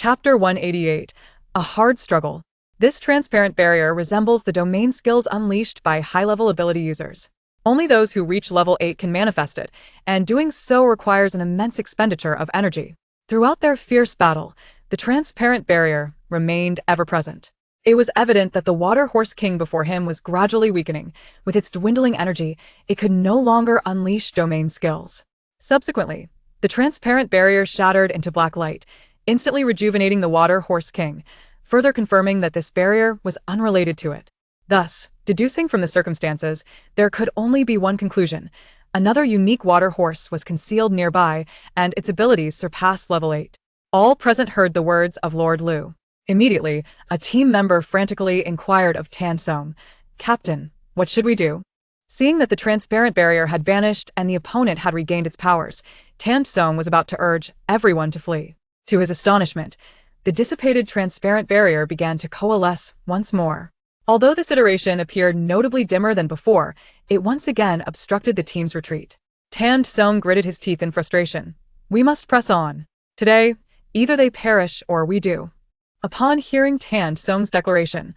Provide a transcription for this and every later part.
Chapter 188. A Hard Struggle. This transparent barrier resembles the domain skills unleashed by high-level ability users. Only those who reach level 8 can manifest it, and doing so requires an immense expenditure of energy. Throughout their fierce battle, the transparent barrier remained ever-present. It was evident that the Water Horse King before him was gradually weakening. With its dwindling energy, it could no longer unleash domain skills. Subsequently, the transparent barrier shattered into black light, instantly rejuvenating the Water Horse King, further confirming that this barrier was unrelated to it. Thus, deducing from the circumstances, there could only be one conclusion. Another unique water horse was concealed nearby, and its abilities surpassed level 8. All present heard the words of Lord Lu. Immediately, a team member frantically inquired of Tan Song, "Captain, what should we do?" Seeing that the transparent barrier had vanished and the opponent had regained its powers, Tan Song was about to urge everyone to flee. To his astonishment, the dissipated transparent barrier began to coalesce once more. Although this iteration appeared notably dimmer than before, it once again obstructed the team's retreat. Tan Song gritted his teeth in frustration. "We must press on. Today, either they perish or we do." Upon hearing Tan Song's declaration,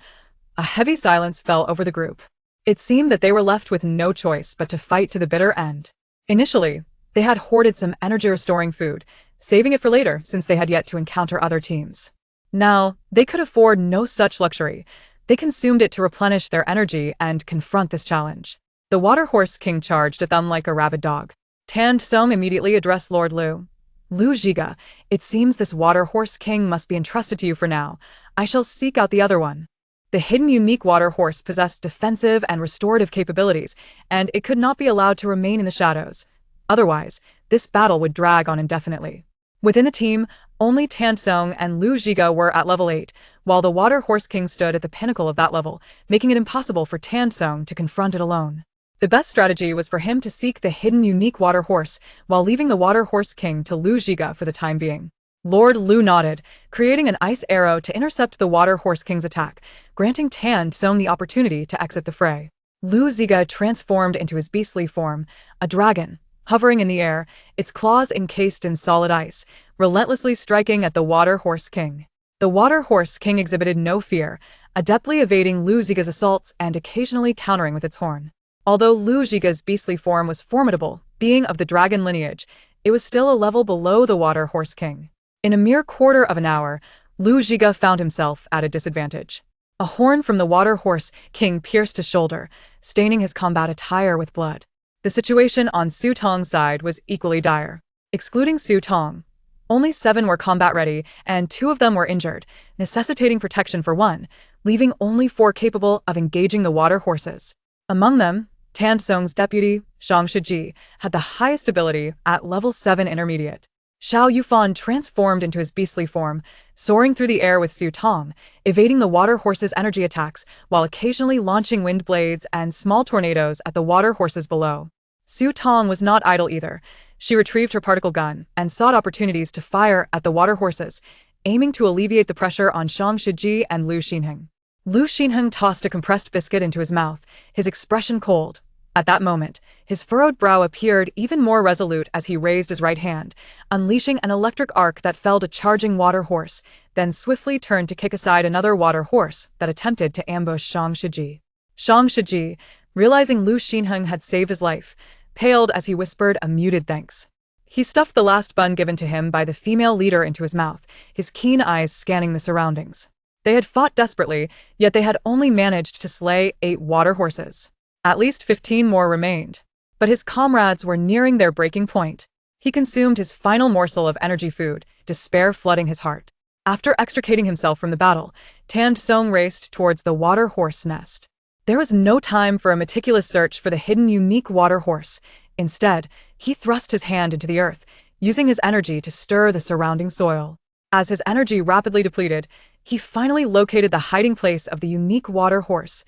a heavy silence fell over the group. It seemed that they were left with no choice but to fight to the bitter end. Initially, they had hoarded some energy-restoring food, saving it for later since they had yet to encounter other teams. Now, they could afford no such luxury. They consumed it to replenish their energy and confront this challenge. The Water Horse King charged at them like a rabid dog. Tan Song immediately addressed Lord Lu. "Lu Zhiga, it seems this Water Horse King must be entrusted to you for now. I shall seek out the other one." The hidden unique water horse possessed defensive and restorative capabilities, and it could not be allowed to remain in the shadows. Otherwise, this battle would drag on indefinitely. Within the team, only Tan Song and Lu Zhiga were at level 8, while the Water Horse King stood at the pinnacle of that level, making it impossible for Tan Song to confront it alone. The best strategy was for him to seek the hidden unique water horse, while leaving the Water Horse King to Lu Zhiga for the time being. Lord Lu nodded, creating an ice arrow to intercept the Water Horse King's attack, granting Tan Song the opportunity to exit the fray. Lu Zhiga transformed into his beastly form, a dragon, hovering in the air, its claws encased in solid ice, relentlessly striking at the Water Horse King. The Water Horse King exhibited no fear, adeptly evading Lu Zhiga's assaults and occasionally countering with its horn. Although Lu Zhiga's beastly form was formidable, being of the dragon lineage, it was still a level below the Water Horse King. In a mere quarter of an hour, Lu Zhiga found himself at a disadvantage. A horn from the Water Horse King pierced his shoulder, staining his combat attire with blood. The situation on Su Tong's side was equally dire. Excluding Su Tong, only 7 were combat-ready, and 2 of them were injured, necessitating protection for 1, leaving only 4 capable of engaging the water horses. Among them, Tan Song's deputy, Zhang Shiji, had the highest ability at level 7 intermediate. Xiao Yufan transformed into his beastly form, soaring through the air with Su Tong, evading the water horse's energy attacks while occasionally launching wind blades and small tornadoes at the water horses below. Su Tong was not idle either. She retrieved her particle gun and sought opportunities to fire at the water horses, aiming to alleviate the pressure on Zhang Shiji and Lu Xinheng. Lu Xinheng tossed a compressed biscuit into his mouth, his expression cold. At that moment, his furrowed brow appeared even more resolute as he raised his right hand, unleashing an electric arc that felled a charging water horse, then swiftly turned to kick aside another water horse that attempted to ambush Zhang Shiji. Zhang Shiji, realizing Lu Xinheng had saved his life, paled as he whispered a muted thanks. He stuffed the last bun given to him by the female leader into his mouth, his keen eyes scanning the surroundings. They had fought desperately, yet they had only managed to slay 8 water horses. At least 15 more remained. But his comrades were nearing their breaking point. He consumed his final morsel of energy food, despair flooding his heart. After extricating himself from the battle, Tan Song raced towards the water horse nest. There was no time for a meticulous search for the hidden unique water horse. Instead, he thrust his hand into the earth, using his energy to stir the surrounding soil. As his energy rapidly depleted, he finally located the hiding place of the unique water horse,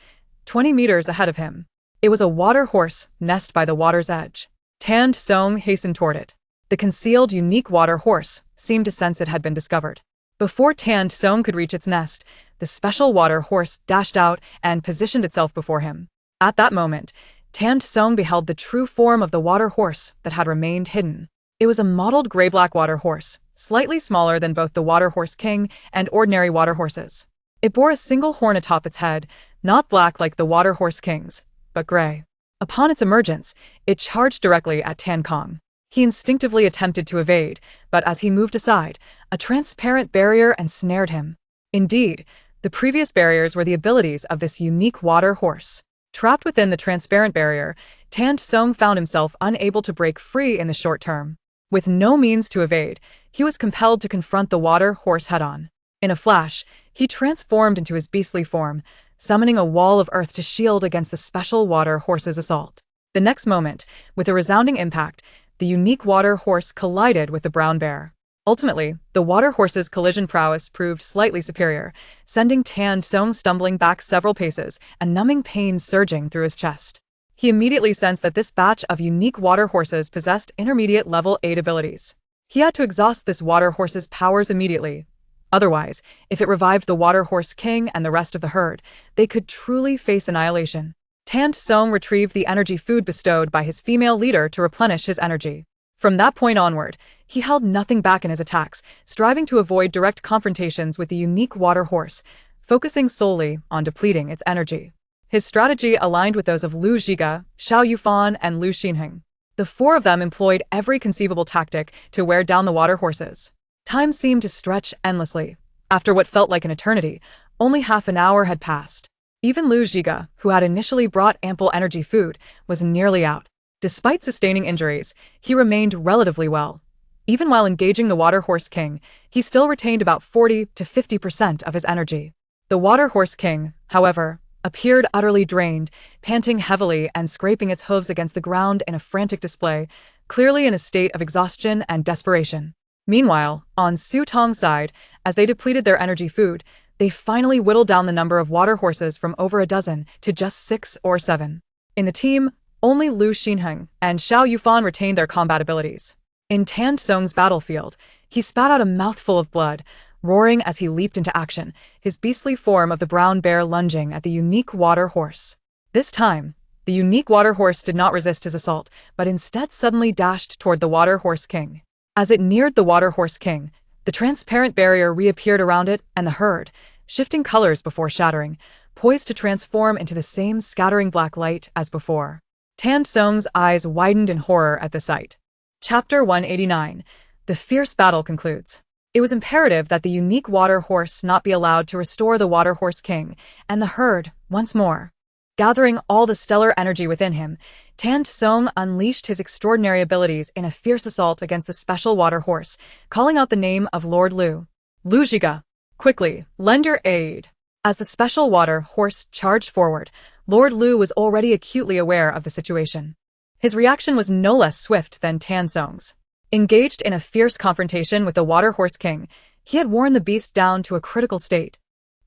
20 meters ahead of him. It was a water horse nest by the water's edge. Tan Song hastened toward it. The concealed unique water horse seemed to sense it had been discovered. Before Tan Song could reach its nest, the special water horse dashed out and positioned itself before him. At that moment, Tan Song beheld the true form of the water horse that had remained hidden. It was a mottled gray-black water horse, slightly smaller than both the water horse king and ordinary water horses. It bore a single horn atop its head, not black like the water horse king's, but gray. Upon its emergence, it charged directly at Tan Kong. He instinctively attempted to evade, but as he moved aside, a transparent barrier ensnared him. Indeed, the previous barriers were the abilities of this unique water horse. Trapped within the transparent barrier, Tan Song found himself unable to break free in the short term. With no means to evade, he was compelled to confront the water horse head-on. In a flash, he transformed into his beastly form, summoning a wall of earth to shield against the special water horse's assault. The next moment, with a resounding impact, the unique water horse collided with the brown bear. Ultimately, the water horse's collision prowess proved slightly superior, sending Tan Song stumbling back several paces, a numbing pain surging through his chest. He immediately sensed that this batch of unique water horses possessed intermediate level 8 abilities. He had to exhaust this water horse's powers immediately. Otherwise, if it revived the water horse king and the rest of the herd, they could truly face annihilation. Tan Song retrieved the energy food bestowed by his female leader to replenish his energy. From that point onward, he held nothing back in his attacks, striving to avoid direct confrontations with the unique water horse, focusing solely on depleting its energy. His strategy aligned with those of Lu Zhiga, Xiao Yufan, and Lu Xinheng. The four of them employed every conceivable tactic to wear down the water horses. Time seemed to stretch endlessly. After what felt like an eternity, only half an hour had passed. Even Lu Zhiga, who had initially brought ample energy food, was nearly out. Despite sustaining injuries, he remained relatively well. Even while engaging the water horse king, he still retained about 40 to 50% of his energy. The water horse king, however, appeared utterly drained, panting heavily and scraping its hooves against the ground in a frantic display, clearly in a state of exhaustion and desperation. Meanwhile, on Su Tong's side, as they depleted their energy food, they finally whittled down the number of water horses from over a dozen to just 6 or 7. In the team, only Lu Xinheng and Xiao Yufan retained their combat abilities. In Tan Song's battlefield, he spat out a mouthful of blood, roaring as he leaped into action, his beastly form of the brown bear lunging at the unique water horse. This time, the unique water horse did not resist his assault, but instead suddenly dashed toward the water horse king. As it neared the water horse king, the transparent barrier reappeared around it and the herd, shifting colors before shattering, poised to transform into the same scattering black light as before. Tan Song's eyes widened in horror at the sight. Chapter 189. The fierce battle concludes. It was imperative that the unique water horse not be allowed to restore the water horse king and the herd once more. Gathering all the stellar energy within him, Tan Song unleashed his extraordinary abilities in a fierce assault against the special water horse, calling out the name of Lord Lu. Lu Zhiga, quickly, lend your aid. As the special water horse charged forward, Lord Lu was already acutely aware of the situation. His reaction was no less swift than Tan Song's. Engaged in a fierce confrontation with the water horse king, he had worn the beast down to a critical state,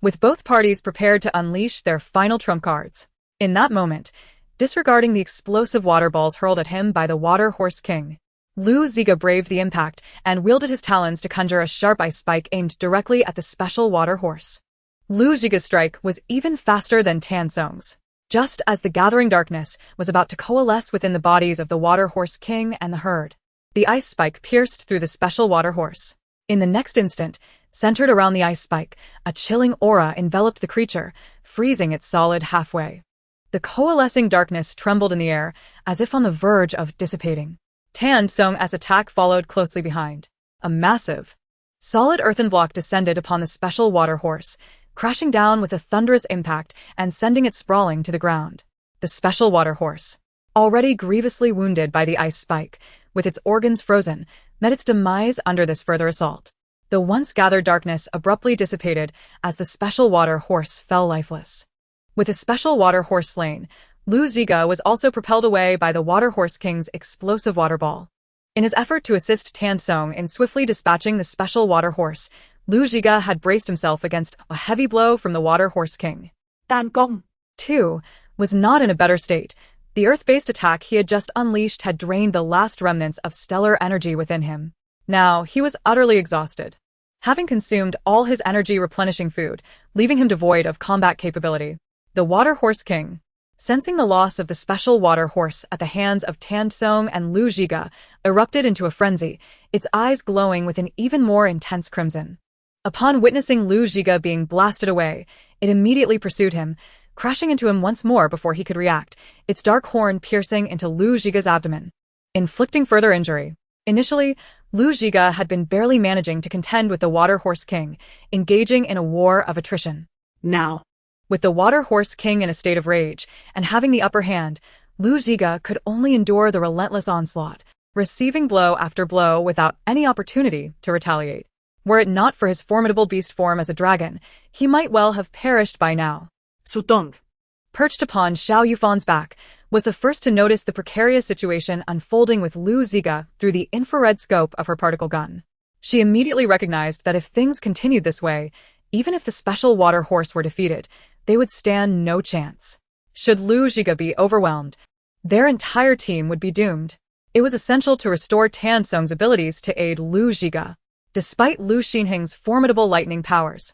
with both parties prepared to unleash their final trump cards. In that moment, disregarding the explosive water balls hurled at him by the water horse king, Lu Zhiga braved the impact and wielded his talons to conjure a sharp ice spike aimed directly at the special water horse. Lu Zhiga's strike was even faster than Tan Song's. Just as the gathering darkness was about to coalesce within the bodies of the water horse king and the herd, the ice spike pierced through the special water horse. In the next instant, centered around the ice spike, a chilling aura enveloped the creature, freezing it solid halfway. The coalescing darkness trembled in the air, as if on the verge of dissipating. Tan Song's attack followed closely behind. A massive, solid earthen block descended upon the special water horse, crashing down with a thunderous impact and sending it sprawling to the ground. The special water horse, already grievously wounded by the ice spike, with its organs frozen, met its demise under this further assault. The once gathered darkness abruptly dissipated as the special water horse fell lifeless. With the special water horse slain, Lu Zhiga was also propelled away by the water horse king's explosive water ball. In his effort to assist Tan Song in swiftly dispatching the special water horse, Lu Zhiga had braced himself against a heavy blow from the water horse king. Tan Gong, too, was not in a better state. The earth-based attack he had just unleashed had drained the last remnants of stellar energy within him. Now, he was utterly exhausted, having consumed all his energy replenishing food, leaving him devoid of combat capability. The water horse king, Sensing the loss of the special water horse at the hands of Tong and Lu Zhiga erupted into a frenzy, its eyes glowing with an even more intense crimson. Upon witnessing Lu Zhiga being blasted away, it immediately pursued him, crashing into him once more before he could react, its dark horn piercing into Lu Zhiga's abdomen, inflicting further injury. Initially, Lu Zhiga had been barely managing to contend with the Water Horse King, engaging in a war of attrition. Now, with the Water Horse King in a state of rage and having the upper hand, Lu Zhiga could only endure the relentless onslaught, receiving blow after blow without any opportunity to retaliate. Were it not for his formidable beast form as a dragon, he might well have perished by now. Su Tong, perched upon Xiao Yufan's back, was the first to notice the precarious situation unfolding with Lu Zhiga through the infrared scope of her particle gun. She immediately recognized that if things continued this way, even if the special water horse were defeated, they would stand no chance. Should Lu Zhiga be overwhelmed, their entire team would be doomed. It was essential to restore Tong's abilities to aid Lu Zhiga. Despite Lu Xinheng's formidable lightning powers,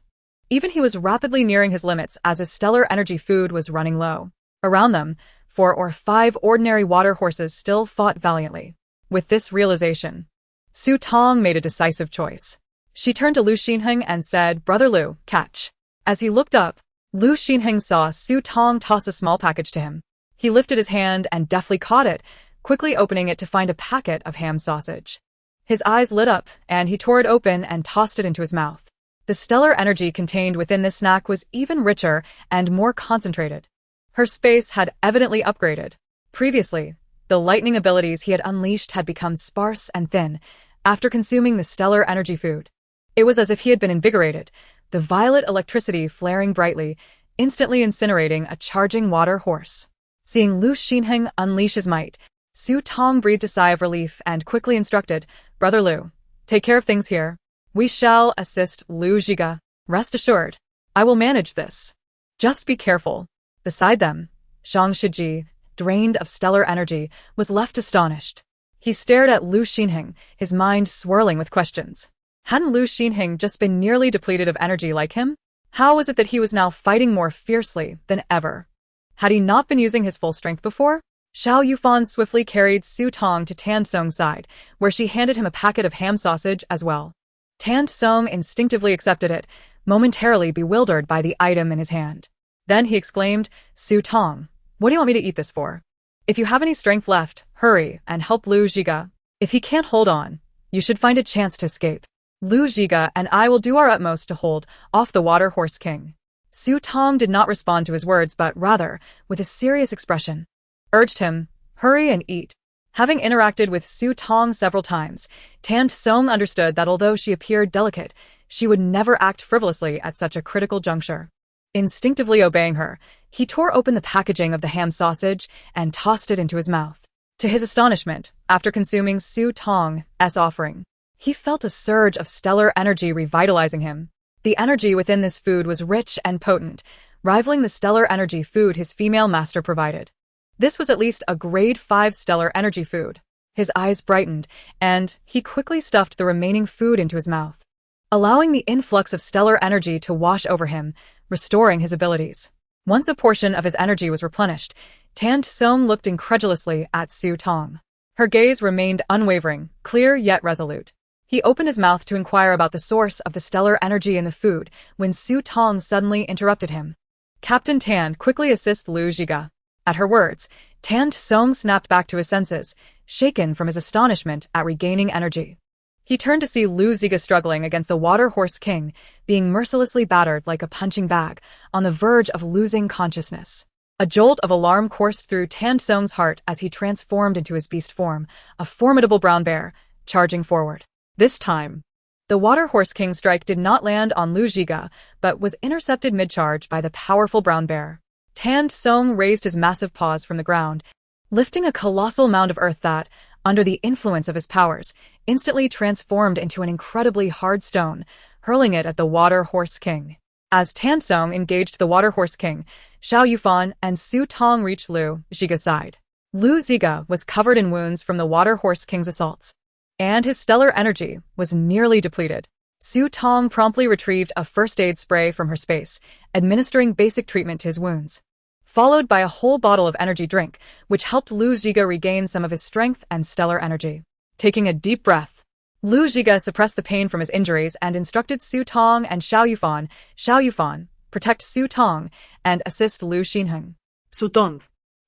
even he was rapidly nearing his limits as his stellar energy food was running low. Around them, 4 or 5 ordinary water horses still fought valiantly. With this realization, Su Tong made a decisive choice. She turned to Lu Xinheng and said, "Brother Lu, catch." As he looked up, Lu Xinheng saw Su Tong toss a small package to him. He lifted his hand and deftly caught it, quickly opening it to find a packet of ham sausage. His eyes lit up, and he tore it open and tossed it into his mouth. The stellar energy contained within this snack was even richer and more concentrated. Her space had evidently upgraded. Previously, the lightning abilities he had unleashed had become sparse and thin after consuming the stellar energy food. It was as if he had been invigorated, the violet electricity flaring brightly, instantly incinerating a charging water horse. Seeing Lu Xinheng unleash his might, Su Tong breathed a sigh of relief and quickly instructed, "Brother Lu, take care of things here. We shall assist Lu Zhiga. Rest assured, I will manage this. Just be careful." Beside them, Zhang Shiji, drained of stellar energy, was left astonished. He stared at Lu Xinheng, his mind swirling with questions. Hadn't Lu Xinheng just been nearly depleted of energy like him? How was it that he was now fighting more fiercely than ever? Had he not been using his full strength before? Xiao Yufan swiftly carried Su Tong to Tong's side, where she handed him a packet of ham sausage as well. Tong instinctively accepted it, momentarily bewildered by the item in his hand. Then he exclaimed, "Su Tong, what do you want me to eat this for? If you have any strength left, hurry and help Lu Zhiga. If he can't hold on, you should find a chance to escape. Lu Zhiga and I will do our utmost to hold off the Water Horse King." Su Tong did not respond to his words but rather, with a serious expression, urged him, "Hurry and eat." Having interacted with Su Tong several times, Tong understood that although she appeared delicate, she would never act frivolously at such a critical juncture. Instinctively obeying her, he tore open the packaging of the ham sausage and tossed it into his mouth. To his astonishment, after consuming Su Tong's offering, he felt a surge of stellar energy revitalizing him. The energy within this food was rich and potent, rivaling the stellar energy food his female master provided. This was at least a grade 5 stellar energy food. His eyes brightened, and he quickly stuffed the remaining food into his mouth, allowing the influx of stellar energy to wash over him, restoring his abilities. Once a portion of his energy was replenished, Tong looked incredulously at Su Tong. Her gaze remained unwavering, clear yet resolute. He opened his mouth to inquire about the source of the stellar energy in the food when Su Tong suddenly interrupted him. "Captain Tan, quickly assist Lu Zhiga." At her words, Tong snapped back to his senses, shaken from his astonishment at regaining energy. He turned to see Lu Zhiga struggling against the Water Horse King, being mercilessly battered like a punching bag, on the verge of losing consciousness. A jolt of alarm coursed through Tong's heart as he transformed into his beast form, a formidable brown bear, charging forward. This time, the Water Horse King's strike did not land on Lu Zhiga, but was intercepted mid-charge by the powerful brown bear. Tong raised his massive paws from the ground, lifting a colossal mound of earth that, under the influence of his powers, instantly transformed into an incredibly hard stone, hurling it at the Water Horse King. As Tong engaged the Water Horse King, Xiao Yufan and Su Tong reached Lu Zhiga's side. Lu Zhiga was covered in wounds from the Water Horse King's assaults, and his stellar energy was nearly depleted. Su Tong promptly retrieved a first aid spray from her space, administering basic treatment to his wounds. followed by a whole bottle of energy drink, which helped Lu Zhiga regain some of his strength and stellar energy. Taking a deep breath, Lu Zhiga suppressed the pain from his injuries and instructed Su Tong and Xiao Yufan, protect Su Tong and assist Lu Xinheng. Su Tong.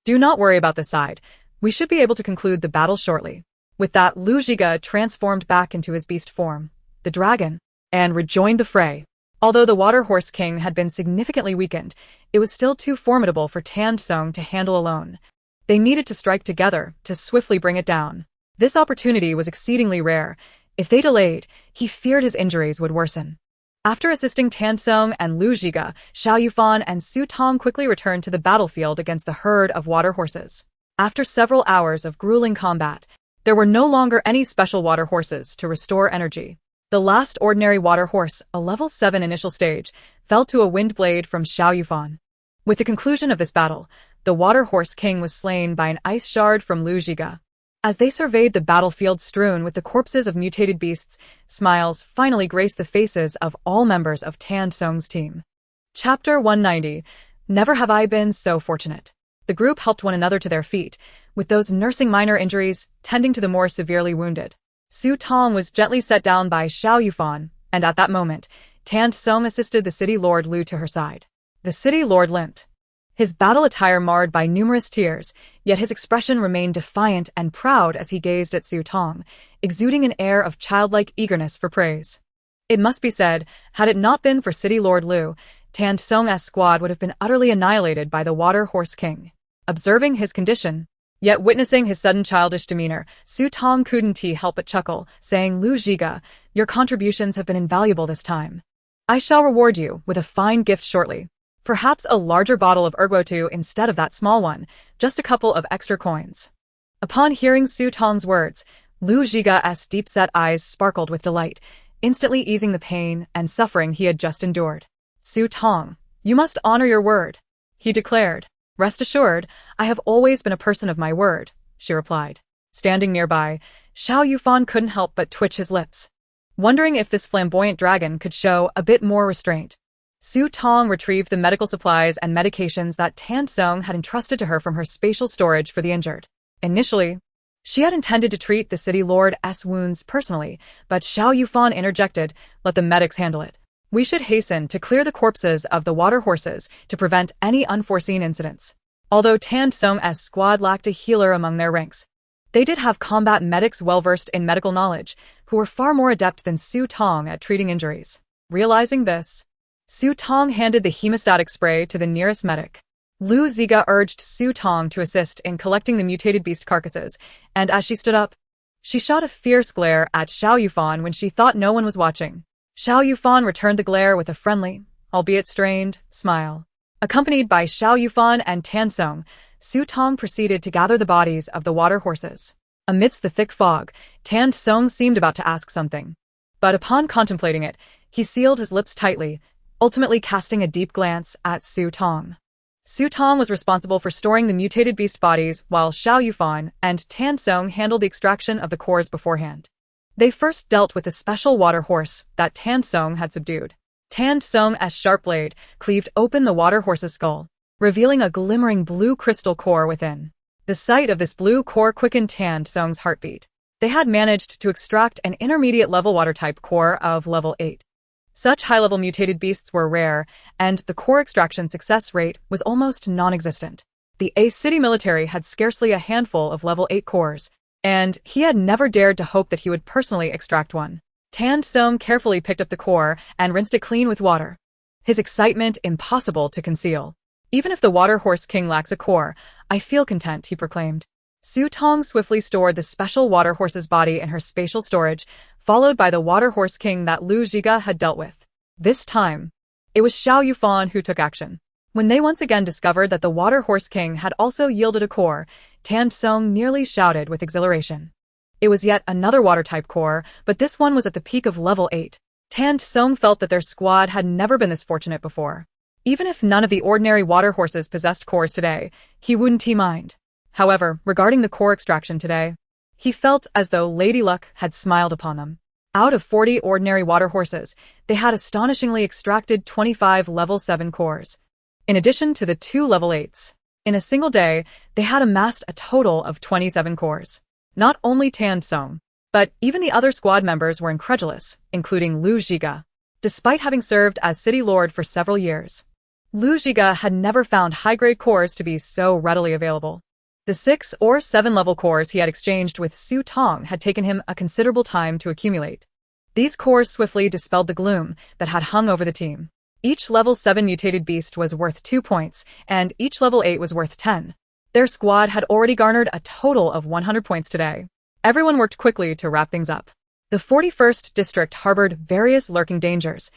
Do not worry about this side. We should be able to conclude the battle shortly. With that, Lu Zhiga transformed back into his beast form, the dragon, and rejoined the fray. Although the Water Horse King had been significantly weakened, it was still too formidable for Tan Song to handle alone. They needed to strike together to swiftly bring it down. This opportunity was exceedingly rare. If they delayed, he feared his injuries would worsen. After assisting Tan Song and Lu Zhiga, Xiao Yufan and Su Tong quickly returned to the battlefield against the herd of water horses. After several hours of grueling combat, there were no longer any special water horses to restore energy. The last ordinary water horse, a level 7 initial stage, fell to a wind blade from Xiao Yufan. With the conclusion of this battle, the Water Horse King was slain by an ice shard from Lu Zhiga. As they surveyed the battlefield strewn with the corpses of mutated beasts, smiles finally graced the faces of all members of Tan Song's team. Chapter 190. Never have I been so fortunate. The group helped one another to their feet, with those nursing minor injuries tending to the more severely wounded. Su Tong was gently set down by Xiao Yufan, and at that moment, Tan Song assisted the city lord Lu to her side. The city lord limped, his battle attire marred by numerous tears, yet his expression remained defiant and proud as he gazed at Su Tong, exuding an air of childlike eagerness for praise. It must be said, had it not been for city lord Lu, Tan Song's squad would have been utterly annihilated by the Water Horse King. Observing his condition, yet witnessing his sudden childish demeanor, Su Tong couldn't help but chuckle, saying, Lu Zhiga, your contributions have been invaluable this time. I shall reward you with a fine gift shortly. Perhaps a larger bottle of Erguotu instead of that small one, just a couple of extra coins. Upon hearing Su Tong's words, Lu Zhiga's deep-set eyes sparkled with delight, instantly easing the pain and suffering he had just endured. Su Tong, you must honor your word, he declared. Rest assured, I have always been a person of my word, she replied. Standing nearby, Xiao Yufan couldn't help but twitch his lips, wondering if this flamboyant dragon could show a bit more restraint. Su Tong retrieved the medical supplies and medications that Tan Song had entrusted to her from her spatial storage for the injured. Initially, she had intended to treat the city lord's wounds personally, but Xiao Yufan interjected, let the medics handle it. We should hasten to clear the corpses of the water horses to prevent any unforeseen incidents. Although Tan Song's squad lacked a healer among their ranks, they did have combat medics well-versed in medical knowledge, who were far more adept than Su Tong at treating injuries. Realizing this, Su Tong handed the hemostatic spray to the nearest medic. Lu Zhiga urged Su Tong to assist in collecting the mutated beast carcasses, and as she stood up, she shot a fierce glare at Xiao Yufan when she thought no one was watching. Xiao Yufan returned the glare with a friendly, albeit strained, smile. Accompanied by Xiao Yufan and Tan Song, Su Tong proceeded to gather the bodies of the water horses. Amidst the thick fog, Tan Song seemed about to ask something, but upon contemplating it, he sealed his lips tightly, ultimately casting a deep glance at Su Tong. Su Tong was responsible for storing the mutated beast bodies, while Xiao Yufan and Tan Song handled the extraction of the cores beforehand. They first dealt with the special water horse that Tan Song had subdued. Tan Song's sharp blade cleaved open the water horse's skull, revealing a glimmering blue crystal core within. The sight of this blue core quickened Tan Song's heartbeat. They had managed to extract an intermediate level water-type core of level 8. Such high-level mutated beasts were rare, and the core extraction success rate was almost non-existent. The A city military had scarcely a handful of level 8 cores, and he had never dared to hope that he would personally extract one. Tan Song carefully picked up the core and rinsed it clean with water. His excitement impossible to conceal. Even if the Water Horse King lacks a core, I feel content, he proclaimed. Su Tong swiftly stored the special water horse's body in her spatial storage, followed by the Water Horse King that Lu Zhiga had dealt with. This time, it was Xiao Yufan who took action. When they once again discovered that the Water Horse King had also yielded a core, Tan Song nearly shouted with exhilaration. It was yet another water-type core, but this one was at the peak of level 8. Tan Song felt that their squad had never been this fortunate before. Even if none of the ordinary water horses possessed cores today, he wouldn't mind. However, regarding the core extraction today, he felt as though Lady Luck had smiled upon them. Out of 40 ordinary water horses, they had astonishingly extracted 25 level 7 cores. in addition to the 2 level 8s. In a single day, they had amassed a total of 27 cores. Not only Tong, but even the other squad members were incredulous, including Lu Zhiga. Despite having served as city lord for several years, Lu Zhiga had never found high-grade cores to be so readily available. The 6 or 7 level cores he had exchanged with Su Tong had taken him a considerable time to accumulate. These cores swiftly dispelled the gloom that had hung over the team. Each level 7 mutated beast was worth 2 points, and each level 8 was worth 10. Their squad had already garnered a total of 100 points today. Everyone worked quickly to wrap things up. The 41st district harbored various lurking dangers,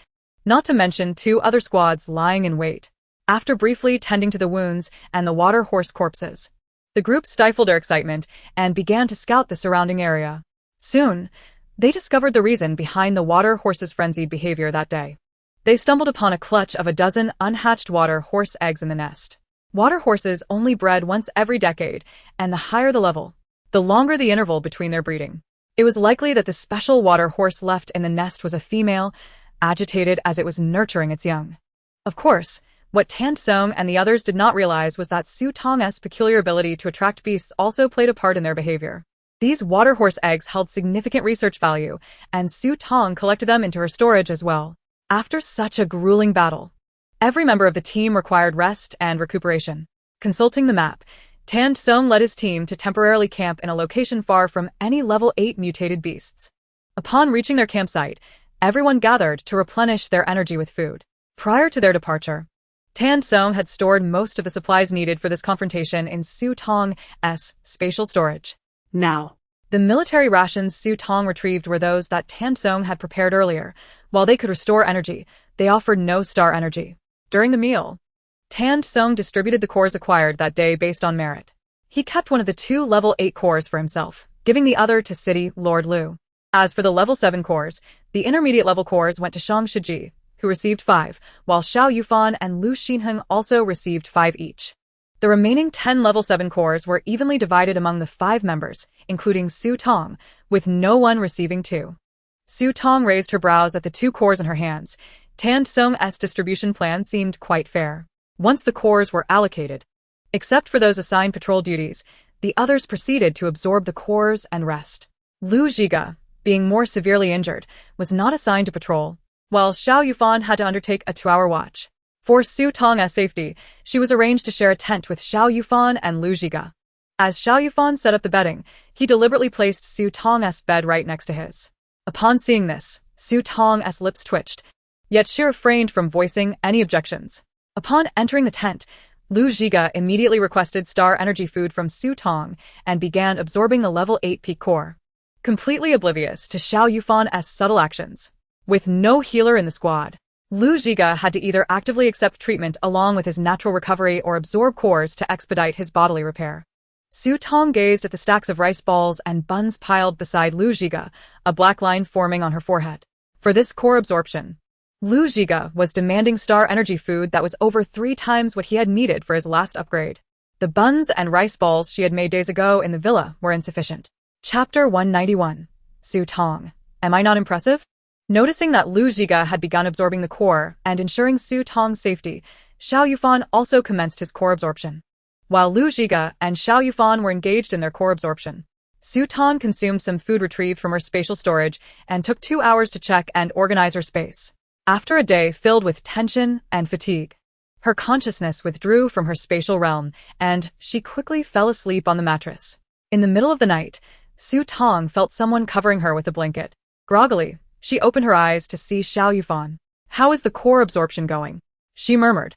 not to mention 2 other squads lying in wait. After briefly tending to the wounds and the water horse corpses, the group stifled their excitement and began to scout the surrounding area. Soon, they discovered the reason behind the water horse's frenzied behavior that day. They stumbled upon a clutch of a dozen unhatched water horse eggs in the nest. Water horses only bred once every decade, and the higher the level, the longer the interval between their breeding. It was likely that the special water horse left in the nest was a female, agitated as it was nurturing its young. Of course, what Tong and the others did not realize was that Su Tong's peculiar ability to attract beasts also played a part in their behavior. These water horse eggs held significant research value, and Su Tong collected them into her storage as well. After such a grueling battle, every member of the team required rest and recuperation. Consulting the map, Tong led his team to temporarily camp in a location far from any level 8 mutated beasts. Upon reaching their campsite, everyone gathered to replenish their energy with food. Prior to their departure, Tong had stored most of the supplies needed for this confrontation in Su Tong's spatial storage. Now, the military rations Su Tong retrieved were those that Tong had prepared earlier. While they could restore energy, they offered no star energy. During the meal, Tong distributed the cores acquired that day based on merit. He kept one of the 2 level 8 cores for himself, giving the other to City Lord Lu. As for the level 7 cores, the intermediate level cores went to Shang Shiji, who received 5, while Xiao Yufan and Lu Xinheng also received 5 each. The remaining 10 level 7 cores were evenly divided among the 5 members, including Su Tong, with no one receiving 2. Su Tong raised her brows at the 2 cores in her hands. Tong's distribution plan seemed quite fair. Once the cores were allocated, except for those assigned patrol duties, the others proceeded to absorb the cores and rest. Lu Zhiga, being more severely injured, was not assigned to patrol, while Xiao Yufan had to undertake a 2-hour watch. For Su Tong's safety, she was arranged to share a tent with Xiao Yufan and Lu Zhiga. As Xiao Yufan set up the bedding, he deliberately placed Su Tong's bed right next to his. Upon seeing this, Su Tong's lips twitched, yet she refrained from voicing any objections. Upon entering the tent, Lu Zhiga immediately requested star energy food from Su Tong and began absorbing the level 8 peak core. Completely oblivious to Xiao Yufan's subtle actions, with no healer in the squad, Lu Zhiga had to either actively accept treatment along with his natural recovery or absorb cores to expedite his bodily repair. Su Tong gazed at the stacks of rice balls and buns piled beside Lu Zhiga, a black line forming on her forehead. For this core absorption, Lu Zhiga was demanding star energy food that was over 3 times what he had needed for his last upgrade. The buns and rice balls she had made days ago in the villa were insufficient. Chapter 191. Su Tong. Am I not impressive? Noticing that Lu Zhiga had begun absorbing the core and ensuring Su Tong's safety, Xiao Yufan also commenced his core absorption. While Lu Zhiga and Xiao Yufan were engaged in their core absorption, Su Tong consumed some food retrieved from her spatial storage and took 2 hours to check and organize her space. After a day filled with tension and fatigue, her consciousness withdrew from her spatial realm, and she quickly fell asleep on the mattress. In the middle of the night, Su Tong felt someone covering her with a blanket. Groggily, she opened her eyes to see Xiao Yufan. "How is the core absorption going?" she murmured.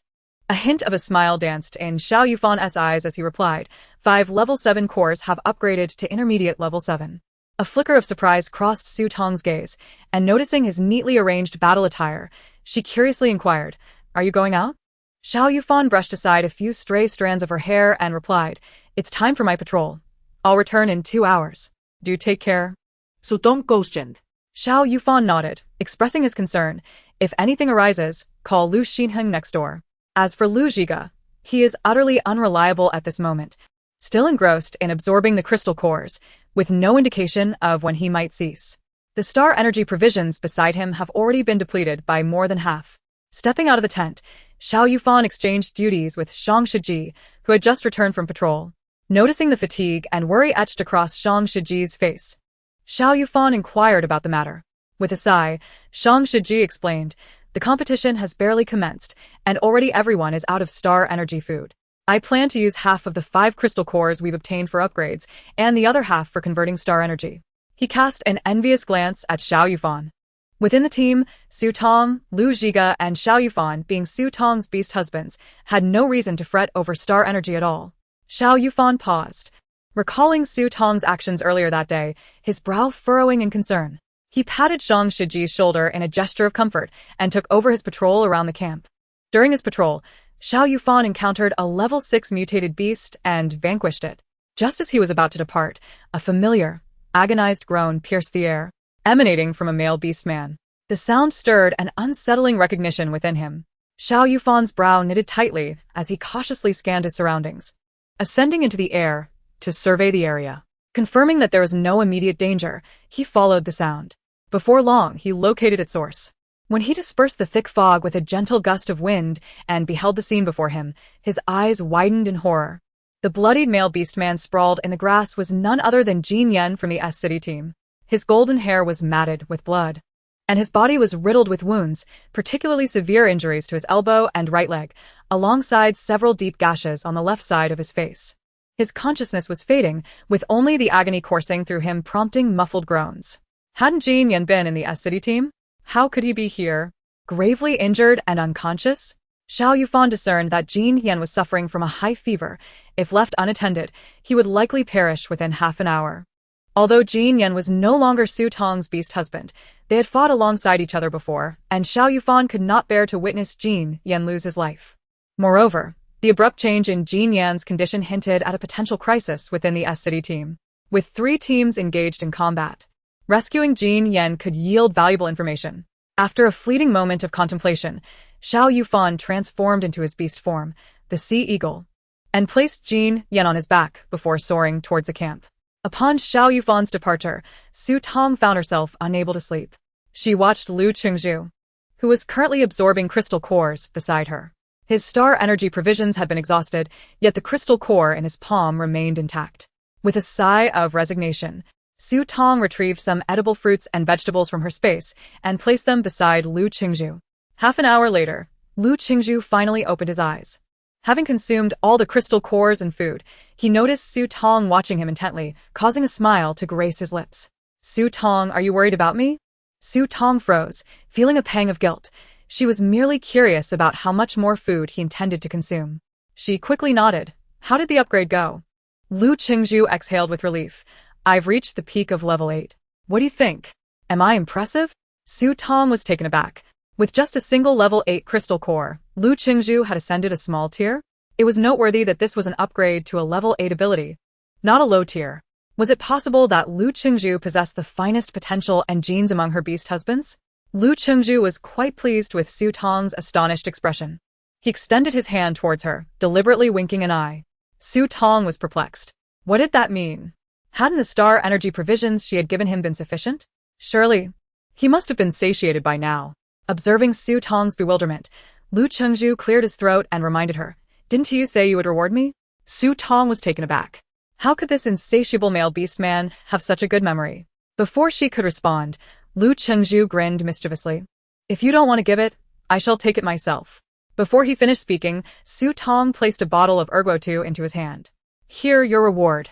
A hint of a smile danced in Xiao Yufan's eyes as he replied, 5 level 7 cores have upgraded to intermediate level 7. A flicker of surprise crossed Su Tong's gaze, and noticing his neatly arranged battle attire, she curiously inquired, "Are you going out?" Xiao Yufan brushed aside a few stray strands of her hair and replied, "It's time for my patrol. I'll return in 2 hours. Do take care." So don't questioned. Xiao Yufan nodded, expressing his concern. "If anything arises, call Lu Xinheng next door." As for Lu Zhiga, he is utterly unreliable at this moment, still engrossed in absorbing the crystal cores, with no indication of when he might cease. The star energy provisions beside him have already been depleted by more than half. Stepping out of the tent, Xiao Yufan exchanged duties with Zhang Shiji, who had just returned from patrol. Noticing the fatigue and worry etched across Zhang Shiji's face, Xiao Yufan inquired about the matter. With a sigh, Zhang Shiji explained, "The competition has barely commenced, and already everyone is out of star energy food. I plan to use half of the 5 crystal cores we've obtained for upgrades, and the other half for converting star energy." He cast an envious glance at Xiao Yufan. Within the team, Su Tong, Lu Zhiga, and Xiao Yufan, being Su Tong's beast husbands, had no reason to fret over star energy at all. Xiao Yufan paused, recalling Su Tong's actions earlier that day, his brow furrowing in concern. He patted Zhang Shiji's shoulder in a gesture of comfort and took over his patrol around the camp. During his patrol, Xiao Yufan encountered a level 6 mutated beast and vanquished it. Just as he was about to depart, a familiar, agonized groan pierced the air, emanating from a male beastman. The sound stirred an unsettling recognition within him. Xiao Yufan's brow knitted tightly as he cautiously scanned his surroundings. Ascending into the air to survey the area, confirming that there was no immediate danger, he followed the sound. Before long, he located its source. When he dispersed the thick fog with a gentle gust of wind and beheld the scene before him, his eyes widened in horror. The bloodied male beastman sprawled in the grass was none other than Jin Yan from the S-City team. His golden hair was matted with blood, and his body was riddled with wounds, particularly severe injuries to his elbow and right leg, alongside several deep gashes on the left side of his face. His consciousness was fading, with only the agony coursing through him prompting muffled groans. Hadn't Jin Yan been in the S-City team? How could he be here? Gravely injured and unconscious? Xiao Yufan discerned that Jin Yan was suffering from a high fever. If left unattended, he would likely perish within half an hour. Although Jin Yan was no longer Su Tong's beast husband, they had fought alongside each other before, and Xiao Yufan could not bear to witness Jin Yan lose his life. Moreover, the abrupt change in Jin Yan's condition hinted at a potential crisis within the S-City team. With 3 teams engaged in combat, rescuing Jin Yan could yield valuable information. After a fleeting moment of contemplation, Xiao Yufan transformed into his beast form, the Sea Eagle, and placed Jin Yan on his back before soaring towards the camp. Upon Xiao Yufan's departure, Su Tong found herself unable to sleep. She watched Lu Qingzhu, who was currently absorbing crystal cores, beside her. His star energy provisions had been exhausted, yet the crystal core in his palm remained intact. With a sigh of resignation, Su Tong retrieved some edible fruits and vegetables from her space and placed them beside Lu Qingzhu. Half an hour later, Lu Qingzhu finally opened his eyes. Having consumed all the crystal cores and food, he noticed Su Tong watching him intently, causing a smile to grace his lips. "Su Tong, are you worried about me?" Su Tong froze, feeling a pang of guilt. She was merely curious about how much more food he intended to consume. She quickly nodded. "How did the upgrade go?" Lu Qingzhu exhaled with relief. "I've reached the peak of level 8. What do you think? Am I impressive?" Su Tong was taken aback. With just a single level 8 crystal core, Lu Qingzhu had ascended a small tier. It was noteworthy that this was an upgrade to a level 8 ability, not a low tier. Was it possible that Lu Qingzhu possessed the finest potential and genes among her beast husbands? Lu Qingzhu was quite pleased with Su Tong's astonished expression. He extended his hand towards her, deliberately winking an eye. Su Tong was perplexed. What did that mean? Hadn't the star energy provisions she had given him been sufficient? Surely, he must have been satiated by now. Observing Su Tong's bewilderment, Lu Qingzhu cleared his throat and reminded her, "Didn't you say you would reward me?" Su Tong was taken aback. How could this insatiable male beastman have such a good memory? Before she could respond, Lu Qingzhu grinned mischievously. "If you don't want to give it, I shall take it myself." Before he finished speaking, Su Tong placed a bottle of ergotu into his hand. "Here, your reward."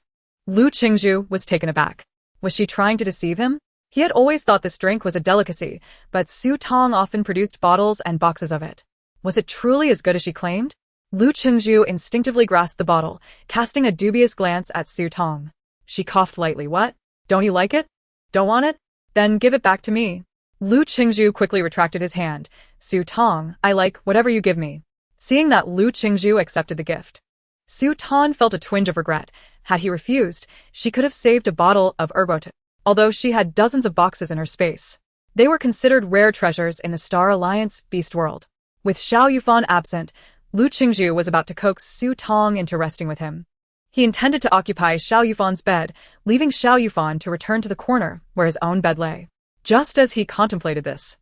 Lu Qingzhu was taken aback. Was she trying to deceive him? He had always thought this drink was a delicacy, but Su Tong often produced bottles and boxes of it. Was it truly as good as she claimed? Lu Qingzhu instinctively grasped the bottle, casting a dubious glance at Su Tong. She coughed lightly. "What? Don't you like it? Don't want it? Then give it back to me." Lu Qingzhu quickly retracted his hand. "Su Tong, I like whatever you give me." Seeing that Lu Qingzhu accepted the gift, Su Tong felt a twinge of regret. Had he refused, she could have saved a bottle of ergotu. Although she had dozens of boxes in her space, they were considered rare treasures in the Star Alliance beast world. With Xiao Yufan absent, Lu Qingzhu was about to coax Su Tong into resting with him. He intended to occupy Xiao Yufan's bed, leaving Xiao Yufan to return to the corner where his own bed lay. Just as he contemplated this,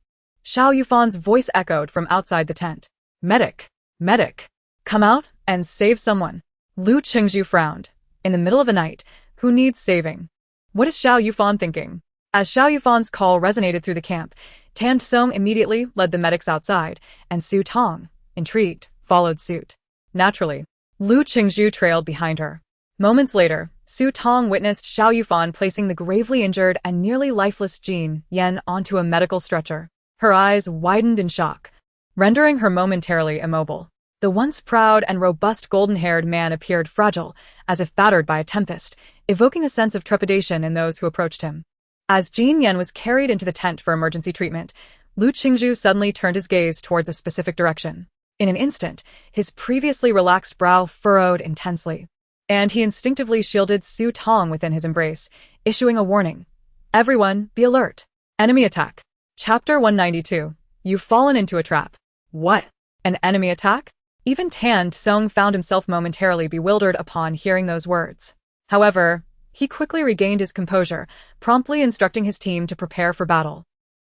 Xiao Yufan's voice echoed from outside the tent. "Medic!" Medic, come out and save someone. Lu Qingzhu frowned. In the middle of the night, who needs saving? What is Xiao Yufan thinking? As Xiao Yufan's call resonated through the camp, Tan Tsong immediately led the medics outside, and Su Tong, intrigued, followed suit. Naturally, Lu Qingzhu trailed behind her. Moments later, Su Tong witnessed Xiao Yufan placing the gravely injured and nearly lifeless Jin Yan onto a medical stretcher. Her eyes widened in shock, rendering her momentarily immobile. The once proud and robust golden-haired man appeared fragile, as if battered by a tempest, evoking a sense of trepidation in those who approached him. As Jin Yan was carried into the tent for emergency treatment, Lu Qingzhu suddenly turned his gaze towards a specific direction. In an instant, his previously relaxed brow furrowed intensely, and he instinctively shielded Su Tong within his embrace, issuing a warning. Everyone, be alert. Enemy attack. Chapter 192. You've fallen into a trap. What? An enemy attack? Even Tan Tsong found himself momentarily bewildered upon hearing those words. However, he quickly regained his composure, promptly instructing his team to prepare for battle.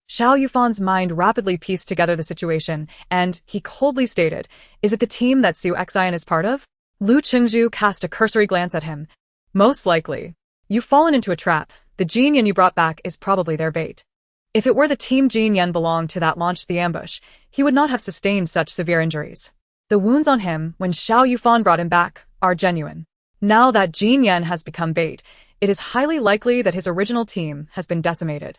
Xiao Yufan's mind rapidly pieced together the situation, and he coldly stated, "Is it the team that Su Xin is part of?" Lu Qingzhu cast a cursory glance at him. "Most likely. You've fallen into a trap. The Jin Yan you brought back is probably their bait." If it were the team Jin Yan belonged to that launched the ambush, he would not have sustained such severe injuries. The wounds on him, when Xiao Yufan brought him back, are genuine. Now that Jin Yan has become bait, it is highly likely that his original team has been decimated.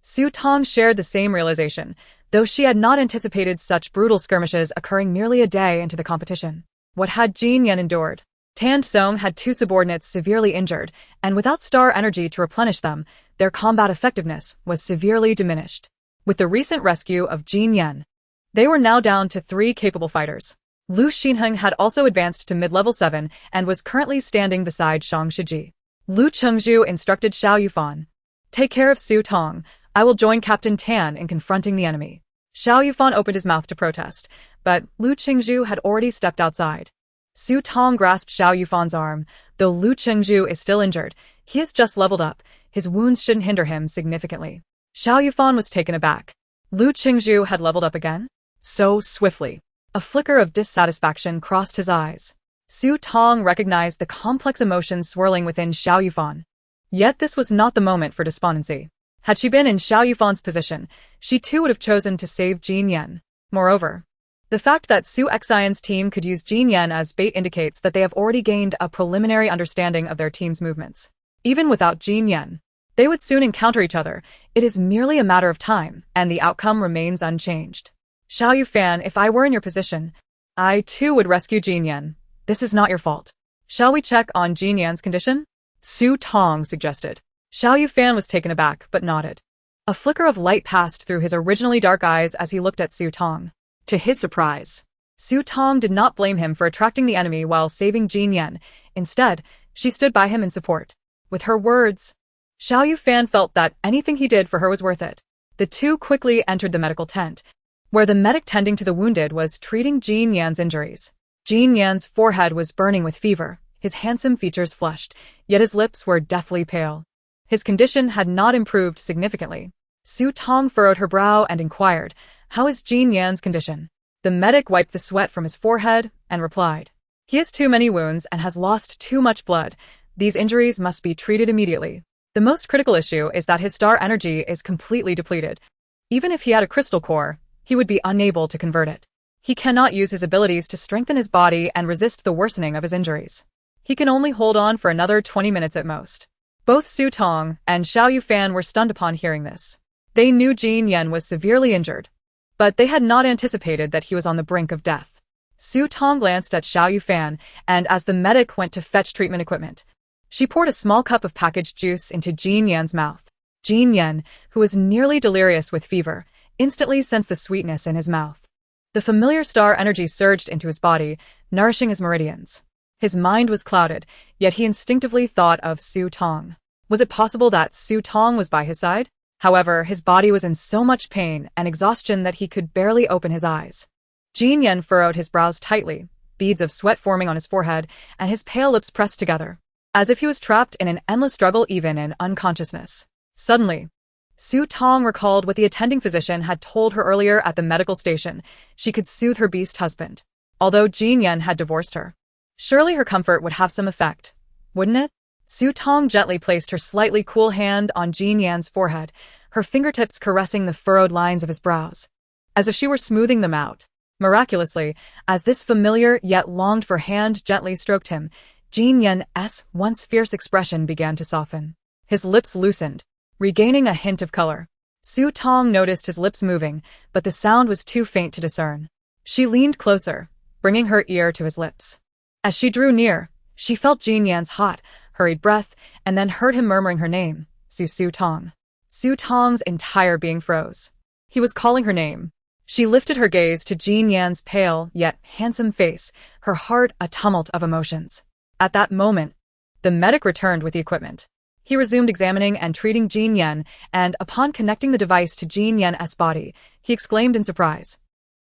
Su Tong shared the same realization, though she had not anticipated such brutal skirmishes occurring merely a day into the competition. What had Jin Yan endured? Tan Tsong had two subordinates severely injured, and without star energy to replenish them, their combat effectiveness was severely diminished. With the recent rescue of Jin Yan, they were now down to 3 capable fighters. Lu Xinheng had also advanced to mid-level 7 and was currently standing beside Shang Shiji. Lu Qingzhu instructed Xiao Yufan, "Take care of Su Tong. I will join Captain Tan in confronting the enemy." Xiao Yufan opened his mouth to protest, but Lu Qingzhu had already stepped outside. Su Tong grasped Xiao Yufan's arm. Though Lu Qingzhu is still injured, he has just leveled up. His wounds shouldn't hinder him significantly. Xiao Yufan was taken aback. Lu Qingzhu had leveled up again? So swiftly. A flicker of dissatisfaction crossed his eyes. Su Tong recognized the complex emotions swirling within Xiao Yufan. Yet this was not the moment for despondency. Had she been in Xiao Yufan's position, she too would have chosen to save Jin Yan. Moreover, the fact that Su Xion's team could use Jin Yan as bait indicates that they have already gained a preliminary understanding of their team's movements. Even without Jin Yan, they would soon encounter each other. It is merely a matter of time, and the outcome remains unchanged. Xiao Yufan, if I were in your position, I too would rescue Jin Yan. This is not your fault. Shall we check on Jin Yan's condition? Su Tong suggested. Xiao Yufan was taken aback, but nodded. A flicker of light passed through his originally dark eyes as he looked at Su Tong. To his surprise, Su Tong did not blame him for attracting the enemy while saving Jin Yan. Instead, she stood by him in support. With her words, Xiao Yufan felt that anything he did for her was worth it. The two quickly entered the medical tent, where the medic tending to the wounded was treating Jin Yan's injuries. Jin Yan's forehead was burning with fever, his handsome features flushed, yet his lips were deathly pale. His condition had not improved significantly. Su Tong furrowed her brow and inquired, "How is Jin Yan's condition?" The medic wiped the sweat from his forehead and replied, "He has too many wounds and has lost too much blood. These injuries must be treated immediately. The most critical issue is that his star energy is completely depleted. Even if he had a crystal core, he would be unable to convert it. He cannot use his abilities to strengthen his body and resist the worsening of his injuries. He can only hold on for another 20 minutes at most." Both Su Tong and Xiao Yufan were stunned upon hearing this. They knew Jin Yan was severely injured, but they had not anticipated that he was on the brink of death. Su Tong glanced at Xiao Yufan, and as the medic went to fetch treatment equipment, she poured a small cup of packaged juice into Jin Yan's mouth. Jin Yan, who was nearly delirious with fever, instantly sensed the sweetness in his mouth. The familiar star energy surged into his body, nourishing his meridians. His mind was clouded, yet he instinctively thought of Su Tong. Was it possible that Su Tong was by his side? However, his body was in so much pain and exhaustion that he could barely open his eyes. Jin Yan furrowed his brows tightly, beads of sweat forming on his forehead, and his pale lips pressed together, as if he was trapped in an endless struggle even in unconsciousness. Suddenly, Su Tong recalled what the attending physician had told her earlier at the medical station. She could soothe her beast husband. although Jin Yan had divorced her. Surely her comfort would have some effect, wouldn't it? Su Tong gently placed her slightly cool hand on Jin Yan's forehead, her fingertips caressing the furrowed lines of his brows, as if she were smoothing them out. Miraculously, as this familiar yet longed-for hand gently stroked him, Jin Yan's once fierce expression began to soften. His lips loosened, regaining a hint of color. Su Tong noticed his lips moving, but the sound was too faint to discern. She leaned closer, bringing her ear to his lips. As she drew near, she felt Jin Yan's hot, hurried breath, and then heard him murmuring her name, Su Tong. Su Tong's entire being froze. He was calling her name. She lifted her gaze to Jin Yan's pale yet handsome face, her heart a tumult of emotions. At that moment, the medic returned with the equipment. He resumed examining and treating Jin Yan, and upon connecting the device to Jin Yan's body, he exclaimed in surprise.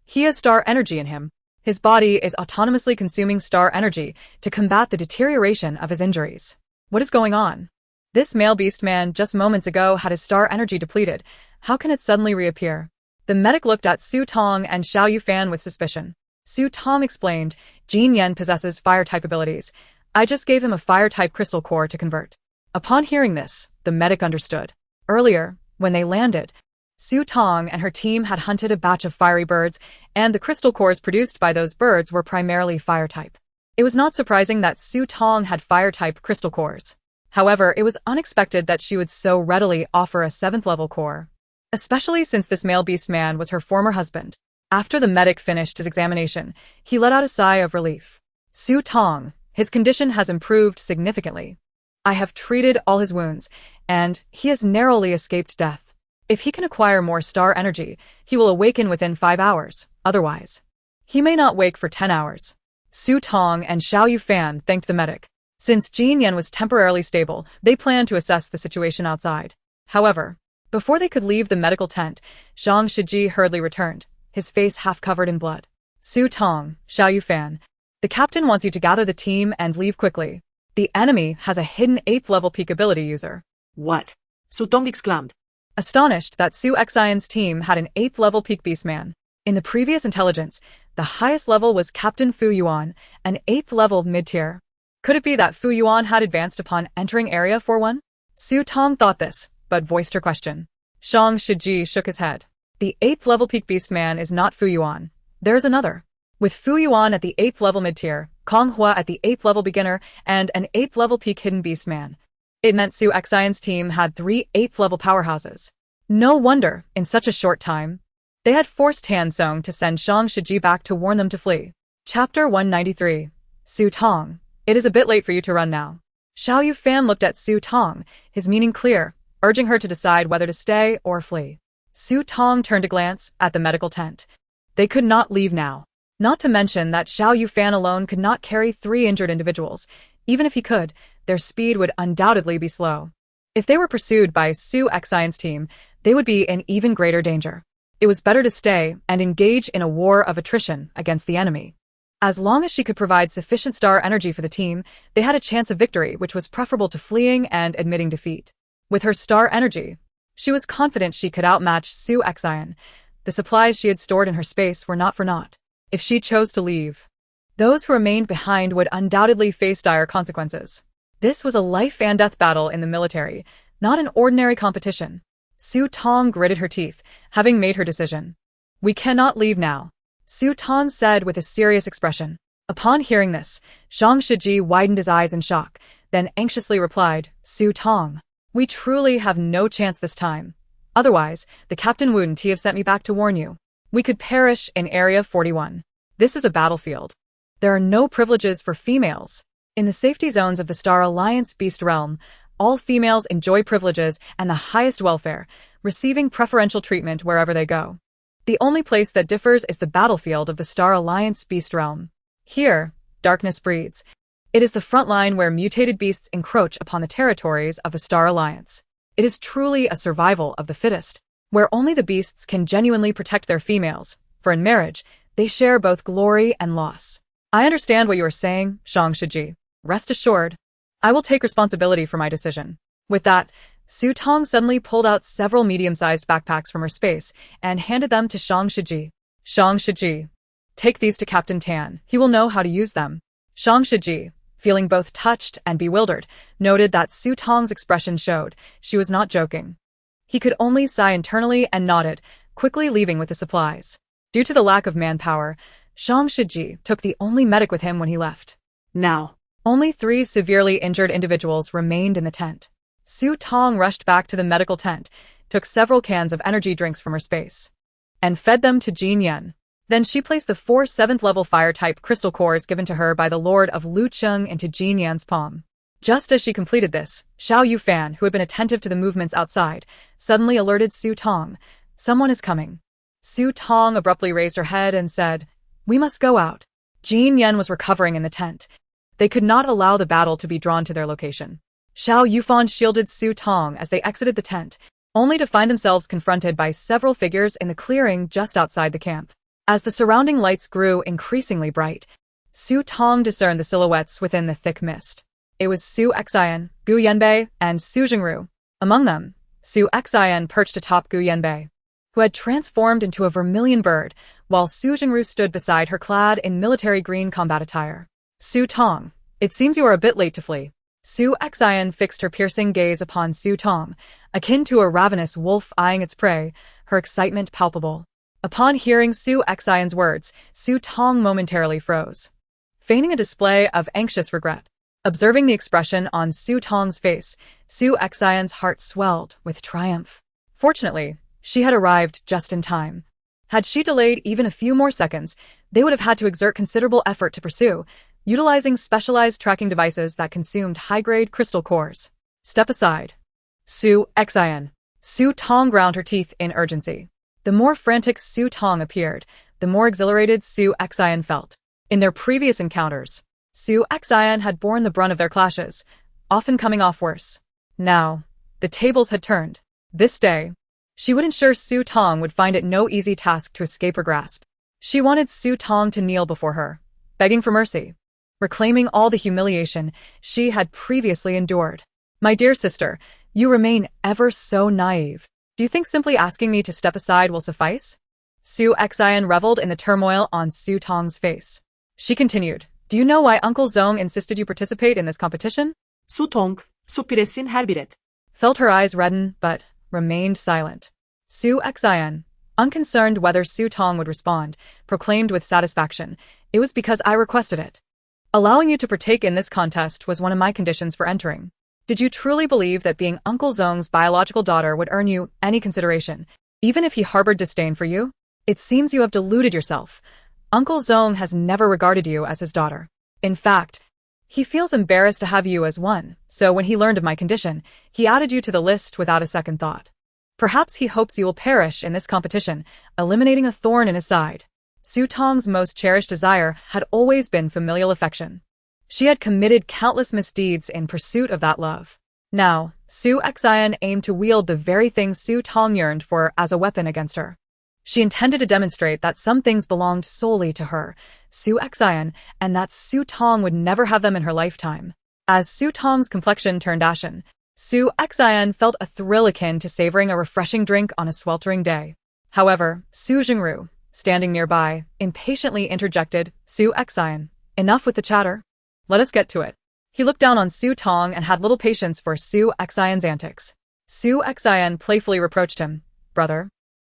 He has star energy in him. His body is autonomously consuming star energy to combat the deterioration of his injuries. What is going on? This male beast man just moments ago had his star energy depleted. How can it suddenly reappear? The medic looked at Su Tong and Xiao Yufan with suspicion. Su Tong explained, Jin Yan possesses fire-type abilities. I just gave him a fire-type crystal core to convert. Upon hearing this, the medic understood. Earlier, when they landed, Su Tong and her team had hunted a batch of fiery birds, and the crystal cores produced by those birds were primarily fire-type. It was not surprising that Su Tong had fire-type crystal cores. However, it was unexpected that she would so readily offer a 7th-level core, especially since this male beast man was her former husband. After the medic finished his examination, he let out a sigh of relief. Su Tong, his condition has improved significantly. I have treated all his wounds, and he has narrowly escaped death. If he can acquire more star energy, he will awaken within 5 hours. Otherwise, he may not wake for 10 hours. Su Tong and Xiao Yufan thanked the medic. Since Jin Yan was temporarily stable, they planned to assess the situation outside. However, before they could leave the medical tent, Zhang Shiji hurriedly returned, his face half covered in blood. Su Tong, Xiao Yufan, the captain wants you to gather the team and leave quickly. The enemy has a hidden 8th-level peak ability user. What? Su Tong exclaimed. Astonished that Su Xian's team had an 8th-level peak beastman. In the previous intelligence, the highest level was Captain Fu Yuan, an 8th-level mid-tier. Could it be that Fu Yuan had advanced upon entering Area 41? Su Tong thought this, but voiced her question. Zhang Shiji shook his head. The 8th-level peak beastman is not Fu Yuan. There's another. With Fu Yuan at the 8th-level mid-tier, Kong Hua at the 8th-level beginner, and an 8th-level peak hidden beastman. It meant Su Xian's team had 3 8th-level powerhouses. No wonder, in such a short time, they had forced Han Song to send Zhang Shiji back to warn them to flee. Chapter 193. Su Tong, it is a bit late for you to run now. Xiao Yufan looked at Su Tong, his meaning clear, urging her to decide whether to stay or flee. Su Tong turned a glance at the medical tent. They could not leave now. Not to mention that Xiao Yufan alone could not carry 3 injured individuals. Even if he could, their speed would undoubtedly be slow. If they were pursued by Su Xian's team, they would be in even greater danger. It was better to stay and engage in a war of attrition against the enemy. As long as she could provide sufficient star energy for the team, they had a chance of victory, which was preferable to fleeing and admitting defeat. With her star energy, she was confident she could outmatch Su Xian. The supplies she had stored in her space were not for naught. If she chose to leave, those who remained behind would undoubtedly face dire consequences. This was a life-and-death battle in the military, not an ordinary competition. Su Tong gritted her teeth, having made her decision. We cannot leave now, Su Tong said with a serious expression. Upon hearing this, Zhang Shiji widened his eyes in shock, then anxiously replied, Su Tong, we truly have no chance this time. Otherwise, the Captain wouldn't have sent me back to warn you. We could perish in Area 41. This is a battlefield. There are no privileges for females. In the safety zones of the Star Alliance Beast Realm, all females enjoy privileges and the highest welfare, receiving preferential treatment wherever they go. The only place that differs is the battlefield of the Star Alliance Beast Realm. Here, darkness breeds. It is the front line where mutated beasts encroach upon the territories of the Star Alliance. It is truly a survival of the fittest, where only the beasts can genuinely protect their females, for in marriage, they share both glory and loss. I understand what you are saying, Zhang Shiji. Rest assured, I will take responsibility for my decision. With that, Su Tong suddenly pulled out several medium-sized backpacks from her space and handed them to Zhang Shiji. Zhang Shiji, Take these to Captain Tan. He will know how to use them. Shang Shiji, feeling both touched and bewildered, noted that Su Tong's expression showed she was not joking. He could only sigh internally and nodded, quickly leaving with the supplies. Due to the lack of manpower, Shang Shiji took the only medic with him when he left. Now. Only 3 severely injured individuals remained in the tent. Su Tong rushed back to the medical tent, took several cans of energy drinks from her space, and fed them to Jin Yan. Then she placed the 4 7th-level fire-type crystal cores given to her by the Lord of Lucheng into Jin Yan's palm. Just as she completed this, Xiao Yufan, who had been attentive to the movements outside, suddenly alerted Su Tong. Someone is coming. Su Tong abruptly raised her head and said, "We must go out." Jin Yan was recovering in the tent. They could not allow the battle to be drawn to their location. Xiao Yufan shielded Su Tong as they exited the tent, only to find themselves confronted by several figures in the clearing just outside the camp. As the surrounding lights grew increasingly bright, Su Tong discerned the silhouettes within the thick mist. It was Su Xian, Gu Yanbei, and Su Jingru. Among them, Su Xian perched atop Gu Yanbei, who had transformed into a vermilion bird, while Su Jingru stood beside her clad in military green combat attire. Su Tong, it seems you are a bit late to flee. Su Xian fixed her piercing gaze upon Su Tong, akin to a ravenous wolf eyeing its prey, her excitement palpable. Upon hearing Su Xian's words, Su Tong momentarily froze, feigning a display of anxious regret. Observing the expression on Su Tong's face, Su Xian's heart swelled with triumph. Fortunately, she had arrived just in time. Had she delayed even a few more seconds, they would have had to exert considerable effort to pursue, utilizing specialized tracking devices that consumed high-grade crystal cores. Step aside. Su Xian. Su Tong ground her teeth in urgency. The more frantic Su Tong appeared, the more exhilarated Su Xian felt. In their previous encounters, Su Xian had borne the brunt of their clashes, often coming off worse. Now, the tables had turned. This day, she would ensure Su Tong would find it no easy task to escape her grasp. She wanted Su Tong to kneel before her, begging for mercy, reclaiming all the humiliation she had previously endured. "My dear sister, you remain ever so naive. Do you think simply asking me to step aside will suffice?" Su Xian reveled in the turmoil on Su Tong's face. She continued, "Do you know why Uncle Zong insisted you participate in this competition?" Su Tong, supiresin her biret. Felt her eyes redden, but remained silent. Su Xian, unconcerned whether Su Tong would respond, proclaimed with satisfaction, "It was because I requested it. Allowing you to partake in this contest was one of my conditions for entering. Did you truly believe that being Uncle Zong's biological daughter would earn you any consideration, even if he harbored disdain for you? It seems you have deluded yourself. Uncle Zong has never regarded you as his daughter. In fact, he feels embarrassed to have you as one, so when he learned of my condition, he added you to the list without a second thought. Perhaps he hopes you will perish in this competition, eliminating a thorn in his side." Su Tong's most cherished desire had always been familial affection. She had committed countless misdeeds in pursuit of that love. Now, Su Xian aimed to wield the very thing Su Tong yearned for as a weapon against her. She intended to demonstrate that some things belonged solely to her, Su Xian, and that Su Tong would never have them in her lifetime. As Su Tong's complexion turned ashen, Su Xian felt a thrill akin to savoring a refreshing drink on a sweltering day. However, Su Jingru, standing nearby, impatiently interjected, "Su Xian, enough with the chatter. Let us get to it." He looked down on Su Tong and had little patience for Su Xian's antics. Su Xian playfully reproached him, "Brother,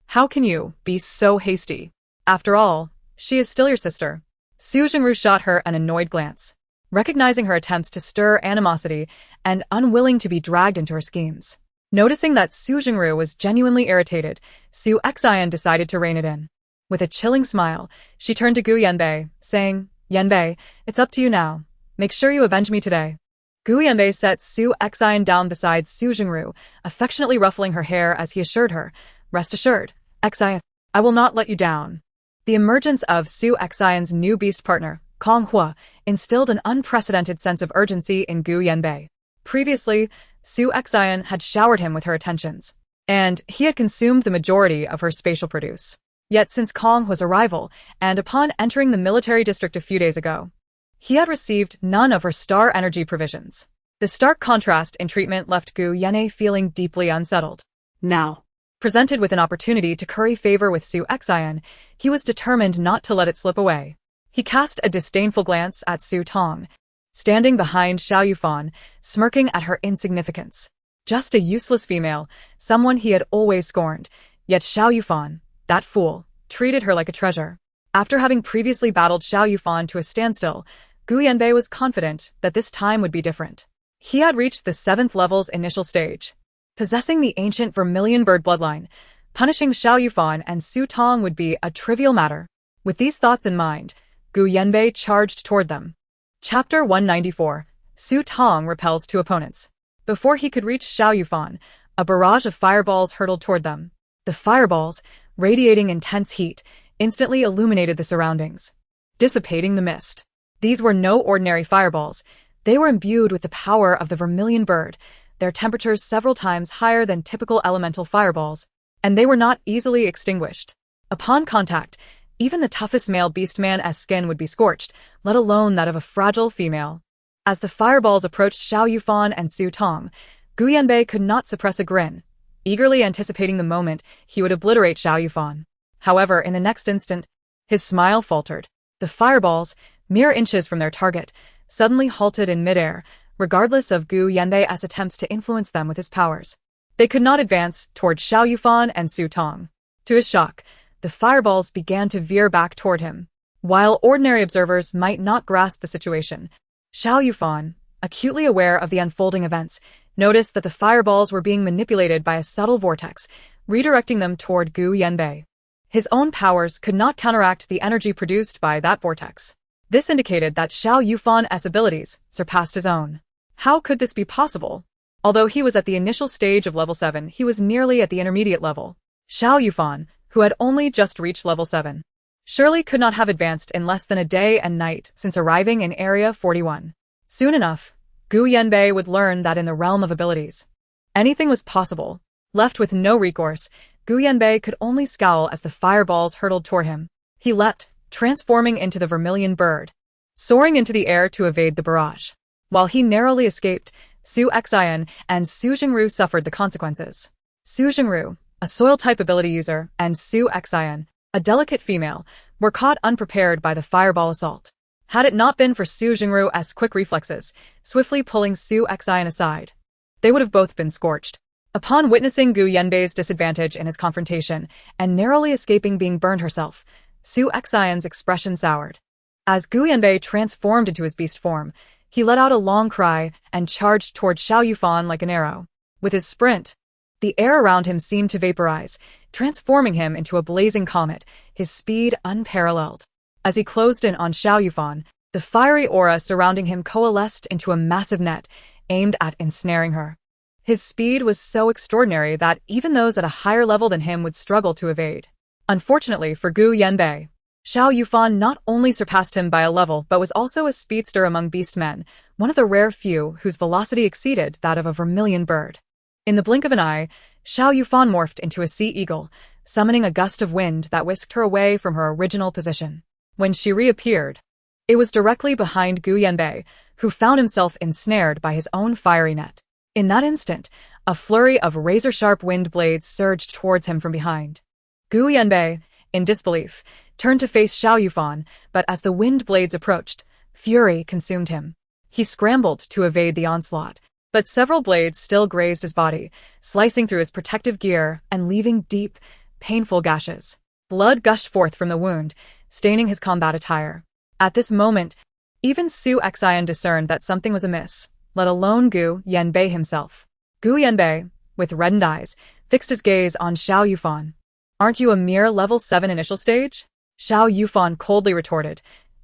how can you be so hasty? After all, she is still your sister." Su Jingru shot her an annoyed glance, recognizing her attempts to stir animosity and unwilling to be dragged into her schemes. Noticing that Su Jingru was genuinely irritated, Su Xian decided to rein it in. With a chilling smile, she turned to Gu Yanbei, saying, "Yanbei, it's up to you now. Make sure you avenge me today." Gu Yanbei set Su Xian down beside Su Jingru, affectionately ruffling her hair as he assured her, "Rest assured, Xian, I will not let you down." The emergence of Su Xian's new beast partner, Kong Hua, instilled an unprecedented sense of urgency in Gu Yanbei. Previously, Su Xian had showered him with her attentions, and he had consumed the majority of her spatial produce. Yet since Kong Hua's arrival, and upon entering the military district a few days ago, he had received none of her star energy provisions. The stark contrast in treatment left Gu Yanbei feeling deeply unsettled. "Now, Presented with an opportunity to curry favor with Su Xin, he was determined not to let it slip away. He cast a disdainful glance at Su Tong, standing behind Xiao Yufan, smirking at her insignificance. Just a useless female, someone he had always scorned, yet Xiao Yufan, that fool, treated her like a treasure. After having previously battled Xiao Yufan to a standstill, Gu Yanbei was confident that this time would be different. He had reached the 7th level's initial stage. Possessing the ancient vermilion bird bloodline, punishing Xiao Yufan and Su Tong would be a trivial matter. With these thoughts in mind, Gu Yanbei charged toward them. Chapter 194. Su Tong repels two opponents. Before he could reach Xiao Yufan, a barrage of fireballs hurtled toward them. The fireballs, radiating intense heat, instantly illuminated the surroundings, dissipating the mist. These were no ordinary fireballs. They were imbued with the power of the vermilion bird, their temperatures several times higher than typical elemental fireballs, and they were not easily extinguished. Upon contact, even the toughest male beastman's skin would be scorched, let alone that of a fragile female. As the fireballs approached Xiao Yufan and Su Tong, Gu Yanbei could not suppress a grin, eagerly anticipating the moment he would obliterate Xiao Yufan. However, in the next instant, his smile faltered. The fireballs, mere inches from their target, suddenly halted in midair, regardless of Gu Yanbei's attempts to influence them with his powers. They could not advance toward Xiao Yufan and Su Tong. To his shock, the fireballs began to veer back toward him. While ordinary observers might not grasp the situation, Xiao Yufan, acutely aware of the unfolding events, noticed that the fireballs were being manipulated by a subtle vortex, redirecting them toward Gu Yanbei. His own powers could not counteract the energy produced by that vortex. This indicated that Xiao Yufan's abilities surpassed his own. How could this be possible? Although he was at the initial stage of level 7, he was nearly at the intermediate level. Xiao Yufan, who had only just reached level 7, surely could not have advanced in less than a day and night since arriving in Area 41. Soon enough, Gu Yanbei would learn that in the realm of abilities, anything was possible. Left with no recourse, Gu Yanbei could only scowl as the fireballs hurtled toward him. He leapt, transforming into the vermilion bird, soaring into the air to evade the barrage. While he narrowly escaped, Su Xin and Su Jingru suffered the consequences. Su Jingru, a soil-type ability user, and Su Xin, a delicate female, were caught unprepared by the fireball assault. Had it not been for Su Jingru's quick reflexes, swiftly pulling Su Xin aside, they would have both been scorched. Upon witnessing Gu Yanbei's disadvantage in his confrontation and narrowly escaping being burned herself, Su Xion's expression soured. As Gu Yanbei transformed into his beast form, he let out a long cry and charged toward Xiao Yufan like an arrow. With his sprint, the air around him seemed to vaporize, transforming him into a blazing comet, his speed unparalleled. As he closed in on Xiao Yufan, the fiery aura surrounding him coalesced into a massive net, aimed at ensnaring her. His speed was so extraordinary that even those at a higher level than him would struggle to evade. Unfortunately for Gu Yanbei, Xiao Yufan not only surpassed him by a level but was also a speedster among beastmen, one of the rare few whose velocity exceeded that of a vermilion bird. In the blink of an eye, Xiao Yufan morphed into a sea eagle, summoning a gust of wind that whisked her away from her original position. When she reappeared, it was directly behind Gu Yanbei, who found himself ensnared by his own fiery net. In that instant, a flurry of razor-sharp wind blades surged towards him from behind. Gu Yanbei, in disbelief, turned to face Xiao Yufan, but as the wind blades approached, fury consumed him. He scrambled to evade the onslaught, but several blades still grazed his body, slicing through his protective gear and leaving deep, painful gashes. Blood gushed forth from the wound, staining his combat attire. At this moment, even Su Xin discerned that something was amiss, let alone Gu Yanbei himself. Gu Yanbei, with reddened eyes, fixed his gaze on Xiao Yufan. "Aren't you a mere level 7 initial stage?" Xiao Yufan coldly retorted.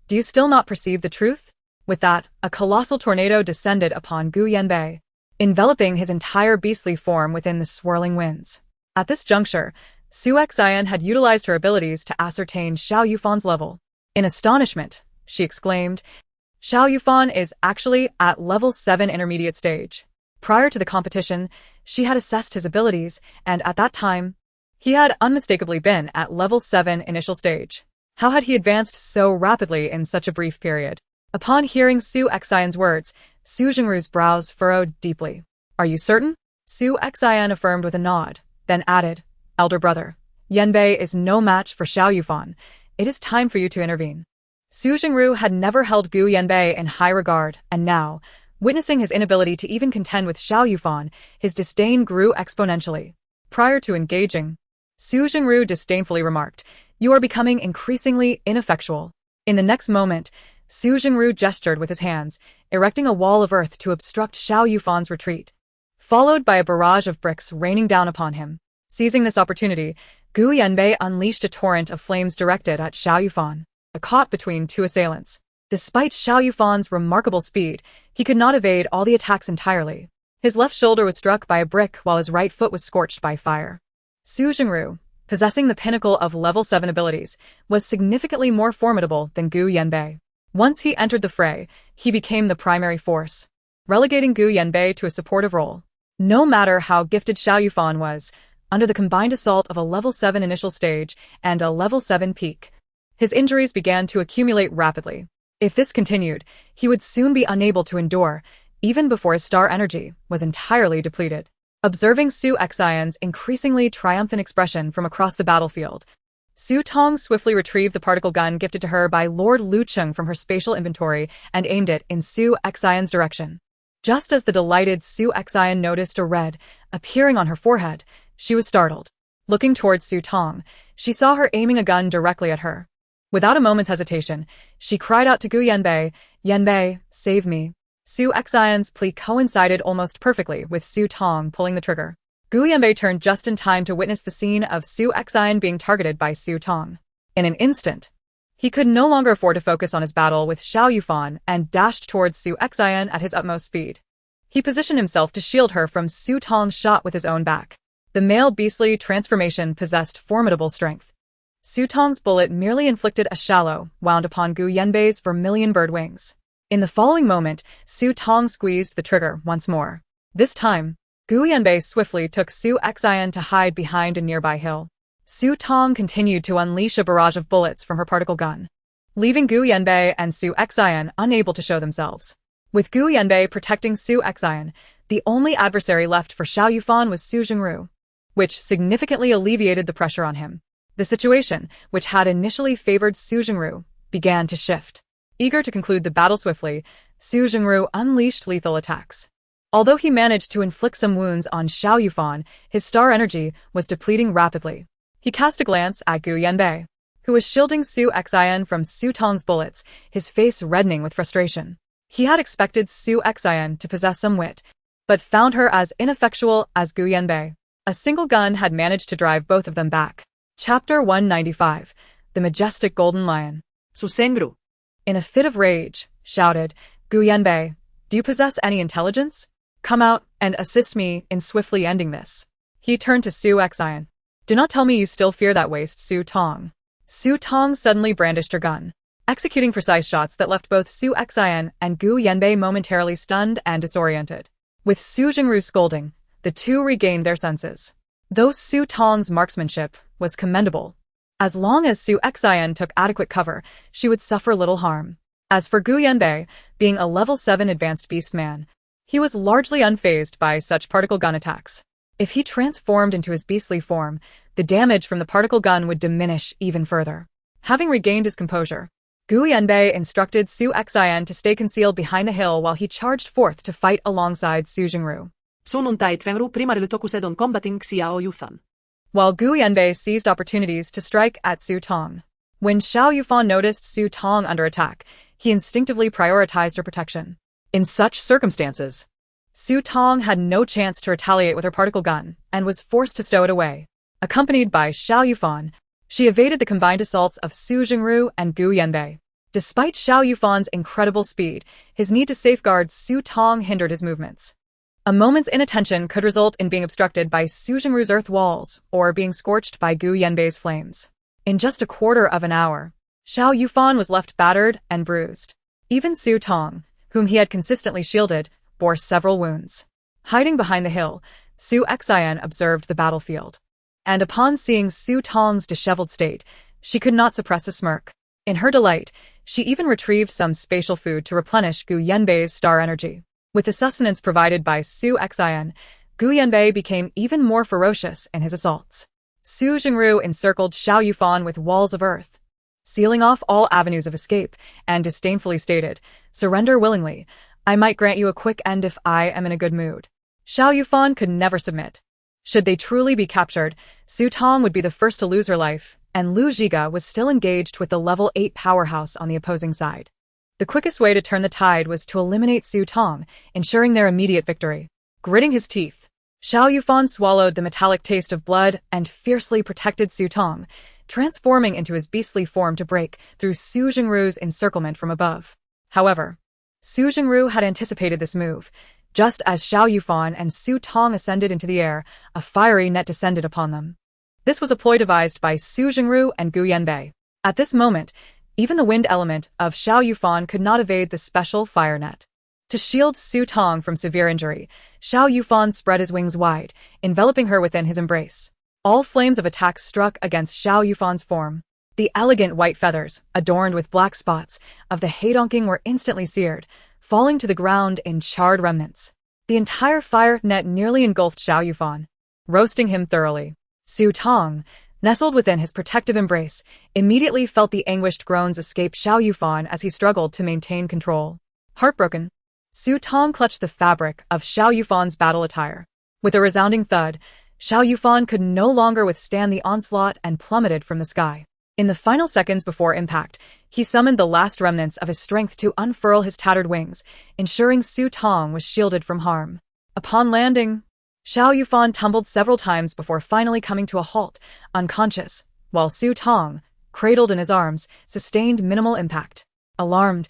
"Do you still not perceive the truth?" With that, a colossal tornado descended upon Gu Yanbei, enveloping his entire beastly form within the swirling winds. At this juncture, Su Xin had utilized her abilities to ascertain Xiao Yufan's level. In astonishment, she exclaimed, "Xiao Yufan is actually at level 7 intermediate stage." Prior to the competition, she had assessed his abilities, and at that time, he had unmistakably been at level 7 initial stage. How had he advanced so rapidly in such a brief period? Upon hearing Su Xion's words, Su Jingru's brows furrowed deeply. "Are you certain?" Su Xian affirmed with a nod, then added, elder brother. Yanbei is no match for Xiao Yufan. It is time for you to intervene. Su Jingru had never held Gu Yanbei in high regard, and now, witnessing his inability to even contend with Xiao Yufan, his disdain grew exponentially. Prior to engaging, Su Jingru disdainfully remarked, "You are becoming increasingly ineffectual." In the next moment, Su Jingru gestured with his hands, erecting a wall of earth to obstruct Xiao Yufan's retreat, followed by a barrage of bricks raining down upon him. Seizing this opportunity, Gu Yanbei unleashed a torrent of flames directed at Xiao Yufan, caught between two assailants. Despite Xiao Yufan's remarkable speed, he could not evade all the attacks entirely. His left shoulder was struck by a brick while his right foot was scorched by fire. Su Jingru, possessing the pinnacle of level 7 abilities, was significantly more formidable than Gu Yanbei. Once he entered the fray, he became the primary force, relegating Gu Yanbei to a supportive role. No matter how gifted Xiao Yufan was, under the combined assault of a level 7 initial stage and a level 7 peak, his injuries began to accumulate rapidly. If this continued, he would soon be unable to endure, even before his star energy was entirely depleted. Observing Su Xian's increasingly triumphant expression from across the battlefield, Su Tong swiftly retrieved the particle gun gifted to her by Lord Lu Cheng from her spatial inventory and aimed it in Su Xian's direction. Just as the delighted Su Xian noticed a red appearing on her forehead, she was startled. Looking towards Su Tong, she saw her aiming a gun directly at her. Without a moment's hesitation, she cried out to Gu Yanbei, "Yanbei, save me." Su Xian's plea coincided almost perfectly with Su Tong pulling the trigger. Gu Yanbei turned just in time to witness the scene of Su Xian being targeted by Su Tong. In an instant, he could no longer afford to focus on his battle with Xiao Yufan and dashed towards Su Xian at his utmost speed. He positioned himself to shield her from Su Tong's shot with his own back. The male beastly transformation possessed formidable strength. Su Tong's bullet merely inflicted a shallow wound upon Gu Yanbei's vermilion bird wings. In the following moment, Su Tong squeezed the trigger once more. This time, Gu Yanbei swiftly took Su Xian to hide behind a nearby hill. Su Tong continued to unleash a barrage of bullets from her particle gun, leaving Gu Yanbei and Su Xian unable to show themselves. With Gu Yanbei protecting Su Xian, the only adversary left for Xiao Yufan was Su Jingru, which significantly alleviated the pressure on him. The situation, which had initially favored Su Jingru, began to shift. Eager to conclude the battle swiftly, Su Jingru unleashed lethal attacks. Although he managed to inflict some wounds on Xiao Yufan, his star energy was depleting rapidly. He cast a glance at Gu Yanbei, who was shielding Su Xian from Su Tong's bullets, his face reddening with frustration. He had expected Su Xian to possess some wit, but found her as ineffectual as Gu Yanbei. A single gun had managed to drive both of them back. Chapter 195. The Majestic Golden Lion. Su Xin. In a fit of rage, shouted, "Gu Yanbei, do you possess any intelligence? Come out and assist me in swiftly ending this." He turned to Su Xian. "Do not tell me you still fear that waste, Su Tong." Su Tong suddenly brandished her gun, executing precise shots that left both Su Xian and Gu Yanbei momentarily stunned and disoriented. With Su Jingru scolding, the two regained their senses. Though Su Tong's marksmanship was commendable, as long as Su Xian took adequate cover, she would suffer little harm. As for Gu Yanbei, being a level 7 advanced beast man, he was largely unfazed by such particle gun attacks. If he transformed into his beastly form, the damage from the particle gun would diminish even further. Having regained his composure, Gu Yanbei instructed Su Xian to stay concealed behind the hill while he charged forth to fight alongside Su Jingru. Sunnuntai tvenru prima relutokusedon combating Xiao Yufan. While Gu Yanbei seized opportunities to strike at Su Tong. When Xiao Yufan noticed Su Tong under attack, he instinctively prioritized her protection. In such circumstances, Su Tong had no chance to retaliate with her particle gun and was forced to stow it away. Accompanied by Xiao Yufan, she evaded the combined assaults of Su Jingru and Gu Yanbei. Despite Xiao Yufan's incredible speed, his need to safeguard Su Tong hindered his movements. A moment's inattention could result in being obstructed by Su Jingru's earth walls or being scorched by Gu Yanbei's flames. In just a quarter of an hour, Xiao Yufan was left battered and bruised. Even Su Tong, whom he had consistently shielded, bore several wounds. Hiding behind the hill, Su Xian observed the battlefield. And upon seeing Su Tong's disheveled state, she could not suppress a smirk. In her delight, she even retrieved some spatial food to replenish Gu Yanbei's star energy. With the sustenance provided by Su Xian, Gu Yanbei became even more ferocious in his assaults. Su Jingru encircled Xiao Yufan with walls of earth, sealing off all avenues of escape, and disdainfully stated, "Surrender willingly. I might grant you a quick end if I am in a good mood." Xiao Yufan could never submit. Should they truly be captured, Su Tong would be the first to lose her life, and Lu Zhiga was still engaged with the level 8 powerhouse on the opposing side. The quickest way to turn the tide was to eliminate Su Tong, ensuring their immediate victory. Gritting his teeth, Xiao Yufan swallowed the metallic taste of blood and fiercely protected Su Tong, transforming into his beastly form to break through Su Jingru's encirclement from above. However, Su Jingru had anticipated this move. Just as Xiao Yufan and Su Tong ascended into the air, a fiery net descended upon them. This was a ploy devised by Su Jingru and Gu Yanbei. At this moment, even the wind element of Xiao Yufan could not evade the special fire net. To shield Su Tong from severe injury, Xiao Yufan spread his wings wide, enveloping her within his embrace. All flames of attack struck against Xiao Yufan's form. The elegant white feathers, adorned with black spots, of the heidongking were instantly seared, falling to the ground in charred remnants. The entire fire net nearly engulfed Xiao Yufan, roasting him thoroughly. Su Tong, nestled within his protective embrace, immediately felt the anguished groans escape Xiao Yufan as he struggled to maintain control. Heartbroken, Su Tong clutched the fabric of Xiao Yufan's battle attire. With a resounding thud, Xiao Yufan could no longer withstand the onslaught and plummeted from the sky. In the final seconds before impact, he summoned the last remnants of his strength to unfurl his tattered wings, ensuring Su Tong was shielded from harm. Upon landing, Xiao Yufan tumbled several times before finally coming to a halt, unconscious, while Su Tong, cradled in his arms, sustained minimal impact. Alarmed,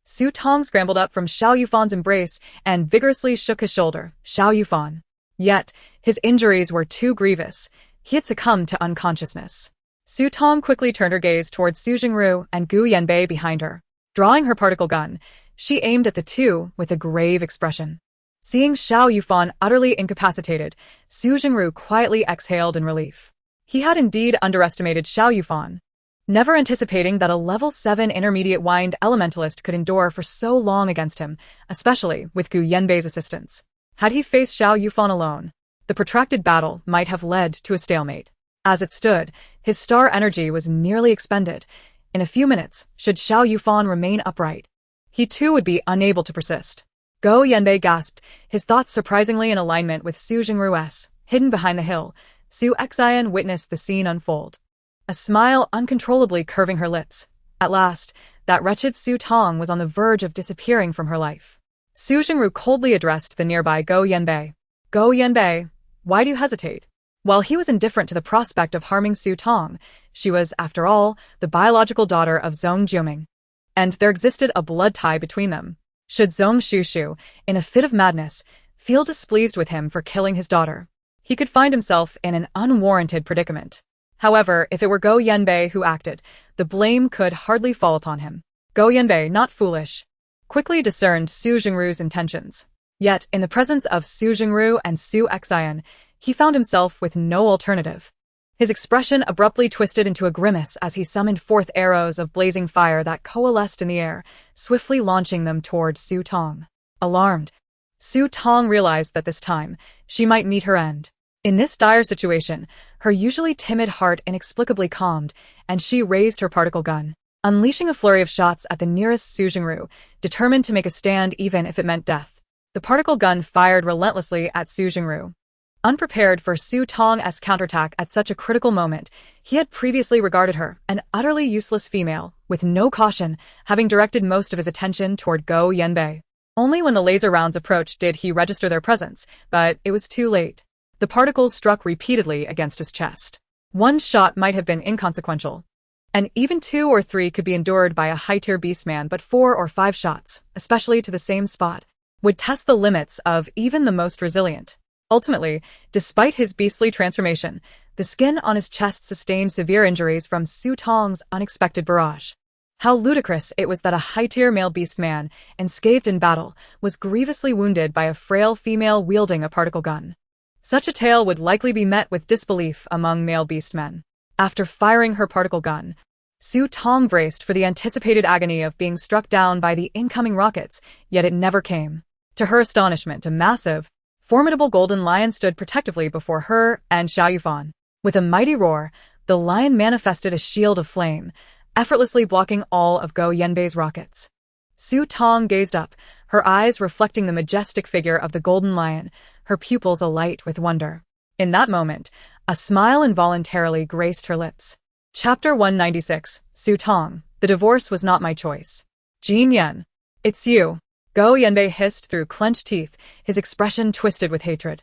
Su Tong scrambled up from Xiao Yufan's embrace and vigorously shook his shoulder. Xiao Yufan. Yet, his injuries were too grievous. He had succumbed to unconsciousness. Su Tong quickly turned her gaze towards Su Jingru and Gu Yanbei behind her. Drawing her particle gun, she aimed at the two with a grave expression. Seeing Xiao Yufan utterly incapacitated, Su Jingru quietly exhaled in relief. He had indeed underestimated Xiao Yufan, never anticipating that a level 7 intermediate wind elementalist could endure for so long against him, especially with Gu Yanbei's assistance. Had he faced Xiao Yufan alone, the protracted battle might have led to a stalemate. As it stood, his star energy was nearly expended. In a few minutes, should Xiao Yufan remain upright, he too would be unable to persist. Gu Yanbei gasped, his thoughts surprisingly in alignment with Su Jingru's. Hidden behind the hill, Su Xian witnessed the scene unfold, a smile uncontrollably curving her lips. At last, that wretched Su Tong was on the verge of disappearing from her life. Su Jingru coldly addressed the nearby Gu Yanbei. "Gu Yanbei, why do you hesitate?" While he was indifferent to the prospect of harming Su Tong, she was, after all, the biological daughter of Zhong Jiuming, and there existed a blood tie between them. Should Zhong Shushu, in a fit of madness, feel displeased with him for killing his daughter, he could find himself in an unwarranted predicament. However, if it were Gu Yanbei who acted, the blame could hardly fall upon him. Gu Yanbei, not foolish, quickly discerned Su Jingru's intentions. Yet, in the presence of Su Jingru and Su Xian, he found himself with no alternative. His expression abruptly twisted into a grimace as he summoned forth arrows of blazing fire that coalesced in the air, swiftly launching them toward Su Tong. Alarmed, Su Tong realized that this time, she might meet her end. In this dire situation, her usually timid heart inexplicably calmed, and she raised her particle gun, unleashing a flurry of shots at the nearest Su Jingru, determined to make a stand even if it meant death. The particle gun fired relentlessly at Su Jingru. Unprepared for Su Tong's counterattack at such a critical moment, he had previously regarded her an utterly useless female, with no caution, having directed most of his attention toward Gu Yanbei. Only when the laser rounds approached did he register their presence, but it was too late. The particles struck repeatedly against his chest. One shot might have been inconsequential, and even 2 or 3 could be endured by a high-tier beastman, but 4 or 5 shots, especially to the same spot, would test the limits of even the most resilient. Ultimately, despite his beastly transformation, the skin on his chest sustained severe injuries from Su Tong's unexpected barrage. How ludicrous it was that a high-tier male beastman, unscathed in battle, was grievously wounded by a frail female wielding a particle gun. Such a tale would likely be met with disbelief among male beastmen. After firing her particle gun, Su Tong braced for the anticipated agony of being struck down by the incoming rockets, yet it never came. To her astonishment, a massive, formidable golden lion stood protectively before her and Xiao Yufan. With a mighty roar, the lion manifested a shield of flame, effortlessly blocking all of Go Yanbei's rockets. Su Tong gazed up, her eyes reflecting the majestic figure of the golden lion, her pupils alight with wonder. In that moment, a smile involuntarily graced her lips. Chapter 196, Su Tong, the divorce was not my choice. Jin Yan. It's you. Go Yanbei hissed through clenched teeth, his expression twisted with hatred.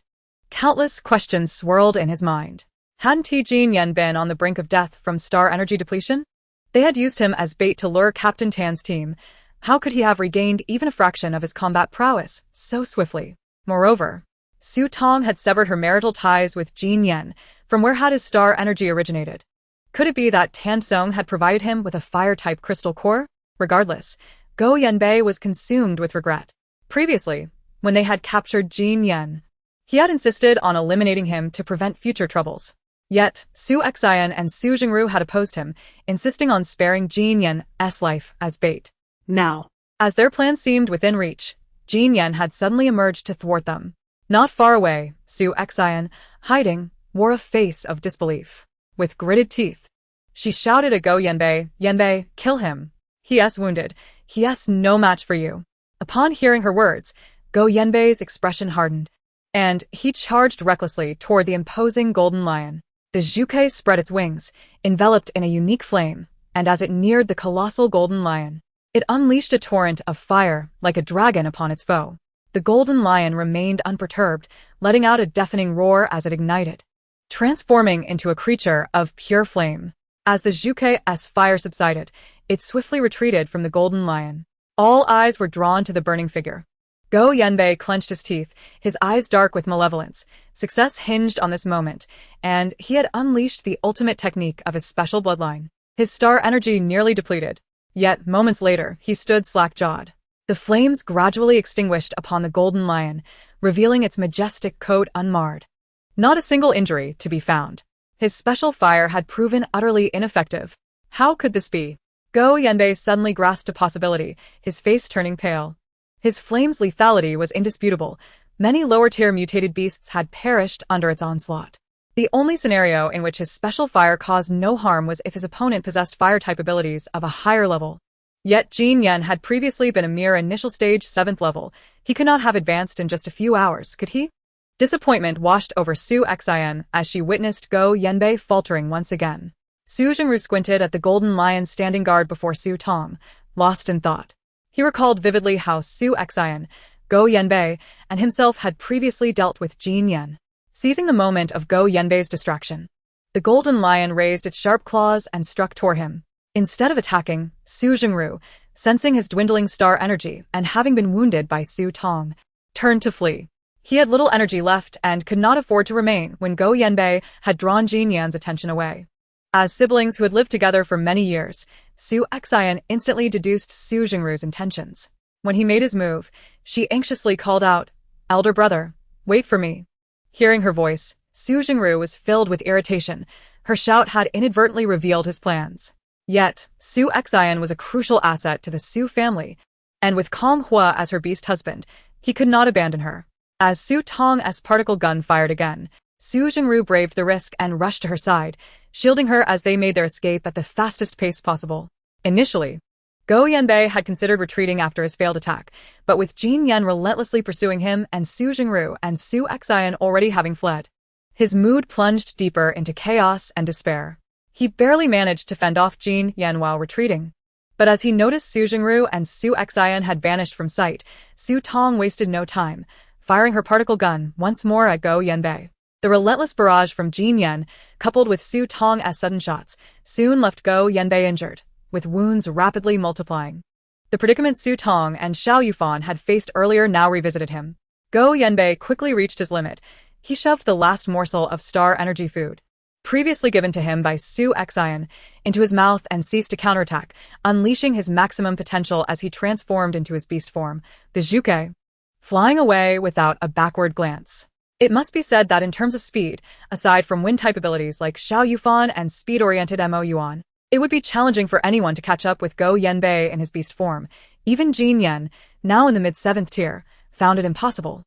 Countless questions swirled in his mind. Hadn't Jin Yan been on the brink of death from star energy depletion? They had used him as bait to lure Captain Tan's team. How could he have regained even a fraction of his combat prowess so swiftly? Moreover, Su Tong had severed her marital ties with Jin Yan, from where had his star energy originated. Could it be that Tan Song had provided him with a fire-type crystal core? Regardless, Go Yanbei was consumed with regret. Previously, when they had captured Jin Yan, he had insisted on eliminating him to prevent future troubles. Yet, Su Xian and Su Jingru had opposed him, insisting on sparing Jin Yan's life as bait. Now, as their plan seemed within reach, Jin Yan had suddenly emerged to thwart them. Not far away, Su Xian, hiding, wore a face of disbelief. With gritted teeth, she shouted at Go Yanbei, "Yanbei, kill him. He's wounded. He's no match for you." Upon hearing her words, Go Yanbei's expression hardened, and he charged recklessly toward the imposing golden lion. The Zhuke spread its wings, enveloped in a unique flame, and as it neared the colossal golden lion, it unleashed a torrent of fire like a dragon upon its foe. The golden lion remained unperturbed, letting out a deafening roar as it ignited, transforming into a creature of pure flame. As the Zhuke's fire subsided, it swiftly retreated from the golden lion. All eyes were drawn to the burning figure. Go Yanbei clenched his teeth, his eyes dark with malevolence. Success hinged on this moment, and he had unleashed the ultimate technique of his special bloodline. His star energy nearly depleted. Yet, moments later, he stood slack-jawed. The flames gradually extinguished upon the golden lion, revealing its majestic coat unmarred. Not a single injury to be found. His special fire had proven utterly ineffective. How could this be? Go Yanbei suddenly grasped a possibility, his face turning pale. His flame's lethality was indisputable. Many lower-tier mutated beasts had perished under its onslaught. The only scenario in which his special fire caused no harm was if his opponent possessed fire-type abilities of a higher level. Yet Jin Yan had previously been a mere initial stage 7th level. He could not have advanced in just a few hours, could he? Disappointment washed over Su Xian as she witnessed Go Yanbei faltering once again. Su Jingru squinted at the golden lion standing guard before Su Tong, lost in thought. He recalled vividly how Su Xian, Go Yanbei, and himself had previously dealt with Jin Yan. Seizing the moment of Go Yanbei's distraction, the golden lion raised its sharp claws and struck toward him. Instead of attacking, Su Jingru, sensing his dwindling star energy and having been wounded by Su Tong, turned to flee. He had little energy left and could not afford to remain when Go Yanbei had drawn Jin Yan's attention away. As siblings who had lived together for many years, Su Xian instantly deduced Su Jingru's intentions. When he made his move, she anxiously called out, "Elder brother, wait for me." Hearing her voice, Su Jingru was filled with irritation. Her shout had inadvertently revealed his plans. Yet, Su Xian was a crucial asset to the Su family, and with Kong Hua as her beast husband, he could not abandon her. As Su Tong's particle gun fired again, Su Jingru braved the risk and rushed to her side, shielding her as they made their escape at the fastest pace possible. Initially, Go Yanbei had considered retreating after his failed attack, but with Jin Yan relentlessly pursuing him and Su Jingru and Su Xian already having fled, his mood plunged deeper into chaos and despair. He barely managed to fend off Jin Yan while retreating. But as he noticed Su Jingru and Su Xian had vanished from sight, Su Tong wasted no time, firing her particle gun once more at Go Yanbei. The relentless barrage from Jin Yan, coupled with Su Tong's sudden shots, soon left Go Yanbei injured, with wounds rapidly multiplying. The predicament Su Tong and Xiao Yufan had faced earlier now revisited him. Go Yanbei quickly reached his limit. He shoved the last morsel of star energy food, previously given to him by Su Xian, into his mouth and ceased to counterattack, unleashing his maximum potential as he transformed into his beast form, the Zhuke, flying away without a backward glance. It must be said that in terms of speed, aside from wind-type abilities like Xiao Yufan and speed-oriented Yuan, it would be challenging for anyone to catch up with Go Yanbei in his beast form. Even Jin Yan, now in the mid-7th tier, found it impossible.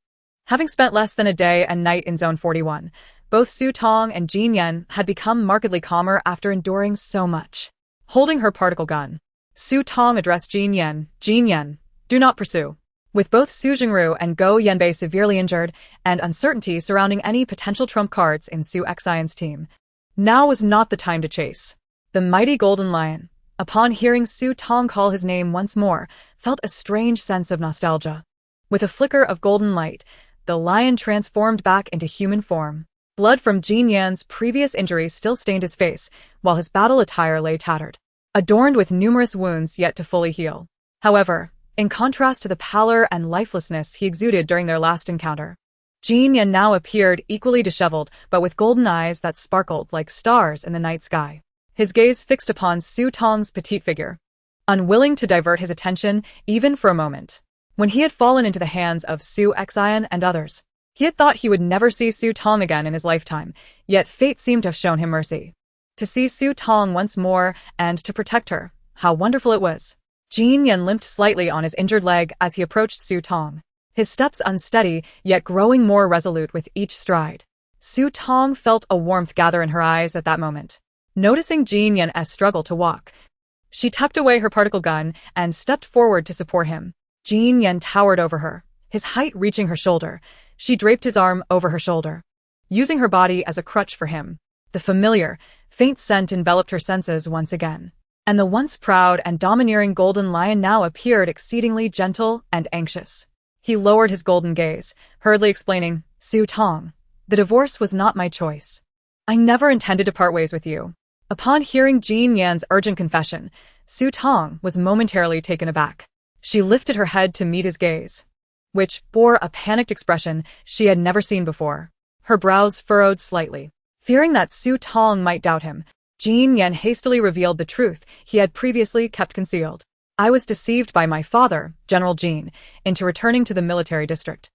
Having spent less than a day and night in Zone 41, Both Su Tong and Jin Yan had become markedly calmer after enduring so much. Holding her particle gun, Su Tong addressed Jin Yan. Jin Yan, do not pursue. With both Su Jingru and Go Yanbei severely injured, and uncertainty surrounding any potential trump cards in Su Xian's team, now was not the time to chase. The mighty Golden Lion, upon hearing Su Tong call his name once more, felt a strange sense of nostalgia. With a flicker of golden light, the lion transformed back into human form. Blood from Jin Yan's previous injury still stained his face, while his battle attire lay tattered, adorned with numerous wounds yet to fully heal. However, in contrast to the pallor and lifelessness he exuded during their last encounter, Jin Yan now appeared equally disheveled but with golden eyes that sparkled like stars in the night sky. His gaze fixed upon Su Tong's petite figure, unwilling to divert his attention even for a moment. When he had fallen into the hands of Su Xian and others, he had thought he would never see Su Tong again in his lifetime, yet fate seemed to have shown him mercy. To see Su Tong once more and to protect her, how wonderful it was. Jin Yan limped slightly on his injured leg as he approached Su Tong, his steps unsteady yet growing more resolute with each stride. Su Tong felt a warmth gather in her eyes at that moment. Noticing Jin Yan's struggle to walk, she tucked away her particle gun and stepped forward to support him. Jin Yan towered over her, his height reaching her shoulder. She draped his arm over her shoulder, using her body as a crutch for him. The familiar, faint scent enveloped her senses once again, and the once proud and domineering golden lion now appeared exceedingly gentle and anxious. He lowered his golden gaze, hurriedly explaining, Su Tong, the divorce was not my choice. I never intended to part ways with you. Upon hearing Jin Yan's urgent confession, Su Tong was momentarily taken aback. She lifted her head to meet his gaze, which bore a panicked expression she had never seen before. Her brows furrowed slightly. Fearing that Su Tong might doubt him, Jin Yan hastily revealed the truth he had previously kept concealed. I was deceived by my father, General Jin, into returning to the military district.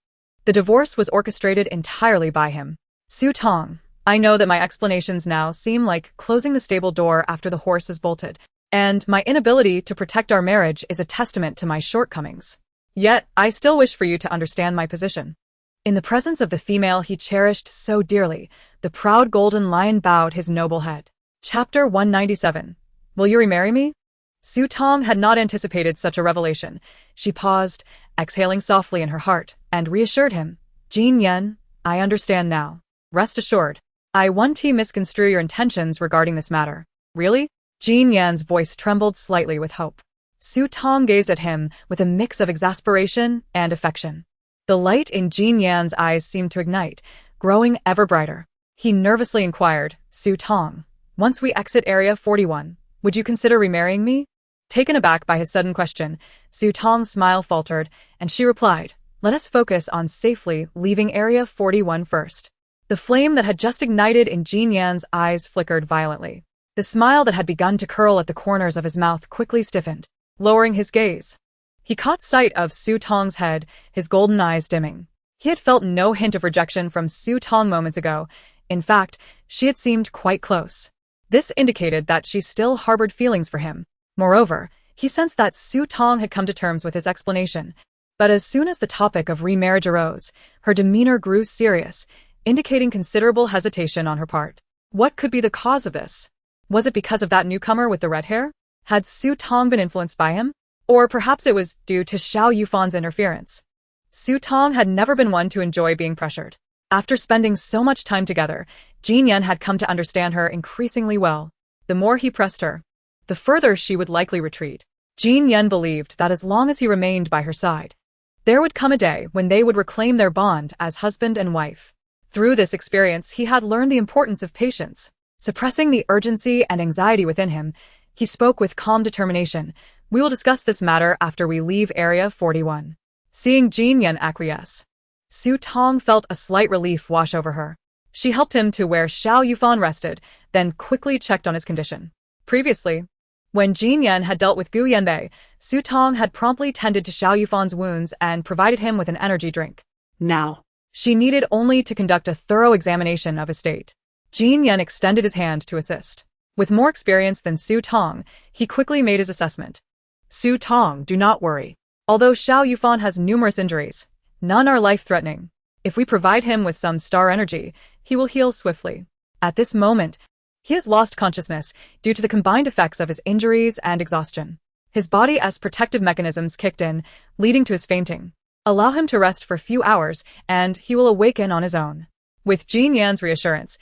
The divorce was orchestrated entirely by him. Su Tong, I know that my explanations now seem like closing the stable door after the horse is bolted, and my inability to protect our marriage is a testament to my shortcomings. Yet, I still wish for you to understand my position. In the presence of the female he cherished so dearly, the proud golden lion bowed his noble head. Chapter 197. Will you remarry me? Su Tong had not anticipated such a revelation. She paused, exhaling softly in her heart, and reassured him. Jin Yan, I understand now. Rest assured. I won't misconstrue your intentions regarding this matter. Really? Jin Yan's voice trembled slightly with hope. Su Tong gazed at him with a mix of exasperation and affection. The light in Jin Yan's eyes seemed to ignite, growing ever brighter. He nervously inquired, Su Tong, once we exit Area 41, would you consider remarrying me? Taken aback by his sudden question, Su Tong's smile faltered, and she replied, let us focus on safely leaving Area 41 first. The flame that had just ignited in Jin Yan's eyes flickered violently. The smile that had begun to curl at the corners of his mouth quickly stiffened. Lowering his gaze, he caught sight of Su Tong's head, his golden eyes dimming. He had felt no hint of rejection from Su Tong moments ago. In fact, she had seemed quite close. This indicated that she still harbored feelings for him. Moreover, he sensed that Su Tong had come to terms with his explanation. But as soon as the topic of remarriage arose, her demeanor grew serious, indicating considerable hesitation on her part. What could be the cause of this? Was it because of that newcomer with the red hair? Had Su Tong been influenced by him? Or perhaps it was due to Xiao Yufan's interference. Su Tong had never been one to enjoy being pressured. After spending so much time together, Jin Yan had come to understand her increasingly well. The more he pressed her, the further she would likely retreat. Jin Yan believed that as long as he remained by her side, there would come a day when they would reclaim their bond as husband and wife. Through this experience, he had learned the importance of patience. Suppressing the urgency and anxiety within him, he spoke with calm determination. We will discuss this matter after we leave Area 41. Seeing Jin Yan acquiesce, Su Tong felt a slight relief wash over her. She helped him to where Xiao Yufan rested, then quickly checked on his condition. Previously, when Jin Yan had dealt with Gu Yanbei, Su Tong had promptly tended to Xiao Yufan's wounds and provided him with an energy drink. Now, she needed only to conduct a thorough examination of his state. Jin Yan extended his hand to assist. With more experience than Su Tong, he quickly made his assessment. Su Tong, do not worry. Although Xiao Yufan has numerous injuries, none are life-threatening. If we provide him with some star energy, he will heal swiftly. At this moment, he has lost consciousness due to the combined effects of his injuries and exhaustion. His body's protective mechanisms kicked in, leading to his fainting. Allow him to rest for a few hours, and he will awaken on his own. With Jin Yan's reassurance,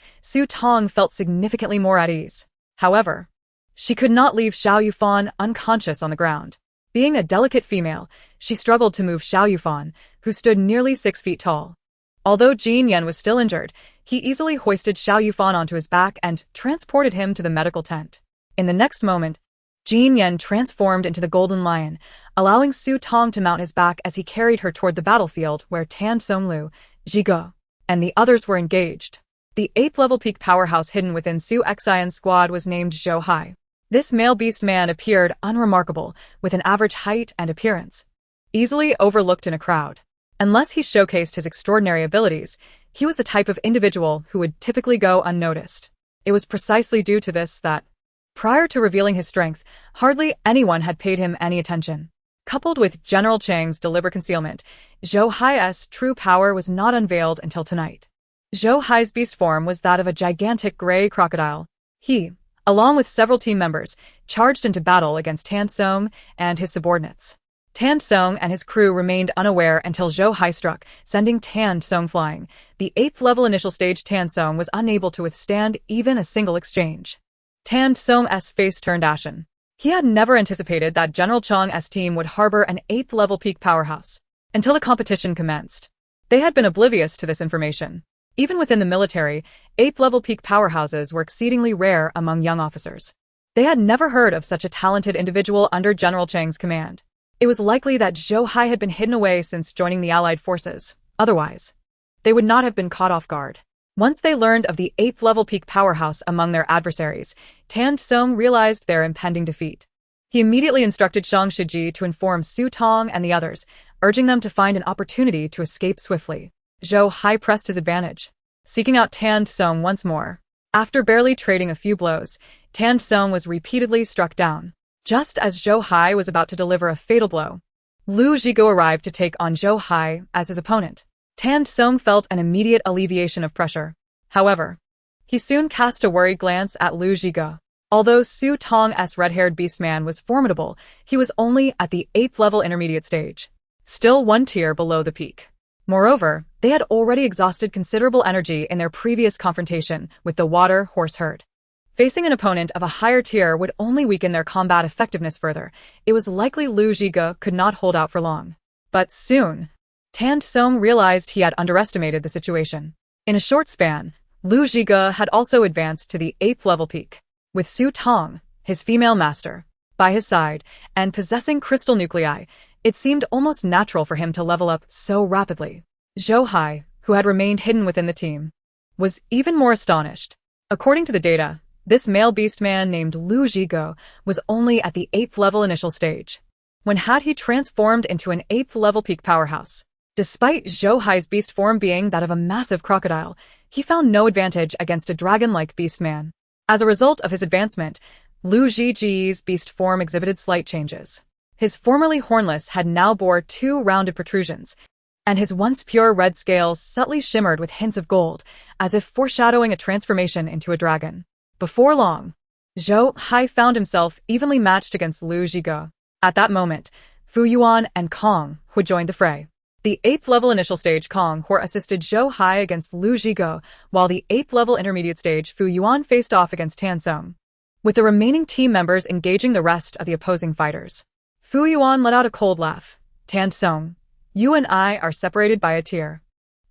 Tong felt significantly more at ease. However, she could not leave Xiao Yufan unconscious on the ground. Being a delicate female, she struggled to move Xiao Yufan, who stood nearly 6 feet tall. Although Jin Yan was still injured, he easily hoisted Xiao Yufan onto his back and transported him to the medical tent. In the next moment, Jin Yan transformed into the Golden Lion, allowing Tong to mount his back as he carried her toward the battlefield where Tan Songlu, Zhigo, and the others were engaged. The 8th level peak powerhouse hidden within Su Xian's squad was named Zhou Hai. This male beast man appeared unremarkable, with an average height and appearance, easily overlooked in a crowd. Unless he showcased his extraordinary abilities, he was the type of individual who would typically go unnoticed. It was precisely due to this that, prior to revealing his strength, hardly anyone had paid him any attention. Coupled with General Chang's deliberate concealment, Zhou Hai's true power was not unveiled until tonight. Zhou Hai's beast form was that of a gigantic gray crocodile. He, along with several team members, charged into battle against Tan Song and his subordinates. Tan Song and his crew remained unaware until Zhou Hai struck, sending Tan Song flying. The 8th level initial stage Tan Song was unable to withstand even a single exchange. Tan Song's face turned ashen. He had never anticipated that General Chang's team would harbor an 8th level peak powerhouse. Until the competition commenced, they had been oblivious to this information. Even within the military, 8th level peak powerhouses were exceedingly rare among young officers. They had never heard of such a talented individual under General Chang's command. It was likely that Zhou Hai had been hidden away since joining the Allied forces. Otherwise, they would not have been caught off guard. Once they learned of the 8th level peak powerhouse among their adversaries, Tan Song realized their impending defeat. He immediately instructed Shang Shiji to inform Tong and the others, urging them to find an opportunity to escape swiftly. Zhou Hai pressed his advantage, seeking out Tan Song once more. After barely trading a few blows, Tan Song was repeatedly struck down. Just as Zhou Hai was about to deliver a fatal blow, Lu Zhigo arrived to take on Zhou Hai as his opponent. Tan Song felt an immediate alleviation of pressure. However, he soon cast a worried glance at Lu Zhigo. Although Tong's red-haired beastman was formidable, he was only at the 8th level intermediate stage, still one tier below the peak. Moreover, they had already exhausted considerable energy in their previous confrontation with the water horse herd. Facing an opponent of a higher tier would only weaken their combat effectiveness further. It was likely Lu Zhigo could not hold out for long. But soon, Tan Song realized he had underestimated the situation. In a short span, Lu Zhigo had also advanced to the 8th level peak. With Tong, his female master, by his side, and possessing crystal nuclei, it seemed almost natural for him to level up so rapidly. Zhou Hai, who had remained hidden within the team, was even more astonished. According to the data, this male beastman named Lu Zhigo was only at the 8th level initial stage. When had he transformed into an 8th level peak powerhouse? Despite Zhou Hai's beast form being that of a massive crocodile, he found no advantage against a dragon-like beastman. As a result of his advancement, Lu Zhiji's beast form exhibited slight changes. His formerly hornless head now bore 2 rounded protrusions, and his once pure red scales subtly shimmered with hints of gold, as if foreshadowing a transformation into a dragon. Before long, Zhou Hai found himself evenly matched against Lu Zhigo. At that moment, Yuan and Kong would join the fray. The 8th level initial stage Kong assisted Zhou Hai against Lu Zhigo, while the 8th level intermediate stage Yuan faced off against Tan Song, with the remaining team members engaging the rest of the opposing fighters. Yuan let out a cold laugh. Tan Song, you and I are separated by a tier.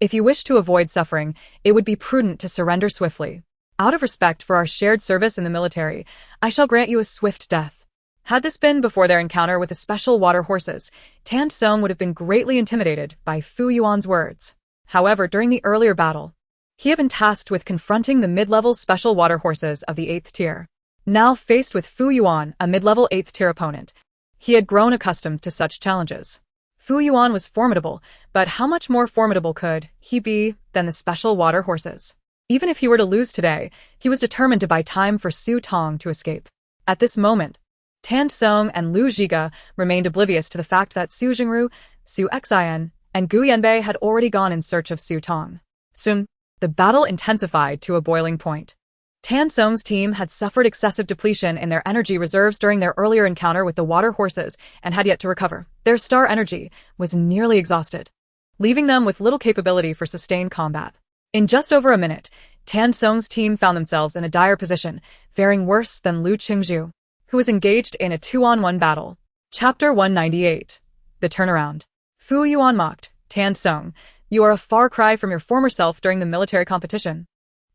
If you wish to avoid suffering, it would be prudent to surrender swiftly. Out of respect for our shared service in the military, I shall grant you a swift death. Had this been before their encounter with the special water horses, Tan Song would have been greatly intimidated by Yuan's words. However, during the earlier battle, he had been tasked with confronting the mid-level special water horses of the 8th tier. Now faced with Yuan, a mid-level 8th tier opponent, he had grown accustomed to such challenges. Yuan was formidable, but how much more formidable could he be than the special water horses? Even if he were to lose today, he was determined to buy time for Tong to escape. At this moment, Tan Song and Lu Zhigo remained oblivious to the fact that Su Jingru, Su Xian, and Gu Yanbei had already gone in search of Tong. Soon, the the battle intensified to a boiling point. Tan Song's team had suffered excessive depletion in their energy reserves during their earlier encounter with the water horses and had yet to recover. Their star energy was nearly exhausted, leaving them with little capability for sustained combat. In just over a minute, Tan Song's team found themselves in a dire position, faring worse than Lu Qingzhu, who was engaged in a 2-on-1 battle. Chapter 198. The Turnaround. Fu Yuan mocked, "Tan Song, you are a far cry from your former self during the military competition."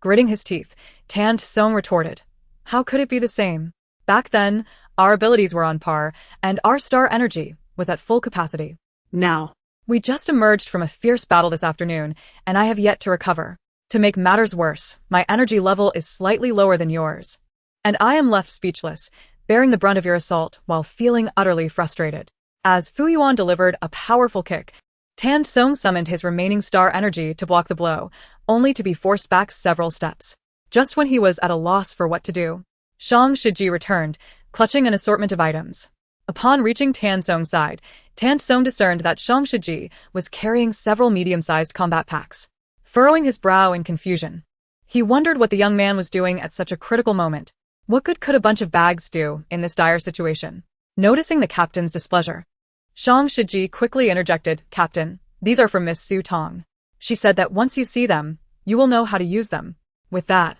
Gritting his teeth, Tan Song retorted, "How could it be the same? Back then, our abilities were on par, and our star energy was at full capacity. Now, We just emerged from a fierce battle this afternoon, and I have yet to recover. To make matters worse, my energy level is slightly lower than yours. And I am left speechless, bearing the brunt of your assault while feeling utterly frustrated." As Fu Yuan delivered a powerful kick, Tan Song summoned his remaining star energy to block the blow, only to be forced back several steps. Just when he was at a loss for what to do, Shang Shiji returned, clutching an assortment of items. Upon reaching Tan Song's side, Tan Song discerned that Shang Shiji was carrying several medium-sized combat packs. Furrowing his brow in confusion, he wondered what the young man was doing at such a critical moment. What good could a bunch of bags do in this dire situation? Noticing the captain's displeasure, Shang Shiji quickly interjected, "Captain, these are from Miss Su Tong. She said that once you see them, you will know how to use them." With that,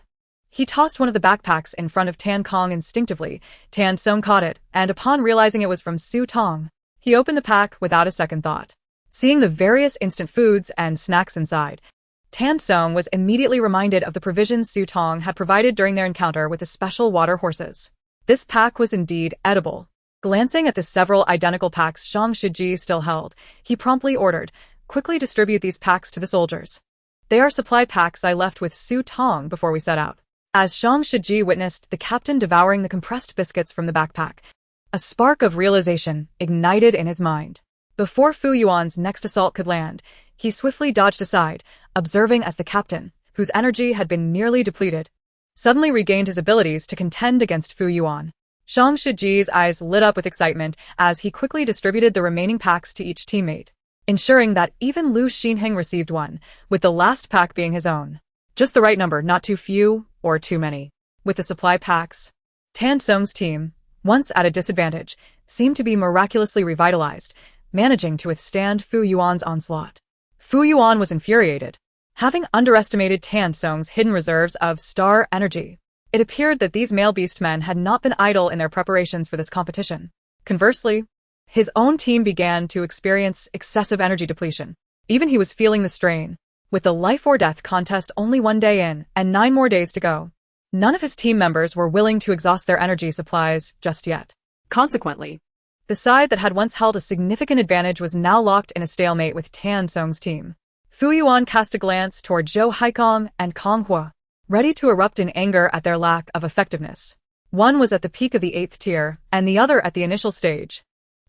he tossed one of the backpacks in front of Tan Kong instinctively. Tan Song caught it, and upon realizing it was from Su Tong, he opened the pack without a second thought. Seeing the various instant foods and snacks inside, Tan Song was immediately reminded of the provisions Su Tong had provided during their encounter with the special water horses. This pack was indeed edible. Glancing at the several identical packs Shang Shiji still held, he promptly ordered, "Quickly distribute these packs to the soldiers. They are supply packs I left with Su Tong before we set out." As Shang Shiji witnessed the captain devouring the compressed biscuits from the backpack, a spark of realization ignited in his mind. Before Fu Yuan's next assault could land, he swiftly dodged aside, observing as the captain, whose energy had been nearly depleted, suddenly regained his abilities to contend against Fu Yuan. Shang Shiji's eyes lit up with excitement as he quickly distributed the remaining packs to each teammate, ensuring that even Lu Xinheng received one, with the last pack being his own. Just the right number, not too few or too many. With the supply packs, Tan Song's team, once at a disadvantage, seemed to be miraculously revitalized, managing to withstand Fu Yuan's onslaught. Fu Yuan was infuriated, having underestimated Tan Song's hidden reserves of star energy. It appeared that these male beastmen had not been idle in their preparations for this competition. Conversely, his own team began to experience excessive energy depletion. Even he was feeling the strain. With the life-or-death contest only 1 day in and 9 more days to go, none of his team members were willing to exhaust their energy supplies just yet. consequently, The side that had once held a significant advantage was now locked in a stalemate with Tan Song's team. Fu Yuan cast a glance toward Zhou Haikong and Kong Hua, ready to erupt in anger at their lack of effectiveness. One was at the peak of the 8th tier, and the other at the initial stage.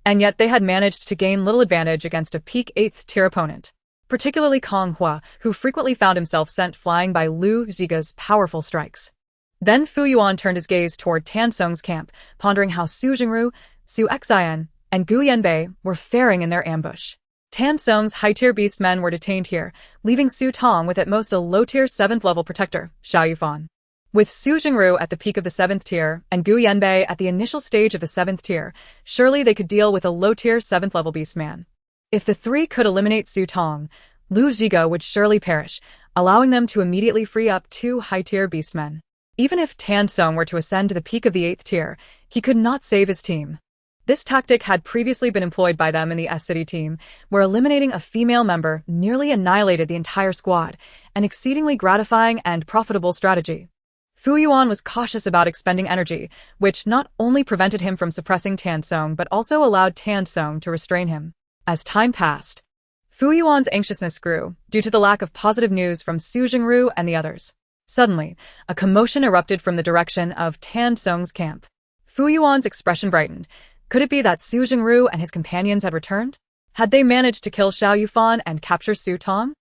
And yet they had managed to gain little advantage against a peak 8th tier opponent, particularly Kong Hua, who frequently found himself sent flying by Lu Zhiga's powerful strikes. Then Fu Yuan turned his gaze toward Tan Song's camp, pondering how Su Jingru, Su Xian, and Gu Yanbei were faring in their ambush. Tan Song's high-tier beastmen were detained here, leaving Su Tong with at most a low-tier 7th-level protector, Xiao Yufan. With Su Jingru at the peak of the 7th tier and Gu Yanbei at the initial stage of the 7th tier, surely they could deal with a low-tier 7th-level beastman. If the three could eliminate Su Tong, Lu Zhiga would surely perish, allowing them to immediately free up 2 high-tier beastmen. Even if Tan Song were to ascend to the peak of the 8th tier, he could not save his team. This tactic had previously been employed by them in the S-City team, where eliminating a female member nearly annihilated the entire squad, an exceedingly gratifying and profitable strategy. Fu Yuan was cautious about expending energy, which not only prevented him from suppressing Tan Song but also allowed Tan Song to restrain him. As time passed, Fu Yuan's anxiousness grew due to the lack of positive news from Su Jingru and the others. Suddenly, a commotion erupted from the direction of Tan Song's camp. Fu Yuan's expression brightened. Could it be that Su Jingru and his companions had returned? Had they managed to kill Xiao Yufan and capture Su Tong?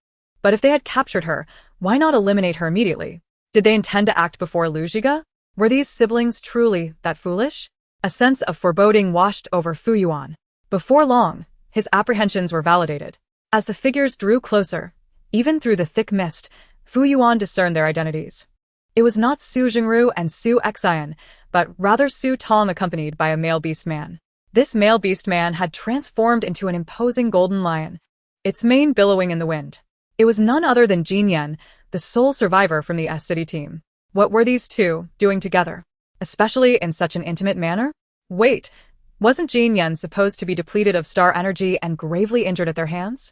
But if they had captured her, why not eliminate her immediately? Did they intend to act before Lu Zhiga? Were these siblings truly that foolish? A sense of foreboding washed over Fu Yuan. Before long, his apprehensions were validated. As the figures drew closer, even through the thick mist, Fu Yuan discerned their identities. It was not Su Jingru and Su Xian, but rather Su Tong accompanied by a male beast man. This male beast man had transformed into an imposing golden lion, its mane billowing in the wind. It was none other than Jin Yan, the sole survivor from the S-City team. What were these two doing together, especially in such an intimate manner? Wait, wasn't Jin Yan supposed to be depleted of star energy and gravely injured at their hands?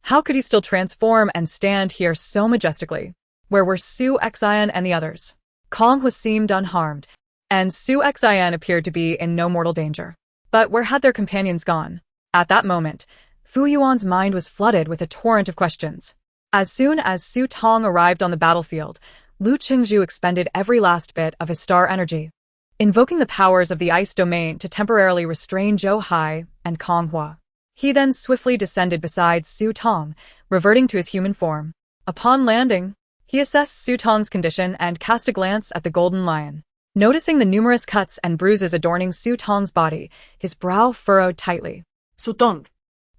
How could he still transform and stand here so majestically? Where were Su Xian and the others? Kong was seemed unharmed, and Su Xian appeared to be in no mortal danger. But where had their companions gone? At that moment, Fu Yuan's mind was flooded with a torrent of questions. As soon as Su Tong arrived on the battlefield, Lu Qingzhu expended every last bit of his star energy, invoking the powers of the ice domain to temporarily restrain Zhou Hai and Kong Hua. He then swiftly descended beside Su Tong, reverting to his human form. Upon landing, he assessed Su Tong's condition and cast a glance at the golden lion. Noticing the numerous cuts and bruises adorning Su Tong's body, his brow furrowed tightly. Su Tong.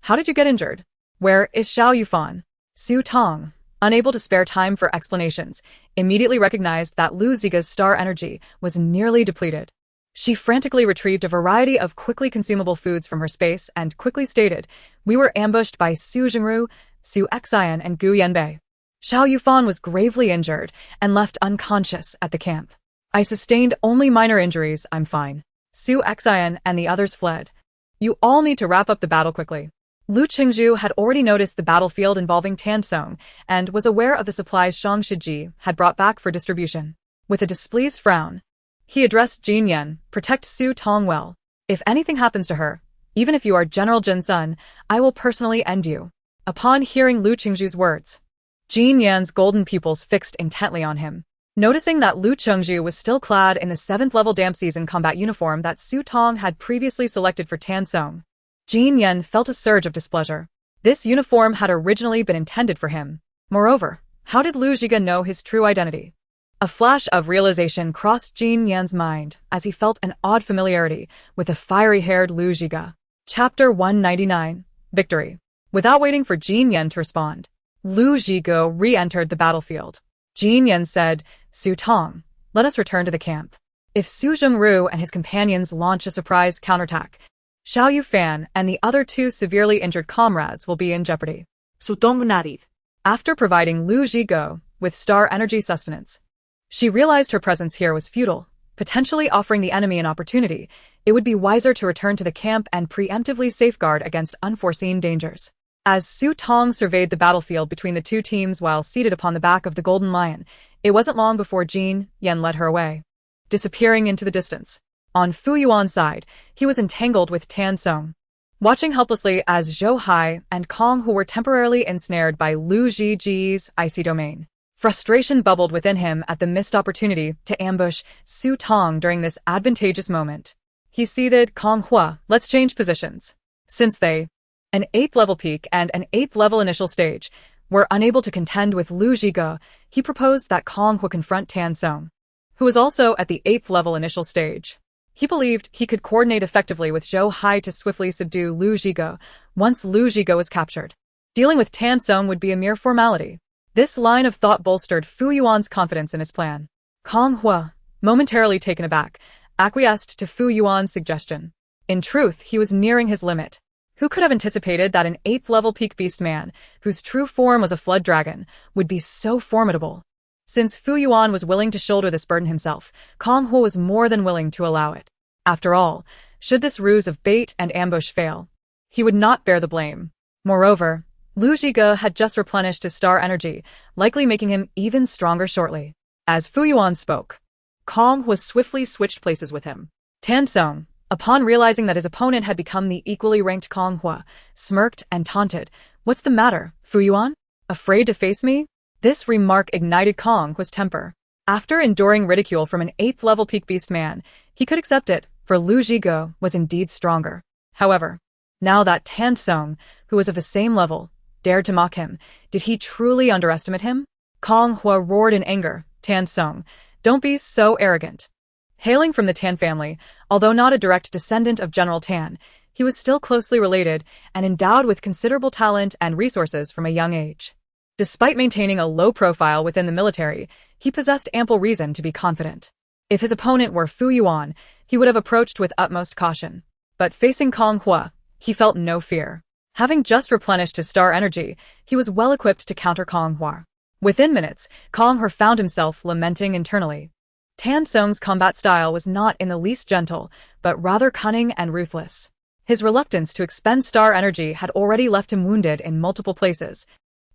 How did you get injured? Where is Xiao Yufan? Su Tong, unable to spare time for explanations, immediately recognized that Lu Ziga's star energy was nearly depleted. She frantically retrieved a variety of quickly consumable foods from her space and quickly stated, "We were ambushed by Su Jingru, Su Xian, and Gu Yanbei. Xiao Yufan was gravely injured and left unconscious at the camp. I sustained only minor injuries, I'm fine. Su Xian and the others fled. You all need to wrap up the battle quickly." Lu Qingzhu had already noticed the battlefield involving Tansong and was aware of the supplies Zhang Shiji had brought back for distribution. With a displeased frown, he addressed Jin Yan, "Protect Su Tong well. If anything happens to her, even if you are General Jin's son, I will personally end you." Upon hearing Lu Qingzhu's words, Jin Yan's golden pupils fixed intently on him. Noticing that Lu Qingzhu was still clad in the 7th level damp season combat uniform that Su Tong had previously selected for Tansong, Jin Yan felt a surge of displeasure. This uniform had originally been intended for him. Moreover, how did Lu Ziga know his true identity? A flash of realization crossed Jin Yan's mind as he felt an odd familiarity with the fiery-haired Lu Ziga. Chapter 199, Victory. Without waiting for Jin Yan to respond, Lu Ziga re-entered the battlefield. Jin Yan said, "Su Tong, let us return to the camp. If Su Jingru and his companions launch a surprise counterattack, Xiao Yufan and the other 2 severely injured comrades will be in jeopardy." Su Tong nodded. After providing Lu Ziga with star energy sustenance, she realized her presence here was futile, potentially offering the enemy an opportunity. It would be wiser to return to the camp and preemptively safeguard against unforeseen dangers. As Su Tong surveyed the battlefield between the 2 teams while seated upon the back of the golden lion, it wasn't long before Jin Yan led her away, disappearing into the distance. On Fu Yuan's side, he was entangled with Tansong, watching helplessly as Zhou Hai and Kong Hu were temporarily ensnared by Lu Ziji's icy domain. Frustration bubbled within him at the missed opportunity to ambush Su Tong during this advantageous moment. He seethed, "Kong Hua, let's change positions." Since they, an 8th level peak and an 8th level initial stage, were unable to contend with Lu Ziga, he proposed that Kong Hua confront Tansong, who was also at the 8th level initial stage. He believed he could coordinate effectively with Zhou Hai to swiftly subdue Lu Ziga once Lu Ziga was captured. Dealing with Tansong would be a mere formality. This line of thought bolstered Fu Yuan's confidence in his plan. Kong Hua, momentarily taken aback, acquiesced to Fu Yuan's suggestion. In truth, he was nearing his limit. Who could have anticipated that an 8th level peak beast man, whose true form was a flood dragon, would be so formidable? Since Fu Yuan was willing to shoulder this burden himself, Kong Hua was more than willing to allow it. After all, should this ruse of bait and ambush fail, he would not bear the blame. Moreover, Lu Ziga had just replenished his star energy, likely making him even stronger shortly. As Fu Yuan spoke, Kong Hua swiftly switched places with him. Tansong, upon realizing that his opponent had become the equally ranked Kong Hua, smirked and taunted. "What's the matter, Fu Yuan? Afraid to face me?" This remark ignited Kong Hua's temper. After enduring ridicule from an 8th level peak beast man, he could accept it, for Lu Ziga was indeed stronger. However, now that Tansong, who was of the same level, dared to mock him, did he truly underestimate him? Kong Hua roared in anger, "Tansong, don't be so arrogant." Hailing from the Tan family, although not a direct descendant of General Tan, he was still closely related and endowed with considerable talent and resources from a young age. Despite maintaining a low profile within the military, he possessed ample reason to be confident. If his opponent were Fu Yuan, he would have approached with utmost caution. But facing Kong Hua, he felt no fear. Having just replenished his star energy, he was well equipped to counter Kong Hua. Within minutes, Kong Hua found himself lamenting internally. Tan Song's combat style was not in the least gentle, but rather cunning and ruthless. His reluctance to expend star energy had already left him wounded in multiple places,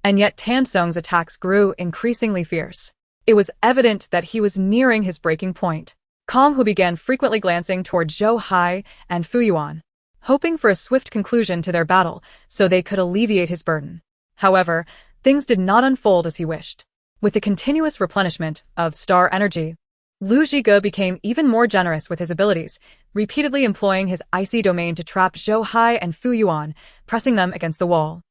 and yet Tan Song's attacks grew increasingly fierce. It was evident that he was nearing his breaking point. Kong Hua began frequently glancing toward Zhou Hai and Fu Yuan, hoping for a swift conclusion to their battle so they could alleviate his burden. However, things did not unfold as he wished. With the continuous replenishment of star energy, Lu Zhige became even more generous with his abilities, repeatedly employing his icy domain to trap Zhou Hai and Fu Yuan, pressing them against the wall.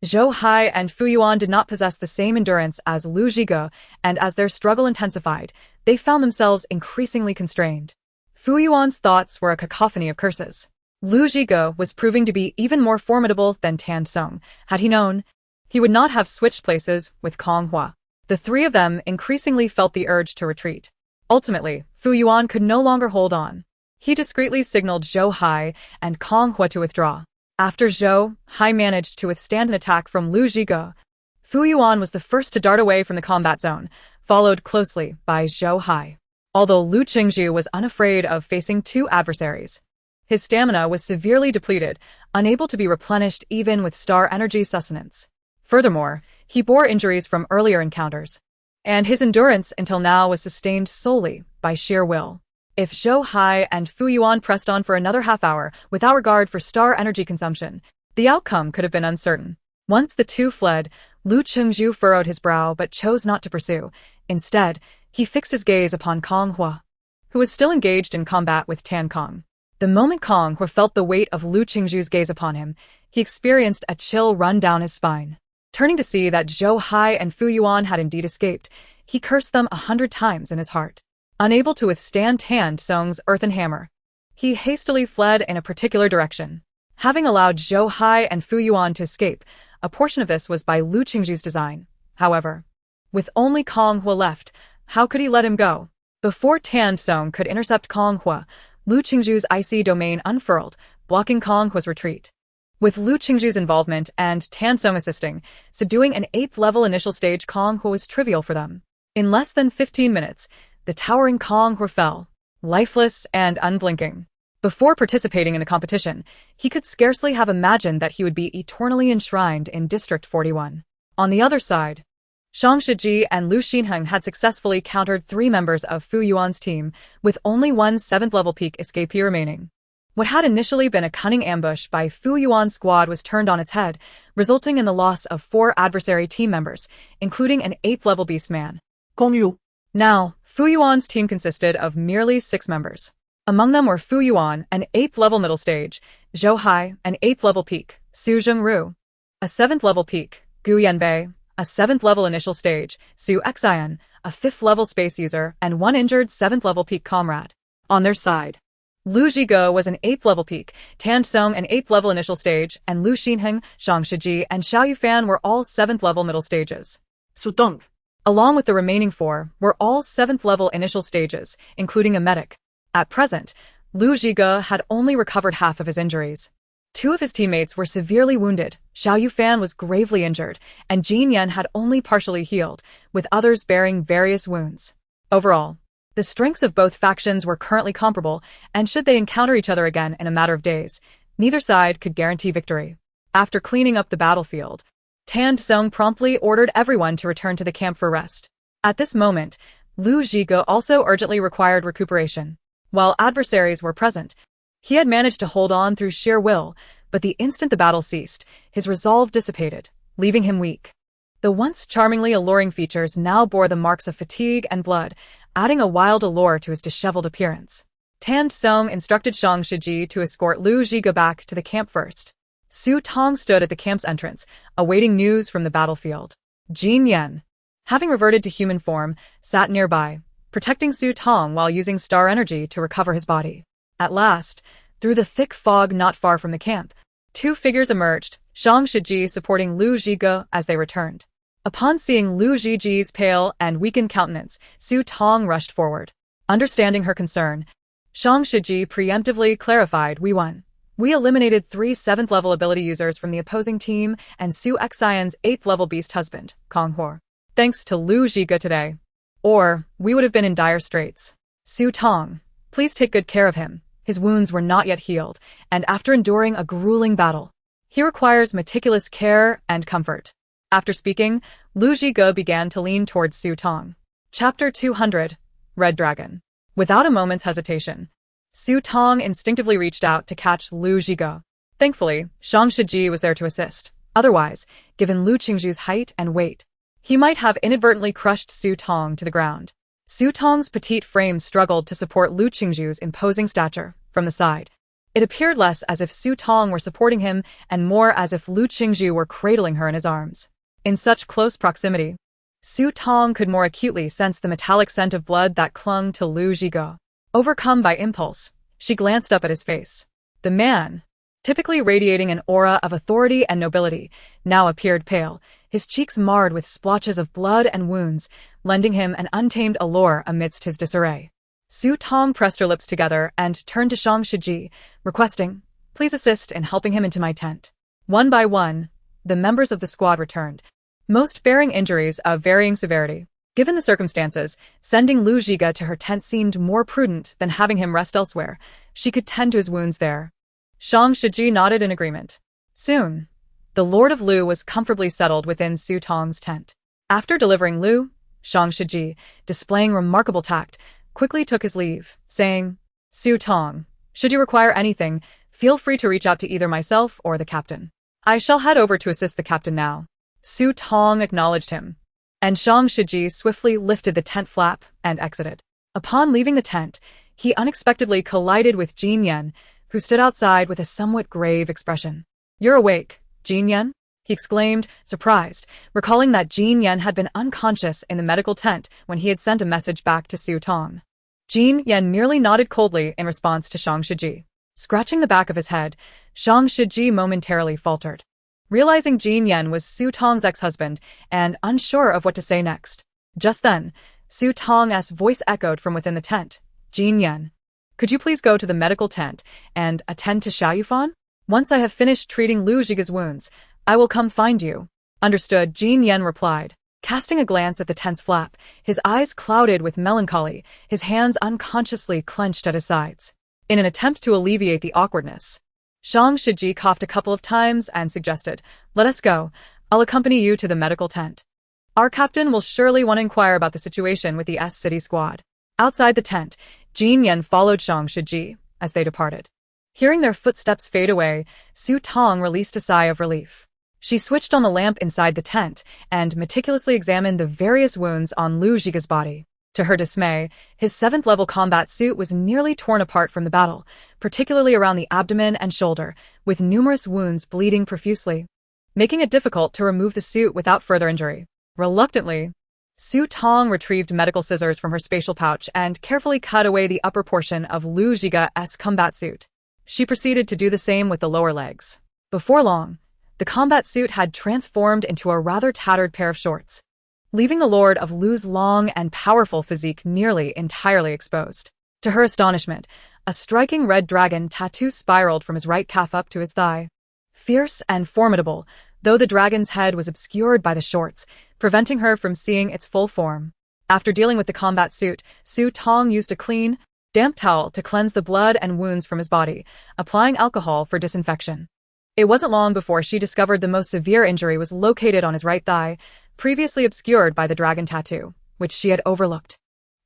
Zhou Hai and Fu Yuan did not possess the same endurance as Lu Zhige, and as their struggle intensified, they found themselves increasingly constrained. Fu Yuan's thoughts were a cacophony of curses. Lu Zhige was proving to be even more formidable than Tan Song. Had he known, he would not have switched places with Kong Hua. The three of them increasingly felt the urge to retreat. Ultimately, Fu Yuan could no longer hold on. He discreetly signaled Zhou Hai and Kong Hua to withdraw. After Zhou Hai managed to withstand an attack from Lu Zhige, Fu Yuan was the first to dart away from the combat zone, followed closely by Zhou Hai. Although Lu Qingzhu was unafraid of facing two adversaries, his stamina was severely depleted, unable to be replenished even with star energy sustenance. Furthermore, he bore injuries from earlier encounters, and his endurance until now was sustained solely by sheer will. If Zhou Hai and Fu Yuan pressed on for another half-hour without regard for star energy consumption, the outcome could have been uncertain. Once the two fled, Lu Qingzhu furrowed his brow but chose not to pursue. Instead, he fixed his gaze upon Kong Hua, who was still engaged in combat with Tan Kong. The moment Kong Hua felt the weight of Lu Qingzhu's gaze upon him, he experienced a chill run down his spine. Turning to see that Zhou Hai and Fu Yuan had indeed escaped, he cursed them 100 times in his heart. Unable to withstand Tan Song's earthen hammer, he hastily fled in a particular direction. Having allowed Zhou Hai and Fu Yuan to escape, a portion of this was by Lu Qingzhu's design. However, with only Kong Hua left, how could he let him go? Before Tan Song could intercept Kong Hua, Lu Qingzhu's icy domain unfurled, blocking Kong Hua's retreat. With Lu Qingzhu's involvement and Tan Song assisting, subduing an 8th-level initial stage Kong Hua was trivial for them. In less than 15 minutes, the towering Kong Hua fell, lifeless and unblinking. Before participating in the competition, he could scarcely have imagined that he would be eternally enshrined in District 41. On the other side, Zhang Shiji and Lu Xinheng had successfully countered 3 members of Fu Yuan's team, with only one 7th-level peak escapee remaining. What had initially been a cunning ambush by Fu Yuan's squad was turned on its head, resulting in the loss of 4 adversary team members, including an 8th-level beastman. Kong Yu. Now, Fu Yuan's team consisted of merely 6 members. Among them were Fu Yuan, an 8th-level middle stage, Zhou Hai, an 8th-level peak, Su Zhengru, a 7th-level peak, Gu Yanbei, a 7th-level initial stage, Su Xian, a 5th-level space user, and 1 injured 7th-level peak comrade. On their side, Lu Zhige was an 8th-level peak, Tan Song an 8th-level initial stage, and Lu Xinheng, Zhang Shiji, and Xiao Yufan were all 7th-level middle stages. Su Tong, along with the remaining 4, were all 7th-level initial stages, including a medic. At present, Lu Zhige had only recovered half of his injuries. 2 of his teammates were severely wounded, Xiao Yufan was gravely injured, and Jin Yan had only partially healed, with others bearing various wounds. Overall, the strengths of both factions were currently comparable, and should they encounter each other again in a matter of days, neither side could guarantee victory. After cleaning up the battlefield, Tan Song promptly ordered everyone to return to the camp for rest. At this moment, Lu Zhige also urgently required recuperation. While adversaries were present, he had managed to hold on through sheer will, but the instant the battle ceased, his resolve dissipated, leaving him weak. The once charmingly alluring features now bore the marks of fatigue and blood, adding a wild allure to his disheveled appearance. Tan Song instructed Zhang Shiji to escort Lu Zhige back to the camp first. Su Tong stood at the camp's entrance, awaiting news from the battlefield. Jin Yan, having reverted to human form, sat nearby, protecting Su Tong while using star energy to recover his body. At last, through the thick fog not far from the camp, 2 figures emerged, Zhang Shiji supporting Lu Zhige as they returned. Upon seeing Lu Ziji's pale and weakened countenance, Su Tong rushed forward. Understanding her concern, Shang Shiji preemptively clarified, "We won. We eliminated 3 7th-level ability users from the opposing team and Su Xian's 8th-level beast husband, Kong Hor. Thanks to Lu Ziga today. Or, we would have been in dire straits. Su Tong, please take good care of him. His wounds were not yet healed, and after enduring a grueling battle, he requires meticulous care and comfort." After speaking, Lu Ziga began to lean towards Su Tong. Chapter 200, Red Dragon. Without a moment's hesitation, Su Tong instinctively reached out to catch Lu Ziga. Thankfully, Shang Shiji was there to assist. Otherwise, given Lu Qingzhu's height and weight, he might have inadvertently crushed Su Tong to the ground. Su Tong's petite frame struggled to support Lu Qingzhu's imposing stature. From the side, it appeared less as if Su Tong were supporting him and more as if Lu Qingzhu were cradling her in his arms. In such close proximity, Su Tong could more acutely sense the metallic scent of blood that clung to Lu Ziga. Overcome by impulse, she glanced up at his face. The man, typically radiating an aura of authority and nobility, now appeared pale, his cheeks marred with splotches of blood and wounds, lending him an untamed allure amidst his disarray. Su Tong pressed her lips together and turned to Shang Shiji, requesting, "Please assist in helping him into my tent." One by one, the members of the squad returned, most bearing injuries of varying severity. Given the circumstances, sending Lu Ziga to her tent seemed more prudent than having him rest elsewhere. She could tend to his wounds there. Shang Shiji nodded in agreement. Soon, the Lord of Lu was comfortably settled within Su Tong's tent. After delivering Lu, Shang Shiji, displaying remarkable tact, quickly took his leave, saying, "Su Tong, should you require anything, feel free to reach out to either myself or the captain. I shall head over to assist the captain now." Su Tong acknowledged him, and Shang Shiji swiftly lifted the tent flap and exited. Upon leaving the tent, he unexpectedly collided with Jin Yan, who stood outside with a somewhat grave expression. "You're awake, Jin Yan?" he exclaimed, surprised, recalling that Jin Yan had been unconscious in the medical tent when he had sent a message back to Su Tong. Jin Yan merely nodded coldly in response to Shang Shiji. Scratching the back of his head, Shang Shiji momentarily faltered. Realizing Jin Yan was Su Tong's ex-husband and unsure of what to say next. Just then, Su Tong's voice echoed from within the tent. "Jin Yan, could you please go to the medical tent and attend to Xiao Yufan? Once I have finished treating Lu Ziga's wounds, I will come find you." "Understood," Jin Yan replied. Casting a glance at the tent's flap, his eyes clouded with melancholy, his hands unconsciously clenched at his sides. In an attempt to alleviate the awkwardness, Shang Shiji coughed a couple of times and suggested, "Let us go. I'll accompany you to the medical tent. Our captain will surely want to inquire about the situation with the S-City squad." Outside the tent, Jin Yan followed Shang Shiji as they departed. Hearing their footsteps fade away, Su Tong released a sigh of relief. She switched on the lamp inside the tent and meticulously examined the various wounds on Lu Ziga's body. To her dismay, his 7th-level combat suit was nearly torn apart from the battle, particularly around the abdomen and shoulder, with numerous wounds bleeding profusely, making it difficult to remove the suit without further injury. Reluctantly, Su Tong retrieved medical scissors from her spatial pouch and carefully cut away the upper portion of Lu Ziga's combat suit. She proceeded to do the same with the lower legs. Before long, the combat suit had transformed into a rather tattered pair of shorts, leaving the Lord of Lu's long and powerful physique nearly entirely exposed. To her astonishment, a striking red dragon tattoo spiraled from his right calf up to his thigh. Fierce and formidable, though the dragon's head was obscured by the shorts, preventing her from seeing its full form. After dealing with the combat suit, Su Tong used a clean, damp towel to cleanse the blood and wounds from his body, applying alcohol for disinfection. It wasn't long before she discovered the most severe injury was located on his right thigh, previously obscured by the dragon tattoo, which she had overlooked.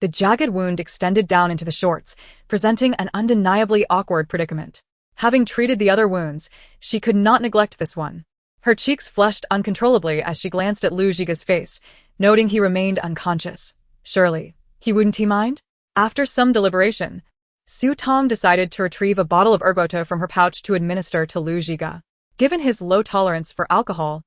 The jagged wound extended down into the shorts, presenting an undeniably awkward predicament. Having treated the other wounds, she could not neglect this one. Her cheeks flushed uncontrollably as she glanced at Lu Ziga's face, noting he remained unconscious. Surely, he wouldn't he mind? After some deliberation, Su Tong decided to retrieve a bottle of ergota from her pouch to administer to Lu Ziga. Given his low tolerance for alcohol,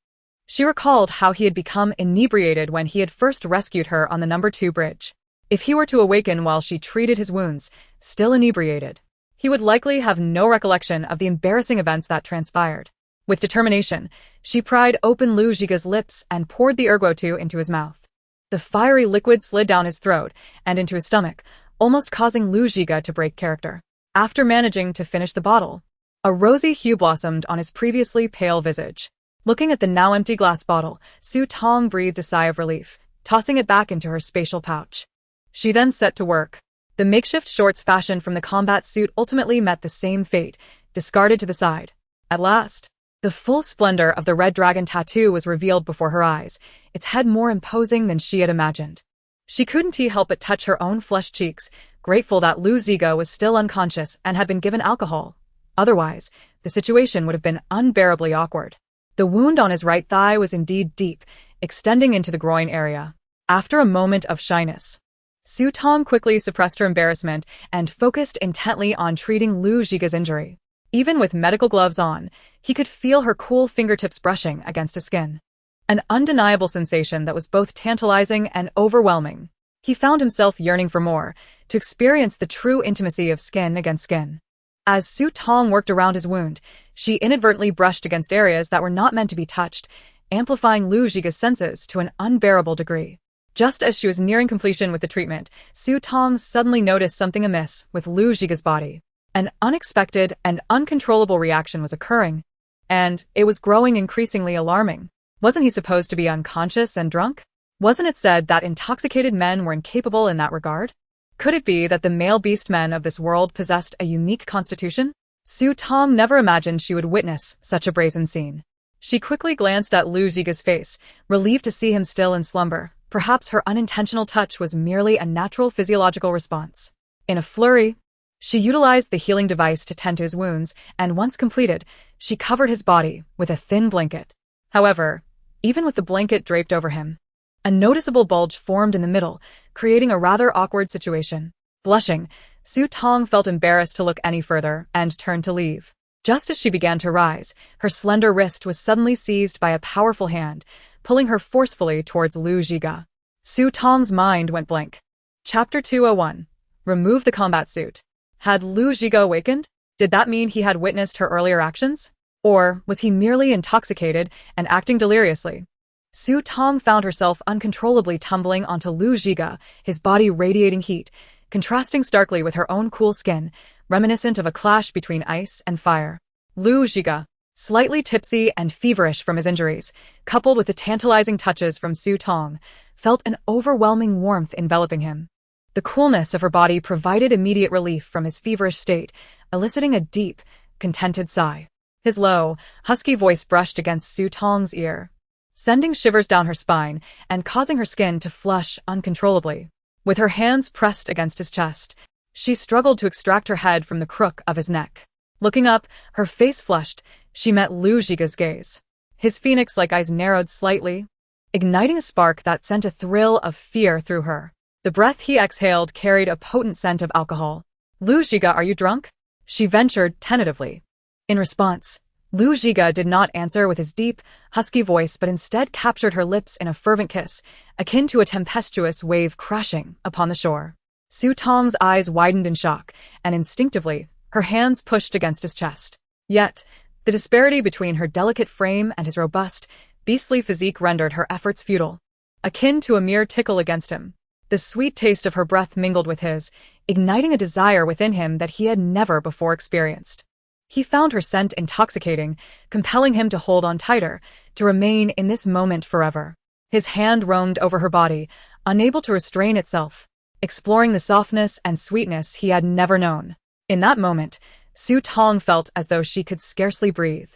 she recalled how he had become inebriated when he had first rescued her on the No. 2 bridge. If he were to awaken while she treated his wounds, still inebriated, he would likely have no recollection of the embarrassing events that transpired. With determination, She pried open Lu Zhige's lips and poured the erguotu into his mouth. The fiery liquid slid down his throat and into his stomach, almost causing Lu Zhiga to break character. After managing to finish the bottle, a rosy hue blossomed on his previously pale visage. Looking at the now empty glass bottle, Su Tong breathed a sigh of relief, tossing it back into her spatial pouch. She then set to work. The makeshift shorts fashioned from the combat suit ultimately met the same fate, discarded to the side. At last, the full splendor of the red dragon tattoo was revealed before her eyes, its head more imposing than she had imagined. She couldn't help but touch her own flushed cheeks, grateful that Lu Ziga was still unconscious and had been given alcohol. Otherwise, the situation would have been unbearably awkward. The wound on his right thigh was indeed deep, extending into the groin area. After a moment of shyness, Su Tong quickly suppressed her embarrassment and focused intently on treating Lu Zhiga's injury. Even with medical gloves on, he could feel her cool fingertips brushing against his skin. An undeniable sensation that was both tantalizing and overwhelming. He found himself yearning for more, to experience the true intimacy of skin against skin. As Su Tong worked around his wound, she inadvertently brushed against areas that were not meant to be touched, amplifying Lu Zhiga's senses to an unbearable degree. Just as she was nearing completion with the treatment, Su Tong suddenly noticed something amiss with Lu Zhiga's body. An unexpected and uncontrollable reaction was occurring, and it was growing increasingly alarming. Wasn't he supposed to be unconscious and drunk? Wasn't it said that intoxicated men were incapable in that regard? Could it be that the male beast men of this world possessed a unique constitution? Su Tong never imagined she would witness such a brazen scene. She quickly glanced at Lu Zhiga's face, relieved to see him still in slumber. Perhaps her unintentional touch was merely a natural physiological response. In a flurry, she utilized the healing device to tend to his wounds, and once completed, she covered his body with a thin blanket. However, even with the blanket draped over him, a noticeable bulge formed in the middle, creating a rather awkward situation. Blushing, Su Tong felt embarrassed to look any further and turned to leave. Just as she began to rise, her slender wrist was suddenly seized by a powerful hand, pulling her forcefully towards Lu Zhiga. Su Tong's mind went blank. Chapter 201. Remove the combat suit. Had Lu Zhiga awakened? Did that mean he had witnessed her earlier actions? Or was he merely intoxicated and acting deliriously? Su Tong found herself uncontrollably tumbling onto Lu Zhiga, his body radiating heat, contrasting starkly with her own cool skin, reminiscent of a clash between ice and fire. Lu Zhiga, slightly tipsy and feverish from his injuries, coupled with the tantalizing touches from Su Tong, felt an overwhelming warmth enveloping him. The coolness of her body provided immediate relief from his feverish state, eliciting a deep, contented sigh. His low, husky voice brushed against Su Tong's ear, sending shivers down her spine and causing her skin to flush uncontrollably. With her hands pressed against his chest, she struggled to extract her head from the crook of his neck. Looking up, her face flushed, she met Lu Zhiga's gaze. His phoenix-like eyes narrowed slightly, igniting a spark that sent a thrill of fear through her. The breath he exhaled carried a potent scent of alcohol. Lu Zhiga, are you drunk? She ventured tentatively. In response, Lu Zhiga did not answer with his deep, husky voice but instead captured her lips in a fervent kiss, akin to a tempestuous wave crashing upon the shore. Su Tong's eyes widened in shock, and instinctively, her hands pushed against his chest. Yet, the disparity between her delicate frame and his robust, beastly physique rendered her efforts futile, akin to a mere tickle against him. The sweet taste of her breath mingled with his, igniting a desire within him that he had never before experienced. He found her scent intoxicating, compelling him to hold on tighter, to remain in this moment forever. His hand roamed over her body, unable to restrain itself, exploring the softness and sweetness he had never known. In that moment, Su Tong felt as though she could scarcely breathe.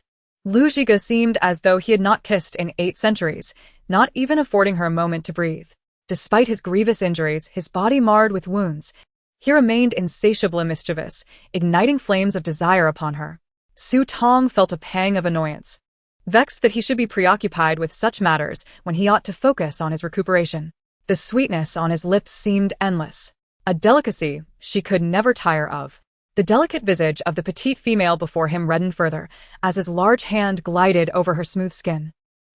Lu Zhiga seemed as though he had not kissed in 8 centuries, not even affording her a moment to breathe. Despite his grievous injuries, his body marred with wounds, he remained insatiably mischievous, igniting flames of desire upon her. Su Tong felt a pang of annoyance, vexed that he should be preoccupied with such matters when he ought to focus on his recuperation. The sweetness on his lips seemed endless, a delicacy she could never tire of. The delicate visage of the petite female before him reddened further, as his large hand glided over her smooth skin,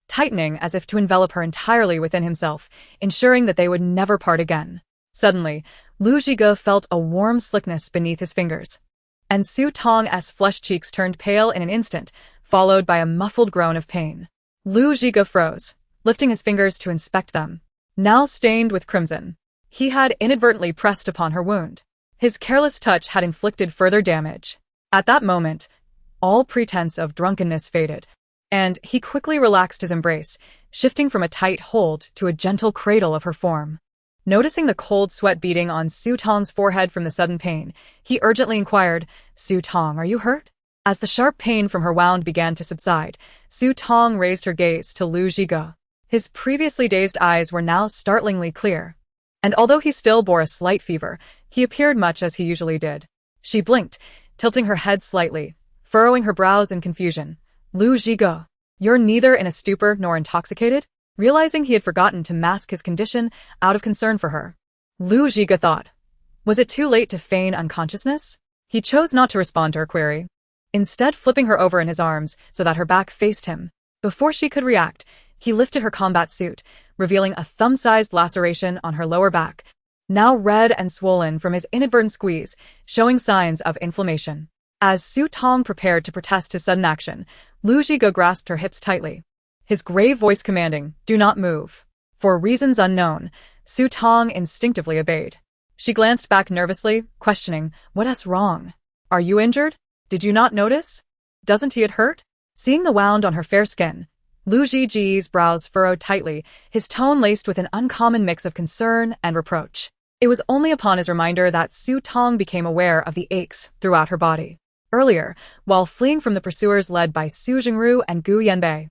tightening as if to envelop her entirely within himself, ensuring that they would never part again. Suddenly, Lu Zhiga felt a warm slickness beneath his fingers, and Su Tong's flushed cheeks turned pale in an instant, followed by a muffled groan of pain. Lu Zhiga froze, lifting his fingers to inspect them. Now stained with crimson, he had inadvertently pressed upon her wound. His careless touch had inflicted further damage. At that moment, all pretense of drunkenness faded, and he quickly relaxed his embrace, shifting from a tight hold to a gentle cradle of her form. Noticing the cold sweat beating on Su Tong's forehead from the sudden pain, he urgently inquired, "Su Tong, are you hurt?" As the sharp pain from her wound began to subside, Su Tong raised her gaze to Lu Zhiga. His previously dazed eyes were now startlingly clear, and although he still bore a slight fever, he appeared much as he usually did. She blinked, tilting her head slightly, furrowing her brows in confusion. "Lu Zhiga, you're neither in a stupor nor intoxicated?" Realizing he had forgotten to mask his condition out of concern for her, Lu Zhiga thought. Was it too late to feign unconsciousness? He chose not to respond to her query, instead flipping her over in his arms so that her back faced him. Before she could react, he lifted her combat suit, revealing a thumb-sized laceration on her lower back, now red and swollen from his inadvertent squeeze, showing signs of inflammation. As Su Tong prepared to protest his sudden action, Lu Zhiga grasped her hips tightly, his grave voice commanding, "Do not move." For reasons unknown, Su Tong instinctively obeyed. She glanced back nervously, questioning, "What's wrong? Are you injured? Did you not notice? Doesn't he hurt?" Seeing the wound on her fair skin, Lu Zhiji's brows furrowed tightly, his tone laced with an uncommon mix of concern and reproach. It was only upon his reminder that Su Tong became aware of the aches throughout her body. Earlier, while fleeing from the pursuers led by Su Jingru and Gu Yanbei,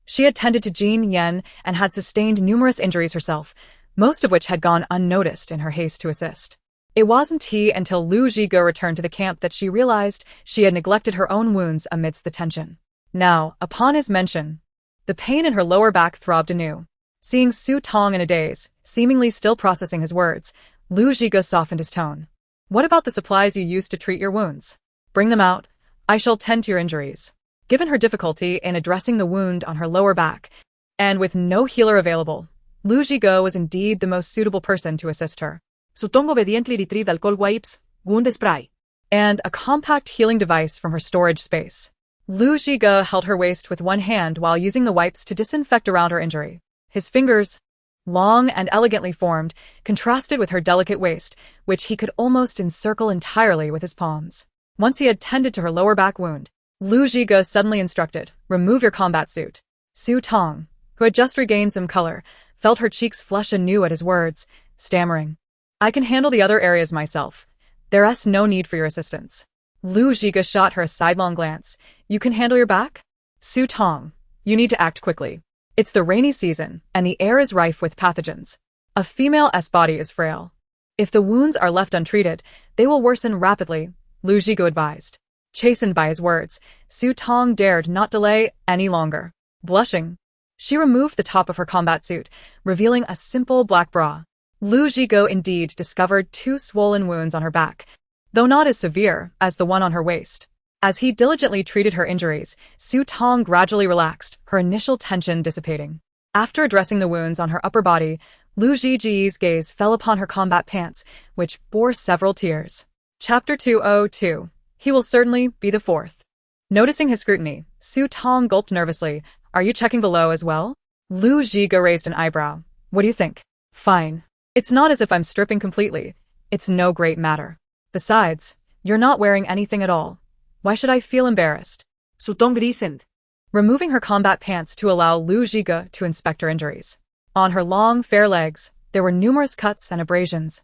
she had tended to Jin Yan and had sustained numerous injuries herself, most of which had gone unnoticed in her haste to assist. It wasn't until Lu Zhiga returned to the camp that she realized she had neglected her own wounds amidst the tension. Now, upon his mention, the pain in her lower back throbbed anew. Seeing Su Tong in a daze, seemingly still processing his words, Lu Zhiga softened his tone. "What about the supplies you used to treat your wounds? Bring them out. I shall tend to your injuries." Given her difficulty in addressing the wound on her lower back, and with no healer available, Lu Zhiga was indeed the most suitable person to assist her. Su Tong obediently retrieved alcohol wipes, wound spray, and a compact healing device from her storage space. Lu Zhiga held her waist with one hand while using the wipes to disinfect around her injury. His fingers, long and elegantly formed, contrasted with her delicate waist, which he could almost encircle entirely with his palms. Once he had tended to her lower back wound, Lu Zhiga suddenly instructed, "Remove your combat suit." Su Tong, who had just regained some color, felt her cheeks flush anew at his words, stammering, "I can handle the other areas myself. There's no need for your assistance." Lu Zhiga shot her a sidelong glance. "You can handle your back? Su Tong, you need to act quickly. It's the rainy season, and the air is rife with pathogens. A female's body is frail. If the wounds are left untreated, they will worsen rapidly," Lu Zhiga advised. Chastened by his words, Su Tong dared not delay any longer. Blushing, she removed the top of her combat suit, revealing a simple black bra. Lu Zhiga indeed discovered 2 swollen wounds on her back, though not as severe as the one on her waist. As he diligently treated her injuries, Su Tong gradually relaxed, her initial tension dissipating. After addressing the wounds on her upper body, Lu Zhiji's gaze fell upon her combat pants, which bore several tears. Chapter 202. He will certainly be the fourth. Noticing his scrutiny, Su Tong gulped nervously. "Are you checking below as well?" Lu Zhiga raised an eyebrow. "What do you think?" "Fine. It's not as if I'm stripping completely. It's no great matter. Besides, you're not wearing anything at all. Why should I feel embarrassed?" Su Tong reasoned, removing her combat pants to allow Lu Zhiga to inspect her injuries. On her long, fair legs, there were numerous cuts and abrasions,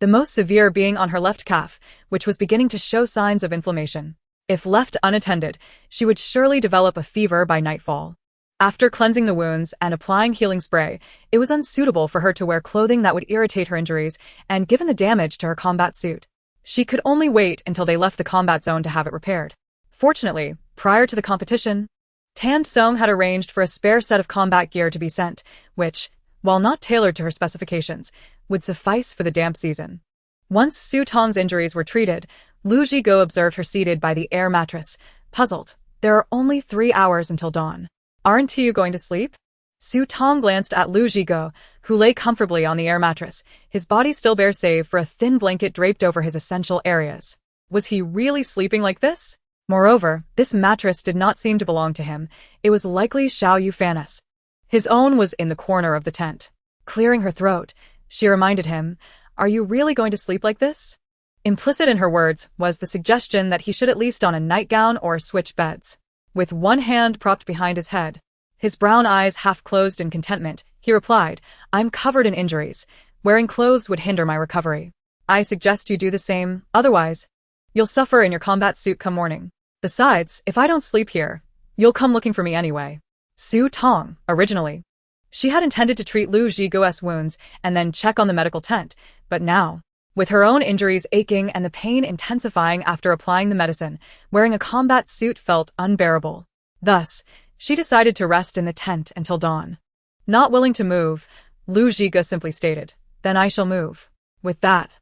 the most severe being on her left calf, which was beginning to show signs of inflammation. If left unattended, she would surely develop a fever by nightfall. After cleansing the wounds and applying healing spray, it was unsuitable for her to wear clothing that would irritate her injuries, and given the damage to her combat suit, she could only wait until they left the combat zone to have it repaired. Fortunately, prior to the competition, Tan Song had arranged for a spare set of combat gear to be sent, which, while not tailored to her specifications, would suffice for the damp season. Once Su Tong's injuries were treated, Lu Zhigo observed her seated by the air mattress, puzzled. "There are only 3 hours until dawn. Aren't you going to sleep?" Su Tong glanced at Lu Zhigo, who lay comfortably on the air mattress, his body still bare save for a thin blanket draped over his essential areas. Was he really sleeping like this? Moreover, this mattress did not seem to belong to him. It was likely Xiao Yufan's. His own was in the corner of the tent. Clearing her throat, she reminded him, "Are you really going to sleep like this?" Implicit in her words was the suggestion that he should at least don a nightgown or switch beds. With one hand propped behind his head, his brown eyes half closed in contentment, he replied, "I'm covered in injuries. Wearing clothes would hinder my recovery. I suggest you do the same, otherwise, you'll suffer in your combat suit come morning. Besides, if I don't sleep here, you'll come looking for me anyway." Tong, originally. She had intended to treat Lu Zhigo's wounds and then check on the medical tent, but now, with her own injuries aching and the pain intensifying after applying the medicine, wearing a combat suit felt unbearable. Thus, she decided to rest in the tent until dawn. Not willing to move, Lu Zhigo simply stated, "Then I shall move." With that,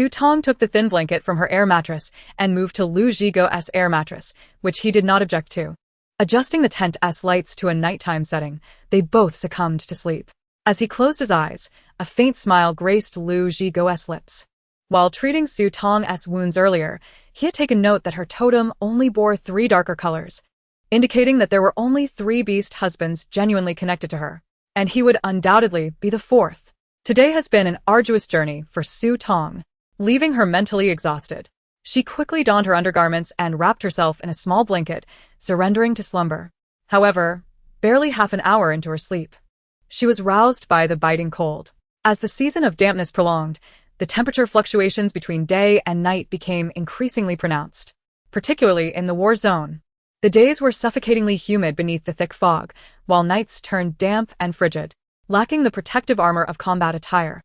Tong took the thin blanket from her air mattress and moved to Lu Zhigo's air mattress, which he did not object to. Adjusting the tent's lights to a nighttime setting, they both succumbed to sleep. As he closed his eyes, a faint smile graced Lu Zhigo's lips. While treating Tong's wounds earlier, he had taken note that her totem only bore 3 darker colors, indicating that there were only 3 beast husbands genuinely connected to her, and he would undoubtedly be the 4th. Today has been an arduous journey for Tong. Leaving her mentally exhausted, she quickly donned her undergarments and wrapped herself in a small blanket, surrendering to slumber. However, barely half an hour into her sleep, she was roused by the biting cold. As the season of dampness prolonged, the temperature fluctuations between day and night became increasingly pronounced, particularly in the war zone. The days were suffocatingly humid beneath the thick fog, while nights turned damp and frigid, lacking the protective armor of combat attire.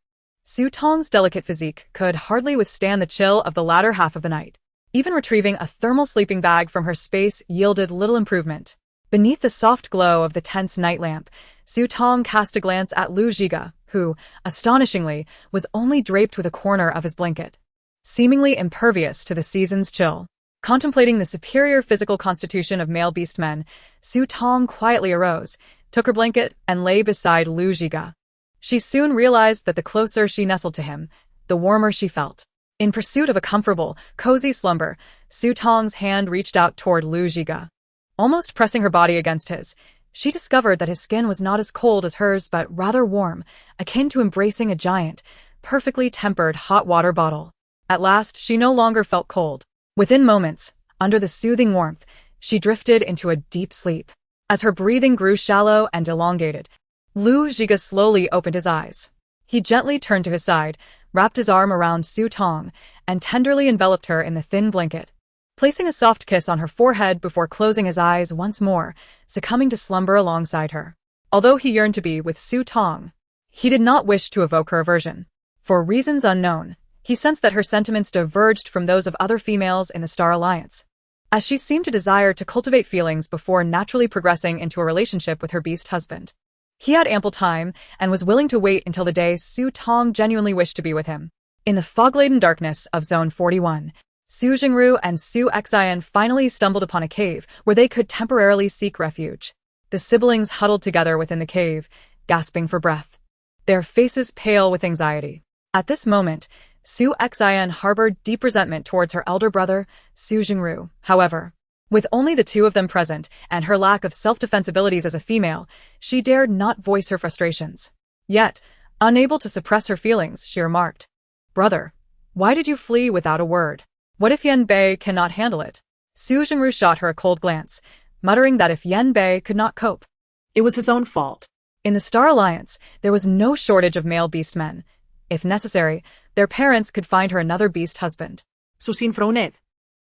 Tong's delicate physique could hardly withstand the chill of the latter half of the night. Even retrieving a thermal sleeping bag from her space yielded little improvement. Beneath the soft glow of the tent's night lamp, Tong cast a glance at Lu Zhigo, who, astonishingly, was only draped with a corner of his blanket, seemingly impervious to the season's chill. Contemplating the superior physical constitution of male beast men, Tong quietly arose, took her blanket, and lay beside Lu Zhigo. She soon realized that the closer she nestled to him, the warmer she felt. In pursuit of a comfortable, cozy slumber, Tong's hand reached out toward Lu Zhigo. Almost pressing her body against his, she discovered that his skin was not as cold as hers but rather warm, akin to embracing a giant, perfectly tempered hot water bottle. At last, she no longer felt cold. Within moments, under the soothing warmth, she drifted into a deep sleep. As her breathing grew shallow and elongated, Lu Zhigo slowly opened his eyes. He gently turned to his side, wrapped his arm around Tong, and tenderly enveloped her in the thin blanket, placing a soft kiss on her forehead before closing his eyes once more, succumbing to slumber alongside her. Although he yearned to be with Tong, he did not wish to evoke her aversion. For reasons unknown, he sensed that her sentiments diverged from those of other females in the Star Alliance, as she seemed to desire to cultivate feelings before naturally progressing into a relationship with her beast husband. He had ample time and was willing to wait until the day Tong genuinely wished to be with him. In the fog-laden darkness of Zone 41, Su Jingru and Su Xian finally stumbled upon a cave where they could temporarily seek refuge. The siblings huddled together within the cave, gasping for breath, their faces pale with anxiety. At this moment, Su Xian harbored deep resentment towards her elder brother, Su Jingru. However, with only the two of them present and her lack of self-defense abilities as a female, she dared not voice her frustrations. Yet, unable to suppress her feelings, she remarked, "Brother, why did you flee without a word? What if Yan Bei cannot handle it?" Su Jingru shot her a cold glance, muttering that if Yan Bei could not cope, it was his own fault. In the Star Alliance, there was no shortage of male beast men. If necessary, their parents could find her another beast husband. Su Xin frowned.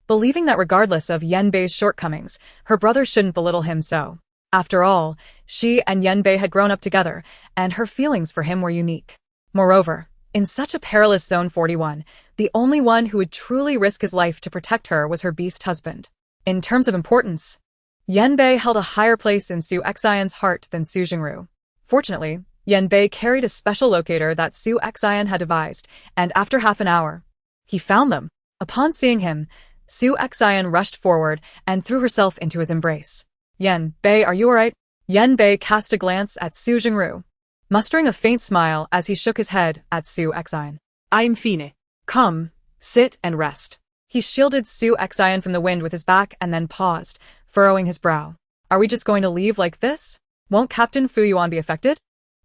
Believing that regardless of Yan Bei's shortcomings, her brother shouldn't belittle him so. After all, she and Yan Bei had grown up together, and her feelings for him were unique. Moreover, in such a perilous Zone 41, the only one who would truly risk his life to protect her was her beast husband. In terms of importance, Yan Bei held a higher place in Su Xian's heart than Su Jingru. Fortunately, Yan Bei carried a special locator that Su Xian had devised, and after half an hour, he found them. Upon seeing him, Su Xian rushed forward and threw herself into his embrace. "Yan Bei, are you alright?" Yan Bei cast a glance at Su Jingru, mustering a faint smile as he shook his head at Su Xian. "I'm fine. Come, sit and rest." He shielded Su Xian from the wind with his back and then paused, furrowing his brow. Are we just going to leave like this? Won't Captain Fu Yuan be affected?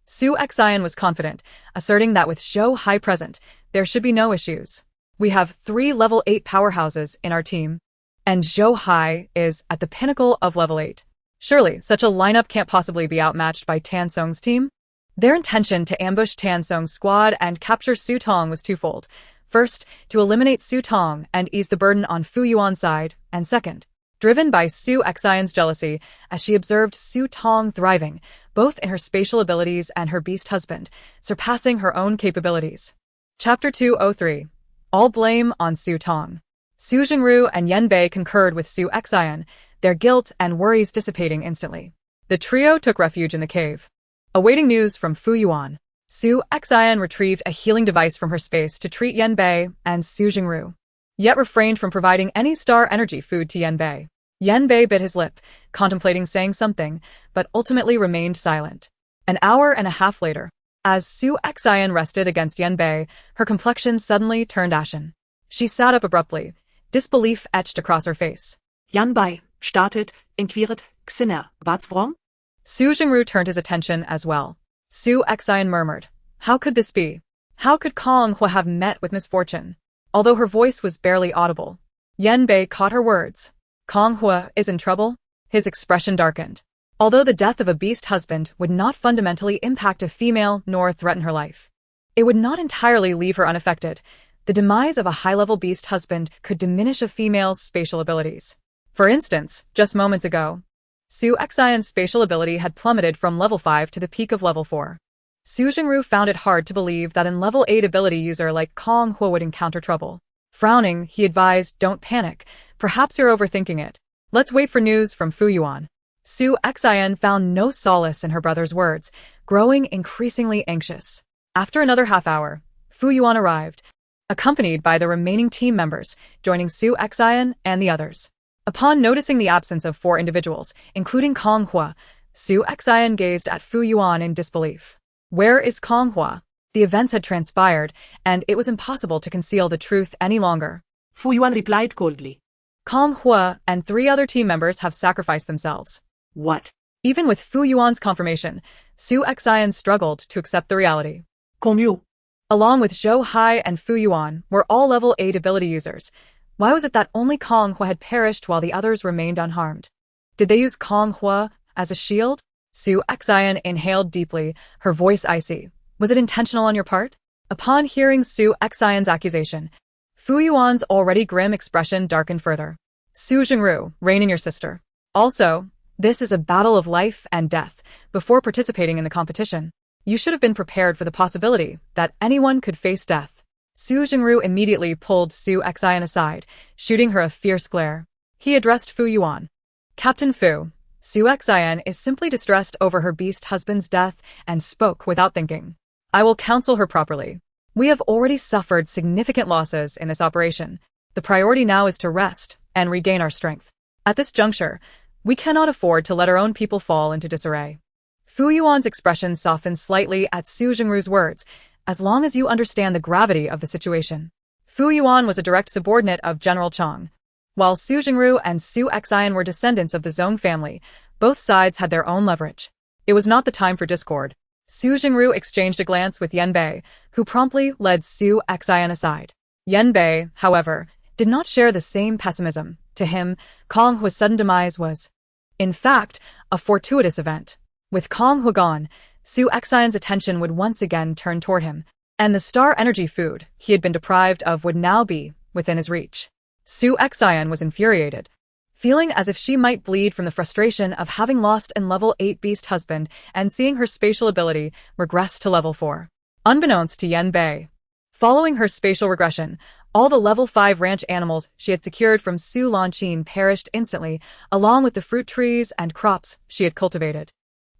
Su Xian was confident, asserting that with Zhou Hai present, there should be no issues. We have 3 level 8 powerhouses in our team, and Zhou Hai is at the pinnacle of level 8. Surely, such a lineup can't possibly be outmatched by Tan Song's team? Their intention to ambush Tan Song's squad and capture Su Tong was twofold. First, to eliminate Su Tong and ease the burden on Fu Yuan's side, and second, driven by Su Xian's jealousy as she observed Su Tong thriving, both in her spatial abilities and her beast husband, surpassing her own capabilities. Chapter 203. All blame on Su Tong. Su Jingru and Yan Bei concurred with Su Xian, their guilt and worries dissipating instantly. The trio took refuge in the cave. Awaiting news from Fu Yuan, Su Xian retrieved a healing device from her space to treat Yan Bei and Su Jingru, yet refrained from providing any star energy food to Yan Bei. Yan Bei bit his lip, contemplating saying something, but ultimately remained silent. An hour and a half later, as Su Xian rested against Yan Bei, her complexion suddenly turned ashen. She sat up abruptly, disbelief etched across her face. Yan Bei startet, inquiret, Xiner, what's wrong? Su Jingru turned his attention as well. Su Xian murmured, how could this be? How could Kong Hua have met with misfortune? Although her voice was barely audible, Yan Bei caught her words. Kong Hua is in trouble? His expression darkened. Although the death of a beast husband would not fundamentally impact a female nor threaten her life, it would not entirely leave her unaffected. The demise of a high-level beast husband could diminish a female's spatial abilities. For instance, just moments ago, Su Xian's spatial ability had plummeted from level 5 to the peak of level 4. Su Jingru found it hard to believe that a level 8 ability user like Kong Hua would encounter trouble. Frowning, he advised, don't panic. Perhaps you're overthinking it. Let's wait for news from Fu Yuan. Su Xian found no solace in her brother's words, growing increasingly anxious. After another half hour, Fu Yuan arrived, accompanied by the remaining team members, joining Su Xian and the others. Upon noticing the absence of 4 individuals, including Kong Hua, Su Xian gazed at Fu Yuan in disbelief. Where is Kong Hua? The events had transpired, and it was impossible to conceal the truth any longer. Fu Yuan replied coldly. Kong Hua and 3 other team members have sacrificed themselves. What? Even with Fu Yuan's confirmation, Su Xian struggled to accept the reality. Combien? Along with Zhou Hai and Fu Yuan were all level 8 ability users. Why was it that only Kong Hua had perished while the others remained unharmed? Did they use Kong Hua as a shield? Su Xian inhaled deeply, her voice icy. Was it intentional on your part? Upon hearing Su Xian's accusation, Fu Yuan's already grim expression darkened further. Su Jingru, rein in your sister. Also, this is a battle of life and death. Before participating in the competition, you should have been prepared for the possibility that anyone could face death. Su Jingru immediately pulled Su Xian aside, shooting her a fierce glare. He addressed Fu Yuan. Captain Fu, Su Xian is simply distressed over her beast husband's death and spoke without thinking. I will counsel her properly. We have already suffered significant losses in this operation. The priority now is to rest and regain our strength. At this juncture, we cannot afford to let our own people fall into disarray. Fu Yuan's expression softened slightly at Su Jingru's words, as long as you understand the gravity of the situation. Fu Yuan was a direct subordinate of General Chang. While Su Jingru and Su Xian were descendants of the Zhong family, both sides had their own leverage. It was not the time for discord. Su Jingru exchanged a glance with Yan Bei, who promptly led Su Xian aside. Yan Bei, however, did not share the same pessimism. To him, Kong Hua's sudden demise was, in fact, a fortuitous event. With Kong Hua gone, Su Xian's attention would once again turn toward him, and the star energy food he had been deprived of would now be within his reach. Su Xian was infuriated, feeling as if she might bleed from the frustration of having lost an level 8 beast husband and seeing her spatial ability regress to level 4. Unbeknownst to Yan Bei, following her spatial regression, all the level 5 ranch animals she had secured from Su Lanqin perished instantly, along with the fruit trees and crops she had cultivated.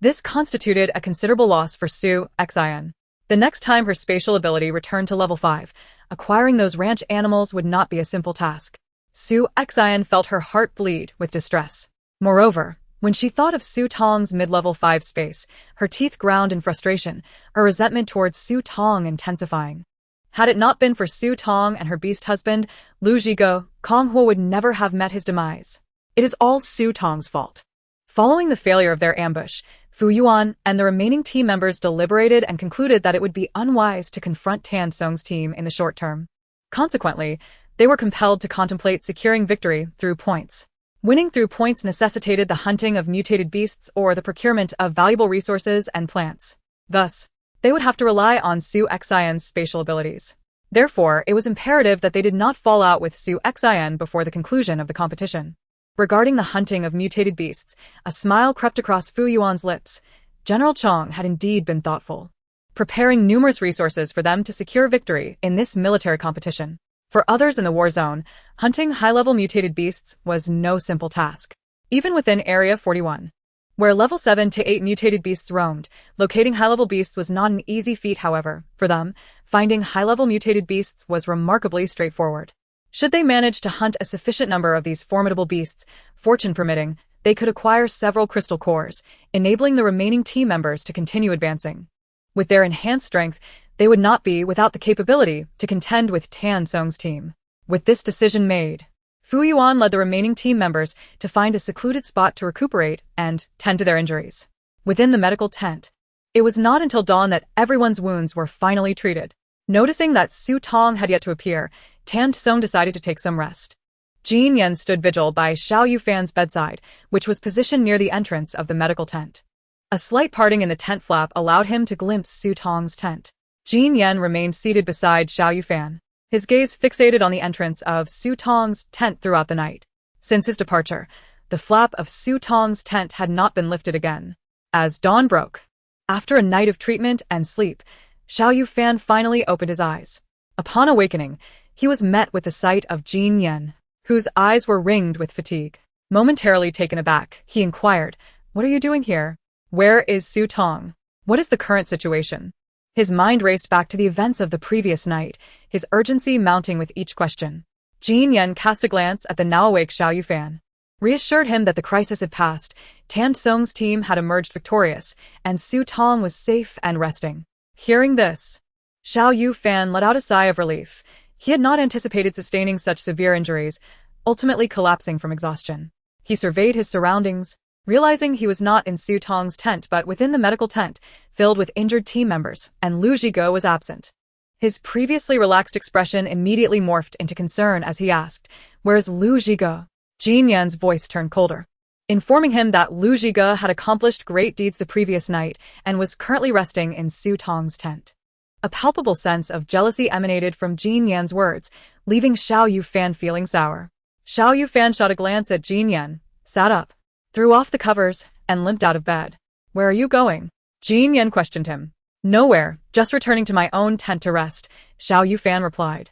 This constituted a considerable loss for Su Xian. The next time her spatial ability returned to level 5, acquiring those ranch animals would not be a simple task. Su Xian felt her heart bleed with distress. Moreover, when she thought of Su Tong's mid-level 5 space, her teeth ground in frustration, her resentment towards Su Tong intensifying. Had it not been for Su Tong and her beast husband, Lu Zhigo, Kong Huo would never have met his demise. It is all Su Tong's fault. Following the failure of their ambush, Fu Yuan and the remaining team members deliberated and concluded that it would be unwise to confront Tan Song's team in the short term. Consequently, they were compelled to contemplate securing victory through points. Winning through points necessitated the hunting of mutated beasts or the procurement of valuable resources and plants. Thus, they would have to rely on Su Xian's spatial abilities. Therefore, it was imperative that they did not fall out with Su Xian before the conclusion of the competition. Regarding the hunting of mutated beasts, a smile crept across Fu Yuan's lips. General Chong had indeed been thoughtful, preparing numerous resources for them to secure victory in this military competition. For others in the war zone, hunting high-level mutated beasts was no simple task. Even within Area 41, where level 7 to 8 mutated beasts roamed, locating high-level beasts was not an easy feat. However, for them, finding high-level mutated beasts was remarkably straightforward. Should they manage to hunt a sufficient number of these formidable beasts, fortune permitting, they could acquire several crystal cores, enabling the remaining team members to continue advancing. With their enhanced strength, they would not be without the capability to contend with Tan Song's team. With this decision made, Fu Yuan led the remaining team members to find a secluded spot to recuperate and tend to their injuries. Within the medical tent, it was not until dawn that everyone's wounds were finally treated. Noticing that Su Tong had yet to appear, Tan Song decided to take some rest. Jin Yan stood vigil by Xiao Yufan's bedside, which was positioned near the entrance of the medical tent. A slight parting in the tent flap allowed him to glimpse Su Tong's tent. Jin Yan remained seated beside Xiao Yufan, his gaze fixated on the entrance of Su Tong's tent throughout the night. Since his departure, the flap of Su Tong's tent had not been lifted again. As dawn broke, after a night of treatment and sleep, Xiao Yufan finally opened his eyes. Upon awakening, he was met with the sight of Jin Yan, whose eyes were ringed with fatigue. Momentarily taken aback, he inquired, "What are you doing here? Where is Su Tong? What is the current situation?" His mind raced back to the events of the previous night, his urgency mounting with each question. Jin Yan cast a glance at the now-awake Xiao Yufan, reassured him that the crisis had passed, Tan Song's team had emerged victorious, and Su Tong was safe and resting. Hearing this, Xiao Yufan let out a sigh of relief. He had not anticipated sustaining such severe injuries, ultimately collapsing from exhaustion. He surveyed his surroundings, realizing he was not in Su Tong's tent but within the medical tent, filled with injured team members, and Lu Zhigo was absent. His previously relaxed expression immediately morphed into concern as he asked, "Where's Lu Zhigo?" Jin Yan's voice turned colder, informing him that Lu Zhigo had accomplished great deeds the previous night and was currently resting in Su Tong's tent. A palpable sense of jealousy emanated from Jin Yan's words, leaving Xiao Yufan feeling sour. Xiao Yufan shot a glance at Jin Yan, sat up, threw off the covers, and limped out of bed. "Where are you going?" Jin Yan questioned him. "Nowhere, just returning to my own tent to rest," Xiao Yufan replied.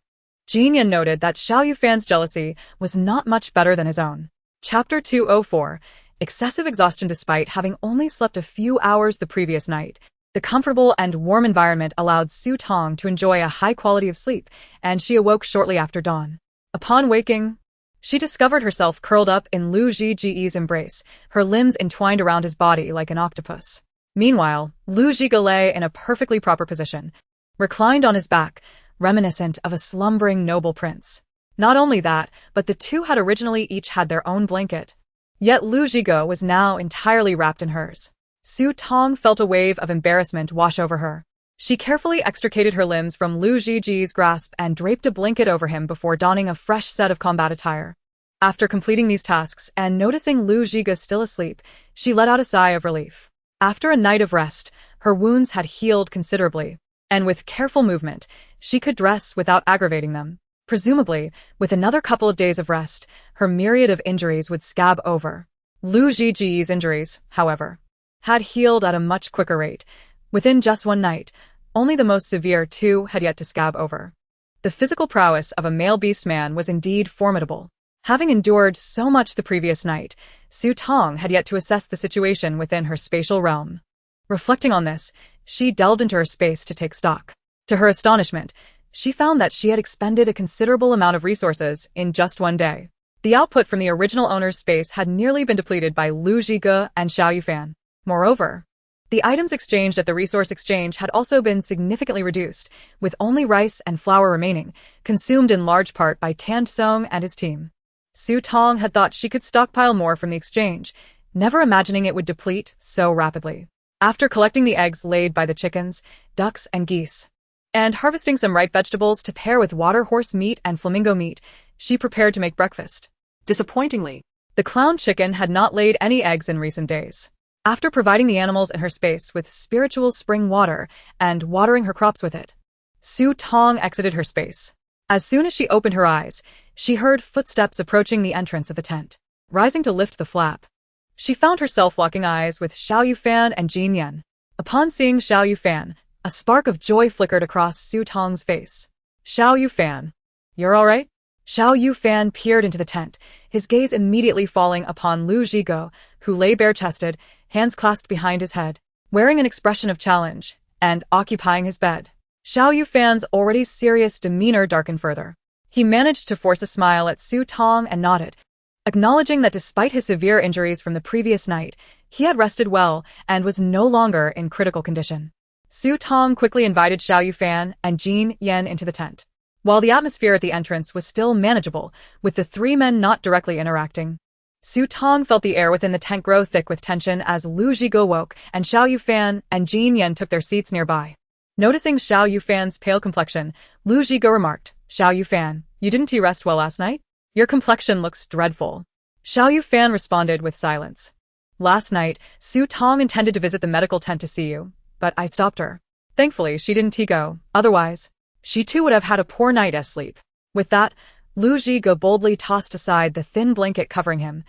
Jin Yan noted that Xiao Yufan's jealousy was not much better than his own. Chapter 204, Excessive Exhaustion. Despite having only slept a few hours the previous night, the comfortable and warm environment allowed Su Tong to enjoy a high quality of sleep, and she awoke shortly after dawn. Upon waking, she discovered herself curled up in Lu Zhige's embrace, her limbs entwined around his body like an octopus. Meanwhile, Lu Zhige lay in a perfectly proper position, reclined on his back, reminiscent of a slumbering noble prince. Not only that, but the two had originally each had their own blanket. Yet Lu Zhige was now entirely wrapped in hers. Su Tong felt a wave of embarrassment wash over her. She carefully extricated her limbs from Lu Zhige's grasp and draped a blanket over him before donning a fresh set of combat attire. After completing these tasks and noticing Lu Zhige still asleep, she let out a sigh of relief. After a night of rest, her wounds had healed considerably, and with careful movement, she could dress without aggravating them. Presumably, with another couple of days of rest, her myriad of injuries would scab over. Lu Zhige's injuries, however, had healed at a much quicker rate. Within just one night, only the most severe two had yet to scab over. The physical prowess of a male beast man was indeed formidable. Having endured so much the previous night, Su Tong had yet to assess the situation within her spatial realm. Reflecting on this, she delved into her space to take stock. To her astonishment, she found that she had expended a considerable amount of resources in just one day. The output from the original owner's space had nearly been depleted by Lu Zhige and Xiao Yufan. Moreover, The items exchanged at the resource exchange had also been significantly reduced, with only rice and flour remaining, consumed in large part by Tong and his team. Su Tong had thought she could stockpile more from the exchange, never imagining it would deplete so rapidly. After collecting the eggs laid by the chickens, ducks, and geese, and harvesting some ripe vegetables to pair with water horse meat and flamingo meat, she prepared to make breakfast. Disappointingly, The clown chicken had not laid any eggs in recent days. After providing the animals in her space with spiritual spring water and watering her crops with it, Su Tong exited her space. As soon as she opened her eyes, she heard footsteps approaching the entrance of the tent. Rising to lift the flap, she found herself locking eyes with Xiao Yufan and Jin Yan. Upon seeing Xiao Yufan, a spark of joy flickered across Su Tong's face. Xiao Yufan, you're all right? Xiao Yufan peered into the tent, his gaze immediately falling upon Lu Zhigo, who lay bare-chested, hands clasped behind his head, wearing an expression of challenge, and occupying his bed. Xiao Yufan's already serious demeanor darkened further. He managed to force a smile at Su Tong and nodded, acknowledging that despite his severe injuries from the previous night, he had rested well and was no longer in critical condition. Su Tong quickly invited Xiao Yufan and Jin Yan into the tent. While the atmosphere at the entrance was still manageable, with the three men not directly interacting, Su Tong felt the air within the tent grow thick with tension as Lu Zhigo woke and Xiao Yufan and Jin Yan took their seats nearby. Noticing Xiao Yufan's pale complexion, Lu Zhigo remarked, "Xiao Yufan, you didn't rest well last night? Your complexion looks dreadful." Xiao Yufan responded with silence. "Last night, Su Tong intended to visit the medical tent to see you, but I stopped her. Thankfully, she didn't go. Otherwise, she too would have had a poor night's sleep." With that, Lu Zhigo boldly tossed aside the thin blanket covering him,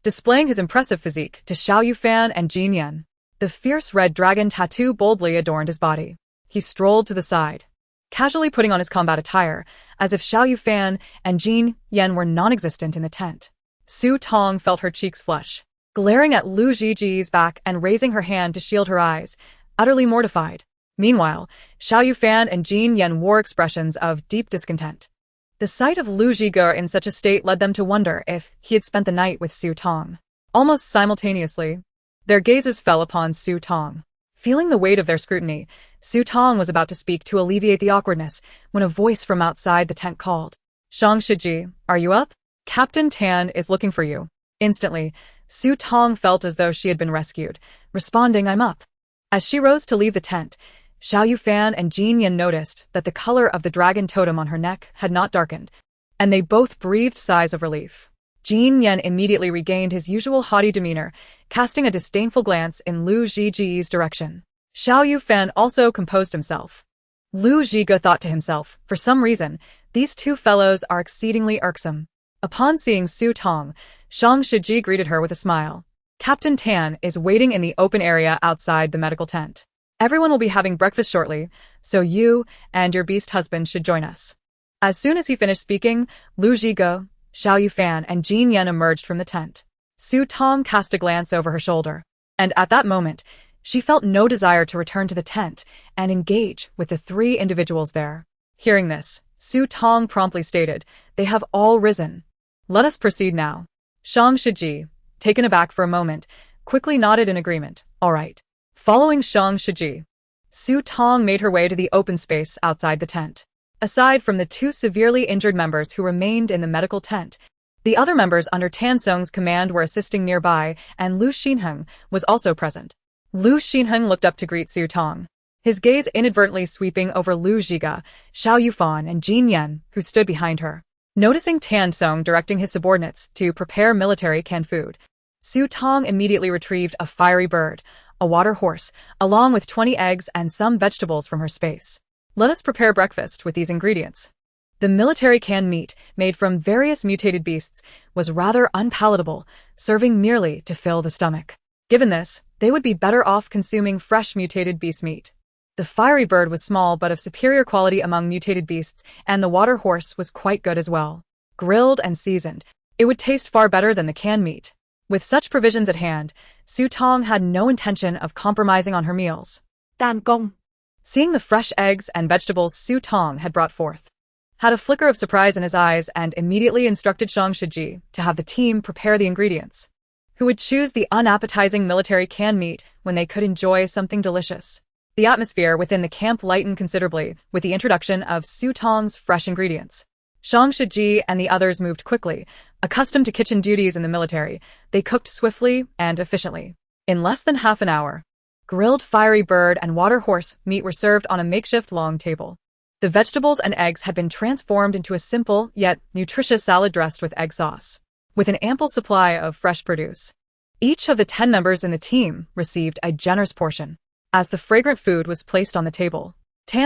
displaying his impressive physique to Xiao Yufan and Jin Yan. The fierce red dragon tattoo boldly adorned his body. He strolled to the side, casually putting on his combat attire, as if Xiao Yufan and Jin Yan were non-existent in the tent. Su Tong felt her cheeks flush, glaring at Lu Zhiji's back and raising her hand to shield her eyes, utterly mortified. Meanwhile, Xiao Yufan and Jin Yan wore expressions of deep discontent. The sight of Lu Zhigo in such a state led them to wonder if he had spent the night with Su Tong. Almost simultaneously, their gazes fell upon Su Tong. Feeling the weight of their scrutiny, Su Tong was about to speak to alleviate the awkwardness when a voice from outside the tent called, "Shang Shiji, are you up? Captain Tan is looking for you." Instantly, Su Tong felt as though she had been rescued, responding, "I'm up." As she rose to leave the tent, Xiao Yufan and Jin Yan noticed that the color of the dragon totem on her neck had not darkened, and they both breathed sighs of relief. Jin Yan immediately regained his usual haughty demeanor, casting a disdainful glance in Lu Zhiji's direction. Xiao Yufan also composed himself. Lu Zhigo thought to himself, for some reason, these two fellows are exceedingly irksome. Upon seeing Su Tong, Shang Shiji greeted her with a smile. "Captain Tan is waiting in the open area outside the medical tent. Everyone will be having breakfast shortly, so you and your beast husband should join us." As soon as he finished speaking, Lu Zhigo, Xiao Yufan, and Jin Yan emerged from the tent. Su Tong cast a glance over her shoulder, and at that moment, she felt no desire to return to the tent and engage with the three individuals there. Hearing this, Su Tong promptly stated, "They have all risen. Let us proceed now." Shang Shiji, taken aback for a moment, quickly nodded in agreement. "All right." Following Shang Shiji, Su Tong made her way to the open space outside the tent. Aside from the two severely injured members who remained in the medical tent, the other members under Tan Song's command were assisting nearby, and Lu Xinheng was also present. Lu Xinheng looked up to greet Su Tong, his gaze inadvertently sweeping over Lu Zhiga, Xiao Yufan, and Jin Yan, who stood behind her. Noticing Tan Song directing his subordinates to prepare military canned food, Su Tong immediately retrieved a fiery bird, a water horse, along with 20 eggs and some vegetables from her space. "Let us prepare breakfast with these ingredients." The military canned meat, made from various mutated beasts, was rather unpalatable, serving merely to fill the stomach. Given this, they would be better off consuming fresh mutated beast meat. The fiery bird was small but of superior quality among mutated beasts, and the water horse was quite good as well. Grilled and seasoned, it would taste far better than the canned meat. With such provisions at hand, Su Tong had no intention of compromising on her meals. "Tan Gong." Seeing the fresh eggs and vegetables Su Tong had brought forth, had a flicker of surprise in his eyes and immediately instructed Shang Shiji to have the team prepare the ingredients. Who would choose the unappetizing military canned meat when they could enjoy something delicious? The atmosphere within the camp lightened considerably with the introduction of Su Tong's fresh ingredients. Zhang Shiji and the others moved quickly. Accustomed to kitchen duties in the military, they cooked swiftly and efficiently. In less than half an hour, grilled fiery bird and water horse meat were served on a makeshift long table. The vegetables and eggs had been transformed into a simple yet nutritious salad dressed with egg sauce, with an ample supply of fresh produce. Each of the 10 members in the team received a generous portion. As the fragrant food was placed on the table,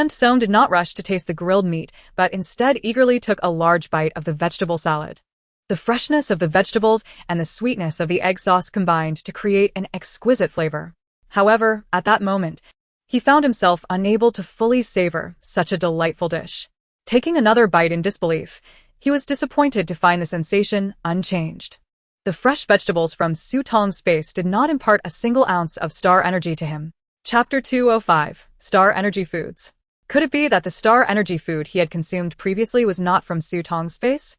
Song did not rush to taste the grilled meat, but instead eagerly took a large bite of the vegetable salad. The freshness of the vegetables and the sweetness of the egg sauce combined to create an exquisite flavor. However, at that moment, he found himself unable to fully savor such a delightful dish. Taking another bite in disbelief, he was disappointed to find the sensation unchanged. The fresh vegetables from Su Tong's space did not impart a single ounce of star energy to him. Chapter 205, Star Energy Foods. Could it be that the star energy food he had consumed previously was not from Su Tong's space?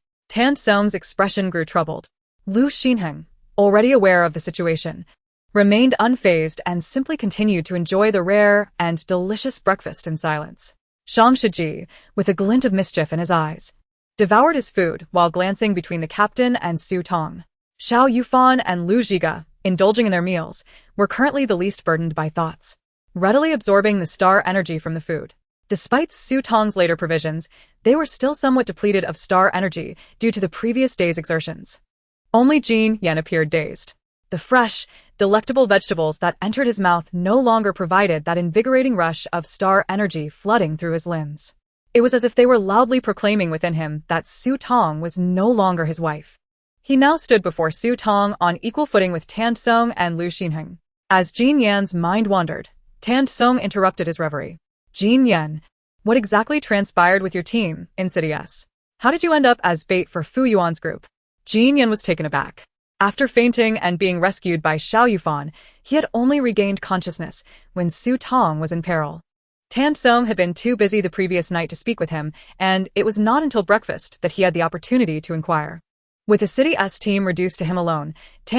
Song's expression grew troubled. Lu Xinheng, already aware of the situation, remained unfazed and simply continued to enjoy the rare and delicious breakfast in silence. Zhang Shiji, with a glint of mischief in his eyes, devoured his food while glancing between the captain and Su Tong. Xiao Yufan and Lu Zhiga, indulging in their meals, were currently the least burdened by thoughts, readily absorbing the star energy from the food. Despite Su Tong's later provisions, they were still somewhat depleted of star energy due to the previous day's exertions. Only Jin Yan appeared dazed. The fresh, delectable vegetables that entered his mouth no longer provided that invigorating rush of star energy flooding through his limbs. It was as if they were loudly proclaiming within him that Su Tong was no longer his wife. He now stood before Su Tong on equal footing with Song and Lu Xinheng. As Jin Yan's mind wandered, Song interrupted his reverie. Jin Yan, what exactly transpired with your team in City S? How did you end up as bait for Fu Yuan's group? Jin Yan was taken aback. After fainting and being rescued by Xiao Yufan, he had only regained consciousness when Su Tong was in peril. Song had been too busy the previous night to speak with him, and it was not until breakfast that he had the opportunity to inquire. With the City S team reduced to him alone,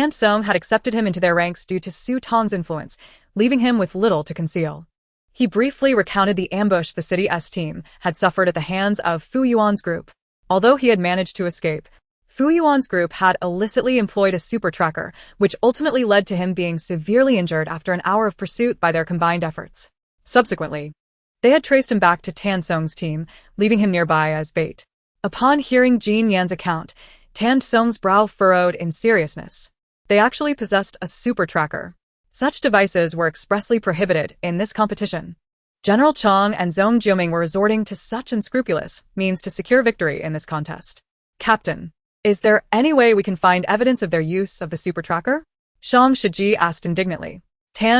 Song had accepted him into their ranks due to Su Tong's influence, leaving him with little to conceal. He briefly recounted the ambush the City S team had suffered at the hands of Fu Yuan's group. Although he had managed to escape, Fu Yuan's group had illicitly employed a super tracker, which ultimately led to him being severely injured after an hour of pursuit by their combined efforts. Subsequently, they had traced him back to Song's team, leaving him nearby as bait. Upon hearing Jin Yan's account, Song's brow furrowed in seriousness. They actually possessed a super tracker. Such devices were expressly prohibited in this competition. General Chang and Zhong Jiuming were resorting to such unscrupulous means to secure victory in this contest. Captain, is there any way we can find evidence of their use of the super tracker? Zhang Shiji asked indignantly.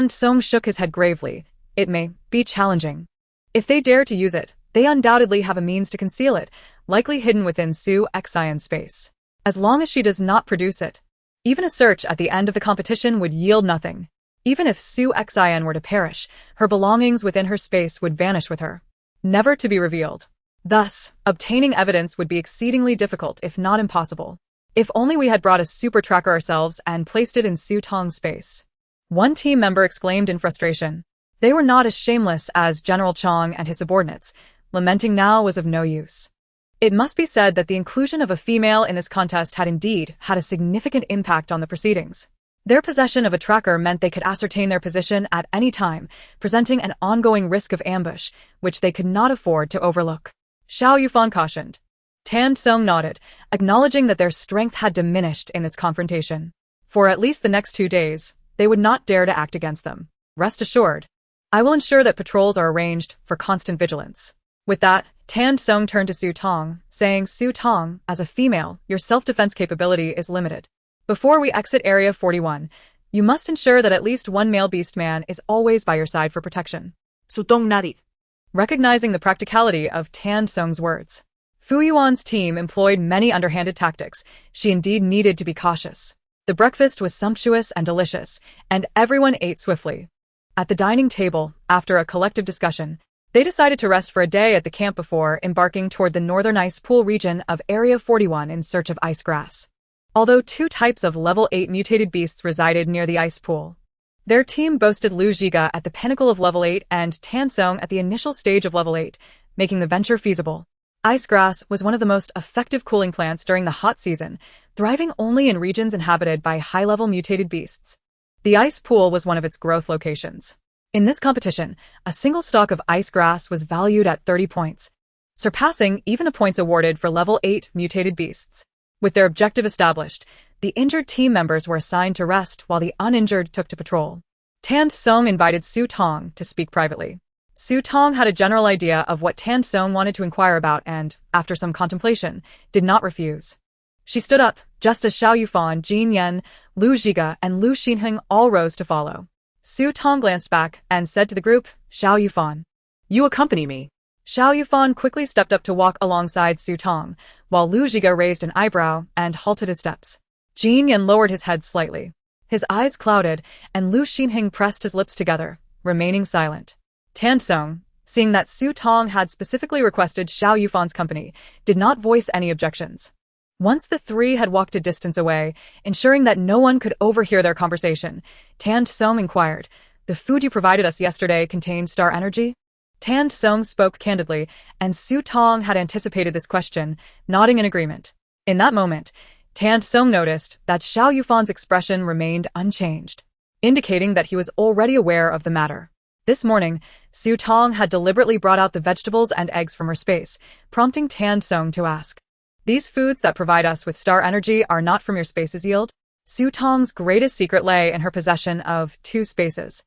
Song shook his head gravely. It may be challenging. If they dare to use it, they undoubtedly have a means to conceal it, likely hidden within Su Xian's space. As long as she does not produce it, even a search at the end of the competition would yield nothing. Even if Su Xian were to perish, her belongings within her space would vanish with her, never to be revealed. Thus, obtaining evidence would be exceedingly difficult if not impossible. If only we had brought a super tracker ourselves and placed it in Su Tong's space. One team member exclaimed in frustration. They were not as shameless as General Chang and his subordinates. Lamenting now was of no use. It must be said that the inclusion of a female in this contest had indeed had a significant impact on the proceedings. Their possession of a tracker meant they could ascertain their position at any time, presenting an ongoing risk of ambush, which they could not afford to overlook. Xiao Yufan cautioned. Song nodded, acknowledging that their strength had diminished in this confrontation. For at least the next 2 days, they would not dare to act against them. Rest assured. I will ensure that patrols are arranged for constant vigilance. With that, Song turned to Su Tong, saying, Su Tong, as a female, your self-defense capability is limited. Before we exit Area 41, you must ensure that at least one male beastman is always by your side for protection. Su Tong nodded. Recognizing the practicality of Song's words, Fu Yuan's team employed many underhanded tactics. She indeed needed to be cautious. The breakfast was sumptuous and delicious, and everyone ate swiftly. At the dining table, after a collective discussion, they decided to rest for a day at the camp before embarking toward the northern ice pool region of Area 41 in search of ice grass. although 2 types of level 8 mutated beasts resided near the ice pool. Their team boasted Lu Zhiga at the pinnacle of level 8 and Tan Song at the initial stage of level 8, making the venture feasible. Ice grass was one of the most effective cooling plants during the hot season, thriving only in regions inhabited by high-level mutated beasts. The ice pool was one of its growth locations. In this competition, a single stalk of ice grass was valued at 30 points, surpassing even the points awarded for level 8 mutated beasts. With their objective established, the injured team members were assigned to rest while the uninjured took to patrol. Tan Song invited Su Tong to speak privately. Su Tong had a general idea of what Tan Song wanted to inquire about and, after some contemplation, did not refuse. She stood up, just as Xiao Yufan, Jin Yan, Lu Zhiga, and Lu Xinheng all rose to follow. Su Tong glanced back and said to the group, "Xiao Yufan, you accompany me." Xiao Yufan quickly stepped up to walk alongside Su Tong, while Lu Zhiga raised an eyebrow and halted his steps. Jin Yan lowered his head slightly. His eyes clouded, and Lu Xinheng pressed his lips together, remaining silent. Tan Song, seeing that Su Tong had specifically requested Xiao Yufan's company, did not voice any objections. Once the 3 had walked a distance away, ensuring that no one could overhear their conversation, Tan Song inquired, "The food you provided us yesterday contained star energy?" Tan Song spoke candidly, and Su Tong had anticipated this question, nodding in agreement. In that moment, Tan Song noticed that Xiao Yufan's expression remained unchanged, indicating that he was already aware of the matter. This morning, Su Tong had deliberately brought out the vegetables and eggs from her space, prompting Tan Song to ask, "These foods that provide us with star energy are not from your space's yield?" Su Tong's greatest secret lay in her possession of 2 spaces,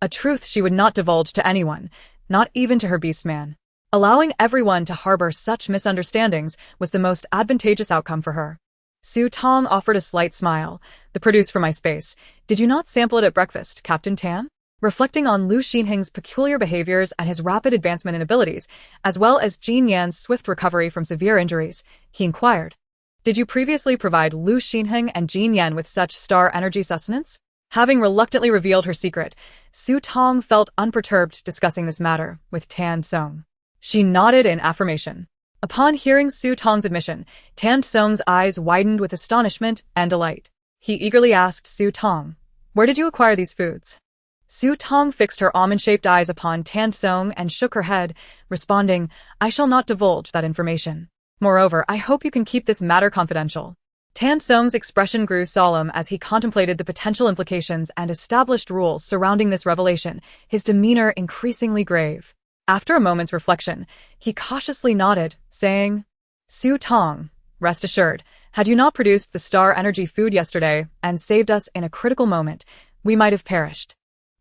a truth she would not divulge to anyone, not even to her beastman. Allowing everyone to harbor such misunderstandings was the most advantageous outcome for her. Su Tong offered a slight smile. "The produce from my space. Did you not sample it at breakfast, Captain Tan?" Reflecting on Lu Xinheng's peculiar behaviors and his rapid advancement in abilities, as well as Jin Yan's swift recovery from severe injuries, he inquired, "Did you previously provide Lu Xinheng and Jin Yan with such star energy sustenance?" Having reluctantly revealed her secret, Su Tong felt unperturbed discussing this matter with Tan Song. She nodded in affirmation. Upon hearing Su Tong's admission, Tan Song's eyes widened with astonishment and delight. He eagerly asked Su Tong, "Where did you acquire these foods?" Su Tong fixed her almond-shaped eyes upon Tan Song and shook her head, responding, "I shall not divulge that information. Moreover, I hope you can keep this matter confidential." Tan Song's expression grew solemn as he contemplated the potential implications and established rules surrounding this revelation, his demeanor increasingly grave. After a moment's reflection, he cautiously nodded, saying, "Su Tong, rest assured, had you not produced the star energy food yesterday and saved us in a critical moment, we might have perished.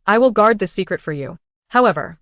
I will guard this secret for you." However,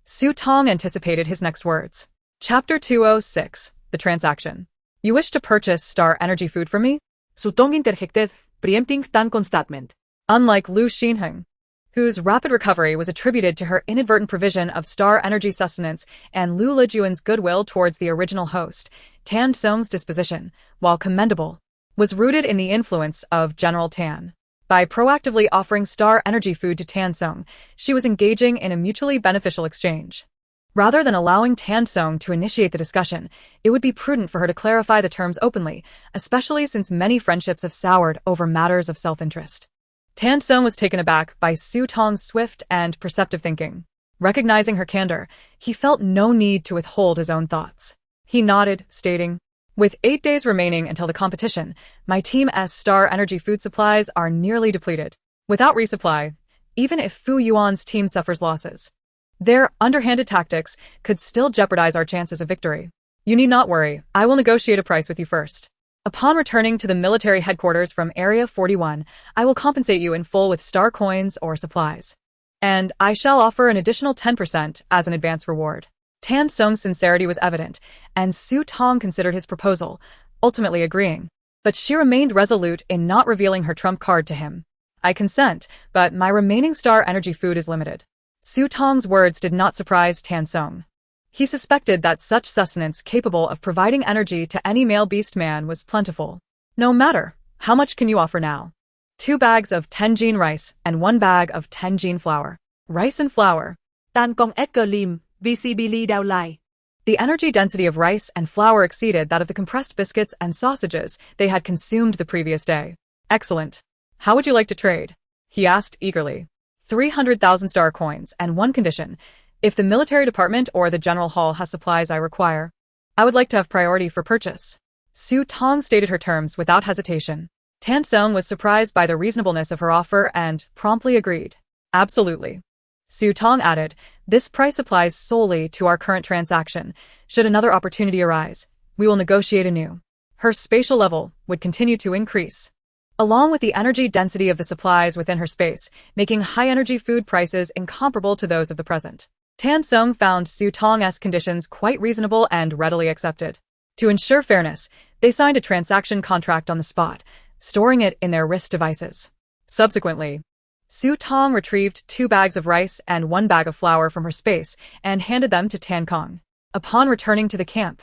Su Tong anticipated his next words. Chapter 206, The Transaction. "You wish to purchase star energy food from me?" Su Tong interjected, preempting Tan's statement. Unlike Lu Xinheng, whose rapid recovery was attributed to her inadvertent provision of star energy sustenance and Lu Lijuan's goodwill towards the original host, Tan Song's disposition, while commendable, was rooted in the influence of General Tan. By proactively offering star energy food to Tan Song, she was engaging in a mutually beneficial exchange. Rather than allowing Tan Song to initiate the discussion, it would be prudent for her to clarify the terms openly, especially since many friendships have soured over matters of self-interest. Tan Song was taken aback by Su Tong's swift and perceptive thinking. Recognizing her candor, he felt no need to withhold his own thoughts. He nodded, stating, "With 8 days remaining until the competition, my Team's star energy food supplies are nearly depleted. Without resupply, even if Fu Yuan's team suffers losses, their underhanded tactics could still jeopardize our chances of victory. You need not worry, I will negotiate a price with you first. Upon returning to the military headquarters from Area 41, I will compensate you in full with star coins or supplies. And I shall offer an additional 10% as an advance reward." Tan Song's sincerity was evident, and Su Tong considered his proposal, ultimately agreeing. But she remained resolute in not revealing her trump card to him. "I consent, but my remaining star energy food is limited." Su Tong's words did not surprise Tan Song. He suspected that such sustenance capable of providing energy to any male beast man was plentiful. "No matter, how much can you offer now?" 2 bags of 10 Jin rice and 1 bag of 10 Jin flour. Rice and flour. Tan Kong Edgar Lim, VCB Lee Dao Lai. The energy density of rice and flour exceeded that of the compressed biscuits and sausages they had consumed the previous day. Excellent. How would you like to trade? He asked eagerly. 300,000 star coins, and one condition. If the military department or the general hall has supplies I require, I would like to have priority for purchase. Su Tong stated her terms without hesitation. Tan Song was surprised by the reasonableness of her offer and promptly agreed. Absolutely. Su Tong added, this price applies solely to our current transaction. Should another opportunity arise, we will negotiate anew. Her spatial level would continue to increase, along with the energy density of the supplies within her space, making high-energy food prices incomparable to those of the present. Tan Song found Su Tong's conditions quite reasonable and readily accepted. To ensure fairness, they signed a transaction contract on the spot, storing it in their wrist devices. Subsequently, Su Tong retrieved 2 bags of rice and 1 bag of flour from her space and handed them to Tan Kong. Upon returning to the camp,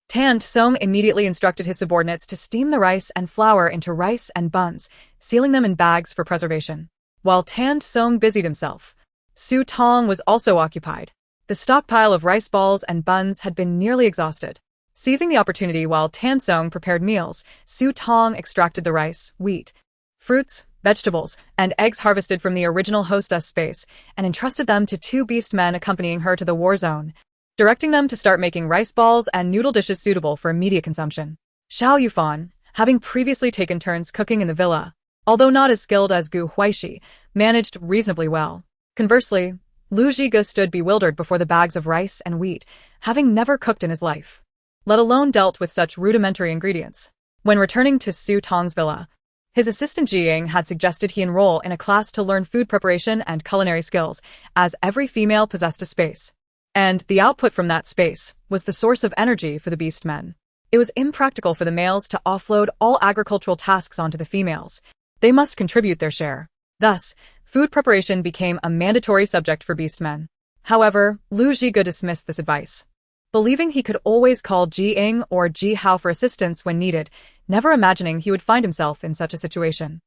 Tan Song immediately instructed his subordinates to steam the rice and flour into rice and buns, sealing them in bags for preservation. While Tan Song busied himself, Su Tong was also occupied. The stockpile of rice balls and buns had been nearly exhausted. Seizing the opportunity while Tan Song prepared meals, Su Tong extracted the rice, wheat, fruits, vegetables, and eggs harvested from the original hostess space and entrusted them to 2 beast men accompanying her to the war zone, directing them to start making rice balls and noodle dishes suitable for immediate consumption. Xiao Yufan, having previously taken turns cooking in the villa, although not as skilled as Huaixi, managed reasonably well. Conversely, Lu Zhige stood bewildered before the bags of rice and wheat, having never cooked in his life, let alone dealt with such rudimentary ingredients. When returning to Su Tong's villa, his assistant Jiang had suggested he enroll in a class to learn food preparation and culinary skills, as every female possessed a space, and the output from that space was the source of energy for the beast men. It was impractical for the males to offload all agricultural tasks onto the females. They must contribute their share. Thus, food preparation became a mandatory subject for beast men. However, Lu Zhige dismissed this advice, believing he could always call Ji Ying or Ji Hao for assistance when needed, never imagining he would find himself in such a situation.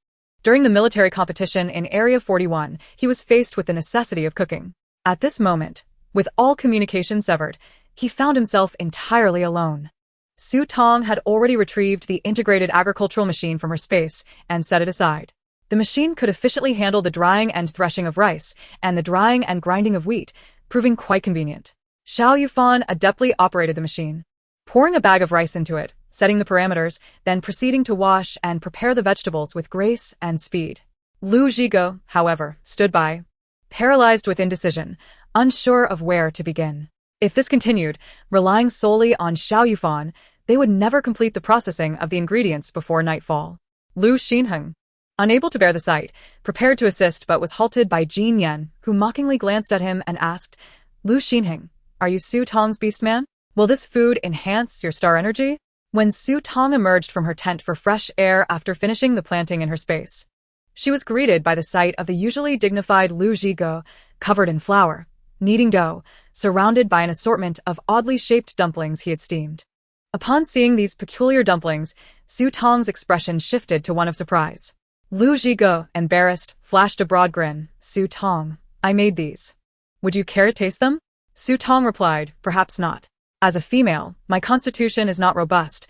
During the military competition in Area 41, he was faced with the necessity of cooking. At this moment, with all communication severed, he found himself entirely alone. Su Tong had already retrieved the integrated agricultural machine from her space and set it aside. The machine could efficiently handle the drying and threshing of rice and the drying and grinding of wheat, proving quite convenient. Xiao Yufan adeptly operated the machine, pouring a bag of rice into it, setting the parameters, then proceeding to wash and prepare the vegetables with grace and speed. Lu Zhige, however, stood by, paralyzed with indecision, unsure of where to begin. If this continued, relying solely on Xiao Yufan, they would never complete the processing of the ingredients before nightfall. Lu Xinheng, unable to bear the sight, prepared to assist but was halted by Jin Yan, who mockingly glanced at him and asked, Lu Xinheng, are you Su Tong's beast man? Will this food enhance your star energy? When Su Tong emerged from her tent for fresh air after finishing the planting in her space, she was greeted by the sight of the usually dignified Lu Zhige, covered in flour, kneading dough, surrounded by an assortment of oddly shaped dumplings he had steamed. Upon seeing these peculiar dumplings, Su Tong's expression shifted to one of surprise. Lu Zhige, embarrassed, flashed a broad grin. Su Tong, I made these. Would you care to taste them? Su Tong replied, perhaps not. As a female, my constitution is not robust.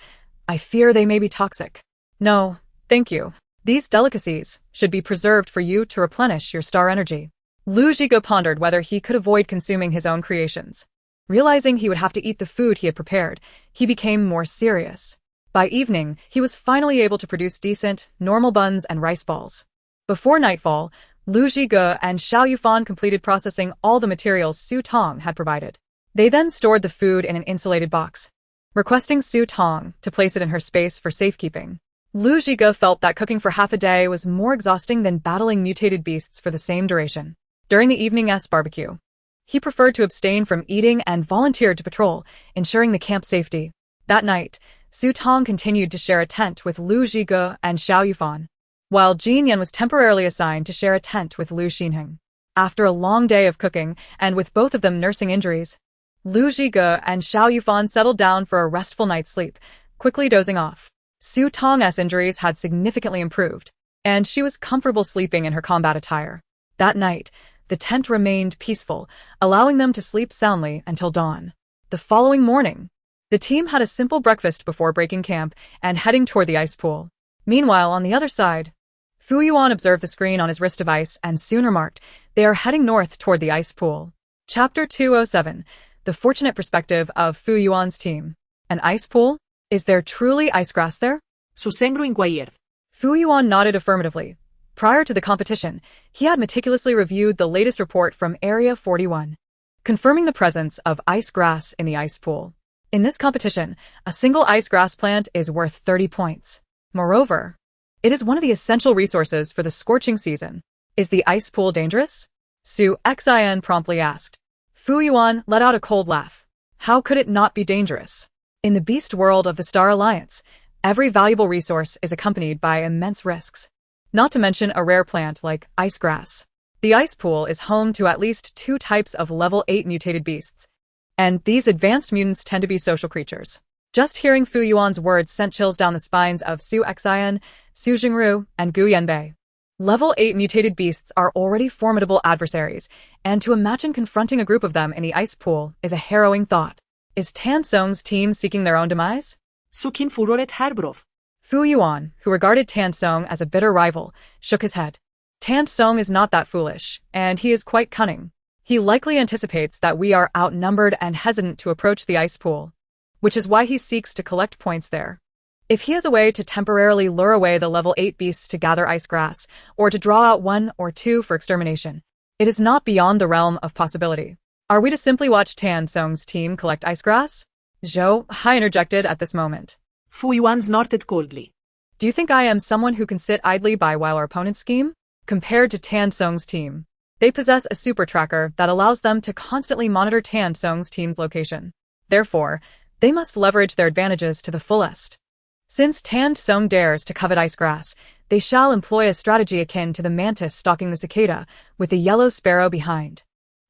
I fear they may be toxic. No, thank you. These delicacies should be preserved for you to replenish your star energy. Lu Zhige pondered whether he could avoid consuming his own creations. Realizing he would have to eat the food he had prepared, he became more serious. By evening, he was finally able to produce decent, normal buns and rice balls. Before nightfall, Lu Zhige and Xiao Yufan completed processing all the materials Su Tong had provided. They then stored the food in an insulated box, requesting Su Tong to place it in her space for safekeeping. Lu Zhige felt that cooking for half a day was more exhausting than battling mutated beasts for the same duration. During the evening's barbecue, he preferred to abstain from eating and volunteered to patrol, ensuring the camp's safety. That night, Su Tong continued to share a tent with Lu Zhige and Xiao Yufan, while Jin Yan was temporarily assigned to share a tent with Lu Xinheng. After a long day of cooking, and with both of them nursing injuries, Lu Zhige and Xiao Yufan settled down for a restful night's sleep, quickly dozing off. Su Tong's injuries had significantly improved, and she was comfortable sleeping in her combat attire. That night, the tent remained peaceful, allowing them to sleep soundly until dawn. The The following morning, the team had a simple breakfast before breaking camp and heading toward the ice pool. Meanwhile, on the other side, Fu Yuan observed the screen on his wrist device and soon remarked, they are heading north toward the ice pool. Chapter 207, The Fortunate Perspective of Fu Yuan's Team. An ice pool? Is there truly ice grass there? Su Xin inquired. Fu Yuan nodded affirmatively. Prior to the competition, he had meticulously reviewed the latest report from Area 41, confirming the presence of ice grass in the ice pool. In this competition, a single ice grass plant is worth 30 points. Moreover, it is one of the essential resources for the scorching season. Is the ice pool dangerous? Su Xin promptly asked. Fu Yuan let out a cold laugh. How could it not be dangerous? In the beast world of the Star Alliance, every valuable resource is accompanied by immense risks. Not to mention a rare plant like ice grass. The ice pool is home to at least 2 types of level 8 mutated beasts, and these advanced mutants tend to be social creatures. Just hearing Fu Yuan's words sent chills down the spines of Su Xin, Su Jingru, and Gu Yanbei. Level 8 mutated beasts are already formidable adversaries, and to imagine confronting a group of them in the ice pool is a harrowing thought. Is Tan Song's team seeking their own demise? Su Xin furoret herbrov. Fu Yuan, who regarded Tan Song as a bitter rival, shook his head. Tan Song is not that foolish, and he is quite cunning. He likely anticipates that we are outnumbered and hesitant to approach the ice pool, which is why he seeks to collect points there. If he has a way to temporarily lure away the level 8 beasts to gather ice grass, or to draw out 1 or 2 for extermination, it is not beyond the realm of possibility. Are we to simply watch Tan Song's team collect ice grass? Zhou Hai interjected at this moment. Fu Yuan snorted coldly. Do you think I am someone who can sit idly by while our opponents scheme? Compared to Tan Song's team, they possess a super tracker that allows them to constantly monitor Tan Song's team's location. Therefore, they must leverage their advantages to the fullest. Since Tan Song dares to covet ice grass, they shall employ a strategy akin to the mantis stalking the cicada, with the yellow sparrow behind.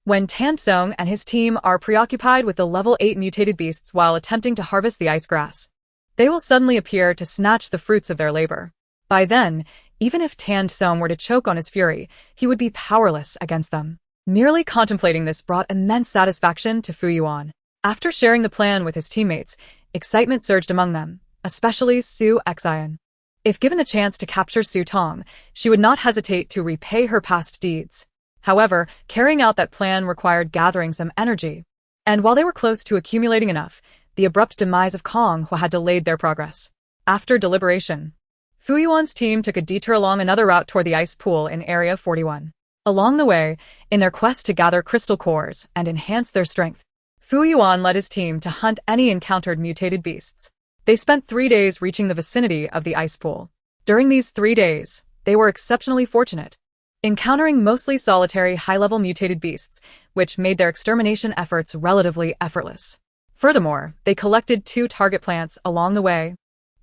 When Tan Song and his team are preoccupied with the level 8 mutated beasts while attempting to harvest the ice grass, they will suddenly appear to snatch the fruits of their labor. By then, even if Tan Song were to choke on his fury, he would be powerless against them. Merely contemplating this brought immense satisfaction to Fu Yuan. After sharing the plan with his teammates, excitement surged among them, especially Su Xin. If given the chance to capture Su Tong, she would not hesitate to repay her past deeds. However, carrying out that plan required gathering some energy. And while they were close to accumulating enough, the abrupt demise of Kong had delayed their progress. After deliberation, Fu Yuan's team took a detour along another route toward the ice pool in Area 41. Along the way, in their quest to gather crystal cores and enhance their strength, Fu Yuan led his team to hunt any encountered mutated beasts. They spent 3 days reaching the vicinity of the ice pool. During these 3 days, they were exceptionally fortunate, encountering mostly solitary high-level mutated beasts, which made their extermination efforts relatively effortless. Furthermore, they collected 2 target plants along the way,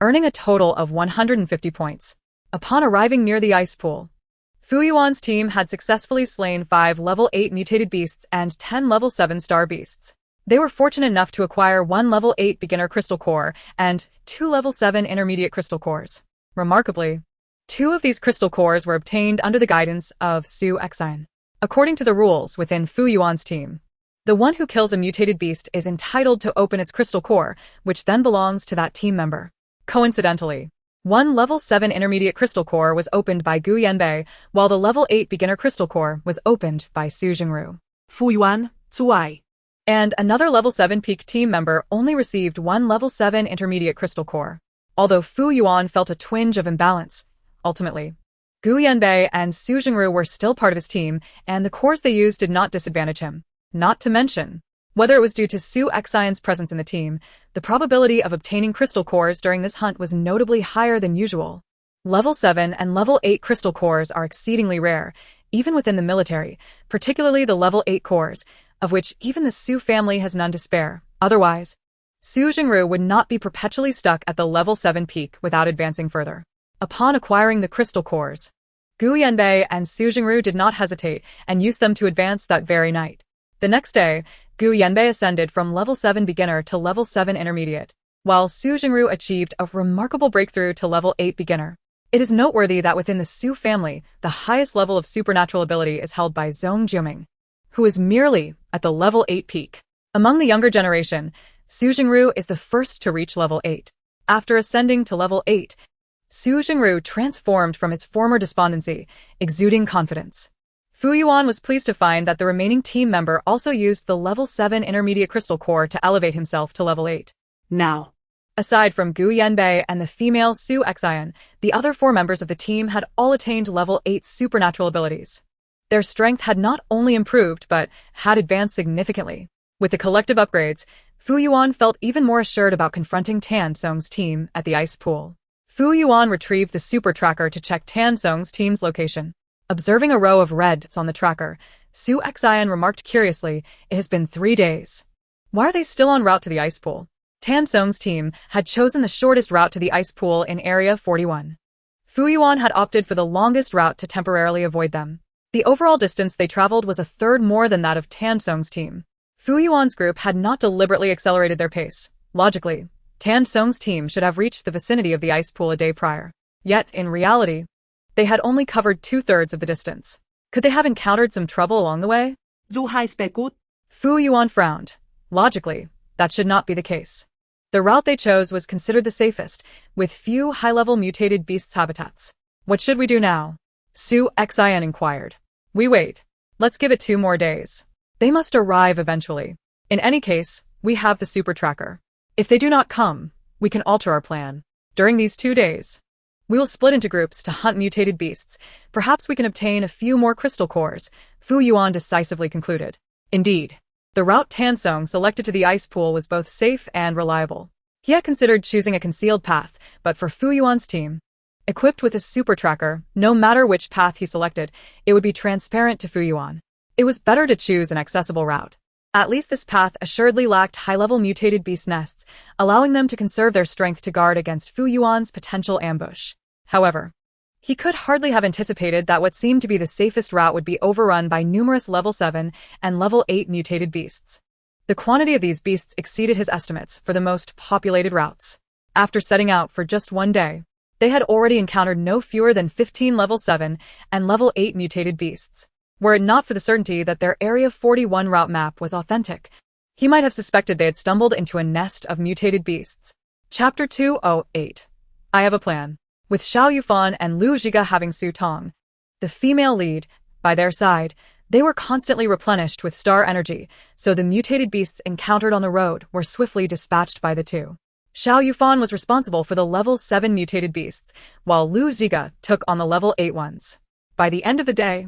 earning a total of 150 points. Upon arriving near the ice pool, Fu Yuan's team had successfully slain 5 level 8 mutated beasts and 10 level 7 star beasts. They were fortunate enough to acquire 1 level 8 beginner crystal core and 2 level 7 intermediate crystal cores. Remarkably, 2 of these crystal cores were obtained under the guidance of Su Xin. According to the rules within Fu Yuan's team, the one who kills a mutated beast is entitled to open its crystal core, which then belongs to that team member. Coincidentally, 1 level 7 intermediate crystal core was opened by Gu Yanbei, while the level 8 beginner crystal core was opened by Su Jingru. Fu Yuan, Zuai. And another level 7 peak team member only received 1 level 7 intermediate crystal core. Although Fu Yuan felt a twinge of imbalance, ultimately, Gu Yanbei and Su Jingru were still part of his team, and the cores they used did not disadvantage him. Not to mention, whether it was due to Su Xion's presence in the team, the probability of obtaining crystal cores during this hunt was notably higher than usual. Level 7 and level 8 crystal cores are exceedingly rare, even within the military, particularly the level 8 cores, of which even the Su family has none to spare. Otherwise, Su Jingru would not be perpetually stuck at the level 7 peak without advancing further. Upon acquiring the crystal cores, Gu Yanbei and Su Jingru did not hesitate and used them to advance that very night. The next day, Gu Yanbei ascended from level 7 beginner to level 7 intermediate, while Su Jingru achieved a remarkable breakthrough to level 8 beginner. It is noteworthy that within the Su family, the highest level of supernatural ability is held by Zhong Jiuming, who is merely at the level 8 peak. Among the younger generation, Su Xin is the first to reach level 8. After ascending to level 8, Su Xin transformed from his former despondency, exuding confidence. Fu Yuan was pleased to find that the remaining team member also used the level 7 intermediate crystal core to elevate himself to level 8. Now, Aside from Gu Yanbei and the female Su Xin, the other 4 members of the team had all attained level 8 supernatural abilities. Their strength had not only improved, but had advanced significantly. With the collective upgrades, Fu Yuan felt even more assured about confronting Tan Song's team at the ice pool. Fu Yuan retrieved the super tracker to check Tan Song's team's location. Observing a row of red dots on the tracker, Su Xin remarked curiously, "It has been 3 days. Why are they still en route to the ice pool?" Tan Song's team had chosen the shortest route to the ice pool in Area 41. Fu Yuan had opted for the longest route to temporarily avoid them. The overall distance they traveled was a third more than that of Tan Song's team. Fu Yuan's group had not deliberately accelerated their pace. Logically, Tan Song's team should have reached the vicinity of the ice pool a day prior. Yet, in reality, they had only covered 2/3 of the distance. Could they have encountered some trouble along the way? Du hai spekut? Fu Yuan frowned. Logically, that should not be the case. The route they chose was considered the safest, with few high-level mutated beasts' habitats. What should we do now? Su Xin inquired. We wait. Let's give it 2 more days. They must arrive eventually. In any case, we have the super tracker. If they do not come, we can alter our plan. During these 2 days, we will split into groups to hunt mutated beasts. Perhaps we can obtain a few more crystal cores, Fu Yuan decisively concluded. Indeed, the route Tan Song selected to the ice pool was both safe and reliable. He had considered choosing a concealed path, but for Fu Yuan's team, equipped with a super tracker, no matter which path he selected, it would be transparent to Fu Yuan. It was better to choose an accessible route. At least this path assuredly lacked high-level mutated beast nests, allowing them to conserve their strength to guard against Fu Yuan's potential ambush. However, he could hardly have anticipated that what seemed to be the safest route would be overrun by numerous level 7 and level 8 mutated beasts. The quantity of these beasts exceeded his estimates for the most populated routes. After setting out for just 1 day, they had already encountered no fewer than 15 level 7 and level 8 mutated beasts. Were it not for the certainty that their Area 41 route map was authentic, he might have suspected they had stumbled into a nest of mutated beasts. Chapter 208. I have a plan. With Xiao Yufan and Lu Zhiga having Su Tong, the female lead, by their side, they were constantly replenished with star energy, so the mutated beasts encountered on the road were swiftly dispatched by the two. Xiao Yufan was responsible for the level 7 mutated beasts, while Lu Zhiga took on the level 8 ones. By the end of the day,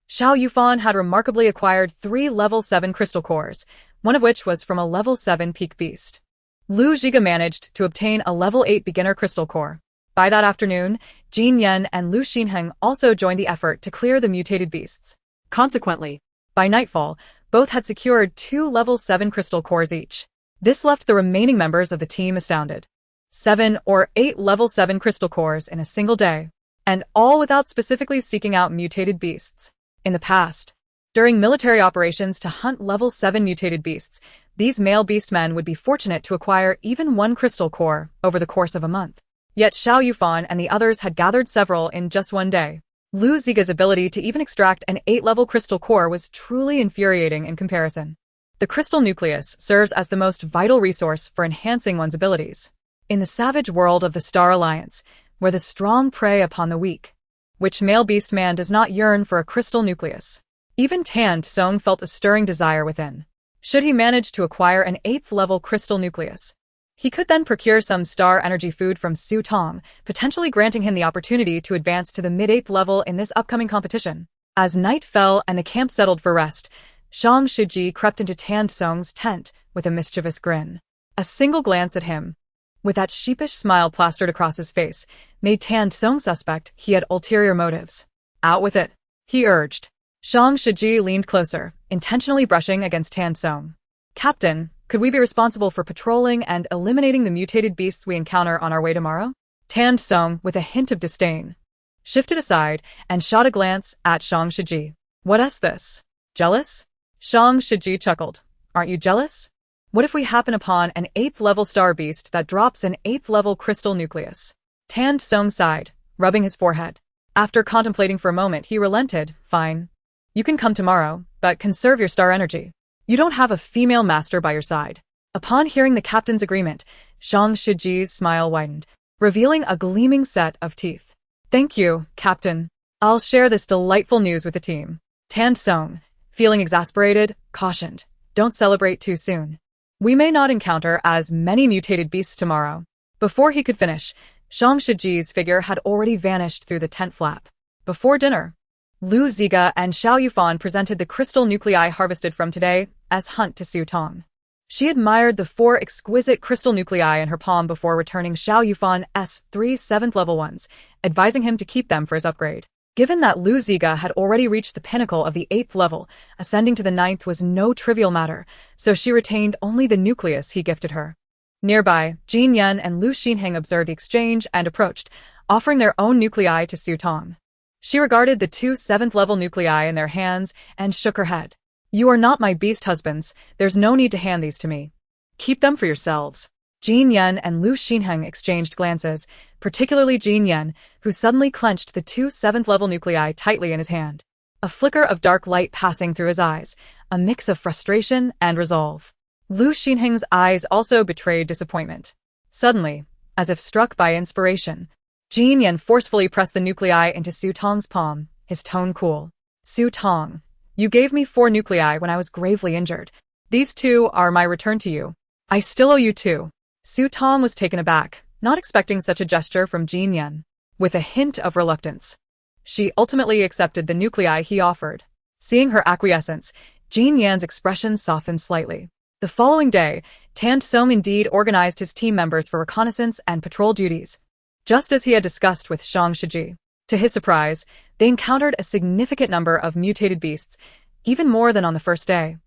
Xiao Yufan had remarkably acquired 3 level 7 crystal cores, one of which was from a level 7 peak beast. Lu Zhiga managed to obtain a level 8 beginner crystal core. By that afternoon, Jin Yan and Lu Xinheng also joined the effort to clear the mutated beasts. Consequently, by nightfall, both had secured 2 level 7 crystal cores each. This left the remaining members of the team astounded. 7 or 8 level 7 crystal cores in a single day, and all without specifically seeking out mutated beasts. In the past, during military operations to hunt level 7 mutated beasts, these male beastmen would be fortunate to acquire even 1 crystal core over the course of a month. Yet Xiao Yufan and the others had gathered several in just 1 day. Lu Zhiga's ability to even extract an 8-level crystal core was truly infuriating in comparison. The crystal nucleus serves as the most vital resource for enhancing one's abilities. In the savage world of the Star Alliance, where the strong prey upon the weak, which male beast man does not yearn for a crystal nucleus? Even Tan Song felt a stirring desire within. Should he manage to acquire an 8th-level crystal nucleus, he could then procure some star energy food from Su Tong, potentially granting him the opportunity to advance to the mid-8th level in this upcoming competition. As night fell and the camp settled for rest, Zhang Shiji crept into Tan Song's tent with a mischievous grin. A single glance at him, with that sheepish smile plastered across his face, made Tan Song suspect he had ulterior motives. Out with it, he urged. Zhang Shiji leaned closer, intentionally brushing against Tan Song. Captain, could we be responsible for patrolling and eliminating the mutated beasts we encounter on our way tomorrow? Tan Song, with a hint of disdain, shifted aside and shot a glance at Zhang Shiji. What is this? Jealous? Zhang Shiji chuckled. Aren't you jealous? What if we happen upon an 8th-level star beast that drops an 8th-level crystal nucleus? Tan Song sighed, rubbing his forehead. After contemplating for a moment, he relented. Fine. You can come tomorrow, but conserve your star energy. You don't have a female master by your side. Upon hearing the captain's agreement, Zhang Shiji's smile widened, revealing a gleaming set of teeth. Thank you, Captain. I'll share this delightful news with the team. Tan Song, feeling exasperated, cautioned. Don't celebrate too soon. We may not encounter as many mutated beasts tomorrow. Before he could finish, Zhang Shiji's figure had already vanished through the tent flap. Before dinner, Lu Ziga and Xiao Yufan presented the crystal nuclei harvested from today as hunt to Su Tong. She admired the 4 exquisite crystal nuclei in her palm before returning Xiao Yufan's 3 7th-level ones, advising him to keep them for his upgrade. Given that Lu Ziga had already reached the pinnacle of the 8th level, ascending to the 9th was no trivial matter, so she retained only the nucleus he gifted her. Nearby, Jin Yan and Lu Xinheng observed the exchange and approached, offering their own nuclei to Su Tong. She regarded the 2 7th-level nuclei in their hands and shook her head. You are not my beast husbands, there's no need to hand these to me. Keep them for yourselves. Jin Yan and Lu Xinheng exchanged glances, particularly Jin Yan, who suddenly clenched the 2 7th-level nuclei tightly in his hand. A flicker of dark light passing through his eyes, a mix of frustration and resolve. Lu Xinheng's eyes also betrayed disappointment. Suddenly, as if struck by inspiration, Jin Yan forcefully pressed the nuclei into Su Tong's palm, his tone cool. Su Tong, you gave me 4 nuclei when I was gravely injured. These 2 are my return to you. I still owe you 2. Su Tong was taken aback, not expecting such a gesture from Jin Yan. With a hint of reluctance, she ultimately accepted the nuclei he offered. Seeing her acquiescence, Jin Yan's expression softened slightly. The following day, Tan Song indeed organized his team members for reconnaissance and patrol duties, just as he had discussed with Zhang Shiji. To his surprise, they encountered a significant number of mutated beasts, even more than on the first day,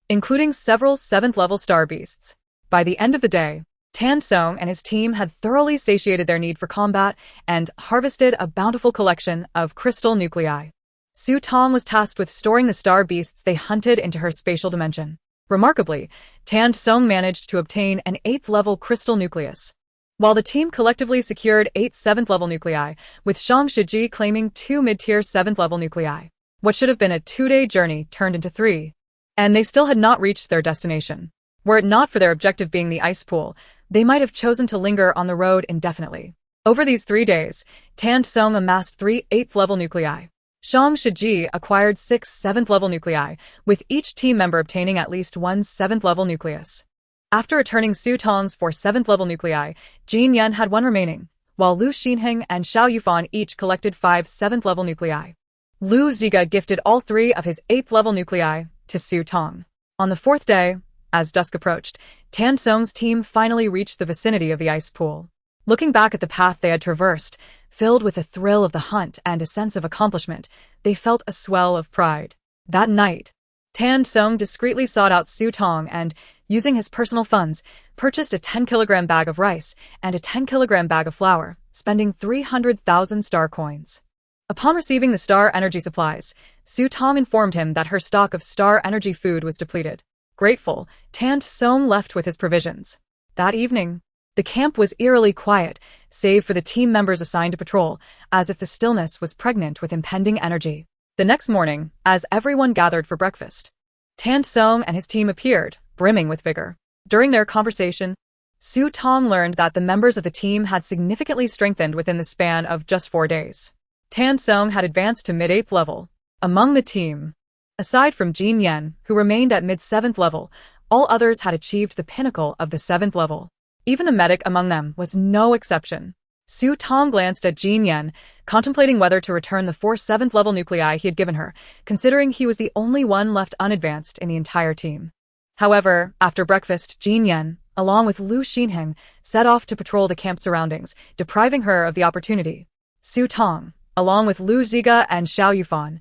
including several 7th-level star beasts. By the end of the day, Tan Song and his team had thoroughly satiated their need for combat and harvested a bountiful collection of crystal nuclei. Su Tong was tasked with storing the star beasts they hunted into her spatial dimension. Remarkably, Tan Song managed to obtain an 8th-level crystal nucleus, while the team collectively secured 8 7th-level nuclei, with Zhang Shiji claiming 2 mid-tier 7th-level nuclei. What should have been a 2-day journey turned into 3. And they still had not reached their destination. Were it not for their objective being the ice pool, they might have chosen to linger on the road indefinitely. Over these 3 days, Tan Song amassed 3 8th-level nuclei. Zhang Shiji acquired 6 7th-level nuclei, with each team member obtaining at least 1 7th-level nucleus. After returning Su Tong's 4 7th-level nuclei, Jin Yan had 1 remaining, while Lu Xinheng and Xiao Yufan each collected 5 7th-level nuclei. Lu Ziga gifted all 3 of his 8th-level nuclei to Su Tong. On the 4th day, as dusk approached, Tan Song's team finally reached the vicinity of the ice pool. Looking back at the path they had traversed, filled with the thrill of the hunt and a sense of accomplishment, they felt a swell of pride. That night, Tan Song discreetly sought out Su Tong and, using his personal funds, purchased a 10-kilogram bag of rice and a 10-kilogram bag of flour, spending 300,000 star coins. Upon receiving the star energy supplies, Su Tong informed him that her stock of star energy food was depleted. Grateful, Tan Song left with his provisions. That evening, the camp was eerily quiet, save for the team members assigned to patrol, as if the stillness was pregnant with impending energy. The next morning, as everyone gathered for breakfast, Tan Song and his team appeared, brimming with vigor. During their conversation, Su Tong learned that the members of the team had significantly strengthened within the span of just 4 days. Tan Song had advanced to mid-8th level. Among the team, aside from Jin Yan, who remained at mid-7th level, all others had achieved the pinnacle of the 7th level. Even the medic among them was no exception. Su Tong glanced at Jin Yan, contemplating whether to return the 4 7th-level nuclei he had given her, considering he was the only one left unadvanced in the entire team. However, after breakfast, Jin Yan, along with Lu Xinheng, set off to patrol the camp surroundings, depriving her of the opportunity. Su Tong, along with Lu Ziga and Xiao Yufan,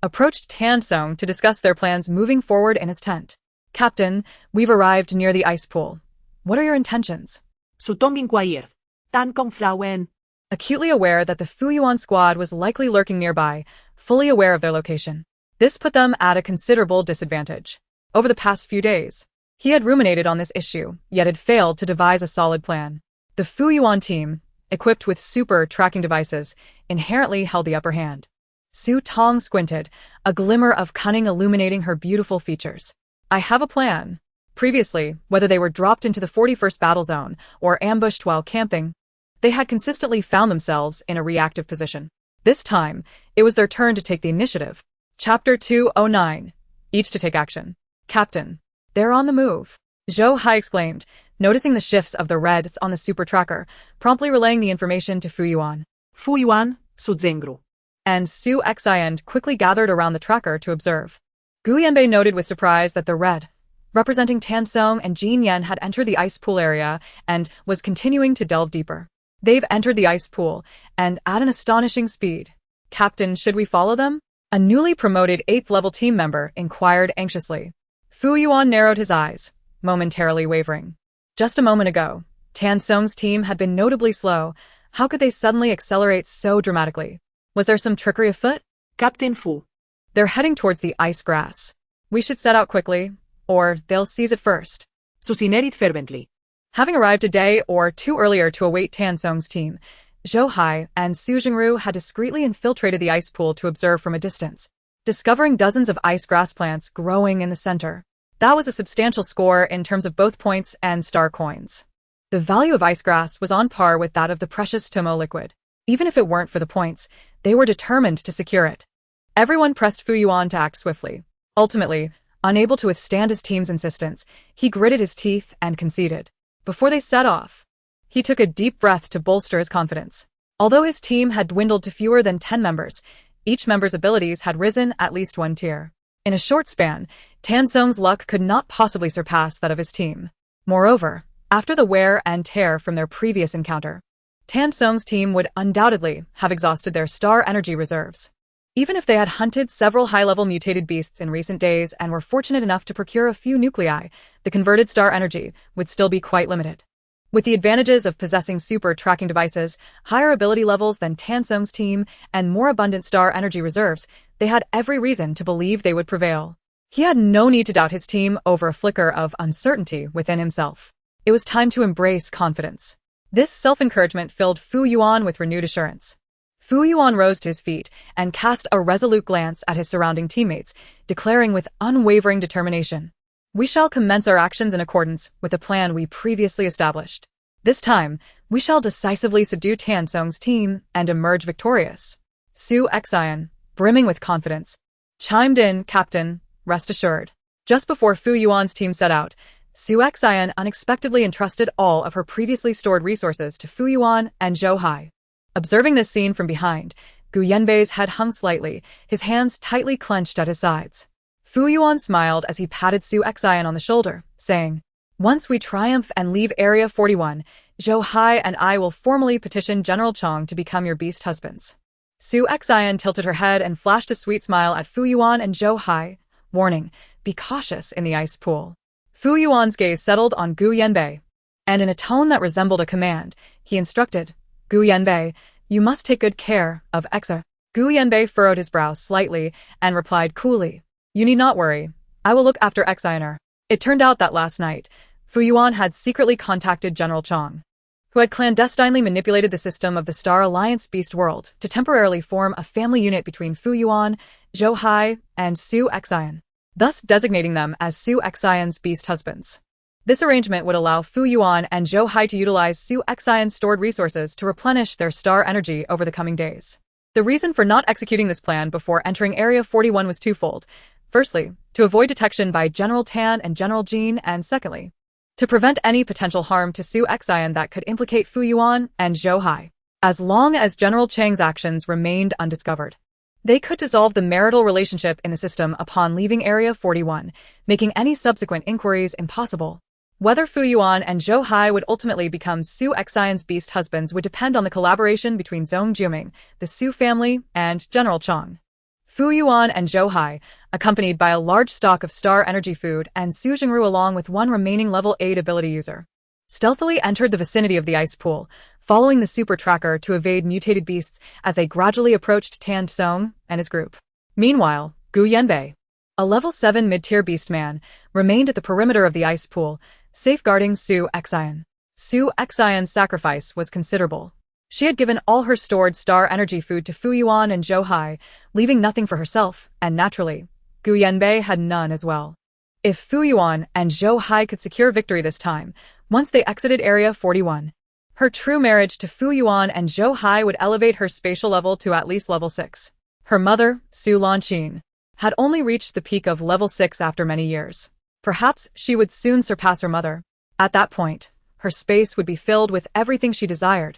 approached Tan Song to discuss their plans moving forward in his tent. Captain, we've arrived near the ice pool. What are your intentions? Su Tong inquired. Tan Kong Frauen. Acutely aware that the Yuan squad was likely lurking nearby, fully aware of their location. This put them at a considerable disadvantage. Over the past few days, he had ruminated on this issue, yet had failed to devise a solid plan. The Yuan team, equipped with super tracking devices, inherently held the upper hand. Su Tong squinted, a glimmer of cunning illuminating her beautiful features. I have a plan. Previously, whether they were dropped into the 41st battle zone or ambushed while camping, they had consistently found themselves in a reactive position. This time, it was their turn to take the initiative. Chapter 209. Each to take action. Captain. They're on the move. Huaixi exclaimed, noticing the shifts of the reds on the super tracker, promptly relaying the information to Yuan. Yuan, Su Xin. And Su Xin quickly gathered around the tracker to observe. Yanbei noted with surprise that the red, representing Tong and Jin Yan, had entered the ice pool area and was continuing to delve deeper. They've entered the ice pool, and at an astonishing speed. Captain, should we follow them? A newly promoted 8th level team member inquired anxiously. Yuan narrowed his eyes, momentarily wavering. Just a moment ago, Tong's team had been notably slow. How could they suddenly accelerate so dramatically? Was there some trickery afoot? Captain Fu. They're heading towards the ice grass. We should set out quickly, or they'll seize it first. Su Xin fervently. Having arrived a day or two earlier to await Tong's team, Huaixi and Su Xin had discreetly infiltrated the ice pool to observe from a distance, discovering dozens of ice grass plants growing in the center. That was a substantial score in terms of both points and star coins. The value of ice grass was on par with that of the precious Tomo liquid. Even if it weren't for the points, they were determined to secure it. Everyone pressed Yuan to act swiftly. Ultimately, unable to withstand his team's insistence, he gritted his teeth and conceded. Before they set off, he took a deep breath to bolster his confidence. Although his team had dwindled to fewer than 10 members, each member's abilities had risen at least one tier. In a short span, Tong's luck could not possibly surpass that of his team. Moreover, after the wear and tear from their previous encounter, Tong's team would undoubtedly have exhausted their star energy reserves. Even if they had hunted several high-level mutated beasts in recent days and were fortunate enough to procure a few nuclei, the converted star energy would still be quite limited. With the advantages of possessing super tracking devices, higher ability levels than Tong's team, and more abundant star energy reserves, they had every reason to believe they would prevail. He had no need to doubt his team over a flicker of uncertainty within himself. It was time to embrace confidence. This self-encouragement filled Yuan with renewed assurance. Yuan rose to his feet and cast a resolute glance at his surrounding teammates, declaring with unwavering determination, "We shall commence our actions in accordance with the plan we previously established. This time, we shall decisively subdue Tong's team and emerge victorious." Su Xin, brimming with confidence, chimed in, "Captain, rest assured." Just before Yuan's team set out, Su Xin unexpectedly entrusted all of her previously stored resources to Yuan and Huaixi. Observing this scene from behind, Yanbei's head hung slightly, his hands tightly clenched at his sides. Yuan smiled as he patted Su Xin on the shoulder, saying, "Once we triumph and leave Area 41, Huaixi and I will formally petition General Tong to become your beast husbands." Su Xin tilted her head and flashed a sweet smile at Yuan and Huaixi, warning, "Be cautious in the ice pool." Yuan's gaze settled on Yanbei, and in a tone that resembled a command, he instructed, "Yanbei, you must take good care of Exa." Yanbei furrowed his brow slightly and replied coolly, "You need not worry. I will look after Xiner." It turned out that last night, Yuan had secretly contacted General Tong, who had clandestinely manipulated the system of the Star Alliance Beast World to temporarily form a family unit between Yuan, Huaixi, and Su Xin, thus designating them as Su Xin's beast husbands. This arrangement would allow Yuan and Huaixi to utilize Su Xin's stored resources to replenish their star energy over the coming days. The reason for not executing this plan before entering Area 41 was twofold. Firstly, to avoid detection by General Tan and General Jin, and secondly, to prevent any potential harm to Su Xin that could implicate Yuan and Huaixi. As long as General Chang's actions remained undiscovered, they could dissolve the marital relationship in the system upon leaving Area 41, making any subsequent inquiries impossible. Whether Yuan and Huaixi would ultimately become Su Xin's beast husbands would depend on the collaboration between Zhong Juming, the Su family, and General Chong. Yuan and Huaixi, accompanied by a large stock of star energy food and Su Xin along with one remaining level 8 ability user, stealthily entered the vicinity of the ice pool, following the super tracker to evade mutated beasts as they gradually approached Tong and his group. Meanwhile, Yanbei, a level 7 mid-tier beastman, remained at the perimeter of the ice pool, safeguarding Su Xin. Su Xin's sacrifice was considerable. She had given all her stored star energy food to Yuan and Huaixi, leaving nothing for herself, and naturally, Yanbei had none as well. If Fu Yuan and Zhou Hai could secure victory this time, once they exited Area 41, her true marriage to Fu Yuan and Zhou Hai would elevate her spatial level to at least level 6. Her mother, Su Xin, had only reached the peak of level 6 after many years. Perhaps she would soon surpass her mother. At that point, her space would be filled with everything she desired,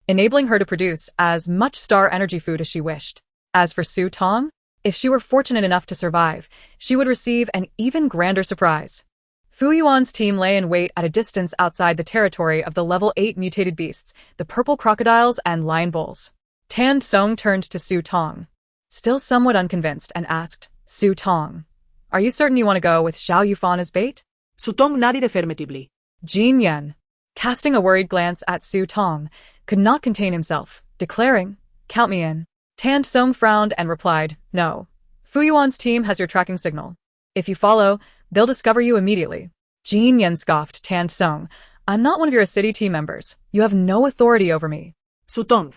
enabling her to produce as much star energy food as she wished. As for Su Tong, if she were fortunate enough to survive, she would receive an even grander surprise. Fu Yuan's team lay in wait at a distance outside the territory of the level 8 mutated beasts, the purple crocodiles and lion bulls. Tan Song turned to Su Tong, still somewhat unconvinced, and asked, Su Tong, are you certain you want to go with Xiao Yufan as bait? Su Tong nodded affirmatively. Jin Yan, casting a worried glance at Su Tong, could not contain himself, declaring, count me in. Tan Song frowned and replied, no. Fu Yuan's team has your tracking signal. If you follow, they'll discover you immediately. Jin Yan scoffed. Tan Song, I'm not one of your city team members. You have no authority over me. Su Tong,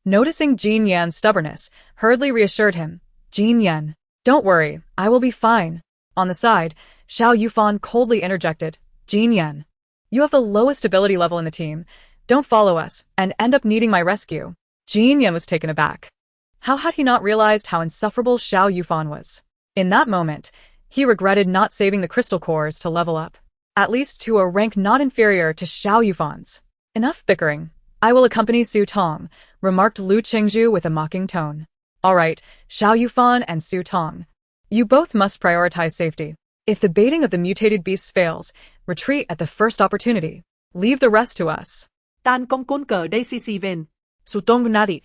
noticing Jin Yan's stubbornness, hurriedly reassured him. Jin Yan, don't worry, I will be fine. On the side, Xiao Yufan coldly interjected, Jin Yan, you have the lowest ability level in the team. Don't follow us and end up needing my rescue. Jin Yan was taken aback. How had he not realized how insufferable Xiao Yufan was? In that moment, he regretted not saving the crystal cores to level up, at least to a rank not inferior to Xiao Yufan's. Enough bickering. I will accompany Su Tong, remarked Lu Qingzhu with a mocking tone. All right, Xiao Yufan and Su Tong. You both must prioritize safety. If the baiting of the mutated beasts fails, retreat at the first opportunity. Leave the rest to us. Tan Kong Kun Cờ Daisy Ven. Su Tong nodded.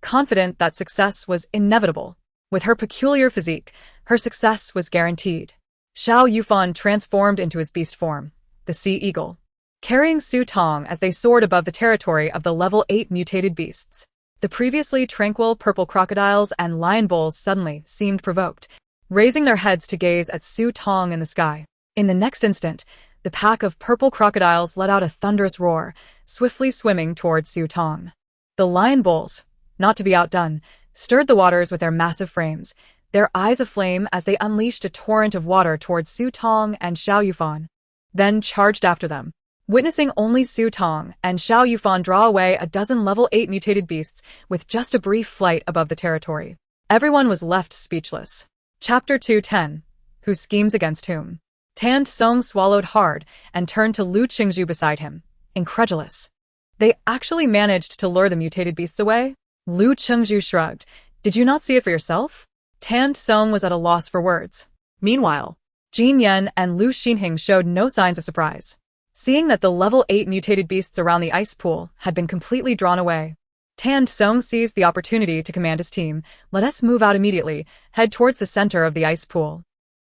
Confident that success was inevitable. With her peculiar physique, her success was guaranteed. Xiao Yufan transformed into his beast form, the sea eagle, carrying Su Tong as they soared above the territory of the level 8 mutated beasts. The previously tranquil purple crocodiles and lion bulls suddenly seemed provoked, raising their heads to gaze at Su Tong in the sky. In the next instant, the pack of purple crocodiles let out a thunderous roar, swiftly swimming towards Su Tong. The lion bulls, not to be outdone, stirred the waters with their massive frames, their eyes aflame as they unleashed a torrent of water towards Su Tong and Xiao Yufan, then charged after them. Witnessing only Su Tong and Xiao Yufan draw away a dozen level 8 mutated beasts with just a brief flight above the territory, everyone was left speechless. Chapter 210. Who schemes against whom? Tan Song swallowed hard and turned to Lu Qingzhu beside him, incredulous. They actually managed to lure the mutated beasts away? Lu Qingzhu shrugged. Did you not see it for yourself? Tan Song was at a loss for words. Meanwhile, Jin Yan and Lu Xinhing showed no signs of surprise, seeing that the level 8 mutated beasts around the ice pool had been completely drawn away. Tan Song seized the opportunity to command his team. Let us move out immediately, head towards the center of the ice pool.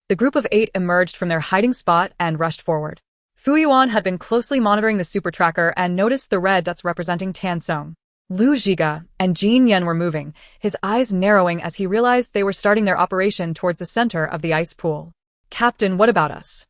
The group of 8 emerged from their hiding spot and rushed forward. Fu Yuan had been closely monitoring the super tracker and noticed the red dots representing Tan Song. Lu Zhiga and Jin Yan were moving, his eyes narrowing as he realized they were starting their operation towards the center of the ice pool. Captain, what about us?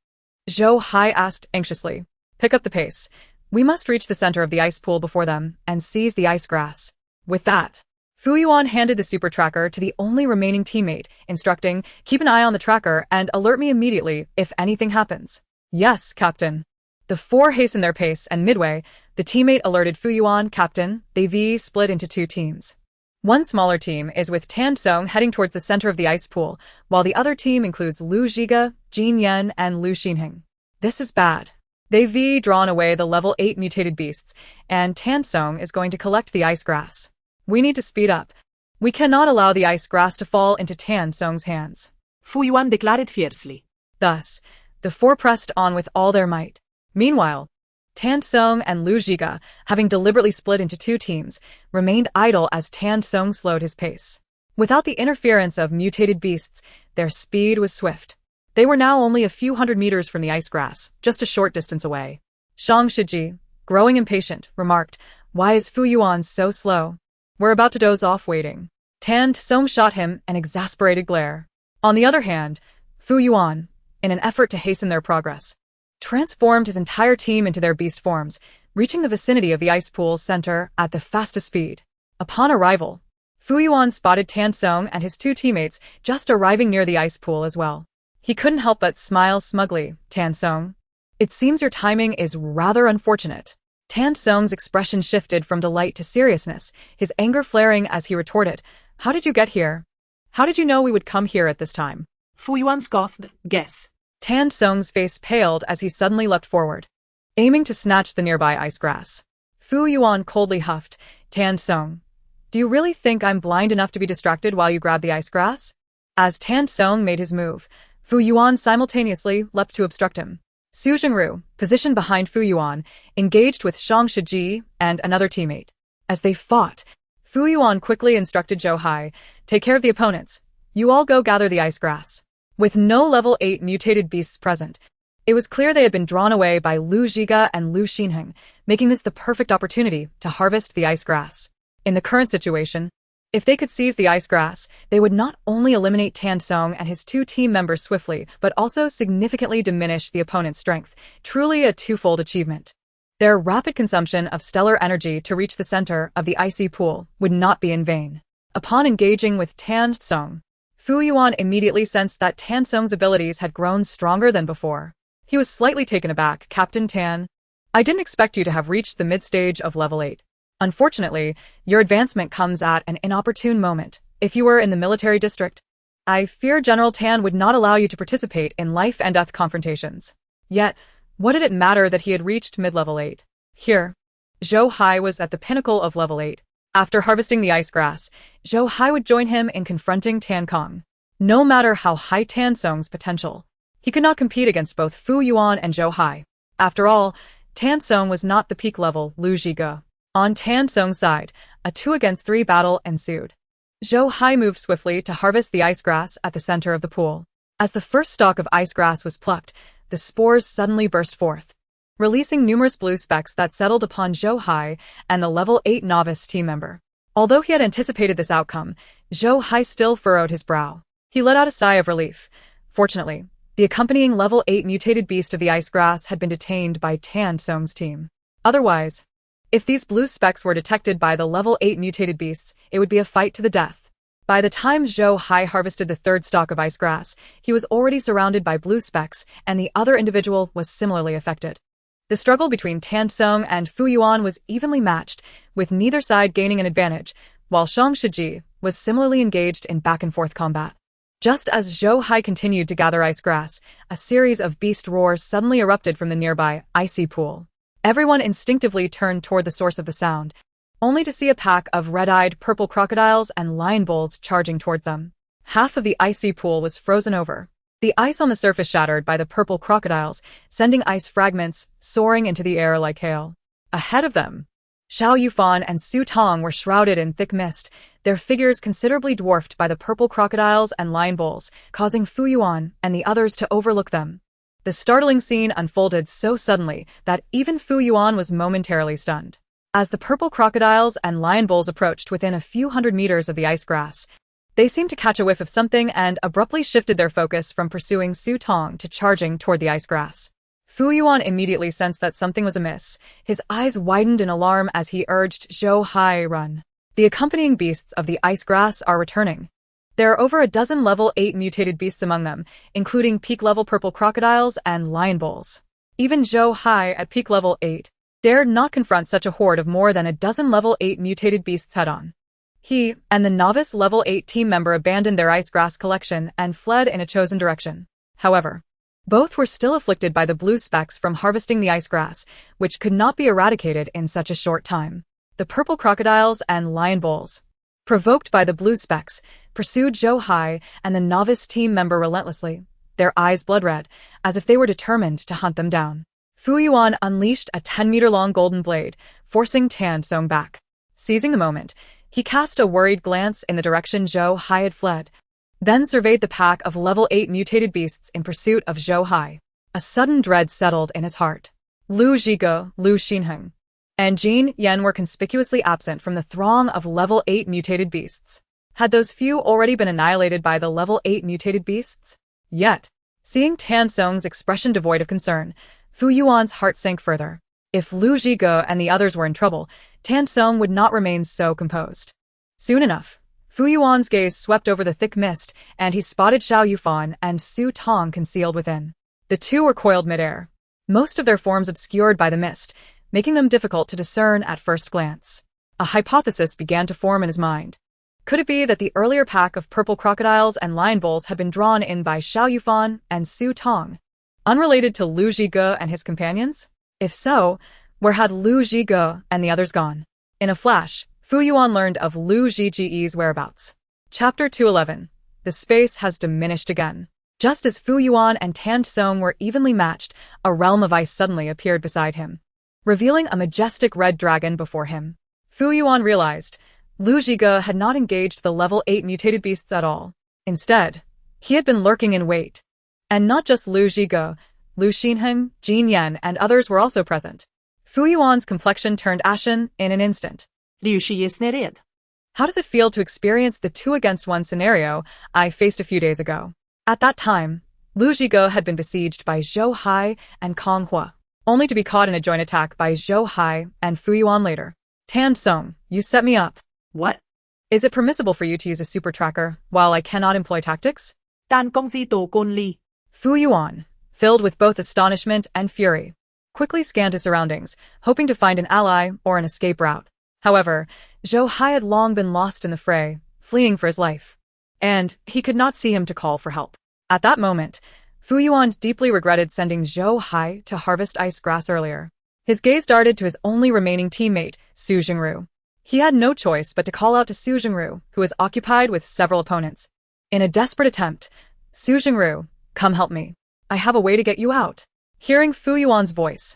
Zhou Hai asked anxiously. Pick up the pace. We must reach the center of the ice pool before them and seize the ice grass. With that, Fu Yuan handed the super tracker to the only remaining teammate, instructing, keep an eye on the tracker and alert me immediately if anything happens. Yes, Captain. The 4 hastened their pace and midway, the teammate alerted Fu Yuan, Captain, they split into 2 teams. One smaller team is with Tan Song heading towards the center of the ice pool, while the other team includes Lu Zhiga, Jin Yan, and Lu Xinhing. This is bad. They've drawn away the level 8 mutated beasts, and Tan Song is going to collect the ice grass. We need to speed up. We cannot allow the ice grass to fall into Tan Song's hands. Fu Yuan declared fiercely. Thus, the 4 pressed on with all their might. Meanwhile, Tan Song and Lu Zhiga, having deliberately split into 2 teams, remained idle as Tan Song slowed his pace. Without the interference of mutated beasts, their speed was swift. They were now only a few hundred meters from the ice grass, just a short distance away. Shang Shiji, growing impatient, remarked, why is Fu Yuan so slow? We're about to doze off waiting. Tan Song shot him an exasperated glare. On the other hand, Fu Yuan, in an effort to hasten their progress, transformed his entire team into their beast forms, reaching the vicinity of the ice pool's center at the fastest speed. Upon arrival, Fu Yuan spotted Tan Song and his 2 teammates just arriving near the ice pool as well. He couldn't help but smile smugly. Tan Song, it seems your timing is rather unfortunate. Tan Song's expression shifted from delight to seriousness, his anger flaring as he retorted, how did you get here? How did you know we would come here at this time? Fu Yuan scoffed, guess. Tan Song's face paled as he suddenly leapt forward, aiming to snatch the nearby ice grass. Fu Yuan coldly huffed, Tan Song, do you really think I'm blind enough to be distracted while you grab the ice grass? As Tan Song made his move, Fu Yuan simultaneously leapt to obstruct him. Su Jingru, positioned behind Fu Yuan, engaged with Shang Shiji and another teammate. As they fought, Fu Yuan quickly instructed Zhou Hai, take care of the opponents. You all go gather the ice grass. With no level 8 mutated beasts present, it was clear they had been drawn away by Lu Zhiga and Lu Xinheng, making this the perfect opportunity to harvest the ice grass. In the current situation, if they could seize the ice grass, they would not only eliminate Tan Song and his 2 team members swiftly, but also significantly diminish the opponent's strength, truly a twofold achievement. Their rapid consumption of stellar energy to reach the center of the icy pool would not be in vain. Upon engaging with Tan Song, Fu Yuan immediately sensed that Tan Song's abilities had grown stronger than before. He was slightly taken aback. Captain Tan, I didn't expect you to have reached the mid-stage of level 8. Unfortunately, your advancement comes at an inopportune moment. If you were in the military district, I fear General Tan would not allow you to participate in life-and-death confrontations. Yet, what did it matter that he had reached mid-level 8? Here, Zhou Hai was at the pinnacle of level 8. After harvesting the ice grass, Zhou Hai would join him in confronting Tan Kong. No matter how high Tan Song's potential, he could not compete against both Fu Yuan and Zhou Hai. After all, Tan Song was not the peak level Lu Zhiga. On Tan Song's side, a 2-against-3 battle ensued. Zhou Hai moved swiftly to harvest the ice grass at the center of the pool. As the first stalk of ice grass was plucked, the spores suddenly burst forth, releasing numerous blue specks that settled upon Zhou Hai and the level 8 novice team member. Although he had anticipated this outcome, Zhou Hai still furrowed his brow. He let out a sigh of relief. Fortunately, the accompanying level 8 mutated beast of the ice grass had been detained by Tan Song's team. Otherwise, if these blue specks were detected by the level 8 mutated beasts, it would be a fight to the death. By the time Zhou Hai harvested the 3rd stalk of ice grass, he was already surrounded by blue specks, and the other individual was similarly affected. The struggle between Tan Song and Fu Yuan was evenly matched, with neither side gaining an advantage, while Shang Shiji was similarly engaged in back-and-forth combat. Just as Zhou Hai continued to gather ice grass, a series of beast roars suddenly erupted from the nearby icy pool. Everyone instinctively turned toward the source of the sound, only to see a pack of red-eyed purple crocodiles and lion bulls charging towards them. Half of the icy pool was frozen over, the ice on the surface shattered by the purple crocodiles, sending ice fragments soaring into the air like hail. Ahead of them, Xiao Yufan and Su Tong were shrouded in thick mist, their figures considerably dwarfed by the purple crocodiles and lion bulls, causing Fu Yuan and the others to overlook them. The startling scene unfolded so suddenly that even Fu Yuan was momentarily stunned. As the purple crocodiles and lion bulls approached within a few hundred meters of the ice grass, they seemed to catch a whiff of something and abruptly shifted their focus from pursuing Su Tong to charging toward the ice grass. Fu Yuan immediately sensed that something was amiss. His eyes widened in alarm as he urged Zhou Hai, run. The accompanying beasts of the ice grass are returning. There are over a dozen level 8 mutated beasts among them, including peak-level purple crocodiles and lion bulls. Even Zhou Hai at peak level 8 dared not confront such a horde of more than a dozen level 8 mutated beasts head-on. He and the novice level 8 team member abandoned their ice grass collection and fled in a chosen direction. However, both were still afflicted by the blue specks from harvesting the ice grass, which could not be eradicated in such a short time. The purple crocodiles and lion bulls, provoked by the blue specks, pursued Zhou Hai and the novice team member relentlessly, their eyes blood-red, as if they were determined to hunt them down. Fu Yuan unleashed a 10-meter-long golden blade, forcing Tan Song back. Seizing the moment, he cast a worried glance in the direction Zhou Hai had fled, then surveyed the pack of level 8 mutated beasts in pursuit of Zhou Hai. A sudden dread settled in his heart. Lu Zhiga, Lu Xinheng, and Jin Yan were conspicuously absent from the throng of level 8 mutated beasts. Had those few already been annihilated by the level 8 mutated beasts? Yet, seeing Tan Song's expression devoid of concern, Fu Yuan's heart sank further. If Lu Zhiga and the others were in trouble, Tan Song would not remain so composed. Soon enough, Fu Yuan's gaze swept over the thick mist, and he spotted Xiao Yufan and Su Tong concealed within. The two were coiled midair, most of their forms obscured by the mist, making them difficult to discern at first glance. A hypothesis began to form in his mind. Could it be that the earlier pack of purple crocodiles and lion bulls had been drawn in by Xiao Yufan and Su Tong, unrelated to Lu Zhige and his companions? If so, where had Lu Zhige and the others gone? In a flash, Fu Yuan learned of Lu Zhige's whereabouts. Chapter 211. The space has diminished again. Just as Fu Yuan and Tan Song were evenly matched, a realm of ice suddenly appeared beside him, revealing a majestic red dragon before him. Fu Yuan realized Lu Zhige had not engaged the level 8 mutated beasts at all. Instead, he had been lurking in wait. And not just Lu Zhige, Lu Xin, Jin Yan, and others were also present. Fu Yuan's complexion turned ashen in an instant. Huaixi is nered. How does it feel to experience the 2-against-1 scenario I faced a few days ago? At that time, Lu Zhige had been besieged by Zhou Hai and Kong Hua, only to be caught in a joint attack by Zhou Hai and Fu Yuan later. Tan Song, you set me up. What? Is it permissible for you to use a super tracker while I cannot employ tactics? Tan công phi tổ côn ly. Fu Yuan, filled with both astonishment and fury, quickly scanned his surroundings, hoping to find an ally or an escape route. However, Zhou Hai had long been lost in the fray, fleeing for his life, and he could not see him to call for help. At that moment, Fu Yuan deeply regretted sending Zhou Hai to harvest ice grass earlier. His gaze darted to his only remaining teammate, Su Xin. He had no choice but to call out to Su Xin, who was occupied with several opponents. In a desperate attempt, Su Xin, come help me. I have a way to get you out. Hearing Fu Yuan's voice,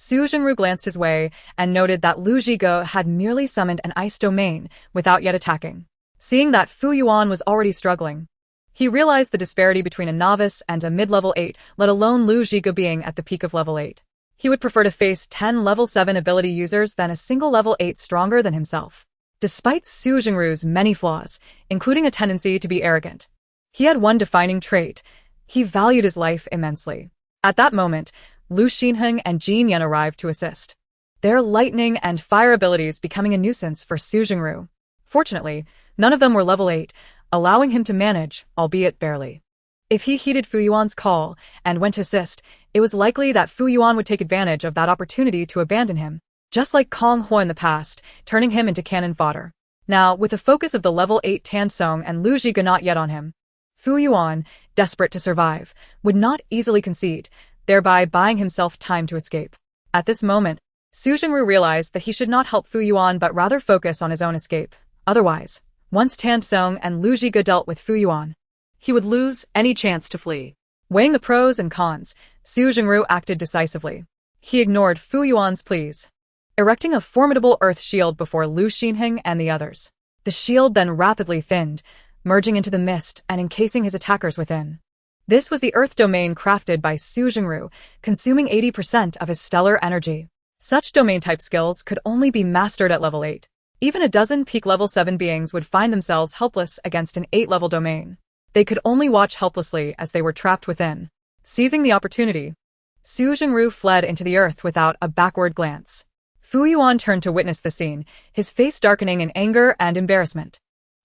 Su Xin glanced his way and noted that Lu Zhige had merely summoned an ice domain without yet attacking. Seeing that Fu Yuan was already struggling, he realized the disparity between a novice and a mid-level 8, let alone Lu Zhige being at the peak of level 8. He would prefer to face 10 level 7 ability users than a single level 8 stronger than himself. Despite Su Xingru's many flaws, including a tendency to be arrogant, he had one defining trait. He valued his life immensely. At that moment, Lu Xinheng and Jin Yan arrived to assist, their lightning and fire abilities becoming a nuisance for Su Xingru. Fortunately, none of them were level 8, allowing him to manage, albeit barely. If he heeded Fu Yuan's call and went to assist, it was likely that Fu Yuan would take advantage of that opportunity to abandon him, just like Kong Hua in the past, turning him into cannon fodder. Now, with the focus of the level 8 Tan Song and Lu Zhige not yet on him, Fu Yuan, desperate to survive, would not easily concede, thereby buying himself time to escape. At this moment, Su Xingru realized that he should not help Fu Yuan but rather focus on his own escape. Otherwise, once Tan Song and Lu Zhige dealt with Fu Yuan, he would lose any chance to flee. Weighing the pros and cons, Su Xingru acted decisively. He ignored Fu Yuan's pleas, erecting a formidable earth shield before Lu Xinheng and the others. The shield then rapidly thinned, merging into the mist and encasing his attackers within. This was the earth domain crafted by Su Xingru, consuming 80% of his stellar energy. Such domain-type skills could only be mastered at level 8. Even a dozen peak level 7 beings would find themselves helpless against an 8-level domain. They could only watch helplessly as they were trapped within. Seizing the opportunity, Su Xingru fled into the earth without a backward glance. Fu Yuan turned to witness the scene, his face darkening in anger and embarrassment.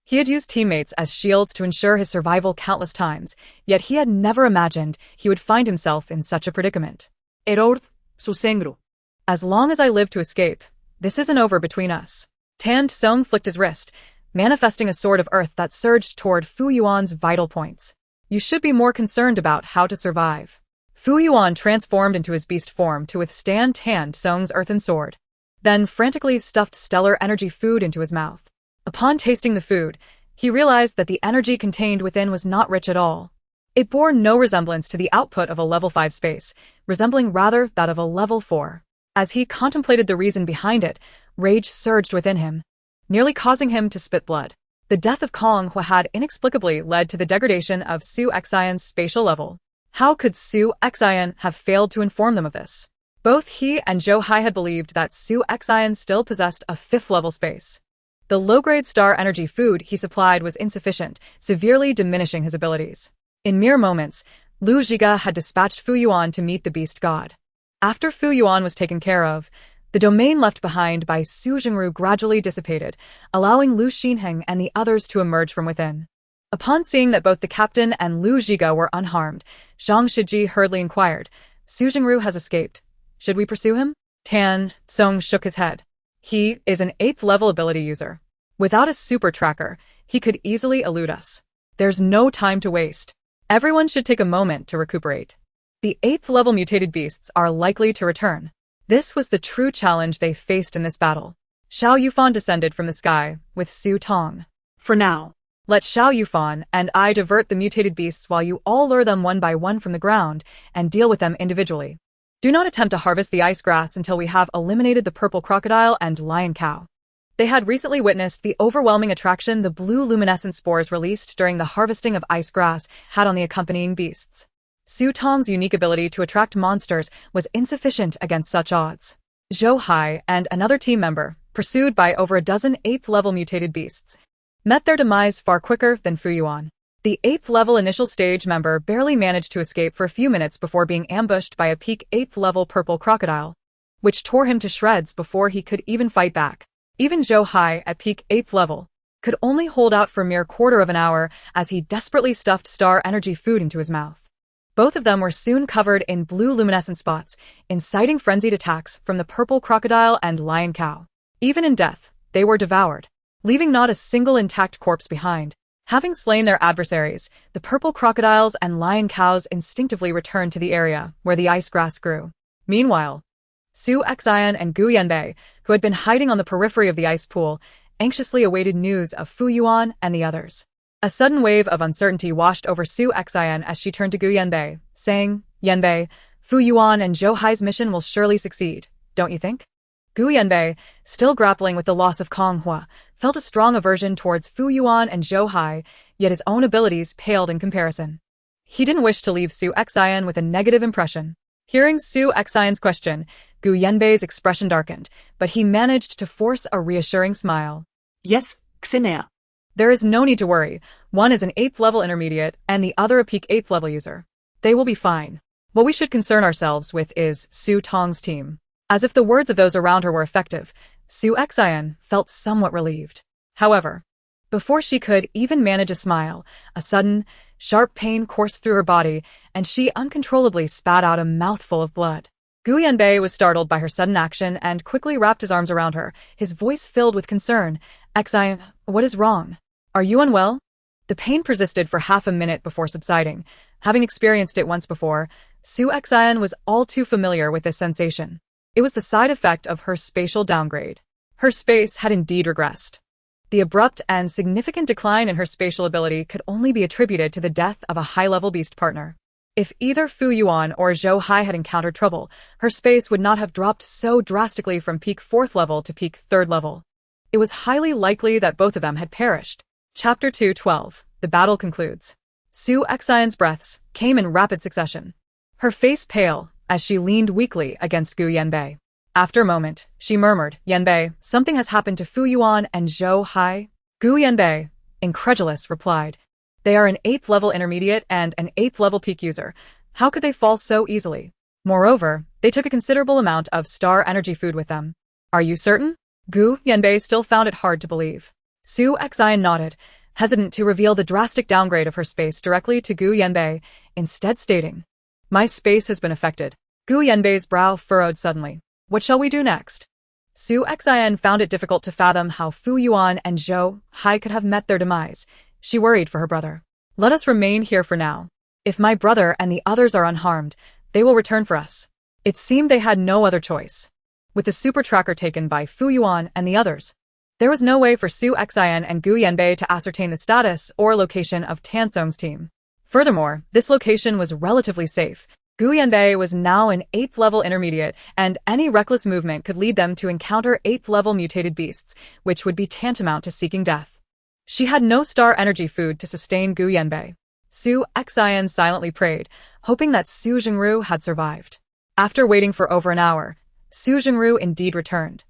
He had used teammates as shields to ensure his survival countless times, yet he had never imagined he would find himself in such a predicament. Error, Su Xingru. As long as I live to escape, this isn't over between us. Tan Song flicked his wrist, manifesting a sword of earth that surged toward Fu Yuan's vital points. You should be more concerned about how to survive. Fu Yuan transformed into his beast form to withstand Tan Song's earthen sword, then frantically stuffed stellar energy food into his mouth. Upon tasting the food, he realized that the energy contained within was not rich at all. It bore no resemblance to the output of a level 5 space, resembling rather that of a level 4. As he contemplated the reason behind it, rage surged within him, nearly causing him to spit blood. The death of Kong Hua had inexplicably led to the degradation of Su Xian's spatial level. How could Su Xian have failed to inform them of this? Both he and Zhou Hai had believed that Su Xian still possessed a 5th level space. The low-grade star energy food he supplied was insufficient, severely diminishing his abilities. In mere moments, Lu Zhige had dispatched Fu Yuan to meet the beast god. After Fu Yuan was taken care of, The domain left behind by Su Jingru gradually dissipated, allowing Lu Xinheng and the others to emerge from within. Upon seeing that both the captain and Lu Zhiga were unharmed, Zhang Shiji hurriedly inquired, "Su Jingru has escaped. Should we pursue him?" Tan Song shook his head. "He is an 8th level ability user. Without a super tracker, he could easily elude us. There's no time to waste. Everyone should take a moment to recuperate. The 8th level mutated beasts are likely to return." This was the true challenge they faced in this battle. Xiao Yufan descended from the sky, with Su Tong. For now. "Let Xiao Yufan and I divert the mutated beasts while you all lure them one by one from the ground and deal with them individually. Do not attempt to harvest the ice grass until we have eliminated the purple crocodile and lion cow." They had recently witnessed the overwhelming attraction the blue luminescent spores released during the harvesting of ice grass had on the accompanying beasts. Su Tong's unique ability to attract monsters was insufficient against such odds. Zhou Hai and another team member, pursued by over a dozen 8th level mutated beasts, met their demise far quicker than Fu Yuan. The 8th level initial stage member barely managed to escape for a few minutes before being ambushed by a peak 8th level purple crocodile, which tore him to shreds before he could even fight back. Even Zhou Hai, at peak 8th level, could only hold out for a mere quarter of an hour as he desperately stuffed star energy food into his mouth. Both of them were soon covered in blue luminescent spots, inciting frenzied attacks from the purple crocodile and lion cow. Even in death, they were devoured, leaving not a single intact corpse behind. Having slain their adversaries, the purple crocodiles and lion cows instinctively returned to the area where the ice grass grew. Meanwhile, Su Xian and Gu Yanbei, who had been hiding on the periphery of the ice pool, anxiously awaited news of Fu Yuan and the others. A sudden wave of uncertainty washed over Su Xian as she turned to Gu Yanbei, saying, "Yanbei, Fu Yuan and Zhou Hai's mission will surely succeed, don't you think?" Gu Yanbei, still grappling with the loss of Kong Hua, felt a strong aversion towards Fu Yuan and Zhou Hai, yet his own abilities paled in comparison. He didn't wish to leave Su Xian with a negative impression. Hearing Su Xian's question, Gu Yanbei's expression darkened, but he managed to force a reassuring smile. "Yes, Xinea. There is no need to worry. One is an 8th level intermediate and the other a peak 8th level user. They will be fine. What we should concern ourselves with is Su Tong's team." As if the words of those around her were effective, Su Xian felt somewhat relieved. However, before she could even manage a smile, a sudden, sharp pain coursed through her body, and she uncontrollably spat out a mouthful of blood. Gu Yanbei was startled by her sudden action and quickly wrapped his arms around her, his voice filled with concern. "Xian, what is wrong? Are you unwell?" The pain persisted for half a minute before subsiding. Having experienced it once before, Su Xian was all too familiar with this sensation. It was the side effect of her spatial downgrade. Her space had indeed regressed. The abrupt and significant decline in her spatial ability could only be attributed to the death of a high-level beast partner. If either Fu Yuan or Zhou Hai had encountered trouble, her space would not have dropped so drastically from peak 4th level to peak 3rd level. It was highly likely that both of them had perished. Chapter 2:12. The battle concludes. Su Xian's breaths came in rapid succession. Her face pale as she leaned weakly against Gu Yanbei. After a moment, she murmured, "Yanbei, something has happened to Fu Yuan and Zhou Hai." Gu Yanbei, incredulous, replied, "They are an 8th level intermediate and an 8th level peak user. How could they fall so easily? Moreover, they took a considerable amount of star energy food with them." "Are you certain?" Gu Yanbei still found it hard to believe. Su Xian nodded, hesitant to reveal the drastic downgrade of her space directly to Gu Yanbei, instead stating, "My space has been affected." Gu Yanbei's brow furrowed suddenly. "What shall we do next?" Su Xian found it difficult to fathom how Fu Yuan and Zhou Hai could have met their demise. She worried for her brother. "Let us remain here for now. If my brother and the others are unharmed, they will return for us." It seemed they had no other choice. With the super tracker taken by Fu Yuan and the others, there was no way for Su Xian and Gu Yanbei to ascertain the status or location of Tan Song's team. Furthermore, this location was relatively safe. Gu Yanbei was now an 8th level intermediate, and any reckless movement could lead them to encounter 8th level mutated beasts, which would be tantamount to seeking death. She had no star energy food to sustain Gu Yanbei. Su Xian silently prayed, hoping that Su Jingru had survived. After waiting for over an hour, Su Jingru indeed returned,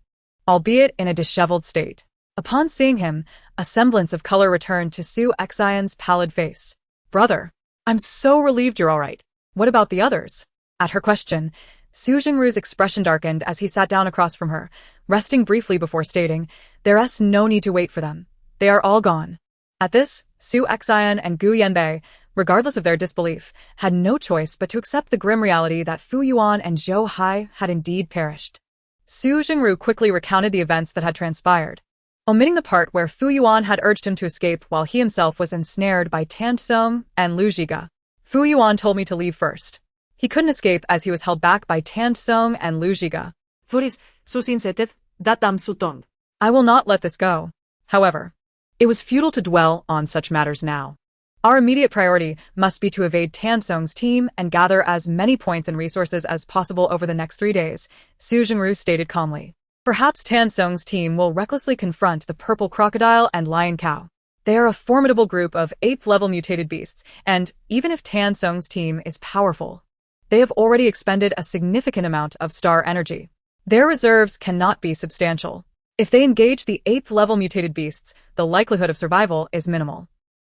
albeit in a disheveled state. Upon seeing him, a semblance of color returned to Su Xian's pallid face. "Brother, I'm so relieved you're all right. What about the others?" At her question, Su Jingru's expression darkened as he sat down across from her, resting briefly before stating, "There's no need to wait for them. They are all gone." At this, Su Xian and Gu Yanbei, regardless of their disbelief, had no choice but to accept the grim reality that Fu Yuan and Zhou Hai had indeed perished. Su Jingru quickly recounted the events that had transpired, omitting the part where Fu Yuan had urged him to escape while he himself was ensnared by Tan Tsong and Lu Zhiga. "Fu Yuan told me to leave first. He couldn't escape as he was held back by Tan Tsong and Lu Zhiga. Furis, Su Xin seteth, datam su Tong. I will not let this go." However, it was futile to dwell on such matters now. Our immediate priority must be to evade Tan Tsong's team and gather as many points and resources as possible over the next 3 days, Su Jingru stated calmly. Perhaps Tan Tsong's team will recklessly confront the purple crocodile and lion cow. They are a formidable group of 8th-level mutated beasts, and even if Tan Tsong's team is powerful, they have already expended a significant amount of star energy. Their reserves cannot be substantial. If they engage the 8th-level mutated beasts, the likelihood of survival is minimal.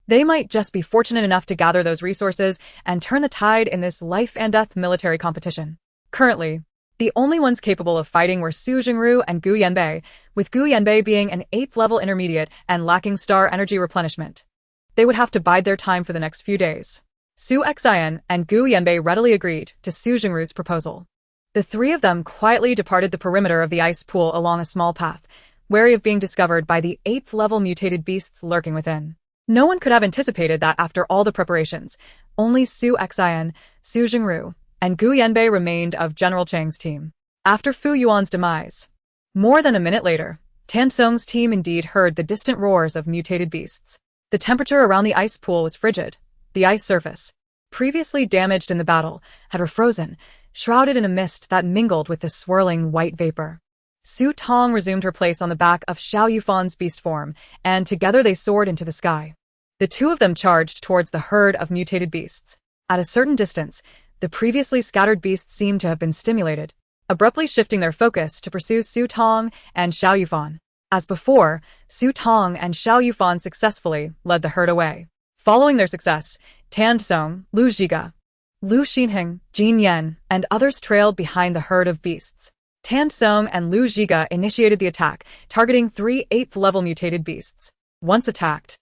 They might just be fortunate enough to gather those resources and turn the tide in this life-and-death military competition. Currently, the only ones capable of fighting were Su Jingru and Gu Yanbei, with Gu Yanbei being an 8th-level intermediate and lacking star energy replenishment. They would have to bide their time for the next few days. Su Xian and Gu Yanbei readily agreed to Su Jingru's proposal. The three of them quietly departed the perimeter of the ice pool along a small path, wary of being discovered by the 8th-level mutated beasts lurking within. No one could have anticipated that after all the preparations, only Su Xian, Su Jingru, and Gu Yanbei remained of General Chang's team. After Fu Yuan's demise, more than a minute later, Tan Tsong's team indeed heard the distant roars of mutated beasts. The temperature around the ice pool was frigid. The ice surface, previously damaged in the battle, had refrozen, shrouded in a mist that mingled with the swirling white vapor. Su Tong resumed her place on the back of Xiao Yufan's beast form, and together they soared into the sky. The two of them charged towards the herd of mutated beasts. At a certain distance, the previously scattered beasts seemed to have been stimulated, abruptly shifting their focus to pursue Su Tong and Xiao Yufan. As before, Su Tong and Xiao Yufan successfully led the herd away. Following their success, Tan Tsong, Lu Zhiga, Lu Xinheng, Jin Yan, and others trailed behind the herd of beasts. Tan Tsong and Lu Zhiga initiated the attack, targeting 3 8th-level mutated beasts. Once attacked,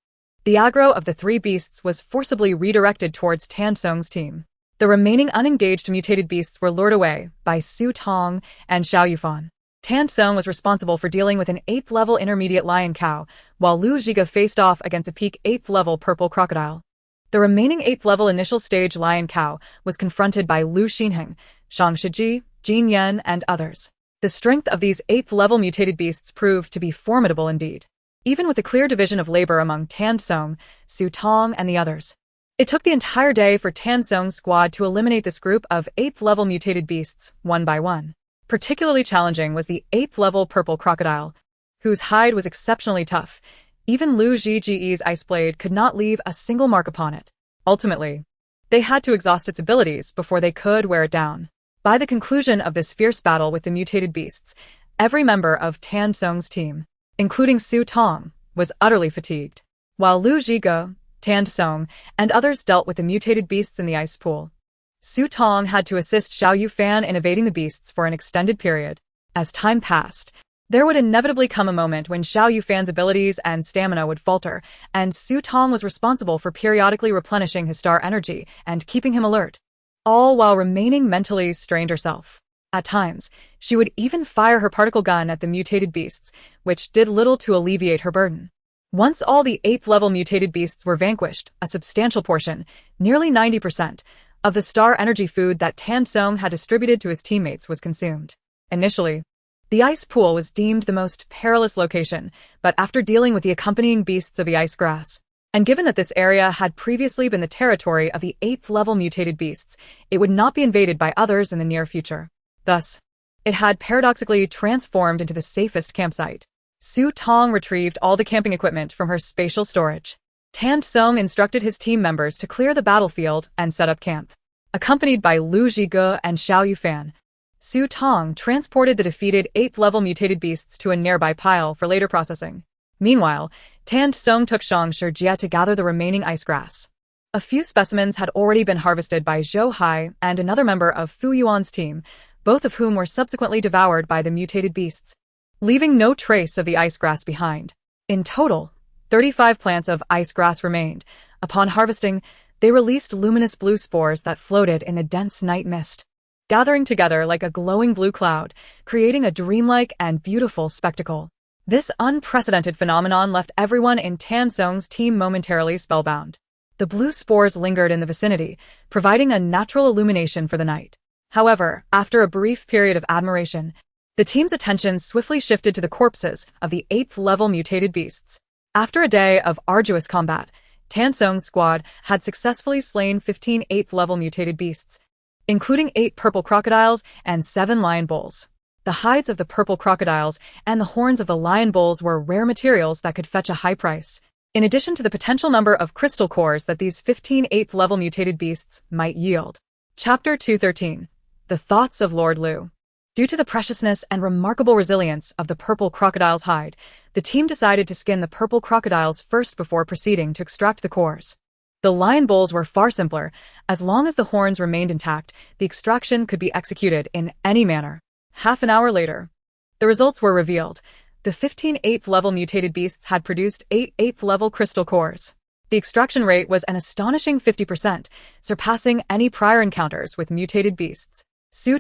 the aggro of the 3 beasts was forcibly redirected towards Tan Tsong's team. The remaining unengaged mutated beasts were lured away by Su Tong and Xiao Yufan. Tan Tsong was responsible for dealing with an 8th-level intermediate lion cow, while Lu Zhiga faced off against a peak 8th-level purple crocodile. The remaining 8th-level initial stage lion cow was confronted by Lu Xinheng, Shang Shiji, Jin Yan, and others. The strength of these 8th-level mutated beasts proved to be formidable indeed, even with a clear division of labor among Tan Tsong, Su Tong, and the others. It took the entire day for Tan Tsong's squad to eliminate this group of 8th-level mutated beasts, one by one. Particularly challenging was the 8th-level purple crocodile, whose hide was exceptionally tough. Even Lu Zhiji's ice blade could not leave a single mark upon it. Ultimately, they had to exhaust its abilities before they could wear it down. By the conclusion of this fierce battle with the mutated beasts, every member of Tan Tsong's team, including Su Tong, was utterly fatigued. While Lu Zhiga, Tan Tsong, and others dealt with the mutated beasts in the ice pool, Su Tong had to assist Xiao Yufan in evading the beasts for an extended period. As time passed, there would inevitably come a moment when Xiao Yufan's abilities and stamina would falter, and Su Tong was responsible for periodically replenishing his star energy and keeping him alert, all while remaining mentally strained herself. At times, she would even fire her particle gun at the mutated beasts, which did little to alleviate her burden. Once all the 8th-level mutated beasts were vanquished, a substantial portion, nearly 90%, of the star energy food that Tan Tsong had distributed to his teammates was consumed. Initially, the ice pool was deemed the most perilous location, but after dealing with the accompanying beasts of the ice grass, and given that this area had previously been the territory of the 8th-level mutated beasts, it would not be invaded by others in the near future. Thus, it had paradoxically transformed into the safest campsite. Su Tong retrieved all the camping equipment from her spatial storage. Tan Tsong instructed his team members to clear the battlefield and set up camp. Accompanied by Lu Zhiga and Xiao Yufan, Su Tong transported the defeated 8th-level mutated beasts to a nearby pile for later processing. Meanwhile, Tan Tsong took Shang Shijia to gather the remaining ice grass. A few specimens had already been harvested by Zhou Hai and another member of Fu Yuan's team, both of whom were subsequently devoured by the mutated beasts, leaving no trace of the ice grass behind. In total, 35 plants of ice grass remained. Upon harvesting, they released luminous blue spores that floated in the dense night mist, gathering together like a glowing blue cloud, creating a dreamlike and beautiful spectacle. This unprecedented phenomenon left everyone in Tan Song's team momentarily spellbound. The blue spores lingered in the vicinity, providing a natural illumination for the night. However, after a brief period of admiration, the team's attention swiftly shifted to the corpses of the 8th-level mutated beasts. After a day of arduous combat, Tan Song's squad had successfully slain 15 8th-level mutated beasts, including 8 purple crocodiles and 7 lion bulls. The hides of the purple crocodiles and the horns of the lion bulls were rare materials that could fetch a high price, in addition to the potential number of crystal cores that these 15 8th-level mutated beasts might yield. Chapter 213. The Thoughts of Lord Liu. Due to the preciousness and remarkable resilience of the purple crocodile's hide, the team decided to skin the purple crocodiles first before proceeding to extract the cores. The lion bulls were far simpler. As long as the horns remained intact, the extraction could be executed in any manner. Half an hour later, the results were revealed. The 15 8th-level mutated beasts had produced 8 8th-level crystal cores. The extraction rate was an astonishing 50%, surpassing any prior encounters with mutated beasts.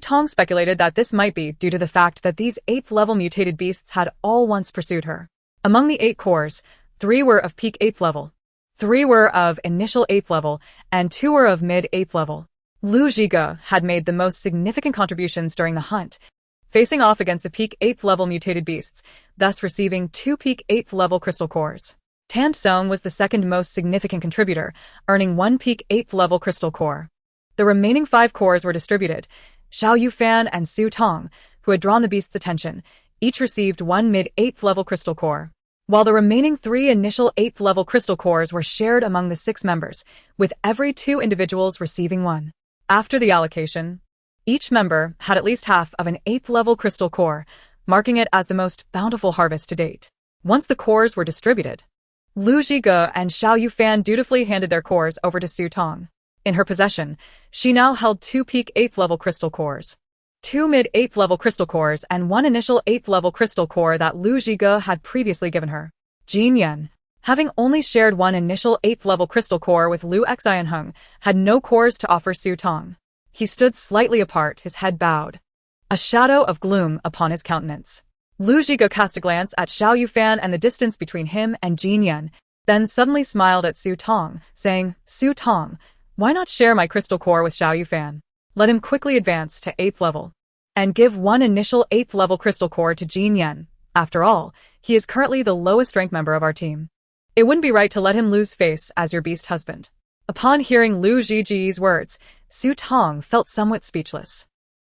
Tong speculated that this might be due to the fact that these 8th-level mutated beasts had all once pursued her. Among the 8 cores, 3 were of peak 8th level, 3 were of initial 8th level, and 2 were of mid 8th level. Lu Zhige had made the most significant contributions during the hunt, facing off against the peak 8th level mutated beasts, thus receiving 2 peak 8th level crystal cores. Tan Song was the second most significant contributor, earning 1 peak 8th level crystal core. The remaining 5 cores were distributed. Xiao Yufan and Su Tong, who had drawn the beast's attention, each received 1 mid-8th level crystal core, while the remaining 3 initial 8th level crystal cores were shared among the 6 members, with every 2 individuals receiving 1. After the allocation, each member had at least half of an 8th level crystal core, marking it as the most bountiful harvest to date. Once the cores were distributed, Lu Zhige and Xiao Yufan dutifully handed their cores over to Su Tong. In her possession, she now held 2 peak 8th level crystal cores, 2 mid 8th level crystal cores, and 1 initial 8th level crystal core that Lu Zhige had previously given her. Jin Yan, having only shared 1 initial 8th level crystal core with Lu Xianheng, had no cores to offer Su Tong. He stood slightly apart, his head bowed, a shadow of gloom upon his countenance. Lu Zhige cast a glance at Xiao Yufan and the distance between him and Jin Yan, then suddenly smiled at Su Tong, saying, "Su Tong, why not share my crystal core with Xiao Yufan? Let him quickly advance to 8th level, and give 1 initial 8th level crystal core to Jin Yan. After all, he is currently the lowest ranked member of our team. It wouldn't be right to let him lose face as your beast husband." Upon hearing Lu Zhige's words, Su Tong felt somewhat speechless.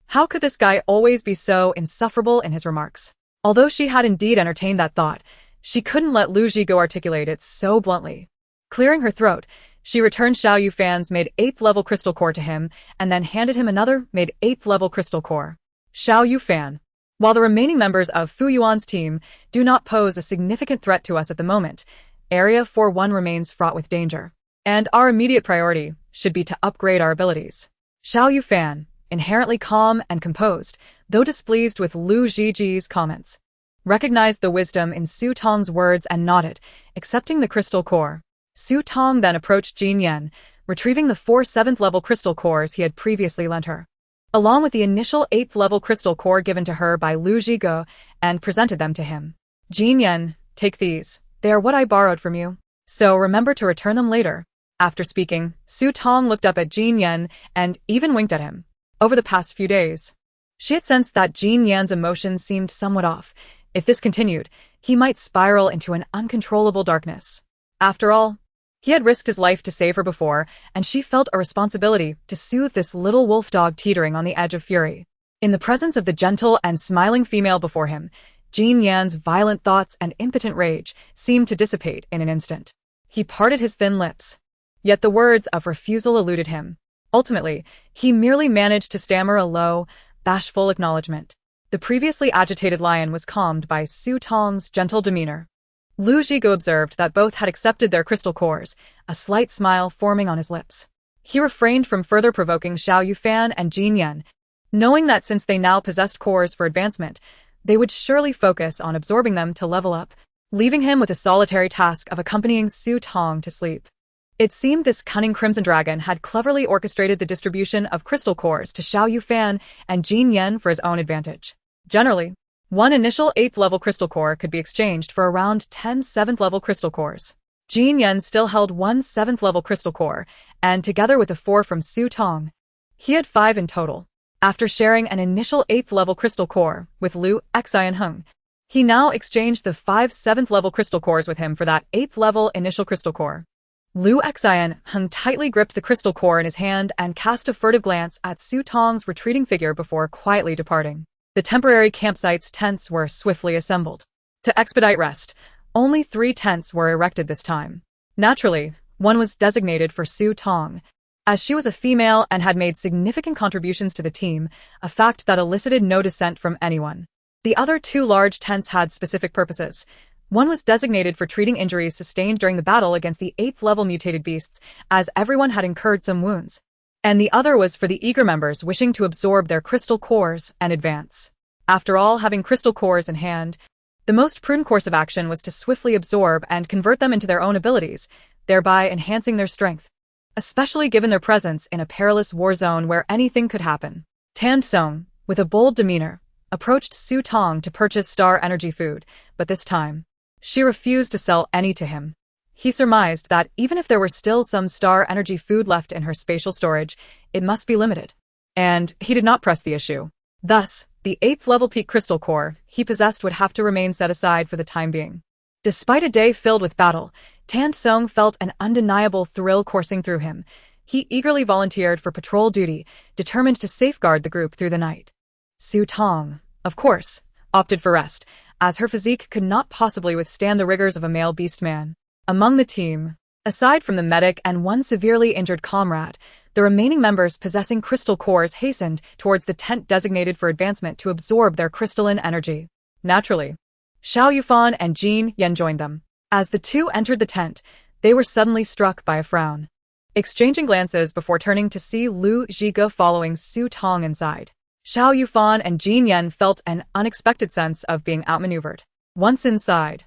How could this guy always be so insufferable in his remarks? Although she had indeed entertained that thought, she couldn't let Lu Zhige articulate it so bluntly. Clearing her throat, she returned Xiao Yufan's mid-8th level crystal core to him, and then handed him another mid-8th level crystal core. Xiao Yufan. While the remaining members of Fu Yuan's team do not pose a significant threat to us at the moment, Area 4-1 remains fraught with danger, and our immediate priority should be to upgrade our abilities. Xiao Yufan, inherently calm and composed, though displeased with Lu Zhige's comments, recognized the wisdom in Su Tong's words and nodded, accepting the crystal core. Su Tong then approached Jin Yan, retrieving the 4 7th level crystal cores he had previously lent her, along with the initial 8th level crystal core given to her by Lu Zhige, and presented them to him. "Jin Yan, take these. They are what I borrowed from you, so remember to return them later." After speaking, Su Tong looked up at Jin Yan and even winked at him. Over the past few days, she had sensed that Jin Yan's emotions seemed somewhat off. If this continued, he might spiral into an uncontrollable darkness. After all, he had risked his life to save her before, and she felt a responsibility to soothe this little wolf dog teetering on the edge of fury. In the presence of the gentle and smiling female before him, Jin Yan's violent thoughts and impotent rage seemed to dissipate in an instant. He parted his thin lips, yet the words of refusal eluded him. Ultimately, he merely managed to stammer a low, bashful acknowledgement. The previously agitated lion was calmed by Su Tong's gentle demeanor. Lu Zhige observed that both had accepted their crystal cores, a slight smile forming on his lips. He refrained from further provoking Xiao Yufan and Jin Yan, knowing that since they now possessed cores for advancement, they would surely focus on absorbing them to level up, leaving him with the solitary task of accompanying Su Tong to sleep. It seemed this cunning Crimson Dragon had cleverly orchestrated the distribution of crystal cores to Xiao Yufan and Jin Yan for his own advantage. Generally, one initial 8th level crystal core could be exchanged for around 10 7th level crystal cores. Jin Yan still held one 7th level crystal core, and together with the 4 from Su Tong, he had 5 in total. After sharing an initial 8th level crystal core with Lu Xian, he now exchanged the 5 7th level crystal cores with him for that 8th level initial crystal core. Lu Xian tightly gripped the crystal core in his hand and cast a furtive glance at Su Tong's retreating figure before quietly departing. The temporary campsite's tents were swiftly assembled. To expedite rest, only 3 tents were erected this time. Naturally, one was designated for Su Tong, as she was a female and had made significant contributions to the team, a fact that elicited no dissent from anyone. The other 2 large tents had specific purposes. One was designated for treating injuries sustained during the battle against the 8th level mutated beasts, as everyone had incurred some wounds. And the other was for the eager members wishing to absorb their crystal cores and advance. After all, having crystal cores in hand, the most prudent course of action was to swiftly absorb and convert them into their own abilities, thereby enhancing their strength, especially given their presence in a perilous war zone where anything could happen. Tan Song, with a bold demeanor, approached Su Tong to purchase star energy food, but this time, she refused to sell any to him. He surmised that even if there were still some star energy food left in her spatial storage, it must be limited. And he did not press the issue. Thus, the 8th level peak crystal core he possessed would have to remain set aside for the time being. Despite a day filled with battle, Tan Song felt an undeniable thrill coursing through him. He eagerly volunteered for patrol duty, determined to safeguard the group through the night. Su Tong, of course, opted for rest, as her physique could not possibly withstand the rigors of a male beastman. Among the team, aside from the medic and one severely injured comrade, the remaining members possessing crystal cores hastened towards the tent designated for advancement to absorb their crystalline energy. Naturally, Xiao Yufan and Jin Yan joined them. As the 2 entered the tent, they were suddenly struck by a frown. Exchanging glances before turning to see Lu Zhige following Su Tong inside, Xiao Yufan and Jin Yan felt an unexpected sense of being outmaneuvered. Once inside,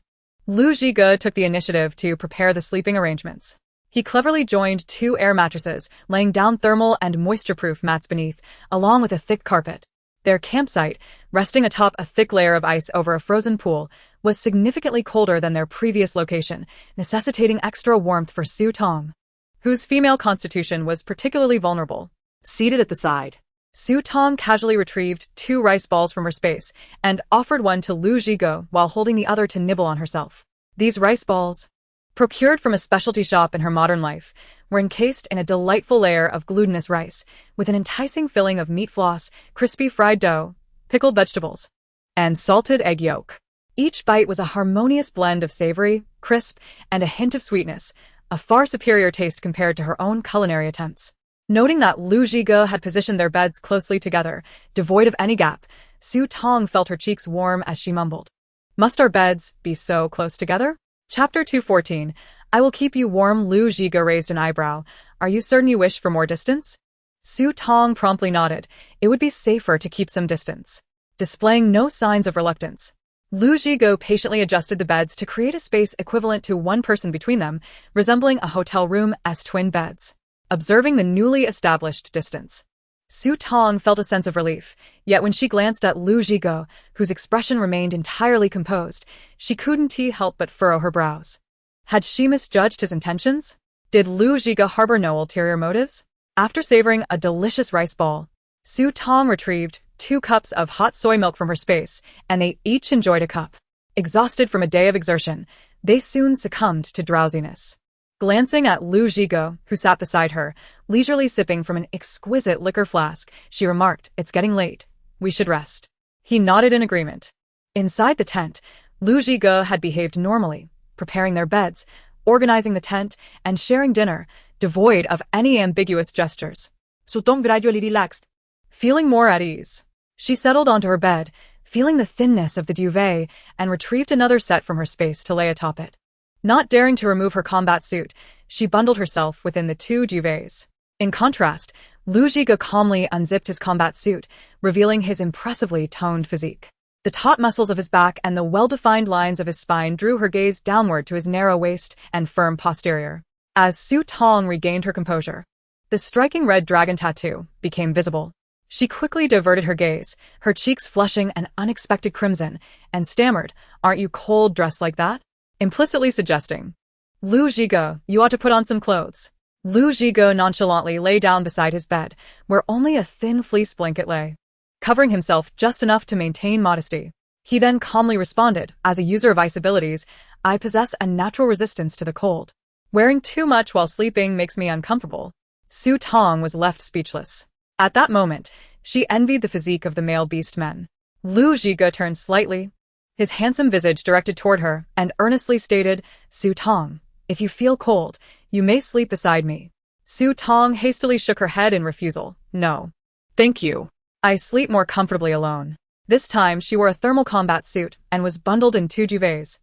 Lu Zhige took the initiative to prepare the sleeping arrangements. He cleverly joined 2 air mattresses, laying down thermal and moisture-proof mats beneath, along with a thick carpet. Their campsite, resting atop a thick layer of ice over a frozen pool, was significantly colder than their previous location, necessitating extra warmth for Su Tong, whose female constitution was particularly vulnerable. Seated at the side, Su Tong casually retrieved 2 rice balls from her space and offered one to Lu Zhige while holding the other to nibble on herself. These rice balls, procured from a specialty shop in her modern life, were encased in a delightful layer of glutinous rice, with an enticing filling of meat floss, crispy fried dough, pickled vegetables, and salted egg yolk. Each bite was a harmonious blend of savory, crisp, and a hint of sweetness, a far superior taste compared to her own culinary attempts. Noting that Lu Zhige had positioned their beds closely together, devoid of any gap, Su Tong felt her cheeks warm as she mumbled, "Must our beds be so close together?" Chapter 214. I will keep you warm. Lu Zhige raised an eyebrow. Are you certain you wish for more distance? Su Tong promptly nodded. It would be safer to keep some distance. Displaying no signs of reluctance, Lu Zhige patiently adjusted the beds to create a space equivalent to one person between them, resembling a hotel room's twin beds. Observing the newly established distance, Su Tong felt a sense of relief, yet when she glanced at Lu Zhige, whose expression remained entirely composed, she couldn't help but furrow her brows. Had she misjudged his intentions? Did Lu Zhige harbor no ulterior motives? After savoring a delicious rice ball, Su Tong retrieved 2 cups of hot soy milk from her space, and they each enjoyed a cup. Exhausted from a day of exertion, they soon succumbed to drowsiness. Glancing at Lu Zhige, who sat beside her, leisurely sipping from an exquisite liquor flask, she remarked, "It's getting late. We should rest." He nodded in agreement. Inside the tent, Lu Zhige had behaved normally, preparing their beds, organizing the tent, and sharing dinner, devoid of any ambiguous gestures. Su Tong gradually relaxed. Feeling more at ease, she settled onto her bed, feeling the thinness of the duvet, and retrieved another set from her space to lay atop it. Not daring to remove her combat suit, she bundled herself within the 2 duvets. In contrast, Lu Zhige calmly unzipped his combat suit, revealing his impressively toned physique. The taut muscles of his back and the well-defined lines of his spine drew her gaze downward to his narrow waist and firm posterior. As Su Tong regained her composure, the striking red dragon tattoo became visible. She quickly diverted her gaze, her cheeks flushing an unexpected crimson, and stammered, "Aren't you cold dressed like that?" implicitly suggesting, "Lu Zhige, you ought to put on some clothes." Lu Zhige nonchalantly lay down beside his bed, where only a thin fleece blanket lay, covering himself just enough to maintain modesty. He then calmly responded, "As a user of ice abilities, I possess a natural resistance to the cold. Wearing too much while sleeping makes me uncomfortable." Su Tong was left speechless. At that moment, she envied the physique of the male beast men. Lu Zhige turned slightly, his handsome visage directed toward her, and earnestly stated, "Su Tong, if you feel cold, you may sleep beside me." Su Tong hastily shook her head in refusal. "No. Thank you. I sleep more comfortably alone." This time she wore a thermal combat suit and was bundled in 2 duvets,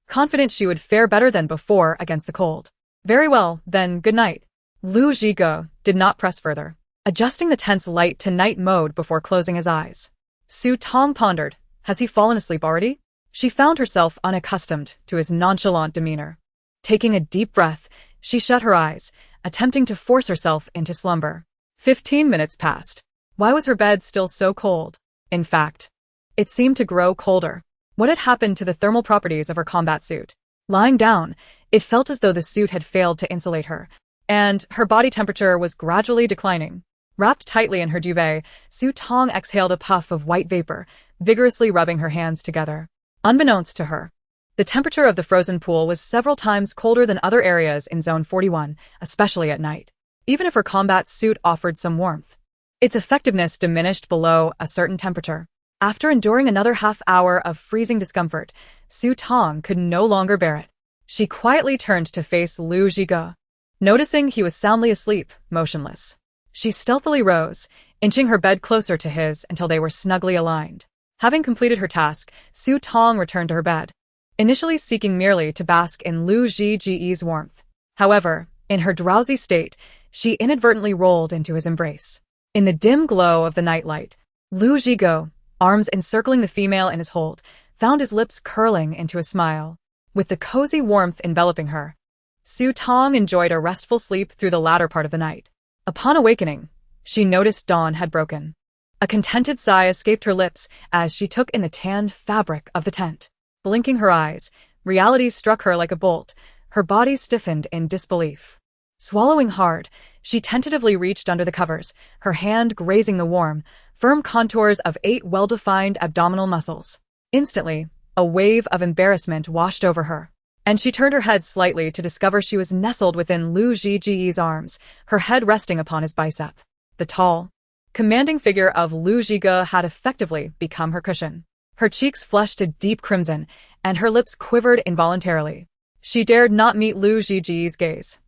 confident she would fare better than before against the cold. "Very well, then good night." Lu Zhige did not press further, adjusting the tense light to night mode before closing his eyes. Su Tong pondered, has he fallen asleep already? She found herself unaccustomed to his nonchalant demeanor. Taking a deep breath, she shut her eyes, attempting to force herself into slumber. 15 minutes passed. Why was her bed still so cold? In fact, it seemed to grow colder. What had happened to the thermal properties of her combat suit? Lying down, it felt as though the suit had failed to insulate her, and her body temperature was gradually declining. Wrapped tightly in her duvet, Su Tong exhaled a puff of white vapor, vigorously rubbing her hands together. Unbeknownst to her, the temperature of the frozen pool was several times colder than other areas in Zone 41, especially at night. Even if her combat suit offered some warmth, its effectiveness diminished below a certain temperature. After enduring another half-hour of freezing discomfort, Su Tong could no longer bear it. She quietly turned to face Lu Zhige. Noticing he was soundly asleep, motionless, she stealthily rose, inching her bed closer to his until they were snugly aligned. Having completed her task, Su Tong returned to her bed, initially seeking merely to bask in Lu Zhige's warmth. However, in her drowsy state, she inadvertently rolled into his embrace. In the dim glow of the nightlight, Lu Zhige, arms encircling the female in his hold, found his lips curling into a smile. With the cozy warmth enveloping her, Su Tong enjoyed a restful sleep through the latter part of the night. Upon awakening, she noticed dawn had broken. A contented sigh escaped her lips as she took in the tanned fabric of the tent. Blinking her eyes, reality struck her like a bolt. Her body stiffened in disbelief. Swallowing hard, she tentatively reached under the covers, her hand grazing the warm, firm contours of 8 well-defined abdominal muscles. Instantly, a wave of embarrassment washed over her, and she turned her head slightly to discover she was nestled within Lu Zhige's arms, her head resting upon his bicep. The tall, commanding figure of Lu Zhige had effectively become her cushion. Her cheeks flushed a deep crimson, and her lips quivered involuntarily. She dared not meet Lu Zhige's gaze,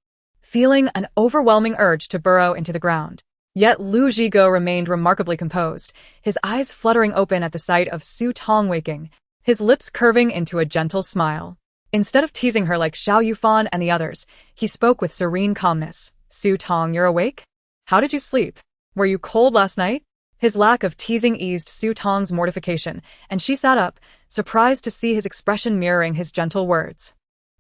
feeling an overwhelming urge to burrow into the ground. Yet Lu Zhige remained remarkably composed, his eyes fluttering open at the sight of Su Tong waking, his lips curving into a gentle smile. Instead of teasing her like Xiao, Yufan, and the others, he spoke with serene calmness. "Su Tong, you're awake? How did you sleep? Were you cold last night?" His lack of teasing eased Su Tong's mortification, and she sat up, surprised to see his expression mirroring his gentle words.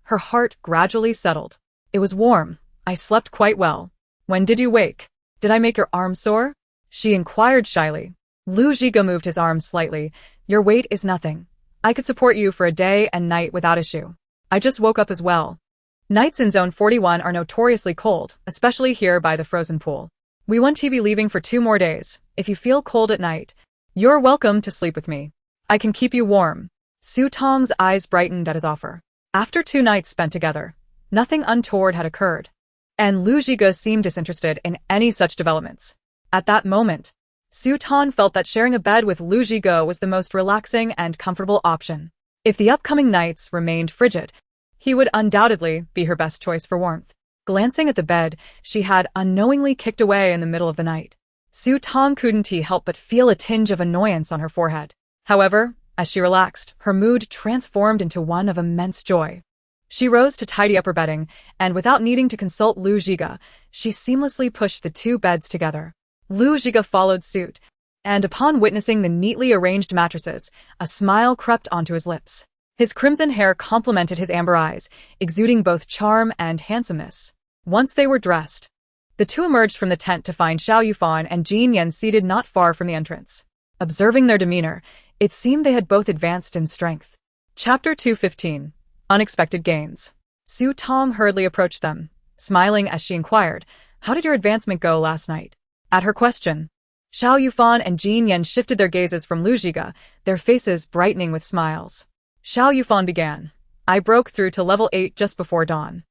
Her heart gradually settled. "It was warm. I slept quite well. When did you wake? Did I make your arm sore?" she inquired shyly. Lu Zhige moved his arm slightly. "Your weight is nothing. I could support you for a day and night without issue. I just woke up as well." Nights in Zone 41 are notoriously cold, especially here by the frozen pool. "We won't be leaving for 2 more days. If you feel cold at night, you're welcome to sleep with me. I can keep you warm." Su Tong's eyes brightened at his offer. After 2 nights spent together, nothing untoward had occurred, and Lu Zhige seemed disinterested in any such developments. At that moment, Su Tong felt that sharing a bed with Lu Zhige was the most relaxing and comfortable option. If the upcoming nights remained frigid, he would undoubtedly be her best choice for warmth. Glancing at the bed she had unknowingly kicked away in the middle of the night, Su Tong couldn't help but feel a tinge of annoyance on her forehead. However, as she relaxed, her mood transformed into one of immense joy. She rose to tidy up her bedding, and without needing to consult Lu Zhiga, she seamlessly pushed the two beds together. Lu Zhiga followed suit, and upon witnessing the neatly arranged mattresses, a smile crept onto his lips. His crimson hair complemented his amber eyes, exuding both charm and handsomeness. Once they were dressed, the two emerged from the tent to find Xiao Yufan and Jin Yan seated not far from the entrance. Observing their demeanor, it seemed they had both advanced in strength. Chapter 215. Unexpected Gains. Su Tong hurriedly approached them, smiling as she inquired, "How did your advancement go last night?" At her question, Xiao Yufan and Jin Yan shifted their gazes from Lu Zhiga, their faces brightening with smiles. Xiao Yufan began. "I broke through to level 8 just before dawn."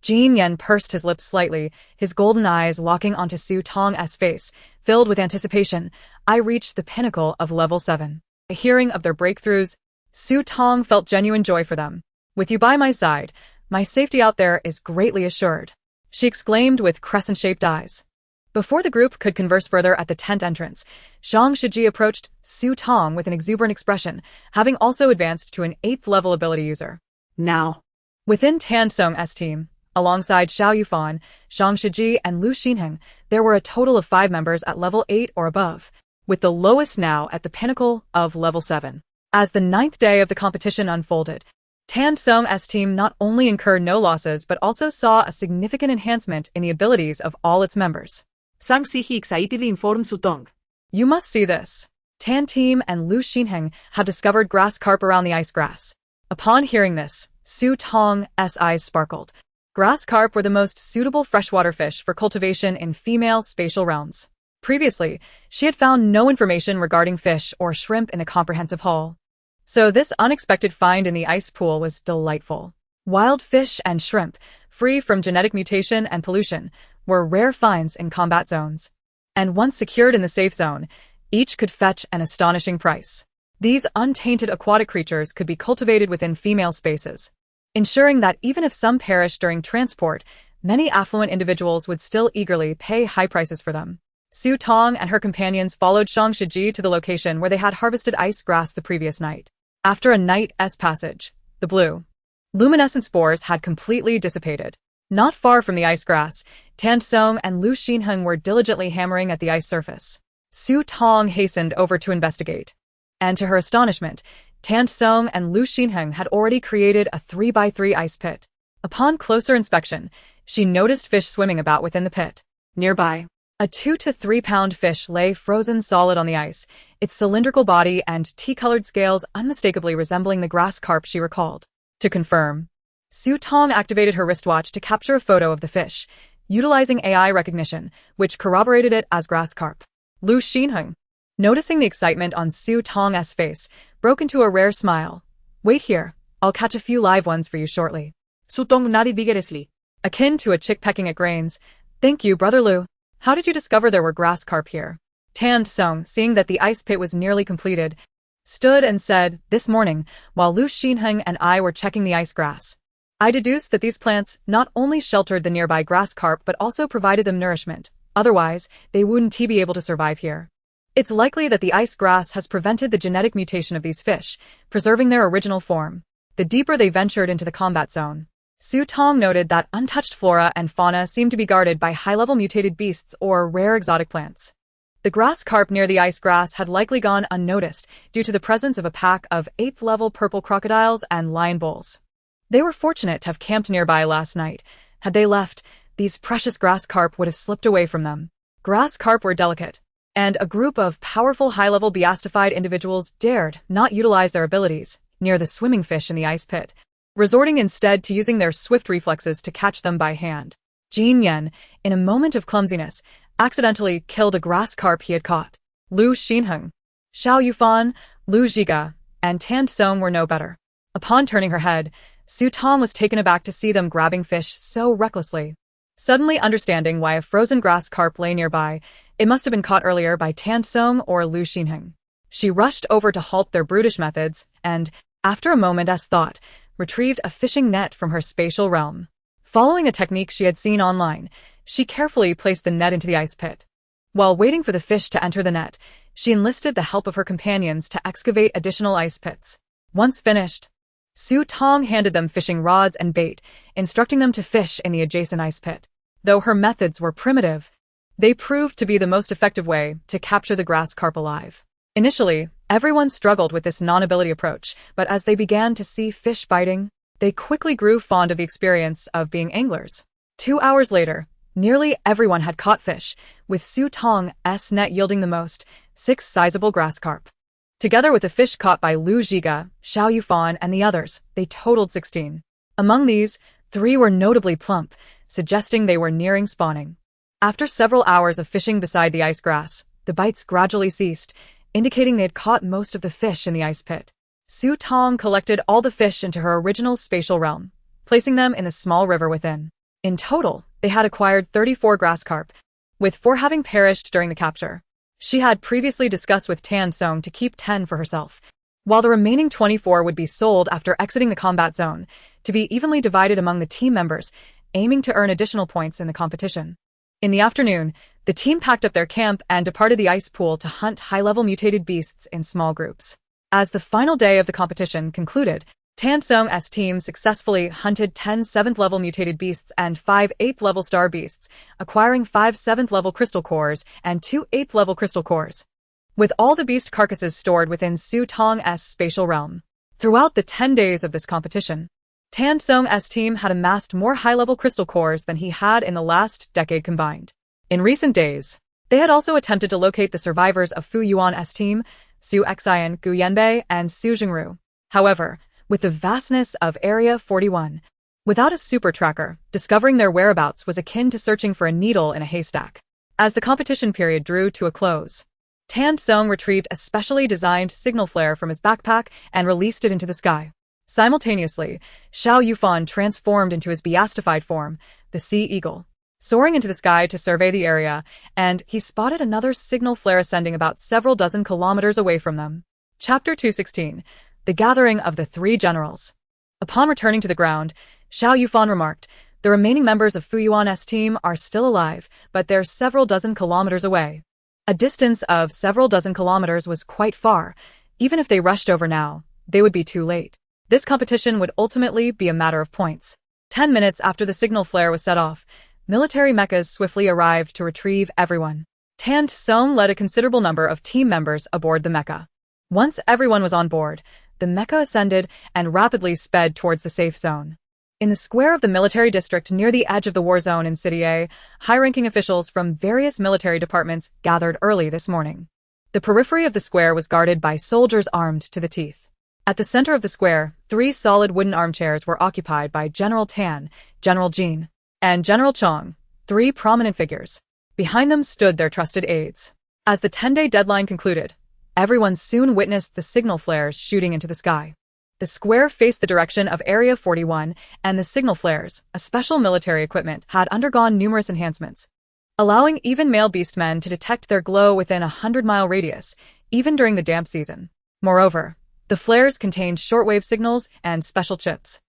Jin Yan pursed his lips slightly, his golden eyes locking onto Su Tong's face, filled with anticipation. "I reached the pinnacle of level 7. Hearing of their breakthroughs, Su Tong felt genuine joy for them. "With you by my side, my safety out there is greatly assured," she exclaimed with crescent-shaped eyes. Before the group could converse further at the tent entrance, Zhang Shiji approached Su Tong with an exuberant expression, having also advanced to an 8th level ability user. Now, Within Tan Song's team, alongside Xiao Yufan, Zhang Shiji, and Lu Xinheng, there were a total of 5 members at level 8 or above, with the lowest now at the pinnacle of level 7. As the 9th day of the competition unfolded, Tan Song's team not only incurred no losses but also saw a significant enhancement in the abilities of all its members. Zhang Shiji excitedly informed Su Tong. "You must see this." Tan Team and Lu Xinheng had discovered grass carp around the ice grass. Upon hearing this, Su Tong's eyes sparkled. Grass carp were the most suitable freshwater fish for cultivation in female spatial realms. Previously, she had found no information regarding fish or shrimp in the comprehensive haul. So this unexpected find in the ice pool was delightful. Wild fish and shrimp, free from genetic mutation and pollution, were rare finds in combat zones. And once secured in the safe zone, each could fetch an astonishing price. These untainted aquatic creatures could be cultivated within female spaces, ensuring that even if some perished during transport, many affluent individuals would still eagerly pay high prices for them. Su Tong and her companions followed Zhang Shiji to the location where they had harvested ice grass the previous night. After a night's passage, the blue, luminescent spores had completely dissipated. Not far from the ice grass, Tan Song and Lu Xinheng were diligently hammering at the ice surface. Su Tong hastened over to investigate. And to her astonishment, Tan Song and Lu Xinheng had already created a 3x3 ice pit. Upon closer inspection, she noticed fish swimming about within the pit. Nearby, a 2 to 3 pound fish lay frozen solid on the ice, its cylindrical body and tea-colored scales unmistakably resembling the grass carp she recalled. To confirm, Su Tong activated her wristwatch to capture a photo of the fish, utilizing AI recognition, which corroborated it as grass carp. Lu Xinheng, noticing the excitement on Su Tong's face, broke into a rare smile. "Wait here, I'll catch a few live ones for you shortly." Su Tong nodded vigorously. Akin to a chick pecking at grains. "Thank you, Brother Lu. How did you discover there were grass carp here?" Tan Song, seeing that the ice pit was nearly completed, stood and said, "This morning, while Lu Xinheng and I were checking the ice grass, I deduced that these plants not only sheltered the nearby grass carp but also provided them nourishment. Otherwise, they wouldn't be able to survive here. It's likely that the ice grass has prevented the genetic mutation of these fish, preserving their original form." The deeper they ventured into the combat zone, Su Tong noted that untouched flora and fauna seemed to be guarded by high-level mutated beasts or rare exotic plants. The grass carp near the ice grass had likely gone unnoticed due to the presence of a pack of 8th-level purple crocodiles and lion bulls. They were fortunate to have camped nearby last night. Had they left, these precious grass carp would have slipped away from them. Grass carp were delicate, and a group of powerful high-level beastified individuals dared not utilize their abilities near the swimming fish in the ice pit, resorting instead to using their swift reflexes to catch them by hand. Jin Yan, in a moment of clumsiness, accidentally killed a grass carp he had caught. Lu Xinheng, Xiao Yufan, Lu Zhiga, and Tan Song were no better. Upon turning her head, Su Tong was taken aback to see them grabbing fish so recklessly. Suddenly understanding why a frozen grass carp lay nearby, it must have been caught earlier by Tan Song or Lu Xinheng. She rushed over to halt their brutish methods and, after a moment's thought, retrieved a fishing net from her spatial realm. Following a technique she had seen online, she carefully placed the net into the ice pit. While waiting for the fish to enter the net, she enlisted the help of her companions to excavate additional ice pits. Once finished, Tong handed them fishing rods and bait, instructing them to fish in the adjacent ice pit. Though her methods were primitive, they proved to be the most effective way to capture the grass carp alive. Initially, everyone struggled with this non-ability approach, but as they began to see fish biting, they quickly grew fond of the experience of being anglers. 2 hours later, nearly everyone had caught fish, with Tong's net yielding the most, 6 sizable grass carp. Together with the fish caught by Lu Zhiga, Xiao Yufan, and the others, they totaled 16. Among these, 3 were notably plump, suggesting they were nearing spawning. After several hours of fishing beside the ice grass, the bites gradually ceased, indicating they had caught most of the fish in the ice pit. Tong collected all the fish into her original spatial realm, placing them in the small river within. In total, they had acquired 34 grass carp, with 4 having perished during the capture. She had previously discussed with Song to keep 10 for herself, while the remaining 24 would be sold after exiting the combat zone, to be evenly divided among the team members, aiming to earn additional points in the competition. In the afternoon, the team packed up their camp and departed the ice pool to hunt high-level mutated beasts in small groups. As the final day of the competition concluded, Song's team successfully hunted 10 7th-level mutated beasts and 5 8th-level star beasts, acquiring 5 7th-level crystal cores and 2 8th-level crystal cores, with all the beast carcasses stored within Tong's spatial realm. Throughout the 10 days of this competition, Song's team had amassed more high-level crystal cores than he had in the last decade combined. In recent days, they had also attempted to locate the survivors of Yuan's team, Su Xin, Gu Yanbei, and Su Jingru. However, with the vastness of Area 41, without a super tracker, discovering their whereabouts was akin to searching for a needle in a haystack. As the competition period drew to a close, Song retrieved a specially designed signal flare from his backpack and released it into the sky. Simultaneously, Xiao Yufan transformed into his beastified form, the Sea Eagle, soaring into the sky to survey the area, and he spotted another signal flare ascending about several dozen kilometers away from them. Chapter 216. The Gathering of the 3 Generals. Upon returning to the ground, Xiao Yufan remarked, "The remaining members of Yuan's team are still alive, but they're several dozen kilometers away." A distance of several dozen kilometers was quite far. Even if they rushed over now, they would be too late. This competition would ultimately be a matter of points. 10 minutes after the signal flare was set off, military mechas swiftly arrived to retrieve everyone. Song led a considerable number of team members aboard the mecha. Once everyone was on board, the mecha ascended and rapidly sped towards the safe zone. In the square of the military district near the edge of the war zone in City A, high-ranking officials from various military departments gathered early this morning. The periphery of the square was guarded by soldiers armed to the teeth. At the center of the square, 3 solid wooden armchairs were occupied by General Tan, General Jin, and General Chong, 3 prominent figures. Behind them stood their trusted aides. As the 10-day deadline concluded, everyone soon witnessed the signal flares shooting into the sky. The square faced the direction of Area 41, and the signal flares, a special military equipment, had undergone numerous enhancements, allowing even male beastmen to detect their glow within a 100-mile radius, even during the damp season. Moreover, the flares contained shortwave signals and special chips,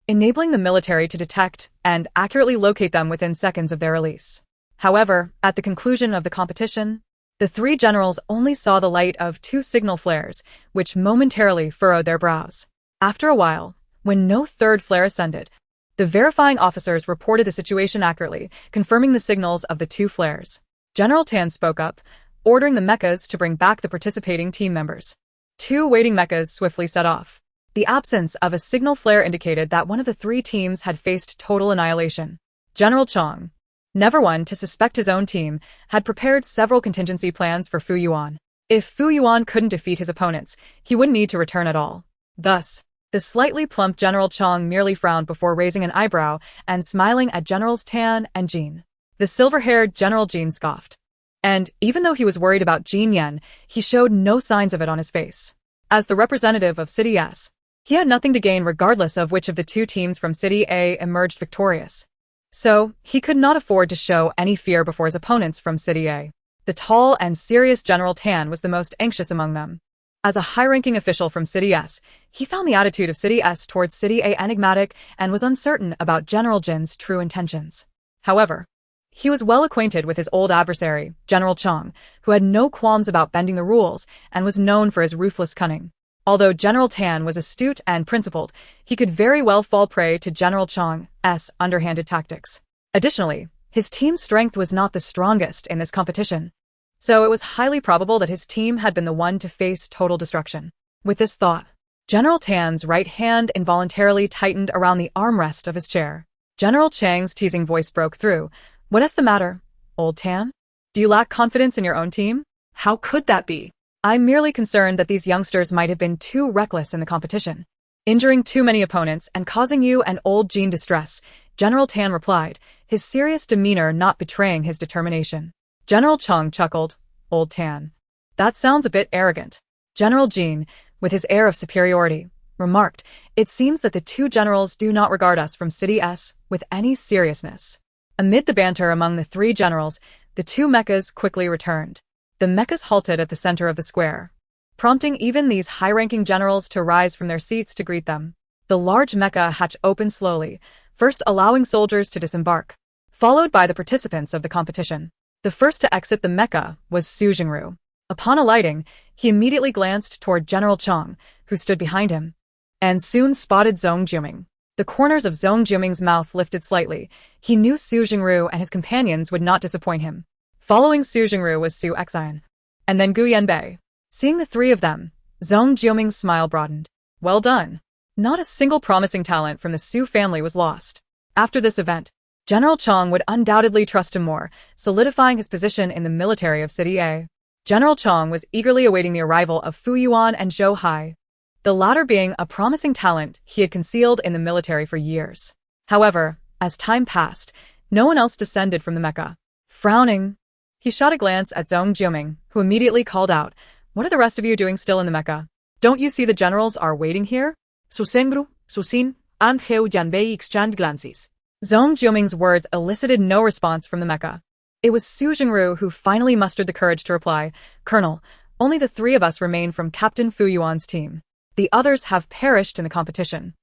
enabling the military to detect and accurately locate them within seconds of their release. However, at the conclusion of the competition, the 3 generals only saw the light of 2 signal flares, which momentarily furrowed their brows. After a while, when no 3rd flare ascended, the verifying officers reported the situation accurately, confirming the signals of the 2 flares. General Tan spoke up, ordering the mechas to bring back the participating team members. 2 waiting mechas swiftly set off. The absence of a signal flare indicated that one of the 3 teams had faced total annihilation. General Chong, never one to suspect his own team, had prepared several contingency plans for Yuan. If Yuan couldn't defeat his opponents, he wouldn't need to return at all. Thus, the slightly plump General Chong merely frowned before raising an eyebrow and smiling at Generals Tan and Jin. The silver-haired General Jin scoffed. And even though he was worried about Jin Yan, he showed no signs of it on his face. As the representative of City S, he had nothing to gain regardless of which of the 2 teams from City A emerged victorious. So, he could not afford to show any fear before his opponents from City A. The tall and serious General Tan was the most anxious among them. As a high-ranking official from City S, he found the attitude of City S towards City A enigmatic and was uncertain about General Jin's true intentions. However, he was well acquainted with his old adversary, General Chong, who had no qualms about bending the rules and was known for his ruthless cunning. Although General Tan was astute and principled, he could very well fall prey to General Chang's underhanded tactics. Additionally, his team's strength was not the strongest in this competition, so it was highly probable that his team had been the one to face total destruction. With this thought, General Tan's right hand involuntarily tightened around the armrest of his chair. General Chang's teasing voice broke through. "What's the matter, old Tan? Do you lack confidence in your own team?" How could that be? "I'm merely concerned that these youngsters might have been too reckless in the competition, injuring too many opponents and causing you and old Jean distress," General Tan replied, his serious demeanor not betraying his determination. General Chang chuckled. "Old Tan. That sounds a bit arrogant." General Jean, with his air of superiority, remarked, "It seems that the two generals do not regard us from City S with any seriousness." Amid the banter among the three generals, the two mechas quickly returned. The mechas halted at the center of the square, prompting even these high-ranking generals to rise from their seats to greet them. The large mecha hatch opened slowly, first allowing soldiers to disembark, followed by the participants of the competition. The first to exit the mecha was Su Xin. Upon alighting, he immediately glanced toward General Chang, who stood behind him, and soon spotted Zhong Jiuming. The corners of Zhong Jiuming's mouth lifted slightly. He knew Su Xin and his companions would not disappoint him. Following Su Xin was Su Xin, and then Gu Yanbei. Seeing the three of them, Zhong Jiuming's smile broadened. Well done. Not a single promising talent from the Su family was lost. After this event, General Chang would undoubtedly trust him more, solidifying his position in the military of City A. General Chang was eagerly awaiting the arrival of Fu Yuan and Zhou Hai, the latter being a promising talent he had concealed in the military for years. However, as time passed, no one else descended from the mecha. Frowning, he shot a glance at Zhong Jiuming, who immediately called out, "What are the rest of you doing still in the mecha? Don't you see the generals are waiting here?" Su Xin, and Xiao Yanbei exchanged glances. Zhong Jiuming's words elicited no response from the mecha. It was Su Xin who finally mustered the courage to reply, "Colonel, only the three of us remain from Captain Fu Yuan's team. The others have perished in the competition."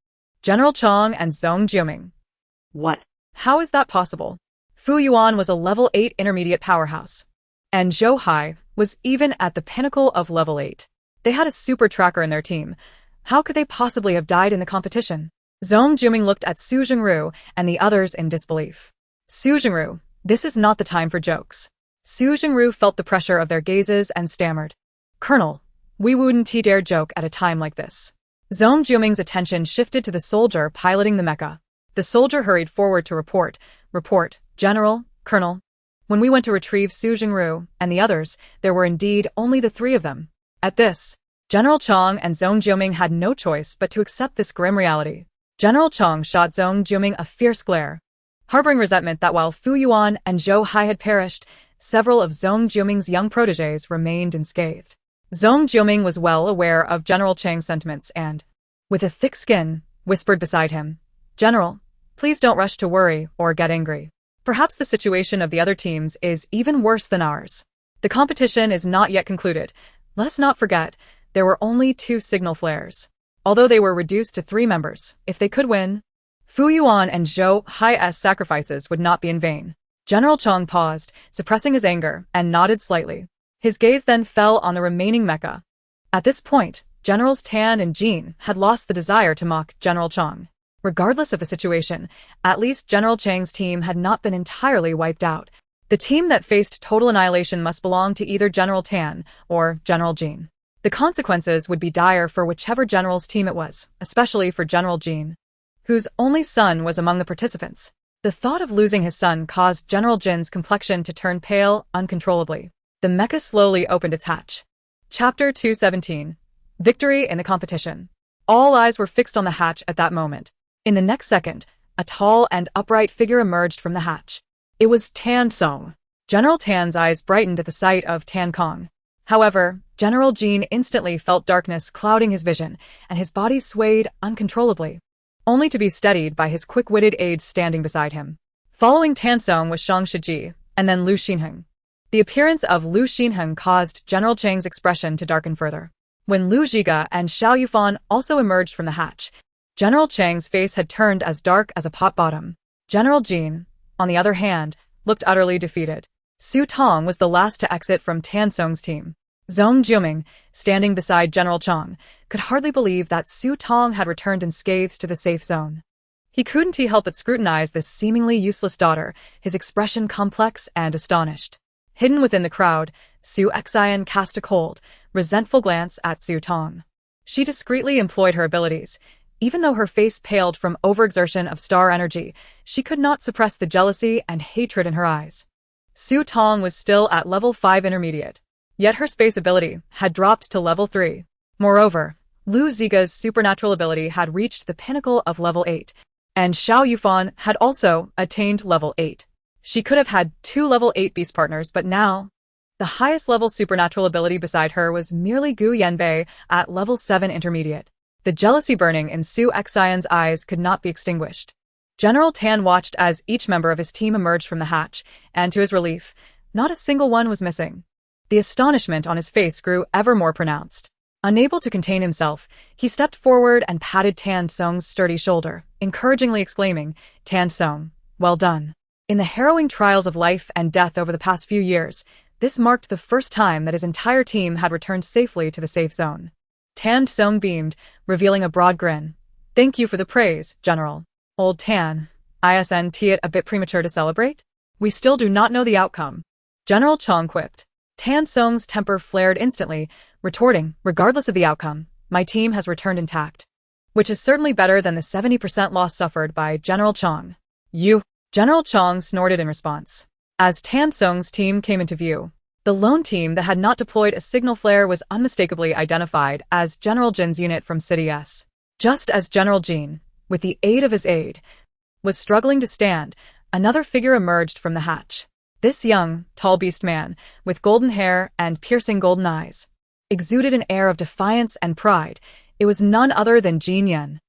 General Chang and Zhong Jiuming. What? How is that possible? Fu Yuan was a level 8 intermediate powerhouse, and Zhou Hai was even at the pinnacle of level 8. They had a super tracker in their team. How could they possibly have died in the competition? Zhong Jiuming looked at Su Xin and the others in disbelief. Su Xin, this is not the time for jokes. Su Xin felt the pressure of their gazes and stammered. "Colonel, we wouldn't dare joke at a time like this." Zhong Jiuming's attention shifted to the soldier piloting the mecha. The soldier hurried forward to report, "General, Colonel. When we went to retrieve Su Xin and the others, there were indeed only the three of them." At this, General Chang and Zhong Jiuming had no choice but to accept this grim reality. General Chang shot Zhong Jiuming a fierce glare, harboring resentment that while Fu Yuan and Zhou Hai had perished, several of Zhong Jiuming's young protégés remained unscathed. Zhong Jiuming was well aware of General Chang's sentiments and, with a thick skin, whispered beside him, "General, please don't rush to worry or get angry. Perhaps the situation of the other teams is even worse than ours. The competition is not yet concluded. Let us not forget, there were only 2 signal flares. Although they were reduced to 3 members, if they could win, Fu Yuan and Zhou Hai's sacrifices would not be in vain." General Chang paused, suppressing his anger, and nodded slightly. His gaze then fell on the remaining mecha. At this point, Generals Tan and Jin had lost the desire to mock General Chang. Regardless of the situation, at least General Chang's team had not been entirely wiped out. The team that faced total annihilation must belong to either General Tan or General Jin. The consequences would be dire for whichever general's team it was, especially for General Jin, whose only son was among the participants. The thought of losing his son caused General Jin's complexion to turn pale uncontrollably. The mecha slowly opened its hatch. Chapter 217. Victory in the competition. All eyes were fixed on the hatch at that moment. In the next second, a tall and upright figure emerged from the hatch. It was Tan Song. General Tan's eyes brightened at the sight of Tan Kong. However, General Jin instantly felt darkness clouding his vision, and his body swayed uncontrollably, only to be steadied by his quick-witted aides standing beside him. Following Tan Song was Shang Shiji, and then Lu Xinheng. The appearance of Lu Xinheng caused General Chang's expression to darken further. When Lu Zhiga and Xiao Yufan also emerged from the hatch, General Chang's face had turned as dark as a pot bottom. General Jin, on the other hand, looked utterly defeated. Su Tong was the last to exit from Tan Song's team. Zhong Jiuming, standing beside General Chang, could hardly believe that Su Tong had returned unscathed to the safe zone. He couldn't help but scrutinize this seemingly useless daughter, his expression complex and astonished. Hidden within the crowd, Su Xian cast a cold, resentful glance at Su Tong. She discreetly employed her abilities. Even though her face paled from overexertion of star energy, she could not suppress the jealousy and hatred in her eyes. Su Tong was still at level 5 intermediate, yet her space ability had dropped to level 3. Moreover, Lu Ziga's supernatural ability had reached the pinnacle of level 8, and Xiao Yufan had also attained level 8. She could have had 2 level 8 beast partners, but now, the highest level supernatural ability beside her was merely Gu Yanbei at level 7 intermediate. The jealousy burning in Su Xian's eyes could not be extinguished. General Tan watched as each member of his team emerged from the hatch, and to his relief, not a single one was missing. The astonishment on his face grew ever more pronounced. Unable to contain himself, he stepped forward and patted Tan Song's sturdy shoulder, encouragingly exclaiming, "Tan Song, well done." In the harrowing trials of life and death over the past few years, this marked the first time that his entire team had returned safely to the safe zone. Tan Song beamed, revealing a broad grin. "Thank you for the praise, General. Old Tan, isn't it a bit premature to celebrate? We still do not know the outcome." General Chang quipped. Tan Song's temper flared instantly, retorting, "Regardless of the outcome, my team has returned intact." Which is certainly better than the 70% loss suffered by General Chang. "You." General Chang snorted in response. As Tan Song's team came into view, the lone team that had not deployed a signal flare was unmistakably identified as General Jin's unit from City S. Just as General Jin, with the aid of his aide, was struggling to stand, another figure emerged from the hatch. This young, tall beast man, with golden hair and piercing golden eyes, exuded an air of defiance and pride. It was none other than Jin Yan.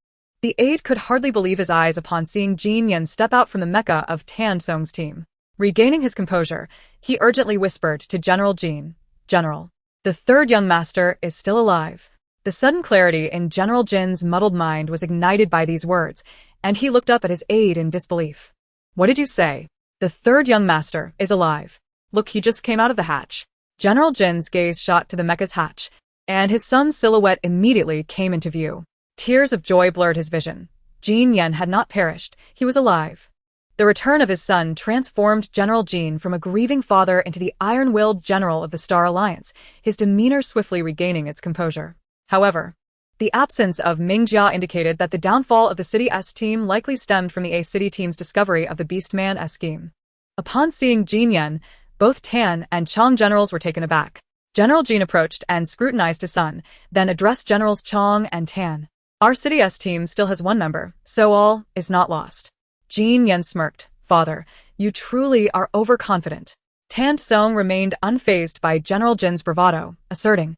The aide could hardly believe his eyes upon seeing Jin Yan step out from the mecca of Tan Song's team. Regaining his composure, he urgently whispered to General Jin, "General, the third young master is still alive." The sudden clarity in General Jin's muddled mind was ignited by these words, and he looked up at his aide in disbelief. "What did you say? The third young master is alive? Look, he just came out of the hatch." General Jin's gaze shot to the mecha's hatch, and his son's silhouette immediately came into view. Tears of joy blurred his vision. Jin Yan had not perished, he was alive. The return of his son transformed General Jin from a grieving father into the iron-willed general of the Star Alliance, his demeanor swiftly regaining its composure. However, the absence of Ming Jia indicated that the downfall of the City S team likely stemmed from the A City team's discovery of the Beastman S scheme. Upon seeing Jin Yan, both Tan and Chang generals were taken aback. General Jin approached and scrutinized his son, then addressed Generals Chang and Tan. "Our City S team still has one member, so all is not lost." Jin Yan smirked. "Father, you truly are overconfident." Tan Song remained unfazed by General Jin's bravado, asserting,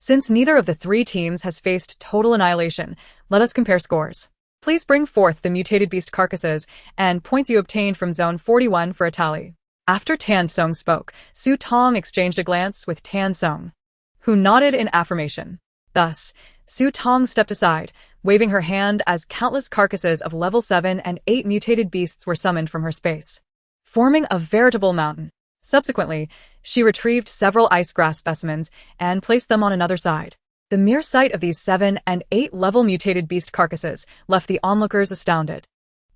"Since neither of the 3 teams has faced total annihilation, let us compare scores. Please bring forth the mutated beast carcasses and points you obtained from Zone 41 for a tally." After Tan Song spoke, Su Tong exchanged a glance with Tan Song, who nodded in affirmation. Thus, Su Tong stepped aside, waving her hand as countless carcasses of level 7 and 8 mutated beasts were summoned from her space, forming a veritable mountain. Subsequently, she retrieved several ice grass specimens and placed them on another side. The mere sight of these 7 and 8 level mutated beast carcasses left the onlookers astounded.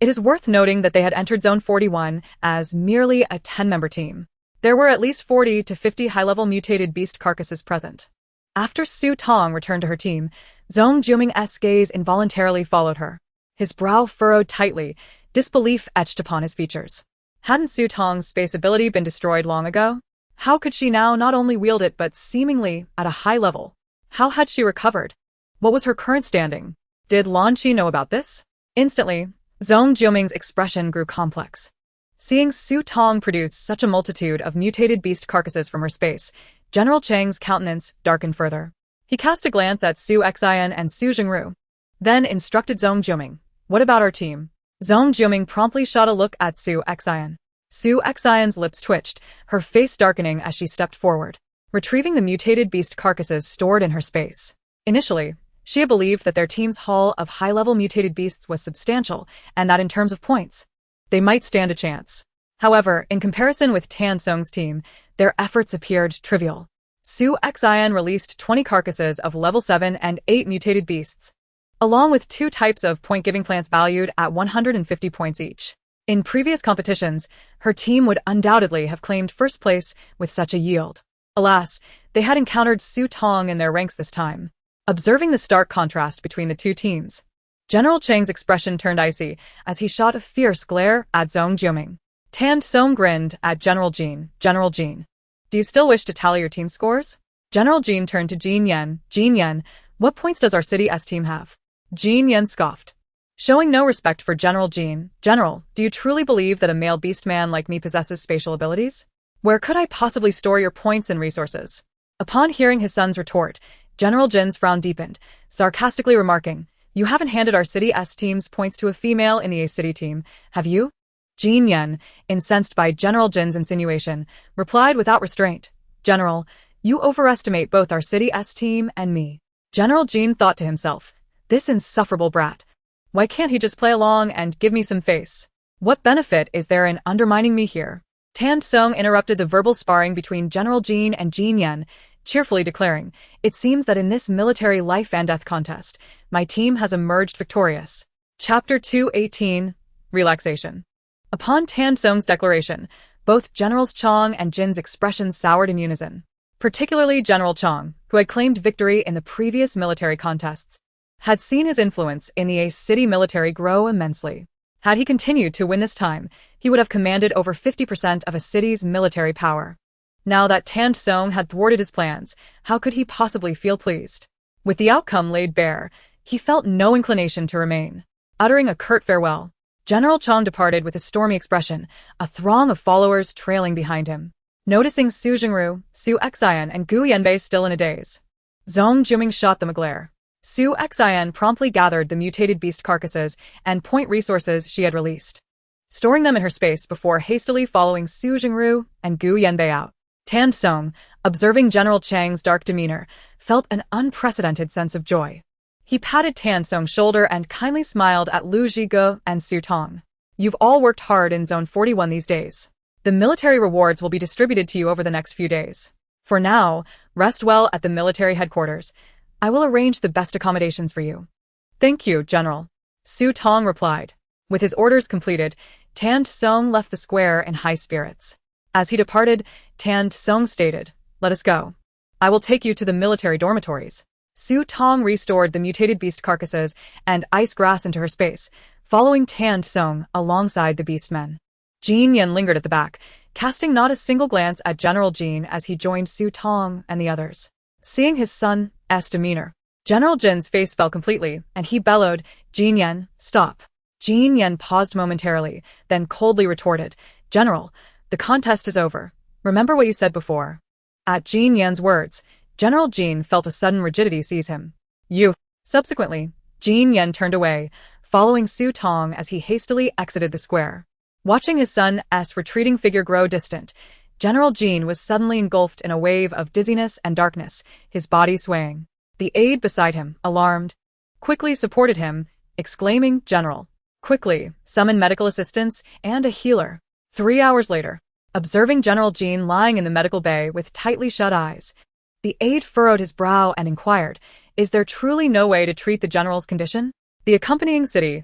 It is worth noting that they had entered Zone 41 as merely a 10-member team. There were at least 40 to 50 high-level mutated beast carcasses present. After Su Tong returned to her team, Zhong Jiuming's gaze involuntarily followed her. His brow furrowed tightly, disbelief etched upon his features. Hadn't Su Tong's space ability been destroyed long ago? How could she now not only wield it but seemingly at a high level? How had she recovered? What was her current standing? Did Lan Qi know about this? Instantly, Zhong Jiuming's expression grew complex. Seeing Su Tong produce such a multitude of mutated beast carcasses from her space, General Chang's countenance darkened further. He cast a glance at Su Xian and Su Jingru, then instructed Zhong Jiuming, "What about our team?" Zhong Jiuming promptly shot a look at Su Xian. Su Xian's lips twitched, her face darkening as she stepped forward, retrieving the mutated beast carcasses stored in her space. Initially, she had believed that their team's haul of high-level mutated beasts was substantial, and that in terms of points, they might stand a chance. However, in comparison with Tan Song's team, their efforts appeared trivial. Su Xin released 20 carcasses of level 7 and 8 mutated beasts, along with 2 types of point-giving plants valued at 150 points each. In previous competitions, her team would undoubtedly have claimed first place with such a yield. Alas, they had encountered Tong in their ranks this time. Observing the stark contrast between the two teams, General Cheng's expression turned icy as he shot a fierce glare at Zhong Jiuming. Song grinned at General Jin. General Jin, do you still wish to tally your team scores? General Jin turned to Jin Yan. Jin Yan, what points does our City S team have? Jin Yan scoffed, showing no respect for General Jin. General, do you truly believe that a male beast man like me possesses spatial abilities? Where could I possibly store your points and resources? Upon hearing his son's retort, General Jin's frown deepened, sarcastically remarking, you haven't handed our City S team's points to a female in the A City team, have you? Jin Yan, incensed by General Jin's insinuation, replied without restraint, General, you overestimate both our City S team and me. General Jin thought to himself, this insufferable brat. Why can't he just play along and give me some face? What benefit is there in undermining me here? Song interrupted the verbal sparring between General Jin and Jin Yan, cheerfully declaring, it seems that in this military life and death contest, my team has emerged victorious. Chapter 218, Relaxation. Upon Song's declaration, both Generals Chong and Jin's expressions soured in unison. Particularly General Chong, who had claimed victory in the previous military contests, had seen his influence in the A City military grow immensely. Had he continued to win this time, he would have commanded over 50% of a city's military power. Now that Song had thwarted his plans, how could he possibly feel pleased? With the outcome laid bare, he felt no inclination to remain. Uttering a curt farewell, General Chong departed with a stormy expression, a throng of followers trailing behind him. Noticing Su Jingru, Su Xian, and Gu Yanbei still in a daze, Zhong Jiuming shot them a glare. Su Xian promptly gathered the mutated beast carcasses and point resources she had released, storing them in her space before hastily following Su Jingru and Gu Yanbei out. Song, observing General Chang's dark demeanor, felt an unprecedented sense of joy. He patted Song's shoulder and kindly smiled at Lu Zhigo and Su Tong. You've all worked hard in Zone 41 these days. The military rewards will be distributed to you over the next few days. For now, rest well at the military headquarters. I will arrange the best accommodations for you. Thank you, General. Su Tong replied. With his orders completed, Song left the square in high spirits. As he departed, Song stated, let us go. I will take you to the military dormitories. Su Tong restored the mutated beast carcasses and ice grass into her space, following Song alongside the beastmen. Jin Yan lingered at the back, casting not a single glance at General Jin as he joined Su Tong and the others. Seeing his son's demeanor, General Jin's face fell completely, and he bellowed, Jin Yan, stop. Jin Yan paused momentarily, then coldly retorted, General, the contest is over. Remember what you said before. At Jin Yan's words, General Jin felt a sudden rigidity seize him. You. Subsequently, Jin Yan turned away, following Su Tong as he hastily exited the square. Watching his son's retreating figure grow distant, General Jin was suddenly engulfed in a wave of dizziness and darkness, his body swaying. The aide beside him, alarmed, quickly supported him, exclaiming, General, quickly, summon medical assistance and a healer. 3 hours later, observing General Jin lying in the medical bay with tightly shut eyes, the aide furrowed his brow and inquired, is there truly no way to treat the general's condition? The accompanying city's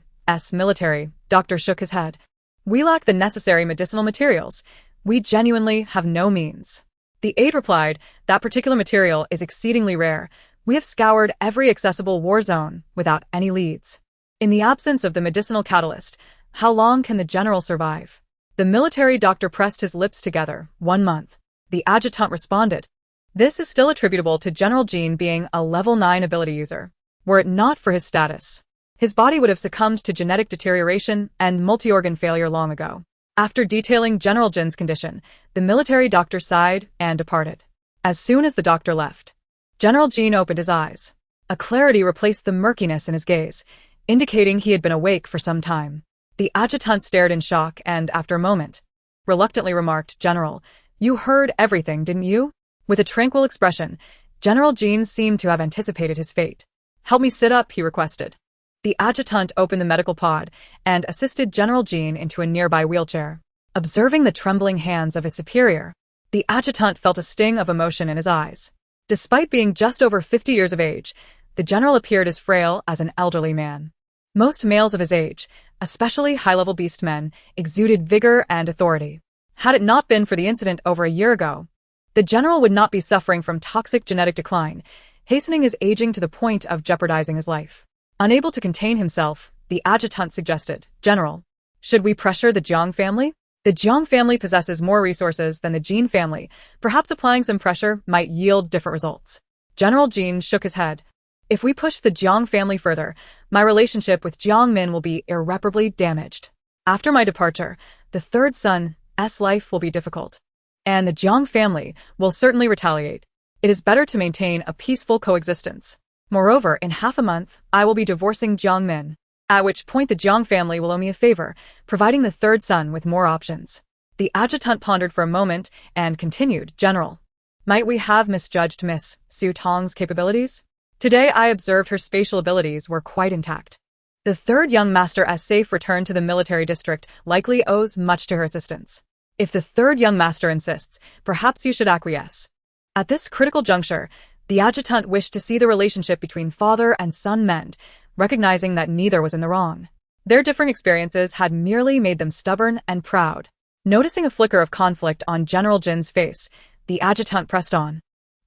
military doctor shook his head. We lack the necessary medicinal materials. We genuinely have no means. The aide replied, that particular material is exceedingly rare. We have scoured every accessible war zone without any leads. In the absence of the medicinal catalyst, how long can the general survive? The military doctor pressed his lips together. 1 month. The adjutant responded. This is still attributable to General Jin being a level 9 ability user. Were it not for his status, his body would have succumbed to genetic deterioration and multi-organ failure long ago. After detailing General Jin's condition, the military doctor sighed and departed. As soon as the doctor left, General Jin opened his eyes. A clarity replaced the murkiness in his gaze, indicating he had been awake for some time. The adjutant stared in shock and, after a moment, reluctantly remarked, General, you heard everything, didn't you? With a tranquil expression, General Jin seemed to have anticipated his fate. Help me sit up, he requested. The adjutant opened the medical pod and assisted General Jin into a nearby wheelchair. Observing the trembling hands of his superior, The adjutant felt a sting of emotion in his eyes. Despite being just over 50 years of age, the general appeared as frail as an elderly man. Most males of his age, especially high-level beast men, exuded vigor and authority. Had it not been for the incident over a year ago, the general would not be suffering from toxic genetic decline, hastening his aging to the point of jeopardizing his life. Unable to contain himself, the adjutant suggested, "General, should we pressure the Jiang family? The Jiang family possesses more resources than the Jin family. Perhaps applying some pressure might yield different results." General Jin shook his head. "If we push the Jiang family further, my relationship with Jiang Min will be irreparably damaged. After my departure, the third son's life will be difficult, and the Jiang family will certainly retaliate. It is better to maintain a peaceful coexistence. Moreover, in half a month, I will be divorcing Jiang Min, at which point the Jiang family will owe me a favor, providing the third son with more options." The adjutant pondered for a moment and continued, "General, might we have misjudged Miss Su Tong's capabilities? Today I observed her spatial abilities were quite intact. The third young master's safe return to the military district likely owes much to her assistance. If the third young master insists, perhaps you should acquiesce." At this critical juncture, the adjutant wished to see the relationship between father and son mend, recognizing that neither was in the wrong. Their differing experiences had merely made them stubborn and proud. Noticing a flicker of conflict on General Jin's face, the adjutant pressed on.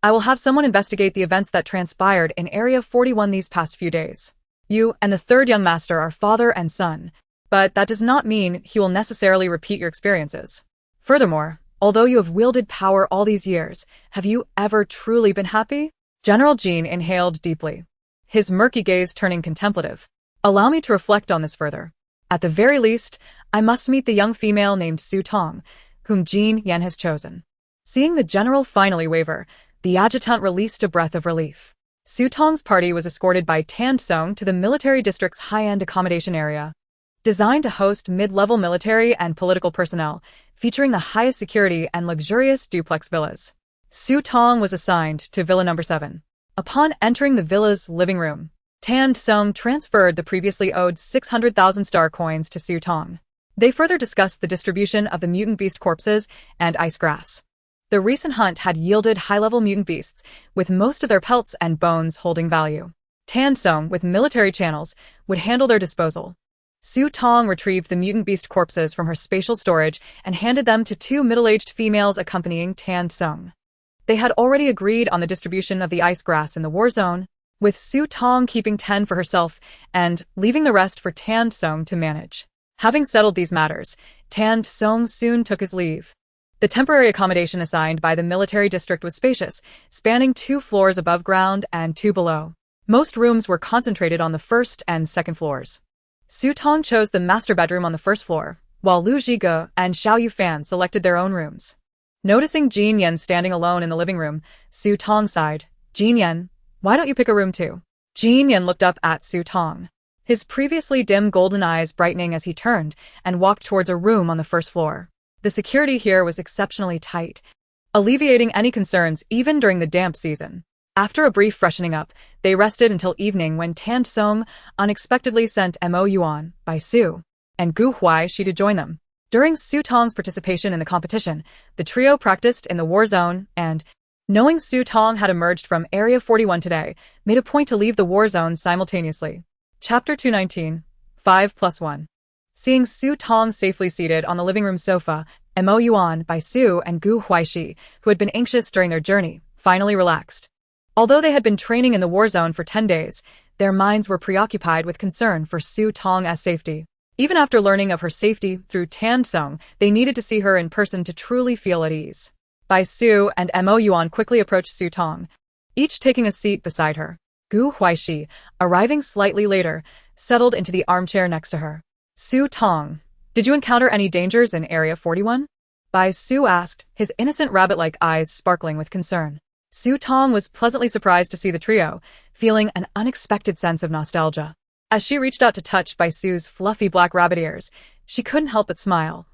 "I will have someone investigate the events that transpired in Area 41 these past few days. You and the third young master are father and son, but that does not mean he will necessarily repeat your experiences. Furthermore, although you have wielded power all these years, have you ever truly been happy?" General Jin inhaled deeply, his murky gaze turning contemplative. "Allow me to reflect on this further. At the very least, I must meet the young female named Su Tong, whom Jin Yan has chosen." Seeing the general finally waver, the adjutant released a breath of relief. Su Tong's party was escorted by Song to the military district's high-end accommodation area, designed to host mid-level military and political personnel, featuring the highest security and luxurious duplex villas. Su Tong was assigned to Villa number 7. Upon entering the villa's living room, Song transferred the previously owed 600,000 star coins to Su Tong. They further discussed the distribution of the mutant beast corpses and ice grass. The recent hunt had yielded high-level mutant beasts, with most of their pelts and bones holding value. Song, with military channels, would handle their disposal. Su Tong retrieved the mutant beast corpses from her spatial storage and handed them to two middle-aged females accompanying Song. They had already agreed on the distribution of the ice grass in the war zone, with Su Tong keeping 10 for herself and leaving the rest for Song to manage. Having settled these matters, Song soon took his leave. The temporary accommodation assigned by the military district was spacious, spanning 2 floors above ground and 2 below. Most rooms were concentrated on the first and second floors. Su Tong chose the master bedroom on the first floor, while Lu Zhige and Xiao Yufan selected their own rooms. Noticing Jin Yan standing alone in the living room, Su Tong sighed. "Jin Yan, why don't you pick a room too?" Jin Yan looked up at Su Tong, his previously dim golden eyes brightening as he turned and walked towards a room on the first floor. The security here was exceptionally tight, alleviating any concerns even during the damp season. After a brief freshening up, they rested until evening when Song unexpectedly sent Yuan by Su and Huaixi to join them. During Su Tong's participation in the competition, the trio practiced in the war zone and, knowing Su Tong had emerged from Area 41 today, made a point to leave the war zone simultaneously. Chapter 219, 5+1. Seeing Su Tong safely seated on the living room sofa, Yuan by Su and Huaixi, who had been anxious during their journey, finally relaxed. Although they had been training in the war zone for 10 days, their minds were preoccupied with concern for Su Tong's safety. Even after learning of her safety through Song, they needed to see her in person to truly feel at ease. Bai Su and Yuan quickly approached Su Tong, each taking a seat beside her. Huaixi, arriving slightly later, settled into the armchair next to her. "Su Tong, did you encounter any dangers in Area 41? Bai Su asked, his innocent rabbit-like eyes sparkling with concern. Su Tong was pleasantly surprised to see the trio, feeling an unexpected sense of nostalgia. As she reached out to touch Bai Su's fluffy black rabbit ears, she couldn't help but smile.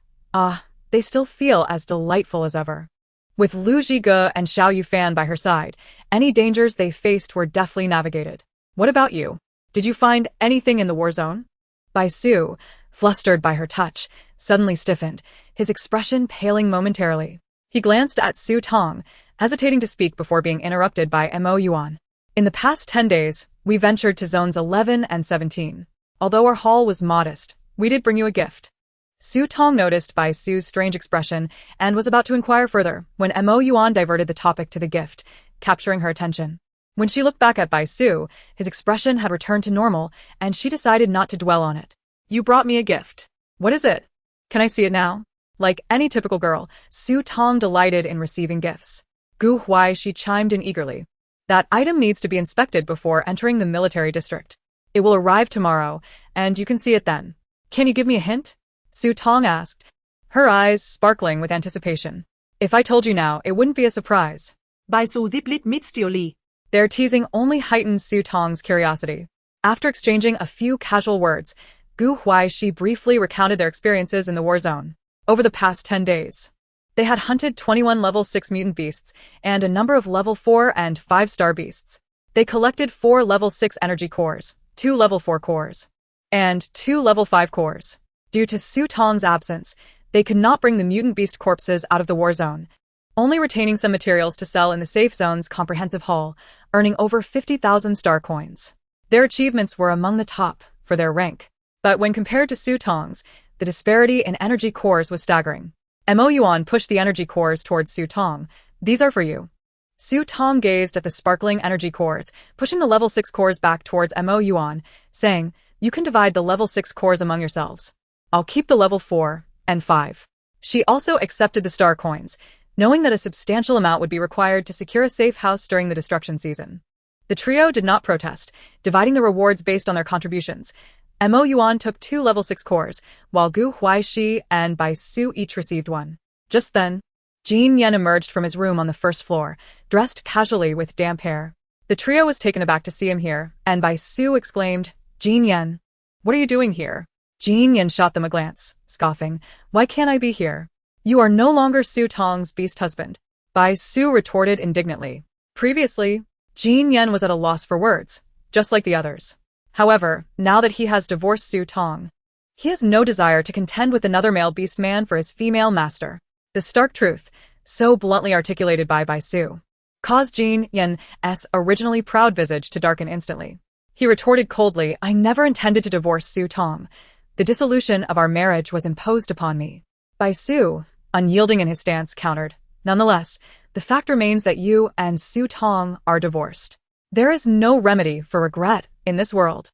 They still feel as delightful as ever. With Lu Zhige and Xiao Yufan by her side, any dangers they faced were deftly navigated. What about you? Did you find anything in the war zone? Bai Su, flustered by her touch, suddenly stiffened, his expression paling momentarily. He glanced at Su Tong, hesitating to speak before being interrupted by Yuan. In the past 10 days, we ventured to zones 11 and 17. Although our haul was modest, we did bring you a gift. Su Tong noticed Bai Su's strange expression and was about to inquire further when Yuan diverted the topic to the gift, capturing her attention. When she looked back at Bai Su, his expression had returned to normal, and she decided not to dwell on it. You brought me a gift. What is it? Can I see it now? Like any typical girl, Su Tong delighted in receiving gifts. Huaixi chimed in eagerly. That item needs to be inspected before entering the military district. It will arrive tomorrow, and you can see it then. Can you give me a hint? Su Tong asked, her eyes sparkling with anticipation. If I told you now, it wouldn't be a surprise. Bai Su diplit mitstioli. Their teasing only heightened Su Tong's curiosity. After exchanging a few casual words, Huaixi briefly recounted their experiences in the war zone. Over the past 10 days, they had hunted 21 level 6 mutant beasts and a number of level 4 and 5-star beasts. They collected 4 level 6 energy cores, 2 level 4 cores, and 2 level 5 cores. Due to Su Tong's absence, they could not bring the mutant beast corpses out of the war zone, only retaining some materials to sell in the safe zone's comprehensive haul, earning over 50,000 star coins. Their achievements were among the top for their rank. But when compared to Su Tong's, the disparity in energy cores was staggering. Yuan pushed the energy cores towards Su Tong. These are for you. Su Tong gazed at the sparkling energy cores, pushing the level 6 cores back towards Yuan, saying, you can divide the level 6 cores among yourselves. I'll keep the level 4 and 5. She also accepted the star coins, knowing that a substantial amount would be required to secure a safe house during the destruction season. The trio did not protest, dividing the rewards based on their contributions. Yuan took 2 level 6 cores, while Huaixi and Bai Su each received 1. Just then, Jin Yan emerged from his room on the first floor, dressed casually with damp hair. The trio was taken aback to see him here, and Bai Su exclaimed, Jin Yan, what are you doing here? Jin Yan shot them a glance, scoffing, why can't I be here? You are no longer Su Tong's beast husband. Bai Su retorted indignantly. Previously, Jin Yan was at a loss for words, just like the others. However, now that he has divorced Su Tong, he has no desire to contend with another male beast man for his female master. The stark truth, so bluntly articulated by Bai Su, caused Jin Yan's originally proud visage to darken instantly. He retorted coldly, I never intended to divorce Su Tong. The dissolution of our marriage was imposed upon me. Bai Su, unyielding in his stance, countered, nonetheless, the fact remains that you and Su Tong are divorced. There is no remedy for regret in this world.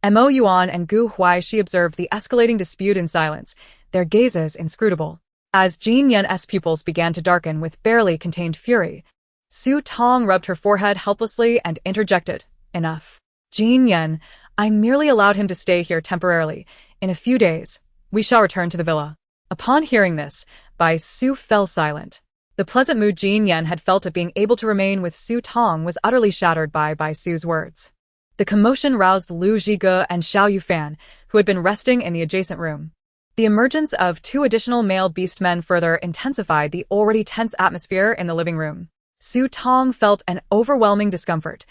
Yuan and Huaixi observed the escalating dispute in silence, their gazes inscrutable. As Jin Yan's pupils began to darken with barely contained fury, Su Tong rubbed her forehead helplessly and interjected, enough. Jin Yan, I merely allowed him to stay here temporarily. In a few days, we shall return to the villa. Upon hearing this, Bai Su fell silent. The pleasant mood Jin Yan had felt at being able to remain with Su Tong was utterly shattered by Bai Su's words. The commotion roused Lu Zhige and Xiao Yufan, who had been resting in the adjacent room. The emergence of 2 additional male beast men further intensified the already tense atmosphere in the living room. Su Tong felt an overwhelming discomfort,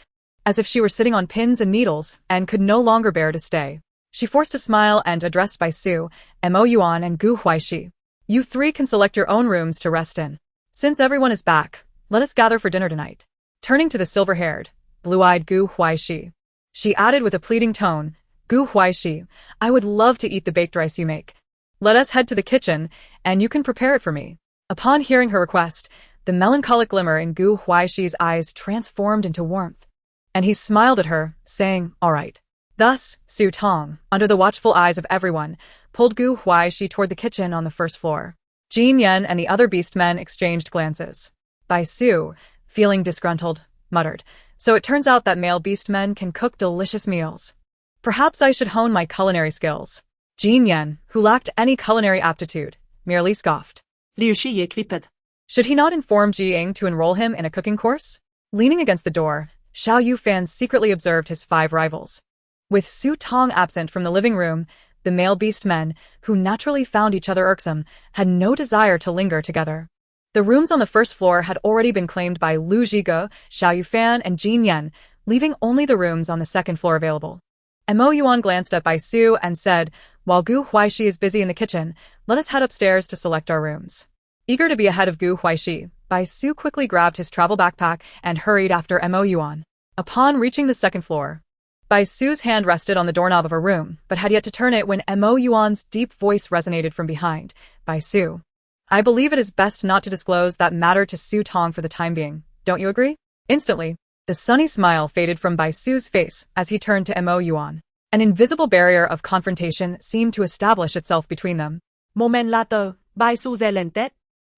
as if she were sitting on pins and needles and could no longer bear to stay. She forced a smile and addressed Bai Su, Yuan and Huaixi. You 3 can select your own rooms to rest in. Since everyone is back, let us gather for dinner tonight. Turning to the silver-haired, blue-eyed Huaixi, she added with a pleading tone, Huaixi, I would love to eat the baked rice you make. Let us head to the kitchen, and you can prepare it for me. Upon hearing her request, the melancholic glimmer in Huaixi's eyes transformed into warmth, and he smiled at her, saying, all right. Thus, Su Tong, under the watchful eyes of everyone, pulled Huaixi toward the kitchen on the first floor. Jin Yan and the other beast men exchanged glances. Bai Su, feeling disgruntled, muttered, so it turns out that male beast men can cook delicious meals. Perhaps I should hone my culinary skills. Jin Yan, who lacked any culinary aptitude, merely scoffed. Liu Shi equipped. Should he not inform Ji Ying to enroll him in a cooking course? Leaning against the door, Xiao Yufan secretly observed his 5 rivals. With Su Tong absent from the living room, the male beast men, who naturally found each other irksome, had no desire to linger together. The rooms on the first floor had already been claimed by Lu Zhige, Xiao Yufan, and Jin Yan, leaving only the rooms on the second floor available. Yuan glanced at Bai Su and said, while Huaixi is busy in the kitchen, let us head upstairs to select our rooms. Eager to be ahead of Gu Huaixi, Bai Su quickly grabbed his travel backpack and hurried after Mo Yuan. Upon reaching the second floor, Bai Su's hand rested on the doorknob of her room, but had yet to turn it when Mo Yuan's deep voice resonated from behind. Bai Su, I believe it is best not to disclose that matter to Su Tong for the time being. Don't you agree? Instantly, the sunny smile faded from Bai Su's face as he turned to Mo Yuan. An invisible barrier of confrontation seemed to establish itself between them. Moment later, Bai Su relented.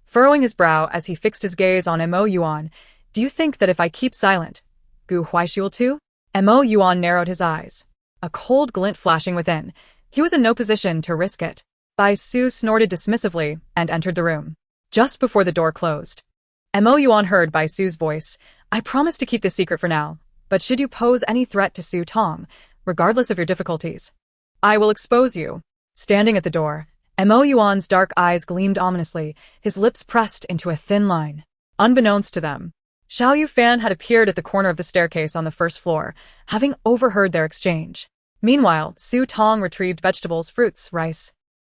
Furrowing his brow as he fixed his gaze on Mo Yuan, do you think that if I keep silent, Gu Huaixi will too? Mo Yuan narrowed his eyes, a cold glint flashing within. He was in no position to risk it. Bai Su snorted dismissively and entered the room. Just before the door closed, Mo Yuan heard Bai Su's voice. I promise to keep this secret for now, but should you pose any threat to Su Tong, regardless of your difficulties, I will expose you. Standing at the door, Mo Yuan's dark eyes gleamed ominously, his lips pressed into a thin line. Unbeknownst to them, Xiao Yufan had appeared at the corner of the staircase on the first floor, having overheard their exchange. Meanwhile, Su Tong retrieved vegetables, fruits, rice,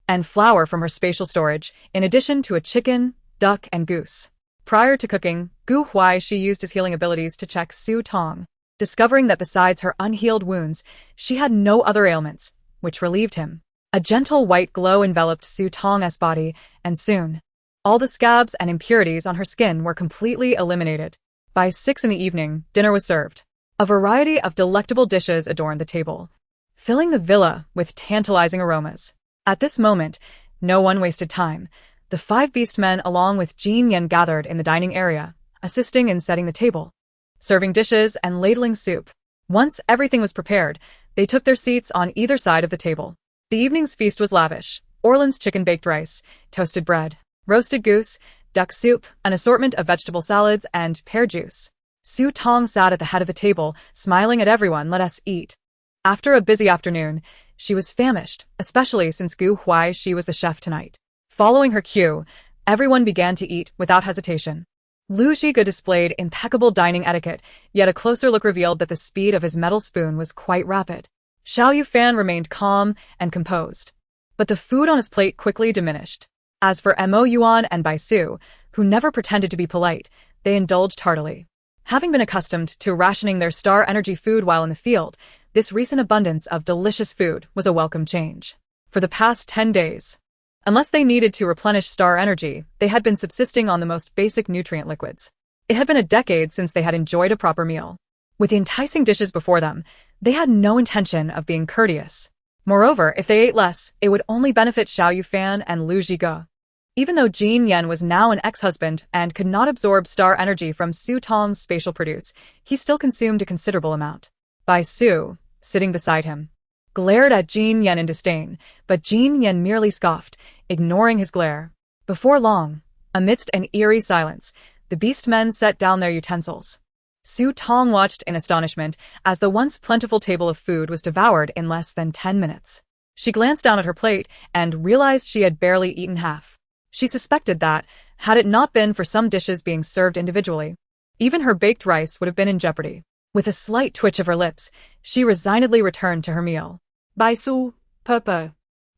and flour from her spatial storage, in addition to a chicken, duck, and goose. Prior to cooking, Gu Huaixi used his healing abilities to check Su Tong, discovering that besides her unhealed wounds, she had no other ailments, which relieved him. A gentle white glow enveloped Su Tong's body, and soon, all the scabs and impurities on her skin were completely eliminated. By 6 in the evening, dinner was served. A variety of delectable dishes adorned the table, filling the villa with tantalizing aromas. At this moment, no one wasted time. The 5 beastmen along with Jin Yan gathered in the dining area, assisting in setting the table, serving dishes and ladling soup. Once everything was prepared, they took their seats on either side of the table. The evening's feast was lavish. Orland's chicken baked rice, toasted bread, roasted goose, duck soup, an assortment of vegetable salads, and pear juice. Su Tong sat at the head of the table, smiling at everyone. Let us eat. After a busy afternoon, she was famished, especially since Gu Huaixi was the chef tonight. Following her cue, everyone began to eat without hesitation. Lu Zhige displayed impeccable dining etiquette, yet a closer look revealed that the speed of his metal spoon was quite rapid. Xiao Yufan remained calm and composed, but the food on his plate quickly diminished. As for Mo Yuan and Bai Su, who never pretended to be polite, they indulged heartily. Having been accustomed to rationing their star energy food while in the field, this recent abundance of delicious food was a welcome change. For the past 10 days, unless they needed to replenish star energy, they had been subsisting on the most basic nutrient liquids. It had been a decade since they had enjoyed a proper meal. With the enticing dishes before them, they had no intention of being courteous. Moreover, if they ate less, it would only benefit Xiao Yufan and Lu Zhige. Even though Jin Yan was now an ex-husband and could not absorb star energy from Su Tong's spatial produce, he still consumed a considerable amount. Bai Su, sitting beside him, glared at Jin Yan in disdain, but Jin Yan merely scoffed, ignoring his glare. Before long, amidst an eerie silence, the beastmen set down their utensils. Su Tong watched in astonishment as the once plentiful table of food was devoured in less than 10 minutes. She glanced down at her plate and realized she had barely eaten half. She suspected that, had it not been for some dishes being served individually, even her baked rice would have been in jeopardy. With a slight twitch of her lips, she resignedly returned to her meal. Bai Su, purr,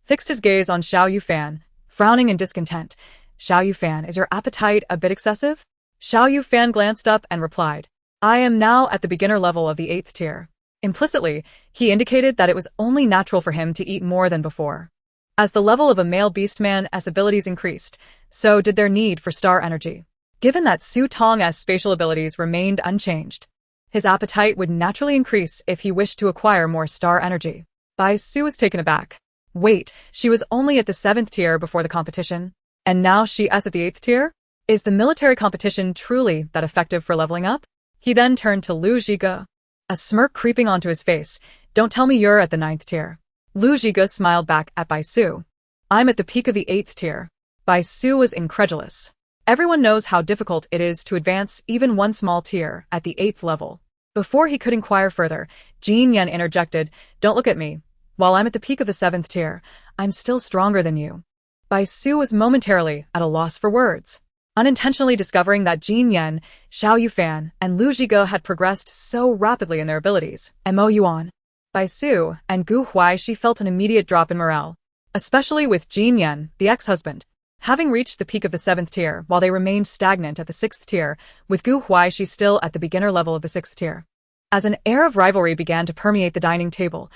fixed his gaze on Xiao Yufan, frowning in discontent. Xiao Yufan, is your appetite a bit excessive? Xiao Yufan glanced up and replied, I am now at the beginner level of the 8th tier. Implicitly, he indicated that it was only natural for him to eat more than before. As the level of a male beastman's abilities increased, so did their need for star energy. Given that Su Tong's spatial abilities remained unchanged, his appetite would naturally increase if he wished to acquire more star energy. Bai Su was taken aback. Wait, she was only at the 7th tier before the competition, and now she is at the 8th tier? Is the military competition truly that effective for leveling up? He then turned to Lu Zhige, a smirk creeping onto his face. Don't tell me you're at the 9th tier. Lu Zhige smiled back at Bai Su. I'm at the peak of the 8th tier. Bai Su was incredulous. Everyone knows how difficult it is to advance even one small tier at the 8th level. Before he could inquire further, Jin Yan interjected, Don't look at me. While I'm at the peak of the 7th tier, I'm still stronger than you. Bai Su was momentarily at a loss for words. Unintentionally discovering that Jin Yan, Xiao Yufan, and Lu Zhige had progressed so rapidly in their abilities, Mo Yuan, Bai Su, and Gu Huaixi felt an immediate drop in morale, especially with Jin Yan, the ex-husband, Having reached the peak of the 7th tier, while they remained stagnant at the 6th tier, with Huaixi still at the beginner level of the 6th tier. As an air of rivalry began to permeate the dining table,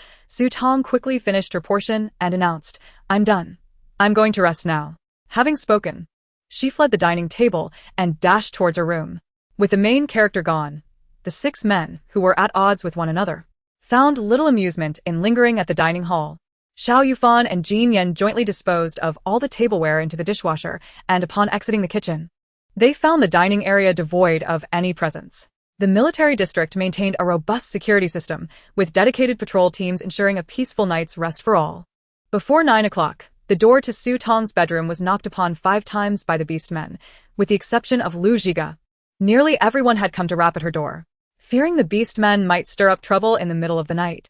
Tong quickly finished her portion and announced, "I'm done. I'm going to rest now." Having spoken, she fled the dining table and dashed towards her room. With the main character gone, the 6 men, who were at odds with one another, found little amusement in lingering at the dining hall. Xiao, Yufan, and Jin Yan jointly disposed of all the tableware into the dishwasher, and upon exiting the kitchen, they found the dining area devoid of any presence. The military district maintained a robust security system, with dedicated patrol teams ensuring a peaceful night's rest for all. Before 9 o'clock, the door to Tong's bedroom was knocked upon 5 times by the beastmen, with the exception of Lu Zhiga. Nearly everyone had come to rap at her door, fearing the beastmen might stir up trouble in the middle of the night.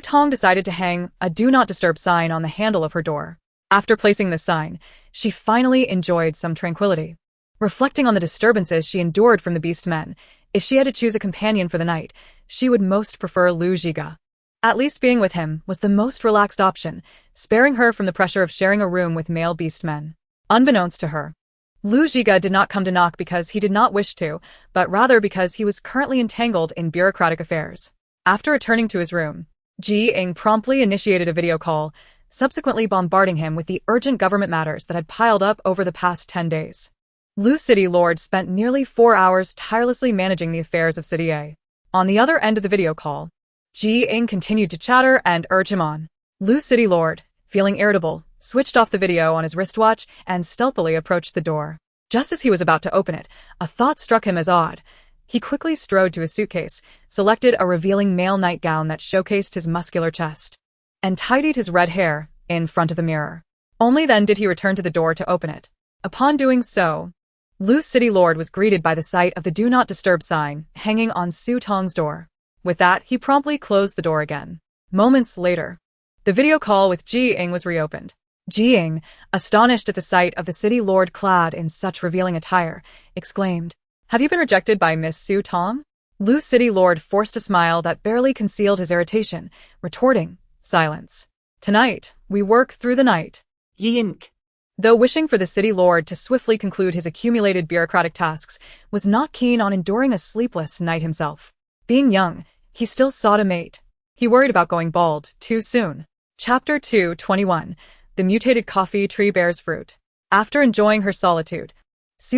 Tong decided to hang a "Do Not Disturb" sign on the handle of her door. After placing this sign, she finally enjoyed some tranquility. Reflecting on the disturbances she endured from the beastmen, if she had to choose a companion for the night, she would most prefer Lu Zhiga. At least being with him was the most relaxed option, sparing her from the pressure of sharing a room with male beastmen. Unbeknownst to her, Lu Zhiga did not come to knock because he did not wish to, but rather because he was currently entangled in bureaucratic affairs. After returning to his room, Ji Ying promptly initiated a video call, subsequently bombarding him with the urgent government matters that had piled up over the past 10 days. Lu City Lord spent nearly 4 hours tirelessly managing the affairs of City A. On the other end of the video call, Ji Ying continued to chatter and urge him on. Lu City Lord, feeling irritable, switched off the video on his wristwatch and stealthily approached the door. Just as he was about to open it, a thought struck him as odd. He quickly strode to his suitcase, selected a revealing male nightgown that showcased his muscular chest, and tidied his red hair in front of the mirror. Only then did he return to the door to open it. Upon doing so, Lu City Lord was greeted by the sight of the "Do Not Disturb" sign hanging on Tong's door. With that, he promptly closed the door again. Moments later, the video call with Ji Ying was reopened. Ji Ying, astonished at the sight of the City Lord clad in such revealing attire, exclaimed, "Have you been rejected by Miss Tong?" Lu City Lord forced a smile that barely concealed his irritation, retorting, "Silence. Tonight, we work through the night." Yink. Though wishing for the City Lord to swiftly conclude his accumulated bureaucratic tasks, was not keen on enduring a sleepless night himself. Being young, he still sought a mate. He worried about going bald too soon. Chapter 221. The Mutated Coffee Tree Bears Fruit. After enjoying her solitude,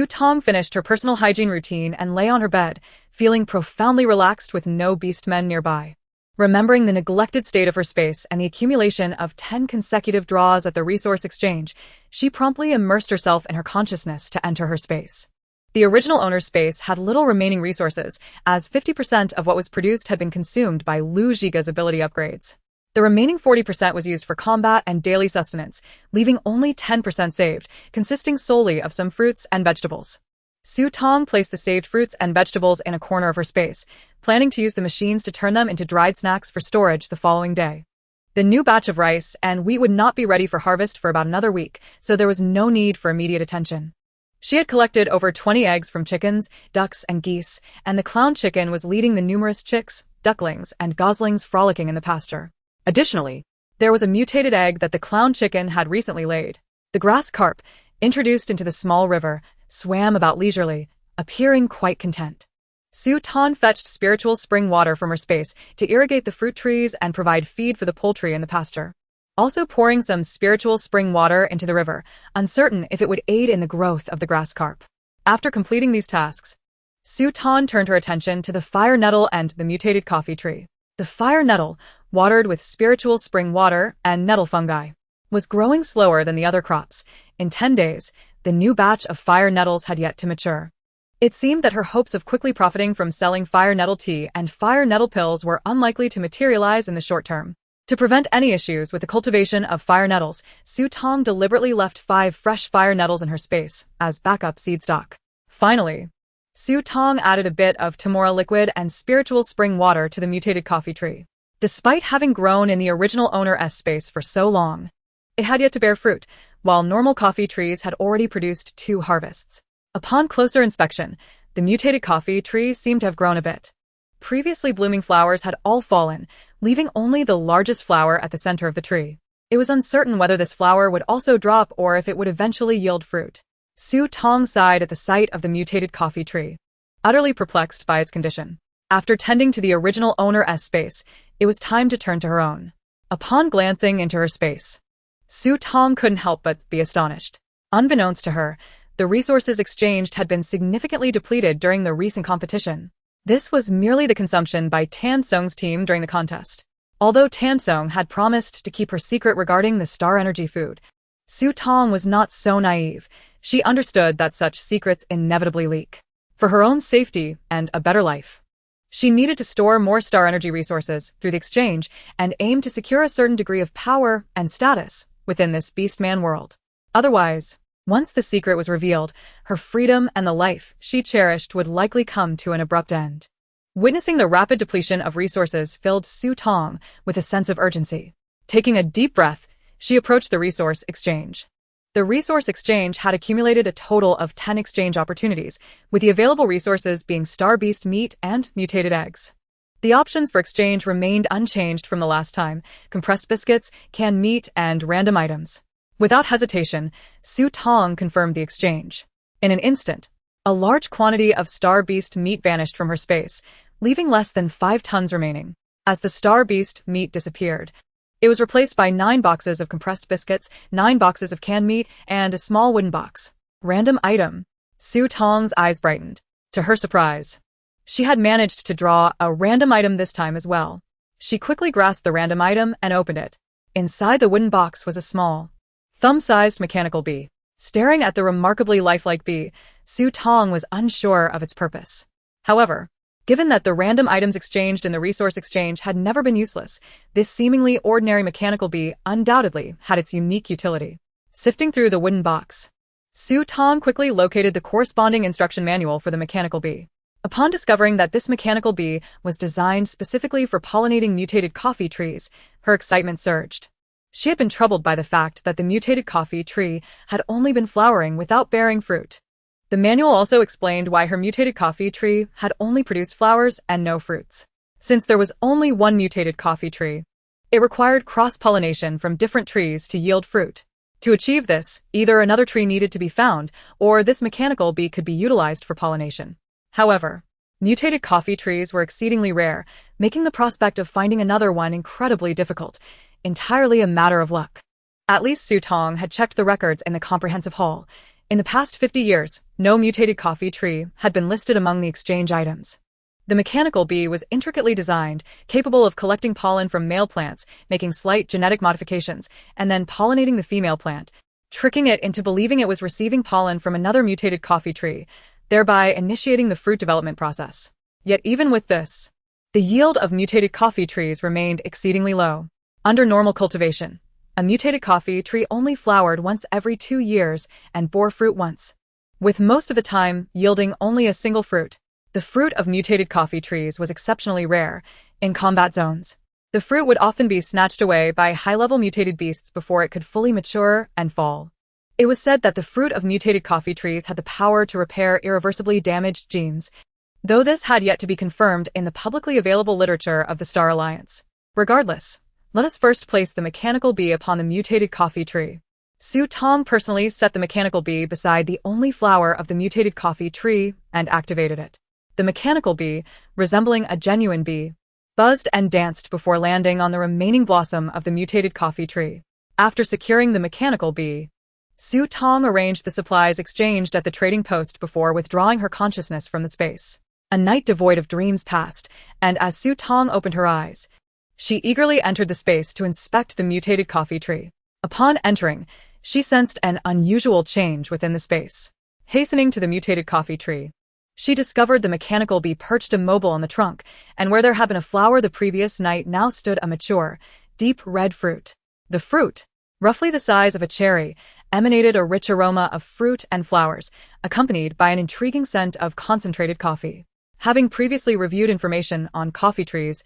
Tong finished her personal hygiene routine and lay on her bed, feeling profoundly relaxed with no beastmen nearby. Remembering the neglected state of her space and the accumulation of 10 consecutive draws at the resource exchange, she promptly immersed herself in her consciousness to enter her space. The original owner's space had little remaining resources, as 50% of what was produced had been consumed by Lu Zhiga's ability upgrades. The remaining 40% was used for combat and daily sustenance, leaving only 10% saved, consisting solely of some fruits and vegetables. Tong placed the saved fruits and vegetables in a corner of her space, planning to use the machines to turn them into dried snacks for storage the following day. The new batch of rice and wheat would not be ready for harvest for about another week, so there was no need for immediate attention. She had collected over 20 eggs from chickens, ducks, and geese, and the clown chicken was leading the numerous chicks, ducklings, and goslings frolicking in the pasture. Additionally, there was a mutated egg that the clown chicken had recently laid. The grass carp, introduced into the small river, swam about leisurely, appearing quite content. Tong fetched spiritual spring water from her space to irrigate the fruit trees and provide feed for the poultry in the pasture. Also pouring some spiritual spring water into the river, uncertain if it would aid in the growth of the grass carp. After completing these tasks, Tong turned her attention to the fire nettle and the mutated coffee tree. The fire nettle, watered with spiritual spring water and nettle fungi, was growing slower than the other crops. In 10 days, the new batch of fire nettles had yet to mature. It seemed that her hopes of quickly profiting from selling fire nettle tea and fire nettle pills were unlikely to materialize in the short term. To prevent any issues with the cultivation of fire nettles, Tong deliberately left 5 fresh fire nettles in her space as backup seed stock. Finally, Tong added a bit of Tamora liquid and spiritual spring water to the mutated coffee tree. Despite having grown in the original owner's space for so long, it had yet to bear fruit, while normal coffee trees had already produced 2 harvests. Upon closer inspection, the mutated coffee tree seemed to have grown a bit. Previously blooming flowers had all fallen, leaving only the largest flower at the center of the tree. It was uncertain whether this flower would also drop or if it would eventually yield fruit. Su Tong sighed at the sight of the mutated coffee tree, utterly perplexed by its condition. After tending to the original owner's space, it was time to turn to her own. Upon glancing into her space, Su Tong couldn't help but be astonished. Unbeknownst to her, the resources exchanged had been significantly depleted during the recent competition. This was merely the consumption by Tan Song's team during the contest. Although Tan Song had promised to keep her secret regarding the star energy food, Su Tong was not so naive. She understood that such secrets inevitably leak. For her own safety and a better life, she needed to store more star energy resources through the exchange and aim to secure a certain degree of power and status within this beastman world. Otherwise, once the secret was revealed, her freedom and the life she cherished would likely come to an abrupt end. Witnessing the rapid depletion of resources filled Su Tong with a sense of urgency. Taking a deep breath, she approached the resource exchange. The resource exchange had accumulated a total of 10 exchange opportunities, with the available resources being star beast meat and mutated eggs. The options for exchange remained unchanged from the last time: compressed biscuits, canned meat, and random items. Without hesitation, Su Tong confirmed the exchange. In an instant, a large quantity of star beast meat vanished from her space, leaving less than 5 tons remaining. As the star beast meat disappeared, it was replaced by 9 boxes of compressed biscuits, 9 boxes of canned meat, and a small wooden box. Random item. Su Tong's eyes brightened. To her surprise, she had managed to draw a random item this time as well. She quickly grasped the random item and opened it. Inside the wooden box was a small, thumb-sized mechanical bee. Staring at the remarkably lifelike bee, Su Tong was unsure of its purpose. However, given that the random items exchanged in the resource exchange had never been useless, this seemingly ordinary mechanical bee undoubtedly had its unique utility. Sifting through the wooden box, Su Tong quickly located the corresponding instruction manual for the mechanical bee. Upon discovering that this mechanical bee was designed specifically for pollinating mutated coffee trees, her excitement surged. She had been troubled by the fact that the mutated coffee tree had only been flowering without bearing fruit. The manual also explained why her mutated coffee tree had only produced flowers and no fruits. Since there was only one mutated coffee tree, it required cross-pollination from different trees to yield fruit. To achieve this, either another tree needed to be found, or this mechanical bee could be utilized for pollination. However, mutated coffee trees were exceedingly rare, making the prospect of finding another one incredibly difficult, entirely a matter of luck. At least Su Tong had checked the records in the comprehensive hall. In the past 50 years, no mutated coffee tree had been listed among the exchange items. The mechanical bee was intricately designed, capable of collecting pollen from male plants, making slight genetic modifications, and then pollinating the female plant, tricking it into believing it was receiving pollen from another mutated coffee tree, thereby initiating the fruit development process. Yet even with this, the yield of mutated coffee trees remained exceedingly low. Under normal cultivation, a mutated coffee tree only flowered once every 2 years and bore fruit once, with most of the time yielding only a single fruit. The fruit of mutated coffee trees was exceptionally rare. In combat zones, the fruit would often be snatched away by high-level mutated beasts before it could fully mature and fall. It was said that the fruit of mutated coffee trees had the power to repair irreversibly damaged genes, though this had yet to be confirmed in the publicly available literature of the Star Alliance. Regardless, let us first place the mechanical bee upon the mutated coffee tree. Su Tong personally set the mechanical bee beside the only flower of the mutated coffee tree and activated it. The mechanical bee, resembling a genuine bee, buzzed and danced before landing on the remaining blossom of the mutated coffee tree. After securing the mechanical bee, Su Tong arranged the supplies exchanged at the trading post before withdrawing her consciousness from the space. A night devoid of dreams passed, and as Su Tong opened her eyes, she eagerly entered the space to inspect the mutated coffee tree. Upon entering, she sensed an unusual change within the space. Hastening to the mutated coffee tree, she discovered the mechanical bee perched immobile on the trunk, and where there had been a flower the previous night now stood a mature, deep red fruit. The fruit, roughly the size of a cherry, emanated a rich aroma of fruit and flowers, accompanied by an intriguing scent of concentrated coffee. Having previously reviewed information on coffee trees,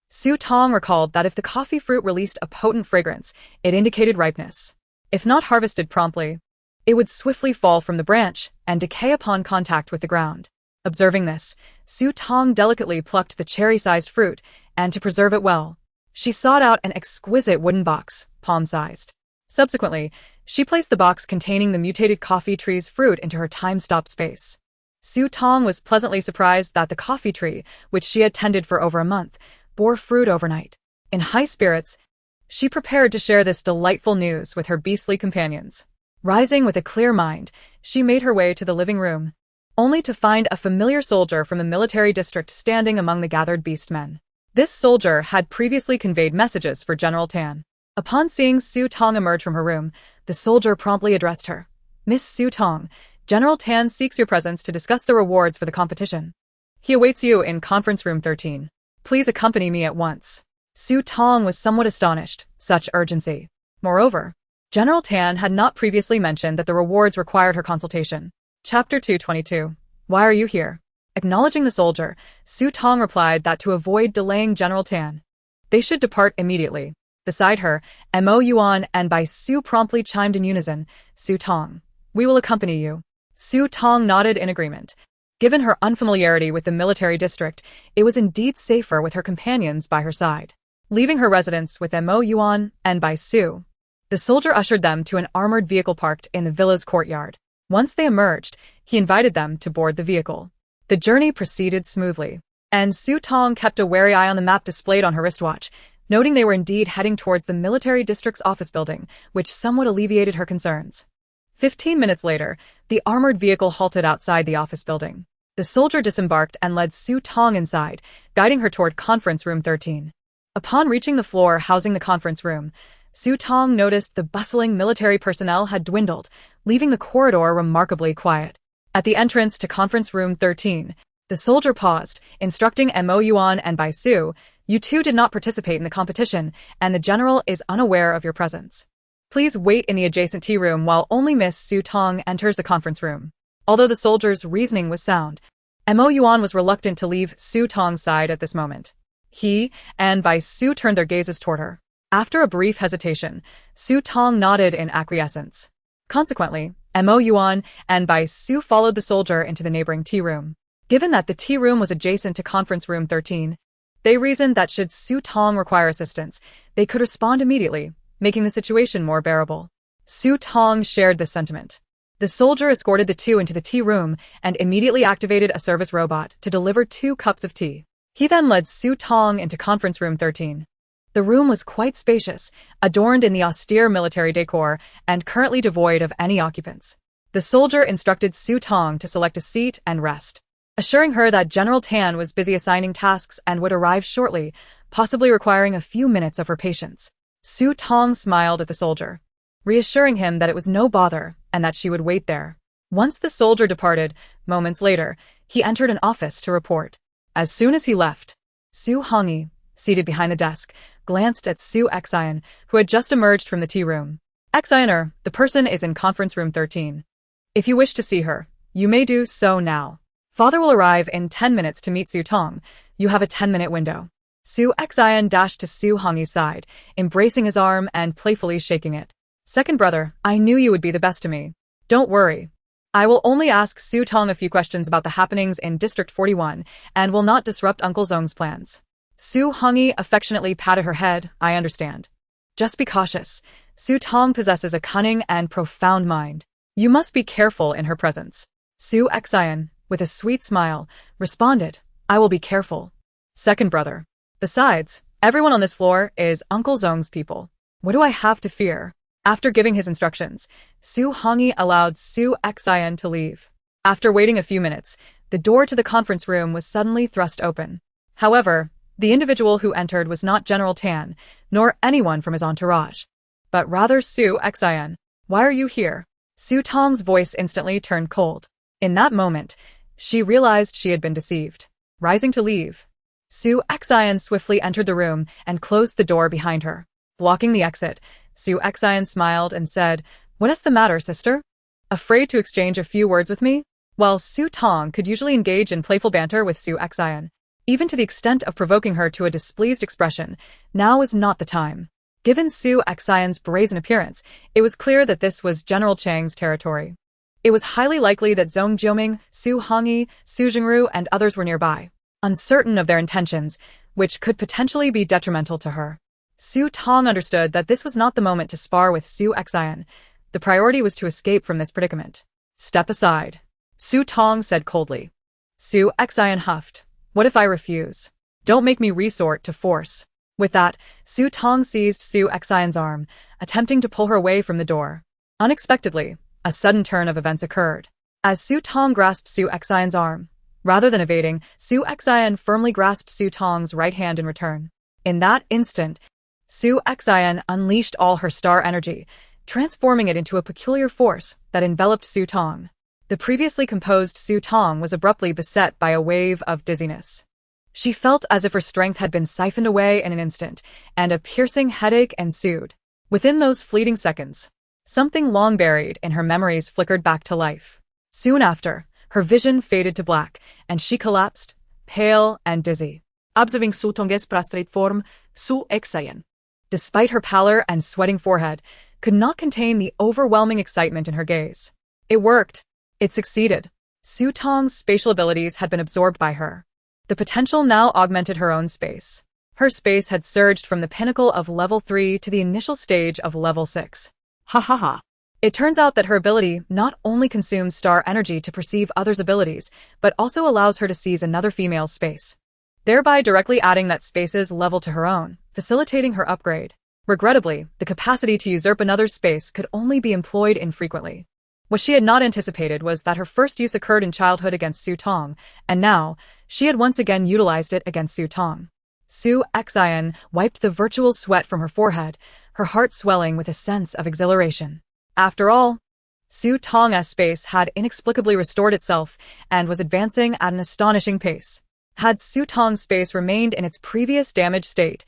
Su Tong recalled that if the coffee fruit released a potent fragrance, it indicated ripeness. If not harvested promptly, it would swiftly fall from the branch and decay upon contact with the ground. Observing this, Su Tong delicately plucked the cherry-sized fruit, and to preserve it well, she sought out an exquisite wooden box, palm-sized. Subsequently, she placed the box containing the mutated coffee tree's fruit into her time-stop space. Su Tong was pleasantly surprised that the coffee tree, which she had tended for over a month, bore fruit overnight. In high spirits, she prepared to share this delightful news with her beastly companions. Rising with a clear mind, she made her way to the living room, only to find a familiar soldier from the military district standing among the gathered beastmen. This soldier had previously conveyed messages for General Tan. Upon seeing Su Tong emerge from her room, the soldier promptly addressed her. "Miss Su Tong, General Tan seeks your presence to discuss the rewards for the competition. He awaits you in conference room 13. Please accompany me at once." Su Tong was somewhat astonished, such urgency. Moreover, General Tan had not previously mentioned that the rewards required her consultation. Chapter 222. Why are you here? Acknowledging the soldier, Su Tong replied that to avoid delaying General Tan, they should depart immediately. Beside her, Yuan and Bai Su promptly chimed in unison, "Su Tong, we will accompany you." Su Tong nodded in agreement. Given her unfamiliarity with the military district, it was indeed safer with her companions by her side. Leaving her residence with Yuan and Bai Su, the soldier ushered them to an armored vehicle parked in the villa's courtyard. Once they emerged, he invited them to board the vehicle. The journey proceeded smoothly, and Su Tong kept a wary eye on the map displayed on her wristwatch, noting they were indeed heading towards the military district's office building, which somewhat alleviated her concerns. 15 minutes later, the armored vehicle halted outside the office building. The soldier disembarked and led Su Tong inside, guiding her toward conference room 13. Upon reaching the floor housing the conference room, Su Tong noticed the bustling military personnel had dwindled, leaving the corridor remarkably quiet. At the entrance to conference room 13, the soldier paused, instructing Yuan and Bai Su, "You two did not participate in the competition, and the general is unaware of your presence. Please wait in the adjacent tea room while only Miss Su Tong enters the conference room." Although the soldier's reasoning was sound, Yuan was reluctant to leave Su Tong's side at this moment. He and Bai Su turned their gazes toward her. After a brief hesitation, Su Tong nodded in acquiescence. Consequently, Yuan and Bai Su followed the soldier into the neighboring tea room. Given that the tea room was adjacent to conference room 13, they reasoned that should Su Tong require assistance, they could respond immediately, making the situation more bearable. Su Tong shared this sentiment. The soldier escorted the two into the tea room and immediately activated a service robot to deliver 2 cups of tea. He then led Su Tong into conference room 13. The room was quite spacious, adorned in the austere military decor, and currently devoid of any occupants. The soldier instructed Su Tong to select a seat and rest, assuring her that General Tan was busy assigning tasks and would arrive shortly, possibly requiring a few minutes of her patience. Su Tong smiled at the soldier, reassuring him that it was no bother and that she would wait there. Once the soldier departed, moments later, he entered an office to report. As soon as he left, Su Hongyi, seated behind the desk, glanced at Su Xian, who had just emerged from the tea room. "Xianer, the person is in conference room 13. If you wish to see her, you may do so now. Father will arrive in 10 minutes to meet Su Tong. You have a 10-minute window." Su Xian dashed to Su Hongyi's side, embracing his arm and playfully shaking it. "Second brother, I knew you would be the best to me. Don't worry. I will only ask Su Tong a few questions about the happenings in District 41 and will not disrupt Uncle Zong's plans." Su Hongyi affectionately patted her head. "I understand. Just be cautious. Su Tong possesses a cunning and profound mind. You must be careful in her presence." Su Xian, with a sweet smile, responded, "I will be careful, second brother. Besides, everyone on this floor is Uncle Zong's people. What do I have to fear?" After giving his instructions, Su Hongyi allowed Su Xian to leave. After waiting a few minutes, the door to the conference room was suddenly thrust open. However, the individual who entered was not General Tan, nor anyone from his entourage, but rather Su Xian. "Why are you here?" Su Tong's voice instantly turned cold. In that moment, she realized she had been deceived. Rising to leave, Su Xian swiftly entered the room and closed the door behind her. Blocking the exit, Su Xian smiled and said, "What is the matter, sister? Afraid to exchange a few words with me?" While Su Tong could usually engage in playful banter with Su Xian, even to the extent of provoking her to a displeased expression, now was not the time. Given Su Xian's brazen appearance, it was clear that this was General Chang's territory. It was highly likely that Zhong Jiuming, Su Hongyi, Su Jingru, and others were nearby, uncertain of their intentions, which could potentially be detrimental to her. Su Tong understood that this was not the moment to spar with Su Xian. The priority was to escape from this predicament. Step aside, Su Tong said coldly. Su Xian huffed. What if I refuse? Don't make me resort to force. With that, Su Tong seized Su Xian's arm, attempting to pull her away from the door. Unexpectedly, a sudden turn of events occurred. As Su Tong grasped Su Xian's arm, rather than evading, Su Xian firmly grasped Su Tong's right hand in return. In that instant, Su Xian unleashed all her star energy, transforming it into a peculiar force that enveloped Su Tong. The previously composed Su Tong was abruptly beset by a wave of dizziness. She felt as if her strength had been siphoned away in an instant, and a piercing headache ensued. Within those fleeting seconds, something long buried in her memories flickered back to life. Soon after, her vision faded to black, and she collapsed, pale and dizzy. Observing Su Tong's prostrate form, Su Xian, despite her pallor and sweating forehead, could not contain the overwhelming excitement in her gaze. It worked. It succeeded. Su Tong's spatial abilities had been absorbed by her. The potential now augmented her own space. Her space had surged from the pinnacle of level 3 to the initial stage of level 6. Ha ha ha. It turns out that her ability not only consumes star energy to perceive others' abilities, but also allows her to seize another female's space, thereby directly adding that space's level to her own, facilitating her upgrade. Regrettably, the capacity to usurp another's space could only be employed infrequently. What she had not anticipated was that her first use occurred in childhood against Su Tong, and now, she had once again utilized it against Su Tong. Su Xian wiped the virtual sweat from her forehead, her heart swelling with a sense of exhilaration. After all, Su Tong's space had inexplicably restored itself and was advancing at an astonishing pace. Had Su Tong's space remained in its previous damaged state,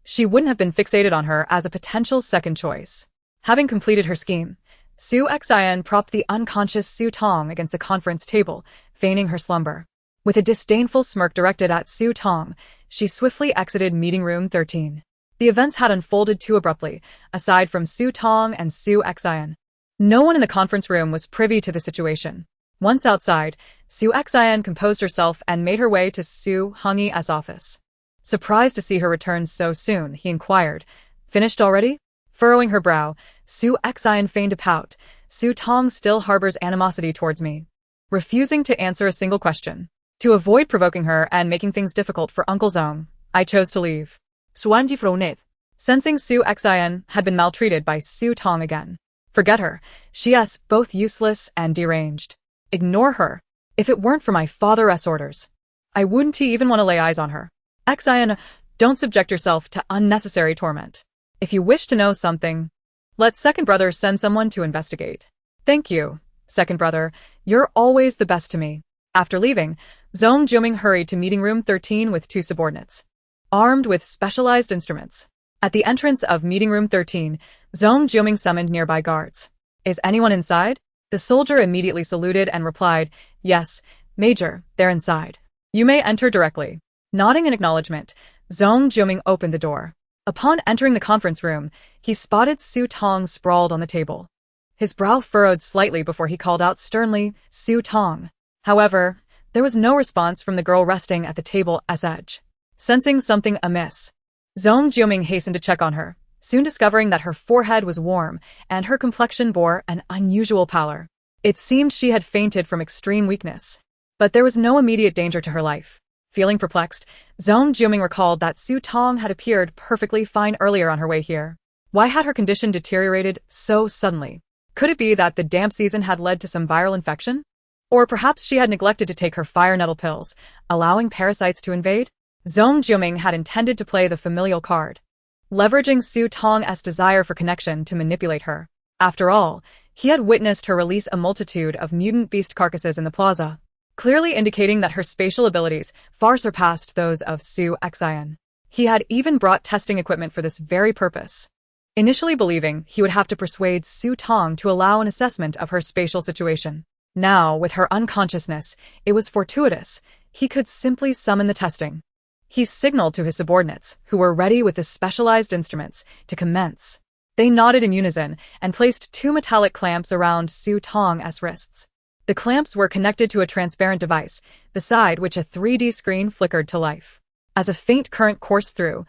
she wouldn't have been fixated on her as a potential second choice. Having completed her scheme, Su Xian propped the unconscious Su Tong against the conference table, feigning her slumber. With a disdainful smirk directed at Su Tong, she swiftly exited meeting room 13. The events had unfolded too abruptly, aside from Su Tong and Su Xian. No one in the conference room was privy to the situation. Once outside, Su Xian composed herself and made her way to Su Hongyi's office. Surprised to see her return so soon, he inquired, "Finished already?" Furrowing her brow, Su Xian feigned a pout. "Su Tong still harbors animosity towards me." Refusing to answer a single question. To avoid provoking her and making things difficult for Uncle Zong, I chose to leave. Suanji frowned. Sensing Su Xian had been maltreated by Su Tong again. Forget her. She's both useless and deranged. Ignore her. If it weren't for my father's orders, I wouldn't even want to lay eyes on her. Xian, don't subject yourself to unnecessary torment. If you wish to know something, let second brother send someone to investigate. Thank you, second brother. You're always the best to me. After leaving, Zong Jiuming hurried to meeting room 13 with two subordinates, armed with specialized instruments. At the entrance of meeting room 13, Zong Jiuming summoned nearby guards. Is anyone inside? The soldier immediately saluted and replied, "Yes, Major, they're inside. You may enter directly." Nodding in acknowledgement, Zong Jiuming opened the door. Upon entering the conference room, he spotted Su Tong sprawled on the table. His brow furrowed slightly before he called out sternly, "Su Tong." However, there was no response from the girl resting at the table's edge. Sensing something amiss, Zong Jiuming hastened to check on her, soon discovering that her forehead was warm and her complexion bore an unusual pallor. It seemed she had fainted from extreme weakness. But there was no immediate danger to her life. Feeling perplexed, Zong Jiuming recalled that Su Tong had appeared perfectly fine earlier on her way here. Why had her condition deteriorated so suddenly? Could it be that the damp season had led to some viral infection? Or perhaps she had neglected to take her fire nettle pills, allowing parasites to invade? Zong Jiuming had intended to play the familial card, leveraging Su Tong's desire for connection to manipulate her. After all, he had witnessed her release a multitude of mutant beast carcasses in the plaza, clearly indicating that her spatial abilities far surpassed those of Su Xian. He had even brought testing equipment for this very purpose. Initially believing he would have to persuade Su Tong to allow an assessment of her spatial situation. Now, with her unconsciousness, it was fortuitous. He could simply summon the testing. He signaled to his subordinates, who were ready with the specialized instruments, to commence. They nodded in unison and placed two metallic clamps around Su Tong's wrists. The clamps were connected to a transparent device, beside which a 3D screen flickered to life. As a faint current coursed through,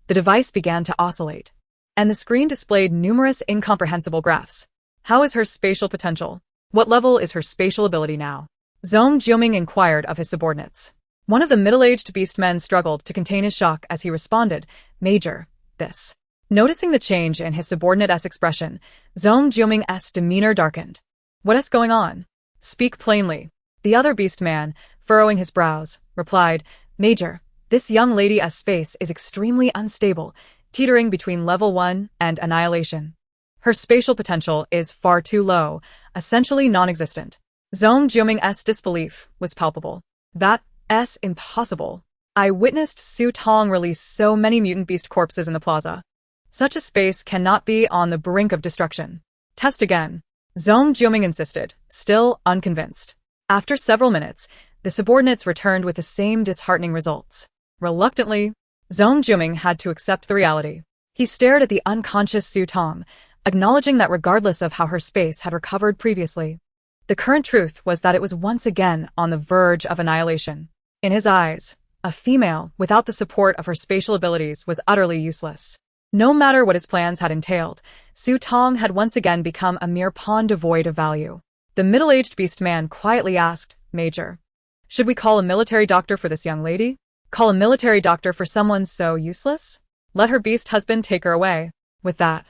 The device began to oscillate, and the screen displayed numerous incomprehensible graphs. How is her spatial potential? What level is her spatial ability now? Zhong Jiuming inquired of his subordinates. One of the middle-aged beastmen struggled to contain his shock as he responded, "Major, this." Noticing the change in his subordinate's expression, Zhong Jiuming's demeanor darkened. "What is going on? Speak plainly." The other beastman, furrowing his brows, replied, "Major, this young lady's space is extremely unstable, teetering between level 1 and annihilation. Her spatial potential is far too low, essentially non-existent." Zhong Jiuming's disbelief was palpable. "That's impossible. I witnessed Su Tong release so many mutant beast corpses in the plaza. Such a space cannot be on the brink of destruction. Test again." Zhong Jiuming insisted, still unconvinced. After several minutes, the subordinates returned with the same disheartening results. Reluctantly, Zhong Jiuming had to accept the reality. He stared at the unconscious Su Tong, acknowledging that regardless of how her space had recovered previously, the current truth was that it was once again on the verge of annihilation. In his eyes, a female without the support of her spatial abilities was utterly useless. No matter what his plans had entailed, Su Tong had once again become a mere pawn devoid of value. The middle-aged beastman quietly asked, "Major, should we call a military doctor for this young lady? Call a military doctor for someone so useless? Let her beast husband take her away." With that,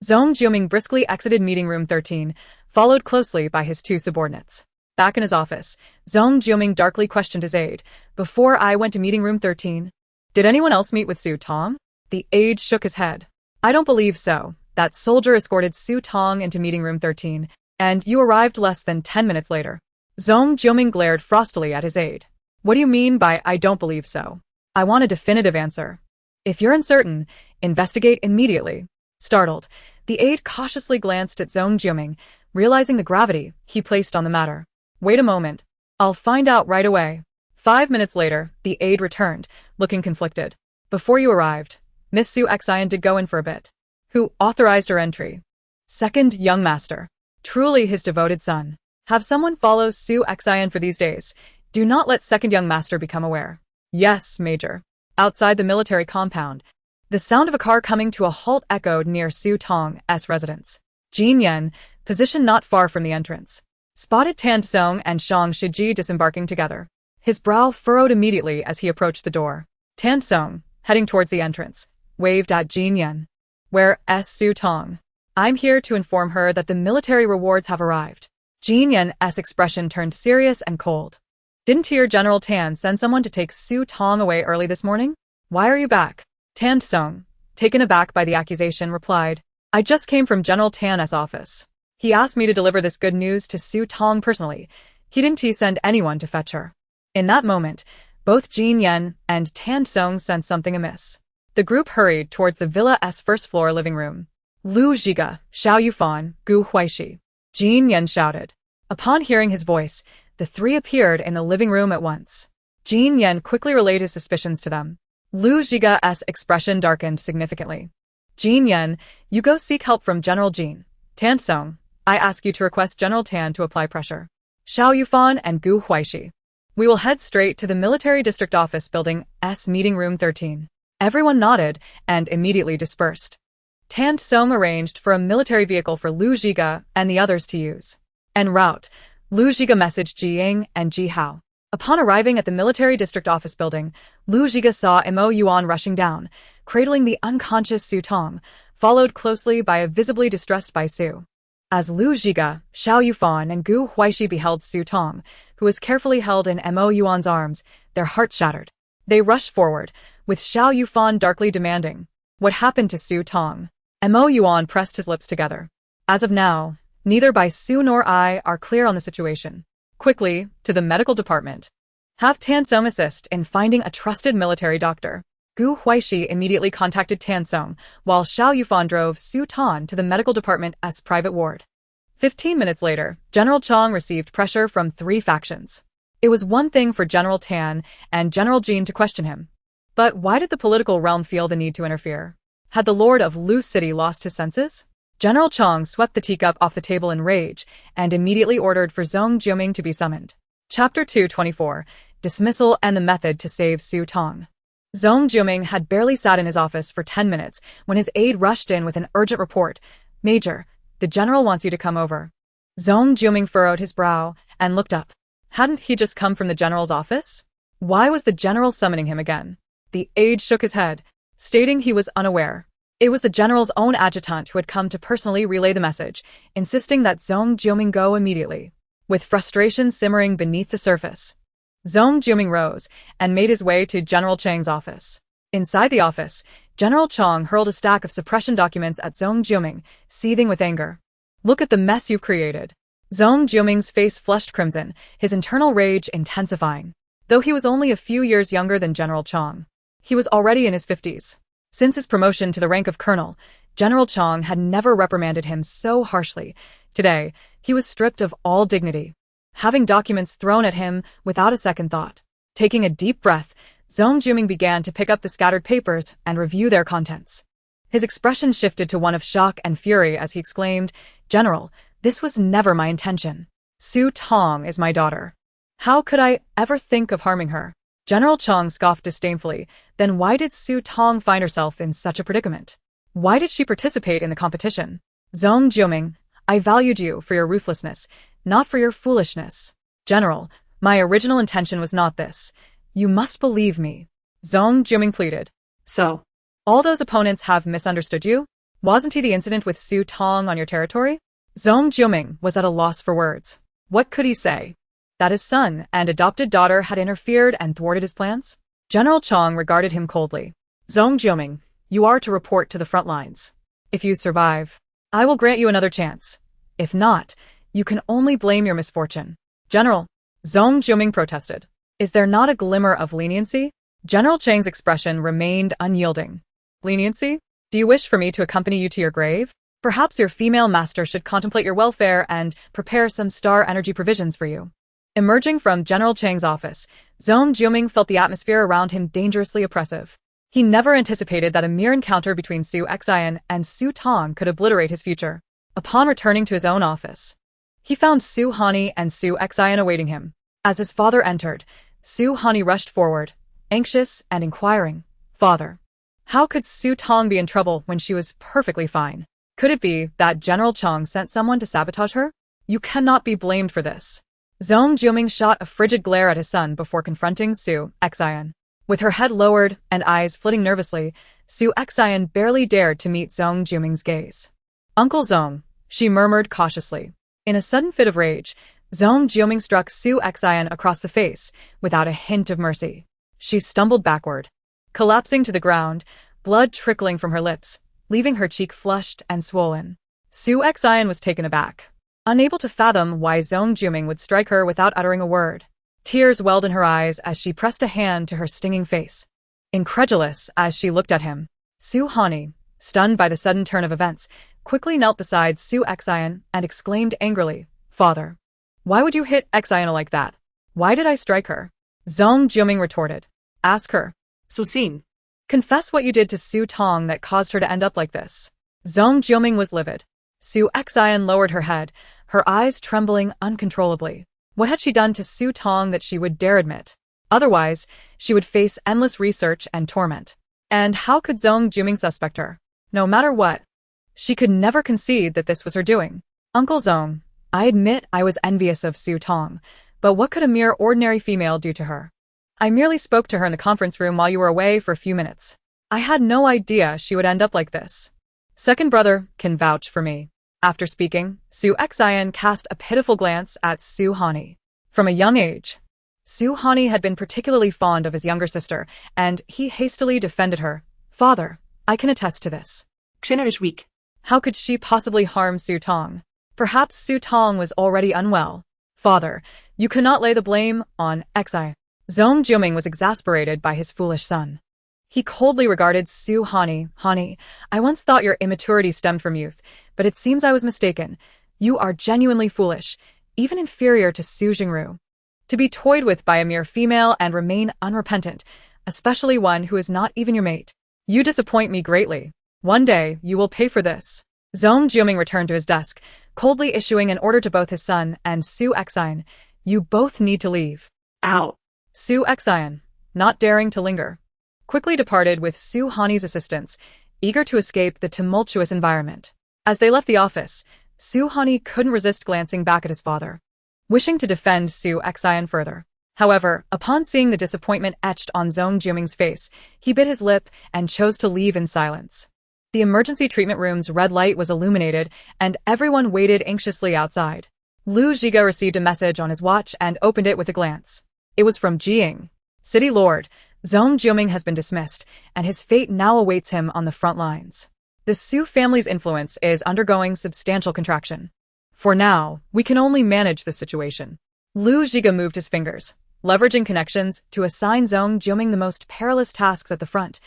Zhong Jiuming briskly exited meeting room 13, followed closely by his two subordinates. Back in his office, Zhong Jiuming darkly questioned his aide, "Before I went to meeting room 13, did anyone else meet with Su Tong?" The aide shook his head. "I don't believe so. That soldier escorted Su Tong into meeting room 13, and you arrived less than 10 minutes later." Zhong Jiuming glared frostily at his aide. "What do you mean by I don't believe so? I want a definitive answer. If you're uncertain, investigate immediately." Startled, the aide cautiously glanced at Zhong Jiuming, realizing the gravity he placed on the matter. "Wait a moment. I'll find out right away." 5 minutes later, the aide returned, looking conflicted. "Before you arrived, Miss Su Xin did go in for a bit. Who authorized her entry?" "Second young master. Truly his devoted son. Have someone follow Su Xin for these days. Do not let second young master become aware." "Yes, Major." Outside the military compound, the sound of a car coming to a halt echoed near Su Tong's residence. Jin Yan, positioned not far from the entrance, spotted Tan Song and Shang Shiji disembarking together. His brow furrowed immediately as he approached the door. Tan Song, heading towards the entrance, waved at Jin Yan. "Where's Su Tong?" "I'm here to inform her that the military rewards have arrived." Jin Yan's expression turned serious and cold. "Didn't your General Tan send someone to take Su Tong away early this morning? Why are you back?" Tan Song, taken aback by the accusation, replied, "I just came from General Tan's office. He asked me to deliver this good news to Su Tong personally. Didn't he send anyone to fetch her?" In that moment, both Jin Yan and Tan Song sensed something amiss. The group hurried towards the villa's first-floor living room. "Lu Zhiga, Xiao Yufan, Gu Huaixi," Jin Yan shouted. Upon hearing his voice, the three appeared in the living room at once. Jin Yan quickly relayed his suspicions to them. Lu Zhiga's expression darkened significantly. "Jin Yan, you go seek help from General Jin. Tan Song, I ask you to request General Tan to apply pressure. Xiao Yufan and Gu Huaixi, we will head straight to the military district office building S meeting room 13. Everyone nodded and immediately dispersed. Tan Song arranged for a military vehicle for Lu Zhiga and the others to use. En route, Lu Zhiga messaged Ji Ying and Ji Hao. Upon arriving at the military district office building, Lu Zhiga saw Mo Yuan rushing down, cradling the unconscious Su Tong, followed closely by a visibly distressed Bai Su. As Lu Zhiga, Xiao Yufan and Gu Huaixi beheld Su Tong, who was carefully held in Mo Yuan's arms, their hearts shattered. They rushed forward, with Xiao Yufan darkly demanding, "What happened to Su Tong?" Mo Yuan pressed his lips together. "As of now, neither Bai Su nor I are clear on the situation. Quickly, to the medical department. Have Tan Song assist in finding a trusted military doctor." Gu Huaixi immediately contacted Tan Song, while Xiao Yufan drove Su Tong to the medical department as private ward. 15 minutes later, General Chang received pressure from 3 factions. It was one thing for General Tan and General Jin to question him. But why did the political realm feel the need to interfere? Had the Lord of Lu City lost his senses? General Chang swept the teacup off the table in rage and immediately ordered for Zhong Jiuming to be summoned. Chapter 224, Dismissal and the Method to Save Su Tong. Zhong Juming had barely sat in his office for 10 minutes when his aide rushed in with an urgent report. Major, the general wants you to come over. Zhong Juming furrowed his brow and looked up. Hadn't he just come from the general's office? Why was the general summoning him again? The aide shook his head, stating he was unaware. It was the general's own adjutant who had come to personally relay the message, insisting that Zhong Juming go immediately. With frustration simmering beneath the surface, Zhong Juming rose and made his way to General Chang's office. Inside the office, General Chang hurled a stack of suppression documents at Zhong Juming, seething with anger. Look at the mess you've created. Zhong Juming's face flushed crimson, his internal rage intensifying. Though he was only a few years younger than General Chang, he was already in his 50s. Since his promotion to the rank of colonel, General Chang had never reprimanded him so harshly. Today, he was stripped of all dignity, having documents thrown at him without a second thought. Taking a deep breath, Zhong Juming began to pick up the scattered papers and review their contents. His expression shifted to one of shock and fury as he exclaimed, "General, this was never my intention. Su Tong is my daughter. How could I ever think of harming her?" General Chang scoffed disdainfully. Then why did Su Tong find herself in such a predicament? Why did she participate in the competition? Zhong Juming, I valued you for your ruthlessness, not for your foolishness. General, my original intention was not this. You must believe me. Zhong Juming pleaded. So, All those opponents have misunderstood you? Wasn't he the incident with Su Tong on your territory? Zhong Juming was at a loss for words. What could he say? That his son and adopted daughter had interfered and thwarted his plans? General Chang regarded him coldly. Zhong Juming, you are to report to the front lines. If you survive, I will grant you another chance. If not, you can only blame your misfortune. General, Zhong Juming protested. Is there not a glimmer of leniency? General Chang's expression remained unyielding. Leniency? Do you wish for me to accompany you to your grave? Perhaps your female master should contemplate your welfare and prepare some star energy provisions for you. Emerging from General Chang's office, Zhong Juming felt the atmosphere around him dangerously oppressive. He never anticipated that a mere encounter between Su Xin and Su Tong could obliterate his future. Upon returning to his own office, he found Su Hani and Su Xin awaiting him. As his father entered, Su Hani rushed forward, anxious and inquiring. Father, how could Su Tong be in trouble when she was perfectly fine? Could it be that General Chang sent someone to sabotage her? You cannot be blamed for this. Zhong Juming shot a frigid glare at his son before confronting Su Xin. With her head lowered and eyes flitting nervously, Su Xin barely dared to meet Zhong Juming's gaze. Uncle Zhong, she murmured cautiously. In a sudden fit of rage, Zhong Juming struck Su Xin across the face without a hint of mercy. She stumbled backward, collapsing to the ground, blood trickling from her lips, leaving her cheek flushed and swollen. Su Xin was taken aback, unable to fathom why Zhong Juming would strike her without uttering a word. Tears welled in her eyes as she pressed a hand to her stinging face. Incredulous as she looked at him, Su Hani, stunned by the sudden turn of events, quickly knelt beside Su Xin and exclaimed angrily, "Father, why would you hit Xiana like that? Why did I strike her?" Zhong Juming retorted. Ask her. Su Xin. Confess what you did to Su Tong that caused her to end up like this. Zhong Juming was livid. Su Xin lowered her head, her eyes trembling uncontrollably. What had she done to Su Tong that she would dare admit? Otherwise, she would face endless research and torment. And how could Zhong Juming suspect her? No matter what, she could never concede that this was her doing. Uncle Zhong, I admit I was envious of Su Tong, but what could a mere ordinary female do to her? I merely spoke to her in the conference room while you were away for a few minutes. I had no idea she would end up like this. Second brother can vouch for me. After speaking, Su Xin cast a pitiful glance at Su Hani. From a young age, Su Hani had been particularly fond of his younger sister, and he hastily defended her. Father, I can attest to this. Xena is weak. How could she possibly harm Su Tong? Perhaps Su Tong was already unwell. Father, you cannot lay the blame on Xi. Zhong Juming was exasperated by his foolish son. He coldly regarded Su Hani. Hani, I once thought your immaturity stemmed from youth, but it seems I was mistaken. You are genuinely foolish, even inferior to Su Jingru. To be toyed with by a mere female and remain unrepentant, especially one who is not even your mate. You disappoint me greatly. One day, you will pay for this. Zhong Juming returned to his desk, coldly issuing an order to both his son and Su Xin. You both need to leave. Ow. Su Xin, not daring to linger, quickly departed with Su Hani's assistance, eager to escape the tumultuous environment. As they left the office, Su Hani couldn't resist glancing back at his father, wishing to defend Su Xian further. However, upon seeing the disappointment etched on Zhong Jiuming's face, he bit his lip and chose to leave in silence. The emergency treatment room's red light was illuminated, and everyone waited anxiously outside. Lu Zhiga received a message on his watch and opened it with a glance. It was from Jiying. City Lord, Zhong Jiuming has been dismissed, and his fate now awaits him on the front lines. The Su family's influence is undergoing substantial contraction. For now, we can only manage the situation. Lu Zhiga moved his fingers, leveraging connections to assign Zhong Jiuming the most perilous tasks at the front,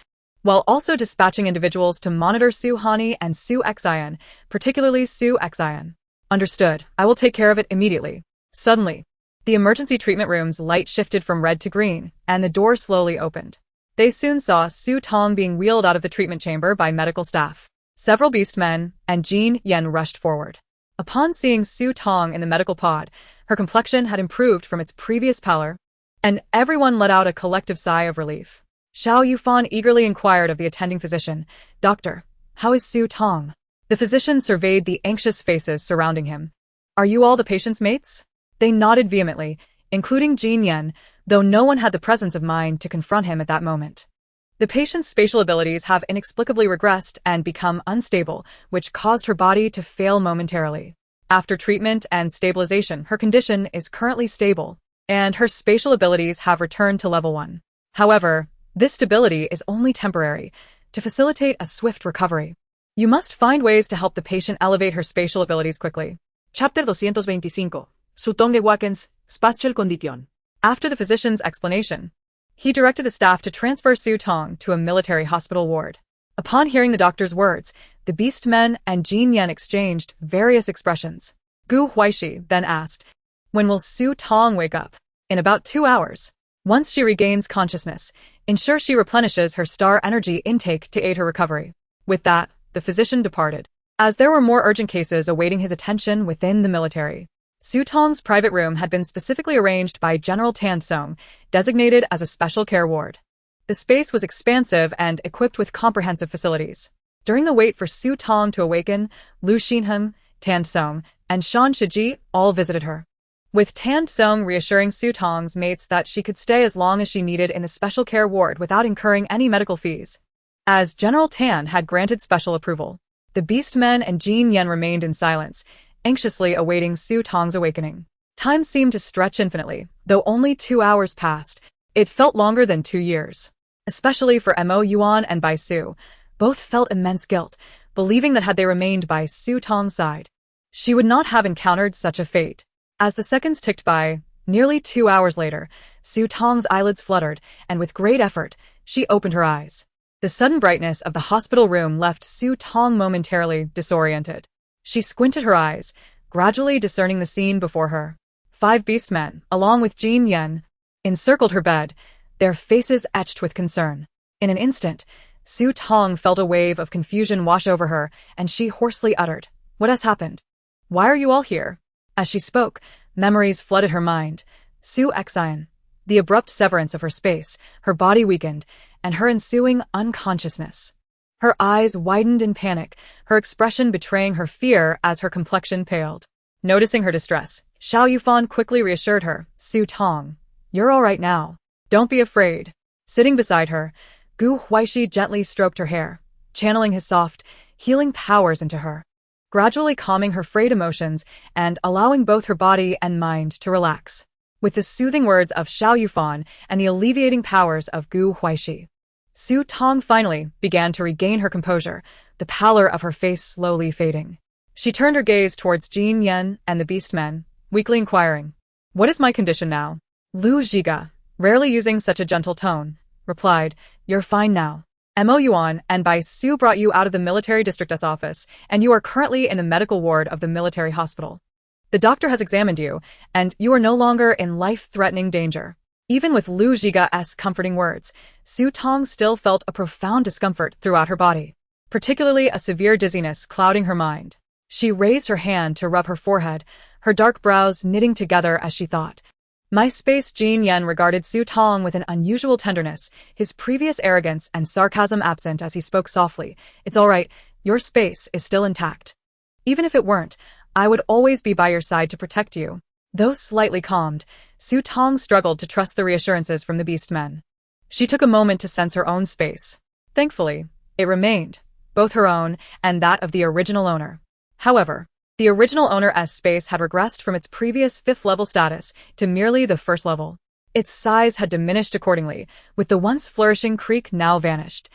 while also dispatching individuals to monitor Su Hani and Su Xian, particularly Su Xian. Understood, I will take care of it immediately. Suddenly, the emergency treatment room's light shifted from red to green, and the door slowly opened. They soon saw Su Tong being wheeled out of the treatment chamber by medical staff. Several beastmen and Jin Yan rushed forward. Upon seeing Su Tong in the medical pod, her complexion had improved from its previous pallor, and everyone let out a collective sigh of relief. Xiao Yufan eagerly inquired of the attending physician, "Doctor, how is Su Tong?" The physician surveyed the anxious faces surrounding him. "Are you all the patient's mates?" They nodded vehemently, including Jin Yan, though no one had the presence of mind to confront him at that moment. The patient's spatial abilities have inexplicably regressed and become unstable, which caused her body to fail momentarily. After treatment and stabilization, her condition is currently stable, and her spatial abilities have returned to level 1. However, this stability is only temporary, to facilitate a swift recovery. You must find ways to help the patient elevate her spatial abilities quickly. Chapter 225. Su Tong Wakens, Spatial Condition. After the physician's explanation, he directed the staff to transfer Su Tong to a military hospital ward. Upon hearing the doctor's words, the beastmen and Jin Yan exchanged various expressions. Gu Huaixi then asked, "When will Su Tong wake up?" "In about 2 hours. Once she regains consciousness, ensure she replenishes her star energy intake to aid her recovery." With that, the physician departed. As there were more urgent cases awaiting his attention within the military, Su Tong's private room had been specifically arranged by General Tan Song, designated as a special care ward. The space was expansive and equipped with comprehensive facilities. During the wait for Su Tong to awaken, Lu Xinheng, Tan Song, and Shan Shiji all visited her, with Tan Song reassuring Su Tong's mates that she could stay as long as she needed in the special care ward without incurring any medical fees. As General Tan had granted special approval, the beastmen and Jin Yan remained in silence, anxiously awaiting Su Tong's awakening. Time seemed to stretch infinitely, though only 2 hours passed. It felt longer than 2 years. Especially for Mo Yuan and Bai Su, both felt immense guilt, believing that had they remained by Su Tong's side, she would not have encountered such a fate. As the seconds ticked by, nearly 2 hours later, Su Tong's eyelids fluttered, and with great effort, she opened her eyes. The sudden brightness of the hospital room left Su Tong momentarily disoriented. She squinted her eyes, gradually discerning the scene before her. 5 beastmen, along with Jin Yan, encircled her bed, their faces etched with concern. In an instant, Su Tong felt a wave of confusion wash over her, and she hoarsely uttered, "What has happened? Why are you all here?" As she spoke, memories flooded her mind. Su Xian, the abrupt severance of her space, her body weakened, and her ensuing unconsciousness. Her eyes widened in panic, her expression betraying her fear as her complexion paled. Noticing her distress, Xiao Yufan quickly reassured her, "Su Tong, you're all right now. Don't be afraid." Sitting beside her, Gu Huaixi gently stroked her hair, channeling his soft, healing powers into her, gradually calming her frayed emotions and allowing both her body and mind to relax. With the soothing words of Xiao Yufan and the alleviating powers of Gu Huaixi, Su Tong finally began to regain her composure, the pallor of her face slowly fading. She turned her gaze towards Jin Yan and the beastmen, weakly inquiring, "What is my condition now?" Lu Zhiga, rarely using such a gentle tone, replied, "You're fine now. Mo Yuan and Bai Su brought you out of the military district's office, and you are currently in the medical ward of the military hospital. The doctor has examined you, and you are no longer in life-threatening danger." Even with Lu Zhiga's comforting words, Su Tong still felt a profound discomfort throughout her body, particularly a severe dizziness clouding her mind. She raised her hand to rub her forehead, her dark brows knitting together as she thought, My space. Jin Yan regarded Su Tong with an unusual tenderness, his previous arrogance and sarcasm absent as he spoke softly. It's all right, your space is still intact. Even if it weren't, I would always be by your side to protect you. Though slightly calmed, Su Tong struggled to trust the reassurances from the beastmen. She took a moment to sense her own space. Thankfully, it remained, both her own and that of the original owner. However, the original owner's space had regressed from its previous 5th-level status to merely the 1st level. Its size had diminished accordingly, with the once flourishing creek now vanished,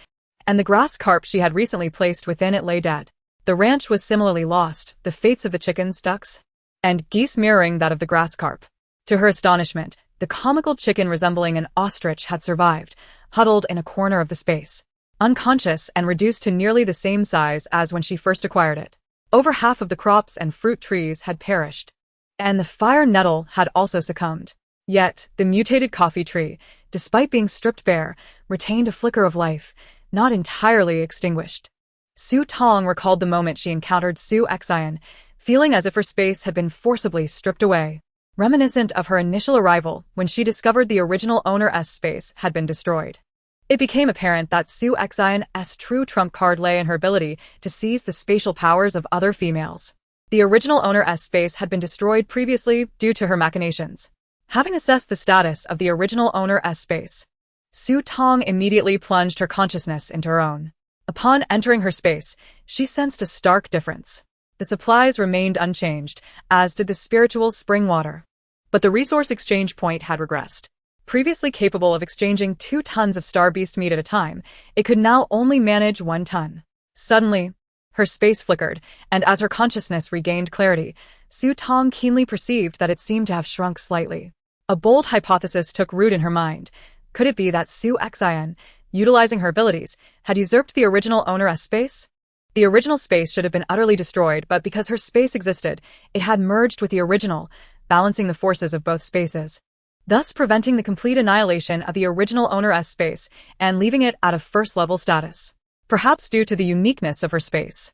and the grass carp she had recently placed within it lay dead. The ranch was similarly lost, the fates of the chickens, ducks, and geese mirroring that of the grass carp. To her astonishment, the comical chicken resembling an ostrich had survived, huddled in a corner of the space, unconscious and reduced to nearly the same size as when she first acquired it. Over half of the crops and fruit trees had perished, and the fire nettle had also succumbed. Yet, the mutated coffee tree, despite being stripped bare, retained a flicker of life, not entirely extinguished. Su Tong recalled the moment she encountered Su Xin, feeling as if her space had been forcibly stripped away, reminiscent of her initial arrival when she discovered the original owner's space had been destroyed. It became apparent that Su Xin's true trump card lay in her ability to seize the spatial powers of other females. The original owner's space had been destroyed previously due to her machinations. Having assessed the status of the original owner's space, Su Tong immediately plunged her consciousness into her own. Upon entering her space, she sensed a stark difference. The supplies remained unchanged, as did the spiritual spring water. But the resource exchange point had regressed. Previously capable of exchanging 2 tons of star beast meat at a time, it could now only manage 1 ton. Suddenly, her space flickered, and as her consciousness regained clarity, Su Tong keenly perceived that it seemed to have shrunk slightly. A bold hypothesis took root in her mind. Could it be that Su Xin, utilizing her abilities, had usurped the original owner's space? The original space should have been utterly destroyed, but because her space existed, it had merged with the original, balancing the forces of both spaces, thus preventing the complete annihilation of the original owner's space and leaving it at a 1st-level status. Perhaps due to the uniqueness of her space,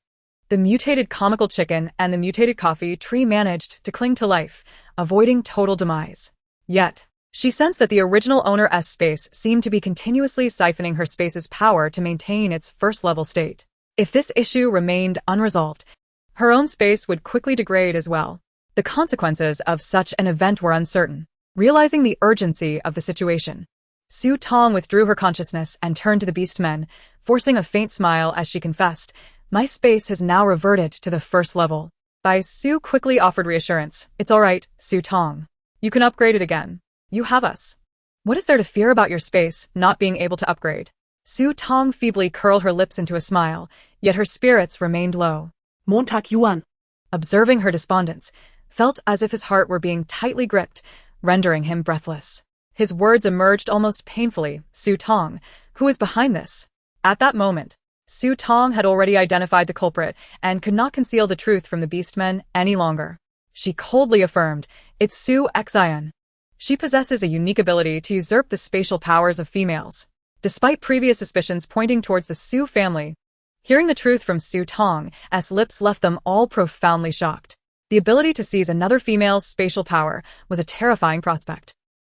the mutated comical chicken and the mutated coffee tree managed to cling to life, avoiding total demise. Yet, she sensed that the original owner's space seemed to be continuously siphoning her space's power to maintain its 1st-level state. If this issue remained unresolved, her own space would quickly degrade as well. The consequences of such an event were uncertain. Realizing the urgency of the situation, Su Tong withdrew her consciousness and turned to the beastmen, forcing a faint smile as she confessed, "My space has now reverted to the 1st level." Su quickly offered reassurance. "It's all right, Su Tong. You can upgrade it again. You have us. What is there to fear about your space not being able to upgrade?" Su Tong feebly curled her lips into a smile, yet her spirits remained low. Montag Yuan, observing her despondence, felt as if his heart were being tightly gripped, rendering him breathless. His words emerged almost painfully. Su Tong, who is behind this? At that moment, Su Tong had already identified the culprit and could not conceal the truth from the beastmen any longer. She coldly affirmed, "It's Su Xin. She possesses a unique ability to usurp the spatial powers of females." Despite previous suspicions pointing towards the Su family, hearing the truth from Su Tong's lips left them all profoundly shocked. The ability to seize another female's spatial power was a terrifying prospect.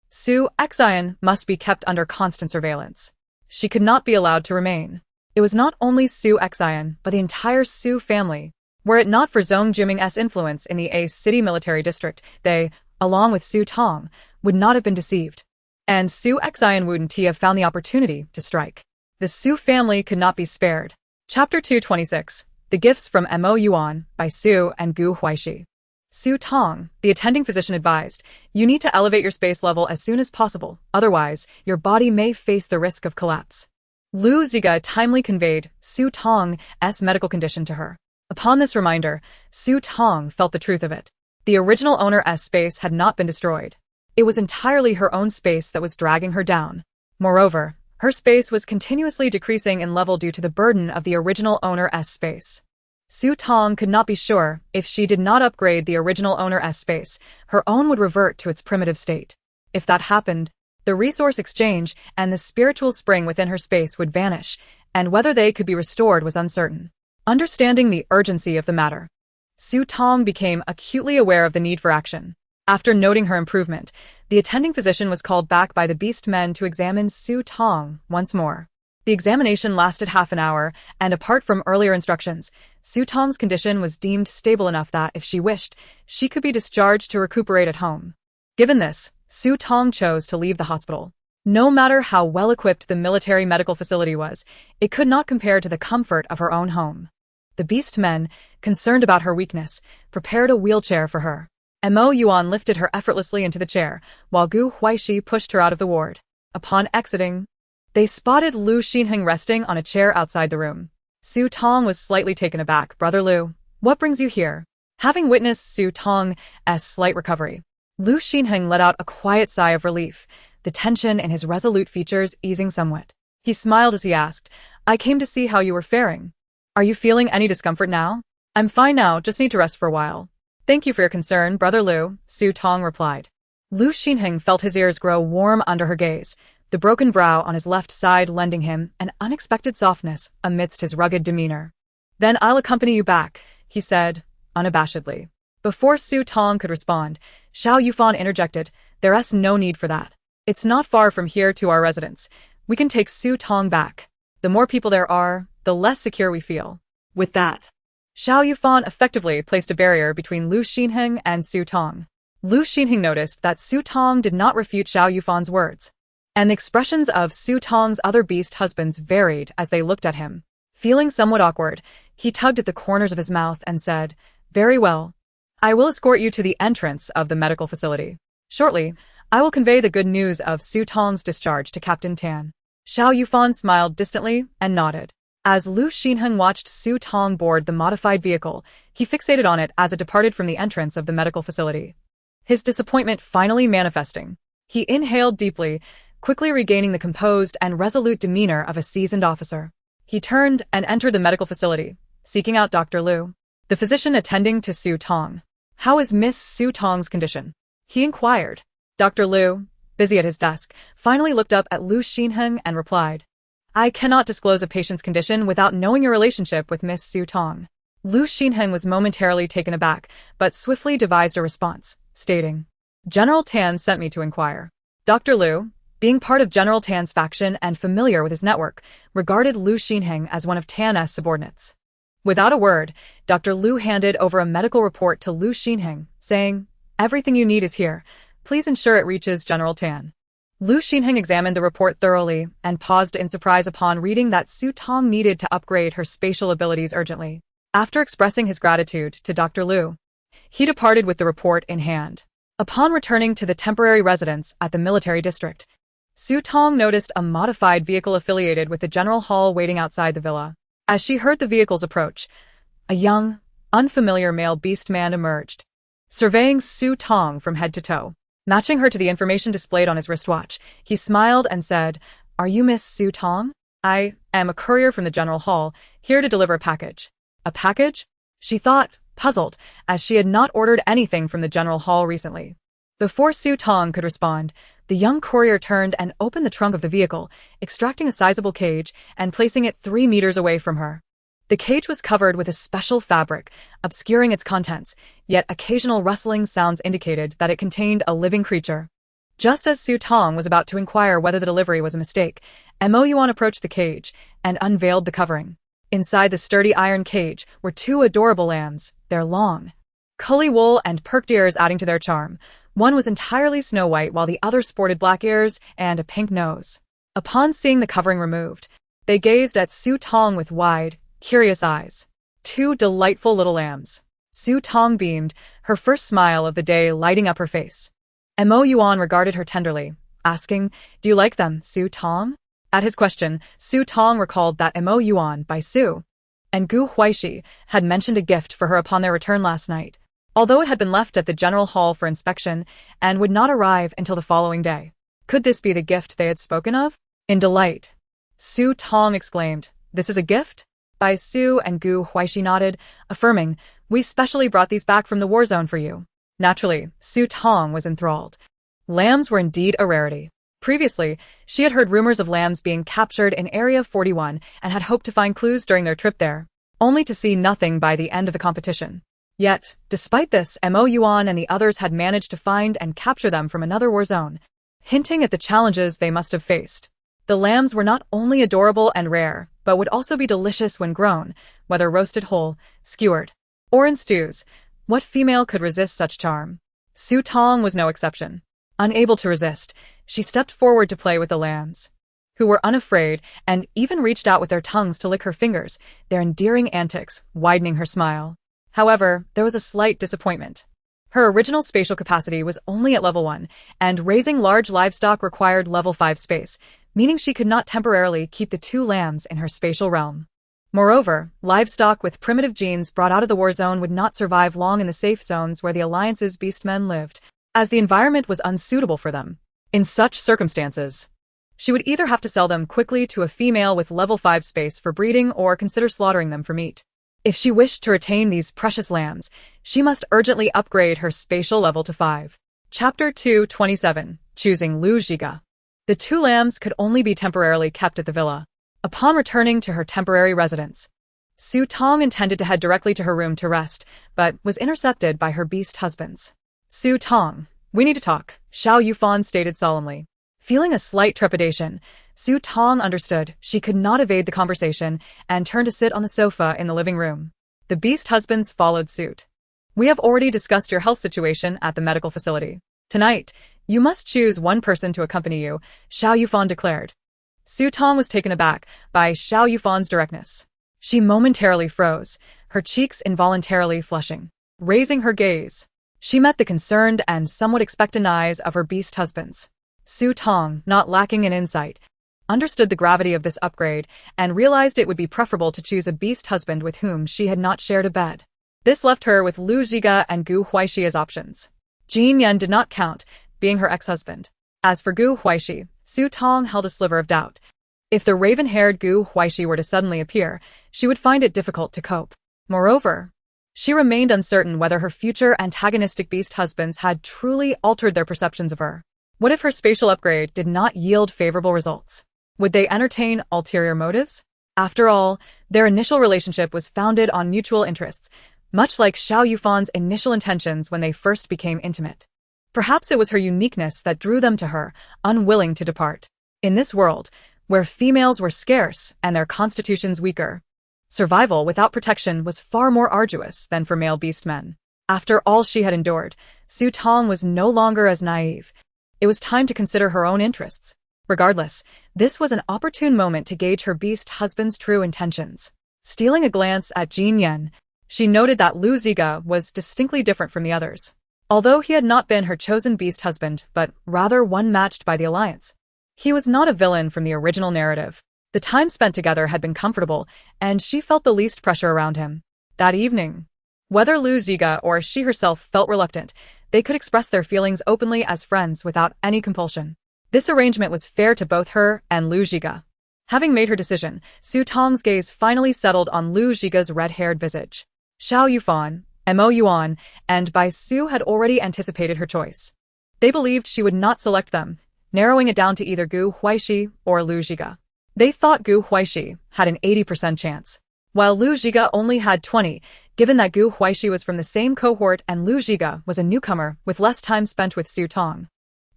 Su Xin must be kept under constant surveillance. She could not be allowed to remain. It was not only Su Xin, but the entire Su family. Were it not for Zhong Jiming's influence in the A City military district, they, along with Su Tong, would not have been deceived. And Su Xin wouldn't have found the opportunity to strike. The Su family could not be spared. Chapter 226, The Gifts from Mo Yuan, by Su and Gu Huaixi. Su Tong, the attending physician advised, "You need to elevate your space level as soon as possible, otherwise, your body may face the risk of collapse." Lu Ziga timely conveyed Su Tong's medical condition to her. Upon this reminder, Su Tong felt the truth of it. The original owner's space had not been destroyed. It was entirely her own space that was dragging her down. Moreover, her space was continuously decreasing in level due to the burden of the original owner's space. Su Tong could not be sure if she did not upgrade the original owner's space, her own would revert to its primitive state. If that happened, the resource exchange and the spiritual spring within her space would vanish, and whether they could be restored was uncertain. Understanding the urgency of the matter, Su Tong became acutely aware of the need for action. After noting her improvement, The attending physician was called back by the beast men to examine Su Tong once more. The examination lasted half an hour, and apart from earlier instructions, Su Tong's condition was deemed stable enough that, if she wished, she could be discharged to recuperate at home. Given this, Su Tong chose to leave the hospital. No matter how well-equipped the military medical facility was, it could not compare to the comfort of her own home. The beast men, concerned about her weakness, prepared a wheelchair for her. Yuan lifted her effortlessly into the chair, while Huaixi pushed her out of the ward. Upon exiting, they spotted Lu Xinheng resting on a chair outside the room. Su Tong was slightly taken aback. "Brother Lu, what brings you here?" Having witnessed Su Tong's slight recovery, Lu Xinheng let out a quiet sigh of relief, the tension in his resolute features easing somewhat. He smiled as he asked, "I came to see how you were faring. Are you feeling any discomfort now?" "I'm fine now, just need to rest for a while." "Thank you for your concern, Brother Lu," Su Tong replied. Lu Xinheng felt his ears grow warm under her gaze, the broken brow on his left side lending him an unexpected softness amidst his rugged demeanor. "Then I'll accompany you back," he said, unabashedly. Before Su Tong could respond, Xiao Yufan interjected, "There's no need for that. It's not far from here to our residence. We can take Su Tong back. The more people there are, the less secure we feel." With that, Xiao Yufan effectively placed a barrier between Lu Xinheng and Su Tong. Lu Xinheng noticed that Su Tong did not refute Xiao Yufan's words, and the expressions of Su Tong's other beast husbands varied as they looked at him. Feeling somewhat awkward, he tugged at the corners of his mouth and said, "Very well. I will escort you to the entrance of the medical facility. Shortly, I will convey the good news of Su Tong's discharge to Captain Tan." Xiao Yufan smiled distantly and nodded. As Lu Xinheng watched Su Tong board the modified vehicle, he fixated on it as it departed from the entrance of the medical facility. His disappointment finally manifesting, he inhaled deeply, quickly regaining the composed and resolute demeanor of a seasoned officer. He turned and entered the medical facility, seeking out Dr. Lu, the physician attending to Su Tong. "How is Miss Su Tong's condition?" he inquired. Dr. Lu, busy at his desk, finally looked up at Lu Xinheng and replied, "I cannot disclose a patient's condition without knowing your relationship with Miss Su Tong." Lu Xinheng was momentarily taken aback, but swiftly devised a response, stating, "General Tan sent me to inquire." Dr. Lu, being part of General Tan's faction and familiar with his network, regarded Lu Xinheng as one of Tan's subordinates. Without a word, Dr. Lu handed over a medical report to Lu Xinheng, saying, "Everything you need is here. Please ensure it reaches General Tan." Lu Xinheng examined the report thoroughly and paused in surprise upon reading that Su Tong needed to upgrade her spatial abilities urgently. After expressing his gratitude to Dr. Lu, he departed with the report in hand. Upon returning to the temporary residence at the military district, Su Tong noticed a modified vehicle affiliated with the general hall waiting outside the villa. As she heard the vehicle's approach, a young, unfamiliar male beast man emerged, surveying Su Tong from head to toe. Matching her to the information displayed on his wristwatch, he smiled and said, "Are you Miss Su Tong? I am a courier from the general hall, here to deliver a package." "A package?" she thought, puzzled, as she had not ordered anything from the general hall recently. Before Su Tong could respond, the young courier turned and opened the trunk of the vehicle, extracting a sizable cage and placing it 3 meters away from her. The cage was covered with a special fabric, obscuring its contents, yet occasional rustling sounds indicated that it contained a living creature. Just as Su Tong was about to inquire whether the delivery was a mistake, Yuan approached the cage and unveiled the covering. Inside the sturdy iron cage were 2 adorable lambs, their long, curly wool and perked ears adding to their charm. One was entirely snow white while the other sported black ears and a pink nose. Upon seeing the covering removed, they gazed at Su Tong with wide, curious eyes. 2 delightful little lambs. Su Tong beamed, her first smile of the day lighting up her face. Yuan regarded her tenderly, asking, "Do you like them, Su Tong?" At his question, Su Tong recalled that Yuan by Su and Huaixi had mentioned a gift for her upon their return last night, although it had been left at the general hall for inspection and would not arrive until the following day. Could this be the gift they had spoken of? In delight, Su Tong exclaimed, "This is a gift?" By Su and Huaixi nodded, affirming, "We specially brought these back from the war zone for you." Naturally, Su Tong was enthralled. Lambs were indeed a rarity. Previously, she had heard rumors of lambs being captured in Area 41 and had hoped to find clues during their trip there, only to see nothing by the end of the competition. Yet, despite this, Yuan and the others had managed to find and capture them from another war zone, hinting at the challenges they must have faced. The lambs were not only adorable and rare, but would also be delicious when grown, whether roasted whole, skewered, or in stews. What female could resist such charm? Tong was no exception. Unable to resist, she stepped forward to play with the lambs, who were unafraid and even reached out with their tongues to lick her fingers, their endearing antics widening her smile. However, there was a slight disappointment. Her original spatial capacity was only at level 1, and raising large livestock required level 5 space, meaning she could not temporarily keep the 2 lambs in her spatial realm. Moreover, livestock with primitive genes brought out of the war zone would not survive long in the safe zones where the Alliance's beastmen lived, as the environment was unsuitable for them. In such circumstances, she would either have to sell them quickly to a female with level 5 space for breeding or consider slaughtering them for meat. If she wished to retain these precious lambs, she must urgently upgrade her spatial level to 5. Chapter 227, Choosing Lu Zhiga. The 2 lambs could only be temporarily kept at the villa. Upon returning to her temporary residence, Tong intended to head directly to her room to rest, but was intercepted by her beast husbands. Tong, we need to talk, Xiao Yufan stated solemnly. Feeling a slight trepidation, Tong understood she could not evade the conversation and turned to sit on the sofa in the living room. The beast husbands followed suit. We have already discussed your health situation at the medical facility. Tonight, you must choose one person to accompany you, Xiao Yufan declared. Tong was taken aback by Xiao Yufan's directness. She momentarily froze, her cheeks involuntarily flushing. Raising her gaze, she met the concerned and somewhat expectant eyes of her beast husbands. Tong, not lacking in insight, understood the gravity of this upgrade and realized it would be preferable to choose a beast husband with whom she had not shared a bed. This left her with Lu Zhiga and Huaixi as options. Jin Yan did not count, being her ex-husband. As for Huaixi, Tong held a sliver of doubt. If the raven-haired Huaixi were to suddenly appear, she would find it difficult to cope. Moreover, she remained uncertain whether her future antagonistic beast husbands had truly altered their perceptions of her. What if her spatial upgrade did not yield favorable results? Would they entertain ulterior motives? After all, their initial relationship was founded on mutual interests, much like Xiao Yufan's initial intentions when they first became intimate. Perhaps it was her uniqueness that drew them to her, unwilling to depart. In this world, where females were scarce and their constitutions weaker, survival without protection was far more arduous than for male beastmen. After all she had endured, Tong was no longer as naive. It was time to consider her own interests. Regardless, this was an opportune moment to gauge her beast husband's true intentions. Stealing a glance at Jin Yan, she noted that Lu Zhiga was distinctly different from the others. Although he had not been her chosen beast husband, but rather one matched by the Alliance. He was not a villain from the original narrative. The time spent together had been comfortable, and she felt the least pressure around him. That evening, whether Lu Zhiga or she herself felt reluctant, they could express their feelings openly as friends without any compulsion. This arrangement was fair to both her and Lu Zhiga. Having made her decision, Tong's gaze finally settled on Lu Zhiga's red-haired visage. Xiao Yufan, Yuan, and Bai Su had already anticipated her choice. They believed she would not select them, narrowing it down to either Huaixi or Lu Zhiga. They thought Huaixi had an 80% chance, while Lu Zhiga only had 20, given that Huaixi was from the same cohort and Lu Zhiga was a newcomer with less time spent with Tong.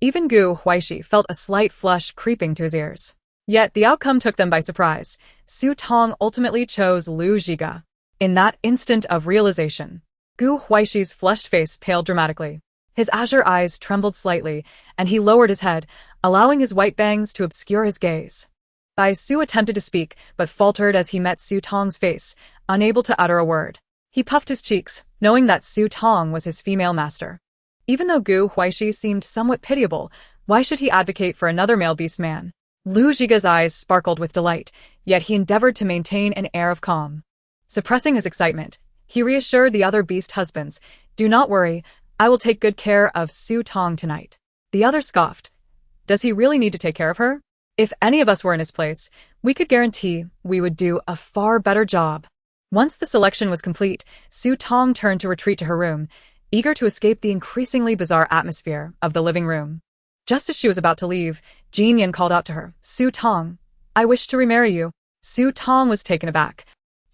Even Huaixi felt a slight flush creeping to his ears. Yet the outcome took them by surprise. Tong ultimately chose Lu Zhiga. In that instant of realization, Huaixi's flushed face paled dramatically. His azure eyes trembled slightly, and he lowered his head, allowing his white bangs to obscure his gaze. Bai Su attempted to speak, but faltered as he met Tong's face, unable to utter a word. He puffed his cheeks, knowing that Tong was his female master. Even though Huaixi seemed somewhat pitiable, why should he advocate for another male beast man? Lu Zhiga's eyes sparkled with delight, yet he endeavored to maintain an air of calm. Suppressing his excitement, he reassured the other beast husbands, "Do not worry, I will take good care of Tong tonight." The other scoffed. Does he really need to take care of her? If any of us were in his place, we could guarantee we would do a far better job. Once the selection was complete, Tong turned to retreat to her room, eager to escape the increasingly bizarre atmosphere of the living room. Just as she was about to leave, Jin Yan called out to her, "Tong, I wish to remarry you." Tong was taken aback.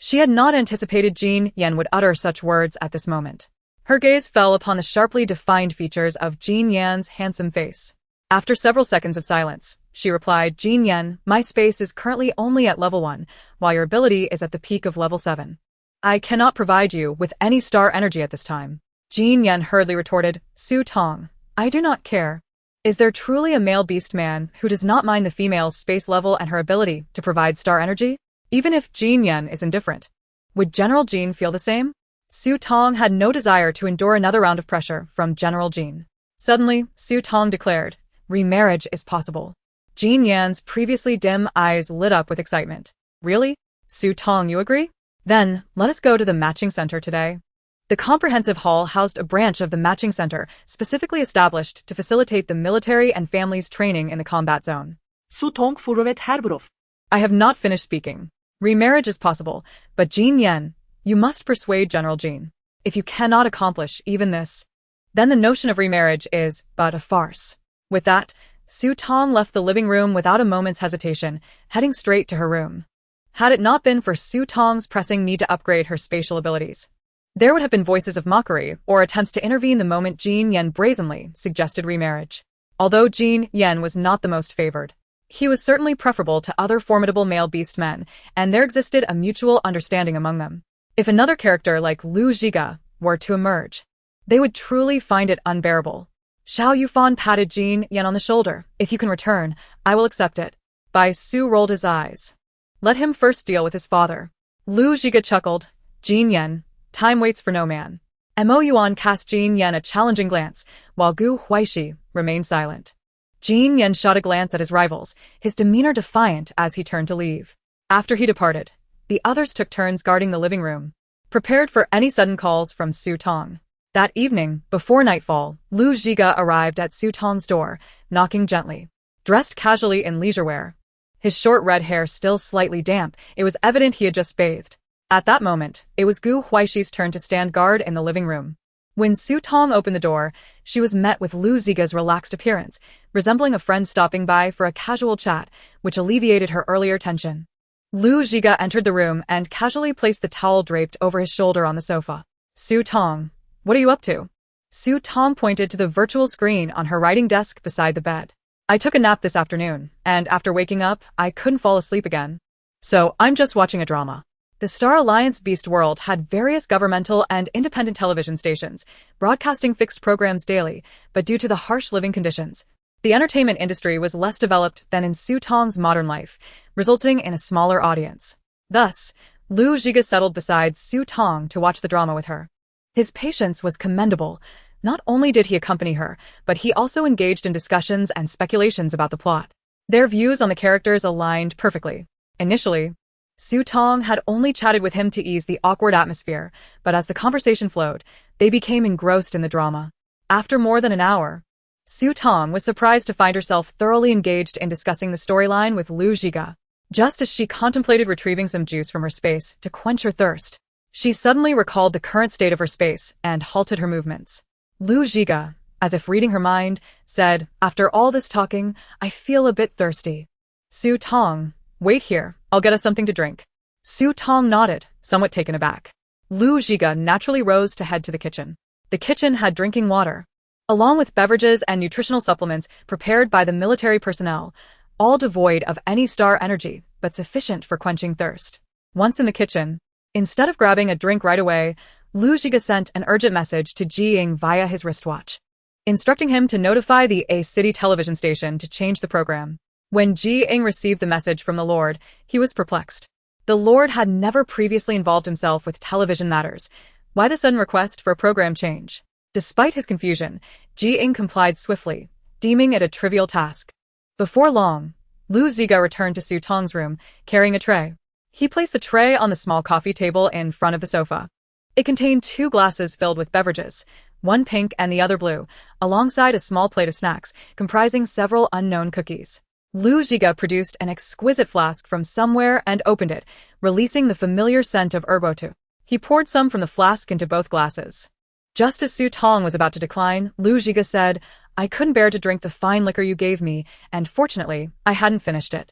She had not anticipated Jin Yan would utter such words at this moment. Her gaze fell upon the sharply defined features of Jin Yan's handsome face. After several seconds of silence, she replied, Jin Yan, my space is currently only at level 1, while your ability is at the peak of level 7. I cannot provide you with any star energy at this time. Jin Yan hurriedly retorted, Su Tong, I do not care. Is there truly a male beast man who does not mind the female's space level and her ability to provide star energy? Even if Jin Yan is indifferent, would General Jin feel the same? Su Tong had no desire to endure another round of pressure from General Jin. Suddenly, Su Tong declared, remarriage is possible. Jin Yan's previously dim eyes lit up with excitement. Really? Su Tong, you agree? Then, let us go to the matching center today. The comprehensive hall housed a branch of the matching center specifically established to facilitate the military and families training in the combat zone. Su Tong furuvet herbrov. I have not finished speaking. Remarriage is possible, but Jin Yan, you must persuade General Jin. If you cannot accomplish even this, then the notion of remarriage is but a farce. With that, Su Tong left the living room without a moment's hesitation, heading straight to her room. Had it not been for Su Tong's pressing need to upgrade her spatial abilities, there would have been voices of mockery or attempts to intervene the moment Jin Yan brazenly suggested remarriage. Although Jin Yan was not the most favored, he was certainly preferable to other formidable male beast men, and there existed a mutual understanding among them. If another character like Lu Zhiga were to emerge, they would truly find it unbearable. Xiao Yufan patted Jin Yan on the shoulder. If you can return, I will accept it. Bai Su rolled his eyes. Let him first deal with his father. Lu Zhiga chuckled. Jin Yan, time waits for no man. Mo Yuan cast Jin Yan a challenging glance, while Gu Huaixi remained silent. Jin Yan shot a glance at his rivals, his demeanor defiant as he turned to leave. After he departed, the others took turns guarding the living room, prepared for any sudden calls from Su Tong. That evening, before nightfall, Lu Zhiga arrived at Su Tong's door, knocking gently. Dressed casually in leisure wear, his short red hair still slightly damp, it was evident he had just bathed. At that moment, it was Gu Huaishi's turn to stand guard in the living room. When Su Tong opened the door, she was met with Lu Zhiga's relaxed appearance, resembling a friend stopping by for a casual chat, which alleviated her earlier tension. Lu Zhiga entered the room and casually placed the towel draped over his shoulder on the sofa. Su Tong, what are you up to? Su Tong pointed to the virtual screen on her writing desk beside the bed. I took a nap this afternoon, and after waking up, I couldn't fall asleep again. So, I'm just watching a drama. The Star Alliance Beast World had various governmental and independent television stations, broadcasting fixed programs daily, but due to the harsh living conditions, the entertainment industry was less developed than in Su Tong's modern life, resulting in a smaller audience. Thus, Lu Zhiga settled beside Su Tong to watch the drama with her. His patience was commendable. Not only did he accompany her, but he also engaged in discussions and speculations about the plot. Their views on the characters aligned perfectly. Initially, Su Tong had only chatted with him to ease the awkward atmosphere, but as the conversation flowed, they became engrossed in the drama. After more than an hour, Su Tong was surprised to find herself thoroughly engaged in discussing the storyline with Lu Zhiga. Just as she contemplated retrieving some juice from her space to quench her thirst, she suddenly recalled the current state of her space and halted her movements. Lu Zhiga, as if reading her mind, said, after all this talking, I feel a bit thirsty. Su Tong, wait here, I'll get us something to drink. Su Tong nodded, somewhat taken aback. Lu Zhiga naturally rose to head to the kitchen. The kitchen had drinking water, along with beverages and nutritional supplements prepared by the military personnel, all devoid of any star energy, but sufficient for quenching thirst. Once in the kitchen, instead of grabbing a drink right away, Lu Zhiga sent an urgent message to Ji Ying via his wristwatch, instructing him to notify the A City television station to change the program. When Ji Ying received the message from the Lord, he was perplexed. The Lord had never previously involved himself with television matters. Why the sudden request for a program change? Despite his confusion, Ji Ying complied swiftly, deeming it a trivial task. Before long, Lu Zhiga returned to Su Tong's room, carrying a tray. He placed the tray on the small coffee table in front of the sofa. It contained 2 glasses filled with beverages, one pink and the other blue, alongside a small plate of snacks, comprising several unknown cookies. Lu Zhiga produced an exquisite flask from somewhere and opened it, releasing the familiar scent of erbotu. He poured some from the flask into both glasses. Just as Su Tong was about to decline, Lu Zhiga said, I couldn't bear to drink the fine liquor you gave me, and fortunately, I hadn't finished it.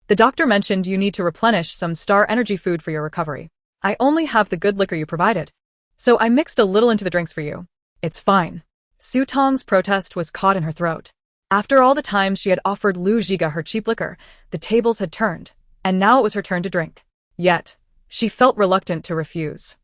The doctor mentioned you need to replenish some star energy food for your recovery. I only have the good liquor you provided. So I mixed a little into the drinks for you. It's fine. Su Tong's protest was caught in her throat. After all the time she had offered Lu Zhiga her cheap liquor, the tables had turned, and now it was her turn to drink. Yet, she felt reluctant to refuse.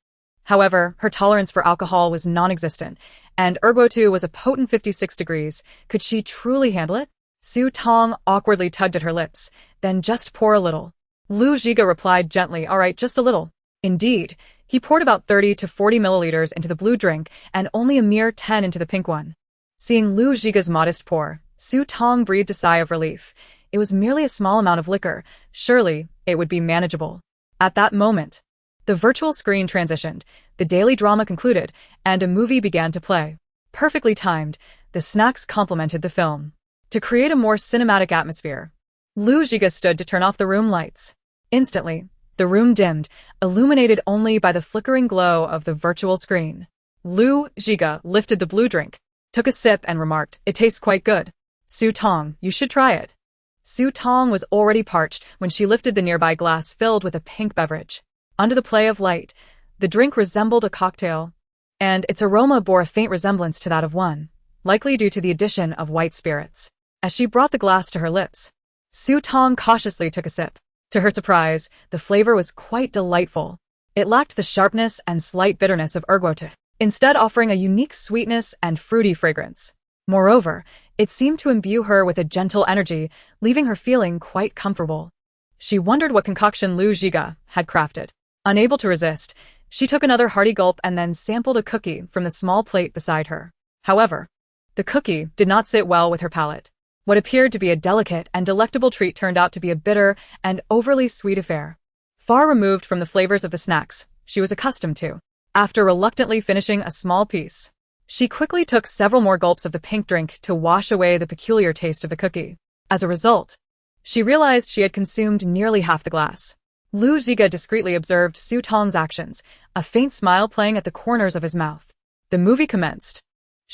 However, her tolerance for alcohol was non-existent, and Erguotu was a potent 56 degrees. Could she truly handle it? Su Tong awkwardly tugged at her lips. Then just pour a little. Lu Zhiga replied gently, all right, just a little. Indeed, he poured about 30 to 40 milliliters into the blue drink and only a mere 10 into the pink one. Seeing Lu Zhiga's modest pour, Su Tong breathed a sigh of relief. It was merely a small amount of liquor. Surely, it would be manageable. At that moment, the virtual screen transitioned, the daily drama concluded, and a movie began to play. Perfectly timed, the snacks complemented the film. To create a more cinematic atmosphere, Lu Zhiga stood to turn off the room lights. Instantly, the room dimmed, illuminated only by the flickering glow of the virtual screen. Lu Zhiga lifted the blue drink, took a sip and remarked, it tastes quite good. Su Tong, you should try it. Su Tong was already parched when she lifted the nearby glass filled with a pink beverage. Under the play of light, the drink resembled a cocktail, and its aroma bore a faint resemblance to that of one, likely due to the addition of white spirits. As she brought the glass to her lips, Su Tong cautiously took a sip. To her surprise, the flavor was quite delightful. It lacked the sharpness and slight bitterness of erguote, instead offering a unique sweetness and fruity fragrance. Moreover, it seemed to imbue her with a gentle energy, leaving her feeling quite comfortable. She wondered what concoction Lu Zhiga had crafted. Unable to resist, she took another hearty gulp and then sampled a cookie from the small plate beside her. However, the cookie did not sit well with her palate. What appeared to be a delicate and delectable treat turned out to be a bitter and overly sweet affair, far removed from the flavors of the snacks she was accustomed to. After reluctantly finishing a small piece, she quickly took several more gulps of the pink drink to wash away the peculiar taste of the cookie. As a result, she realized she had consumed nearly half the glass. Lu Zhiga discreetly observed Su Tong's actions, a faint smile playing at the corners of his mouth. The movie commenced.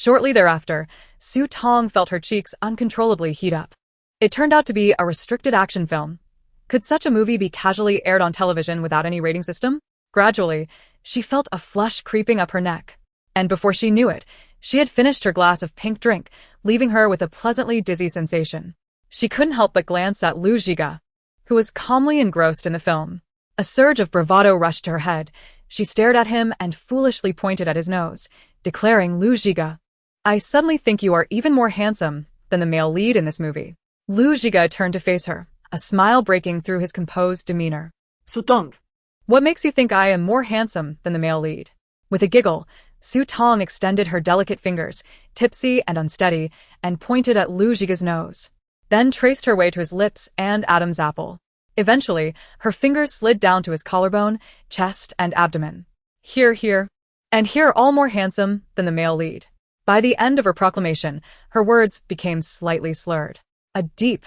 Shortly thereafter, Su Tong felt her cheeks uncontrollably heat up. It turned out to be a restricted action film. Could such a movie be casually aired on television without any rating system? Gradually, she felt a flush creeping up her neck. And before she knew it, she had finished her glass of pink drink, leaving her with a pleasantly dizzy sensation. She couldn't help but glance at Lu Zhiga, who was calmly engrossed in the film. A surge of bravado rushed to her head. She stared at him and foolishly pointed at his nose, declaring, Lu Zhiga, I suddenly think you are even more handsome than the male lead in this movie. Lu Zhiga turned to face her, a smile breaking through his composed demeanor. Su Tong. What makes you think I am more handsome than the male lead? With a giggle, Su Tong extended her delicate fingers, tipsy and unsteady, and pointed at Lu Zhiga's nose. Then traced her way to his lips and Adam's apple. Eventually, her fingers slid down to his collarbone, chest, and abdomen. Here, and here all more handsome than the male lead. By the end of her proclamation, her words became slightly slurred. A deep,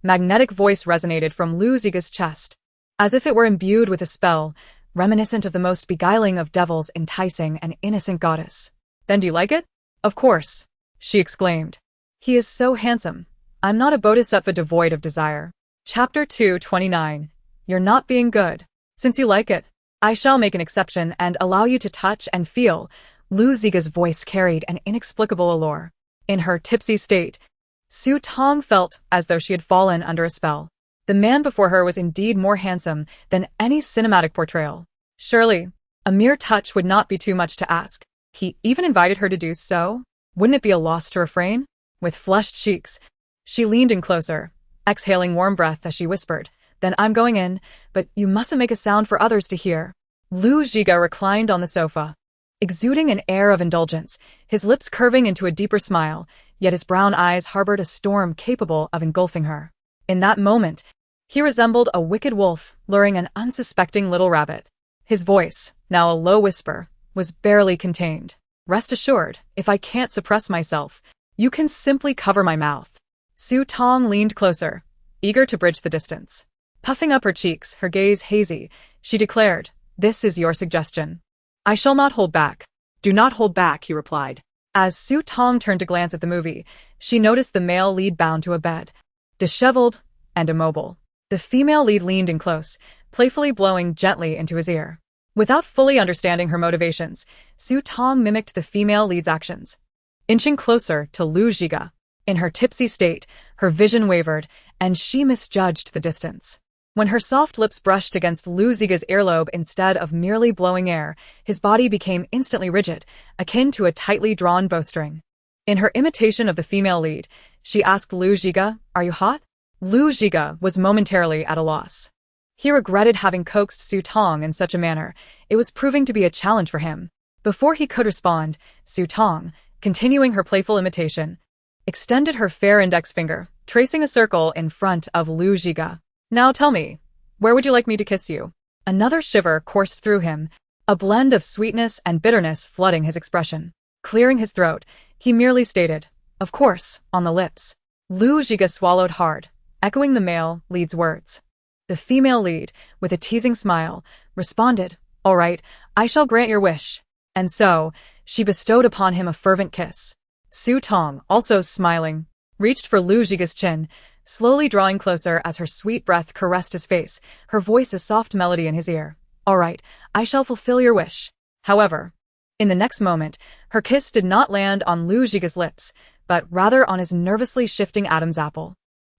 magnetic voice resonated from Lu Zhiga's chest, as if it were imbued with a spell, reminiscent of the most beguiling of devils enticing an innocent goddess. Then do you like it? Of course, she exclaimed. He is so handsome. I'm not a bodhisattva devoid of desire. Chapter 229. You're not being good. Since you like it, I shall make an exception and allow you to touch and feel. Lu Zhiga's voice carried an inexplicable allure. In her tipsy state, Su Tong felt as though she had fallen under a spell. The man before her was indeed more handsome than any cinematic portrayal. Surely, a mere touch would not be too much to ask. He even invited her to do so? Wouldn't it be a loss to refrain? With flushed cheeks, she leaned in closer, exhaling warm breath as she whispered, Then I'm going in, but you mustn't make a sound for others to hear. Lu Zhiga reclined on the sofa, exuding an air of indulgence, his lips curving into a deeper smile, yet his brown eyes harbored a storm capable of engulfing her. In that moment, he resembled a wicked wolf luring an unsuspecting little rabbit. His voice, now a low whisper, was barely contained. Rest assured, if I can't suppress myself, you can simply cover my mouth. Su Tong leaned closer, eager to bridge the distance. Puffing up her cheeks, her gaze hazy, she declared, This is your suggestion. I shall not hold back. Do not hold back, he replied. As Su Tong turned to glance at the movie, she noticed the male lead bound to a bed, disheveled and immobile. The female lead leaned in close, playfully blowing gently into his ear. Without fully understanding her motivations, Su Tong mimicked the female lead's actions, inching closer to Lu Zhiga. In her tipsy state, her vision wavered, and she misjudged the distance. When her soft lips brushed against Lu Zhiga's earlobe instead of merely blowing air, his body became instantly rigid, akin to a tightly drawn bowstring. In her imitation of the female lead, she asked Lu Zhiga, "Are you hot?" Lu Zhiga was momentarily at a loss. He regretted having coaxed Su Tong in such a manner. It was proving to be a challenge for him. Before he could respond, Su Tong, continuing her playful imitation, extended her fair index finger, tracing a circle in front of Lu Zhiga. "Now tell me, where would you like me to kiss you?" Another shiver coursed through him, a blend of sweetness and bitterness flooding his expression. Clearing his throat, he merely stated, "Of course, on the lips." Lu Zhiga swallowed hard, echoing the male lead's words. The female lead, with a teasing smile, responded, "All right, I shall grant your wish." And so, she bestowed upon him a fervent kiss. Su Tong, also smiling, reached for Lu Zhiga's chin, slowly drawing closer as her sweet breath caressed his face, her voice a soft melody in his ear. "All right, I shall fulfill your wish." However, in the next moment, her kiss did not land on Lu Zhiga's lips, but rather on his nervously shifting Adam's apple,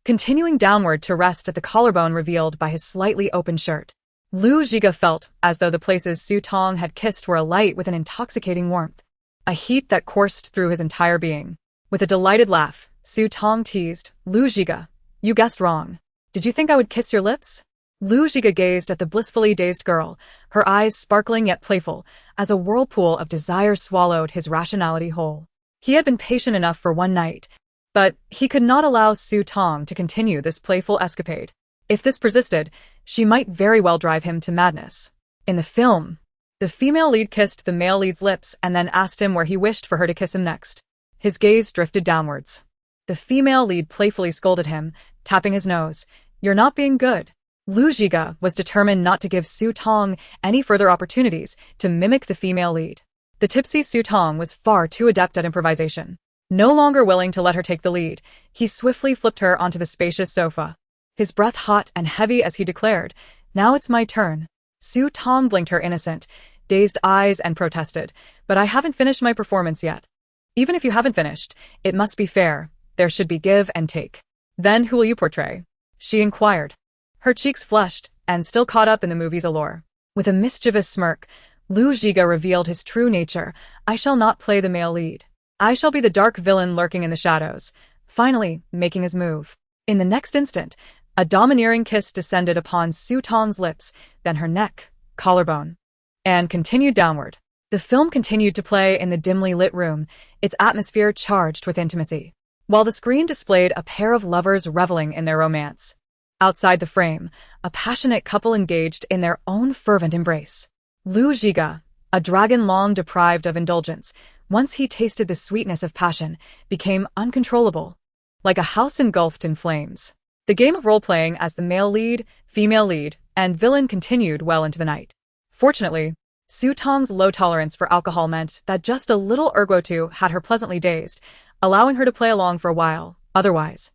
continuing downward to rest at the collarbone revealed by his slightly open shirt. Lu Zhiga felt as though the places Su Tong had kissed were alight with an intoxicating warmth, a heat that coursed through his entire being. With a delighted laugh, Su Tong teased, "Lu Zhiga, you guessed wrong. Did you think I would kiss your lips?" Lu Zhiga gazed at the blissfully dazed girl, her eyes sparkling yet playful, as a whirlpool of desire swallowed his rationality whole. He had been patient enough for one night, but he could not allow Su Tong to continue this playful escapade. If this persisted, she might very well drive him to madness. In the film, the female lead kissed the male lead's lips and then asked him where he wished for her to kiss him next. His gaze drifted downwards. The female lead playfully scolded him, tapping his nose. "You're not being good." Lu Zhiga was determined not to give Su Tong any further opportunities to mimic the female lead. The tipsy Su Tong was far too adept at improvisation. No longer willing to let her take the lead, he swiftly flipped her onto the spacious sofa, his breath hot and heavy as he declared, "Now it's my turn." Su Tong blinked her innocent, dazed eyes and protested, "But I haven't finished my performance yet." "Even if you haven't finished, it must be fair. There should be give and take." "Then who will you portray?" she inquired. Her cheeks flushed, and still caught up in the movie's allure. With a mischievous smirk, Lu Zhiga revealed his true nature. "I shall not play the male lead. I shall be the dark villain lurking in the shadows," finally making his move. In the next instant, a domineering kiss descended upon Su Tong's lips, then her neck, collarbone, and continued downward. The film continued to play in the dimly lit room, its atmosphere charged with intimacy, while the screen displayed a pair of lovers reveling in their romance. Outside the frame, a passionate couple engaged in their own fervent embrace. Lu Zhiga, a dragon long deprived of indulgence, once he tasted the sweetness of passion, became uncontrollable, like a house engulfed in flames. The game of role-playing as the male lead, female lead, and villain continued well into the night. Fortunately, Su Tong's low tolerance for alcohol meant that just a little ergotu had her pleasantly dazed, allowing her to play along for a while. Otherwise,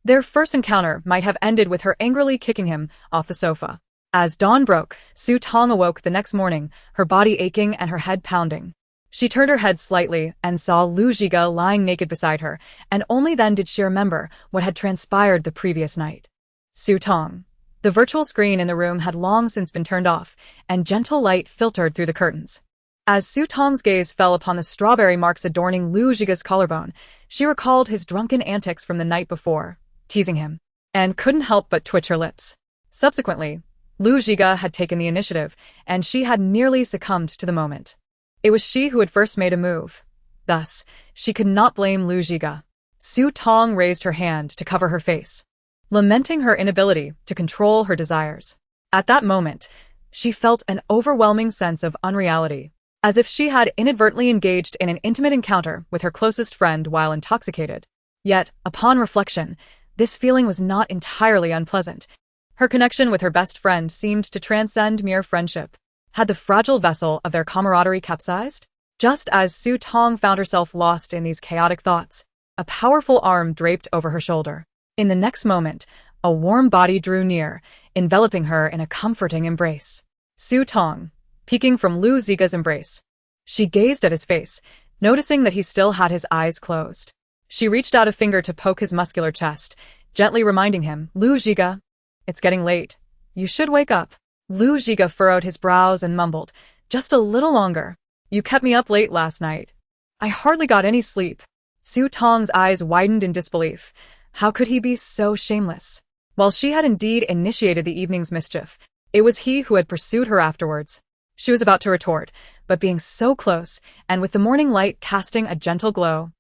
their first encounter might have ended with her angrily kicking him off the sofa. As dawn broke, Su Tong awoke the next morning, her body aching and her head pounding. She turned her head slightly and saw Lu Zhiga lying naked beside her, and only then did she remember what had transpired the previous night. Su Tong. The virtual screen in the room had long since been turned off, and gentle light filtered through the curtains. As Su Tong's gaze fell upon the strawberry marks adorning Lu Zhiga's collarbone, she recalled his drunken antics from the night before, teasing him, and couldn't help but twitch her lips. Subsequently, Lu Zhiga had taken the initiative, and she had nearly succumbed to the moment. It was she who had first made a move. Thus, she could not blame Lu Zhiga. Su Tong raised her hand to cover her face, lamenting her inability to control her desires. At that moment, she felt an overwhelming sense of unreality, as if she had inadvertently engaged in an intimate encounter with her closest friend while intoxicated. Yet, upon reflection, this feeling was not entirely unpleasant. Her connection with her best friend seemed to transcend mere friendship. Had the fragile vessel of their camaraderie capsized? Just as Su Tong found herself lost in these chaotic thoughts, a powerful arm draped over her shoulder. In the next moment, a warm body drew near, enveloping her in a comforting embrace. Su Tong. peeking from Lu Ziga's embrace. She gazed at his face, noticing that he still had his eyes closed. She reached out a finger to poke his muscular chest, gently reminding him, Lu Ziga, it's getting late. You should wake up. Lu Ziga furrowed his brows and mumbled, just a little longer. You kept me up late last night. I hardly got any sleep. Su Tong's eyes widened in disbelief. How could he be so shameless? While she had indeed initiated the evening's mischief, it was he who had pursued her afterwards. She was about to retort, but being so close, and with the morning light casting a gentle glow,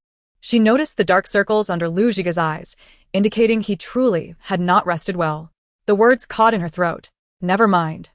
she noticed the dark circles under Lu Ziga's eyes, indicating he truly had not rested well. The words caught in her throat. Never mind.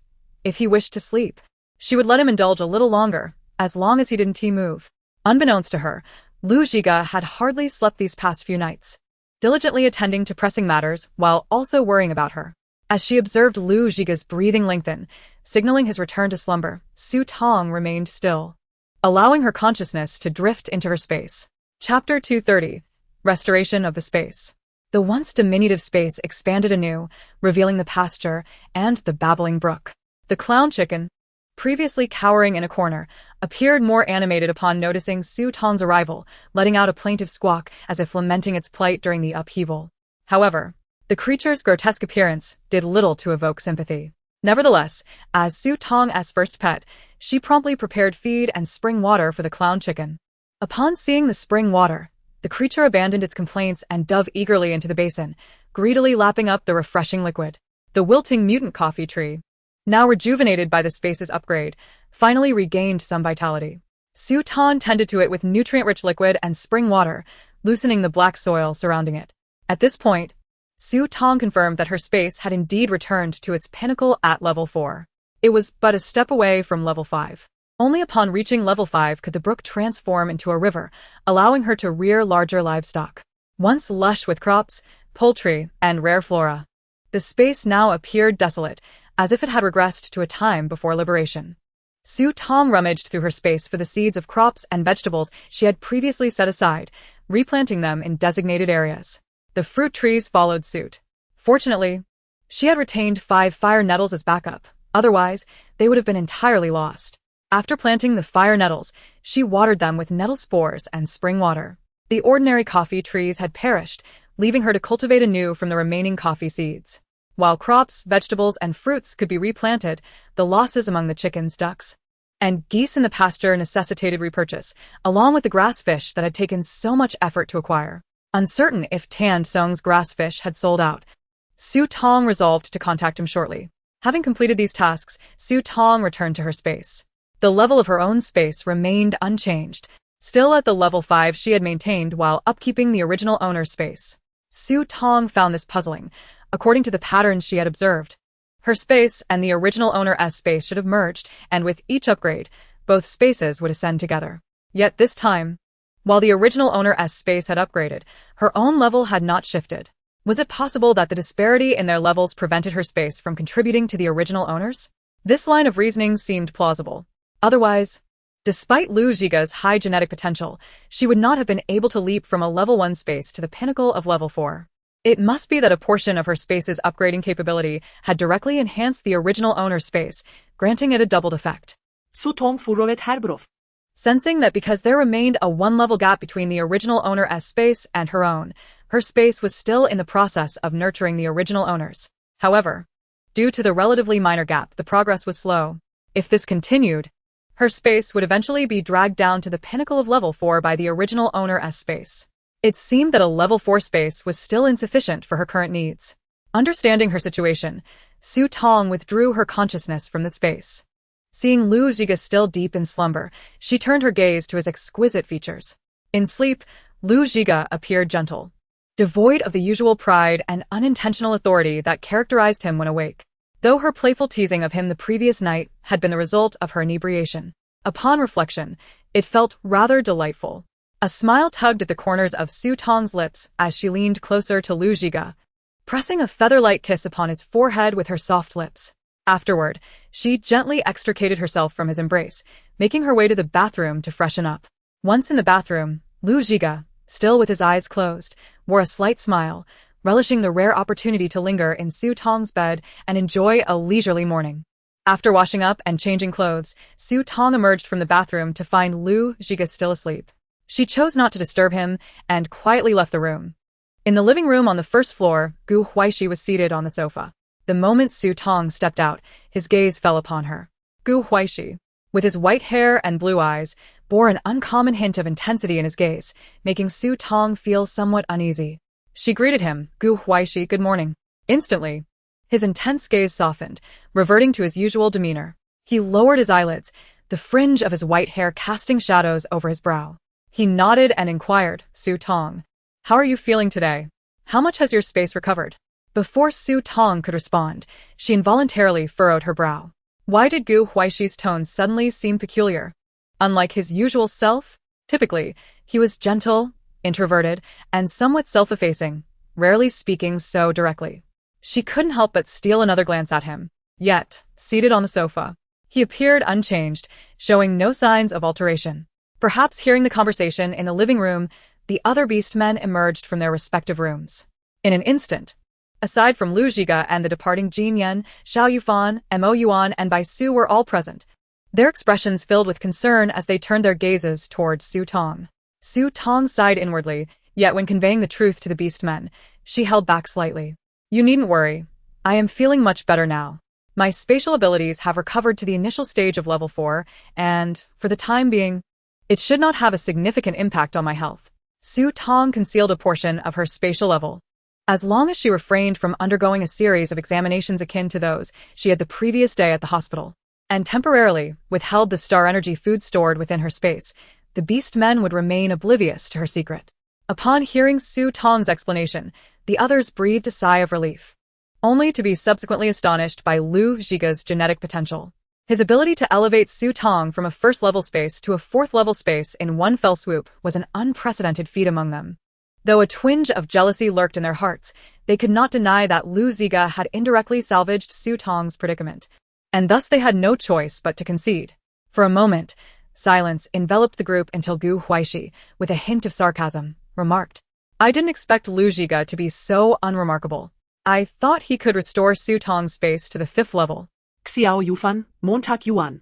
If he wished to sleep, she would let him indulge a little longer, as long as he didn't move. Unbeknownst to her, Lu Ziga had hardly slept these past few nights, diligently attending to pressing matters while also worrying about her. As she observed Lu Ziga's breathing lengthen, signaling his return to slumber, Su Tong remained still, allowing her consciousness to drift into her space. Chapter 230. Restoration of the Space. The once diminutive space expanded anew, revealing the pasture and the babbling brook. The clown chicken, previously cowering in a corner, appeared more animated upon noticing Su Tong's arrival, letting out a plaintive squawk as if lamenting its plight during the upheaval. However, the creature's grotesque appearance did little to evoke sympathy. Nevertheless, as Su Tong's first pet, she promptly prepared feed and spring water for the clown chicken. Upon seeing the spring water, the creature abandoned its complaints and dove eagerly into the basin, greedily lapping up the refreshing liquid. The wilting mutant coffee tree, now rejuvenated by the space's upgrade, finally regained some vitality. Su Tong tended to it with nutrient-rich liquid and spring water, loosening the black soil surrounding it. At this point, Su Tong confirmed that her space had indeed returned to its pinnacle at level 4. It was but a step away from level 5. Only upon reaching level 5 could the brook transform into a river, allowing her to rear larger livestock. Once lush with crops, poultry, and rare flora, the space now appeared desolate, as if it had regressed to a time before liberation. Su Tong rummaged through her space for the seeds of crops and vegetables she had previously set aside, replanting them in designated areas. The fruit trees followed suit. Fortunately, she had retained 5 fire nettles as backup, otherwise they would have been entirely lost. After planting the fire nettles, she watered them with nettle spores and spring water. The ordinary coffee trees had perished, leaving her to cultivate anew from the remaining coffee seeds. While crops, vegetables, and fruits could be replanted, the losses among the chickens, ducks, and geese in the pasture necessitated repurchase, along with the grass fish that had taken so much effort to acquire. Uncertain if Tan Song's grass fish had sold out, Su Tong resolved to contact him shortly. Having completed these tasks, Su Tong returned to her space. The level of her own space remained unchanged, still at the level 5 she had maintained while upkeeping the original owner's space. Su Tong found this puzzling, according to the patterns she had observed. Her space and the original owner's space should have merged, and with each upgrade, both spaces would ascend together. Yet this time, while the original owner's space had upgraded, her own level had not shifted. Was it possible that the disparity in their levels prevented her space from contributing to the original owners? This line of reasoning seemed plausible. Otherwise, despite Lu Ziga's high genetic potential, she would not have been able to leap from a level 1 space to the pinnacle of level 4. It must be that a portion of her space's upgrading capability had directly enhanced the original owner's space, granting it a doubled effect. Su Tong furoret herbrov. Sensing that because there remained a 1-level gap between the original owner's space and her own, her space was still in the process of nurturing the original owners. However, due to the relatively minor gap, the progress was slow. If this continued, her space would eventually be dragged down to the pinnacle of level 4 by the original owner's space. It seemed that a level 4 space was still insufficient for her current needs. Understanding her situation, Su Tong withdrew her consciousness from the space. Seeing Lu Ziga still deep in slumber, she turned her gaze to his exquisite features. In sleep, Lu Ziga appeared gentle, devoid of the usual pride and unintentional authority that characterized him when awake. Though her playful teasing of him the previous night had been the result of her inebriation, upon reflection, it felt rather delightful. A smile tugged at the corners of Su Tong's lips as she leaned closer to Lu Ziga, pressing a feather-light kiss upon his forehead with her soft lips. Afterward, she gently extricated herself from his embrace, making her way to the bathroom to freshen up. Once in the bathroom, Lu Ziga, still with his eyes closed, wore a slight smile, relishing the rare opportunity to linger in Su Tong's bed and enjoy a leisurely morning. After washing up and changing clothes, Su Tong emerged from the bathroom to find Lu Zhiga still asleep. She chose not to disturb him and quietly left the room. In the living room on the first floor, Gu Huaixi was seated on the sofa. The moment Su Tong stepped out, his gaze fell upon her. Gu Huaixi, with his white hair and blue eyes, bore an uncommon hint of intensity in his gaze, making Su Tong feel somewhat uneasy. She greeted him, Gu Huaixi, good morning. Instantly, his intense gaze softened, reverting to his usual demeanor. He lowered his eyelids, the fringe of his white hair casting shadows over his brow. He nodded and inquired, Su Tong, how are you feeling today? How much has your space recovered? Before Su Tong could respond, she involuntarily furrowed her brow. Why did Gu Huaixi's tone suddenly seem peculiar? Unlike his usual self, typically, he was gentle, introverted, and somewhat self-effacing, rarely speaking so directly. She couldn't help but steal another glance at him. Yet, seated on the sofa, he appeared unchanged, showing no signs of alteration. Perhaps hearing the conversation in the living room, the other beastmen emerged from their respective rooms. In an instant, aside from Lu Zhiga and the departing Jin Yan, Xiao Yufan, Mo Yuan, and Bai Su were all present, their expressions filled with concern as they turned their gazes towards Su Tong. Su Tong sighed inwardly, yet when conveying the truth to the beastmen, she held back slightly. You needn't worry. I am feeling much better now. My spatial abilities have recovered to the initial stage of level 4, and, for the time being, it should not have a significant impact on my health. Su Tong concealed a portion of her spatial level. As long as she refrained from undergoing a series of examinations akin to those she had the previous day at the hospital, and temporarily withheld the star energy food stored within her space, the beastmen would remain oblivious to her secret. Upon hearing Su Tong's explanation, the others breathed a sigh of relief, only to be subsequently astonished by Lu Zhiga's genetic potential. His ability to elevate Su Tong from a first-level space to a fourth-level space in one fell swoop was an unprecedented feat among them. Though a twinge of jealousy lurked in their hearts, they could not deny that Lu Zhiga had indirectly salvaged Su Tong's predicament, and thus they had no choice but to concede. For a moment, silence enveloped the group until Gu Huaixi, with a hint of sarcasm, remarked, I didn't expect Lu Zhiga to be so unremarkable. I thought he could restore Su Tong's space to the 5th level. Xiao Yufan, Montag Yuan.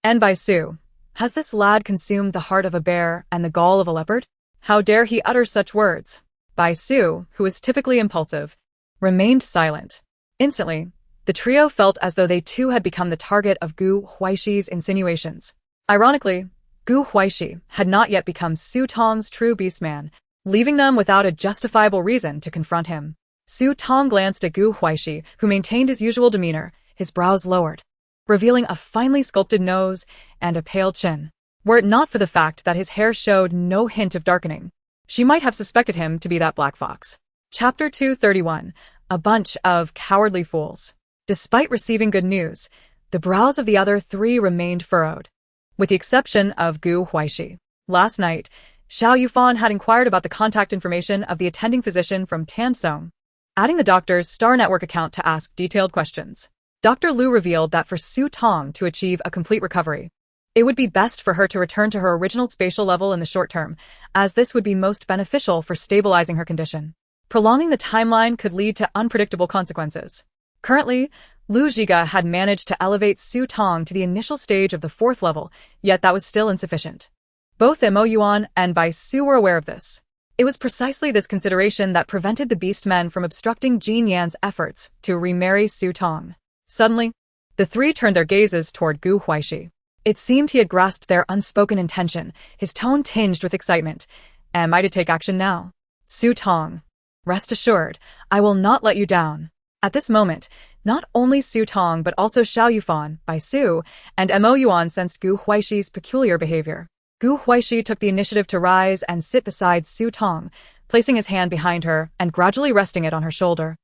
And by Su, has this lad consumed the heart of a bear and the gall of a leopard? How dare he utter such words? Bai Su, who was typically impulsive, remained silent. Instantly, the trio felt as though they too had become the target of Gu Huaixi's insinuations. Ironically, Gu Huaixi had not yet become Su Tong's true beastman, leaving them without a justifiable reason to confront him. Su Tong glanced at Gu Huaixi, who maintained his usual demeanor, his brows lowered, revealing a finely sculpted nose and a pale chin. Were it not for the fact that his hair showed no hint of darkening, she might have suspected him to be that black fox. Chapter 231. A bunch of cowardly fools. Despite receiving good news, the brows of the other three remained furrowed, with the exception of Gu Huaixi. Last night, Xiao Yufan had inquired about the contact information of the attending physician from Tansong, adding the doctor's Star Network account to ask detailed questions. Dr. Lu revealed that for Su Tong to achieve a complete recovery, it would be best for her to return to her original spatial level in the short term, as this would be most beneficial for stabilizing her condition. Prolonging the timeline could lead to unpredictable consequences. Currently, Lu Zhiga had managed to elevate Su Tong to the initial stage of the 4th level, yet that was still insufficient. Both Mo Yuan and Bai Su were aware of this. It was precisely this consideration that prevented the beastmen from obstructing Jin Yan's efforts to remarry Su Tong. Suddenly, the three turned their gazes toward Gu Huaixi. It seemed he had grasped their unspoken intention, his tone tinged with excitement. Am I to take action now? Su Tong, rest assured, I will not let you down. At this moment, not only Su Tong but also Xiao Yufan, Bai Su, and Mo Yuan sensed Gu Huaixi's peculiar behavior. Gu Huaixi took the initiative to rise and sit beside Su Tong, placing his hand behind her and gradually resting it on her shoulder,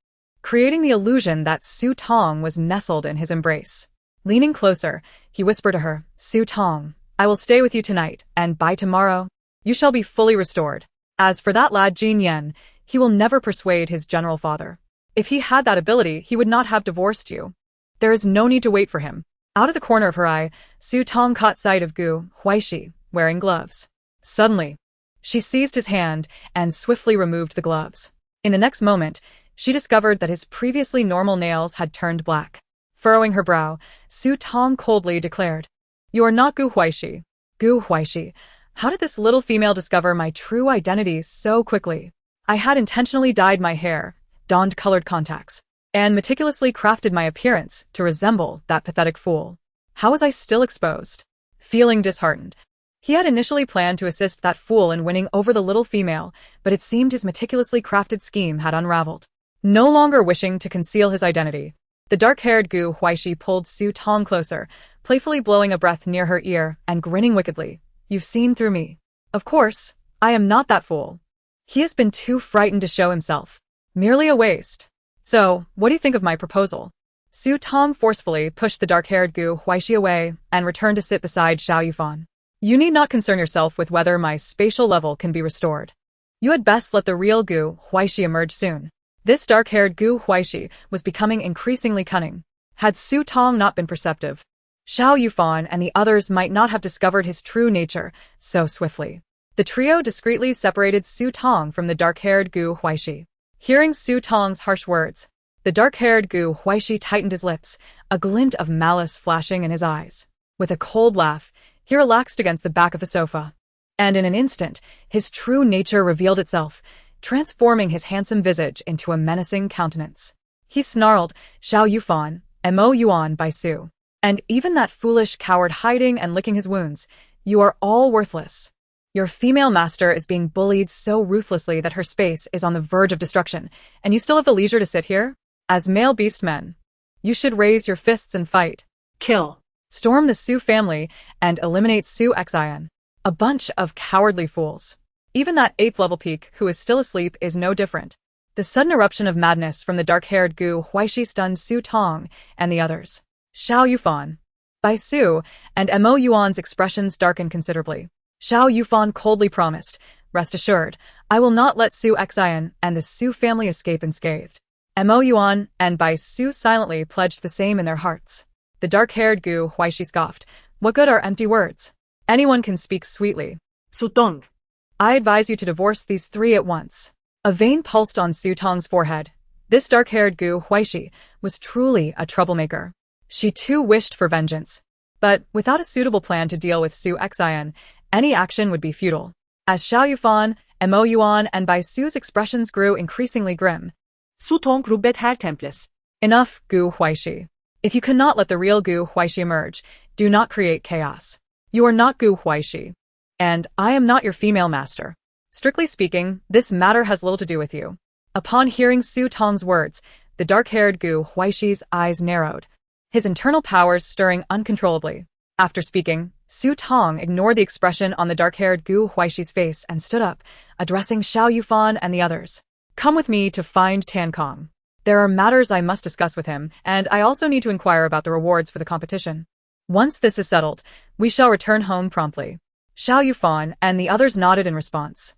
creating the illusion that Su Tong was nestled in his embrace. Leaning closer, he whispered to her, Su Tong, I will stay with you tonight, and by tomorrow, you shall be fully restored. As for that lad Jin Yan, he will never persuade his general father. If he had that ability, he would not have divorced you. There is no need to wait for him. Out of the corner of her eye, Su Tong caught sight of Gu Huaixi, wearing gloves. Suddenly, she seized his hand and swiftly removed the gloves. In the next moment, she discovered that his previously normal nails had turned black. Furrowing her brow, Su Tong coldly declared, "You are not Gu Huaixi." Gu Huaixi. How did this little female discover my true identity so quickly? I had intentionally dyed my hair, donned colored contacts, and meticulously crafted my appearance to resemble that pathetic fool. How was I still exposed? Feeling disheartened. He had initially planned to assist that fool in winning over the little female, but it seemed his meticulously crafted scheme had unraveled. No longer wishing to conceal his identity, the dark-haired Gu Huaixi pulled Su Tong closer, playfully blowing a breath near her ear and grinning wickedly. "You've seen through me. Of course, I am not that fool. He has been too frightened to show himself. Merely a waste. So, what do you think of my proposal?" Su Tong forcefully pushed the dark-haired Gu Huaixi away and returned to sit beside Xiao Yufan. "You need not concern yourself with whether my spatial level can be restored. You had best let the real Gu Huaixi emerge soon." This dark-haired Gu Huaixi was becoming increasingly cunning. Had Su Tong not been perceptive, Xiao Yufan and the others might not have discovered his true nature so swiftly. The trio discreetly separated Su Tong from the dark-haired Gu Huaixi. Hearing Su Tong's harsh words, the dark-haired Gu Huaixi tightened his lips, a glint of malice flashing in his eyes. With a cold laugh, he relaxed against the back of the sofa. And in an instant, his true nature revealed itself, transforming his handsome visage into a menacing countenance. He snarled, "Xiao Yufan, mo Yuan by Su. And even that foolish coward hiding and licking his wounds, you are all worthless. Your female master is being bullied so ruthlessly that her space is on the verge of destruction, and you still have the leisure to sit here? As male beast men, you should raise your fists and fight. Kill. Storm the Su family and eliminate Su Xin. A bunch of cowardly fools. Even that 8th level peak who is still asleep is no different." The sudden eruption of madness from the dark-haired Gu Huaixi stunned Su Tong and the others. Xiao Yufan. By Su and Mo Yuan's expressions darkened considerably. Xiao Yufan coldly promised, "Rest assured, I will not let Su Xin and the Su family escape unscathed." Mo Yuan and Bai Su silently pledged the same in their hearts. The dark-haired Gu Huaixi scoffed, "What good are empty words? Anyone can speak sweetly. Su Tong. I advise you to divorce these three at once." A vein pulsed on Su Tong's forehead. This dark-haired Gu Huaixi was truly a troublemaker. She too wished for vengeance. But without a suitable plan to deal with Su Xin, any action would be futile. As Xiao Yufan, Mo Yuan and Bai Su's expressions grew increasingly grim. Su Tong rubet her temples. "Enough, Gu Huaixi. If you cannot let the real Gu Huaixi emerge, do not create chaos. You are not Gu Huaixi. And I am not your female master. Strictly speaking, this matter has little to do with you." Upon hearing Su Tong's words, the dark-haired Gu Huaixi's eyes narrowed, his internal powers stirring uncontrollably. After speaking, Su Tong ignored the expression on the dark-haired Gu Huaixi's face and stood up, addressing Xiao Yufan and the others. "Come with me to find Tan Kong. There are matters I must discuss with him, and I also need to inquire about the rewards for the competition. Once this is settled, we shall return home promptly." Xiao Yufan and the others nodded in response.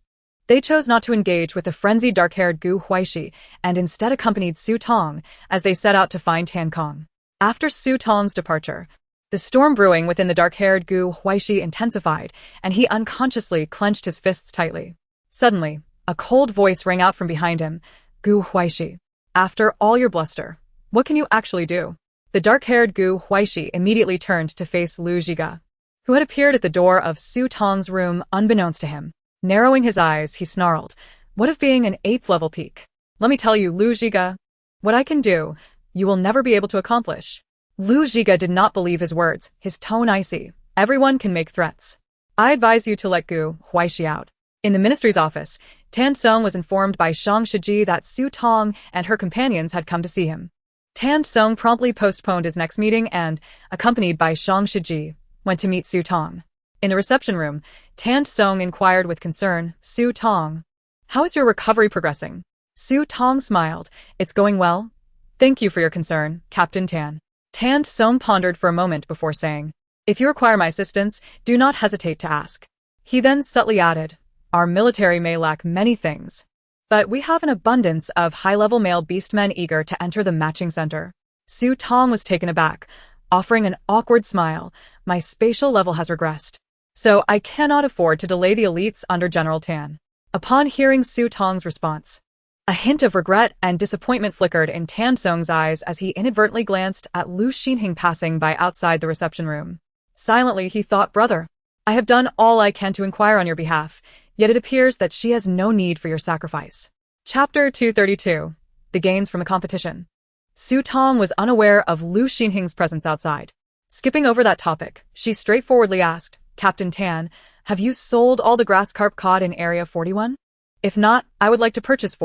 They chose not to engage with the frenzied dark-haired Gu Huaixi and instead accompanied Su Tong as they set out to find Tan Kong. After Su Tong's departure, the storm brewing within the dark-haired Gu Huaixi intensified, and he unconsciously clenched his fists tightly. Suddenly, a cold voice rang out from behind him. "Gu Huaixi, after all your bluster, what can you actually do?" The dark-haired Gu Huaixi immediately turned to face Lu Zhiga, who had appeared at the door of Su Tong's room unbeknownst to him. Narrowing his eyes, he snarled, "What of being an 8th level peak? Let me tell you, Lu Zhiga, what I can do, you will never be able to accomplish." Lu Zhiga did not believe his words, his tone icy. "Everyone can make threats. I advise you to let Gu Huaixi out." In the ministry's office, Tan Song was informed by Shang Shiji that Su Tong and her companions had come to see him. Tan Song promptly postponed his next meeting and, accompanied by Shang Shiji, went to meet Su Tong. In the reception room, Tan Song inquired with concern, "Su Tong, how is your recovery progressing?" Su Tong smiled, "It's going well. Thank you for your concern, Captain Tan." Tan Song pondered for a moment before saying, "If you require my assistance, do not hesitate to ask." He then subtly added, "Our military may lack many things, but we have an abundance of high-level male beastmen eager to enter the matching center." Su Tong was taken aback, offering an awkward smile. "My spatial level has regressed, so I cannot afford to delay the elites under General Tan." Upon hearing Su Tong's response, A hint of regret and disappointment flickered in Tan Song's eyes as he inadvertently glanced at Lu Xinhing passing by outside the reception room. Silently, he thought, "Brother, I have done all I can to inquire on your behalf, yet it appears that she has no need for your sacrifice." Chapter 232. The Gains from the Competition. Su Tong was unaware of Lu Xinhing's presence outside. Skipping over that topic, she straightforwardly asked, "Captain Tan, have you sold all the grass carp caught in Area 41? If not, I would like to purchase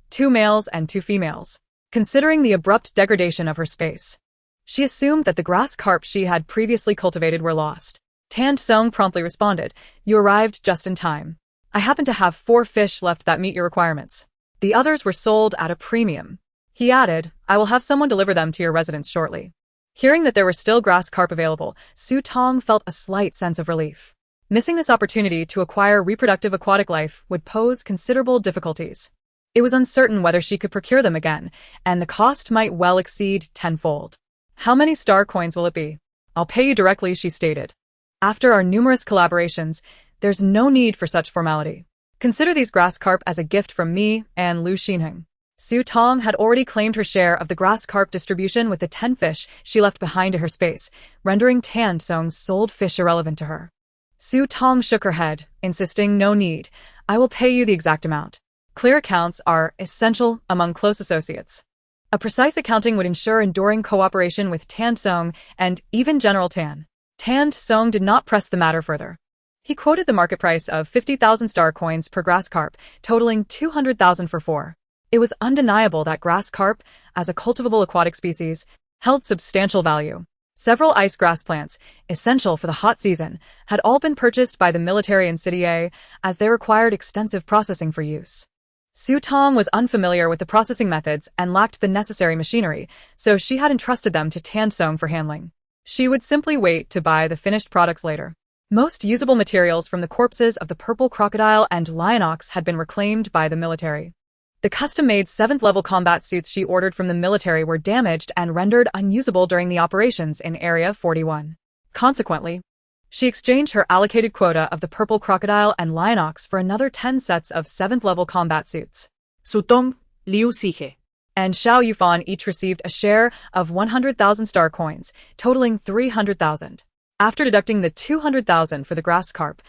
2 males and 2 females." Considering the abrupt degradation of her space, she assumed that the grass carp she had previously cultivated were lost. Tan Song promptly responded, "You arrived just in time. I happen to have 4 fish left that meet your requirements. The others were sold at a premium." He added, "I will have someone deliver them to your residence shortly." Hearing that there were still grass carp available, Su Tong felt a slight sense of relief. Missing this opportunity to acquire reproductive aquatic life would pose considerable difficulties. It was uncertain whether she could procure them again, and the cost might well exceed tenfold. "How many star coins will it be?" "I'll pay you directly," she stated. "After our numerous collaborations, there's no need for such formality. Consider these grass carp as a gift from me and Lu Xinheng." Su Tong had already claimed her share of the grass carp distribution with the 10 fish she left behind in her space, rendering Tan Song's sold fish irrelevant to her. Su Tong shook her head, insisting, "No need. I will pay you the exact amount. Clear accounts are essential among close associates. A precise accounting would ensure enduring cooperation with Tan Song and even General Tan." Tan Song did not press the matter further. He quoted the market price of 50,000 star coins per grass carp, totaling 200,000 for 4. It was undeniable that grass carp, as a cultivable aquatic species, held substantial value. Several ice grass plants, essential for the hot season, had all been purchased by the military in City A, as they required extensive processing for use. Su Tong was unfamiliar with the processing methods and lacked the necessary machinery, so she had entrusted them to Tan Song for handling. She would simply wait to buy the finished products later. Most usable materials from the corpses of the purple crocodile and lion ox had been reclaimed by the military. The custom-made 7th-level combat suits she ordered from the military were damaged and rendered unusable during the operations in Area 41. Consequently, she exchanged her allocated quota of the purple crocodile and lion ox for another 10 sets of 7th-level combat suits. Su Tong, Liu Xige, and Xiao Yufan each received a share of 100,000 star coins, totaling 300,000. After deducting the 200,000 for the grass carp,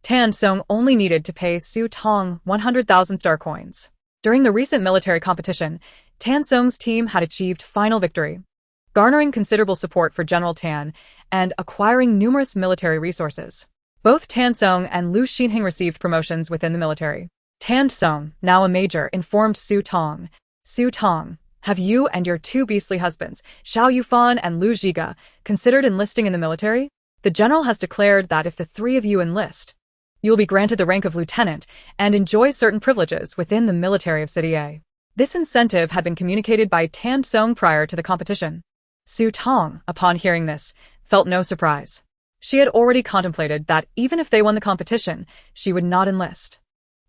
Tan Song only needed to pay Su Tong 100,000 star coins. During the recent military competition, Tan Song's team had achieved final victory, garnering considerable support for General Tan and acquiring numerous military resources. Both Tan Song and Lu Xinheng received promotions within the military. Tan Song, now a major, informed Su Tong, "Su Tong, have you and your 2 beastly husbands, Xiao Yufan and Lu Zhiga, considered enlisting in the military? The general has declared that if the 3 of you enlist, you will be granted the rank of lieutenant and enjoy certain privileges within the military of City A." This incentive had been communicated by Tan Song prior to the competition. Su Tong, upon hearing this, felt no surprise. She had already contemplated that even if they won the competition, she would not enlist.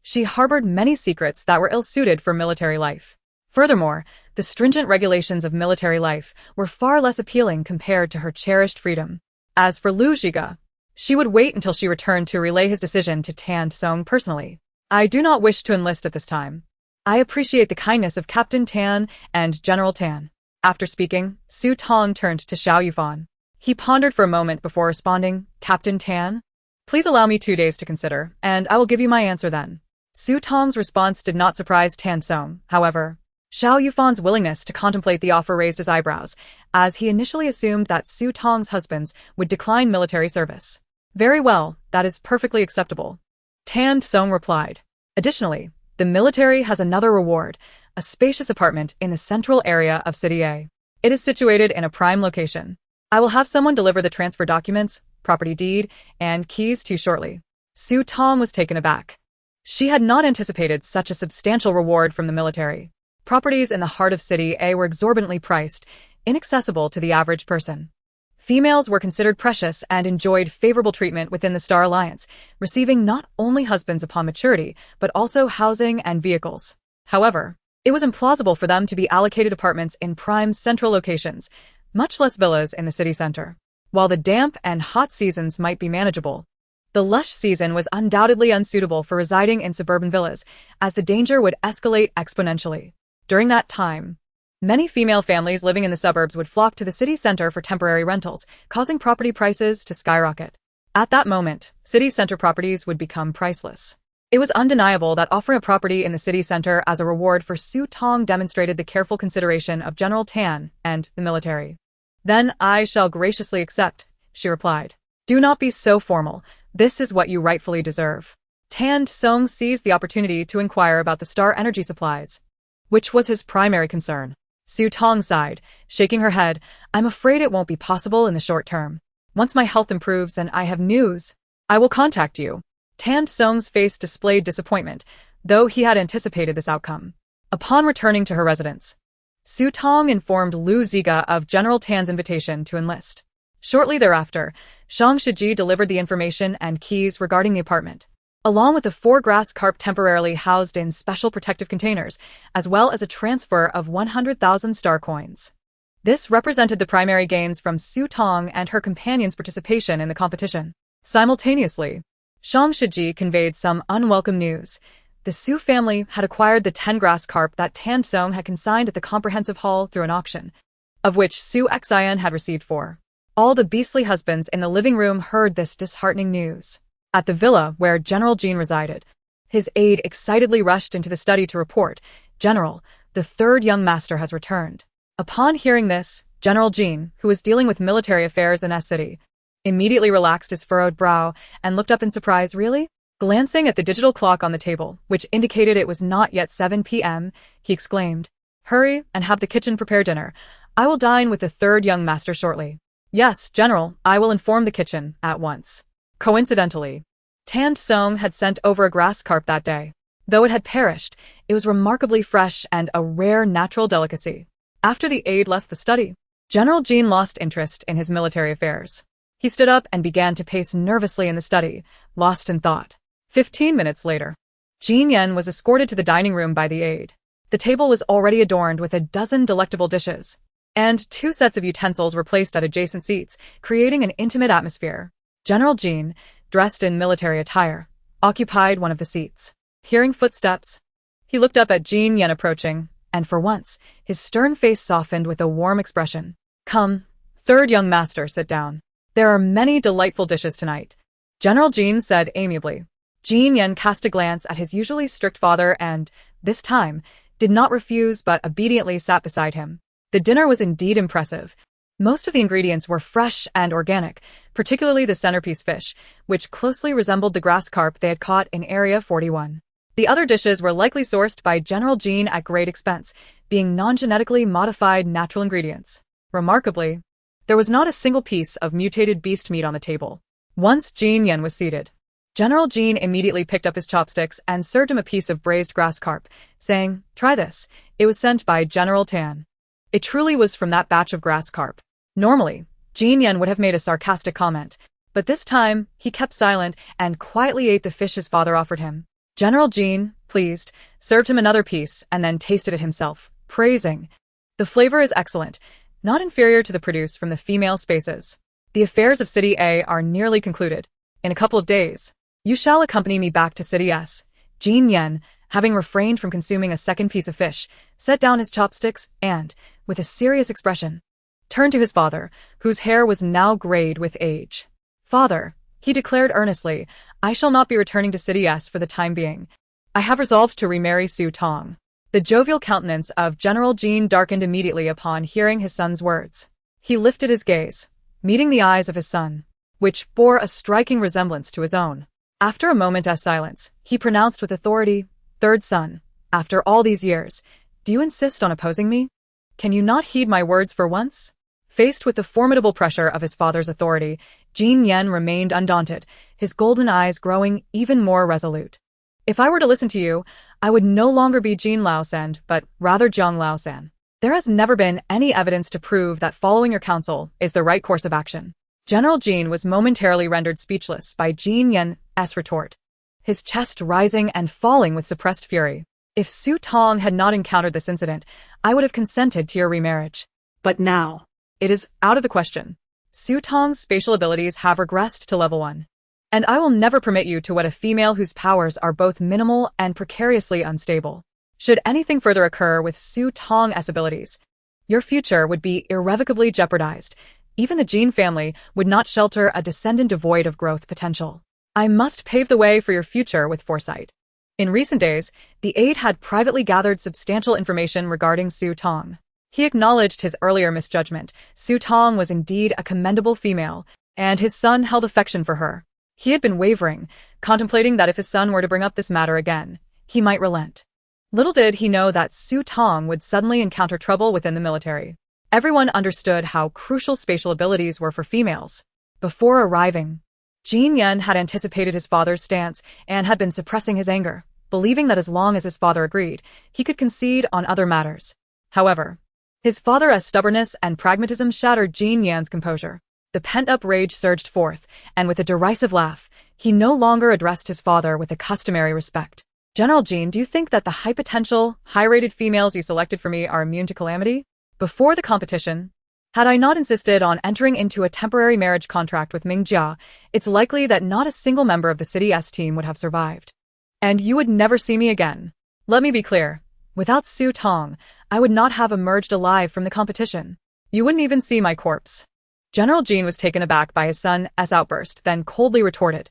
She harbored many secrets that were ill-suited for military life. Furthermore, the stringent regulations of military life were far less appealing compared to her cherished freedom. As for Lu Zhiga, she would wait until she returned to relay his decision to Tan Song personally. "I do not wish to enlist at this time. I appreciate the kindness of Captain Tan and General Tan." After speaking, Su Tong turned to Xiao Yufan. He pondered for a moment before responding, "Captain Tan? Please allow me 2 days to consider, and I will give you my answer then." Su Tong's response did not surprise Tan Song, however. Xiao Yufan's willingness to contemplate the offer raised his eyebrows, as he initially assumed that Su Tong's husbands would decline military service. "Very well, that is perfectly acceptable," Tan Song replied. "Additionally, the military has another reward, a spacious apartment in the central area of City A. It is situated in a prime location. I will have someone deliver the transfer documents, property deed, and keys to you shortly." Su Tong was taken aback. She had not anticipated such a substantial reward from the military. Properties in the heart of City A were exorbitantly priced, inaccessible to the average person. Females were considered precious and enjoyed favorable treatment within the Star Alliance, receiving not only husbands upon maturity, but also housing and vehicles. However, it was implausible for them to be allocated apartments in prime central locations, much less villas in the city center. While the damp and hot seasons might be manageable, The lush season was undoubtedly unsuitable for residing in suburban villas, as the danger would escalate exponentially. During that time, many female families living in the suburbs would flock to the city center for temporary rentals, causing property prices to skyrocket. At that moment, city center properties would become priceless. It was undeniable that offering a property in the city center as a reward for Su Tong demonstrated the careful consideration of General Tan and the military. "Then I shall graciously accept," she replied. "Do not be so formal. This is what you rightfully deserve." Tan Song seized the opportunity to inquire about the star energy supplies, which was his primary concern. Su Tong sighed, shaking her head. "I'm afraid it won't be possible in the short term. Once my health improves and I have news, I will contact you." Tan Song's face displayed disappointment, though he had anticipated this outcome. Upon returning to her residence, Su Tong informed Lu Ziga of General Tan's invitation to enlist. Shortly thereafter, Shang Shiji delivered the information and keys regarding the apartment, along with the 4 grass carp temporarily housed in special protective containers, as well as a transfer of 100,000 star coins. This represented the primary gains from Su Tong and her companion's participation in the competition. Simultaneously, Shang Shiji conveyed some unwelcome news. The Su family had acquired the 10 grass carp that Tan Song had consigned at the comprehensive hall through an auction, of which Su Xian had received 4. All the beastly husbands in the living room heard this disheartening news. At the villa where General Jin resided, his aide excitedly rushed into the study to report, "General, the 3rd young master has returned." Upon hearing this, General Jin, who was dealing with military affairs in S City, immediately relaxed his furrowed brow and looked up in surprise. "Really?" Glancing at the digital clock on the table, which indicated it was not yet 7 p.m., he exclaimed, "Hurry and have the kitchen prepare dinner. I will dine with the 3rd young master shortly." "Yes, General, I will inform the kitchen at once." Coincidentally, Tan Song had sent over a grass carp that day. Though it had perished, it was remarkably fresh and a rare natural delicacy. After the aide left the study, General Jin lost interest in his military affairs. He stood up and began to pace nervously in the study, lost in thought. 15 minutes later, Jin Yan was escorted to the dining room by the aide. The table was already adorned with a dozen delectable dishes, and 2 sets of utensils were placed at adjacent seats, creating an intimate atmosphere. General Jin, dressed in military attire, occupied one of the seats. Hearing footsteps, he looked up at Jin Yan approaching, and for once, his stern face softened with a warm expression. "Come, 3rd young master, sit down. There are many delightful dishes tonight," General Jin said amiably. Jin Yan cast a glance at his usually strict father and, this time, did not refuse but obediently sat beside him. The dinner was indeed impressive. Most of the ingredients were fresh and organic, particularly the centerpiece fish, which closely resembled the grass carp they had caught in Area 41. The other dishes were likely sourced by General Jin at great expense, being non-genetically modified natural ingredients. Remarkably, there was not a single piece of mutated beast meat on the table. Once Jin Yan was seated, General Jin immediately picked up his chopsticks and served him a piece of braised grass carp, saying, "Try this." It was sent by General Tan. It truly was from that batch of grass carp. Normally, Jin Yan would have made a sarcastic comment, but this time, he kept silent and quietly ate the fish his father offered him. General Jin, pleased, served him another piece and then tasted it himself, praising, "The flavor is excellent, not inferior to the produce from the female spaces. The affairs of City A are nearly concluded. In a couple of days, you shall accompany me back to City S." Jin Yan, having refrained from consuming a second piece of fish, set down his chopsticks and, with a serious expression, turned to his father, whose hair was now grayed with age. "Father," he declared earnestly, "I shall not be returning to City S for the time being. I have resolved to remarry Su Tong." The jovial countenance of General Jin darkened immediately upon hearing his son's words. He lifted his gaze, meeting the eyes of his son, which bore a striking resemblance to his own. After a moment's silence, he pronounced with authority, "Third son, after all these years, do you insist on opposing me? Can you not heed my words for once?" Faced with the formidable pressure of his father's authority, Jin Yan remained undaunted, his golden eyes growing even more resolute. "If I were to listen to you, I would no longer be Jin Laosan, but rather Jiang Laosan. There has never been any evidence to prove that following your counsel is the right course of action." General Jin was momentarily rendered speechless by Jin Yan's retort, his chest rising and falling with suppressed fury. "If Su Tong had not encountered this incident, I would have consented to your remarriage. But now, it is out of the question. Su Tong's spatial abilities have regressed to level 1. And I will never permit you to wed a female whose powers are both minimal and precariously unstable. Should anything further occur with Su Tong's abilities, your future would be irrevocably jeopardized. Even the Jin family would not shelter a descendant devoid of growth potential. I must pave the way for your future with foresight. In recent days, the aide had privately gathered substantial information regarding Su Tong. He acknowledged his earlier misjudgment. Su Tong was indeed a commendable female, and his son held affection for her. He had been wavering, contemplating that if his son were to bring up this matter again, he might relent. Little did he know that Su Tong would suddenly encounter trouble within the military. Everyone understood how crucial spatial abilities were for females. Before arriving, Jin Yan had anticipated his father's stance and had been suppressing his anger, believing that as long as his father agreed, he could concede on other matters. However, his father's stubbornness and pragmatism shattered Jin Yan's composure. The pent-up rage surged forth, and with a derisive laugh, he no longer addressed his father with the customary respect. General Jin, do you think that the high-potential, high-rated females you selected for me are immune to calamity? Before the competition, had I not insisted on entering into a temporary marriage contract with Ming Jia, it's likely that not a single member of the City S team would have survived. And you would never see me again. Let me be clear. Without Su Tong, I would not have emerged alive from the competition. You wouldn't even see my corpse. General Jin was taken aback by his son's outburst, then coldly retorted,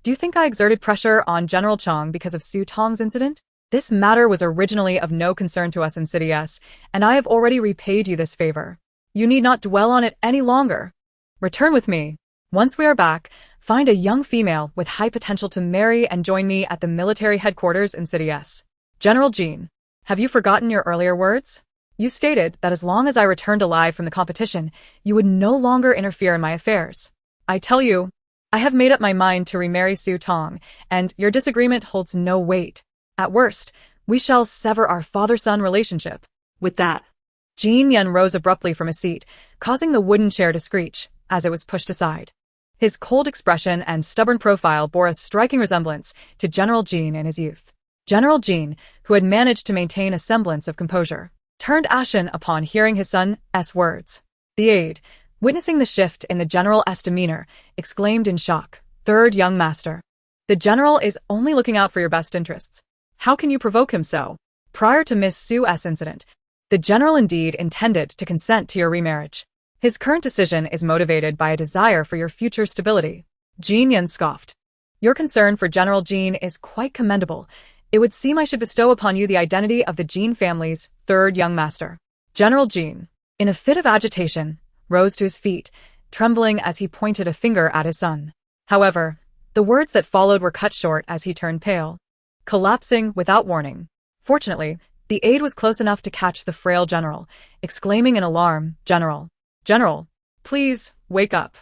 "Do you think I exerted pressure on General Chong because of Su Tong's incident? This matter was originally of no concern to us in City S, and I have already repaid you this favor. You need not dwell on it any longer. Return with me. Once we are back, find a young female with high potential to marry and join me at the military headquarters in City S." General Jin, have you forgotten your earlier words? You stated that as long as I returned alive from the competition, you would no longer interfere in my affairs. I tell you, I have made up my mind to remarry Su Tong, and your disagreement holds no weight. At worst, we shall sever our father-son relationship. With that, Jin Yan rose abruptly from his seat, causing the wooden chair to screech as it was pushed aside. His cold expression and stubborn profile bore a striking resemblance to General Jin in his youth. General Jin, who had managed to maintain a semblance of composure, turned ashen upon hearing his son's words. The aide, witnessing the shift in the general's demeanor, exclaimed in shock, "Third young master. The general is only looking out for your best interests. How can you provoke him so?" Prior to Miss Su's incident, the general indeed intended to consent to your remarriage. His current decision is motivated by a desire for your future stability. Jin Yan scoffed. Your concern for General Jin is quite commendable. It would seem I should bestow upon you the identity of the Jin family's third young master. General Jin, in a fit of agitation, rose to his feet, trembling as he pointed a finger at his son. However, the words that followed were cut short as he turned pale, collapsing without warning. Fortunately, the aide was close enough to catch the frail general, exclaiming in alarm, "General! General! Please, wake up!"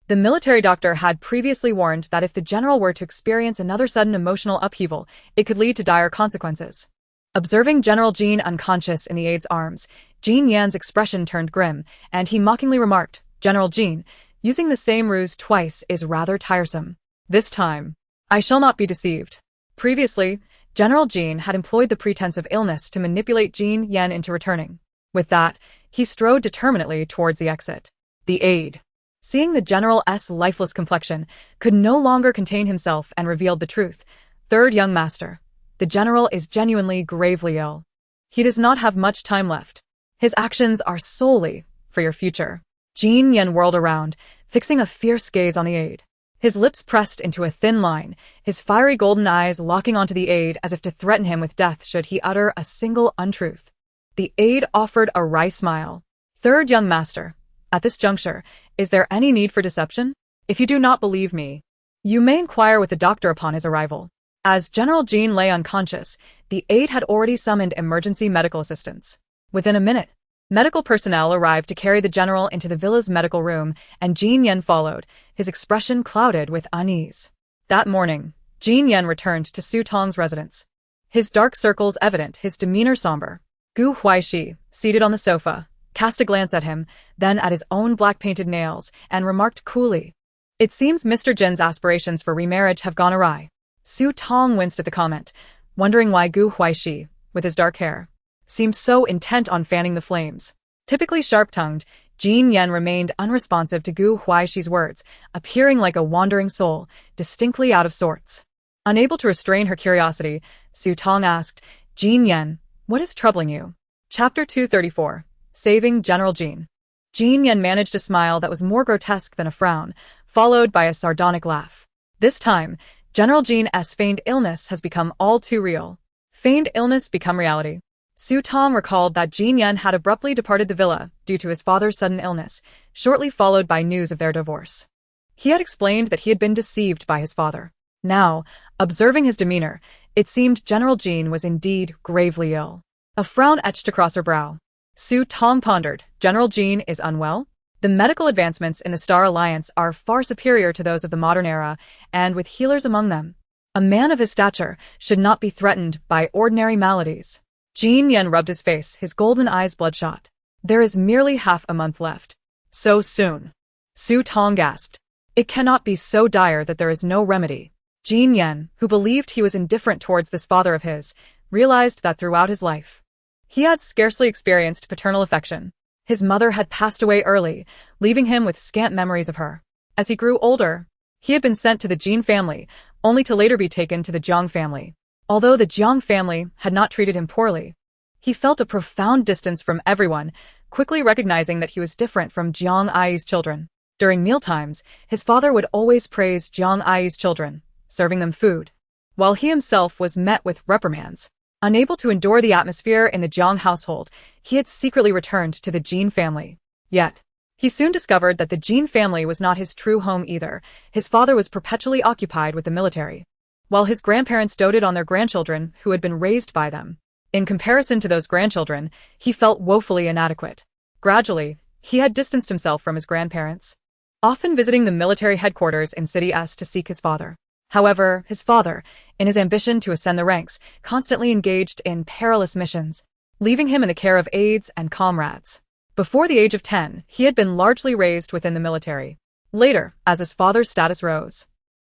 The military doctor had previously warned that if the general were to experience another sudden emotional upheaval, it could lead to dire consequences. Observing General Jin unconscious in the aide's arms, Jin Yan's expression turned grim, and he mockingly remarked, "General Jin, using the same ruse twice is rather tiresome. This time, I shall not be deceived." Previously, General Jin had employed the pretense of illness to manipulate Jin Yan into returning. With that, he strode determinedly towards the exit. The aide, seeing the general's lifeless complexion, could no longer contain himself and revealed the truth. "Third young master, the general is genuinely gravely ill. He does not have much time left. His actions are solely for your future." Jin Yan whirled around, fixing a fierce gaze on the aide. His lips pressed into a thin line, his fiery golden eyes locking onto the aide as if to threaten him with death should he utter a single untruth. The aide offered a wry smile. "Third young master, at this juncture, is there any need for deception? If you do not believe me, you may inquire with the doctor upon his arrival." As General Jin lay unconscious, the aide had already summoned emergency medical assistance. Within a minute, medical personnel arrived to carry the general into the villa's medical room, and Jin Yan followed, his expression clouded with unease. That morning, Jin Yan returned to Su Tong's residence. His dark circles evident, his demeanor somber. Huaixi, seated on the sofa, cast a glance at him, then at his own black-painted nails, and remarked coolly, "It seems Mr. Jin's aspirations for remarriage have gone awry." Su Tong winced at the comment, wondering why Huaixi, with his dark hair, seemed so intent on fanning the flames. Typically sharp-tongued, Jin Yan remained unresponsive to Gu Huaishi's words, appearing like a wandering soul, distinctly out of sorts. Unable to restrain her curiosity, Su Tong asked, Jin Yan, what is troubling you? Chapter 234. Saving General Jin. Jin Yan managed a smile that was more grotesque than a frown, followed by a sardonic laugh. This time, General Jin's feigned illness has become all too real. Feigned illness become reality. Su Tong recalled that Jin Yan had abruptly departed the villa due to his father's sudden illness, shortly followed by news of their divorce. He had explained that he had been deceived by his father. Now, observing his demeanor, it seemed General Jin was indeed gravely ill. A frown etched across her brow. Su Tong pondered, General Jin is unwell? The medical advancements in the Star Alliance are far superior to those of the modern era, and with healers among them. A man of his stature should not be threatened by ordinary maladies. Jin Yan rubbed his face, his golden eyes bloodshot. There is merely half a month left. So soon. Su Tong gasped. It cannot be so dire that there is no remedy. Jin Yan, who believed he was indifferent towards this father of his, realized that throughout his life, he had scarcely experienced paternal affection. His mother had passed away early, leaving him with scant memories of her. As he grew older, he had been sent to the Jin family, only to later be taken to the Jiang family. Although the Jiang family had not treated him poorly, he felt a profound distance from everyone, quickly recognizing that he was different from Jiang Ai's children. During mealtimes, his father would always praise Jiang Ai's children, serving them food, while he himself was met with reprimands. Unable to endure the atmosphere in the Jiang household, he had secretly returned to the Jin family. Yet, he soon discovered that the Jin family was not his true home either. His father was perpetually occupied with the military, while his grandparents doted on their grandchildren who had been raised by them. In comparison to those grandchildren, he felt woefully inadequate. Gradually, he had distanced himself from his grandparents, often visiting the military headquarters in City S to seek his father. However, his father, in his ambition to ascend the ranks, constantly engaged in perilous missions, leaving him in the care of aides and comrades. Before the age of 10, he had been largely raised within the military. Later, as his father's status rose,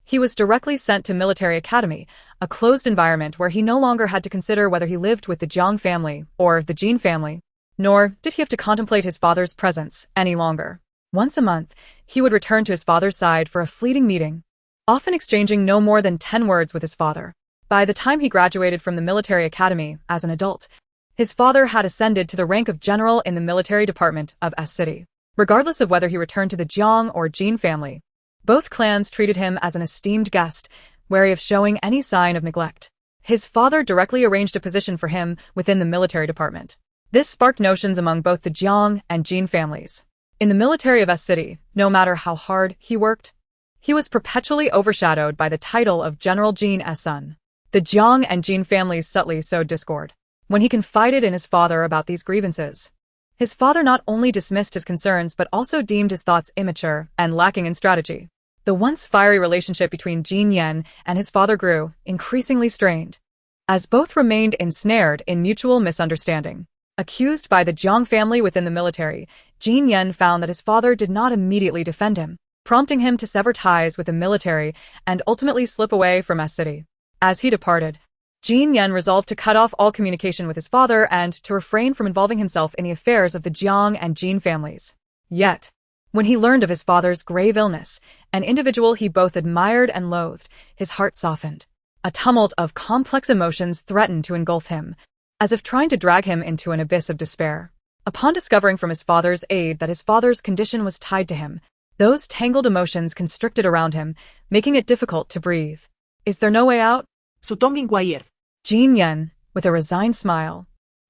he was directly sent to military academy, a closed environment where he no longer had to consider whether he lived with the Jiang family or the Jin family, nor did he have to contemplate his father's presence any longer. Once a month, he would return to his father's side for a fleeting meeting, often exchanging no more than 10 words with his father. By the time he graduated from the military academy as an adult, his father had ascended to the rank of general in the military department of S City. Regardless of whether he returned to the Jiang or Jin family, both clans treated him as an esteemed guest, wary of showing any sign of neglect. His father directly arranged a position for him within the military department. This sparked notions among both the Jiang and Jin families. In the military of S City, no matter how hard he worked, he was perpetually overshadowed by the title of General Jin's son. The Jiang and Jin families subtly sowed discord. When he confided in his father about these grievances, his father not only dismissed his concerns but also deemed his thoughts immature and lacking in strategy. The once fiery relationship between Jin Yan and his father grew increasingly strained, as both remained ensnared in mutual misunderstanding. Accused by the Jiang family within the military, Jin Yan found that his father did not immediately defend him, prompting him to sever ties with the military and ultimately slip away from S City. As he departed, Jin Yan resolved to cut off all communication with his father and to refrain from involving himself in the affairs of the Jiang and Jin families. Yet, when he learned of his father's grave illness, an individual he both admired and loathed, his heart softened. A tumult of complex emotions threatened to engulf him, as if trying to drag him into an abyss of despair. Upon discovering from his father's aide that his father's condition was tied to him, those tangled emotions constricted around him, making it difficult to breathe. Is there no way out? Su Tong inquired. Jin Yan, with a resigned smile,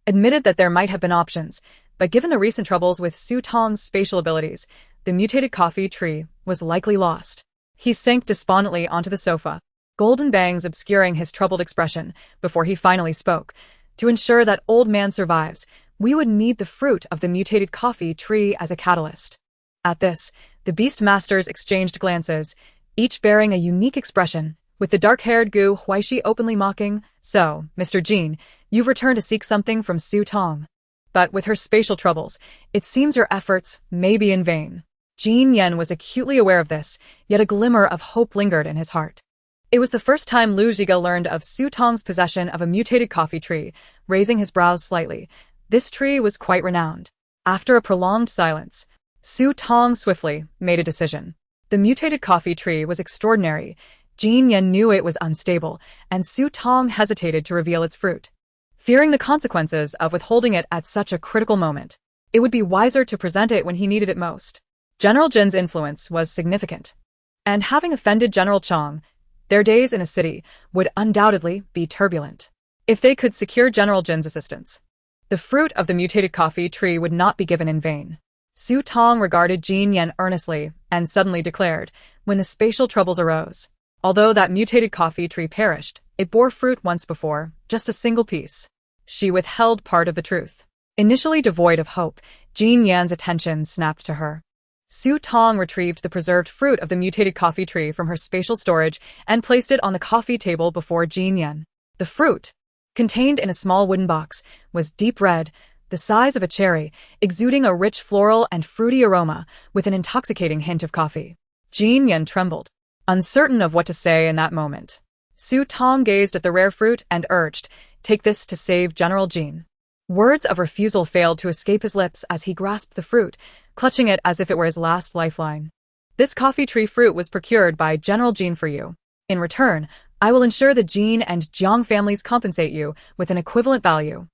admitted that there might have been options, but given the recent troubles with Su Tong's spatial abilities, the mutated coffee tree was likely lost. He sank despondently onto the sofa, golden bangs obscuring his troubled expression, before he finally spoke. To ensure that old man survives, we would need the fruit of the mutated coffee tree as a catalyst. At this, the beast masters exchanged glances, each bearing a unique expression, with the dark-haired Gu Huaixi openly mocking, "So, Mr. Jin, you've returned to seek something from Su Tong. But with her spatial troubles, it seems your efforts may be in vain." Jin Yan was acutely aware of this, yet a glimmer of hope lingered in his heart. It was the first time Lu Zhiga learned of Su Tong's possession of a mutated coffee tree, raising his brows slightly. This tree was quite renowned. After a prolonged silence, Tong swiftly made a decision. The mutated coffee tree was extraordinary. Jin Yan knew it was unstable, and Tong hesitated to reveal its fruit, fearing the consequences of withholding it at such a critical moment. It would be wiser to present it when he needed it most. General Jin's influence was significant, and having offended General Chong, their days in a city would undoubtedly be turbulent. If they could secure General Jin's assistance, the fruit of the mutated coffee tree would not be given in vain. Tong regarded Jin Yan earnestly and suddenly declared, when the spatial troubles arose, although that mutated coffee tree perished, it bore fruit once before, just a single piece. She withheld part of the truth. Initially devoid of hope, Jin Yan's attention snapped to her. Tong retrieved the preserved fruit of the mutated coffee tree from her spatial storage and placed it on the coffee table before Jin Yan. The fruit, contained in a small wooden box, was deep red, the size of a cherry, exuding a rich floral and fruity aroma with an intoxicating hint of coffee. Jin Yan trembled, uncertain of what to say in that moment. Tong gazed at the rare fruit and urged, "Take this to save General Jin." Words of refusal failed to escape his lips as he grasped the fruit, clutching it as if it were his last lifeline. "This coffee tree fruit was procured by General Jin for you. In return, I will ensure the Jin and Jiang families compensate you with an equivalent value."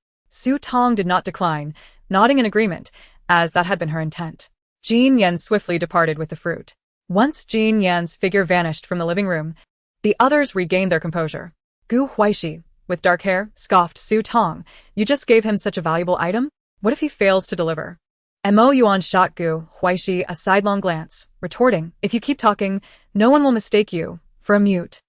Tong did not decline, nodding in agreement, as that had been her intent. Jin Yan swiftly departed with the fruit. Once Jin Yan's figure vanished from the living room, the others regained their composure. Huaixi, with dark hair, scoffed Tong. "You just gave him such a valuable item? What if he fails to deliver?" Yuan shot Huaixi a sidelong glance, retorting, "If you keep talking, no one will mistake you for a mute."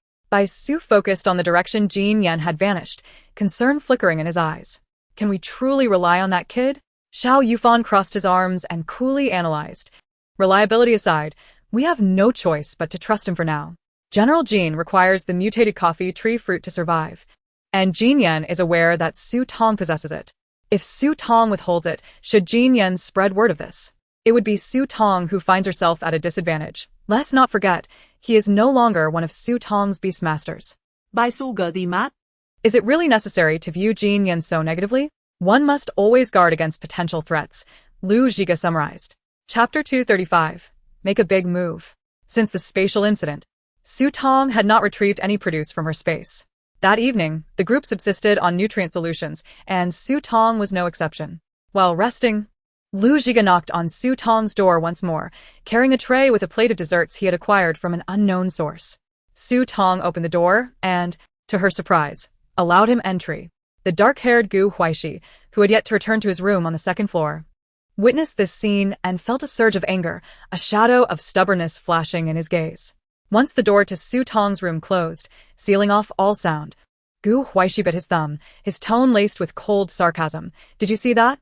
Su focused on the direction Jin Yan had vanished, concern flickering in his eyes. "Can we truly rely on that kid?" Yufan crossed his arms and coolly analyzed. "Reliability aside, we have no choice but to trust him for now. General Jin requires the mutated coffee tree fruit to survive, and Jin Yan is aware that Tong possesses it. If Tong withholds it, should Jin Yan spread word of this, it would be Tong who finds herself at a disadvantage. Let's not forget, he is no longer one of Tong's beastmasters." By Suga the Mat? Is it really necessary to view Jin Yan so negatively? One must always guard against potential threats, Lu Zhiga summarized. Chapter 235. Make a big move. Since the spatial incident, Tong had not retrieved any produce from her space. That evening, the group subsisted on nutrient solutions, and Tong was no exception. While resting, Lu Zhiga knocked on Tong's door once more, carrying a tray with a plate of desserts he had acquired from an unknown source. Tong opened the door and, to her surprise, allowed him entry. The dark-haired Huaixi, who had yet to return to his room on the second floor, witnessed this scene and felt a surge of anger, a shadow of stubbornness flashing in his gaze. Once the door to Tong's room closed, sealing off all sound, Huaixi bit his thumb, his tone laced with cold sarcasm. "Did you see that?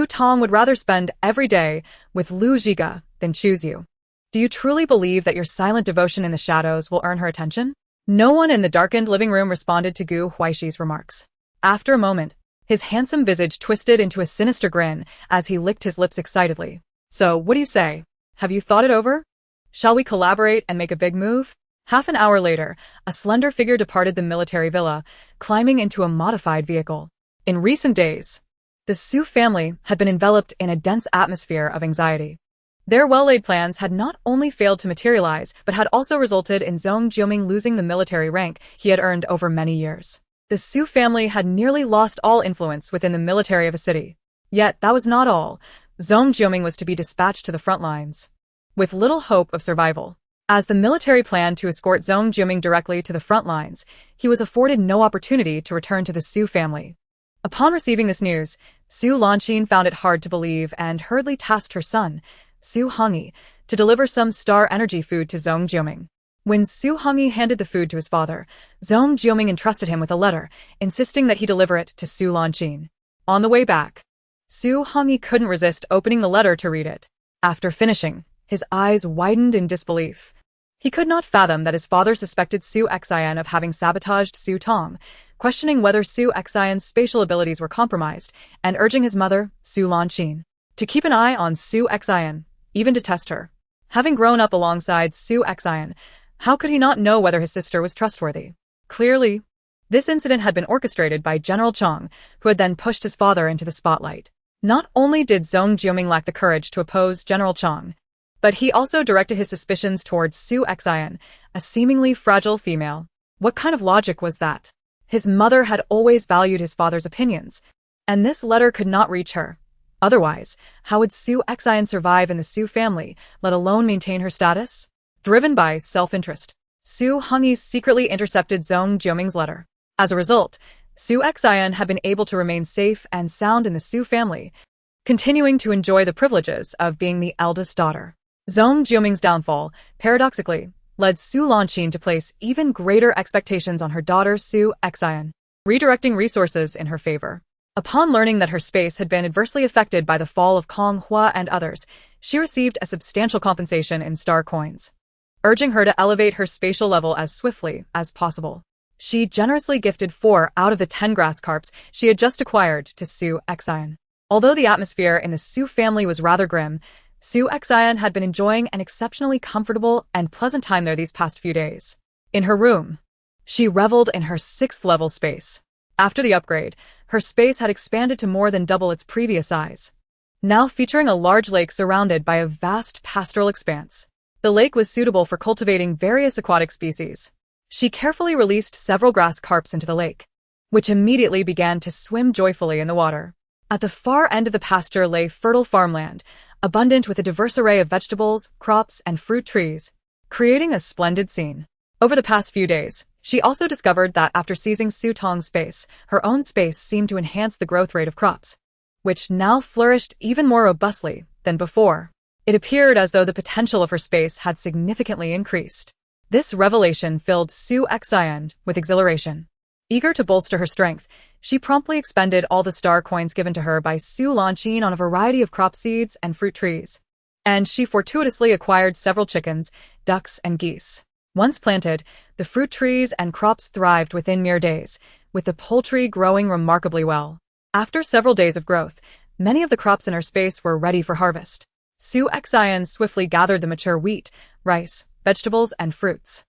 Tong would rather spend every day with Lu Zhiga than choose you. Do you truly believe that your silent devotion in the shadows will earn her attention?" No one in the darkened living room responded to Huaishi's remarks. After a moment, his handsome visage twisted into a sinister grin as he licked his lips excitedly. "So, what do you say? Have you thought it over? Shall we collaborate and make a big move?" Half an hour later, a slender figure departed the military villa, climbing into a modified vehicle. In recent days, the Su family had been enveloped in a dense atmosphere of anxiety. Their well-laid plans had not only failed to materialize, but had also resulted in Zhong Jiuming losing the military rank he had earned over many years. The Su family had nearly lost all influence within the military of a city. Yet that was not all. Zhong Jiuming was to be dispatched to the front lines, with little hope of survival. As the military planned to escort Zhong Jiuming directly to the front lines, he was afforded no opportunity to return to the Su family. Upon receiving this news, Su Lanqin found it hard to believe and hurriedly tasked her son, Su Hongyi, to deliver some star energy food to Zhong Jiuming. When Su Hongyi handed the food to his father, Zhong Jiuming entrusted him with a letter, insisting that he deliver it to Su Lanqin. On the way back, Su Hongyi couldn't resist opening the letter to read it. After finishing, his eyes widened in disbelief. He could not fathom that his father suspected Su Xian of having sabotaged Su Tong, questioning whether Su Xian's spatial abilities were compromised, and urging his mother, Su Lanqin, to keep an eye on Su Xian, even to test her. Having grown up alongside Su Xian, how could he not know whether his sister was trustworthy? Clearly, this incident had been orchestrated by General Chong, who had then pushed his father into the spotlight. Not only did Zhong Jiuming lack the courage to oppose General Chang, but he also directed his suspicions towards Su Xian, a seemingly fragile female. What kind of logic was that? His mother had always valued his father's opinions, and this letter could not reach her. Otherwise, how would Su Xian survive in the Su family, let alone maintain her status? Driven by self-interest, Su Hongyi secretly intercepted Zhong Jiuming's letter. As a result, Su Xian had been able to remain safe and sound in the Su family, continuing to enjoy the privileges of being the eldest daughter. Zhong Jiuming's downfall, paradoxically, led Su Lanqin to place even greater expectations on her daughter Su Xian, redirecting resources in her favor. Upon learning that her space had been adversely affected by the fall of Kong Hua and others, she received a substantial compensation in star coins, urging her to elevate her spatial level as swiftly as possible. She generously gifted 4 out of the 10 grass carps she had just acquired to Su Xian. Although the atmosphere in the Su family was rather grim, Su Xian had been enjoying an exceptionally comfortable and pleasant time there these past few days. In her room, she reveled in her 6th level space. After the upgrade, her space had expanded to more than double its previous size, now featuring a large lake surrounded by a vast pastoral expanse. The lake was suitable for cultivating various aquatic species. She carefully released several grass carps into the lake, which immediately began to swim joyfully in the water. At the far end of the pasture lay fertile farmland, abundant with a diverse array of vegetables, crops, and fruit trees, creating a splendid scene. Over the past few days, she also discovered that after seizing Su Tong's space, her own space seemed to enhance the growth rate of crops, which now flourished even more robustly than before. It appeared as though the potential of her space had significantly increased. This revelation filled Su Xian with exhilaration. Eager to bolster her strength, she promptly expended all the star coins given to her by Su Lanqin on a variety of crop seeds and fruit trees. And she fortuitously acquired several chickens, ducks, and geese. Once planted, the fruit trees and crops thrived within mere days, with the poultry growing remarkably well. After several days of growth, many of the crops in her space were ready for harvest. Su Xian swiftly gathered the mature wheat, rice, vegetables, and fruits.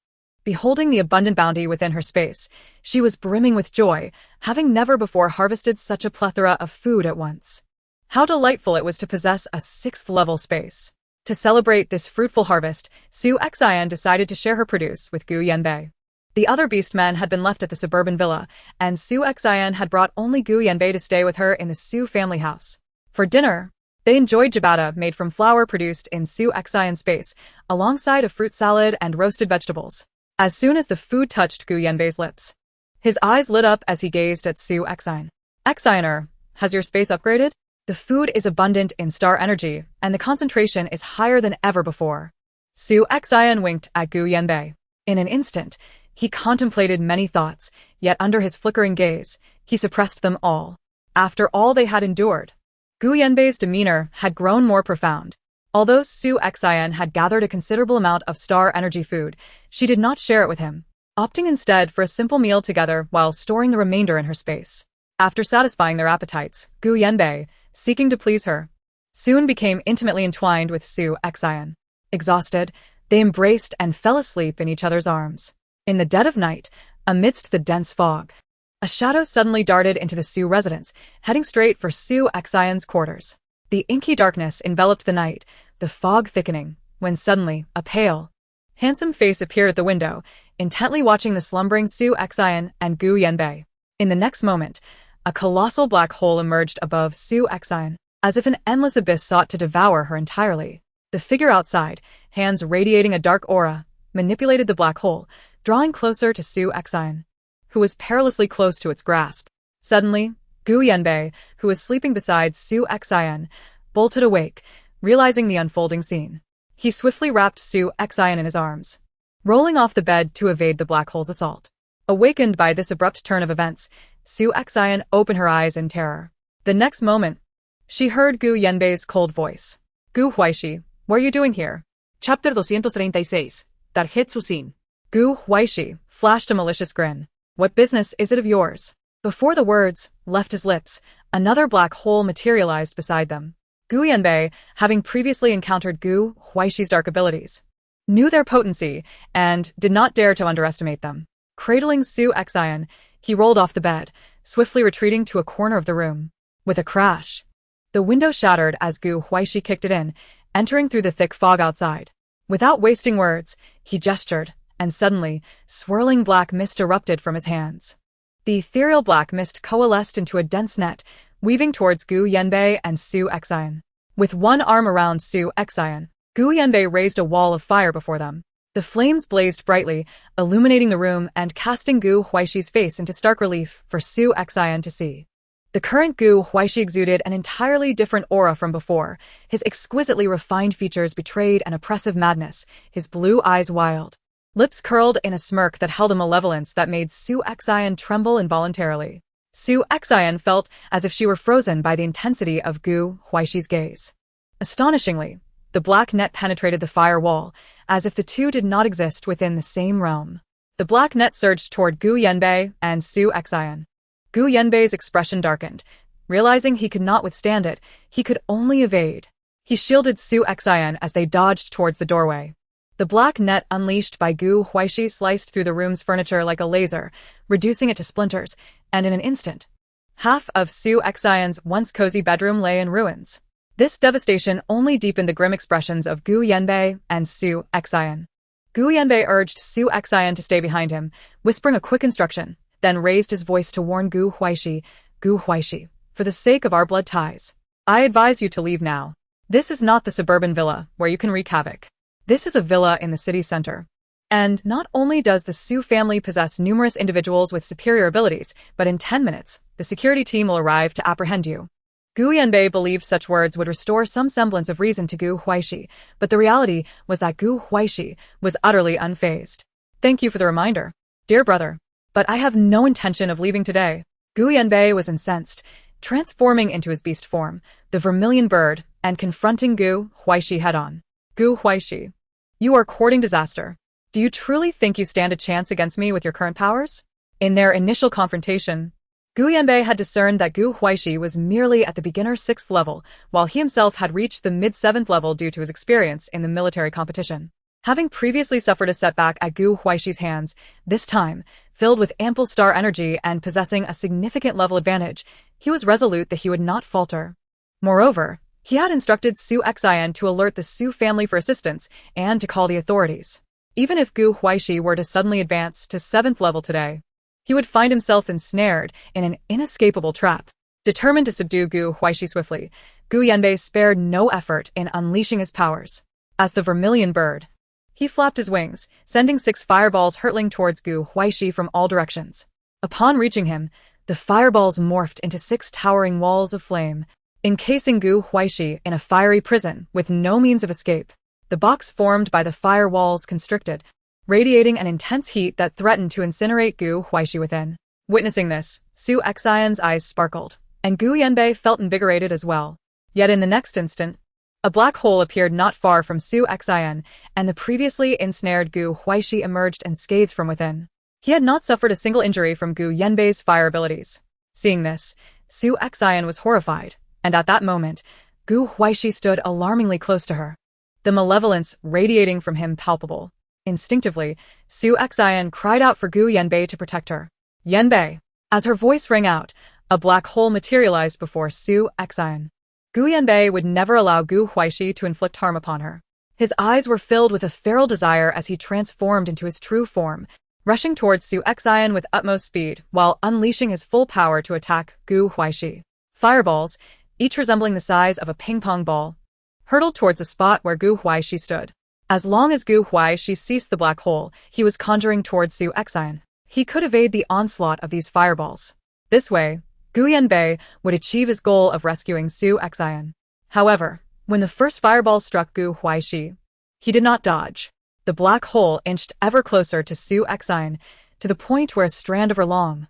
Beholding the abundant bounty within her space, she was brimming with joy, having never before harvested such a plethora of food at once. How delightful it was to possess a 6th level space. To celebrate this fruitful harvest, Su Xian decided to share her produce with Gu Yanbei. The other beastmen had been left at the suburban villa, and Su Xian had brought only Gu Yanbei to stay with her in the Su family house. For dinner, they enjoyed ciabatta made from flour produced in Su Xian's space, alongside a fruit salad and roasted vegetables. As soon as the food touched Gu Yanbei's lips, his eyes lit up as he gazed at Su Xian. Xianer, has your space upgraded? The food is abundant in star energy, and the concentration is higher than ever before. Su Xian winked at Gu Yanbei. In an instant, he contemplated many thoughts, yet under his flickering gaze, he suppressed them all. After all they had endured, Gu Yanbei's demeanor had grown more profound. Although Su Xian had gathered a considerable amount of star energy food, she did not share it with him, opting instead for a simple meal together while storing the remainder in her space. After satisfying their appetites, Gu Yanbei, seeking to please her, soon became intimately entwined with Su Xian. Exhausted, they embraced and fell asleep in each other's arms. In the dead of night, amidst the dense fog, a shadow suddenly darted into the Su residence, heading straight for Su Xian's quarters. The inky darkness enveloped the night, the fog thickening, when suddenly, a pale, handsome face appeared at the window, intently watching the slumbering Su Xian and Gu Yanbei. In the next moment, a colossal black hole emerged above Su Xian, as if an endless abyss sought to devour her entirely. The figure outside, hands radiating a dark aura, manipulated the black hole, drawing closer to Su Xian, who was perilously close to its grasp. Suddenly, Gu Yanbei, who was sleeping beside Su Xian, bolted awake, realizing the unfolding scene. He swiftly wrapped Su Xian in his arms, rolling off the bed to evade the black hole's assault. Awakened by this abrupt turn of events, Su Xian opened her eyes in terror. The next moment, she heard Gu Yanbei's cold voice. Gu Huaixi, what are you doing here? Chapter 236. Tarjet Su Xin. Gu Huaixi flashed a malicious grin. What business is it of yours? Before the words left his lips, another black hole materialized beside them. Gu Yanbei, having previously encountered Gu Huaixi's dark abilities, knew their potency and did not dare to underestimate them. Cradling Su Xian, he rolled off the bed, swiftly retreating to a corner of the room. With a crash, The window shattered as Gu Huaixi kicked it in, entering through the thick fog outside. Without wasting words, he gestured, and suddenly, swirling black mist erupted from his hands. The ethereal black mist coalesced into a dense net, weaving towards Gu Yanbei and Su Xin. With one arm around Su Xin, Gu Yanbei raised a wall of fire before them. The flames blazed brightly, illuminating the room and casting Gu Huaishi's face into stark relief for Su Xin to see. The current Gu Huaixi exuded an entirely different aura from before. His exquisitely refined features betrayed an oppressive madness, his blue eyes wild. Lips curled in a smirk that held a malevolence that made Su Xin tremble involuntarily. Su Xin felt as if she were frozen by the intensity of Gu Huaishi's gaze. Astonishingly, the black net penetrated the fire wall, as if the two did not exist within the same realm. The black net surged toward Gu Yanbei and Su Xin. Gu Yanbei's expression darkened. Realizing he could not withstand it, he could only evade. He shielded Su Xin as they dodged towards the doorway. The black net unleashed by Gu Huaixi sliced through the room's furniture like a laser, reducing it to splinters, and in an instant, half of Su Xion's once cozy bedroom lay in ruins. This devastation only deepened the grim expressions of Gu Yanbei and Su Xin. Gu Yanbei urged Su Xin to stay behind him, whispering a quick instruction, then raised his voice to warn Gu Huaixi, for the sake of our blood ties, I advise you to leave now. This is not the suburban villa where you can wreak havoc. This is a villa in the city center. And not only does the Su family possess numerous individuals with superior abilities, but in 10 minutes, the security team will arrive to apprehend you. Gu Yanbei believed such words would restore some semblance of reason to Gu Huaixi, but the reality was that Gu Huaixi was utterly unfazed. Thank you for the reminder, dear brother. But I have no intention of leaving today. Gu Yanbei was incensed, transforming into his beast form, the vermilion bird, and confronting Gu Huaixi head-on. Gu Huaixi, you are courting disaster. Do you truly think you stand a chance against me with your current powers? In their initial confrontation, Gu Yanbei had discerned that Gu Huaixi was merely at the beginner 6th level, while he himself had reached the mid-7th level due to his experience in the military competition. Having previously suffered a setback at Gu Huaishi's hands, this time, filled with ample star energy and possessing a significant level advantage, he was resolute that he would not falter. Moreover, he had instructed Su Xin to alert the Su family for assistance and to call the authorities. Even if Gu Huaixi were to suddenly advance to 7th level today, he would find himself ensnared in an inescapable trap. Determined to subdue Gu Huaixi swiftly, Gu Yanbei spared no effort in unleashing his powers. As the vermilion bird, he flapped his wings, sending 6 fireballs hurtling towards Gu Huaixi from all directions. Upon reaching him, the fireballs morphed into 6 towering walls of flame, encasing Gu Huaixi in a fiery prison with no means of escape. The box formed by the fire walls constricted, radiating an intense heat that threatened to incinerate Gu Huaixi within. Witnessing this, Su Xion's eyes sparkled, and Gu Yanbei felt invigorated as well. Yet in the next instant, a black hole appeared not far from Su Xin, and the previously ensnared Gu Huaixi emerged unscathed from within. He had not suffered a single injury from Gu Yanbei's fire abilities. Seeing this, Su Xin was horrified, and at that moment, Gu Huaixi stood alarmingly close to her, the malevolence radiating from him palpable. Instinctively, Su Xin cried out for Gu Yanbei to protect her. Yanbei! As her voice rang out, a black hole materialized before Su Xin. Gu Yanbei would never allow Gu Huaixi to inflict harm upon her. His eyes were filled with a feral desire as he transformed into his true form, rushing towards Su Xin with utmost speed while unleashing his full power to attack Gu Huaixi. Fireballs, each resembling the size of a ping-pong ball, hurtled towards the spot where Gu Huaixi stood. As long as Gu Huaixi ceased the black hole, he was conjuring towards Su Xin. He could evade the onslaught of these fireballs. This way, Gu Yanbei would achieve his goal of rescuing Su Xin. However, when the first fireball struck Gu Huaixi, he did not dodge. The black hole inched ever closer to Su Xin, to the point where a strand of her long,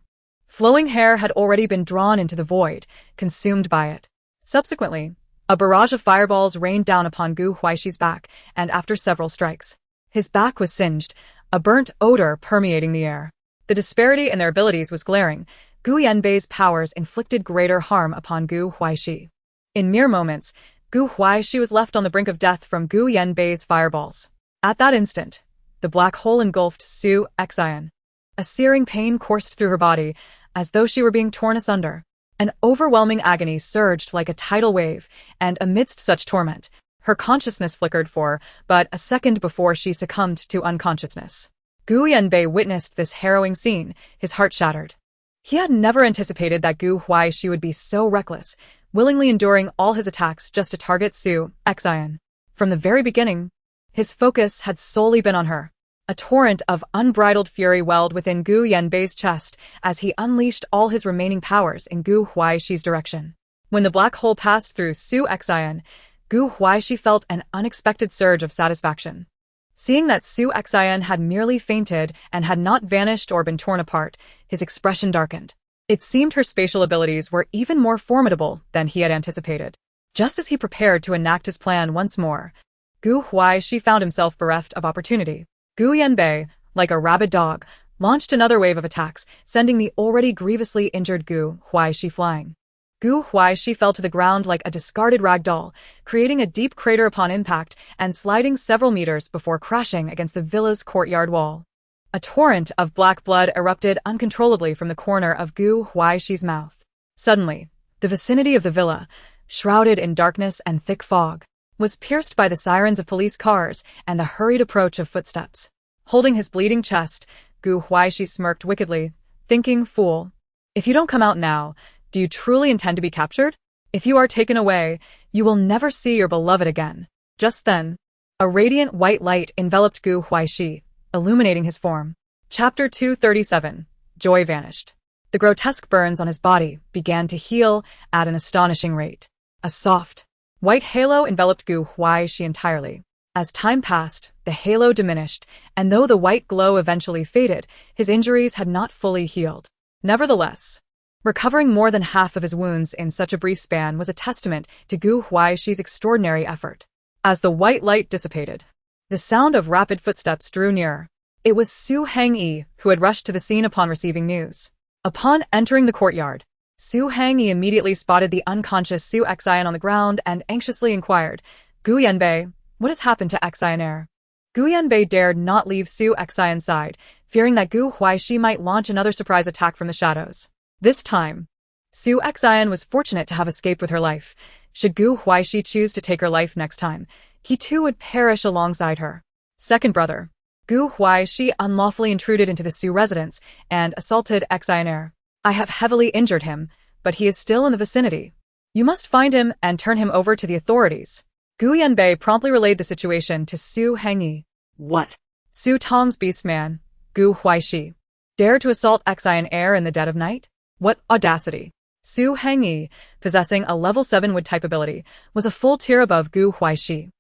flowing hair had already been drawn into the void, consumed by it. Subsequently, a barrage of fireballs rained down upon Gu Huaishi's back, and after several strikes, his back was singed, a burnt odor permeating the air. The disparity in their abilities was glaring. Gu Yanbei's powers inflicted greater harm upon Gu Huaixi. In mere moments, Gu Huaixi was left on the brink of death from Gu Yanbei's fireballs. At that instant, the black hole engulfed Su Xin. A searing pain coursed through her body, as though she were being torn asunder. An overwhelming agony surged like a tidal wave, and amidst such torment, her consciousness flickered for but a second before she succumbed to unconsciousness. Gu Yanbei witnessed this harrowing scene, his heart shattered. He had never anticipated that Gu Huaixi would be so reckless, willingly enduring all his attacks just to target Su Xin. From the very beginning, his focus had solely been on her. A torrent of unbridled fury welled within Gu Yanbei's chest as he unleashed all his remaining powers in Gu Huaishi's direction. When the black hole passed through Su Xin, Gu Huaixi felt an unexpected surge of satisfaction. Seeing that Su Xin had merely fainted and had not vanished or been torn apart, his expression darkened. It seemed her spatial abilities were even more formidable than he had anticipated. Just as he prepared to enact his plan once more, Gu Huaixi found himself bereft of opportunity. Gu Yanbei, like a rabid dog, launched another wave of attacks, sending the already grievously injured Gu Huaixi flying. Gu Huaixi fell to the ground like a discarded rag doll, creating a deep crater upon impact and sliding several meters before crashing against the villa's courtyard wall. A torrent of black blood erupted uncontrollably from the corner of Gu Huaishi's mouth. Suddenly, the vicinity of the villa, shrouded in darkness and thick fog, was pierced by the sirens of police cars and the hurried approach of footsteps. Holding his bleeding chest, Gu Huaixi smirked wickedly, thinking, "Fool, if you don't come out now, do you truly intend to be captured? If you are taken away, you will never see your beloved again." Just then, a radiant white light enveloped Gu Huaixi, illuminating his form. Chapter 237. Joy vanished. The grotesque burns on his body began to heal at an astonishing rate. A soft, white halo enveloped Gu Huaixi entirely. As time passed, the halo diminished, and though the white glow eventually faded, his injuries had not fully healed. Nevertheless, recovering more than half of his wounds in such a brief span was a testament to Gu Huaishi's extraordinary effort. As the white light dissipated, the sound of rapid footsteps drew nearer. It was Su Hangyi who had rushed to the scene upon receiving news. Upon entering the courtyard, Su Hangyi immediately spotted the unconscious Su Xin on the ground and anxiously inquired, "Gu Yanbei, what has happened to Xin?" Gu Yanbei dared not leave Su Xin's side, fearing that Gu Huaixi might launch another surprise attack from the shadows. This time, Su Xin was fortunate to have escaped with her life. Should Gu Huaixi choose to take her life next time, he too would perish alongside her. Second brother, Gu Huaixi unlawfully intruded into the Su residence and assaulted Xin. "I have heavily injured him, but he is still in the vicinity. You must find him and turn him over to the authorities." Gu Yanbei promptly relayed the situation to Su Hangyi. What? Su Tong's beastman, Gu Huaixi, dared to assault Xin in the dead of night? What audacity! Su Hangyi, possessing a level 7 wood-type ability, was a full tier above Gu Huaixi,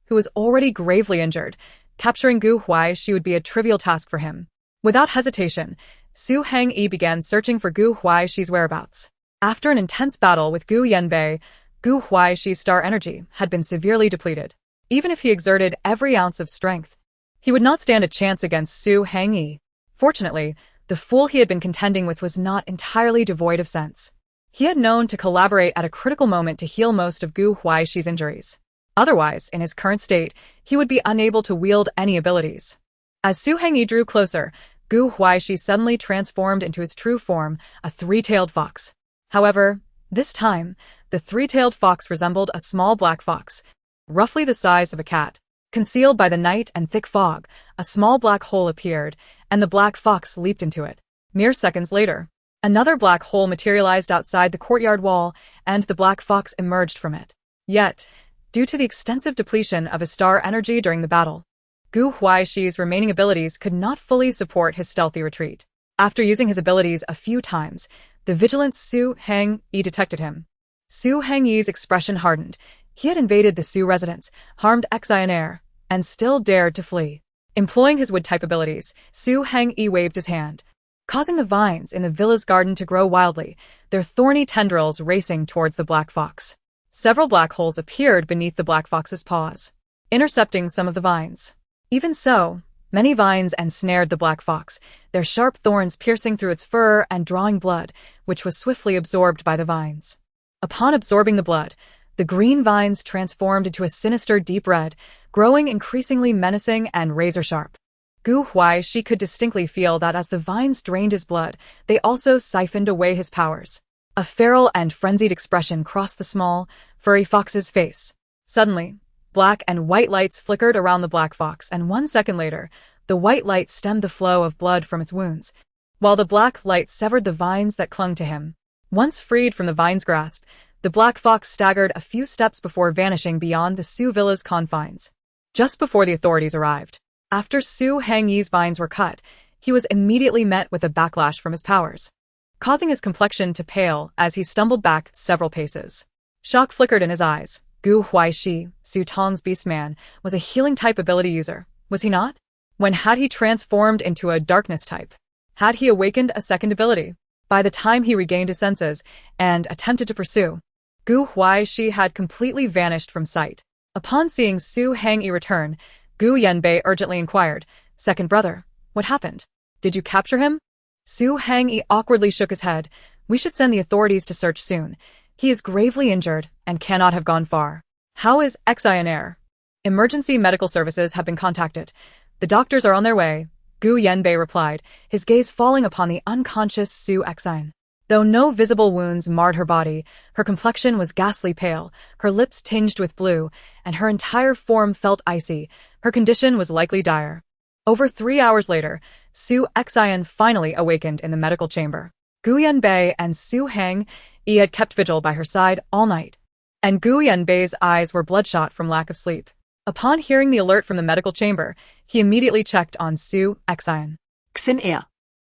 who was already gravely injured. Capturing Gu Huaixi would be a trivial task for him. Without hesitation, Su Hangyi began searching for Gu Huaishi's whereabouts. After an intense battle with Gu Yanbei, Gu Huaishi's star energy had been severely depleted. Even if he exerted every ounce of strength, he would not stand a chance against Su Hangyi. Fortunately, the fool he had been contending with was not entirely devoid of sense. He had known to collaborate at a critical moment to heal most of Gu Huaishi's injuries. Otherwise, in his current state, he would be unable to wield any abilities. As Su Hangyi drew closer, Gu Huaixi suddenly transformed into his true form, a three-tailed fox. However, this time, the three-tailed fox resembled a small black fox, roughly the size of a cat. Concealed by the night and thick fog, a small black hole appeared, and the black fox leaped into it. Mere seconds later, another black hole materialized outside the courtyard wall, and the black fox emerged from it. Yet, due to the extensive depletion of his star energy during the battle, Gu Huaishi's remaining abilities could not fully support his stealthy retreat. After using his abilities a few times, the vigilant Su Hangyi detected him. Su Hangyi's expression hardened. He had invaded the Su residence, harmed Xin, and still dared to flee. Employing his wood-type abilities, Su Hangyi waved his hand, causing the vines in the villa's garden to grow wildly, their thorny tendrils racing towards the black fox. Several black holes appeared beneath the black fox's paws, intercepting some of the vines. Even so, many vines ensnared the black fox, their sharp thorns piercing through its fur and drawing blood, which was swiftly absorbed by the vines. Upon absorbing the blood, the green vines transformed into a sinister deep red, growing increasingly menacing and razor-sharp. Gu Huaixi could distinctly feel that as the vines drained his blood, they also siphoned away his powers. A feral and frenzied expression crossed the small, furry fox's face. Suddenly, black and white lights flickered around the black fox, and 1 second later, the white light stemmed the flow of blood from its wounds, while the black light severed the vines that clung to him. Once freed from the vine's grasp, the black fox staggered a few steps before vanishing beyond the Su villa's confines. Just before the authorities arrived, after Su Hangyi's vines were cut, he was immediately met with a backlash from his powers, causing his complexion to pale as he stumbled back several paces. Shock flickered in his eyes. Gu Huaixi, Su Tong's beastman, was a healing-type ability user, was he not? When had he transformed into a darkness type? Had he awakened a second ability? By the time he regained his senses and attempted to pursue, Gu Huaixi had completely vanished from sight. Upon seeing Su Hangyi return, Gu Yanbei urgently inquired, "Second brother, what happened? Did you capture him?" Su Hangyi awkwardly shook his head. "We should send the authorities to search soon. He is gravely injured and cannot have gone far." "How is Xian Air?" "Emergency medical services have been contacted. The doctors are on their way," Gu Yanbei replied, his gaze falling upon the unconscious Su Xian. Though no visible wounds marred her body, her complexion was ghastly pale, her lips tinged with blue, and her entire form felt icy. Her condition was likely dire. Over 3 hours later, Su Xian finally awakened in the medical chamber. Gu Yanbei and Su Hangyi had kept vigil by her side all night, and Gu Yanbei's eyes were bloodshot from lack of sleep. Upon hearing the alert from the medical chamber, he immediately checked on Su Xian. Xin.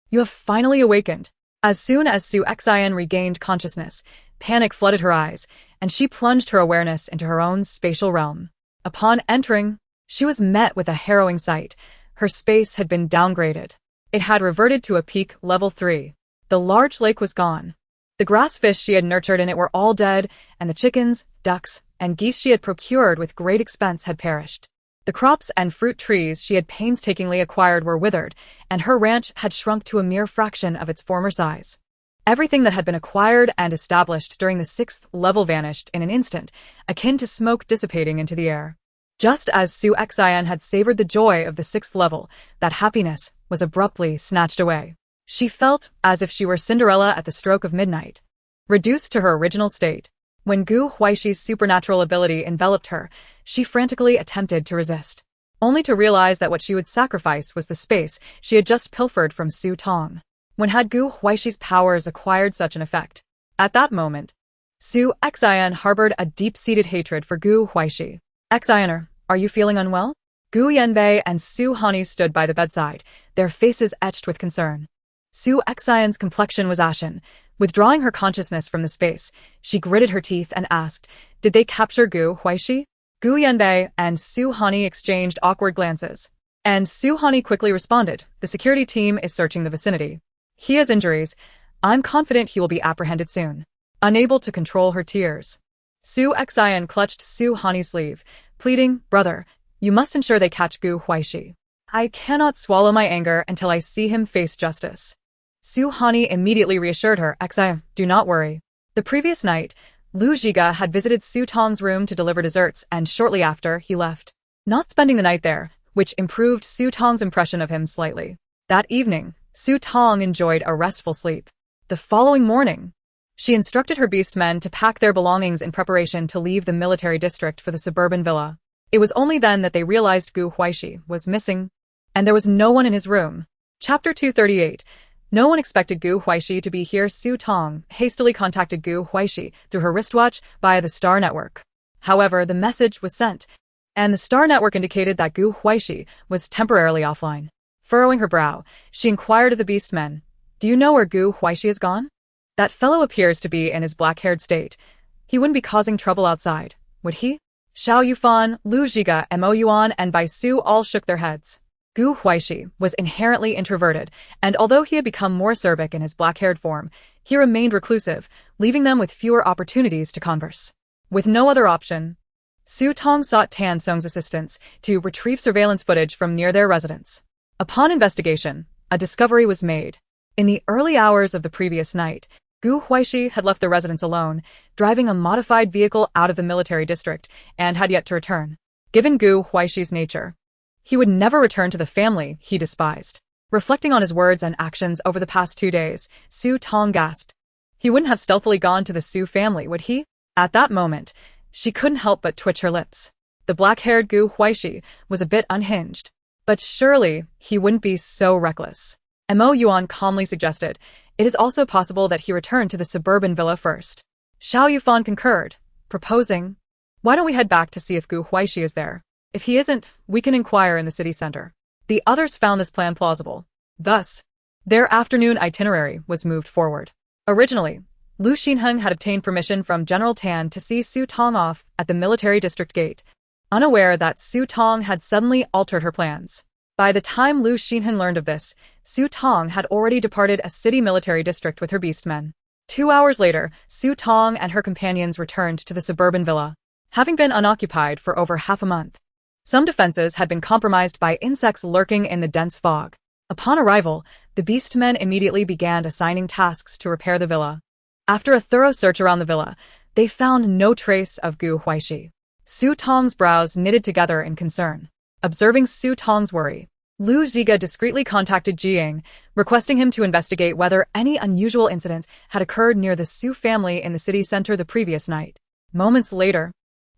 "You have finally awakened." As soon as Su Xian regained consciousness, panic flooded her eyes, and she plunged her awareness into her own spatial realm. Upon entering, she was met with a harrowing sight. Her space had been downgraded. It had reverted to a peak level 3. The large lake was gone. The grass fish she had nurtured in it were all dead, and the chickens, ducks, and geese she had procured with great expense had perished. The crops and fruit trees she had painstakingly acquired were withered, and her ranch had shrunk to a mere fraction of its former size. Everything that had been acquired and established during the 6th level vanished in an instant, akin to smoke dissipating into the air. Just as Su Xian had savored the joy of the 6th level, that happiness was abruptly snatched away. She felt as if she were Cinderella at the stroke of midnight, reduced to her original state. When Gu Huaixi's supernatural ability enveloped her, she frantically attempted to resist, only to realize that what she would sacrifice was the space she had just pilfered from Su Tong. When had Gu Huaixi's powers acquired such an effect? At that moment, Su Xian harbored a deep-seated hatred for Gu Huaixi. "Xianer, are you feeling unwell?" Gu Yanbei and Su Hangyi stood by the bedside, their faces etched with concern. Su Xian's complexion was ashen. Withdrawing her consciousness from the space, she gritted her teeth and asked, "Did they capture Gu Huaixi?" Gu Yanbei and Su Hangyi exchanged awkward glances, and Su Hangyi quickly responded, "The security team is searching the vicinity. He has injuries. I'm confident he will be apprehended soon." Unable to control her tears, Su Xian clutched Su Hangyi's sleeve, pleading, "Brother, you must ensure they catch Gu Huaixi. I cannot swallow my anger until I see him face justice." Su Hangyi immediately reassured her, "Xian, do not worry." The previous night, Lu Zhiga had visited Su Tong's room to deliver desserts, and shortly after, he left, not spending the night there, which improved Su Tong's impression of him slightly. That evening, Su Tong enjoyed a restful sleep. The following morning, she instructed her beastmen to pack their belongings in preparation to leave the military district for the suburban villa. It was only then that they realized Gu Huaixi was missing, and there was no one in his room. Chapter 238. No one expected Gu Huaixi to be here. Su Tong hastily contacted Gu Huaixi through her wristwatch via the Star Network. However, the message was sent, and the Star Network indicated that Gu Huaixi was temporarily offline. Furrowing her brow, she inquired of the beastmen, "Do you know where Gu Huaixi has gone?" "That fellow appears to be in his black-haired state. He wouldn't be causing trouble outside, would he?" Xiao, Yufan, Lu Zhiga, Mo Yuan, and Bai Su all shook their heads. Gu Huaixi was inherently introverted, and although he had become more acerbic in his black-haired form, he remained reclusive, leaving them with fewer opportunities to converse. With no other option, Su Tong sought Tan Song's assistance to retrieve surveillance footage from near their residence. Upon investigation, a discovery was made. In the early hours of the previous night, Gu Huaixi had left the residence alone, driving a modified vehicle out of the military district, and had yet to return. Given Gu Huaixi's nature, he would never return to the family he despised. Reflecting on his words and actions over the past 2 days, Su Tong gasped. He wouldn't have stealthily gone to the Su family, would he? At that moment, she couldn't help but twitch her lips. The black-haired Gu Huaixi was a bit unhinged. But surely, he wouldn't be so reckless. Yuan calmly suggested, it is also possible that he returned to the suburban villa first. Xiao Yufan concurred, proposing, why don't we head back to see if Gu Huaixi is there? If he isn't, we can inquire in the city center. The others found this plan plausible. Thus, their afternoon itinerary was moved forward. Originally, Lu Xinheng had obtained permission from General Tan to see Su Tong off at the military district gate, unaware that Su Tong had suddenly altered her plans. By the time Lu Xinheng learned of this, Su Tong had already departed a city military district with her beastmen. 2 hours later, Su Tong and her companions returned to the suburban villa, having been unoccupied for over half a month. Some defenses had been compromised by insects lurking in the dense fog. Upon arrival, the beastmen immediately began assigning tasks to repair the villa. After a thorough search around the villa, they found no trace of Gu Huaixi. Su Tong's brows knitted together in concern. Observing Su Tong's worry, Lu Zhiga discreetly contacted Jiying, requesting him to investigate whether any unusual incidents had occurred near the Su family in the city center the previous night. Moments later,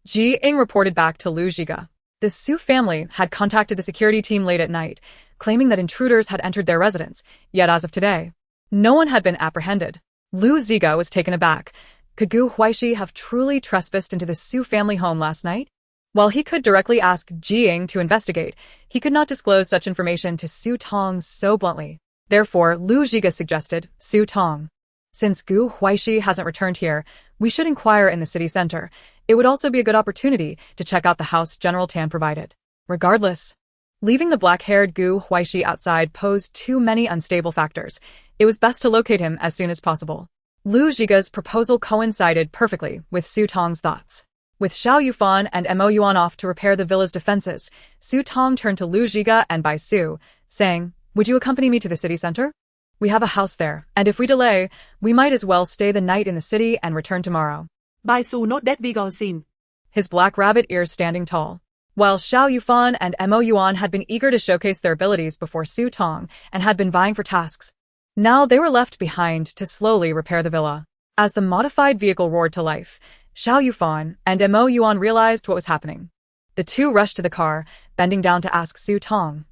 Jiying reported back to Lu Zhiga. The Su family had contacted the security team late at night, claiming that intruders had entered their residence, yet as of today, no one had been apprehended. Lu Zhiga was taken aback. Could Gu Huaixi have truly trespassed into the Su family home last night? While he could directly ask Jiying to investigate, he could not disclose such information to Su Tong so bluntly. Therefore, Lu Zhiga suggested, Su Tong, since Gu Huaixi hasn't returned here, we should inquire in the city center. It would also be a good opportunity to check out the house General Tan provided. Regardless, leaving the black-haired Gu Huaixi outside posed too many unstable factors. It was best to locate him as soon as possible. Lu Zhiga's proposal coincided perfectly with Su Tong's thoughts. With Xiao Yufan and Yuan off to repair the villa's defenses, Su Tong turned to Lu Zhiga and Bai Su, saying, would you accompany me to the city center? We have a house there, and if we delay, we might as well stay the night in the city and return tomorrow. Bai Su not that big on scene. His black rabbit ears standing tall. While Xiao Yufan and Yuan had been eager to showcase their abilities before Su Tong and had been vying for tasks, now they were left behind to slowly repair the villa. As the modified vehicle roared to life, Xiao Yufan and Yuan realized what was happening. The two rushed to the car, bending down to ask Su Tong,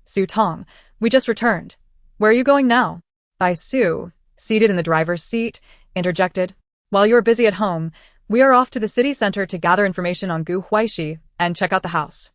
we just returned. Where are you going now? Bai Su, seated in the driver's seat, interjected, while you're busy at home, we are off to the city center to gather information on Gu Huaixi and check out the house.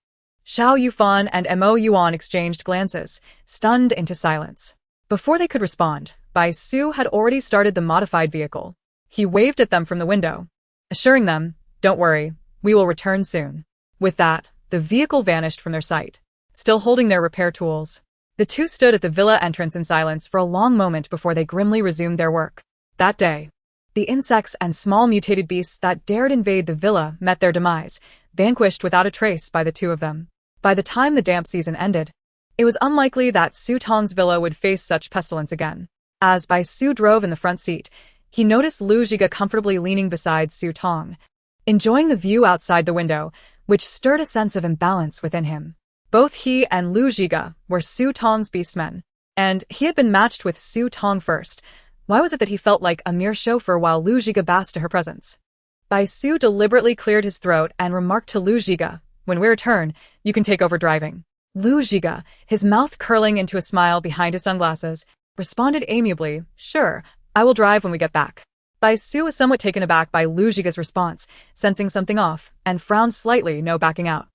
Xiao Yufan and Yuan exchanged glances, stunned into silence. Before they could respond, Bai Su had already started the modified vehicle. He waved at them from the window, assuring them, don't worry, we will return soon. With that, the vehicle vanished from their sight, still holding their repair tools. The two stood at the villa entrance in silence for a long moment before they grimly resumed their work. That day, the insects and small mutated beasts that dared invade the villa met their demise, vanquished without a trace by the two of them. By the time the damp season ended, it was unlikely that Su Tong's villa would face such pestilence again. As Bai Su drove in the front seat, he noticed Lu Zhiga comfortably leaning beside Su Tong, enjoying the view outside the window, which stirred a sense of imbalance within him. Both he and Lu Zhiga were Su Tong's beastmen, and he had been matched with Su Tong first. Why was it that he felt like a mere chauffeur while Lu Zhiga basked to her presence? Bai Su deliberately cleared his throat and remarked to Lu Zhiga, when we return, you can take over driving. Lu Zhiga, his mouth curling into a smile behind his sunglasses, responded amiably, sure, I will drive when we get back. Bai Su was somewhat taken aback by Lu Zhiga's response, sensing something off, and frowned slightly, no backing out.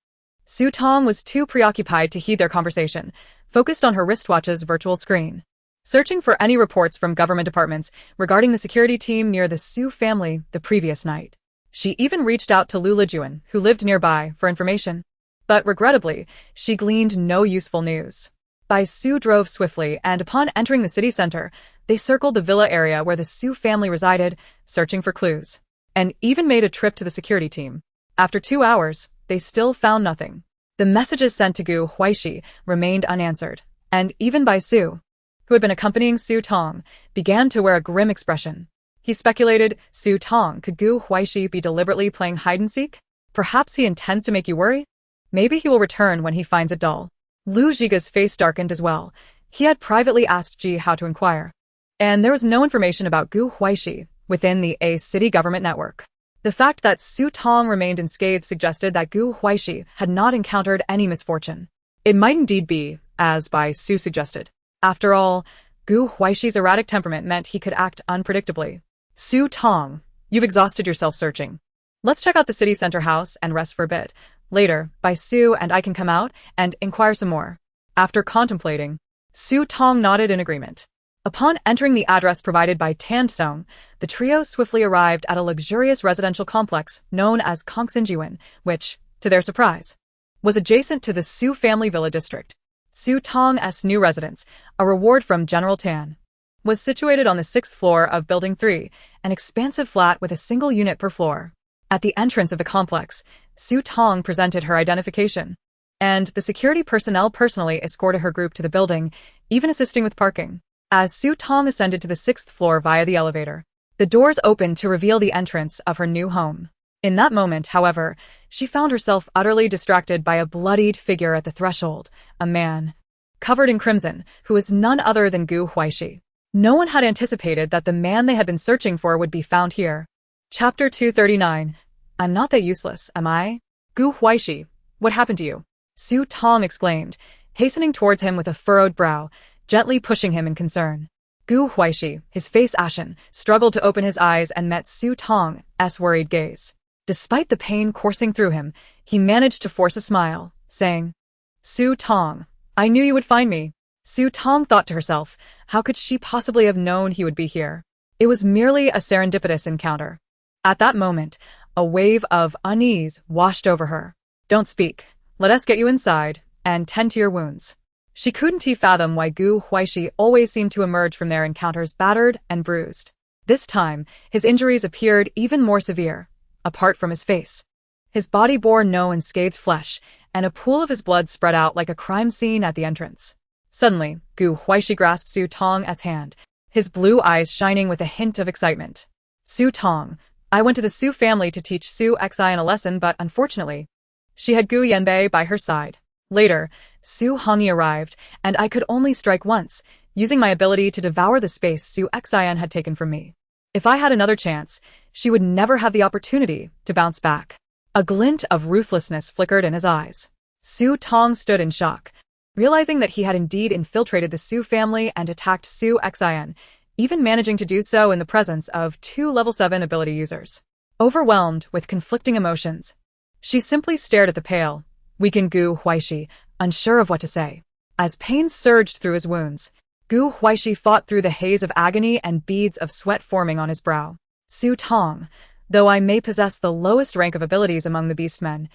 Su Tong was too preoccupied to heed their conversation, focused on her wristwatch's virtual screen, searching for any reports from government departments regarding the security team near the Su family the previous night. She even reached out to Lu Lijuan, who lived nearby, for information. But regrettably, she gleaned no useful news. Bai Su drove swiftly, and upon entering the city center, they circled the villa area where the Su family resided, searching for clues, and even made a trip to the security team. After 2 hours, they still found nothing. The messages sent to Gu Huaixi remained unanswered, and even Bai Su, who had been accompanying Su Tong, began to wear a grim expression. He speculated, Su Tong, could Gu Huaixi be deliberately playing hide-and-seek? Perhaps he intends to make you worry? Maybe he will return when he finds it dull. Lu Zhiga's face darkened as well. He had privately asked Ji how to inquire, and there was no information about Gu Huaixi, within the A city government network. The fact that Su Tong remained unscathed suggested that Gu Huaixi had not encountered any misfortune. It might indeed be, as by Su suggested. After all, Gu Huaixi's erratic temperament meant he could act unpredictably. Su Tong, you've exhausted yourself searching. Let's check out the city center house and rest for a bit. Later, by Su and I can come out and inquire some more. After contemplating, Su Tong nodded in agreement. Upon entering the address provided by Tan Song, the trio swiftly arrived at a luxurious residential complex known as Yuan, which, to their surprise, was adjacent to the Su family villa district. Su Tong's new residence, a reward from General Tan, was situated on the 6th floor of Building 3, an expansive flat with a single unit per floor. At the entrance of the complex, Su Tong presented her identification, and the security personnel personally escorted her group to the building, even assisting with parking. As Su Tong ascended to the 6th floor via the elevator, the doors opened to reveal the entrance of her new home. In that moment, however, she found herself utterly distracted by a bloodied figure at the threshold, a man, covered in crimson, who was none other than Gu Huaixi. No one had anticipated that the man they had been searching for would be found here. Chapter 239. I'm not that useless, am I? Gu Huaixi, what happened to you? Su Tong exclaimed, hastening towards him with a furrowed brow, gently pushing him in concern. Gu Huaixi, his face ashen, struggled to open his eyes and met Su Tong's worried gaze. Despite the pain coursing through him, he managed to force a smile, saying, Su Tong, I knew you would find me. Su Tong thought to herself, how could she possibly have known he would be here? It was merely a serendipitous encounter. At that moment, a wave of unease washed over her. Don't speak. Let us get you inside and tend to your wounds. She couldn't fathom why Gu Huaixi always seemed to emerge from their encounters battered and bruised. This time, his injuries appeared even more severe. Apart from his face, his body bore no unscathed flesh, and a pool of his blood spread out like a crime scene at the entrance. Suddenly, Gu Huaixi grasped Su Tong's hand, his blue eyes shining with a hint of excitement. Su Tong, I went to the Su family to teach Su Xin a lesson, but unfortunately, she had Gu Yanbei by her side. Later, Su Hongyi arrived, and I could only strike once, using my ability to devour the space Su Xin had taken from me. If I had another chance, she would never have the opportunity to bounce back. A glint of ruthlessness flickered in his eyes. Su Tong stood in shock, realizing that he had indeed infiltrated the Su family and attacked Su Xin, even managing to do so in the presence of 2 level 7 ability users. Overwhelmed with conflicting emotions, she simply stared at the pale, weakened Gu Huaixi, unsure of what to say. As pain surged through his wounds, Gu Huaixi fought through the haze of agony and beads of sweat forming on his brow. Su Tong, though I may possess the lowest rank of abilities among the beastmen,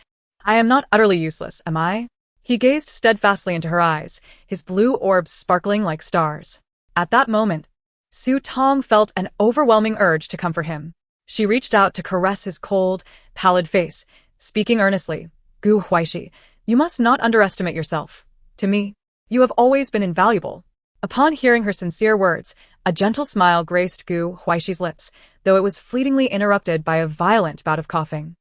I am not utterly useless, am I? He gazed steadfastly into her eyes, his blue orbs sparkling like stars. At that moment, Su Tong felt an overwhelming urge to comfort him. She reached out to caress his cold, pallid face, speaking earnestly, Gu Huaixi, you must not underestimate yourself. To me, you have always been invaluable. Upon hearing her sincere words, a gentle smile graced Gu Huaishi's lips, though it was fleetingly interrupted by a violent bout of coughing.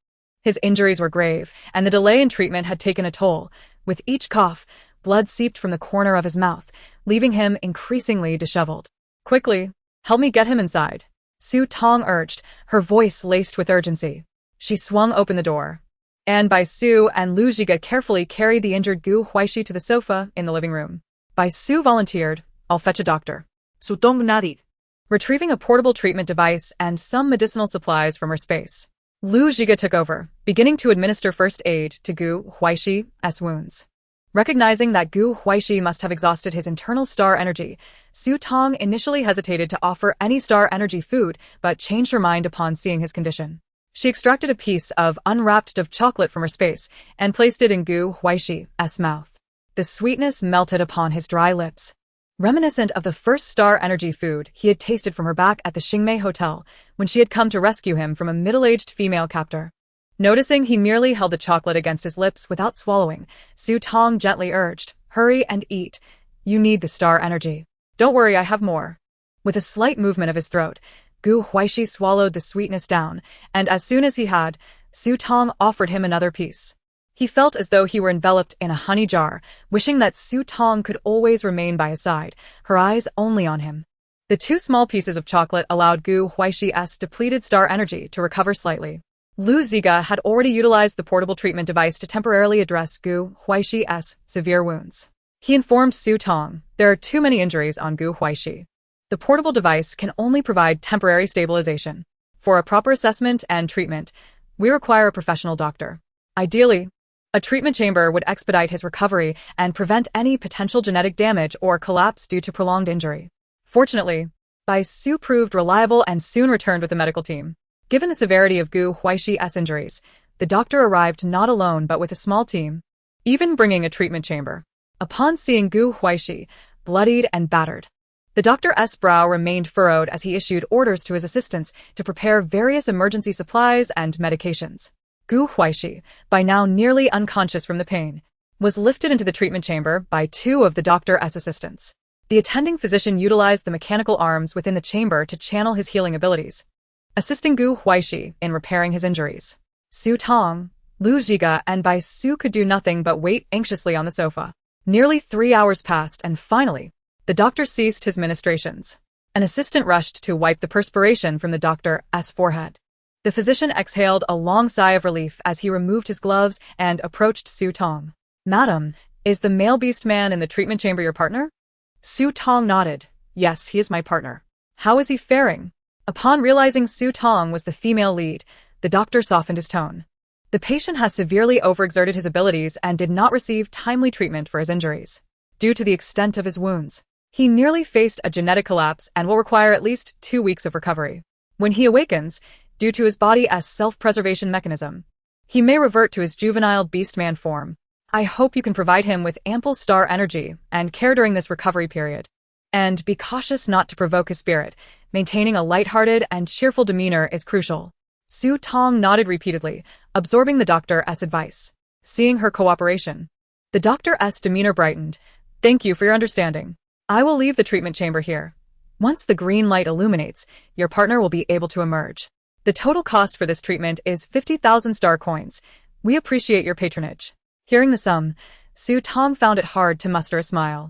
His injuries were grave, and the delay in treatment had taken a toll. With each cough, blood seeped from the corner of his mouth, leaving him increasingly disheveled. Quickly, help me get him inside, Su Tong urged, her voice laced with urgency. She swung open the door, and Bai Su and Lu Zhiga carefully carried the injured Gu Huaixi to the sofa in the living room. Bai Su volunteered, I'll fetch a doctor. Su Tong nodded, retrieving a portable treatment device and some medicinal supplies from her space. Lu Zhiga took over, beginning to administer first aid to Gu Huaishi's wounds. Recognizing that Gu Huaixi must have exhausted his internal star energy, Su Tong initially hesitated to offer any star energy food, but changed her mind upon seeing his condition. She extracted a piece of unwrapped Dove chocolate from her space and placed it in Gu Huaishi's mouth. The sweetness melted upon his dry lips, reminiscent of the first star energy food he had tasted from her back at the Xingmei Hotel when she had come to rescue him from a middle-aged female captor. Noticing he merely held the chocolate against his lips without swallowing, Su Tong gently urged, hurry and eat. You need the star energy. Don't worry, I have more. With a slight movement of his throat, Gu Huaixi swallowed the sweetness down, and as soon as he had, Su Tong offered him another piece. He felt as though he were enveloped in a honey jar, wishing that Su Tong could always remain by his side, her eyes only on him. The two small pieces of chocolate allowed Gu Huaixi depleted star energy to recover slightly. Lu Ziga had already utilized the portable treatment device to temporarily address Gu Huaixi severe wounds. He informed Su Tong, there are too many injuries on Gu Huaixi. The portable device can only provide temporary stabilization. For a proper assessment and treatment, we require a professional doctor. Ideally, a treatment chamber would expedite his recovery and prevent any potential genetic damage or collapse due to prolonged injury. Fortunately, Bai Su proved reliable and soon returned with the medical team. Given the severity of Gu Huaixi injuries, the doctor arrived not alone but with a small team, even bringing a treatment chamber. Upon seeing Gu Huaixi, bloodied and battered, the doctor's brow remained furrowed as he issued orders to his assistants to prepare various emergency supplies and medications. Gu Huaixi, by now nearly unconscious from the pain, was lifted into the treatment chamber by two of the doctor's assistants. The attending physician utilized the mechanical arms within the chamber to channel his healing abilities, assisting Gu Huaixi in repairing his injuries. Su Tong, Lu Ziga, and Bai Su could do nothing but wait anxiously on the sofa. Nearly 3 hours passed and finally, the doctor ceased his ministrations. An assistant rushed to wipe the perspiration from the doctor's forehead. The physician exhaled a long sigh of relief as he removed his gloves and approached Su Tong. Madam, is the male beast man in the treatment chamber your partner? Su Tong nodded. Yes, he is my partner. How is he faring? Upon realizing Su Tong was the female lead, the doctor softened his tone. The patient has severely overexerted his abilities and did not receive timely treatment for his injuries. Due to the extent of his wounds, he nearly faced a genetic collapse and will require at least 2 weeks of recovery. When he awakens, due to his body's self-preservation mechanism, he may revert to his juvenile beastman form. I hope you can provide him with ample star energy and care during this recovery period. And be cautious not to provoke his spirit. Maintaining a lighthearted and cheerful demeanor is crucial. Su Tong nodded repeatedly, absorbing the doctor's advice. Seeing her cooperation, the doctor's demeanor brightened. Thank you for your understanding. I will leave the treatment chamber here. Once the green light illuminates, your partner will be able to emerge. The total cost for this treatment is 50,000 star coins. We appreciate your patronage. Hearing the sum, Su Tong found it hard to muster a smile.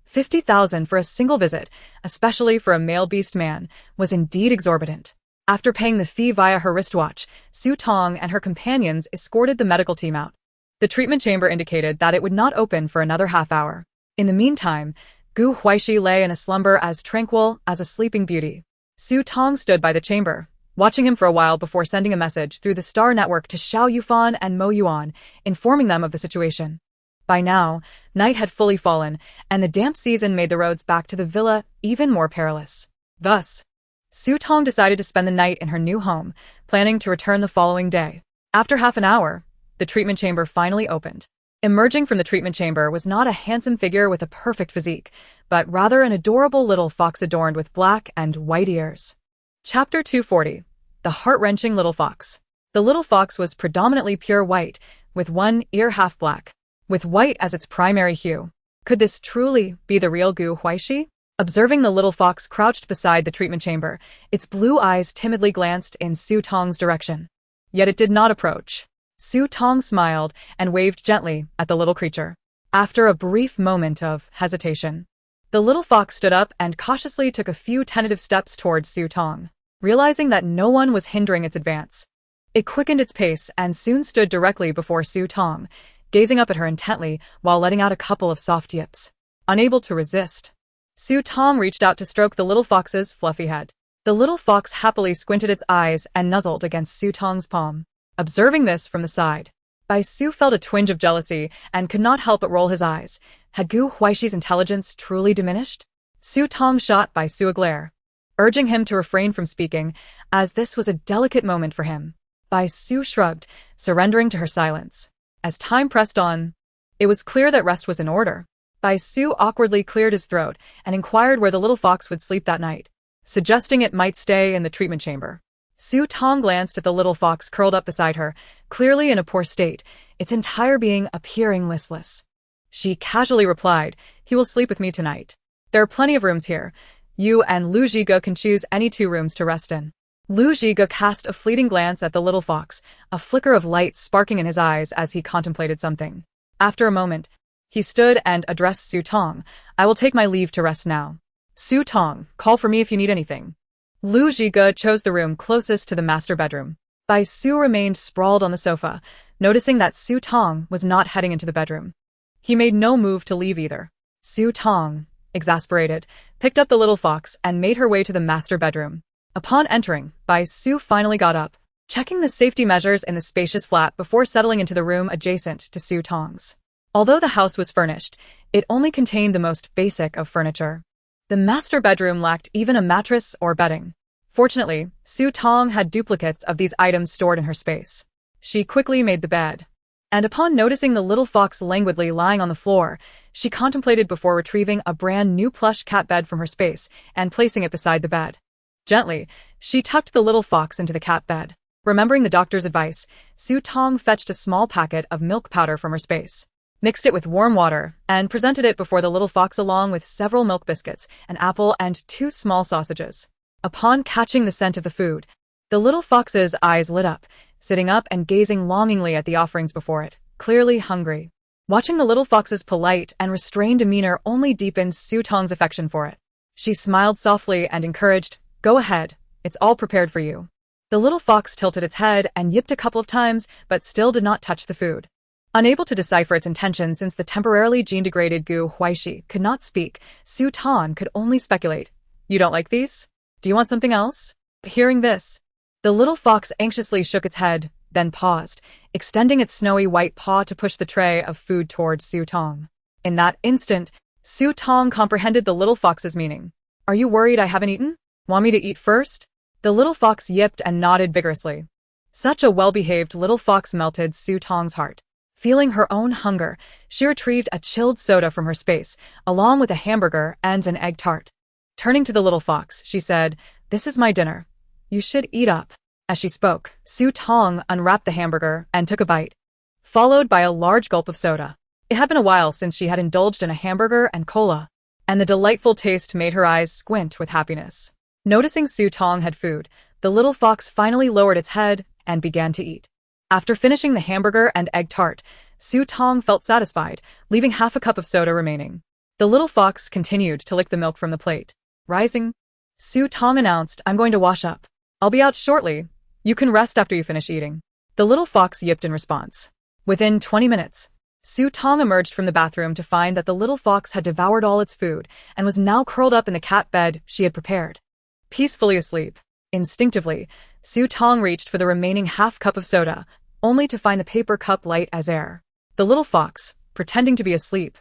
50,000 for a single visit, especially for a male beast man, was indeed exorbitant. After paying the fee via her wristwatch, Su Tong and her companions escorted the medical team out. The treatment chamber indicated that it would not open for another half hour. In the meantime, Gu Huaixi lay in a slumber as tranquil as a sleeping beauty. Su Tong stood by the chamber, watching him for a while before sending a message through the star network to Xiao Yufan and Mo Yuan, informing them of the situation. By now, night had fully fallen, and the damp season made the roads back to the villa even more perilous. Thus, Su Tong decided to spend the night in her new home, planning to return the following day. After half an hour, the treatment chamber finally opened. Emerging from the treatment chamber was not a handsome figure with a perfect physique, but rather an adorable little fox adorned with black and white ears. Chapter 240. The Heart-Wrenching Little Fox. The little fox was predominantly pure white, with one ear half black, with white as its primary hue. Could this truly be the real Gu Huaixi? Observing the little fox crouched beside the treatment chamber, its blue eyes timidly glanced in Su Tong's direction. Yet it did not approach. Su Tong smiled and waved gently at the little creature. After a brief moment of hesitation, the little fox stood up and cautiously took a few tentative steps towards Su Tong. Realizing that no one was hindering its advance, it quickened its pace and soon stood directly before Su Tong, gazing up at her intently while letting out a couple of soft yips. Unable to resist, Su Tong reached out to stroke the little fox's fluffy head. The little fox happily squinted its eyes and nuzzled against Su Tong's palm. Observing this from the side, Bai Su felt a twinge of jealousy and could not help but roll his eyes. Had Gu Huaixi's intelligence truly diminished? Su Tong shot Bai Su a glare, urging him to refrain from speaking, as this was a delicate moment for him. Bai Su shrugged, surrendering to her silence. As time pressed on, it was clear that rest was in order. Bai Su awkwardly cleared his throat and inquired where the little fox would sleep that night, suggesting it might stay in the treatment chamber. Su Tong glanced at the little fox curled up beside her, clearly in a poor state, its entire being appearing listless. She casually replied, "He will sleep with me tonight. There are plenty of rooms here. You and Lu Ziga can choose any 2 rooms to rest in." Lu Ziga cast a fleeting glance at the little fox, a flicker of light sparking in his eyes as he contemplated something. After a moment, he stood and addressed Su Tong. "I will take my leave to rest now." Su Tong, call for me if you need anything. Lu Zhige chose the room closest to the master bedroom. Bai Su remained sprawled on the sofa, noticing that Su Tong was not heading into the bedroom. He made no move to leave either. Su Tong, exasperated, picked up the little fox and made her way to the master bedroom. Upon entering, Bai Su finally got up, checking the safety measures in the spacious flat before settling into the room adjacent to Su Tong's. Although the house was furnished, it only contained the most basic of furniture. The master bedroom lacked even a mattress or bedding. Fortunately, Su Tong had duplicates of these items stored in her space. She quickly made the bed. And upon noticing the little fox languidly lying on the floor, she contemplated before retrieving a brand new plush cat bed from her space and placing it beside the bed. Gently, she tucked the little fox into the cat bed. Remembering the doctor's advice, Su Tong fetched a small packet of milk powder from her space, mixed it with warm water, and presented it before the little fox along with several milk biscuits, an apple, and 2 small sausages. Upon catching the scent of the food, the little fox's eyes lit up, sitting up and gazing longingly at the offerings before it, clearly hungry. Watching the little fox's polite and restrained demeanor only deepened Su Tong's affection for it. She smiled softly and encouraged, "Go ahead, it's all prepared for you." The little fox tilted its head and yipped a couple of times, but still did not touch the food. Unable to decipher its intention since the temporarily gene-degraded goo Huaixi could not speak, Su Tong could only speculate. "You don't like these? Do you want something else?" Hearing this, the little fox anxiously shook its head, then paused, extending its snowy white paw to push the tray of food towards Su Tong. In that instant, Su Tong comprehended the little fox's meaning. "Are you worried I haven't eaten? Want me to eat first?" The little fox yipped and nodded vigorously. Such a well-behaved little fox melted Su Tong's heart. Feeling her own hunger, she retrieved a chilled soda from her space, along with a hamburger and an egg tart. Turning to the little fox, she said, "This is my dinner. You should eat up." As she spoke, Su Tong unwrapped the hamburger and took a bite, followed by a large gulp of soda. It had been a while since she had indulged in a hamburger and cola, and the delightful taste made her eyes squint with happiness. Noticing Su Tong had food, the little fox finally lowered its head and began to eat. After finishing the hamburger and egg tart, Su Tong felt satisfied, leaving half a cup of soda remaining. The little fox continued to lick the milk from the plate. Rising, Su Tong announced, "I'm going to wash up. I'll be out shortly. You can rest after you finish eating." The little fox yipped in response. Within 20 minutes, Su Tong emerged from the bathroom to find that the little fox had devoured all its food and was now curled up in the cat bed she had prepared, peacefully asleep. Instinctively, Su Tong reached for the remaining half cup of soda, only to find the paper cup light as air. The little fox, pretending to be asleep,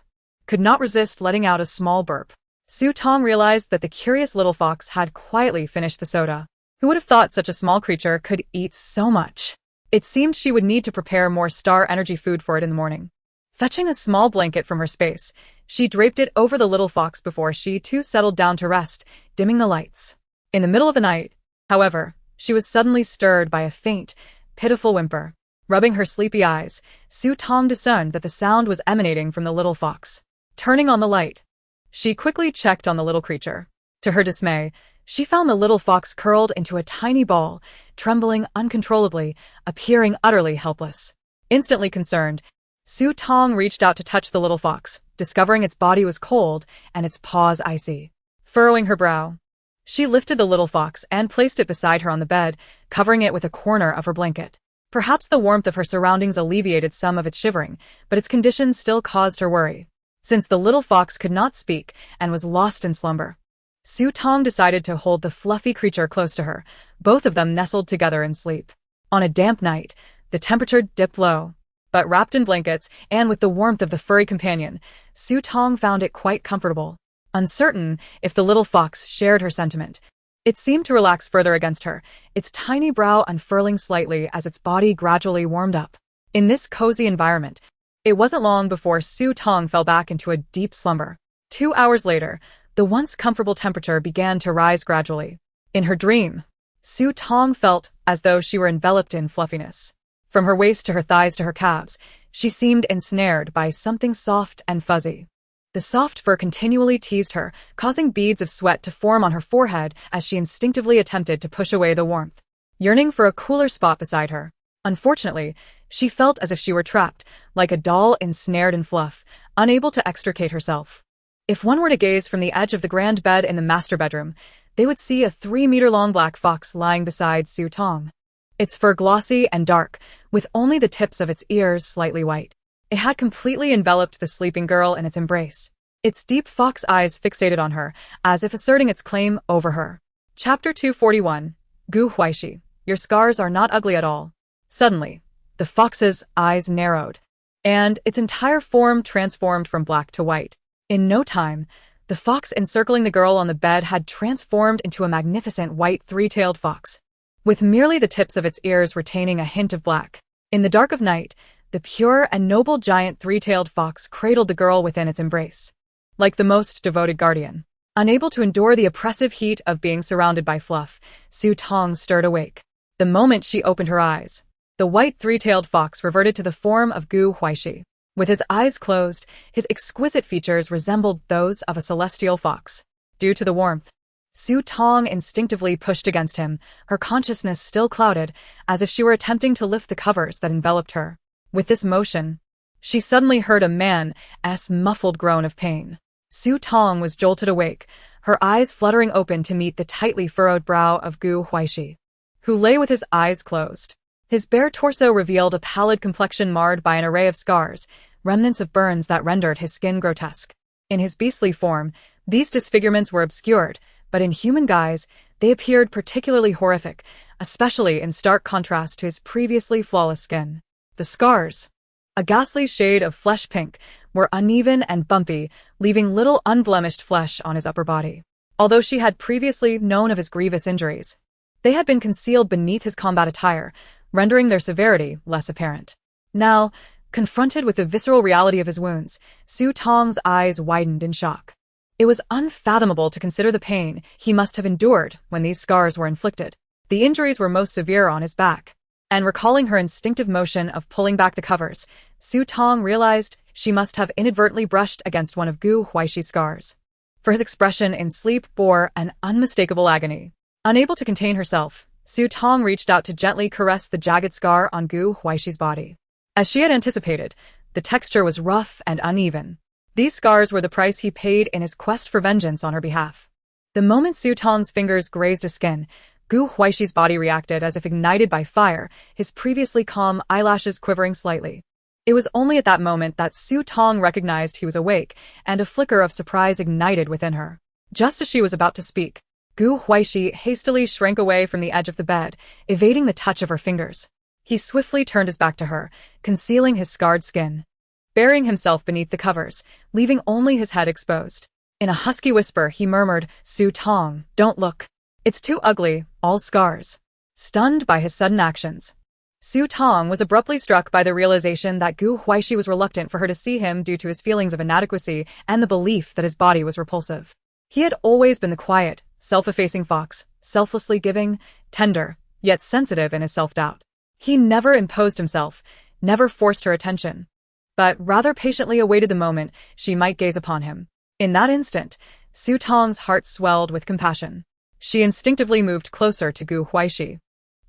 could not resist letting out a small burp. Su Tong realized that the curious little fox had quietly finished the soda. Who would have thought such a small creature could eat so much? It seemed she would need to prepare more star energy food for it in the morning. Fetching a small blanket from her space, she draped it over the little fox before she too settled down to rest, dimming the lights. In the middle of the night, however, she was suddenly stirred by a faint, pitiful whimper. Rubbing her sleepy eyes, Su Tong discerned that the sound was emanating from the little fox. Turning on the light, she quickly checked on the little creature. To her dismay, she found the little fox curled into a tiny ball, trembling uncontrollably, appearing utterly helpless. Instantly concerned, Su Tong reached out to touch the little fox, discovering its body was cold and its paws icy. Furrowing her brow, she lifted the little fox and placed it beside her on the bed, covering it with a corner of her blanket. Perhaps the warmth of her surroundings alleviated some of its shivering, but its condition still caused her worry. Since the little fox could not speak and was lost in slumber, Su Tong decided to hold the fluffy creature close to her, both of them nestled together in sleep. On a damp night, the temperature dipped low, but wrapped in blankets and with the warmth of the furry companion, Su Tong found it quite comfortable. Uncertain if the little fox shared her sentiment, it seemed to relax further against her, its tiny brow unfurling slightly as its body gradually warmed up. In this cozy environment, it wasn't long before Su Tong fell back into a deep slumber. 2 hours later, the once comfortable temperature began to rise gradually. In her dream, Su Tong felt as though she were enveloped in fluffiness. From her waist to her thighs to her calves, she seemed ensnared by something soft and fuzzy. The soft fur continually teased her, causing beads of sweat to form on her forehead as she instinctively attempted to push away the warmth, yearning for a cooler spot beside her. Unfortunately, she felt as if she were trapped, like a doll ensnared in fluff, unable to extricate herself. If one were to gaze from the edge of the grand bed in the master bedroom, they would see a 3-meter-long black fox lying beside Su Tong. Its fur glossy and dark, with only the tips of its ears slightly white. It had completely enveloped the sleeping girl in its embrace. Its deep fox eyes fixated on her, as if asserting its claim over her. Chapter 241. Gu Huaixi. Your scars are not ugly at all. Suddenly, the fox's eyes narrowed, and its entire form transformed from black to white. In no time, the fox encircling the girl on the bed had transformed into a magnificent white 3-tailed fox, with merely the tips of its ears retaining a hint of black. In the dark of night, the pure and noble giant 3-tailed fox cradled the girl within its embrace, like the most devoted guardian. Unable to endure the oppressive heat of being surrounded by fluff, Su Tong stirred awake. The moment she opened her eyes, the white 3-tailed fox reverted to the form of Gu Huaixi. With his eyes closed, his exquisite features resembled those of a celestial fox. Due to the warmth, Su Tong instinctively pushed against him, her consciousness still clouded, as if she were attempting to lift the covers that enveloped her. With this motion, she suddenly heard a man's muffled groan of pain. Su Tong was jolted awake, her eyes fluttering open to meet the tightly furrowed brow of Gu Huaixi, who lay with his eyes closed. His bare torso revealed a pallid complexion marred by an array of scars, remnants of burns that rendered his skin grotesque. In his beastly form, these disfigurements were obscured, but in human guise, they appeared particularly horrific, especially in stark contrast to his previously flawless skin. The scars, a ghastly shade of flesh pink, were uneven and bumpy, leaving little unblemished flesh on his upper body. Although she had previously known of his grievous injuries, they had been concealed beneath his combat attire, rendering their severity less apparent. Now, confronted with the visceral reality of his wounds, Su Tong's eyes widened in shock. It was unfathomable to consider the pain he must have endured when these scars were inflicted. The injuries were most severe on his back, and recalling her instinctive motion of pulling back the covers, Su Tong realized she must have inadvertently brushed against one of Gu Huaixi's scars. For his expression in sleep bore an unmistakable agony. Unable to contain herself, Su Tong reached out to gently caress the jagged scar on Gu Huaixi's body. As she had anticipated, the texture was rough and uneven. These scars were the price he paid in his quest for vengeance on her behalf. The moment Su Tong's fingers grazed his skin, Gu Huaixi's body reacted as if ignited by fire, his previously calm eyelashes quivering slightly. It was only at that moment that Su Tong recognized he was awake, and a flicker of surprise ignited within her. Just as she was about to speak, Gu Huaixi hastily shrank away from the edge of the bed, evading the touch of her fingers. He swiftly turned his back to her, concealing his scarred skin, burying himself beneath the covers, leaving only his head exposed. In a husky whisper, he murmured, "Su Tong, don't look. It's too ugly, all scars." Stunned by his sudden actions, Su Tong was abruptly struck by the realization that Gu Huaixi was reluctant for her to see him due to his feelings of inadequacy and the belief that his body was repulsive. He had always been the quiet, self-effacing fox, selflessly giving, tender, yet sensitive in his self-doubt. He never imposed himself, never forced her attention, but rather patiently awaited the moment she might gaze upon him. In that instant, Su Tong's heart swelled with compassion. She instinctively moved closer to Gu Huaixi,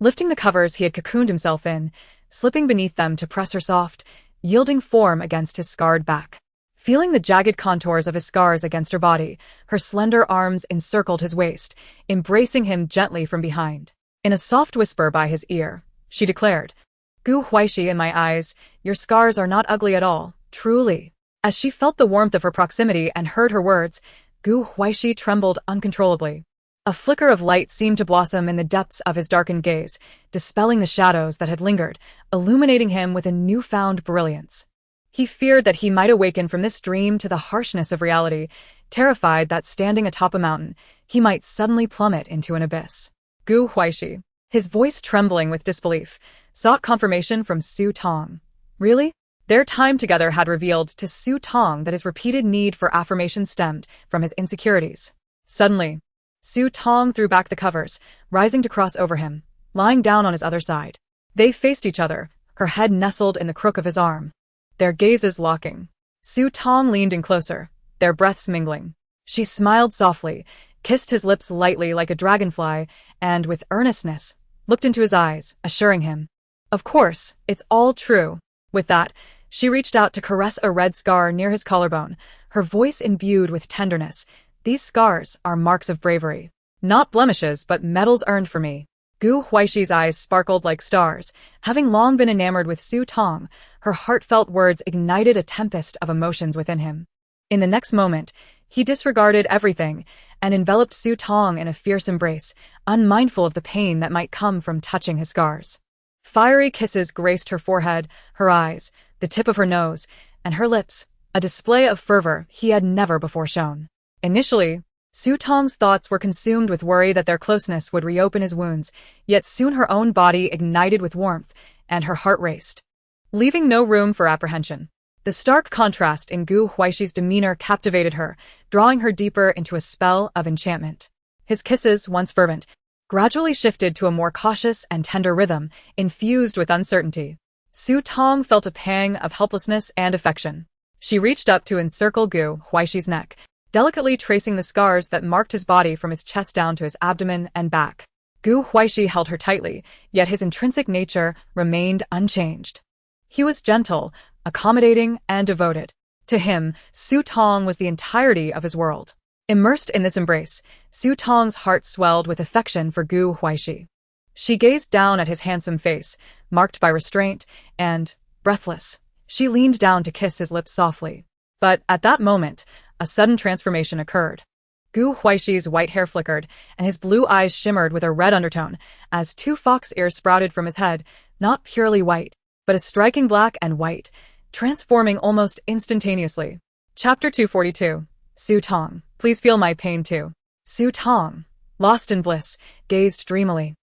lifting the covers he had cocooned himself in, slipping beneath them to press her soft, yielding form against his scarred back. Feeling the jagged contours of his scars against her body, her slender arms encircled his waist, embracing him gently from behind. In a soft whisper by his ear, she declared, "Gu Huaixi, in my eyes, your scars are not ugly at all, truly." As she felt the warmth of her proximity and heard her words, Gu Huaixi trembled uncontrollably. A flicker of light seemed to blossom in the depths of his darkened gaze, dispelling the shadows that had lingered, illuminating him with a newfound brilliance. He feared that he might awaken from this dream to the harshness of reality, terrified that standing atop a mountain, he might suddenly plummet into an abyss. Gu Huaixi, his voice trembling with disbelief, sought confirmation from Su Tong. Really? Their time together had revealed to Su Tong that his repeated need for affirmation stemmed from his insecurities. Suddenly, Su Tong threw back the covers, rising to cross over him, lying down on his other side. They faced each other, her head nestled in the crook of his arm, their gazes locking. Su Tong leaned in closer, their breaths mingling. She smiled softly, kissed his lips lightly like a dragonfly, and with earnestness, looked into his eyes, assuring him, "Of course, it's all true." With that, She reached out to caress a red scar near his collarbone, her voice imbued with tenderness. These scars are marks of bravery. Not blemishes, but medals earned for me. Gu Huaixi's eyes sparkled like stars. Having long been enamored with Su Tong, her heartfelt words ignited a tempest of emotions within him. In the next moment, he disregarded everything and enveloped Su Tong in a fierce embrace, unmindful of the pain that might come from touching his scars. Fiery kisses graced her forehead, her eyes, the tip of her nose, and her lips, a display of fervor he had never before shown. Initially, Su Tong's thoughts were consumed with worry that their closeness would reopen his wounds, yet soon her own body ignited with warmth, and her heart raced, leaving no room for apprehension. The stark contrast in Gu Huaixi's demeanor captivated her, drawing her deeper into a spell of enchantment. His kisses, once fervent, gradually shifted to a more cautious and tender rhythm, infused with uncertainty. Su Tong felt a pang of helplessness and affection. She reached up to encircle Gu Huaixi's neck, delicately tracing the scars that marked his body from his chest down to his abdomen and back. Gu Huaixi held her tightly, yet his intrinsic nature remained unchanged. He was gentle, accommodating, and devoted. To him, Su Tong was the entirety of his world. Immersed in this embrace, Su Tong's heart swelled with affection for Gu Huaixi. She gazed down at his handsome face, marked by restraint, and, breathless, she leaned down to kiss his lips softly. But at that moment, a sudden transformation occurred. Gu Huaixi's white hair flickered, and his blue eyes shimmered with a red undertone, as two fox ears sprouted from his head, not purely white, but a striking black and white, transforming almost instantaneously. Chapter 242. Su Tong, please feel my pain too. Su Tong, lost in bliss, gazed dreamily,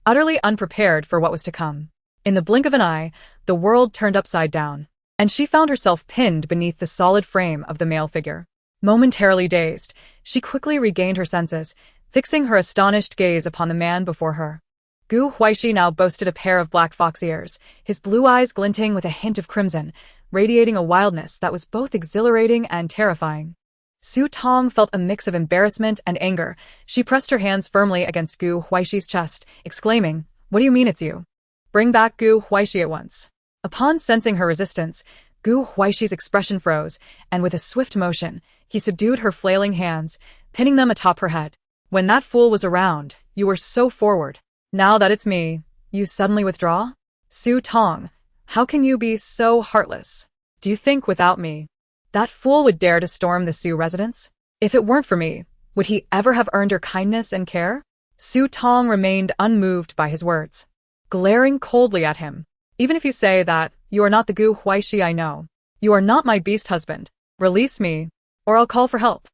utterly unprepared for what was to come. In the blink of an eye, the world turned upside down, and she found herself pinned beneath the solid frame of the male figure. Momentarily dazed, she quickly regained her senses, fixing her astonished gaze upon the man before her. Gu Huaixi now boasted a pair of black fox ears, his blue eyes glinting with a hint of crimson, radiating a wildness that was both exhilarating and terrifying. Su Tong felt a mix of embarrassment and anger. She pressed her hands firmly against Gu Huaixi's chest, exclaiming, "What do you mean it's you? Bring back Gu Huaixi at once." Upon sensing her resistance, Gu Huaixi's expression froze, and with a swift motion, he subdued her flailing hands, pinning them atop her head. "When that fool was around, you were so forward. Now that it's me, you suddenly withdraw? Su Tong, how can you be so heartless? Do you think without me, that fool would dare to storm the Su residence? If it weren't for me, would he ever have earned your kindness and care?" Su Tong remained unmoved by his words, glaring coldly at him. "Even if you say that, you are not the Gu Huaixi I know. You are not my beast husband. Release me, or I'll call for help."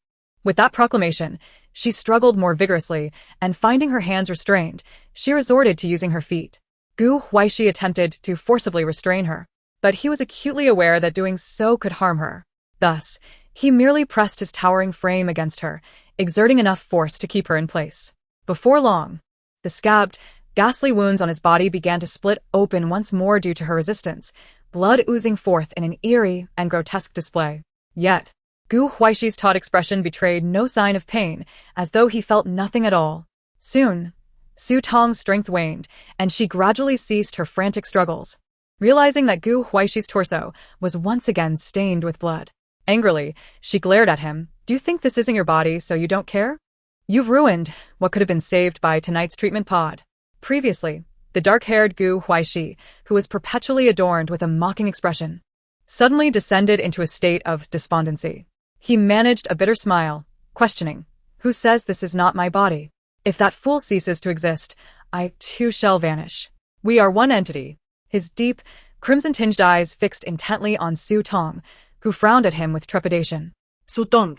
With that proclamation, she struggled more vigorously, and finding her hands restrained, she resorted to using her feet. Gu Huaixi attempted to forcibly restrain her, but he was acutely aware that doing so could harm her. Thus, he merely pressed his towering frame against her, exerting enough force to keep her in place. Before long, the scabbed, ghastly wounds on his body began to split open once more due to her resistance, blood oozing forth in an eerie and grotesque display. Yet, Gu Huaixi's taut expression betrayed no sign of pain, as though he felt nothing at all. Soon, Su Tong's strength waned, and she gradually ceased her frantic struggles, realizing that Gu Huaixi's torso was once again stained with blood. Angrily, she glared at him. "Do you think this isn't your body, so you don't care? You've ruined what could have been saved by tonight's treatment pod." Previously, the dark-haired Gu Huaixi, who was perpetually adorned with a mocking expression, suddenly descended into a state of despondency. He managed a bitter smile, questioning, "Who says this is not my body? If that fool ceases to exist, I too shall vanish. We are one entity." His deep, crimson-tinged eyes fixed intently on Su Tong, who frowned at him with trepidation. Su Tong,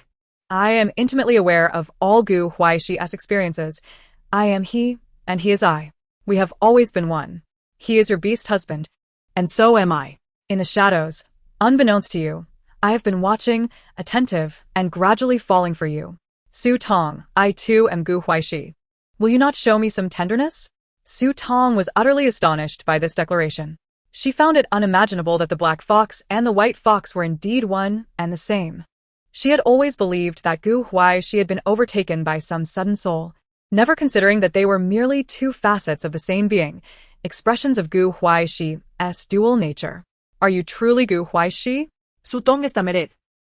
"I am intimately aware of all Gu Huaixi-esque experiences. I am he, and he is I. We have always been one. He is your beast husband, and so am I. In the shadows, unbeknownst to you, I have been watching, attentive, and gradually falling for you. Su Tong, I too am Gu Huaixi. Will you not show me some tenderness?" Su Tong was utterly astonished by this declaration. She found it unimaginable that the black fox and the white fox were indeed one and the same. She had always believed that Gu Huaixi had been overtaken by some sudden soul, never considering that they were merely two facets of the same being, expressions of Gu Huaixi's dual nature. Are you truly Gu Huaixi? Su Tong está mered.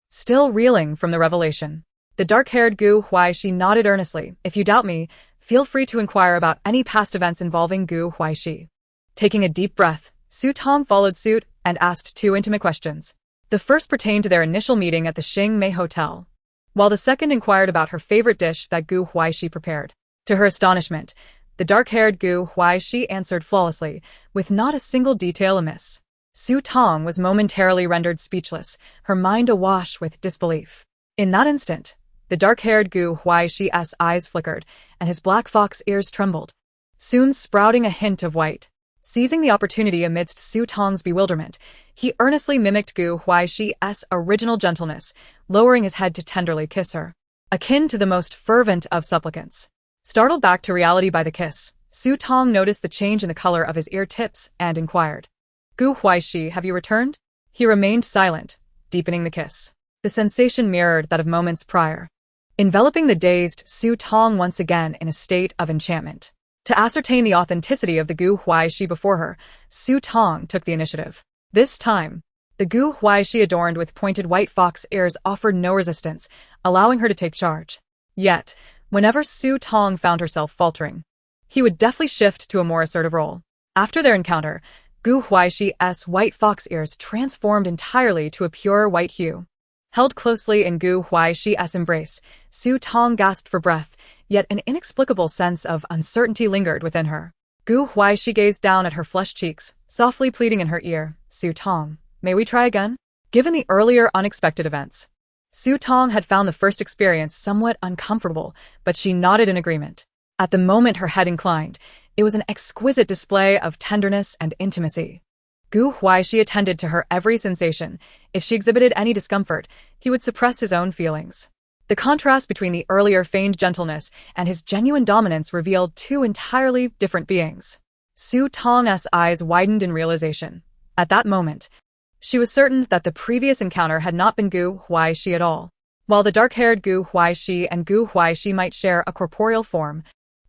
Still reeling from the revelation, the dark-haired Gu Huaixi nodded earnestly. If you doubt me, feel free to inquire about any past events involving Gu Huaixi. Taking a deep breath, Su Tong followed suit and asked two intimate questions. The first pertained to their initial meeting at the Xingmei Hotel, while the second inquired about her favorite dish that Gu Huaixi prepared. To her astonishment, the dark-haired Gu Huaixi answered flawlessly, with not a single detail amiss. Su Tong was momentarily rendered speechless, her mind awash with disbelief. In that instant, the dark-haired Gu Huaishi's eyes flickered, and his black fox ears trembled, soon sprouting a hint of white. Seizing the opportunity amidst Su Tong's bewilderment, he earnestly mimicked Gu Huaishi's original gentleness, lowering his head to tenderly kiss her, akin to the most fervent of supplicants. Startled back to reality by the kiss, Su Tong noticed the change in the color of his ear tips and inquired, "Gu Huaixi, have you returned?" He remained silent, deepening the kiss. The sensation mirrored that of moments prior, enveloping the dazed Su Tong once again in a state of enchantment. To ascertain the authenticity of the Gu Huaixi before her, Su Tong took the initiative. This time, the Gu Huaixi adorned with pointed white fox ears offered no resistance, allowing her to take charge. Yet, whenever Su Tong found herself faltering, he would deftly shift to a more assertive role. After their encounter, Gu Huaishi's white fox ears transformed entirely to a pure white hue. Held closely in Gu Huaishi's embrace, Su Tong gasped for breath, yet an inexplicable sense of uncertainty lingered within her. Gu Huaixi gazed down at her flushed cheeks, softly pleading in her ear, "Su Tong, may we try again?" Given the earlier unexpected events, Su Tong had found the first experience somewhat uncomfortable, but she nodded in agreement. At the moment her head inclined, it was an exquisite display of tenderness and intimacy. Gu Huaixi attended to her every sensation. If she exhibited any discomfort, he would suppress his own feelings. The contrast between the earlier feigned gentleness and his genuine dominance revealed two entirely different beings. Su Tong's eyes widened in realization. At that moment, she was certain that the previous encounter had not been Gu Huaixi at all. While the dark-haired Gu Huaixi and Gu Huaixi might share a corporeal form,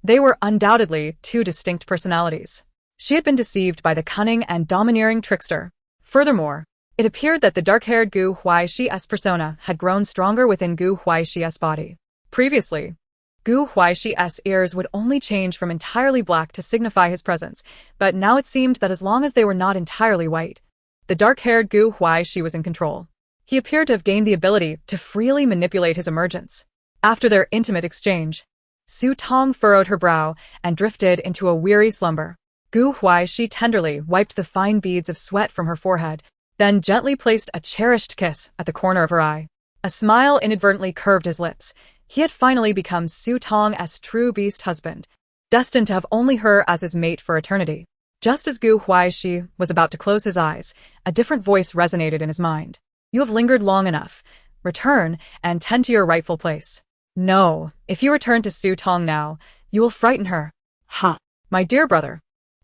they were undoubtedly two distinct personalities. She had been deceived by the cunning and domineering trickster. Furthermore, it appeared that the dark-haired Gu Huaishi's persona had grown stronger within Gu Huaishi's body. Previously, Gu Huaishi's ears would only change from entirely black to signify his presence, but now it seemed that as long as they were not entirely white, the dark-haired Gu Huaixi was in control. He appeared to have gained the ability to freely manipulate his emergence. After their intimate exchange, Su Tong furrowed her brow and drifted into a weary slumber. Gu Huaixi tenderly wiped the fine beads of sweat from her forehead, then gently placed a cherished kiss at the corner of her eye. A smile inadvertently curved his lips. He had finally become Su Tong's true beast husband, destined to have only her as his mate for eternity. Just as Gu Huaixi was about to close his eyes, a different voice resonated in his mind. "You have lingered long enough. Return and tend to your rightful place. No, if you return to Su Tong now, you will frighten her." Ha! "My dear brother,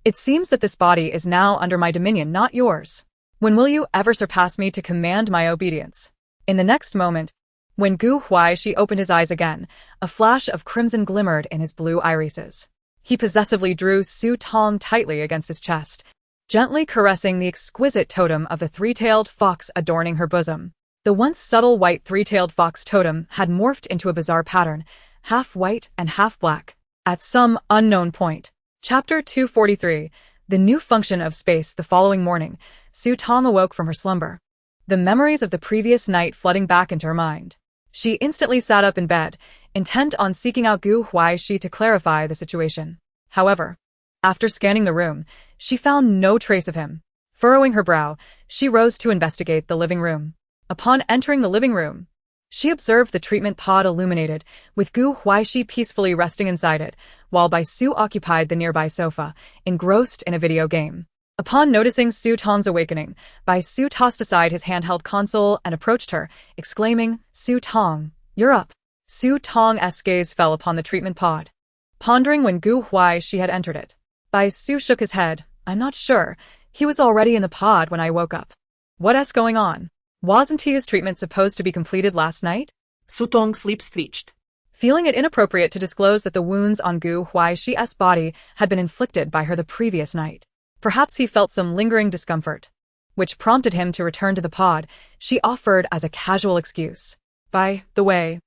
it seems that this body is now under my dominion, not yours. When will you ever surpass me to command my obedience?" In the next moment, when Gu Huaixi opened his eyes again, a flash of crimson glimmered in his blue irises. He possessively drew Su Tong tightly against his chest, gently caressing the exquisite totem of the three-tailed fox adorning her bosom. The once subtle white three-tailed fox totem had morphed into a bizarre pattern, half white and half black. At some unknown point, Chapter 243, The New Function of Space. The following morning, Su Tong awoke from her slumber, the memories of the previous night flooding back into her mind. She instantly sat up in bed, intent on seeking out Gu Huaixi to clarify the situation. However, after scanning the room, she found no trace of him. Furrowing her brow, she rose to investigate the living room. Upon entering the living room, she observed the treatment pod illuminated, with Gu Huaixi peacefully resting inside it, while Bai Su occupied the nearby sofa, engrossed in a video game. Upon noticing Su Tong's awakening, Bai Su tossed aside his handheld console and approached her, exclaiming, "Su Tong, you're up." Su Tong's gaze fell upon the treatment pod, pondering when Gu Huaixi had entered it. Bai Su shook his head. "I'm not sure. He was already in the pod when I woke up." "What's going on? Wasn't his treatment supposed to be completed last night?" Su Tong sleep-stretched. Feeling it inappropriate to disclose that the wounds on Gu Huaishi's body had been inflicted by her the previous night. Perhaps he felt some lingering discomfort. which prompted him to return to the pod, she offered as a casual excuse. By the way,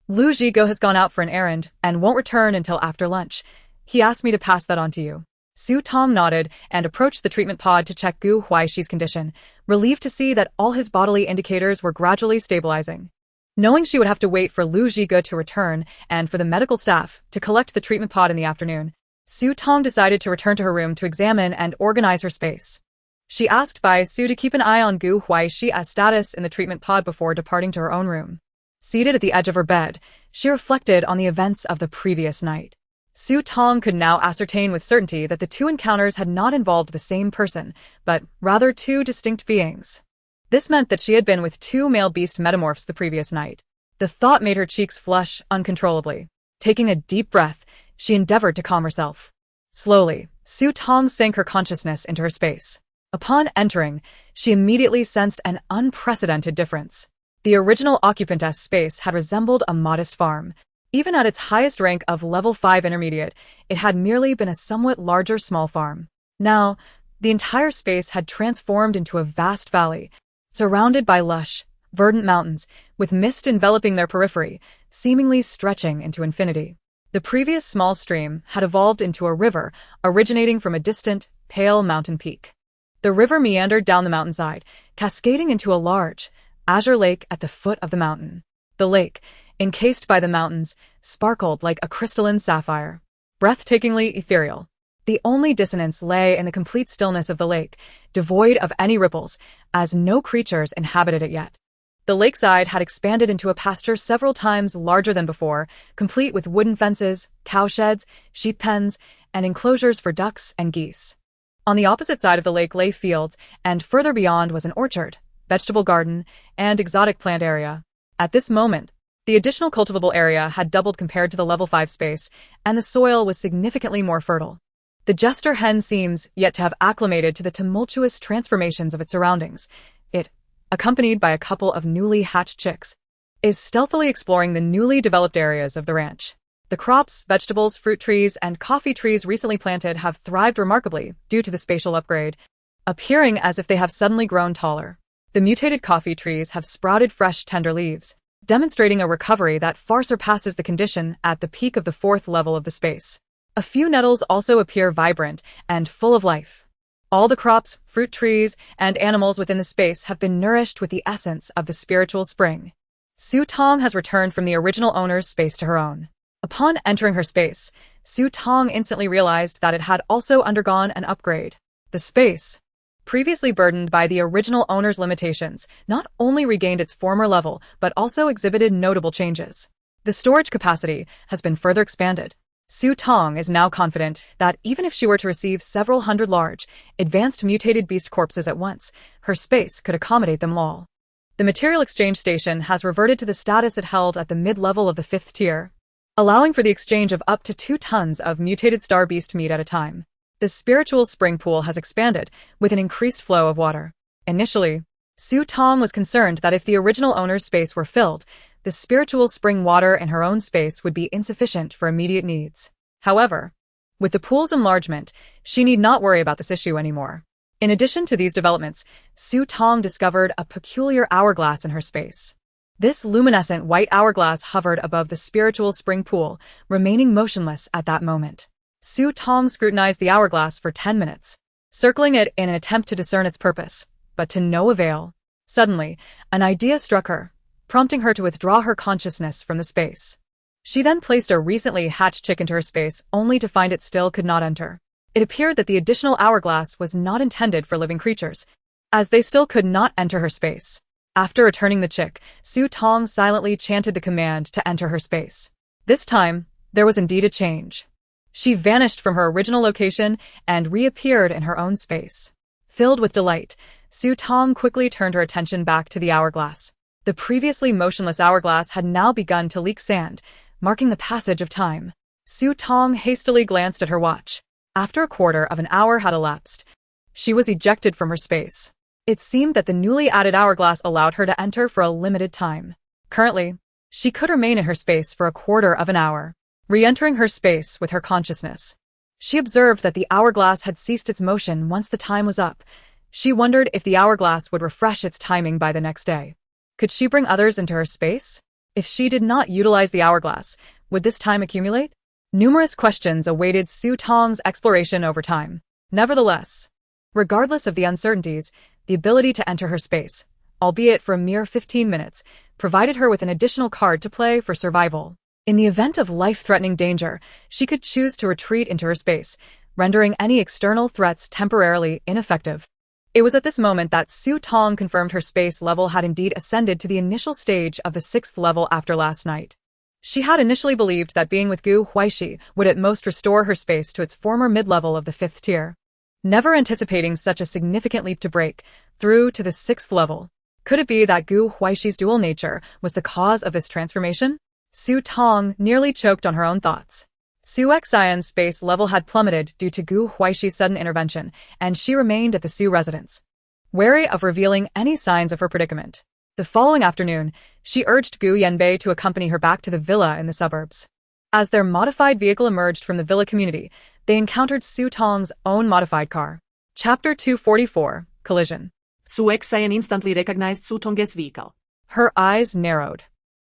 Lu Zhigo has gone out for an errand and won't return until after lunch. He asked me to pass that on to you. Tong nodded and approached the treatment pod to check Gu Huaixi's condition, relieved to see that all his bodily indicators were gradually stabilizing. Knowing she would have to wait for Lu Zhigo to return and for the medical staff to collect the treatment pod in the afternoon, Tong decided to return to her room to examine and organize her space. She asked Bai Su to keep an eye on Gu Huaixi status in the treatment pod before departing to her own room. Seated at the edge of her bed, she reflected on the events of the previous night. Tong could now ascertain with certainty that the two encounters had not involved the same person, but rather two distinct beings. This meant that she had been with two male beast metamorphs the previous night. The thought made her cheeks flush uncontrollably. Taking a deep breath, she endeavored to calm herself. Slowly, Tong sank her consciousness into her space. Upon entering, she immediately sensed an unprecedented difference. The original occupant's space had resembled a modest farm. Even at its highest rank of level 5 intermediate, it had merely been a somewhat larger small farm. Now, the entire space had transformed into a vast valley, surrounded by lush, verdant mountains, with mist enveloping their periphery, seemingly stretching into infinity. The previous small stream had evolved into a river, originating from a distant, pale mountain peak. The river meandered down the mountainside, cascading into a large, azure lake at the foot of the mountain. The lake, encased by the mountains, sparkled like a crystalline sapphire. Breathtakingly ethereal. The only dissonance lay in the complete stillness of the lake, devoid of any ripples, as no creatures inhabited it yet. The lakeside had expanded into a pasture several times larger than before, complete with wooden fences, cowsheds, sheep pens, and enclosures for ducks and geese. On the opposite side of the lake lay fields, and further beyond was an orchard, vegetable garden, and exotic plant area. At this moment, the additional cultivable area had doubled compared to the level 5 space, and the soil was significantly more fertile. The jester hen seems yet to have acclimated to the tumultuous transformations of its surroundings. It, accompanied by a couple of newly hatched chicks, is stealthily exploring the newly developed areas of the ranch. The crops, vegetables, fruit trees, and coffee trees recently planted have thrived remarkably due to the spatial upgrade, appearing as if they have suddenly grown taller. The mutated coffee trees have sprouted fresh, tender leaves, demonstrating a recovery that far surpasses the condition at the peak of the 4th level of the space. A few nettles also appear vibrant and full of life. All the crops, fruit trees, and animals within the space have been nourished with the essence of the spiritual spring. Tong has returned from the original owner's space to her own. Upon entering her space, Tong instantly realized that it had also undergone an upgrade. The space, previously burdened by the original owner's limitations, not only regained its former level, but also exhibited notable changes. The storage capacity has been further expanded. Tong is now confident that even if she were to receive several hundred large, advanced mutated beast corpses at once, her space could accommodate them all. The material exchange station has reverted to the status it held at the mid-level of the 5th tier, allowing for the exchange of up to 2 tons of mutated star beast meat at a time. The spiritual spring pool has expanded, with an increased flow of water. Initially, Tong was concerned that if the original owner's space were filled, the spiritual spring water in her own space would be insufficient for immediate needs. However, with the pool's enlargement, she need not worry about this issue anymore. In addition to these developments, Tong discovered a peculiar hourglass in her space. This luminescent white hourglass hovered above the spiritual spring pool, remaining motionless at that moment. Tong scrutinized the hourglass for 10 minutes, circling it in an attempt to discern its purpose, but to no avail. Suddenly, an idea struck her, prompting her to withdraw her consciousness from the space. She then placed a recently hatched chick into her space, only to find it still could not enter. It appeared that the additional hourglass was not intended for living creatures, as they still could not enter her space. After returning the chick, Tong silently chanted the command to enter her space. This time, there was indeed a change. She vanished from her original location and reappeared in her own space. Filled with delight, Tong quickly turned her attention back to the hourglass. The previously motionless hourglass had now begun to leak sand, marking the passage of time. Tong hastily glanced at her watch. After a quarter of an hour had elapsed, she was ejected from her space. It seemed that the newly added hourglass allowed her to enter for a limited time. Currently, she could remain in her space for a quarter of an hour. Re-entering her space with her consciousness, she observed that the hourglass had ceased its motion once the time was up, She wondered if the hourglass would refresh its timing by the next day. Could she bring others into her space? If she did not utilize the hourglass, would this time accumulate? Numerous questions awaited Su Tong's exploration over time. Nevertheless, regardless of the uncertainties, the ability to enter her space, albeit for a mere 15 minutes, provided her with an additional card to play for survival. In the event of life-threatening danger, she could choose to retreat into her space, rendering any external threats temporarily ineffective. It was at this moment that Su Tong confirmed her space level had indeed ascended to the initial stage of the 6th level after last night. She had initially believed that being with Huaixi would at most restore her space to its former mid-level of the 5th tier. Never anticipating such a significant leap to break through to the 6th level. Could it be that Huaixi's dual nature was the cause of this transformation? Su Tong nearly choked on her own thoughts. Su Xian's space level had plummeted due to Huaixi's sudden intervention, and she remained at the Su residence, wary of revealing any signs of her predicament. The following afternoon, she urged Yanbei to accompany her back to the villa in the suburbs. As their modified vehicle emerged from the villa community, they encountered Su Tong's own modified car. Chapter 244, Collision. Su Xian instantly recognized Su Tong's vehicle. Her eyes narrowed.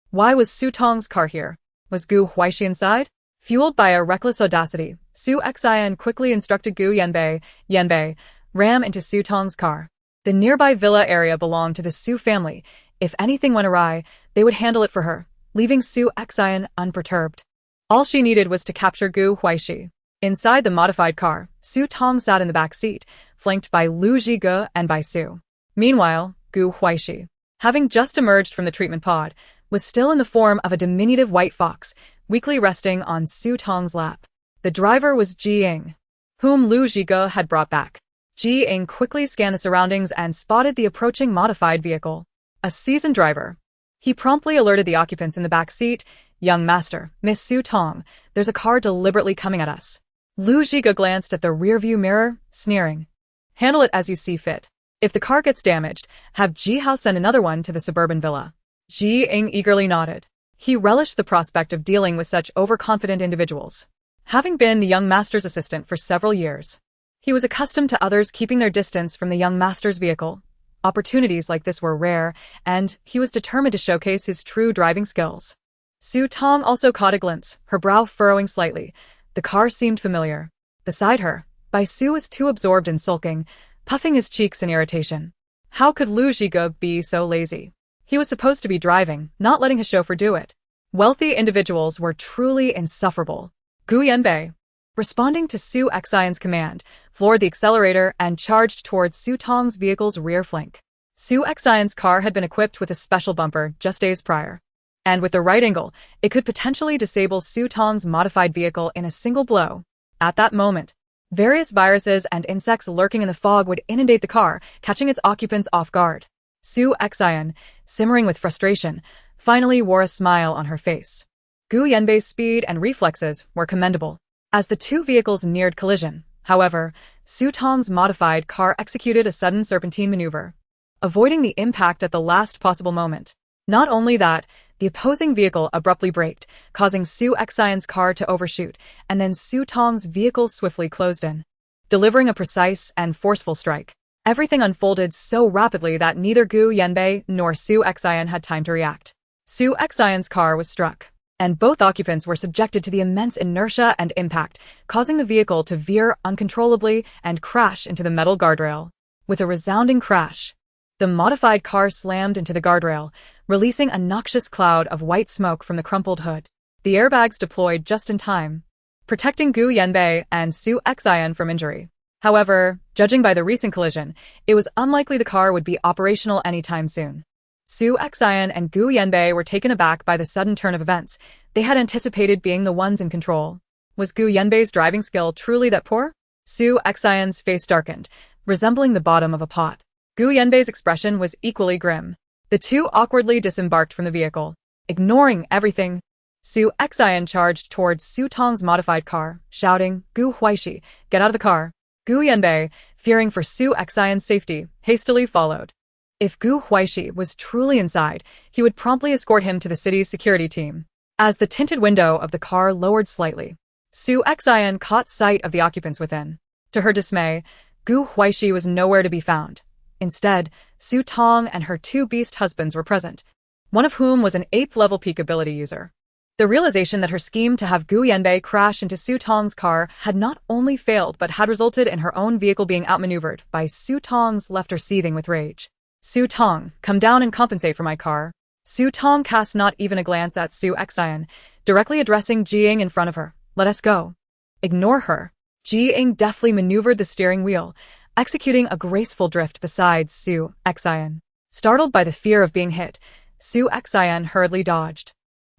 Why was Su Tong's car here? Was Huaixi inside? Fueled by a reckless audacity, Su Xian quickly instructed Yanbei, ram into Su Tong's car. The nearby villa area belonged to the Su family. If anything went awry, they would handle it for her, leaving Su Xian unperturbed. All she needed was to capture Huaixi. Inside the modified car, Su Tong sat in the back seat, flanked by Lu Zhige and by Su. Meanwhile, Huaixi, having just emerged from the treatment pod, was still in the form of a diminutive white fox, weakly resting on Su Tong's lap. The driver was Ji Ying, whom Lu Zhige had brought back. Ji Ying quickly scanned the surroundings and spotted the approaching modified vehicle. A seasoned driver. He promptly alerted the occupants in the back seat, "Young master, Miss Su Tong, there's a car deliberately coming at us." Lu Zhige glanced at the rearview mirror, sneering. "Handle it as you see fit. If the car gets damaged, have Ji Hao send another one to the suburban villa." Ji Ying eagerly nodded. He relished the prospect of dealing with such overconfident individuals. Having been the young master's assistant for several years, he was accustomed to others keeping their distance from the young master's vehicle. Opportunities like this were rare, and he was determined to showcase his true driving skills. Su Tong also caught a glimpse, her brow furrowing slightly. The car seemed familiar. Beside her, Bai Su was too absorbed in sulking, puffing his cheeks in irritation. How could Lu Zhige be so lazy? He was supposed to be driving, not letting his chauffeur do it. Wealthy individuals were truly insufferable. Yanbei, responding to Su Xian's command, floored the accelerator and charged towards Su Tong's vehicle's rear flank. Su Xian's car had been equipped with a special bumper just days prior, and with the right angle, it could potentially disable Su Tong's modified vehicle in a single blow. At that moment, various viruses and insects lurking in the fog would inundate the car, catching its occupants off guard. Su Xian, simmering with frustration, finally wore a smile on her face. Yanbei's speed and reflexes were commendable. As the two vehicles neared collision, however, Su Tong's modified car executed a sudden serpentine maneuver, avoiding the impact at the last possible moment. Not only that, the opposing vehicle abruptly braked, causing Su Xian's car to overshoot, and then Su Tong's vehicle swiftly closed in, delivering a precise and forceful strike. Everything unfolded so rapidly that neither Yanbei nor Su Xian had time to react. Su Xian's car was struck, and both occupants were subjected to the immense inertia and impact, causing the vehicle to veer uncontrollably and crash into the metal guardrail. With a resounding crash, the modified car slammed into the guardrail, releasing a noxious cloud of white smoke from the crumpled hood. The airbags deployed just in time, protecting Yanbei and Su Xian from injury. However, judging by the recent collision, it was unlikely the car would be operational anytime soon. Su Xian and Yanbei were taken aback by the sudden turn of events. They had anticipated being the ones in control. Was Yanbei's driving skill truly that poor? Su Xian's face darkened, resembling the bottom of a pot. Yanbei's expression was equally grim. The two awkwardly disembarked from the vehicle. Ignoring everything, Su Xian charged towards Su Tong's modified car, shouting, "Huaixi, get out of the car." Yanbei, fearing for Su Xian's safety, hastily followed. If Huaixi was truly inside, he would promptly escort him to the city's security team. As the tinted window of the car lowered slightly, Su Xian caught sight of the occupants within. To her dismay, Gu Huaixi was nowhere to be found. Instead, Su Tong and her two beast husbands were present, one of whom was an 8th level peak ability user. The realization that her scheme to have Gu Yanbei crash into Su Tong's car had not only failed but had resulted in her own vehicle being outmaneuvered by Su Tong's left her seething with rage. Su Tong, come down and compensate for my car. Su Tong cast not even a glance at Su Xian, directly addressing Jing in front of her. Let us go. Ignore her. Jing deftly maneuvered the steering wheel, executing a graceful drift beside Su Xian. Startled by the fear of being hit, Su Xian hurriedly dodged,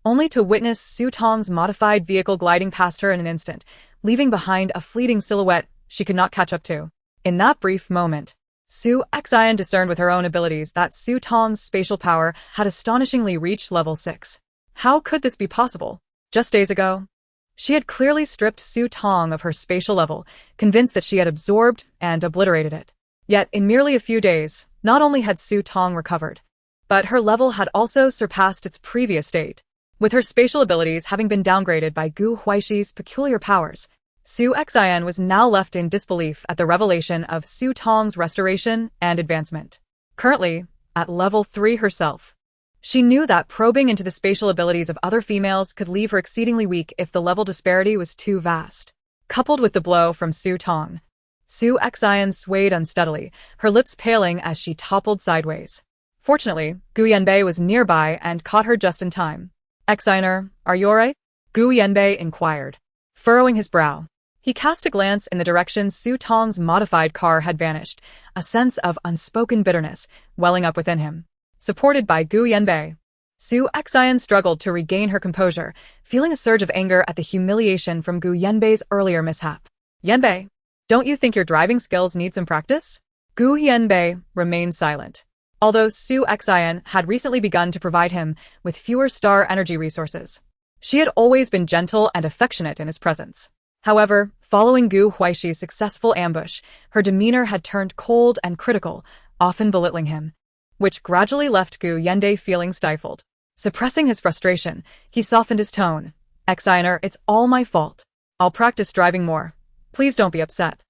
only to witness Su Tong's modified vehicle gliding past her in an instant, leaving behind a fleeting silhouette she could not catch up to. In that brief moment, Su Xian discerned with her own abilities that Su Tong's spatial power had astonishingly reached level 6. How could this be possible? Just days ago, she had clearly stripped Su Tong of her spatial level, convinced that she had absorbed and obliterated it. Yet, in merely a few days, not only had Su Tong recovered, but her level had also surpassed its previous state. With her spatial abilities having been downgraded by Gu Huaishi's peculiar powers, Su Xian was now left in disbelief at the revelation of Su Tong's restoration and advancement. Currently, at level 3 herself, she knew that probing into the spatial abilities of other females could leave her exceedingly weak if the level disparity was too vast. Coupled with the blow from Su Tong, Su Xian swayed unsteadily, her lips paling as she toppled sideways. Fortunately, Gu Yanbei was nearby and caught her just in time. Xianer, are you alright? Gu Yanbei inquired, furrowing his brow. He cast a glance in the direction Su Tong's modified car had vanished, a sense of unspoken bitterness welling up within him. Supported by Gu Yanbei, Su Xian struggled to regain her composure, feeling a surge of anger at the humiliation from Gu Yanbei's earlier mishap. Yanbei, don't you think your driving skills need some practice? Gu Yanbei remained silent, although Su Xian had recently begun to provide him with fewer star energy resources. She had always been gentle and affectionate in his presence. However, following Gu Huaishi's successful ambush, her demeanor had turned cold and critical, often belittling him, which gradually left Gu Yanbei feeling stifled. Suppressing his frustration, he softened his tone. Xianer, it's all my fault. I'll practice driving more. Please don't be upset.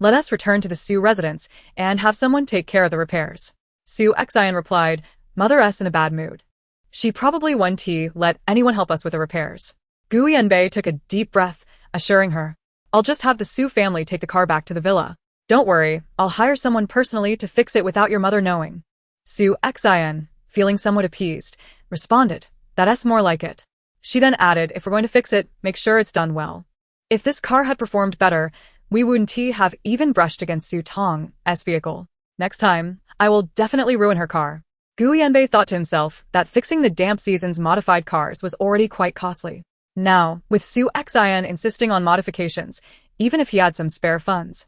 Let us return to the Su residence and have someone take care of the repairs. Su Xian replied, Mother-S in a bad mood. She probably won't let anyone help us with the repairs. Gu Yanbei took a deep breath, assuring her, I'll just have the Su family take the car back to the villa. Don't worry, I'll hire someone personally to fix it without your mother knowing. Su Xian, feeling somewhat appeased, responded, That's more like it. She then added, if we're going to fix it, make sure it's done well. If this car had performed better, we wouldn't have even brushed against Su Tong's vehicle. Next time, I will definitely ruin her car. Gu Yanbei thought to himself that fixing the damp season's modified cars was already quite costly. Now, with Su Xian insisting on modifications, even if he had some spare funds,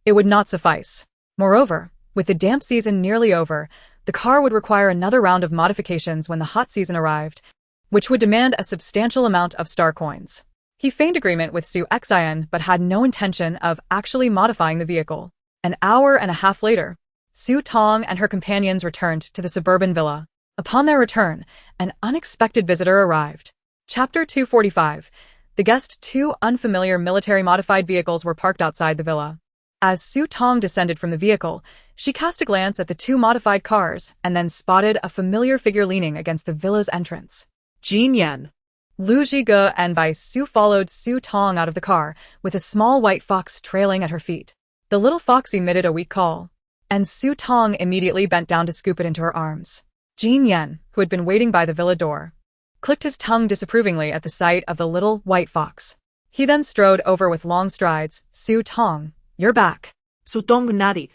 it would not suffice. Moreover, with the damp season nearly over, the car would require another round of modifications when the hot season arrived, which would demand a substantial amount of star coins. He feigned agreement with Su Xian but had no intention of actually modifying the vehicle. An hour and a half later, Su Tong and her companions returned to the suburban villa. Upon their return, an unexpected visitor arrived. Chapter 245. The guest two unfamiliar military-modified vehicles were parked outside the villa. As Su Tong descended from the vehicle, she cast a glance at the two modified cars and then spotted a familiar figure leaning against the villa's entrance. Jin Yan. Lu Zhige and Bai Su followed Su Tong out of the car, with a small white fox trailing at her feet. The little fox emitted a weak call, and Su Tong immediately bent down to scoop it into her arms. Jin Yan, who had been waiting by the villa door, clicked his tongue disapprovingly at the sight of the little white fox. He then strode over with long strides. Su Tong, you're back. Su Tong nodded.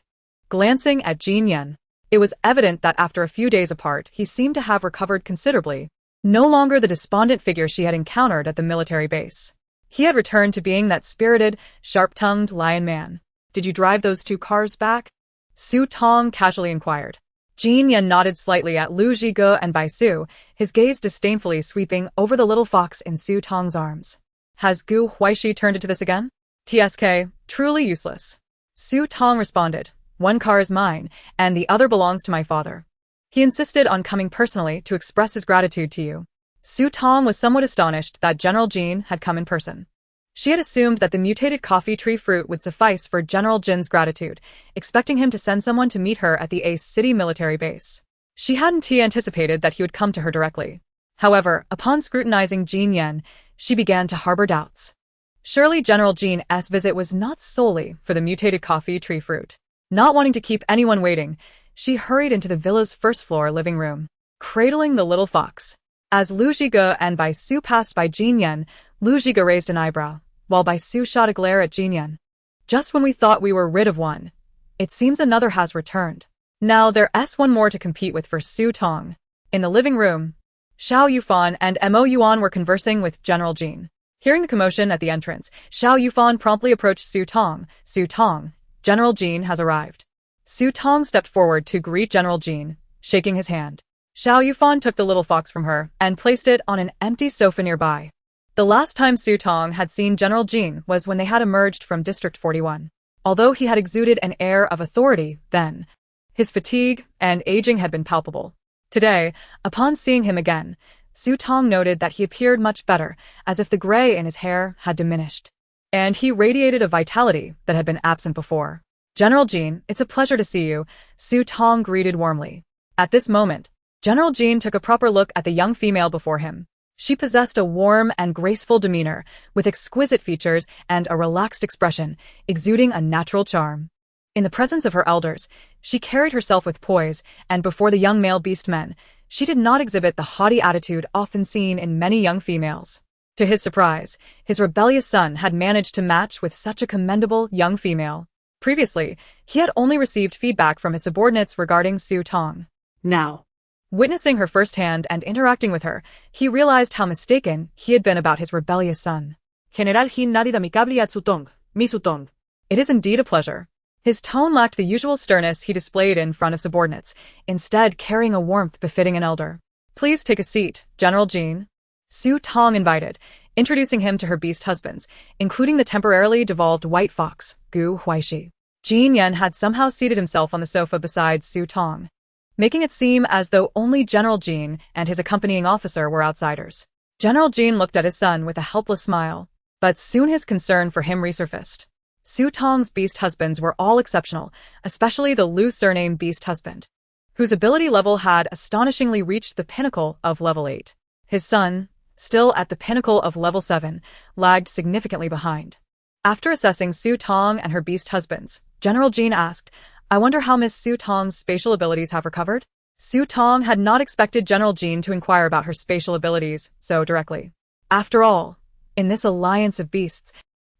Glancing at Jin Yan, it was evident that after a few days apart he seemed to have recovered considerably. No longer the despondent figure she had encountered at the military base. He had returned to being that spirited, sharp-tongued lion man. Did you drive those two cars back? Su Tong casually inquired. Jin Yan nodded slightly at Lu Zhige and Bai Su, his gaze disdainfully sweeping over the little fox in Su Tong's arms. Has Gu Huaixi turned into this again? TSK, truly useless. Su Tong responded, one car is mine, and the other belongs to my father. He insisted on coming personally to express his gratitude to you. Su Tong was somewhat astonished that General Jin had come in person. She had assumed that the mutated coffee tree fruit would suffice for General Jin's gratitude, expecting him to send someone to meet her at the Ace City military base. She hadn't anticipated that he would come to her directly. However, upon scrutinizing Jin Yan, she began to harbor doubts. Surely General Jin's visit was not solely for the mutated coffee tree fruit. Not wanting to keep anyone waiting, she hurried into the villa's first-floor living room, cradling the little fox. As Lu Zhige and Bai Su passed by Jin Yan, Lu Zhige raised an eyebrow, while Bai Su shot a glare at Jin Yan. Just when we thought we were rid of one, it seems another has returned. Now there's one more to compete with for Su Tong. In the living room, Xiao, Yufan, and Mo Yuan were conversing with General Jin. Hearing the commotion at the entrance, Xiao Yufan promptly approached Su Tong. Su Tong, General Jin has arrived. Su Tong stepped forward to greet General Jin, shaking his hand. Xiao Yufan took the little fox from her and placed it on an empty sofa nearby. The last time Su Tong had seen General Jin was when they had emerged from District 41. Although he had exuded an air of authority then, his fatigue and aging had been palpable. Today, upon seeing him again, Su Tong noted that he appeared much better, as if the gray in his hair had diminished. And he radiated a vitality that had been absent before. General Jin, it's a pleasure to see you, Su Tong greeted warmly. At this moment, General Jin took a proper look at the young female before him. She possessed a warm and graceful demeanor, with exquisite features and a relaxed expression, exuding a natural charm. In the presence of her elders, she carried herself with poise, and before the young male beastmen, she did not exhibit the haughty attitude often seen in many young females. To his surprise, his rebellious son had managed to match with such a commendable young female. Previously, he had only received feedback from his subordinates regarding Su Tong. Now, witnessing her firsthand and interacting with her, he realized how mistaken he had been about his rebellious son. General Jin nari amicably at Su Tong, mi Su Tong. It is indeed a pleasure. His tone lacked the usual sternness he displayed in front of subordinates, instead carrying a warmth befitting an elder. Please take a seat, General Jin. Su Tong invited, introducing him to her beast husbands, including the temporarily devolved white fox, Gu Huaixi. Jin Yan had somehow seated himself on the sofa beside Su Tong, making it seem as though only General Jin and his accompanying officer were outsiders. General Jin looked at his son with a helpless smile, but soon his concern for him resurfaced. Su Tong's beast husbands were all exceptional, especially the Lu surname beast husband, whose ability level had astonishingly reached the pinnacle of level 8. His son, still at the pinnacle of level 7, lagged significantly behind. After assessing Su Tong and her beast husbands, General Jin asked, I wonder how Miss Su Tong's spatial abilities have recovered? Su Tong had not expected General Jin to inquire about her spatial abilities so directly. After all, in this alliance of beasts,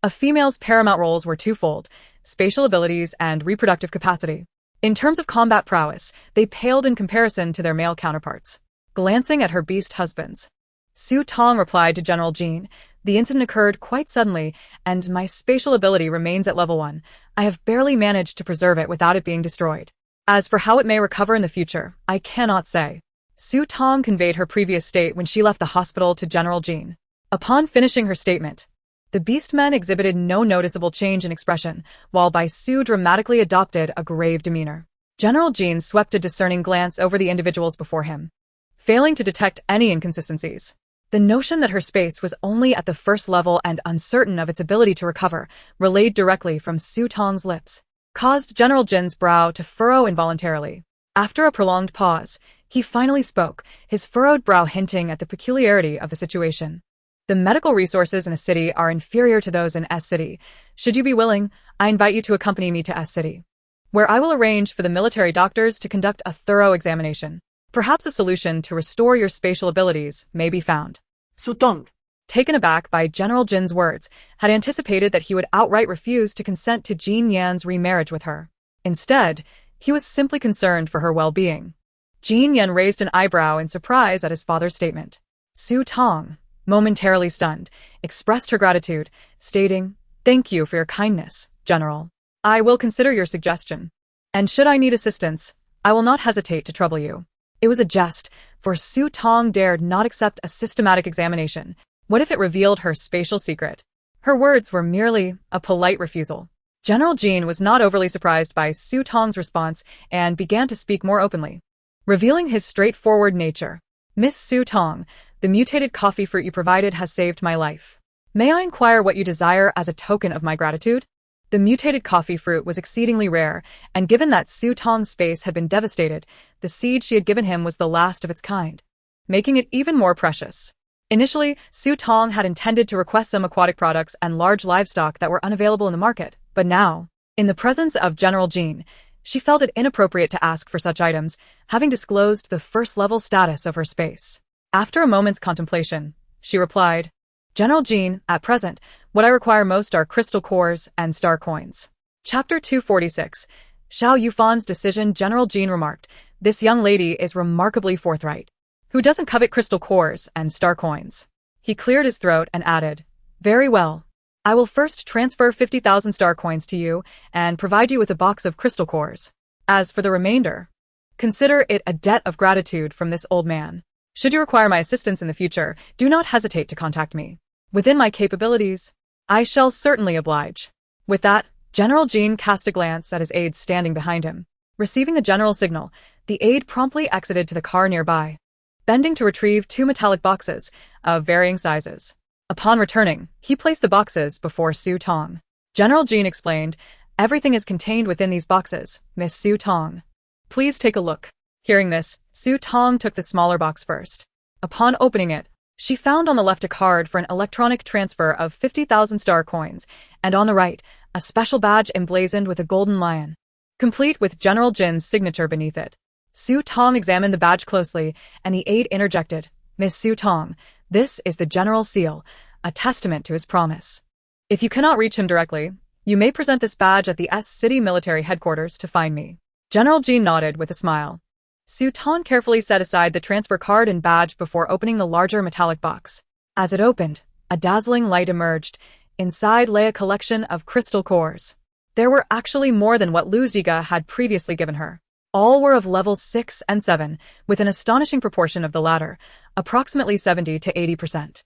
a female's paramount roles were twofold, spatial abilities and reproductive capacity. In terms of combat prowess, they paled in comparison to their male counterparts. Glancing at her beast husbands, Su Tong replied to General Jin, the incident occurred quite suddenly, and my spatial ability remains at level 1. I have barely managed to preserve it without it being destroyed. As for how it may recover in the future, I cannot say. Su Tong conveyed her previous state when she left the hospital to General Jin. Upon finishing her statement, the beastmen exhibited no noticeable change in expression, while Bai Su dramatically adopted a grave demeanor. General Jin swept a discerning glance over the individuals before him, failing to detect any inconsistencies. The notion that her space was only at the first level and uncertain of its ability to recover, relayed directly from Su Tong's lips, caused General Jin's brow to furrow involuntarily. After a prolonged pause, he finally spoke, his furrowed brow hinting at the peculiarity of the situation. The medical resources in a city are inferior to those in S City. Should you be willing, I invite you to accompany me to S City, where I will arrange for the military doctors to conduct a thorough examination. Perhaps a solution to restore your spatial abilities may be found. Su Tong, taken aback by General Jin's words, had anticipated that he would outright refuse to consent to Jin Yan's remarriage with her. Instead, he was simply concerned for her well-being. Jin Yan raised an eyebrow in surprise at his father's statement. Su Tong, momentarily stunned, expressed her gratitude, stating, Thank you for your kindness, General. I will consider your suggestion. And should I need assistance, I will not hesitate to trouble you. It was a jest, for Su Tong dared not accept a systematic examination. What if it revealed her spatial secret? Her words were merely a polite refusal. General Jin was not overly surprised by Su Tong's response and began to speak more openly, revealing his straightforward nature. Miss Su Tong, the mutated coffee fruit you provided has saved my life. May I inquire what you desire as a token of my gratitude? The mutated coffee fruit was exceedingly rare, and given that Su Tong's face had been devastated, the seed she had given him was the last of its kind, making it even more precious. Initially, Su Tong had intended to request some aquatic products and large livestock that were unavailable in the market, but now, in the presence of General Jin, she felt it inappropriate to ask for such items, having disclosed the first-level status of her space. After a moment's contemplation, she replied, General Jin, at present, what I require most are crystal cores and star coins. Chapter 246. Xiao Yufan's decision. General Jin remarked, this young lady is remarkably forthright. Who doesn't covet crystal cores and star coins? He cleared his throat and added, very well. I will first transfer 50,000 star coins to you and provide you with a box of crystal cores. As for the remainder, consider it a debt of gratitude from this old man. Should you require my assistance in the future, do not hesitate to contact me. Within my capabilities, I shall certainly oblige. With that, General Jin cast a glance at his aides standing behind him. Receiving the general signal, the aide promptly exited to the car nearby, bending to retrieve 2 metallic boxes of varying sizes. Upon returning, he placed the boxes before Su Tong. General Jin explained, everything is contained within these boxes, Miss Su Tong. Please take a look. Hearing this, Su Tong took the smaller box first. Upon opening it, she found on the left a card for an electronic transfer of 50,000 star coins, and on the right, a special badge emblazoned with a golden lion, complete with General Jin's signature beneath it. Su Tong examined the badge closely, and the aide interjected, Miss Su Tong, this is the General's seal, a testament to his promise. If you cannot reach him directly, you may present this badge at the City military headquarters to find me. General Jin nodded with a smile. Su Tong carefully set aside the transfer card and badge before opening the larger metallic box. As it opened, a dazzling light emerged. Inside lay a collection of crystal cores. There were actually more than what Lu Ziga had previously given her. All were of levels 6 and 7, with an astonishing proportion of the latter, approximately 70 to 80%.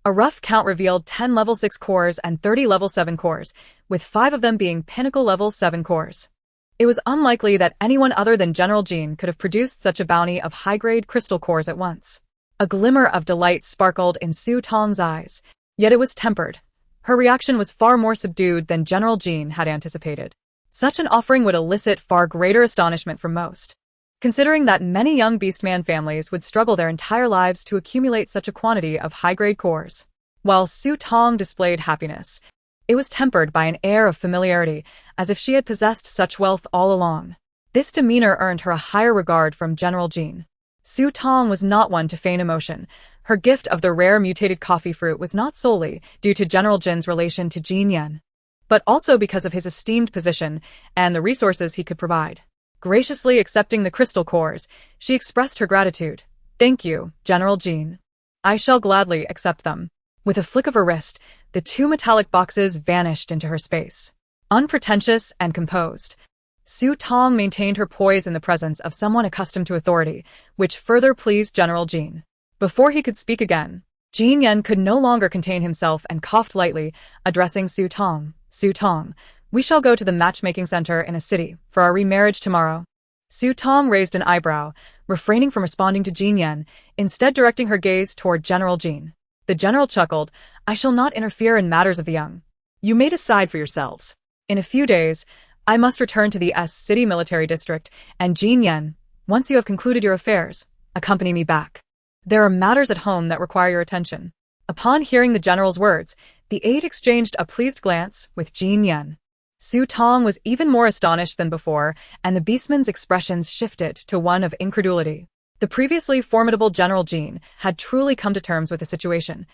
A rough count revealed 10 level 6 cores and 30 level 7 cores, with 5 of them being pinnacle level 7 cores. It was unlikely that anyone other than General Jin could have produced such a bounty of high-grade crystal cores at once. A glimmer of delight sparkled in Su Tong's eyes, yet it was tempered. Her reaction was far more subdued than General Jin had anticipated. Such an offering would elicit far greater astonishment from most, considering that many young beastman families would struggle their entire lives to accumulate such a quantity of high-grade cores. While Su Tong displayed happiness, it was tempered by an air of familiarity, as if she had possessed such wealth all along. This demeanor earned her a higher regard from General Jin. Su Tong was not one to feign emotion. Her gift of the rare mutated coffee fruit was not solely due to General Jin's relation to Jin Yan, but also because of his esteemed position and the resources he could provide. Graciously accepting the crystal cores, she expressed her gratitude. Thank you, General Jin. I shall gladly accept them. With a flick of her wrist, the 2 metallic boxes vanished into her space. Unpretentious and composed, Su Tong maintained her poise in the presence of someone accustomed to authority, which further pleased General Jin. Before he could speak again, Jin Yan could no longer contain himself and coughed lightly, addressing Su Tong. Su Tong, we shall go to the matchmaking center in a city for our remarriage tomorrow. Su Tong raised an eyebrow, refraining from responding to Jin Yan, instead directing her gaze toward General Jin. The general chuckled, I shall not interfere in matters of the young. You may decide for yourselves. In a few days, I must return to the City military district, and Jin Yan, once you have concluded your affairs, accompany me back. There are matters at home that require your attention. Upon hearing the general's words, the aide exchanged a pleased glance with Jin Yan. Su Tong was even more astonished than before, and the beastman's expressions shifted to one of incredulity. The previously formidable General Jin had truly come to terms with the situation,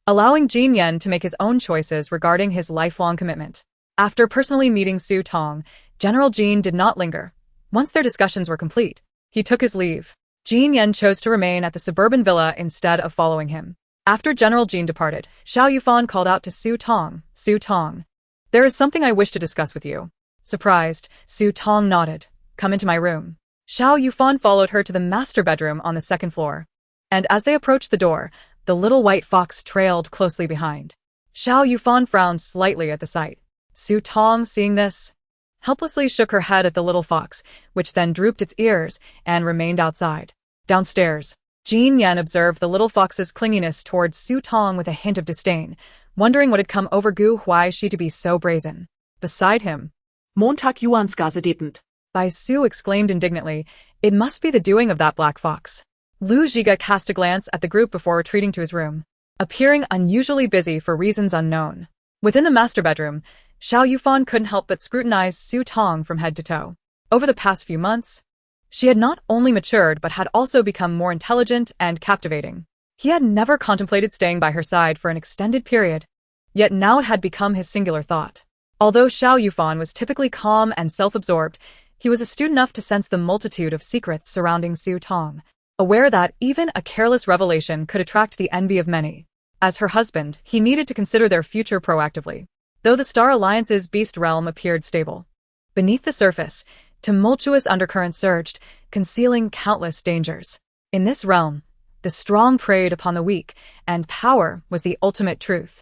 allowing Jin Yan to make his own choices regarding his lifelong commitment. After personally meeting Su Tong, General Jin did not linger. Once their discussions were complete, he took his leave. Jin Yan chose to remain at the suburban villa instead of following him. After General Jin departed, Xiao Yufan called out to Su Tong, Su Tong, there is something I wish to discuss with you. Surprised, Su Tong nodded. Come into my room. Xiao Yufan followed her to the master bedroom on the 2nd floor. And as they approached the door, the little white fox trailed closely behind. Xiao Yufan frowned slightly at the sight. Su Tong, seeing this, helplessly shook her head at the little fox, which then drooped its ears and remained outside. Downstairs, Jin Yan observed the little fox's clinginess towards Su Tong with a hint of disdain. wondering what had come over Gu Huaixi to be so brazen. Beside him, Montag Yuan's Gazedebend. Bai Su exclaimed indignantly, "It must be the doing of that black fox." Lu Zhiga cast a glance at the group before retreating to his room, appearing unusually busy for reasons unknown. Within the master bedroom, Xiao Yufan couldn't help but scrutinize Su Tong from head to toe. Over the past few months, she had not only matured but had also become more intelligent and captivating. He had never contemplated staying by her side for an extended period, yet now it had become his singular thought. Although Xiao Yufan was typically calm and self-absorbed, he was astute enough to sense the multitude of secrets surrounding Su Tong, aware that even a careless revelation could attract the envy of many. As her husband, he needed to consider their future proactively, though the Star Alliance's beast realm appeared stable. Beneath the surface, tumultuous undercurrents surged, concealing countless dangers. In this realm, the strong preyed upon the weak, and power was the ultimate truth.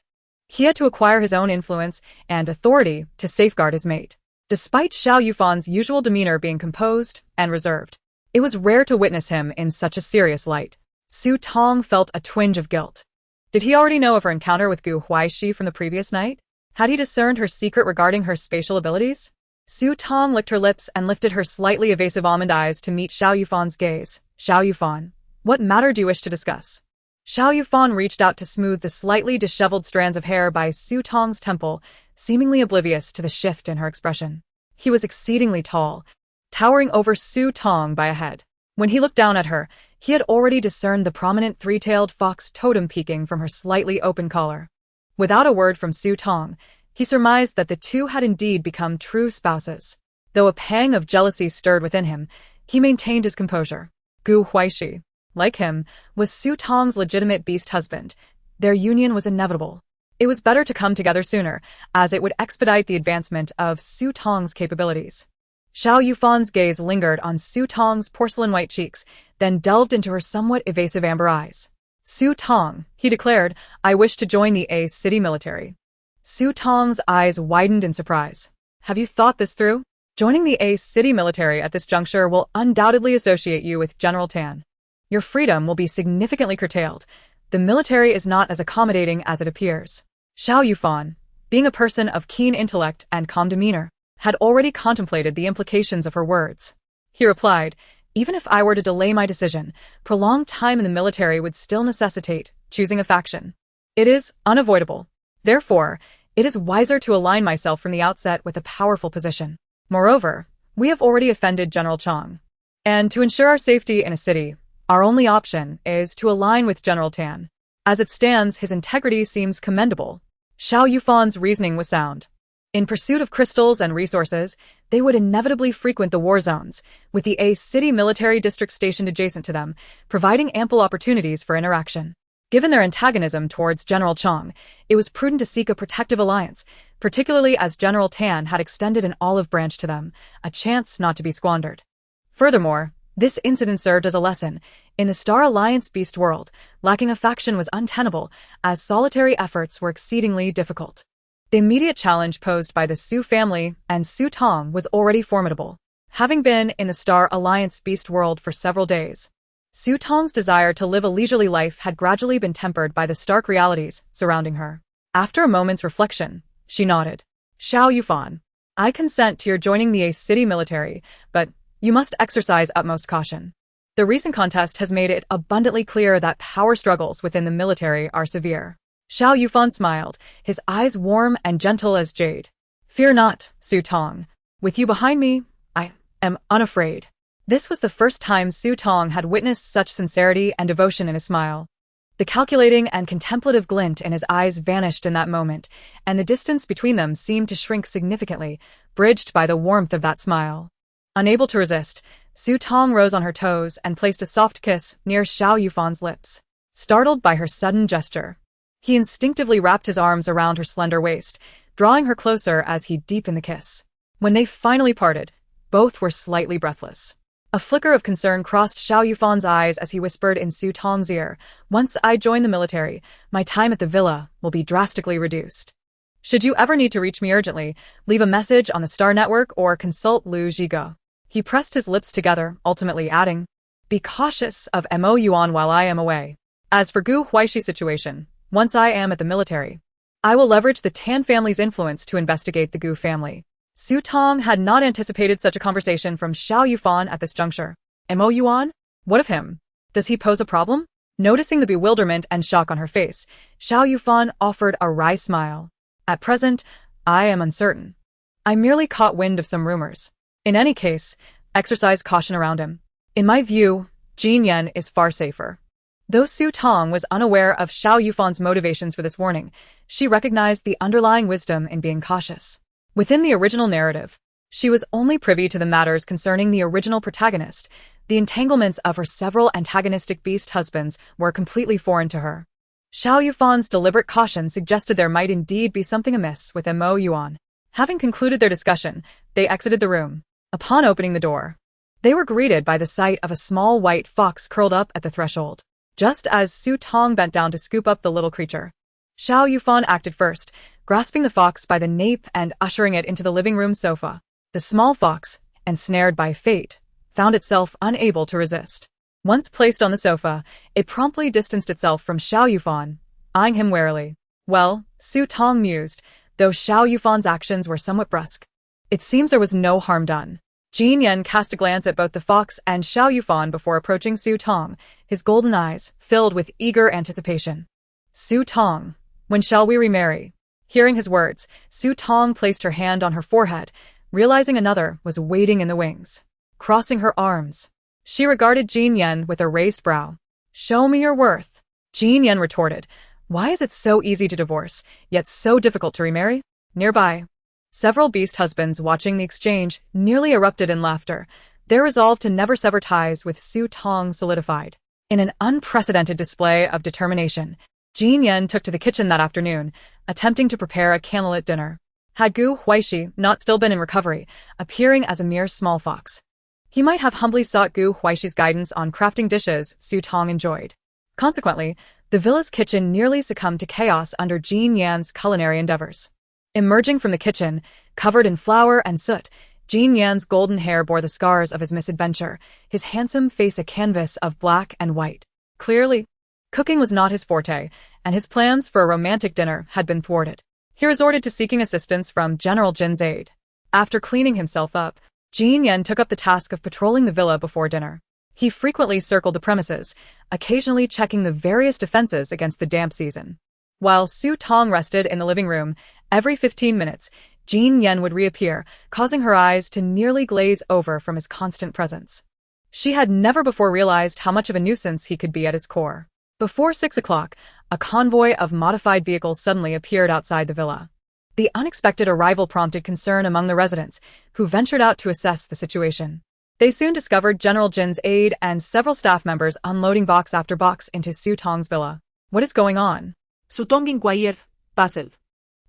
He had to acquire his own influence and authority to safeguard his mate. Despite Xiao Yufan's usual demeanor being composed and reserved, it was rare to witness him in such a serious light. Su Tong felt a twinge of guilt. Did he already know of her encounter with Gu Huaixi from the previous night? Had he discerned her secret regarding her spatial abilities? Su Tong licked her lips and lifted her slightly evasive almond eyes to meet Xiao Yufan's gaze. Xiao Yufan, what matter do you wish to discuss? Xiao Yufan reached out to smooth the slightly disheveled strands of hair by Su Tong's temple, seemingly oblivious to the shift in her expression. He was exceedingly tall, towering over Su Tong by a head. When he looked down at her, he had already discerned the prominent three-tailed fox totem peeking from her slightly open collar. Without a word from Su Tong, he surmised that the two had indeed become true spouses. Though a pang of jealousy stirred within him, he maintained his composure. Gu Huaixi, like him, was Su Tong's legitimate beast husband. Their union was inevitable. It was better to come together sooner, as it would expedite the advancement of Su Tong's capabilities. Xiao Yufan's gaze lingered on Su Tong's porcelain-white cheeks, then delved into her somewhat evasive amber eyes. Su Tong, he declared, I wish to join the A city military. Su Tong's eyes widened in surprise. Have you thought this through? Joining the A city military at this juncture will undoubtedly associate you with General Tan. Your freedom will be significantly curtailed. The military is not as accommodating as it appears. Xiao Yufan, being a person of keen intellect and calm demeanor, had already contemplated the implications of her words. He replied, even if I were to delay my decision, prolonged time in the military would still necessitate choosing a faction. It is unavoidable. Therefore, it is wiser to align myself from the outset with a powerful position. Moreover, we have already offended General Chang. And to ensure our safety in a city, our only option is to align with General Tan. As it stands, his integrity seems commendable. Xiao Yufan's reasoning was sound. In pursuit of crystals and resources, they would inevitably frequent the war zones, with the A city military district stationed adjacent to them, providing ample opportunities for interaction. Given their antagonism towards General Chang, it was prudent to seek a protective alliance, particularly as General Tan had extended an olive branch to them, a chance not to be squandered. Furthermore, this incident served as a lesson. In the Star Alliance beast world, lacking a faction was untenable, as solitary efforts were exceedingly difficult. The immediate challenge posed by the Su family and Su Tong was already formidable. Having been in the Star Alliance beast world for several days, Su Tong's desire to live a leisurely life had gradually been tempered by the stark realities surrounding her. After a moment's reflection, she nodded. Xiao Yufan, I consent to your joining the A city military, but you must exercise utmost caution. The recent contest has made it abundantly clear that power struggles within the military are severe. Xiao Yufan smiled, his eyes warm and gentle as jade. Fear not, Su Tong. With you behind me, I am unafraid. This was the first time Su Tong had witnessed such sincerity and devotion in his smile. The calculating and contemplative glint in his eyes vanished in that moment, and the distance between them seemed to shrink significantly, bridged by the warmth of that smile. Unable to resist, Su Tong rose on her toes and placed a soft kiss near Xiao Yufan's lips. Startled by her sudden gesture, he instinctively wrapped his arms around her slender waist, drawing her closer as he deepened the kiss. When they finally parted, both were slightly breathless. A flicker of concern crossed Xiao Yufan's eyes as he whispered in Su Tong's ear, once I join the military, my time at the villa will be drastically reduced. Should you ever need to reach me urgently, leave a message on the Star Network or consult Lu Zhiga. He pressed his lips together, ultimately adding, be cautious of Mo Yuan while I am away. As for Gu Huaixi's situation, once I am at the military, I will leverage the Tan family's influence to investigate the Gu family. Su Tong had not anticipated such a conversation from Xiao Yufan at this juncture. Mo Yuan? What of him? Does he pose a problem? Noticing the bewilderment and shock on her face, Xiao Yufan offered a wry smile. At present, I am uncertain. I merely caught wind of some rumors. In any case, exercise caution around him. In my view, Jin Yan is far safer. Though Su Tong was unaware of Xiao Yufan's motivations for this warning, she recognized the underlying wisdom in being cautious. Within the original narrative, she was only privy to the matters concerning the original protagonist. The entanglements of her several antagonistic beast husbands were completely foreign to her. Xiao Yufan's deliberate caution suggested there might indeed be something amiss with Mo Yuan. Having concluded their discussion, they exited the room. Upon opening the door, they were greeted by the sight of a small white fox curled up at the threshold. Just as Su Tong bent down to scoop up the little creature, Xiao Yufan acted first, grasping the fox by the nape and ushering it into the living room sofa. The small fox, ensnared by fate, found itself unable to resist. Once placed on the sofa, it promptly distanced itself from Xiao Yufan, eyeing him warily. Well, Su Tong mused, though Xiao Yufan's actions were somewhat brusque. It seems there was no harm done. Jin Yan cast a glance at both the fox and Xiao Yufan before approaching Su Tong, his golden eyes filled with eager anticipation. Su Tong, when shall we remarry? Hearing his words, Su Tong placed her hand on her forehead, realizing another was waiting in the wings. Crossing her arms, she regarded Jin Yan with a raised brow. Show me your worth. Jin Yan retorted, why is it so easy to divorce, yet so difficult to remarry? Nearby, several beast husbands watching the exchange nearly erupted in laughter. Their resolve to never sever ties with Su Tong solidified. In an unprecedented display of determination, Jin Yan took to the kitchen that afternoon, attempting to prepare a candlelit dinner. Had Gu Huaixi not still been in recovery, appearing as a mere small fox, he might have humbly sought Gu Huaixi's guidance on crafting dishes Su Tong enjoyed. Consequently, the villa's kitchen nearly succumbed to chaos under Jin Yan's culinary endeavors. Emerging from the kitchen, covered in flour and soot, Jin Yan's golden hair bore the scars of his misadventure, his handsome face a canvas of black and white. Clearly, cooking was not his forte, and his plans for a romantic dinner had been thwarted. He resorted to seeking assistance from General Jin's aid. After cleaning himself up, Jin Yan took up the task of patrolling the villa before dinner. He frequently circled the premises, occasionally checking the various defenses against the damp season. While Su Tong rested in the living room, every 15 minutes, Jin Yan would reappear, causing her eyes to nearly glaze over from his constant presence. She had never before realized how much of a nuisance he could be at his core. Before 6 o'clock, a convoy of modified vehicles suddenly appeared outside the villa. The unexpected arrival prompted concern among the residents, who ventured out to assess the situation. They soon discovered General Jin's aide and several staff members unloading box after box into Su Tong's villa. What is going on? Su Tong inquired, puzzled.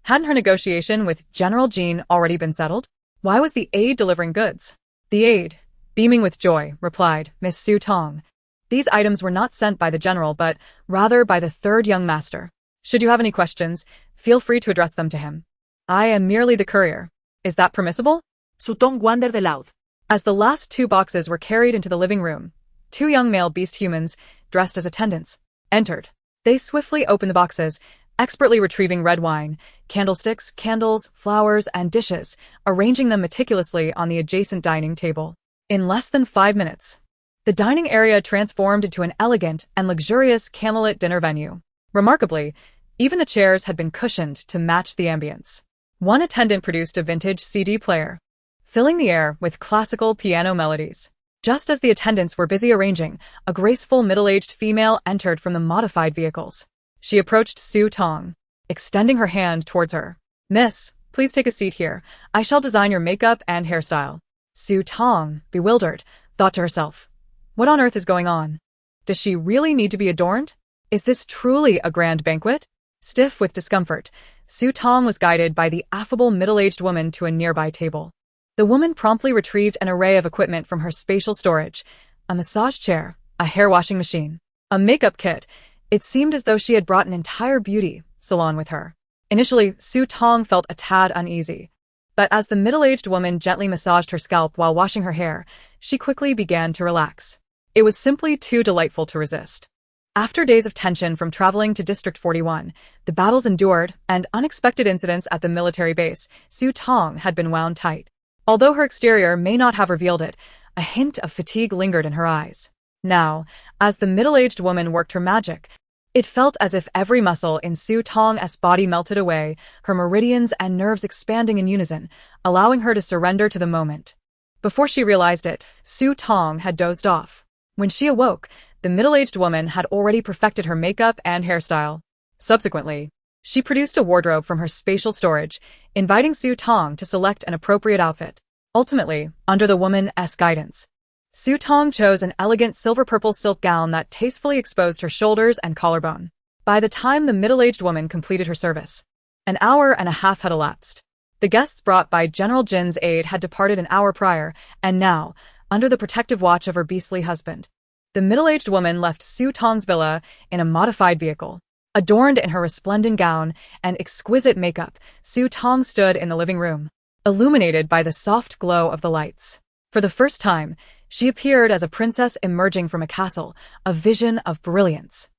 Hadn't her negotiation with General Jin already been settled? Why was the aide delivering goods? The aide, beaming with joy, replied, Miss Su Tong. These items were not sent by the general but rather by the third young master. Should you have any questions, feel free to address them to him. I am merely the courier. Is that permissible? Su Tong wondered aloud. As the last 2 boxes were carried into the living room, 2 young male beast humans, dressed as attendants, entered. They swiftly opened the boxes, expertly retrieving red wine, candlesticks, candles, flowers, and dishes, arranging them meticulously on the adjacent dining table. In less than 5 minutes, the dining area transformed into an elegant and luxurious candlelit dinner venue. Remarkably, even the chairs had been cushioned to match the ambience. One attendant produced a vintage CD player, filling the air with classical piano melodies. Just as the attendants were busy arranging, a graceful middle-aged female entered from the modified vehicles. She approached Su Tong, extending her hand towards her. Miss, please take a seat here. I shall design your makeup and hairstyle. Su Tong, bewildered, thought to herself, what on earth is going on? Does she really need to be adorned? Is this truly a grand banquet? Stiff with discomfort, Su Tong was guided by the affable middle-aged woman to a nearby table. The woman promptly retrieved an array of equipment from her spatial storage, a massage chair, a hair washing machine, a makeup kit. It seemed as though she had brought an entire beauty salon with her. Initially, Su Tong felt a tad uneasy, but as the middle-aged woman gently massaged her scalp while washing her hair, she quickly began to relax. It was simply too delightful to resist. After days of tension from traveling to District 41, the battles endured, and unexpected incidents at the military base, Su Tong had been wound tight. Although her exterior may not have revealed it, a hint of fatigue lingered in her eyes. Now, as the middle-aged woman worked her magic, it felt as if every muscle in Su Tong's body melted away, her meridians and nerves expanding in unison, allowing her to surrender to the moment. Before she realized it, Su Tong had dozed off. When she awoke, the middle-aged woman had already perfected her makeup and hairstyle. Subsequently, she produced a wardrobe from her spatial storage, inviting Su Tong to select an appropriate outfit. Ultimately, under the woman's guidance, Su Tong chose an elegant silver-purple silk gown that tastefully exposed her shoulders and collarbone. By the time the middle-aged woman completed her service, an hour and a half had elapsed. The guests brought by General Jin's aide had departed an hour prior, and now, under the protective watch of her beastly husband, the middle-aged woman left Su Tong's villa in a modified vehicle. Adorned in her resplendent gown and exquisite makeup, Su Tong stood in the living room, illuminated by the soft glow of the lights. For the first time, she appeared as a princess emerging from a castle, a vision of brilliance.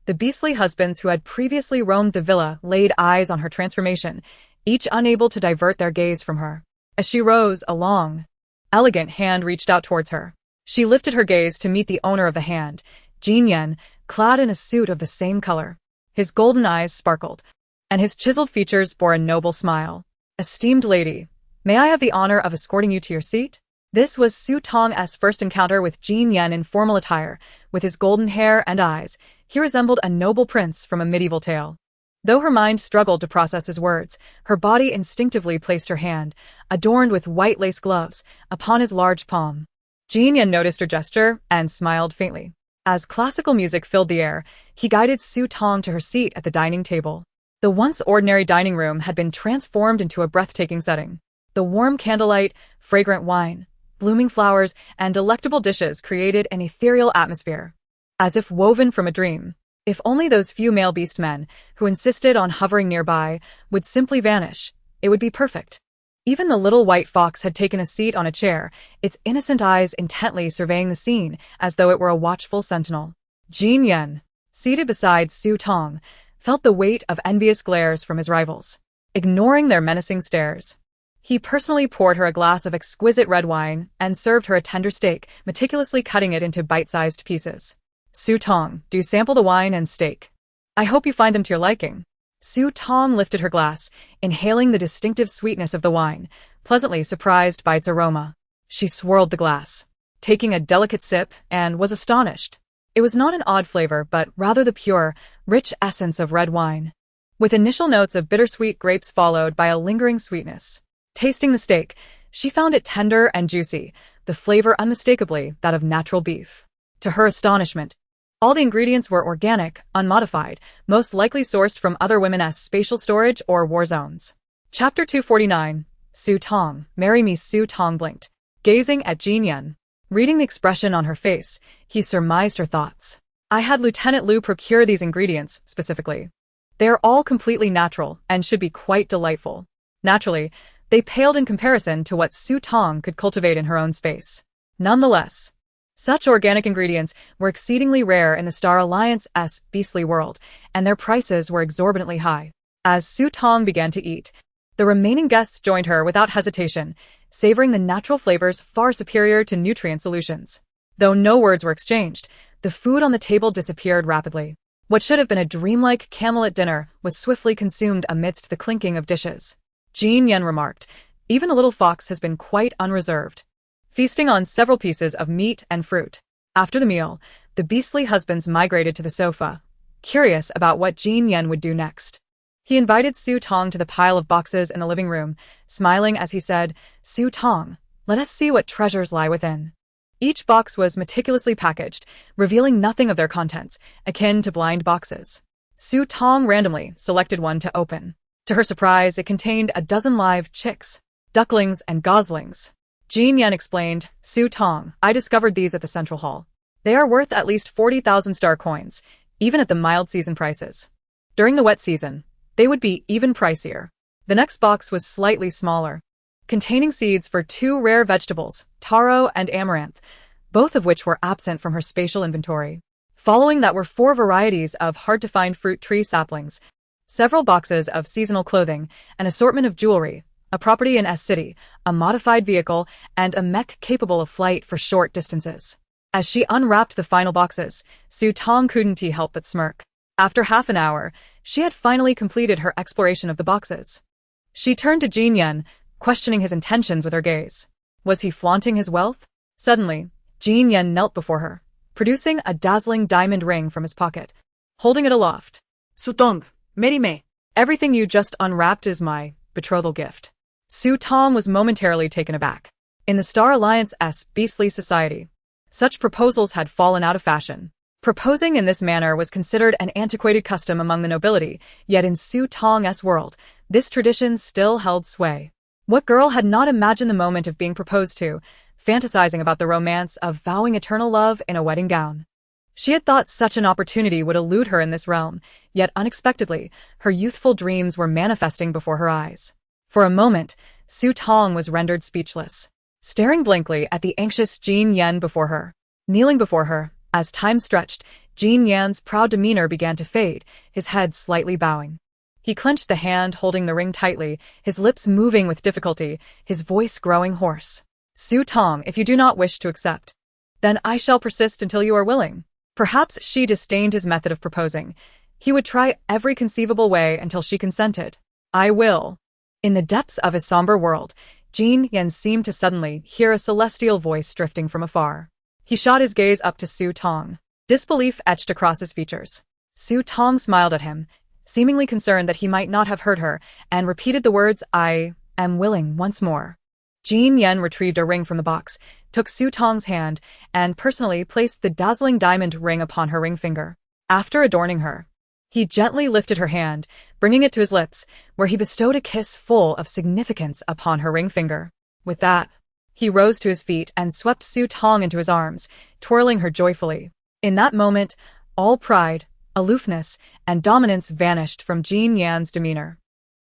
The beastly husbands who had previously roamed the villa laid eyes on her transformation, each unable to divert their gaze from her. As she rose, a long, elegant hand reached out towards her. She lifted her gaze to meet the owner of the hand, Jin Yan, clad in a suit of the same color. His golden eyes sparkled, and his chiseled features bore a noble smile. "Esteemed lady, may I have the honor of escorting you to your seat?" This was Su Tong's first encounter with Jin Yan in formal attire. With his golden hair and eyes, he resembled a noble prince from a medieval tale. Though her mind struggled to process his words, her body instinctively placed her hand, adorned with white lace gloves, upon his large palm. Jin Yan noticed her gesture and smiled faintly. As classical music filled the air, he guided Su Tong to her seat at the dining table. The once ordinary dining room had been transformed into a breathtaking setting. The warm candlelight, fragrant wine, blooming flowers, and delectable dishes created an ethereal atmosphere, as if woven from a dream. If only those few male beast men, who insisted on hovering nearby, would simply vanish, it would be perfect. Even the little white fox had taken a seat on a chair, its innocent eyes intently surveying the scene as though it were a watchful sentinel. Jin Yan, seated beside Su Tong, felt the weight of envious glares from his rivals. Ignoring their menacing stares, he personally poured her a glass of exquisite red wine and served her a tender steak, meticulously cutting it into bite-sized pieces. "Su Tong, do sample the wine and steak. I hope you find them to your liking." Su Tong lifted her glass, inhaling the distinctive sweetness of the wine, pleasantly surprised by its aroma. She swirled the glass, taking a delicate sip, and was astonished. It was not an odd flavor, but rather the pure, rich essence of red wine, with initial notes of bittersweet grapes followed by a lingering sweetness. Tasting the steak, she found it tender and juicy, the flavor unmistakably that of natural beef. To her astonishment, all the ingredients were organic, unmodified, most likely sourced from other women's spatial storage or war zones. Chapter 249. Su Tong, marry me. Su Tong blinked, gazing at Jin Yan. Reading the expression on her face, he surmised her thoughts. "I had Lieutenant Liu procure these ingredients, specifically. They are all completely natural and should be quite delightful." Naturally, they paled in comparison to what Su Tong could cultivate in her own space. Nonetheless, such organic ingredients were exceedingly rare in the Star Alliance's beastly world, and their prices were exorbitantly high. As Su Tong began to eat, the remaining guests joined her without hesitation, savoring the natural flavors far superior to nutrient solutions. Though no words were exchanged, the food on the table disappeared rapidly. What should have been a dreamlike Camelot dinner was swiftly consumed amidst the clinking of dishes. Jin Yan remarked, "Even the little fox has been quite unreserved, feasting on several pieces of meat and fruit." After the meal, the beastly husbands migrated to the sofa, curious about what Jin Yan would do next. He invited Su Tong to the pile of boxes in the living room, smiling as he said, "Su Tong, let us see what treasures lie within." Each box was meticulously packaged, revealing nothing of their contents, akin to blind boxes. Su Tong randomly selected one to open. To her surprise, it contained a dozen live chicks, ducklings, and goslings. Jin Yan explained, "Su Tong, I discovered these at the Central Hall. They are worth at least 40,000 star coins, even at the mild season prices. During the wet season, they would be even pricier." The next box was slightly smaller, containing seeds for two rare vegetables, taro and amaranth, both of which were absent from her spatial inventory. Following that were 4 varieties of hard-to-find fruit tree saplings, several boxes of seasonal clothing, an assortment of jewelry, a property in S City, a modified vehicle, and a mech capable of flight for short distances. As she unwrapped the final boxes, Su Tong couldn't help but smirk. After half an hour, she had finally completed her exploration of the boxes. She turned to Jin Yan, questioning his intentions with her gaze. Was he flaunting his wealth? Suddenly, Jin Yan knelt before her, producing a dazzling diamond ring from his pocket, holding it aloft. Su Tong, marry me. Everything you just unwrapped is my betrothal gift. Su Tong was momentarily taken aback. In the Star Alliance's beastly society, such proposals had fallen out of fashion. Proposing in this manner was considered an antiquated custom among the nobility, yet in Su Tong's world, this tradition still held sway. What girl had not imagined the moment of being proposed to, fantasizing about the romance of vowing eternal love in a wedding gown? She had thought such an opportunity would elude her in this realm, yet unexpectedly, her youthful dreams were manifesting before her eyes. For a moment, Su Tong was rendered speechless, staring blankly at the anxious Jin Yan before her. Kneeling before her, as time stretched, Jin Yan's proud demeanor began to fade, his head slightly bowing. He clenched the hand holding the ring tightly, his lips moving with difficulty, his voice growing hoarse. Su Tong, if you do not wish to accept, then I shall persist until you are willing. Perhaps she disdained his method of proposing. He would try every conceivable way until she consented. I will. In the depths of his somber world, Jin Yan seemed to suddenly hear a celestial voice drifting from afar. He shot his gaze up to Su Tong. Disbelief etched across his features. Su Tong smiled at him, seemingly concerned that he might not have heard her, and repeated the words, I am willing, once more. Jin Yan retrieved a ring from the box, took Su Tong's hand, and personally placed the dazzling diamond ring upon her ring finger. After adorning her, he gently lifted her hand, bringing it to his lips, where he bestowed a kiss full of significance upon her ring finger. With that, he rose to his feet and swept Su Tong into his arms, twirling her joyfully. In that moment, all pride, aloofness, and dominance vanished from Jin Yan's demeanor.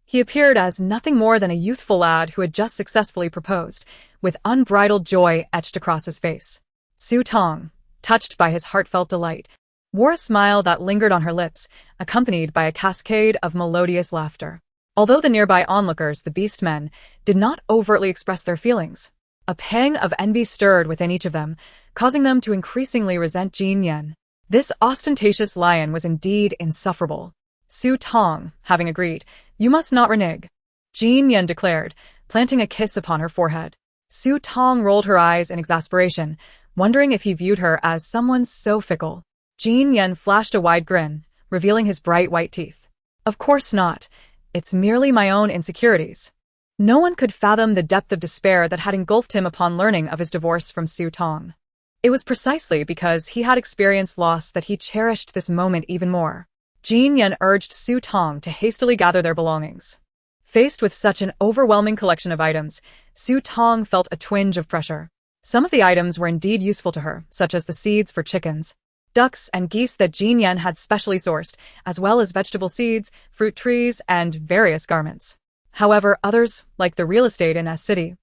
He appeared as nothing more than a youthful lad who had just successfully proposed, with unbridled joy etched across his face. Su Tong, touched by his heartfelt delight, wore a smile that lingered on her lips, accompanied by a cascade of melodious laughter. Although the nearby onlookers, the beast men, did not overtly express their feelings, a pang of envy stirred within each of them, causing them to increasingly resent Jin Yan. This ostentatious lion was indeed insufferable. Su Tong, having agreed, you must not renege, Jin Yan declared, planting a kiss upon her forehead. Su Tong rolled her eyes in exasperation, wondering if he viewed her as someone so fickle. Jin Yan flashed a wide grin, revealing his bright white teeth. Of course not. It's merely my own insecurities. No one could fathom the depth of despair that had engulfed him upon learning of his divorce from Su Tong. It was precisely because he had experienced loss that he cherished this moment even more. Jin Yan urged Su Tong to hastily gather their belongings. Faced with such an overwhelming collection of items, Su Tong felt a twinge of pressure. Some of the items were indeed useful to her, such as the seeds for chickens, ducks, and geese that Jin Yan had specially sourced, as well as vegetable seeds, fruit trees, and various garments. However, others, like the real estate in S City,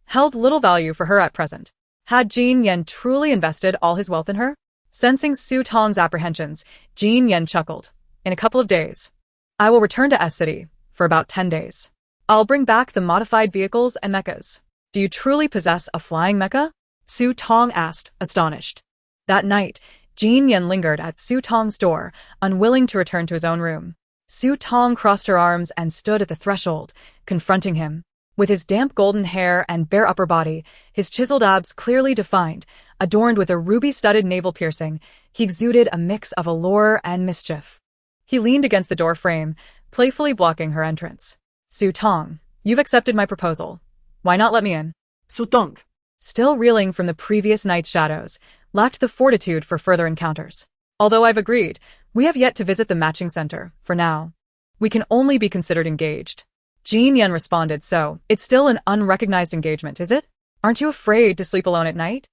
held little value for her at present. Had Jin Yan truly invested all his wealth in her? Sensing Su Tong's apprehensions, Jin Yan chuckled. In a couple of days, I will return to S City for about 10 days. I'll bring back the modified vehicles and mechas. Do you truly possess a flying mecha? Su Tong asked, astonished. That night, Jin Yan lingered at Su Tong's door, unwilling to return to his own room. Su Tong crossed her arms and stood at the threshold, confronting him. With his damp golden hair and bare upper body, his chiseled abs clearly defined, adorned with a ruby-studded navel piercing, he exuded a mix of allure and mischief. He leaned against the door frame, playfully blocking her entrance. Su Tong, you've accepted my proposal. Why not let me in? Su Tong, still reeling from the previous night's shadows, lacked the fortitude for further encounters. Although I've agreed, we have yet to visit the matching center, for now. We can only be considered engaged. Jin Yan responded, so, it's still an unrecognized engagement, is it? Aren't you afraid to sleep alone at night?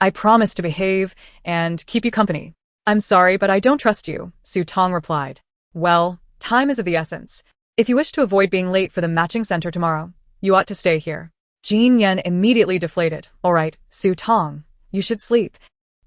I promise to behave and keep you company. I'm sorry, but I don't trust you, Su Tong replied. Well, time is of the essence. If you wish to avoid being late for the matching center tomorrow, you ought to stay here. Jin Yan immediately deflated. All right, Su Tong, you should sleep.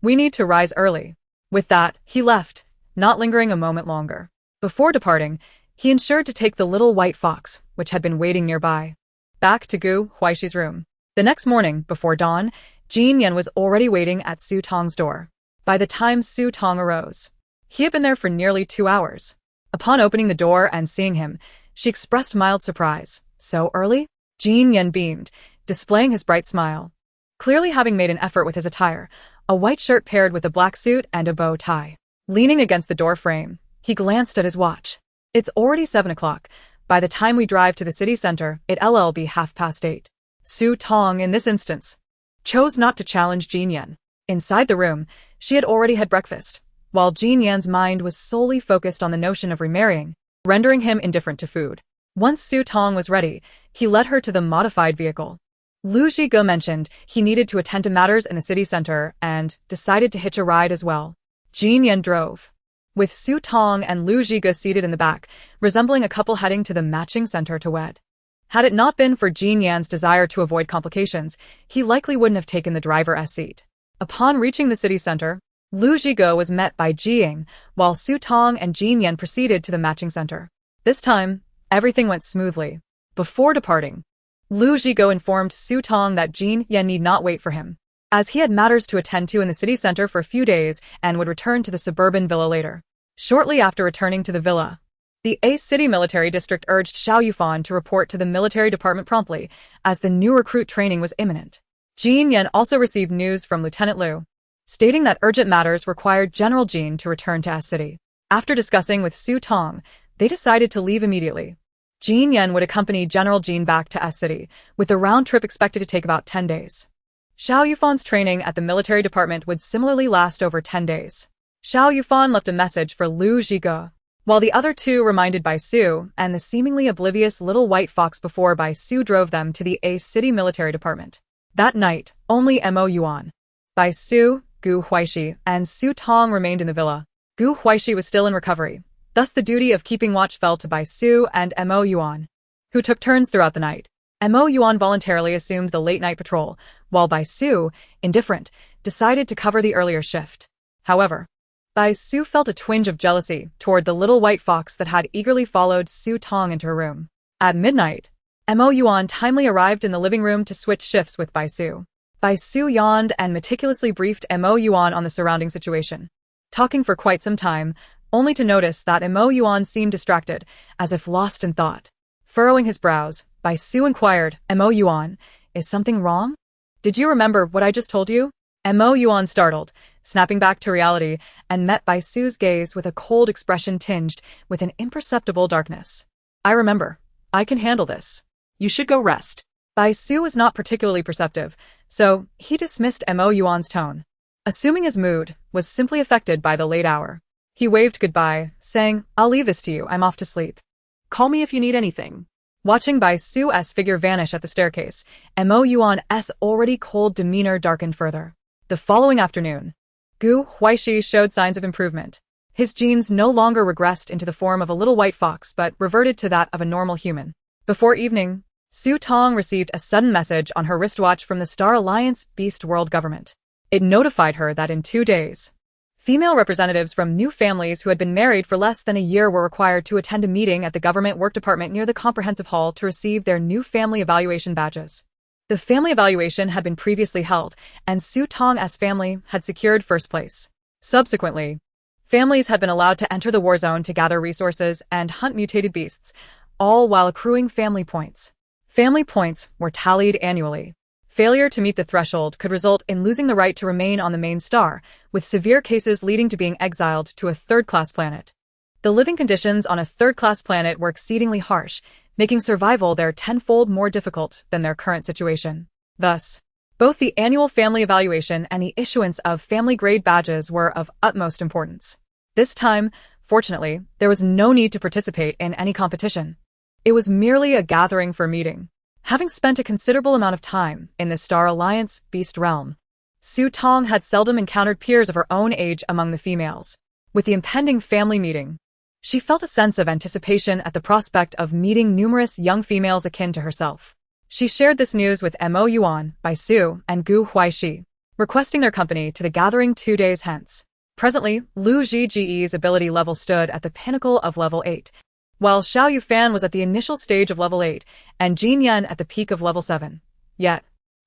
We need to rise early. With that, he left, not lingering a moment longer. Before departing, he ensured to take the little white fox, which had been waiting nearby, back to Gu Huaixi's room. The next morning, before dawn, Jin Yan was already waiting at Su Tong's door. By the time Su Tong arose, he had been there for nearly 2 hours. Upon opening the door and seeing him, she expressed mild surprise. So early? Jin Yan beamed, displaying his bright smile. Clearly having made an effort with his attire, a white shirt paired with a black suit and a bow tie. Leaning against the door frame, he glanced at his watch. It's already 7 o'clock. By the time we drive to the city center, it'll be 8:30. Su Tong, in this instance, chose not to challenge Jin Yan. Inside the room, she had already had breakfast, while Jin Yan's mind was solely focused on the notion of remarrying, rendering him indifferent to food. Once Su Tong was ready, he led her to the modified vehicle. Lu Zhige mentioned he needed to attend to matters in the city center and decided to hitch a ride as well. Jin Yan drove, with Su Tong and Lu Zhige seated in the back, resembling a couple heading to the matching center to wed. Had it not been for Jin Yan's desire to avoid complications, he likely wouldn't have taken the driver's seat. Upon reaching the city center, Lu Zhige was met by Jiying, while Su Tong and Jin Yan proceeded to the matching center. This time, everything went smoothly. Before departing, Lu Zhige informed Su Tong that Jin Yan need not wait for him, as he had matters to attend to in the city center for a few days and would return to the suburban villa later. Shortly after returning to the villa, the city military district urged Xiao Yufan to report to the military department promptly, as the new recruit training was imminent. Jin Yan also received news from Lieutenant Liu, stating that urgent matters required General Jin to return to S-City. After discussing with Su Tong, they decided to leave immediately. Jin Yan would accompany General Jin back to S-City, with the round trip expected to take about 10 days. Xiao Yufan's training at the military department would similarly last over 10 days. Xiao Yufan left a message for Lu Zhige, while the other two reminded Bai Su and the seemingly oblivious little white fox before Bai Su drove them to the city military department. That night, only Mo Yuan, Bai Su, Gu Huaixi, and Su Tong remained in the villa. Gu Huaixi was still in recovery, thus the duty of keeping watch fell to Bai Su and Mo Yuan, who took turns throughout the night. Mo Yuan voluntarily assumed the late-night patrol, while Bai Su, indifferent, decided to cover the earlier shift. However, Bai Su felt a twinge of jealousy toward the little white fox that had eagerly followed Su Tong into her room. At midnight, Mo Yuan timely arrived in the living room to switch shifts with Bai Su. Bai Su yawned and meticulously briefed Mo Yuan on the surrounding situation, talking for quite some time, only to notice that Mo Yuan seemed distracted, as if lost in thought. Furrowing his brows, Bai Su inquired, Mo Yuan, is something wrong? Did you remember what I just told you? Mo Yuan startled, snapping back to reality, and met Bai Su's gaze with a cold expression tinged with an imperceptible darkness. I remember. I can handle this. You should go rest. Bai Su was not particularly perceptive, so he dismissed Mo Yuan's tone, assuming his mood was simply affected by the late hour. He waved goodbye, saying, I'll leave this to you, I'm off to sleep. Call me if you need anything. Watching Bai Su's figure vanish at the staircase, Mo Yuan's already cold demeanor darkened further. The following afternoon, Gu Huaixi showed signs of improvement. His genes no longer regressed into the form of a little white fox but reverted to that of a normal human. Before evening, Su Tong received a sudden message on her wristwatch from the Star Alliance Beast World government. It notified her that in 2 days, female representatives from new families who had been married for less than a year were required to attend a meeting at the government work department near the comprehensive hall to receive their new family evaluation badges. The family evaluation had been previously held, and Su Tong's family had secured first place. Subsequently, families had been allowed to enter the war zone to gather resources and hunt mutated beasts, all while accruing family points. Family points were tallied annually. Failure to meet the threshold could result in losing the right to remain on the main star, with severe cases leading to being exiled to a third-class planet. The living conditions on a third-class planet were exceedingly harsh, making survival there tenfold more difficult than their current situation. Thus, both the annual family evaluation and the issuance of family-grade badges were of utmost importance. This time, fortunately, there was no need to participate in any competition. It was merely a gathering for a meeting. Having spent a considerable amount of time in the Star Alliance Beast realm, Su Tong had seldom encountered peers of her own age among the females. With the impending family meeting, she felt a sense of anticipation at the prospect of meeting numerous young females akin to herself. She shared this news with Mo Yuan, Bai Su, and Gu Huaixi, requesting their company to the gathering 2 days hence. Presently, Lu Zhiji's ability level stood at the pinnacle of level 8, while Xiao Yufan was at the initial stage of level 8 and Jin Yan at the peak of level 7. Yet,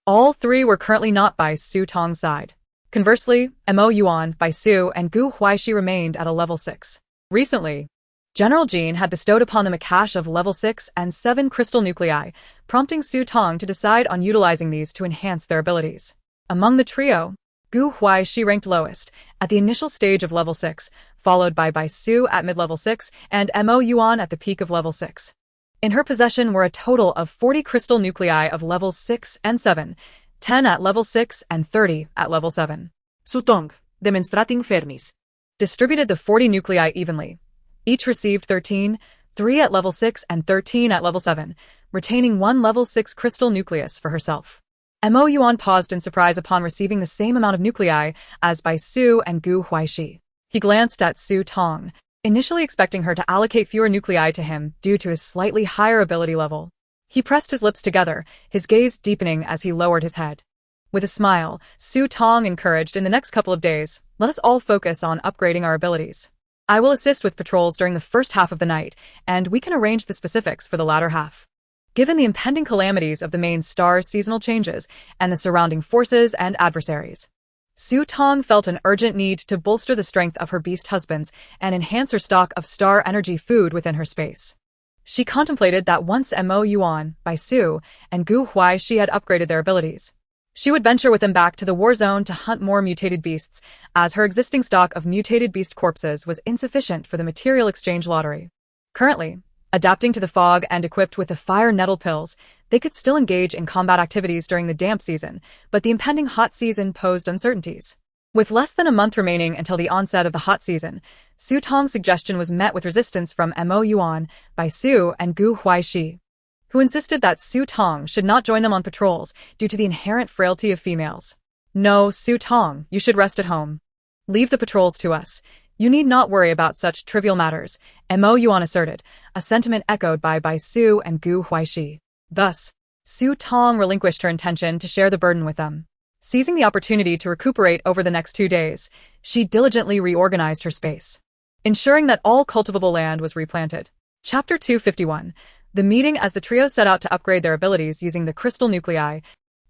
all three were currently not by Su Tong's side. Conversely, Mo Yuan, Bai Su, and Gu Huaixi remained at a level 6. Recently, General Jin had bestowed upon them a cache of level 6 and 7 crystal nuclei, prompting Su Tong to decide on utilizing these to enhance their abilities. Among the trio, Gu Huaixi ranked lowest, at the initial stage of level 6, followed by Bai Su at mid-level 6 and Mo Yuan at the peak of level 6. In her possession were a total of 40 crystal nuclei of levels 6 and 7, 10 at level 6 and 30 at level 7. Su Tong, demonstrating fairness, Distributed the 40 nuclei evenly. Each received 13, 3 at level 6 and 13 at level 7, retaining one level 6 crystal nucleus for herself. Mo Yuan paused in surprise upon receiving the same amount of nuclei as Bai Su and Gu Huaixi. He glanced at Su Tong, initially expecting her to allocate fewer nuclei to him due to his slightly higher ability level. He pressed his lips together, his gaze deepening as he lowered his head. With a smile, Su Tong encouraged, "In the next couple of days, let us all focus on upgrading our abilities. I will assist with patrols during the first half of the night, and we can arrange the specifics for the latter half." Given the impending calamities of the main star's seasonal changes and the surrounding forces and adversaries, Su Tong felt an urgent need to bolster the strength of her beast husbands and enhance her stock of star energy food within her space. She contemplated that once Mo Yuan, Bai Su, and Gu Huaixi had upgraded their abilities, she would venture with them back to the war zone to hunt more mutated beasts, as her existing stock of mutated beast corpses was insufficient for the material exchange lottery. Currently, adapting to the fog and equipped with the fire nettle pills, they could still engage in combat activities during the damp season, but the impending hot season posed uncertainties. With less than a month remaining until the onset of the hot season, Su Tong's suggestion was met with resistance from Mo Yuan, Bai Su, and Gu Huaixi, who insisted that Su Tong should not join them on patrols due to the inherent frailty of females. "No, Su Tong, you should rest at home. Leave the patrols to us. You need not worry about such trivial matters," Mo Yuan asserted, a sentiment echoed by Bai Su and Gu Huaixi. Thus, Su Tong relinquished her intention to share the burden with them. Seizing the opportunity to recuperate over the next 2 days, she diligently reorganized her space, ensuring that all cultivable land was replanted. Chapter 251. The meeting. As the trio set out to upgrade their abilities using the crystal nuclei,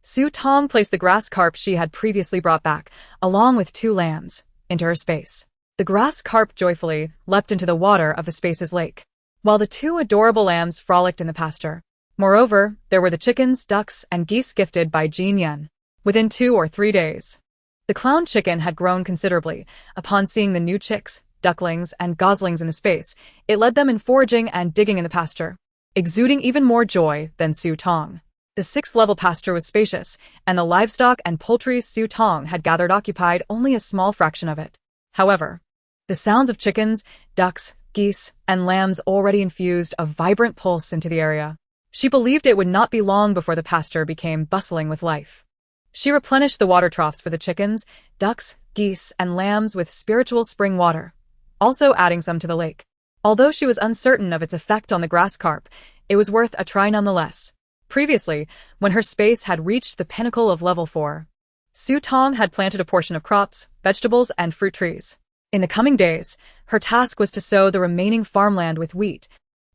Su Tong placed the grass carp she had previously brought back, along with 2 lambs, into her space. The grass carp joyfully leapt into the water of the space's lake, while the 2 adorable lambs frolicked in the pasture. Moreover, there were the chickens, ducks, and geese gifted by Jin Yan. Within 2 or 3 days, the clown chicken had grown considerably. Upon seeing the new chicks, ducklings, and goslings in the space, it led them in foraging and digging in the pasture, exuding even more joy than Su Tong. The 6th-level pasture was spacious, and the livestock and poultry Su Tong had gathered occupied only a small fraction of it. However, the sounds of chickens, ducks, geese, and lambs already infused a vibrant pulse into the area. She believed it would not be long before the pasture became bustling with life. She replenished the water troughs for the chickens, ducks, geese, and lambs with spiritual spring water, also adding some to the lake. Although she was uncertain of its effect on the grass carp, it was worth a try nonetheless. Previously, when her space had reached the pinnacle of level 4, Su Tong had planted a portion of crops, vegetables, and fruit trees. In the coming days, her task was to sow the remaining farmland with wheat,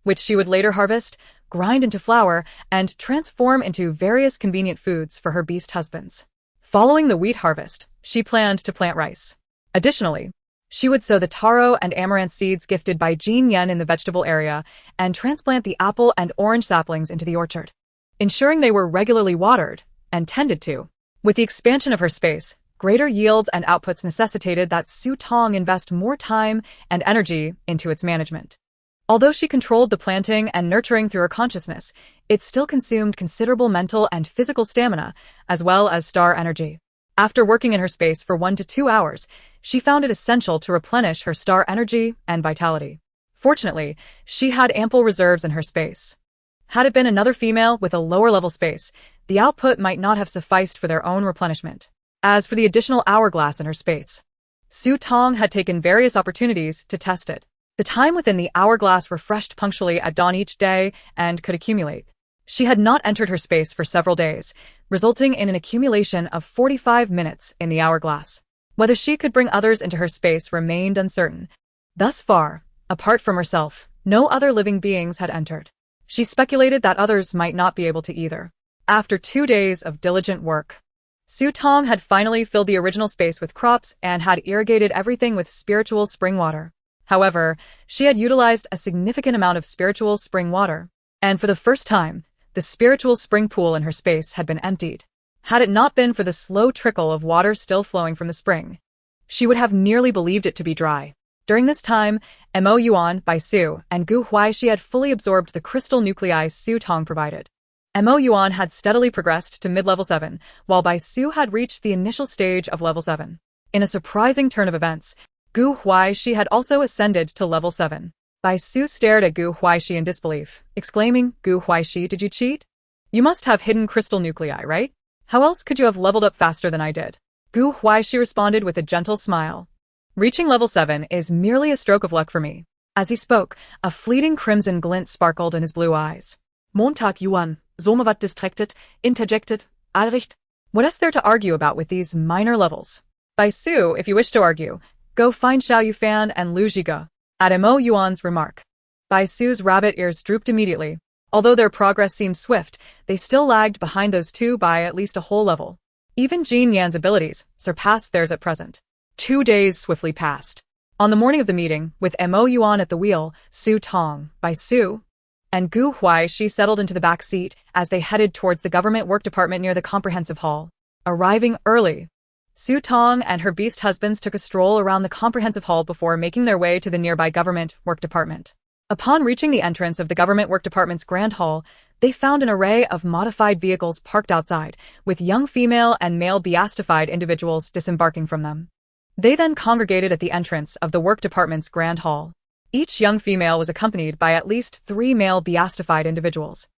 which she would later harvest, grind into flour, and transform into various convenient foods for her beast husbands. Following the wheat harvest, she planned to plant rice. Additionally, she would sow the taro and amaranth seeds gifted by Jin Yan in the vegetable area and transplant the apple and orange saplings into the orchard, ensuring they were regularly watered and tended to. With the expansion of her space, greater yields and outputs necessitated that Su Tong invest more time and energy into its management. Although she controlled the planting and nurturing through her consciousness, it still consumed considerable mental and physical stamina, as well as star energy. After working in her space for 1 to 2 hours, she found it essential to replenish her star energy and vitality. Fortunately, she had ample reserves in her space. Had it been another female with a lower-level space, the output might not have sufficed for their own replenishment. As for the additional hourglass in her space, Su Tong had taken various opportunities to test it. The time within the hourglass refreshed punctually at dawn each day and could accumulate. She had not entered her space for several days, resulting in an accumulation of 45 minutes in the hourglass. Whether she could bring others into her space remained uncertain. Thus far, apart from herself, no other living beings had entered. She speculated that others might not be able to either. After 2 days of diligent work, Tong had finally filled the original space with crops and had irrigated everything with spiritual spring water. However, she had utilized a significant amount of spiritual spring water, and for the first time, the spiritual spring pool in her space had been emptied. Had it not been for the slow trickle of water still flowing from the spring, she would have nearly believed it to be dry. During this time, Yuan, by Su, and Huaixi had fully absorbed the crystal nuclei Tong provided. Yuan had steadily progressed to mid-level 7, while Bai Su had reached the initial stage of level 7. In a surprising turn of events, Huaixi had also ascended to level 7. Bai Su stared at Huaixi in disbelief, exclaiming, "Huaixi, did you cheat? You must have hidden crystal nuclei, right? How else could you have leveled up faster than I did?" Huaixi responded with a gentle smile. "Reaching level 7 is merely a stroke of luck for me." As he spoke, a fleeting crimson glint sparkled in his blue eyes. Montag Yuan, somewhat distracted, interjected, Alricht. What is there to argue about with these minor levels? Bai Su, if you wish to argue, go find Xiao Yufan and Lu Zhige. At Yuan's remark, Bai Su's rabbit ears drooped immediately. Although their progress seemed swift, they still lagged behind those two by at least a whole level. Even Jin Yan's abilities surpassed theirs at present. 2 days swiftly passed. On the morning of the meeting, with Yuan at the wheel, Tong, Bai Su, and Huaixi settled into the back seat as they headed towards the government work department near the comprehensive hall. Arriving early, Tong and her beast husbands took a stroll around the comprehensive hall before making their way to the nearby government work department. Upon reaching the entrance of the government work department's grand hall, they found an array of modified vehicles parked outside, with young female and male beastified individuals disembarking from them. They then congregated at the entrance of the work department's grand hall. Each young female was accompanied by at least 3 male beastified individuals.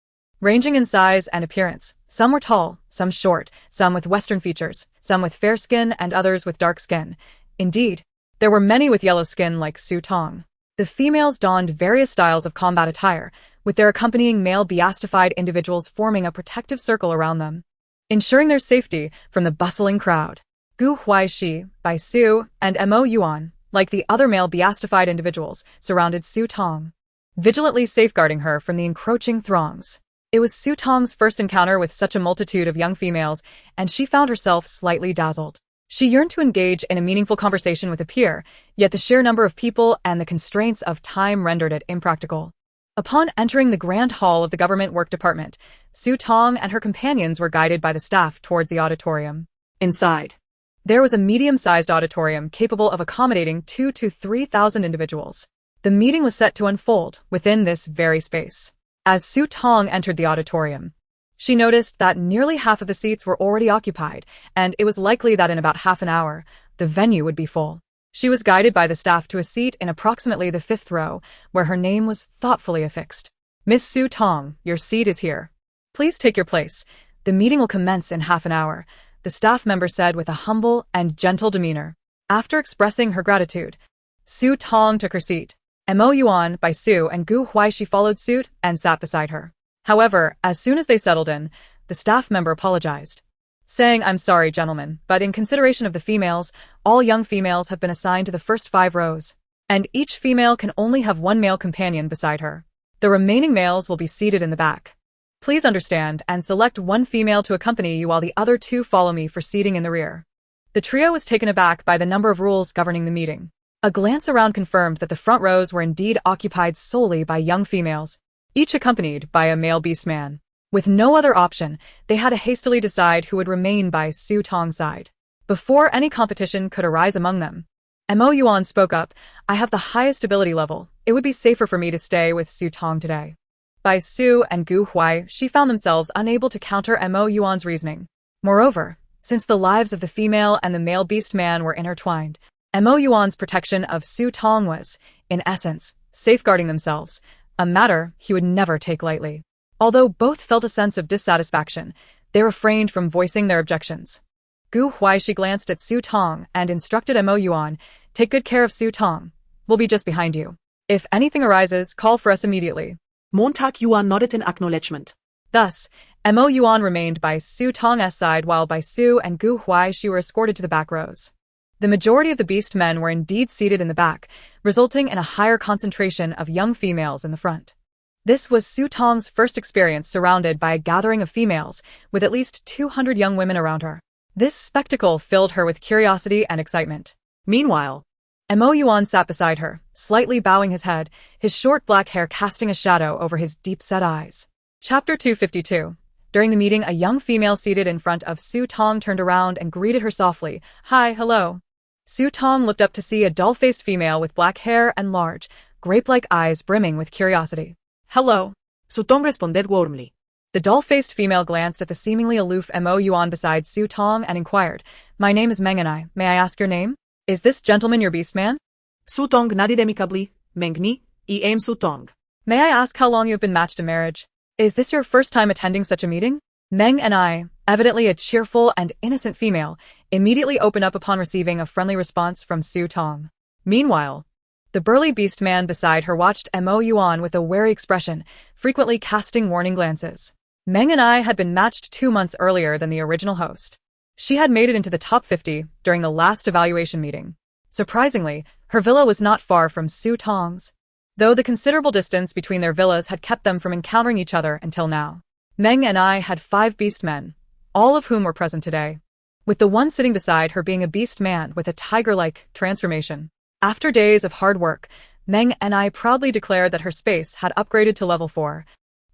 Ranging in size and appearance, some were tall, some short, some with Western features, some with fair skin and others with dark skin. Indeed, there were many with yellow skin like Tong. The females donned various styles of combat attire, with their accompanying male beastified individuals forming a protective circle around them, ensuring their safety from the bustling crowd. Huaixi, Bai Su, and Yuan, like the other male beastified individuals, surrounded Tong, vigilantly safeguarding her from the encroaching throngs. It was Tong's first encounter with such a multitude of young females, and she found herself slightly dazzled. She yearned to engage in a meaningful conversation with a peer, yet the sheer number of people and the constraints of time rendered it impractical. Upon entering the grand hall of the government work department, Tong and her companions were guided by the staff towards the auditorium. Inside, there was a medium-sized auditorium capable of accommodating 2,000 to 3,000 individuals. The meeting was set to unfold within this very space. As Tong entered the auditorium, she noticed that nearly half of the seats were already occupied, and it was likely that in about half an hour, the venue would be full. She was guided by the staff to a seat in approximately the 5th row, where her name was thoughtfully affixed. "Miss Tong, your seat is here. Please take your place. The meeting will commence in half an hour," the staff member said with a humble and gentle demeanor. After expressing her gratitude, Tong took her seat. Yuan, Bai Su, and Huaixi followed suit and sat beside her. However, as soon as they settled in, the staff member apologized, saying, "I'm sorry, gentlemen, but in consideration of the females, all young females have been assigned to the first 5 rows, and each female can only have 1 male companion beside her. The remaining males will be seated in the back. Please understand and select 1 female to accompany you while the other 2 follow me for seating in the rear." The trio was taken aback by the number of rules governing the meeting. A glance around confirmed that the front rows were indeed occupied solely by young females, each accompanied by a male beastman. With no other option, they had to hastily decide who would remain by Tong's side. Before any competition could arise among them, Yuan spoke up, "I have the highest ability level. It would be safer for me to stay with Tong today." Bai Su and Huaixi found themselves unable to counter Yuan's reasoning. Moreover, since the lives of the female and the male beastman were intertwined, Yuan's protection of Tong was, in essence, safeguarding themselves, a matter he would never take lightly. Although both felt a sense of dissatisfaction, they refrained from voicing their objections. Huaixi glanced at Tong and instructed Yuan, "Take good care of Tong. We'll be just behind you. If anything arises, call for us immediately." Montag Yuan nodded in acknowledgement. Thus, Yuan remained by Tong's side while Bai Su and Huaixi were escorted to the back rows. The majority of the beast men were indeed seated in the back, resulting in a higher concentration of young females in the front. This was Su Tong's first experience surrounded by a gathering of females, with at least 200 young women around her. This spectacle filled her with curiosity and excitement. Meanwhile, Yuan sat beside her, slightly bowing his head, his short black hair casting a shadow over his deep-set eyes. Chapter 252. During the meeting, a young female seated in front of Su Tong turned around and greeted her softly. Hi, hello. Su Tong looked up to see a dull-faced female with black hair and large, grape-like eyes brimming with curiosity. Hello. Su Tong responded warmly. The dull-faced female glanced at the seemingly aloof Yuan beside Su Tong and inquired, My name is Meng and may I ask your name? Is this gentleman your beast man? Su Tong nodded amicably. Meng ni, I am Su Tong. May I ask how long you have been matched in marriage? Is this your first time attending such a meeting? Meng and evidently a cheerful and innocent female, immediately opened up upon receiving a friendly response from Su Tong. Meanwhile, the burly beast man beside her watched Yuan with a wary expression, frequently casting warning glances. Meng and had been matched 2 months earlier than the original host. She had made it into the top 50 during the last evaluation meeting. Surprisingly, her villa was not far from Su Tong's, though the considerable distance between their villas had kept them from encountering each other until now. Meng and had 5 beast men, all of whom were present today, with the one sitting beside her being a beast man with a tiger-like transformation. After days of hard work, Meng and proudly declared that her space had upgraded to level 4,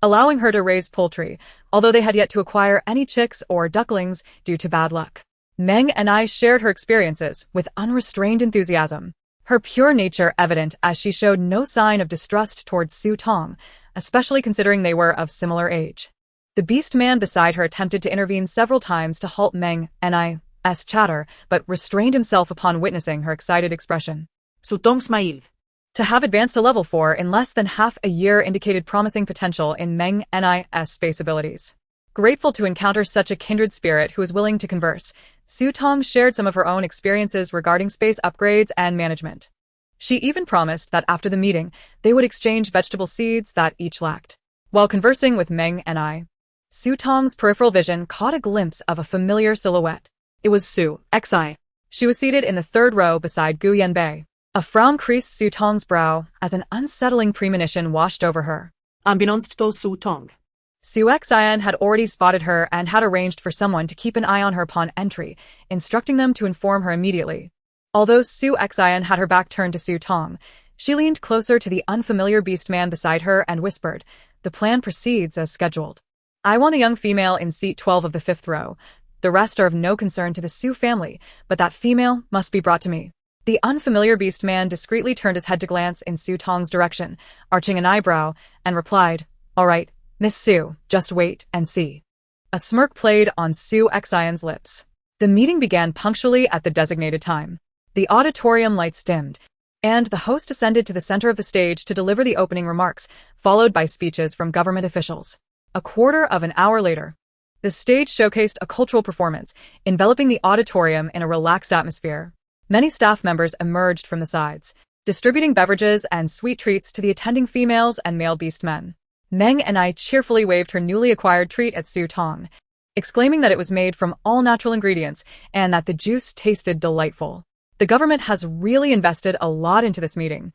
allowing her to raise poultry, although they had yet to acquire any chicks or ducklings due to bad luck. Meng and shared her experiences with unrestrained enthusiasm, her pure nature evident as she showed no sign of distrust towards Su Tong, especially considering they were of similar age. The beast man beside her attempted to intervene several times to halt Meng and I's chatter, but restrained himself upon witnessing her excited expression. Su Tong smiled. To have advanced to level 4 in less than half a year indicated promising potential in Meng and I's space abilities. Grateful to encounter such a kindred spirit who was willing to converse, Su Tong shared some of her own experiences regarding space upgrades and management. She even promised that after the meeting, they would exchange vegetable seeds that each lacked. While conversing with Meng and Su Tong's peripheral vision caught a glimpse of a familiar silhouette. It was Su Xi. She was seated in the 3rd row beside Gu Yanbei. A frown creased Su Tong's brow as an unsettling premonition washed over her. Unbeknownst to Su Tong, Su Xian had already spotted her and had arranged for someone to keep an eye on her upon entry, instructing them to inform her immediately. Although Su Xian had her back turned to Su Tong, she leaned closer to the unfamiliar beast man beside her and whispered, The plan proceeds as scheduled. I want a young female in seat 12 of the 5th row. The rest are of no concern to the Su family, but that female must be brought to me. The unfamiliar beast man discreetly turned his head to glance in Su Tong's direction, arching an eyebrow, and replied, All right, Miss Su, just wait and see. A smirk played on Su Xian's lips. The meeting began punctually at the designated time. The auditorium lights dimmed, and the host ascended to the center of the stage to deliver the opening remarks, followed by speeches from government officials. A quarter of an hour later, the stage showcased a cultural performance, enveloping the auditorium in a relaxed atmosphere. Many staff members emerged from the sides, distributing beverages and sweet treats to the attending females and male beast men. Meng and cheerfully waved her newly acquired treat at Su Tong, exclaiming that it was made from all natural ingredients and that the juice tasted delightful. The government has really invested a lot into this meeting.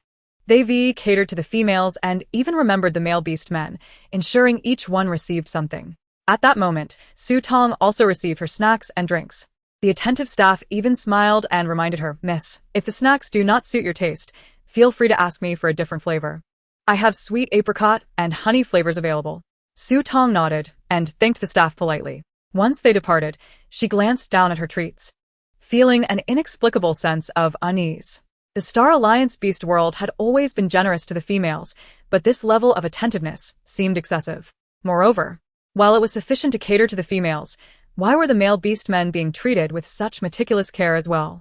They catered to the females and even remembered the male beast men, ensuring each one received something. At that moment, Su Tong also received her snacks and drinks. The attentive staff even smiled and reminded her, Miss, if the snacks do not suit your taste, feel free to ask me for a different flavor. I have sweet apricot and honey flavors available. Su Tong nodded and thanked the staff politely. Once they departed, she glanced down at her treats, feeling an inexplicable sense of unease. The Star Alliance beast world had always been generous to the females, but this level of attentiveness seemed excessive. Moreover, while it was sufficient to cater to the females, why were the male beast men being treated with such meticulous care as well?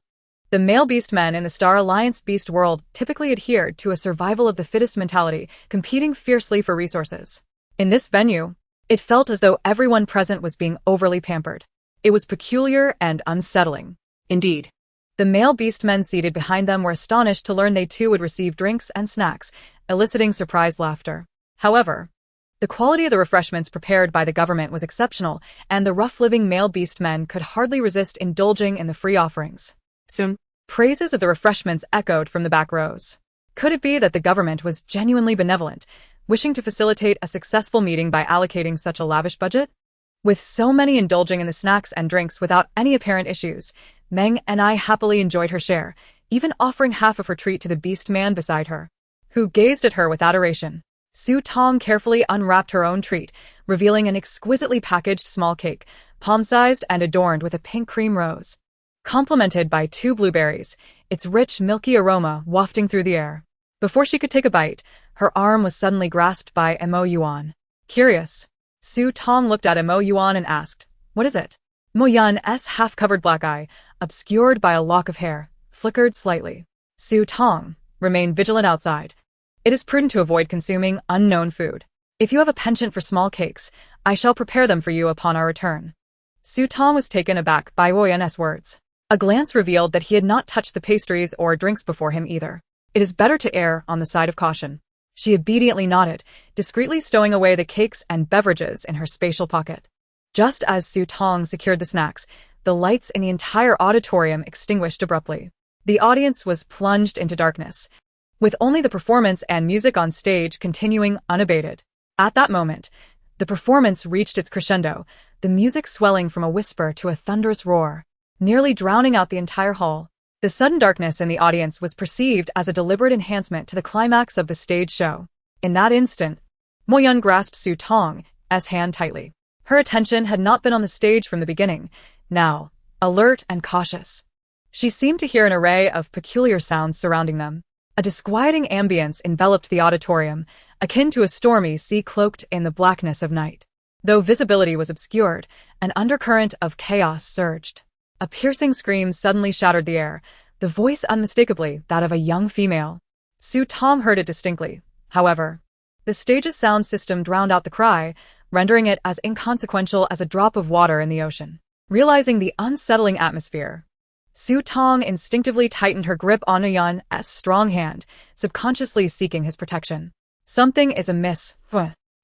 The male beast men in the Star Alliance beast world typically adhered to a survival of the fittest mentality, competing fiercely for resources. In this venue, it felt as though everyone present was being overly pampered. It was peculiar and unsettling. Indeed, the male beast men seated behind them were astonished to learn they too would receive drinks and snacks, eliciting surprised laughter. However, the quality of the refreshments prepared by the government was exceptional, and the rough-living male beast men could hardly resist indulging in the free offerings. Soon, Praises of the refreshments echoed from the back rows. Could it be that the government was genuinely benevolent, wishing to facilitate a successful meeting by allocating such a lavish budget? With so many indulging in the snacks and drinks without any apparent issues, Meng and I happily enjoyed her share, even offering half of her treat to the beast man beside her, who gazed at her with adoration. Su Tong carefully unwrapped her own treat, revealing an exquisitely packaged small cake, palm-sized and adorned with a pink cream rose, complemented by 2 blueberries, its rich, milky aroma wafting through the air. Before she could take a bite, her arm was suddenly grasped by Mo Yuan. Curious, Su Tong looked at Mo Yuan and asked, "What is it?" Mo Yuan's half-covered black eye, obscured by a lock of hair, flickered slightly. Su Tong, remain vigilant outside. It is prudent to avoid consuming unknown food. If you have a penchant for small cakes, I shall prepare them for you upon our return. Su Tong was taken aback by Yuan's words. A glance revealed that he had not touched the pastries or drinks before him either. It is better to err on the side of caution. She obediently nodded, discreetly stowing away the cakes and beverages in her spatial pocket. Just as Su Tong secured the snacks, the lights in the entire auditorium extinguished abruptly. The audience was plunged into darkness, with only the performance and music on stage continuing unabated. At that moment, the performance reached its crescendo, the music swelling from a whisper to a thunderous roar, nearly drowning out the entire hall. The sudden darkness in the audience was perceived as a deliberate enhancement to the climax of the stage show. In that instant, Mo Yuan grasped Su Tong's hand tightly. Her attention had not been on the stage from the beginning, now, alert and cautious. She seemed to hear an array of peculiar sounds surrounding them. A disquieting ambience enveloped the auditorium, akin to a stormy sea cloaked in the blackness of night. Though visibility was obscured, an undercurrent of chaos surged. A piercing scream suddenly shattered the air, the voice unmistakably that of a young female. Su Tong heard it distinctly. However, the stage's sound system drowned out the cry, rendering it as inconsequential as a drop of water in the ocean. Realizing the unsettling atmosphere, Su Tong instinctively tightened her grip on Yuan's strong hand, subconsciously seeking his protection. Something is amiss.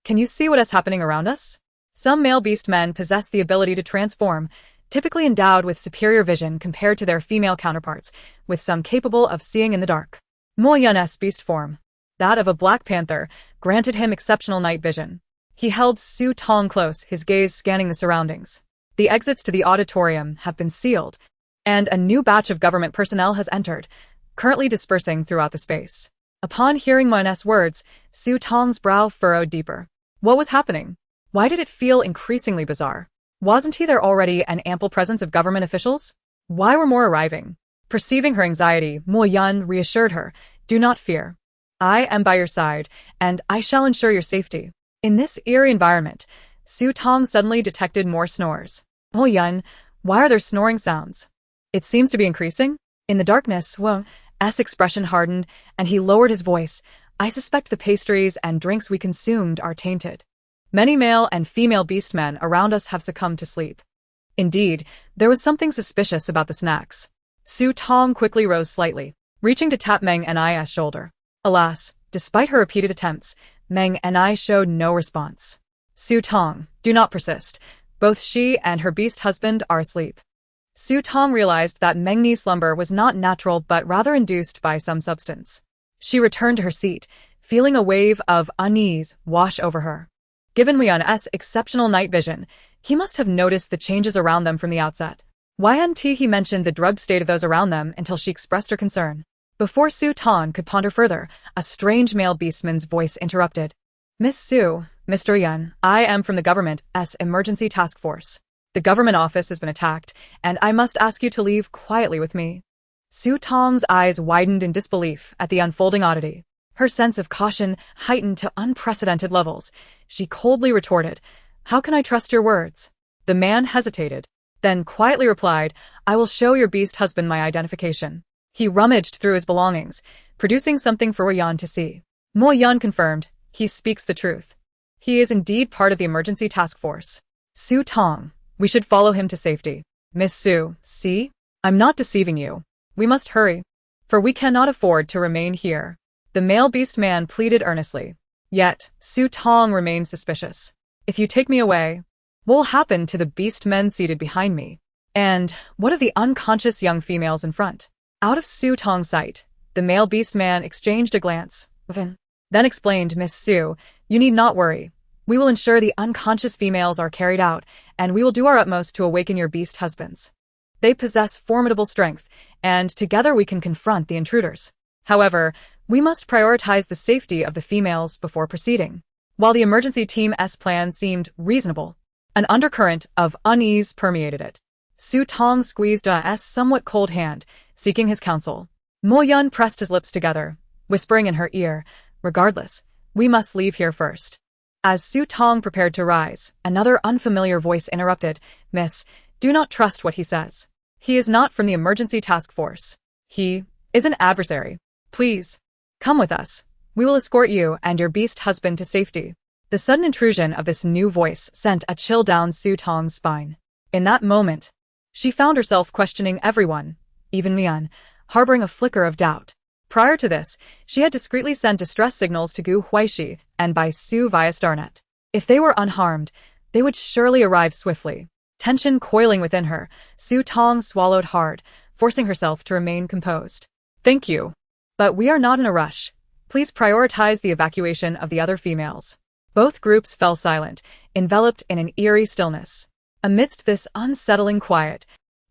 Can you see what is happening around us? Some male beast men possess the ability to transform, typically endowed with superior vision compared to their female counterparts, with some capable of seeing in the dark. Mo Yuan's beast form, that of a black panther, granted him exceptional night vision. He held Su Tong close, his gaze scanning the surroundings. The exits to the auditorium have been sealed, and a new batch of government personnel has entered, currently dispersing throughout the space. Upon hearing Mo Yuan's words, Su Tong's brow furrowed deeper. What was happening? Why did it feel increasingly bizarre? Wasn't he there already an ample presence of government officials? Why were more arriving? Perceiving her anxiety, Mo Yuan reassured her, "Do not fear. I am by your side, and I shall ensure your safety." In this eerie environment, Su Tong suddenly detected more snores. "Mo Yuan, why are there snoring sounds? It seems to be increasing." In the darkness, Yuan's expression hardened, and he lowered his voice. "I suspect the pastries and drinks we consumed are tainted. Many male and female beastmen around us have succumbed to sleep." Indeed, there was something suspicious about the snacks. Su Tong quickly rose slightly, reaching to tap Meng and I's shoulder. Alas, despite her repeated attempts, Meng and I showed no response. "Su Tong, do not persist. Both she and her beast husband are asleep." Su Tong realized that Meng's slumber was not natural but rather induced by some substance. She returned to her seat, feeling a wave of unease wash over her. Given Yuan's exceptional night vision, he must have noticed the changes around them from the outset. Why hadn't he mentioned the drugged state of those around them until she expressed her concern? Before Su Tong could ponder further, a strange male beastman's voice interrupted. "Miss Su, Mr. Yuan, I am from the government's emergency task force. The government office has been attacked, and I must ask you to leave quietly with me." Su Tong's eyes widened in disbelief at the unfolding oddity. Her sense of caution heightened to unprecedented levels. She coldly retorted, "How can I trust your words?" The man hesitated, then quietly replied, "I will show your beast husband my identification." He rummaged through his belongings, producing something for Yuan to see. Mo Yuan confirmed, "He speaks the truth. He is indeed part of the emergency task force. Su Tong, we should follow him to safety." "Miss Su, see? I'm not deceiving you. We must hurry, for we cannot afford to remain here." The male beast man pleaded earnestly. Yet, Su Tong remained suspicious. "If you take me away, what will happen to the beast men seated behind me? And what of the unconscious young females in front?" Out of Su Tong's sight, the male beast man exchanged a glance. Then explained, Miss Su, you need not worry. We will ensure the unconscious females are carried out, and we will do our utmost to awaken your beast husbands. They possess formidable strength, and together we can confront the intruders. However, we must prioritize the safety of the females before proceeding. While the emergency team's plan seemed reasonable, an undercurrent of unease permeated it. Su Tong squeezed a somewhat cold hand, seeking his counsel. Yuan pressed his lips together, whispering in her ear, regardless, we must leave here first. As Su Tong prepared to rise, another unfamiliar voice interrupted, Miss, do not trust what he says. He is not from the emergency task force. He is an adversary. Please, come with us. We will escort you and your beast husband to safety. The sudden intrusion of this new voice sent a chill down Su Tong's spine. In that moment, she found herself questioning everyone, even Yuan, harboring a flicker of doubt. Prior to this, she had discreetly sent distress signals to Huaixi and by Su via Starnet. If they were unharmed, they would surely arrive swiftly. Tension coiling within her, Su Tong swallowed hard, forcing herself to remain composed. Thank you. But we are not in a rush. Please prioritize the evacuation of the other females. Both groups fell silent, enveloped in an eerie stillness. Amidst this unsettling quiet,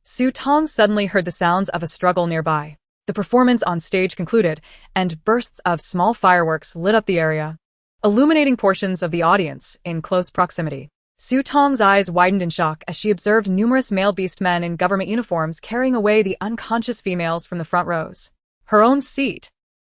Su Tong suddenly heard the sounds of a struggle nearby. The performance on stage concluded, and bursts of small fireworks lit up the area, illuminating portions of the audience in close proximity. Su Tong's eyes widened in shock as she observed numerous male beast men in government uniforms carrying away the unconscious females from the front rows. Her own seat,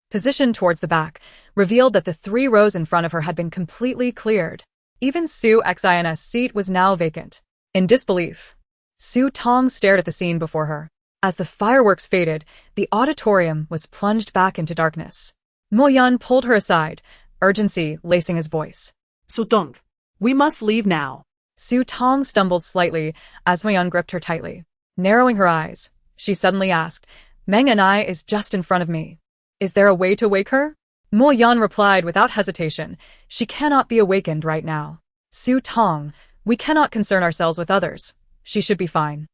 positioned towards the back, revealed that the 3 rows in front of her had been completely cleared. Even Su Xin's seat was now vacant. In disbelief, Su Tong stared at the scene before her. As the fireworks faded, the auditorium was plunged back into darkness. Yuan pulled her aside, urgency lacing his voice. Su Tong, we must leave now. Su Tong stumbled slightly as Yuan gripped her tightly. Narrowing her eyes, she suddenly asked, Meng and I is just in front of me. Is there a way to wake her? Yuan replied without hesitation, she cannot be awakened right now. Su Tong, we cannot concern ourselves with others. She should be fine.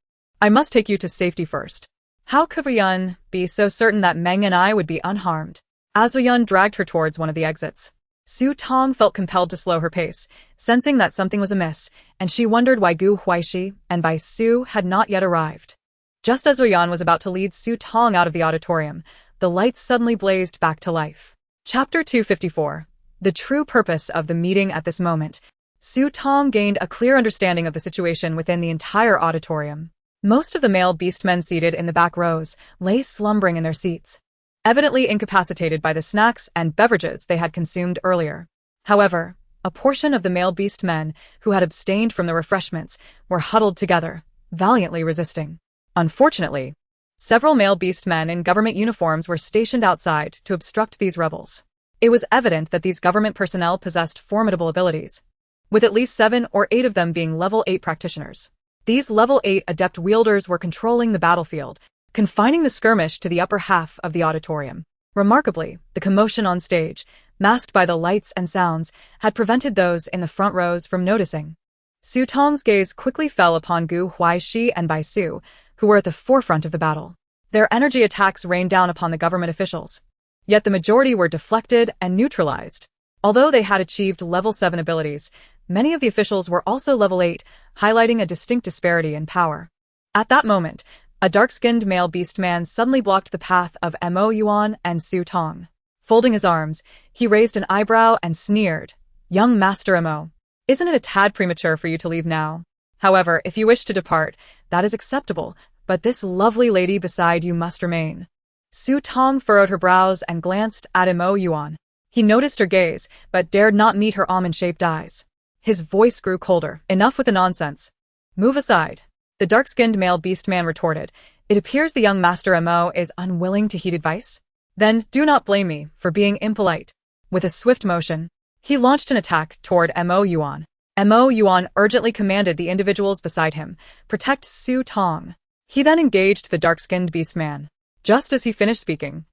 I must take you to safety first. How could Yuan be so certain that Meng and I would be unharmed? As Yuan dragged her towards one of the exits, Su Tong felt compelled to slow her pace, sensing that something was amiss, and she wondered why Huaixi and Bai Su had not yet arrived. Just as Yuan was about to lead Su Tong out of the auditorium, the lights suddenly blazed back to life. Chapter 254. The true purpose of the meeting. At this moment, Su Tong gained a clear understanding of the situation within the entire auditorium. Most of the male beastmen seated in the back rows lay slumbering in their seats, evidently incapacitated by the snacks and beverages they had consumed earlier. However, a portion of the male beastmen who had abstained from the refreshments were huddled together, valiantly resisting. Unfortunately, several male beastmen in government uniforms were stationed outside to obstruct these rebels. It was evident that these government personnel possessed formidable abilities, with at least 7 or 8 of them being level 8 practitioners. These level 8 adept wielders were controlling the battlefield, confining the skirmish to the upper half of the auditorium. Remarkably, the commotion on stage, masked by the lights and sounds, had prevented those in the front rows from noticing. Su Tong's gaze quickly fell upon Huaixi and Bai Su, who were at the forefront of the battle. Their energy attacks rained down upon the government officials, yet the majority were deflected and neutralized. Although they had achieved level 7 abilities, many of the officials were also level 8, highlighting a distinct disparity in power. At that moment, a dark-skinned male beastman suddenly blocked the path of Yuan and Su Tong. Folding his arms, he raised an eyebrow and sneered, Young Master Mo, isn't it a tad premature for you to leave now? However, if you wish to depart, that is acceptable, but this lovely lady beside you must remain. Su Tong furrowed her brows and glanced at Yuan. He noticed her gaze, but dared not meet her almond-shaped eyes. His voice grew colder. Enough with the nonsense. Move aside. The dark-skinned male beastman retorted. It appears the young Master Mo is unwilling to heed advice. Then do not blame me for being impolite. With a swift motion, he launched an attack toward Yuan. Yuan urgently commanded the individuals beside him, protect Su Tong. He then engaged the dark-skinned beastman. Just as he finished speaking,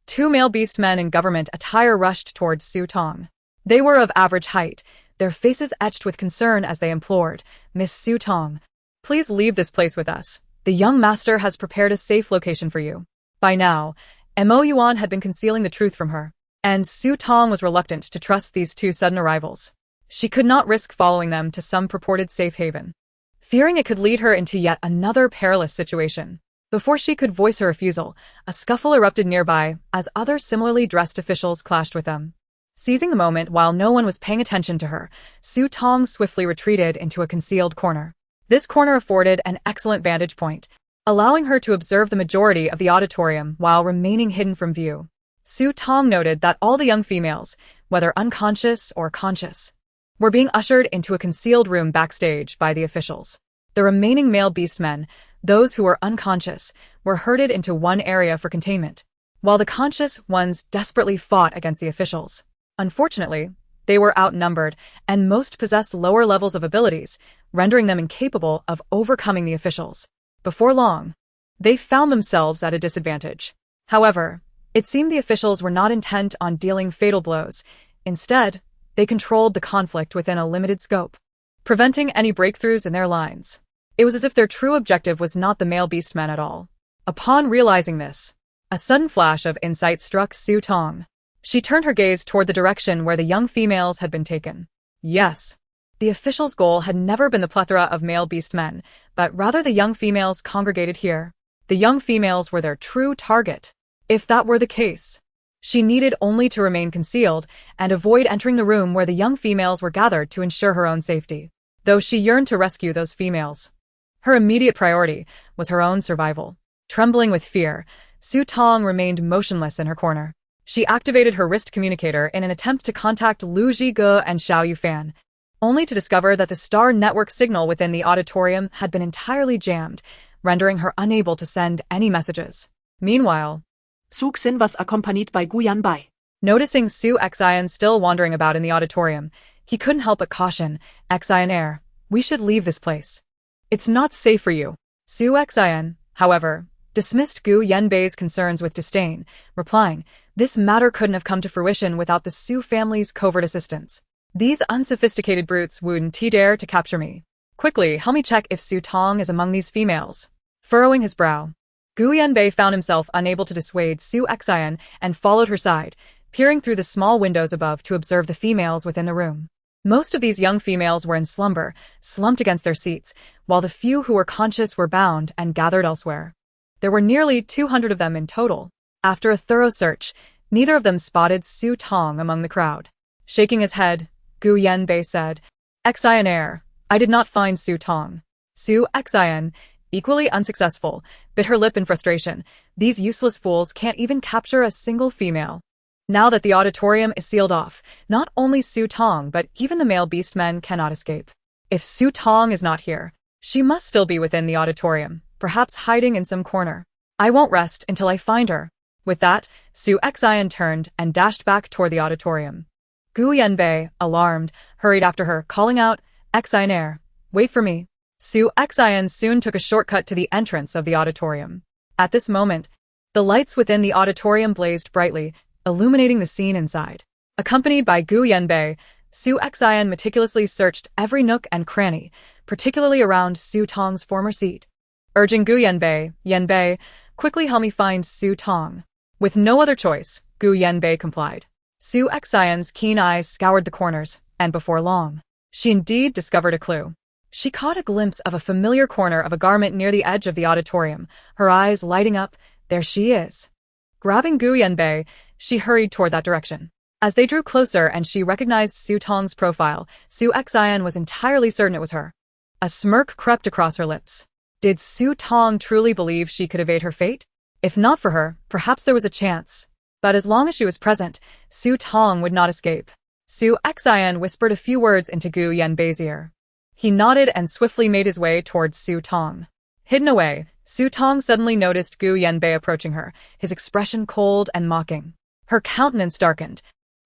2 male beastmen in government attire rushed towards Su Tong. They were of average height, their faces etched with concern as they implored, Miss Su Tong, please leave this place with us. The young master has prepared a safe location for you. By now, Mo Yuan had been concealing the truth from her, and Su Tong was reluctant to trust these two sudden arrivals. She could not risk following them to some purported safe haven, fearing it could lead her into yet another perilous situation. Before she could voice her refusal, a scuffle erupted nearby as other similarly dressed officials clashed with them. Seizing the moment while no one was paying attention to her, Su Tong swiftly retreated into a concealed corner. This corner afforded an excellent vantage point, allowing her to observe the majority of the auditorium while remaining hidden from view. Su Tong noted that all the young females, whether unconscious or conscious, were being ushered into a concealed room backstage by the officials. The remaining male beastmen, those who were unconscious, were herded into one area for containment, while the conscious ones desperately fought against the officials. Unfortunately, they were outnumbered, and most possessed lower levels of abilities, rendering them incapable of overcoming the officials. Before long, they found themselves at a disadvantage. However, it seemed the officials were not intent on dealing fatal blows. Instead, they controlled the conflict within a limited scope, preventing any breakthroughs in their lines. It was as if their true objective was not the male beastmen at all. Upon realizing this, a sudden flash of insight struck Su Tong. She turned her gaze toward the direction where the young females had been taken. Yes, the officials' goal had never been the plethora of male beastmen, but rather the young females congregated here. The young females were their true target. If that were the case, she needed only to remain concealed and avoid entering the room where the young females were gathered to ensure her own safety. Though she yearned to rescue those females, her immediate priority was her own survival. Trembling with fear, Su Tong remained motionless in her corner. She activated her wrist communicator in an attempt to contact Lu Zhige and Xiao Yufan, only to discover that the star network signal within the auditorium had been entirely jammed, rendering her unable to send any messages. Meanwhile, Su Xin was accompanied by Yuan by. Noticing Su Xian still wandering about in the auditorium, he couldn't help but caution, Xian, we should leave this place. It's not safe for you. Su Xian, however, dismissed Gu Yanbei's concerns with disdain, replying, this matter couldn't have come to fruition without the Su family's covert assistance. These unsophisticated brutes wouldn't dare to capture me. Quickly, help me check if Su Tong is among these females. Furrowing his brow, Gu Yanbei found himself unable to dissuade Su Xian and followed her side, peering through the small windows above to observe the females within the room. Most of these young females were in slumber, slumped against their seats, while the few who were conscious were bound and gathered elsewhere. There were nearly 200 of them in total. After a thorough search, neither of them spotted Su Tong among the crowd. Shaking his head, Gu Yanbei said, Xian, I did not find Su Tong. Su Xian, equally unsuccessful, bit her lip in frustration. These useless fools can't even capture a single female. Now that the auditorium is sealed off, not only Su Tong but even the male beastmen cannot escape. If Su Tong is not here, she must still be within the auditorium, perhaps hiding in some corner. I won't rest until I find her. With that, Su Xian turned and dashed back toward the auditorium. Gu Yanbei, alarmed, hurried after her, calling out, Xian, wait for me. Su Xian soon took a shortcut to the entrance of the auditorium. At this moment, the lights within the auditorium blazed brightly, illuminating the scene inside. Accompanied by Gu Yanbei, Su Xian meticulously searched every nook and cranny, particularly around Su Tong's former seat. Urging Gu Yanbei, quickly help me find Su Tong. With no other choice, Gu Yanbei complied. Su Xian's keen eyes scoured the corners, and before long, she indeed discovered a clue. She caught a glimpse of a familiar corner of a garment near the edge of the auditorium, her eyes lighting up. There she is. Grabbing Gu Yanbei, she hurried toward that direction. As they drew closer and she recognized Su Tong's profile, Su Xian was entirely certain it was her. A smirk crept across her lips. Did Su Tong truly believe she could evade her fate? If not for her, perhaps there was a chance. But as long as she was present, Su Tong would not escape. Su Xian whispered a few words into Gu Yanbei's ear. He nodded and swiftly made his way towards Su Tong. Hidden away, Su Tong suddenly noticed Gu Yanbei approaching her, his expression cold and mocking. Her countenance darkened.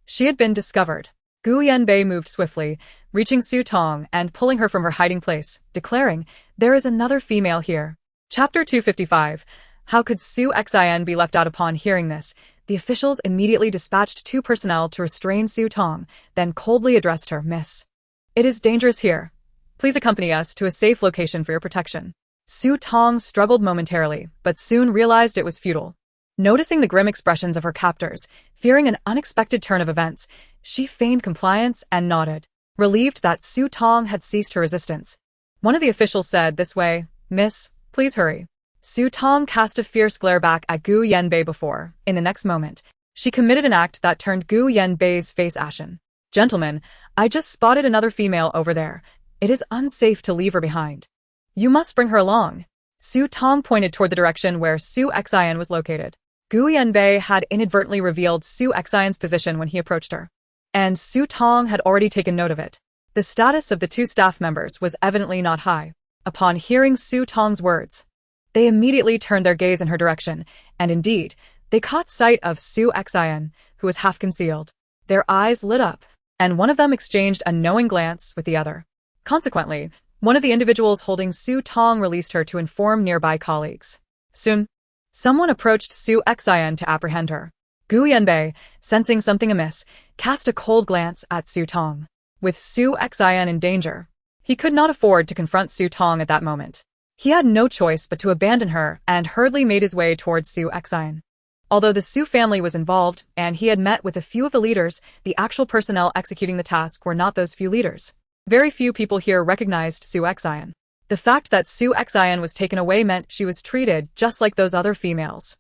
She had been discovered. Gu Yanbei moved swiftly, reaching Su Tong and pulling her from her hiding place, declaring, there is another female here. Chapter 255. How could Su Xian be left out? Upon hearing this, the officials immediately dispatched 2 personnel to restrain Su Tong, then coldly addressed her, Miss. It is dangerous here. Please accompany us to a safe location for your protection. Su Tong struggled momentarily, but soon realized it was futile. Noticing the grim expressions of her captors, fearing an unexpected turn of events, she feigned compliance and nodded, relieved that Su Tong had ceased her resistance. One of the officials said this way, "Miss, please hurry." Su Tong cast a fierce glare back at Gu Yanbei before, in the next moment, she committed an act that turned Gu Yanbei's face ashen. "Gentlemen, I just spotted another female over there. It is unsafe to leave her behind. You must bring her along." Su Tong pointed toward the direction where Su Xian was located. Gu Yanbei had inadvertently revealed Su Xian's position when he approached her, and Su Tong had already taken note of it. The status of the two staff members was evidently not high. Upon hearing Su Tong's words, they immediately turned their gaze in her direction, and indeed, they caught sight of Su Xian, who was half concealed. Their eyes lit up, and one of them exchanged a knowing glance with the other. Consequently, one of the individuals holding Su Tong released her to inform nearby colleagues. Soon, someone approached Su Xian to apprehend her. Gu Yanbei, sensing something amiss, cast a cold glance at Su Tong. With Su Xian in danger, he could not afford to confront Su Tong at that moment. He had no choice but to abandon her and hurriedly made his way towards Su Xian. Although the Su family was involved and he had met with a few of the leaders, the actual personnel executing the task were not those few leaders. Very few people here recognized Su Xian. The fact that Su Xian was taken away meant she was treated just like those other females.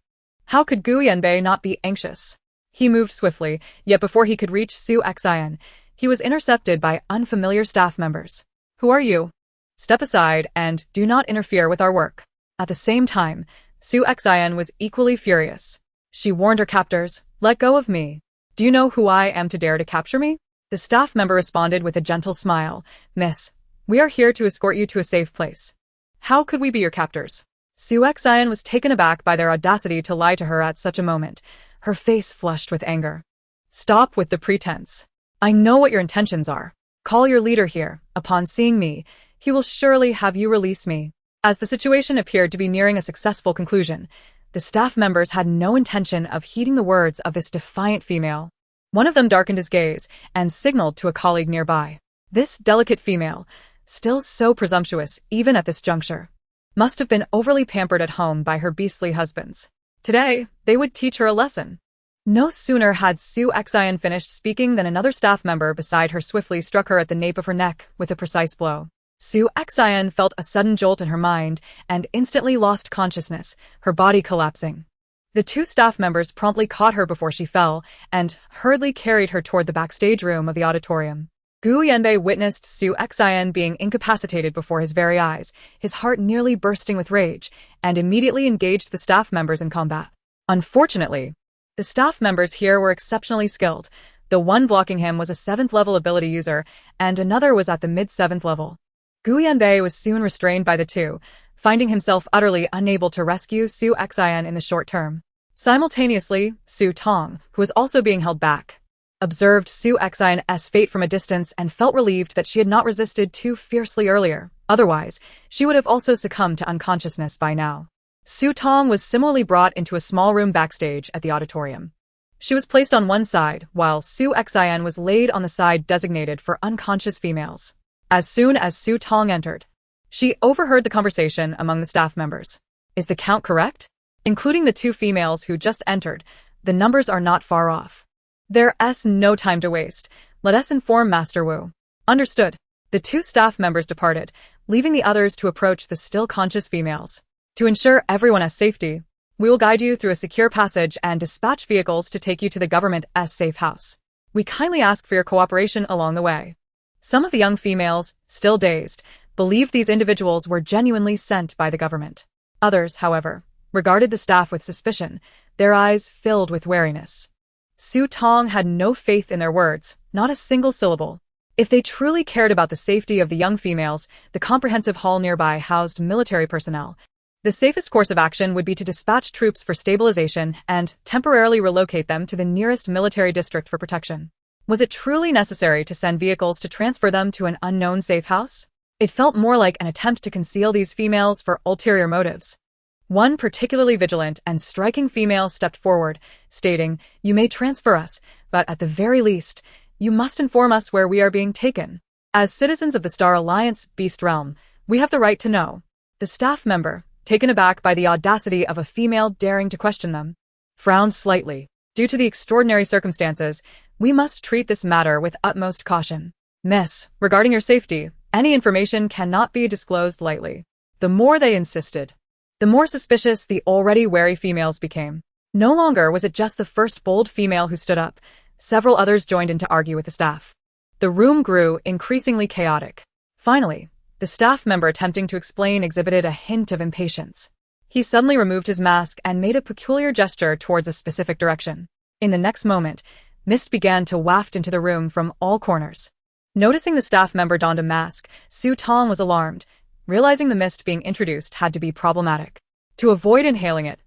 How could Gu Yanbei not be anxious? He moved swiftly, yet before he could reach Su Xian, he was intercepted by unfamiliar staff members. "Who are you? Step aside and do not interfere with our work." At the same time, Su Xian was equally furious. She warned her captors, "Let go of me. Do you know who I am to dare to capture me?" The staff member responded with a gentle smile, "Miss, we are here to escort you to a safe place. How could we be your captors?" Su Xian was taken aback by their audacity to lie to her at such a moment. Her face flushed with anger. "Stop with the pretense. I know what your intentions are. Call your leader here. Upon seeing me, he will surely have you release me." As the situation appeared to be nearing a successful conclusion, the staff members had no intention of heeding the words of this defiant female. One of them darkened his gaze and signaled to a colleague nearby. This delicate female, still so presumptuous even at this juncture, must have been overly pampered at home by her beastly husbands. Today, they would teach her a lesson. No sooner had Su Xian finished speaking than another staff member beside her swiftly struck her at the nape of her neck with a precise blow. Su Xian felt a sudden jolt in her mind and instantly lost consciousness, her body collapsing. The two staff members promptly caught her before she fell and hurriedly carried her toward the backstage room of the auditorium. Gu Yanbei witnessed Su Xian being incapacitated before his very eyes, his heart nearly bursting with rage, and immediately engaged the staff members in combat. Unfortunately, the staff members here were exceptionally skilled. The one blocking him was a 7th level ability user, and another was at the mid-7th level. Gu Yanbei was soon restrained by the two, finding himself utterly unable to rescue Su Xian in the short term. Simultaneously, Su Tong, who was also being held back, observed Su Xian's fate from a distance and felt relieved that she had not resisted too fiercely earlier. Otherwise, she would have also succumbed to unconsciousness by now. Su Tong was similarly brought into a small room backstage at the auditorium. She was placed on one side, while Su Xian was laid on the side designated for unconscious females. As soon as Su Tong entered, she overheard the conversation among the staff members. "Is the count correct? Including the two females who just entered, the numbers are not far off. There's no time to waste. Let us inform Master Wu." "Understood." The two staff members departed, leaving the others to approach the still conscious females. "To ensure everyone's safety, we will guide you through a secure passage and dispatch vehicles to take you to the government's safe house. We kindly ask for your cooperation along the way." Some of the young females, still dazed, believed these individuals were genuinely sent by the government. Others, however, regarded the staff with suspicion, their eyes filled with wariness. Su Tong had no faith in their words, not a single syllable. If they truly cared about the safety of the young females, the comprehensive hall nearby housed military personnel. The safest course of action would be to dispatch troops for stabilization and temporarily relocate them to the nearest military district for protection. Was it truly necessary to send vehicles to transfer them to an unknown safe house? It felt more like an attempt to conceal these females for ulterior motives. One particularly vigilant and striking female stepped forward, stating, "You may transfer us, but at the very least, you must inform us where we are being taken. As citizens of the Star Alliance Beast Realm, we have the right to know." The staff member, taken aback by the audacity of a female daring to question them, frowned slightly. Due to the extraordinary circumstances, we must treat this matter with utmost caution. Miss, regarding your safety, any information cannot be disclosed lightly. The more they insisted, the more suspicious the already wary females became. No longer was it just the first bold female who stood up. Several others joined in to argue with the staff. The room grew increasingly chaotic. Finally, the staff member attempting to explain exhibited a hint of impatience. He suddenly removed his mask and made a peculiar gesture towards a specific direction. In the next moment, mist began to waft into the room from all corners. Noticing the staff member donned a mask, Su Tong was alarmed, realizing the mist being introduced had to be problematic. To avoid inhaling it,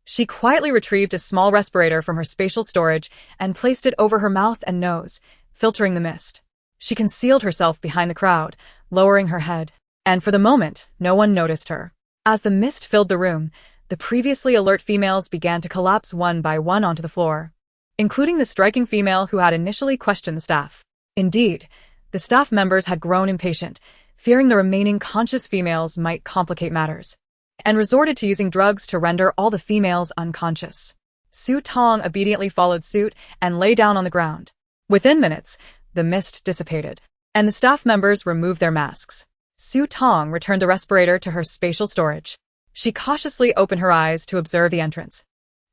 she quietly retrieved a small respirator from her spatial storage and placed it over her mouth and nose, filtering the mist. She concealed herself behind the crowd, lowering her head, and for the moment, no one noticed her. As the mist filled the room, the previously alert females began to collapse one by one onto the floor, including the striking female who had initially questioned the staff. Indeed, the staff members had grown impatient, fearing the remaining conscious females might complicate matters, and resorted to using drugs to render all the females unconscious. Su Tong obediently followed suit and lay down on the ground. Within minutes, the mist dissipated, and the staff members removed their masks. Su Tong returned the respirator to her spatial storage. She cautiously opened her eyes to observe the entrance,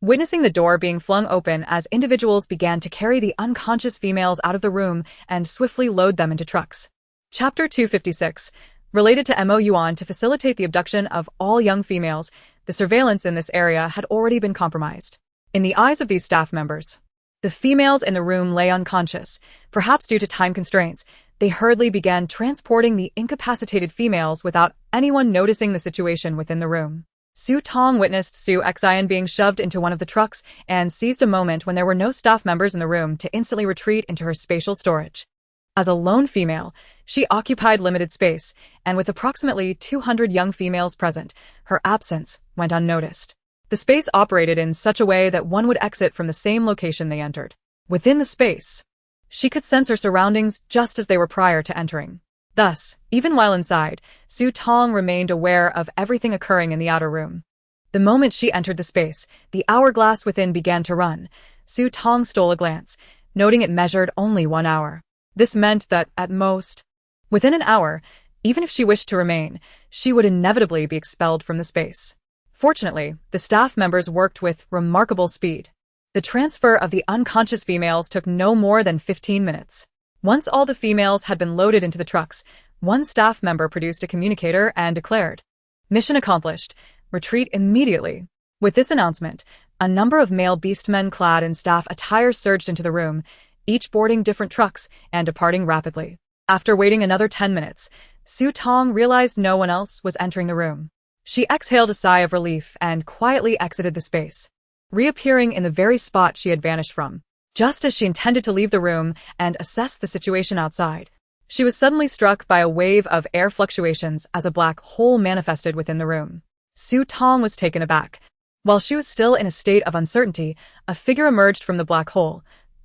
witnessing the door being flung open as individuals began to carry the unconscious females out of the room and swiftly load them into trucks. Chapter 256, related to Yuan to facilitate the abduction of all young females, the surveillance in this area had already been compromised. In the eyes of these staff members, the females in the room lay unconscious. Perhaps due to time constraints, they hurriedly began transporting the incapacitated females without anyone noticing the situation within the room. Su Tong witnessed Su Xin being shoved into one of the trucks and seized a moment when there were no staff members in the room to instantly retreat into her spatial storage. As a lone female, she occupied limited space, and with approximately 200 young females present, her absence went unnoticed. The space operated in such a way that one would exit from the same location they entered. Within the space, she could sense her surroundings just as they were prior to entering. Thus, even while inside, Su Tong remained aware of everything occurring in the outer room. The moment she entered the space, the hourglass within began to run. Su Tong stole a glance, noting it measured only 1 hour. This meant that, at most, within an hour, even if she wished to remain, she would inevitably be expelled from the space. Fortunately, the staff members worked with remarkable speed. The transfer of the unconscious females took no more than 15 minutes. Once all the females had been loaded into the trucks, one staff member produced a communicator and declared, "Mission accomplished. Retreat immediately." With this announcement, a number of male beastmen clad in staff attire surged into the room, each boarding different trucks and departing rapidly. After waiting another 10 minutes, Su Tong realized no one else was entering the room. She exhaled a sigh of relief and quietly exited the space, reappearing in the very spot she had vanished from. Just as she intended to leave the room and assess the situation outside, she was suddenly struck by a wave of air fluctuations as a black hole manifested within the room. Su Tong was taken aback. While she was still in a state of uncertainty, a figure emerged from the black hole,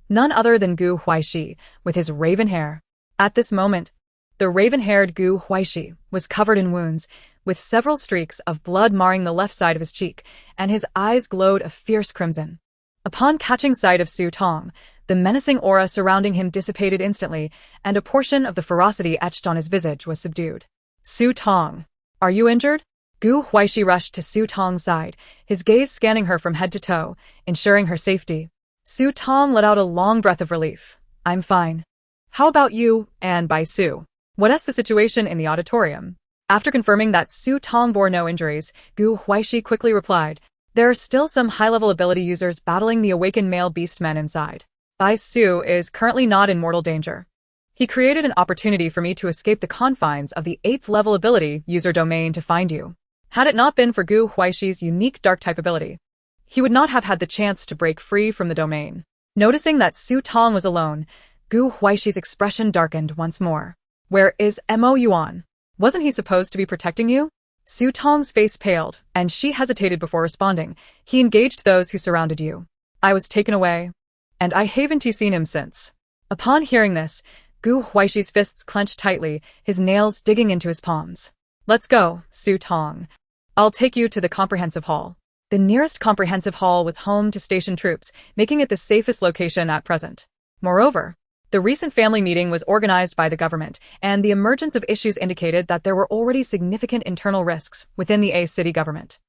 none other than Huaixi, with his raven hair. At this moment, the raven-haired Huaixi was covered in wounds, with several streaks of blood marring the left side of his cheek, and his eyes glowed a fierce crimson. Upon catching sight of Su Tong, the menacing aura surrounding him dissipated instantly, and a portion of the ferocity etched on his visage was subdued. "Su Tong, are you injured?" Huaixi rushed to Su Tong's side, his gaze scanning her from head to toe, ensuring her safety. Su Tong let out a long breath of relief. "I'm fine. How about you, and by Su? What's the situation in the auditorium?" After confirming that Su Tong bore no injuries, Huaixi quickly replied, "There are still some high-level ability users battling the awakened male beastmen inside. Bai Su is currently not in mortal danger. He created an opportunity for me to escape the confines of the 8th level ability user domain to find you. Had it not been for Huaishi's unique dark-type ability, he would not have had the chance to break free from the domain." Noticing that Su Tong was alone, Huaishi's expression darkened once more. "Where is Yuan? Wasn't he supposed to be protecting you?" Su Tong's face paled, and she hesitated before responding. "He engaged those who surrounded you. I was taken away, and I haven't seen him since." Upon hearing this, Huaishi's fists clenched tightly, his nails digging into his palms. "Let's go, Su Tong. I'll take you to the comprehensive hall." The nearest comprehensive hall was home to stationed troops, making it the safest location at present. Moreover, the recent family meeting was organized by the government, and the emergence of issues indicated that there were already significant internal risks within the A city government.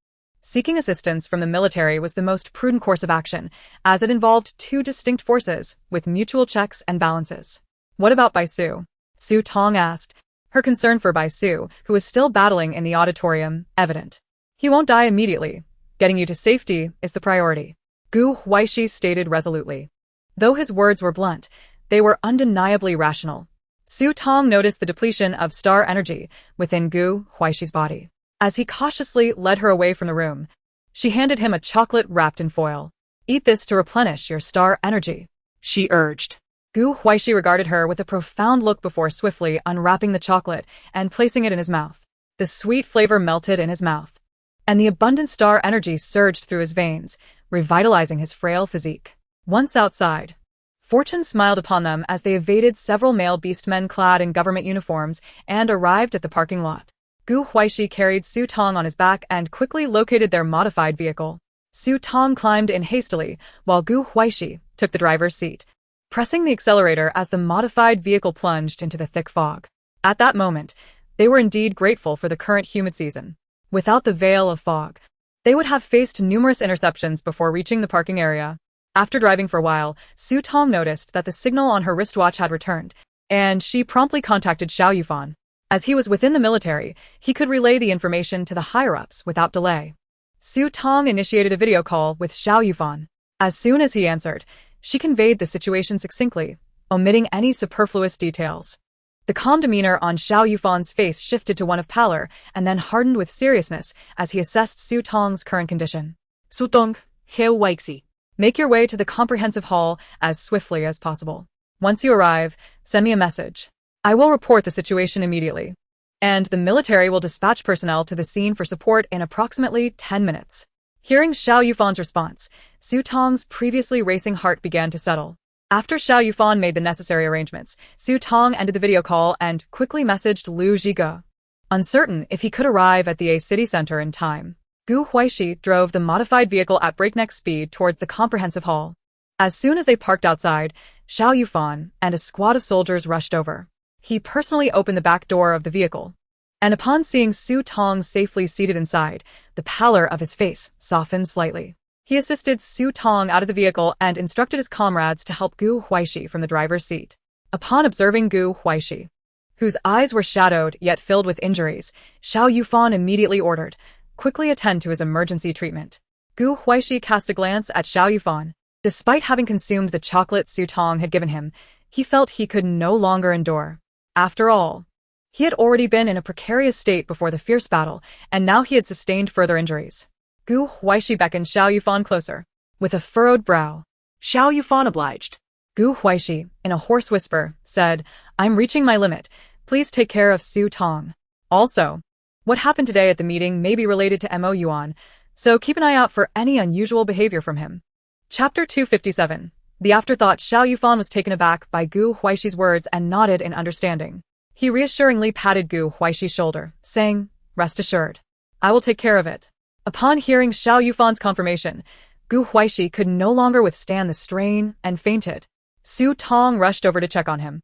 Seeking assistance from the military was the most prudent course of action, as it involved two distinct forces, with mutual checks and balances. What about Bai Su? Su Tong asked, her concern for Bai Su, who was still battling in the auditorium, evident. He won't die immediately. Getting you to safety is the priority, Gu Huaixi stated resolutely. Though his words were blunt, they were undeniably rational. Su Tong noticed the depletion of star energy within Gu Huaixi's body. As he cautiously led her away from the room, she handed him a chocolate wrapped in foil. Eat this to replenish your star energy, she urged. Gu Huaixi regarded her with a profound look before swiftly unwrapping the chocolate and placing it in his mouth. The sweet flavor melted in his mouth, and the abundant star energy surged through his veins, revitalizing his frail physique. Once outside, fortune smiled upon them as they evaded several male beastmen clad in government uniforms and arrived at the parking lot. Gu Huaixi carried Su Tong on his back and quickly located their modified vehicle. Su Tong climbed in hastily, while Gu Huaixi took the driver's seat, pressing the accelerator as the modified vehicle plunged into the thick fog. At that moment, they were indeed grateful for the current humid season. Without the veil of fog, they would have faced numerous interceptions before reaching the parking area. After driving for a while, Su Tong noticed that the signal on her wristwatch had returned, and she promptly contacted Xiao Yufan. As he was within the military, he could relay the information to the higher-ups without delay. Su Tong initiated a video call with Xiao Yufan. As soon as he answered, she conveyed the situation succinctly, omitting any superfluous details. The calm demeanor on Xiao Yufan's face shifted to one of pallor and then hardened with seriousness as he assessed Su Tong's current condition. Su Tong, Huaixi. Make your way to the comprehensive hall as swiftly as possible. Once you arrive, send me a message. I will report the situation immediately, and the military will dispatch personnel to the scene for support in approximately 10 minutes. Hearing Xiao Yufan's response, Su Tong's previously racing heart began to settle. After Xiao Yufan made the necessary arrangements, Su Tong ended the video call and quickly messaged Lu Zhige. Uncertain if he could arrive at the A city center in time, Gu Huaixi drove the modified vehicle at breakneck speed towards the comprehensive hall. As soon as they parked outside, Xiao Yufan and a squad of soldiers rushed over. He personally opened the back door of the vehicle, and upon seeing Su Tong safely seated inside, the pallor of his face softened slightly. He assisted Su Tong out of the vehicle and instructed his comrades to help Gu Huaixi from the driver's seat. Upon observing Gu Huaixi, whose eyes were shadowed yet filled with injuries, Xiao Yufan immediately ordered, quickly attend to his emergency treatment. Gu Huaixi cast a glance at Xiao Yufan. Despite having consumed the chocolate Su Tong had given him, he felt he could no longer endure. After all, he had already been in a precarious state before the fierce battle, and now he had sustained further injuries. Gu Huaixi beckoned Xiao Yufan closer. With a furrowed brow, Xiao Yufan obliged. Gu Huaixi, in a hoarse whisper, said, I'm reaching my limit. Please take care of Su Tong. Also, what happened today at the meeting may be related to Mo Yuan, so keep an eye out for any unusual behavior from him. Chapter 257. The afterthought. Xiao Yufan was taken aback by Gu Huaixi's words and nodded in understanding. He reassuringly patted Gu Huaixi's shoulder, saying, Rest assured, I will take care of it. Upon hearing Xiao Yufan's confirmation, Gu Huaixi could no longer withstand the strain and fainted. Su Tong rushed over to check on him.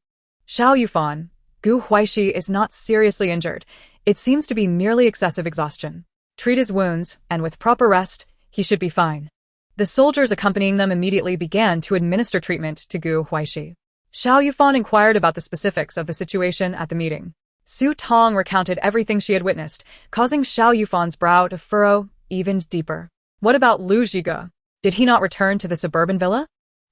Xiao Yufan, Gu Huaixi is not seriously injured. It seems to be merely excessive exhaustion. Treat his wounds, and with proper rest, he should be fine. The soldiers accompanying them immediately began to administer treatment to Gu Huaixi. Xiao Yufan inquired about the specifics of the situation at the meeting. Su Tong recounted everything she had witnessed, causing Xiao Yufan's brow to furrow even deeper. What about Lu Zhige? Did he not return to the suburban villa?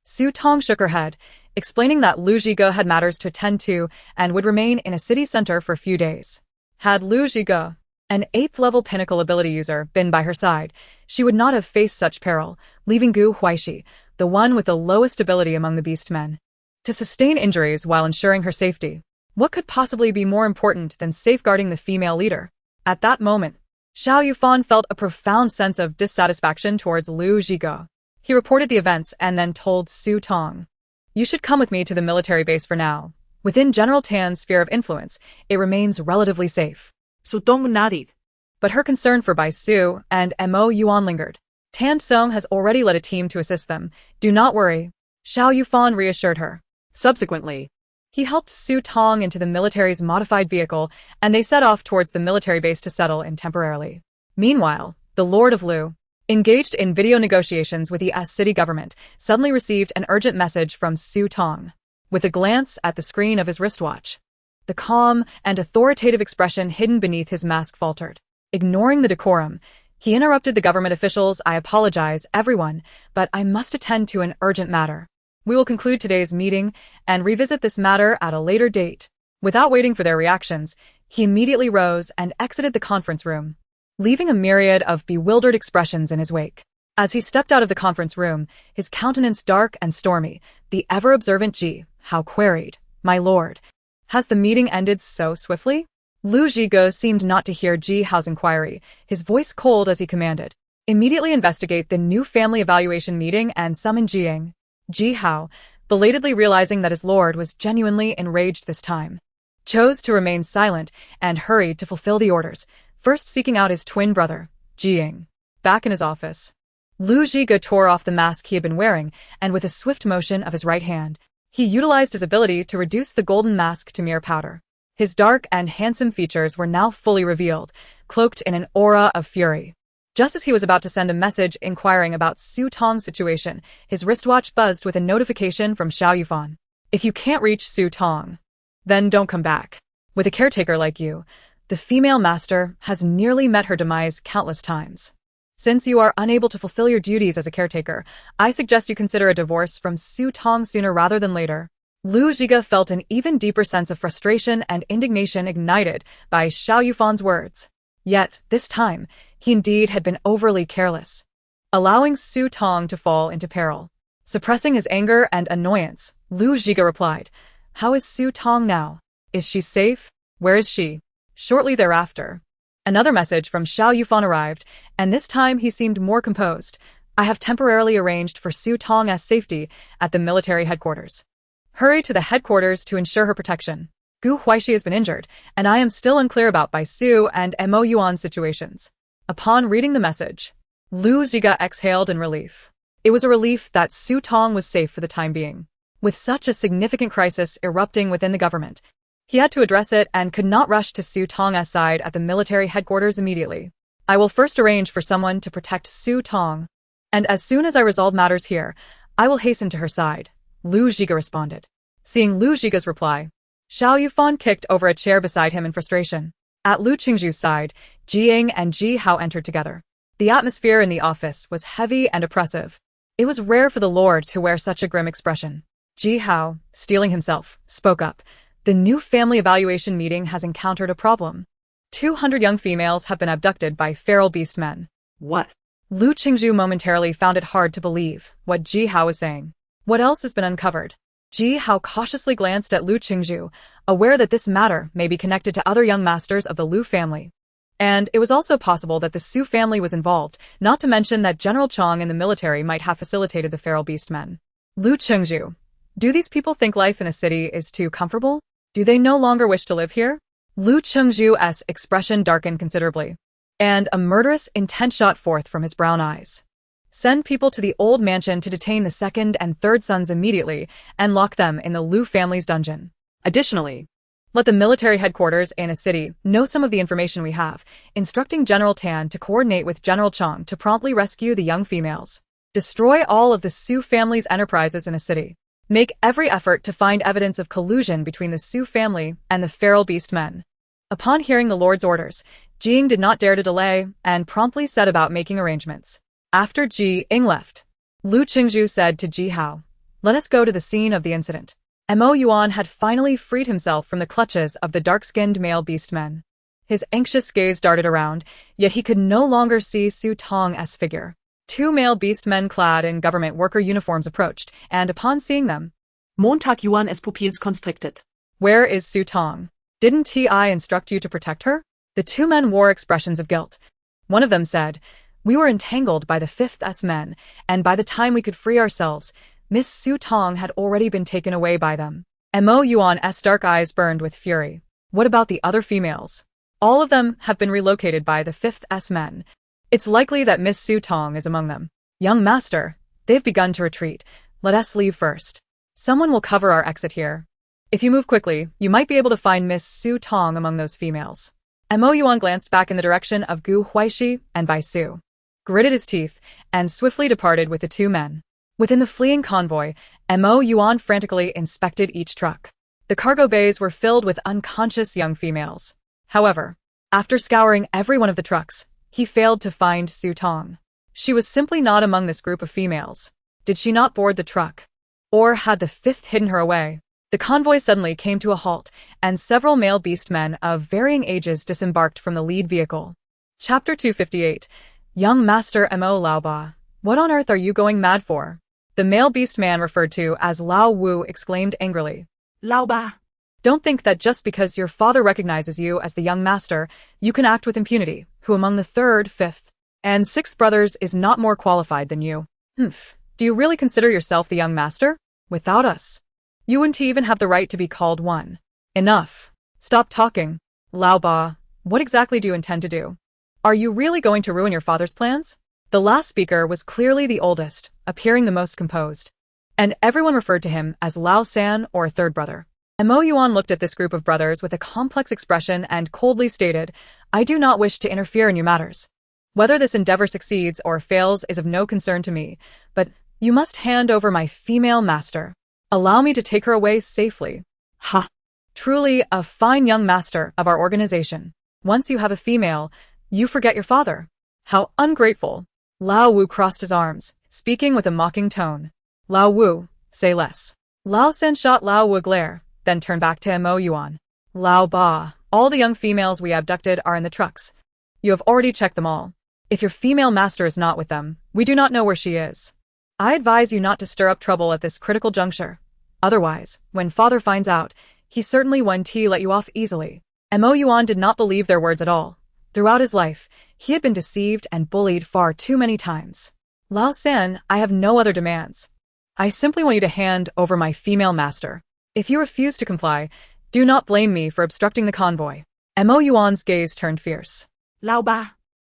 Su Tong shook her head, explaining that Lu Zhige had matters to attend to and would remain in a city center for a few days. Had Lu Zhige, an 8th-level pinnacle ability user, been by her side, she would not have faced such peril, leaving Gu Huaixi, the one with the lowest ability among the beastmen, to sustain injuries while ensuring her safety. What could possibly be more important than safeguarding the female leader? At that moment, Xiao Yufan felt a profound sense of dissatisfaction towards Lu Zhige. He reported the events and then told Su Tong, You should come with me to the military base for now. Within General Tan's sphere of influence, it remains relatively safe. Su Tong nodded. But her concern for Bai Su and Mo Yuan lingered. Tan Song has already led a team to assist them. Do not worry. Xiao Yufan reassured her. Subsequently, He helped Su Tong into the military's modified vehicle, and they set off towards the military base to settle in temporarily. Meanwhile, the Lord of Lu, engaged in video negotiations with the city government, suddenly received an urgent message from Su Tong. With a glance at the screen of his wristwatch, the calm and authoritative expression hidden beneath his mask faltered. Ignoring the decorum, he interrupted the government officials. I apologize, everyone, but I must attend to an urgent matter. We will conclude today's meeting and revisit this matter at a later date. Without waiting for their reactions, he immediately rose and exited the conference room, leaving a myriad of bewildered expressions in his wake. As he stepped out of the conference room, his countenance dark and stormy, the ever-observant Ji Hao queried, "My lord, has the meeting ended so swiftly?" Lu Zhigo seemed not to hear Ji Hao's inquiry, his voice cold as he commanded, "Immediately investigate the new family evaluation meeting and summon Jiang." Ji Hao, belatedly realizing that his lord was genuinely enraged this time, chose to remain silent and hurried to fulfill the orders, first seeking out his twin brother, Jiang. Back in his office, Lu Zhigo tore off the mask he had been wearing, and with a swift motion of his right hand, he utilized his ability to reduce the golden mask to mere powder. His dark and handsome features were now fully revealed, cloaked in an aura of fury. Just as he was about to send a message inquiring about Su Tong's situation, his wristwatch buzzed with a notification from Xiao Yufan. "If you can't reach Su Tong, then don't come back. With a caretaker like you, the female master has nearly met her demise countless times. Since you are unable to fulfill your duties as a caretaker, I suggest you consider a divorce from Su Tong sooner rather than later." Lu Zhiga felt an even deeper sense of frustration and indignation ignited by Xiao Yufan's words. Yet, this time, he indeed had been overly careless, allowing Su Tong to fall into peril. Suppressing his anger and annoyance, Lu Zhiga replied, "How is Su Tong now? Is she safe? Where is she?" Shortly thereafter, another message from Xiao Yufan arrived, and this time he seemed more composed. "I have temporarily arranged for Su Tong's safety at the military headquarters. Hurry to the headquarters to ensure her protection. Gu Huaixi has been injured, and I am still unclear about Bai Su and Mo Yuan situations." Upon reading the message, Lu Zhiga exhaled in relief. It was a relief that Su Tong was safe for the time being. With such a significant crisis erupting within the government, he had to address it and could not rush to Su Tong's side at the military headquarters immediately. "I will first arrange for someone to protect Su Tong, and as soon as I resolve matters here, I will hasten to her side," Lu Zhiga responded. Seeing Lu Zhiga's reply, Xiao Yufan kicked over a chair beside him in frustration. At Lu Qingzhu's side, Jiang and Ji Hao entered together. The atmosphere in the office was heavy and oppressive. It was rare for the lord to wear such a grim expression. Ji Hao, steeling himself, spoke up. "The new family evaluation meeting has encountered a problem. 200 young females have been abducted by feral beast men." What? Lu Qingzhu momentarily found it hard to believe what Ji Hao was saying. What else has been uncovered? Ji Hao cautiously glanced at Lu Qingzhu, aware that this matter may be connected to other young masters of the Lu family. And it was also possible that the Su family was involved, not to mention that General Chong in the military might have facilitated the feral beast men. Lu Qingzhu, do these people think life in a city is too comfortable? Do they no longer wish to live here? Lu Qingzhu's expression darkened considerably, and a murderous intent shot forth from his brown eyes. "Send people to the old mansion to detain the second and third sons immediately and lock them in the Lu family's dungeon. Additionally, let the military headquarters in a city know some of the information we have, instructing General Tan to coordinate with General Chong to promptly rescue the young females. Destroy all of the Su family's enterprises in a city. Make every effort to find evidence of collusion between the Su family and the feral beast men." Upon hearing the lord's orders, Jiang did not dare to delay and promptly set about making arrangements. After Jiang left, Lu Qingzhu said to Ji Hao, "Let us go to the scene of the incident." Mo Yuan had finally freed himself from the clutches of the dark-skinned male beast men. His anxious gaze darted around, yet he could no longer see Su Tong's figure. Two male beast men clad in government worker uniforms approached, and upon seeing them, Montag Yuan es pupils constricted. "Where is Su Tong? Didn't I instruct you to protect her?" The two men wore expressions of guilt. One of them said, "We were entangled by the Fifth S men, and by the time we could free ourselves, Miss Su Tong had already been taken away by them." Mo Yuan's dark eyes burned with fury. "What about the other females?" "All of them have been relocated by the Fifth S men. It's likely that Miss Su Tong is among them. Young master, they've begun to retreat. Let us leave first. Someone will cover our exit here. If you move quickly, you might be able to find Miss Su Tong among those females. Mo Yuan glanced back in the direction of Gu Huaixi and Bai Su, gritted his teeth, and swiftly departed with the two men. Within the fleeing convoy, Mo Yuan frantically inspected each truck. The cargo bays were filled with unconscious young females. However, after scouring every one of the trucks, he failed to find Su Tong. She was simply not among this group of females. Did she not board the truck? Or had the fifth hidden her away? The convoy suddenly came to a halt, and several male beast men of varying ages disembarked from the lead vehicle. Chapter 258. Young Master Mo Laoba, what on earth are you going mad for? The male beast man referred to as Lao Wu exclaimed angrily. Laoba. Don't think that just because your father recognizes you as the young master, you can act with impunity, who among the third, fifth, and sixth brothers is not more qualified than you. Humph. Do you really consider yourself the young master? Without us, you wouldn't even have the right to be called one. Enough. Stop talking. Laoba, what exactly do you intend to do? Are you really going to ruin your father's plans? The last speaker was clearly the oldest, appearing the most composed, and everyone referred to him as Lao San or third brother. Mo Yuan looked at this group of brothers with a complex expression and coldly stated, I do not wish to interfere in your matters. Whether this endeavor succeeds or fails is of no concern to me, but you must hand over my female master. Allow me to take her away safely. Ha! Truly a fine young master of our organization. Once you have a female, you forget your father. How ungrateful. Lao Wu crossed his arms, speaking with a mocking tone. Lao Wu, say less. Lao San shot Lao Wu a glare, then turned back to Mo Yuan. Lao Ba, all the young females we abducted are in the trucks. You have already checked them all. If your female master is not with them, we do not know where she is. I advise you not to stir up trouble at this critical juncture. Otherwise, when father finds out, he certainly won't let you off easily. Mo Yuan did not believe their words at all. Throughout his life, he had been deceived and bullied far too many times. Lao San, I have no other demands. I simply want you to hand over my female master. If you refuse to comply, do not blame me for obstructing the convoy. Mo Yuan's gaze turned fierce. Laoba.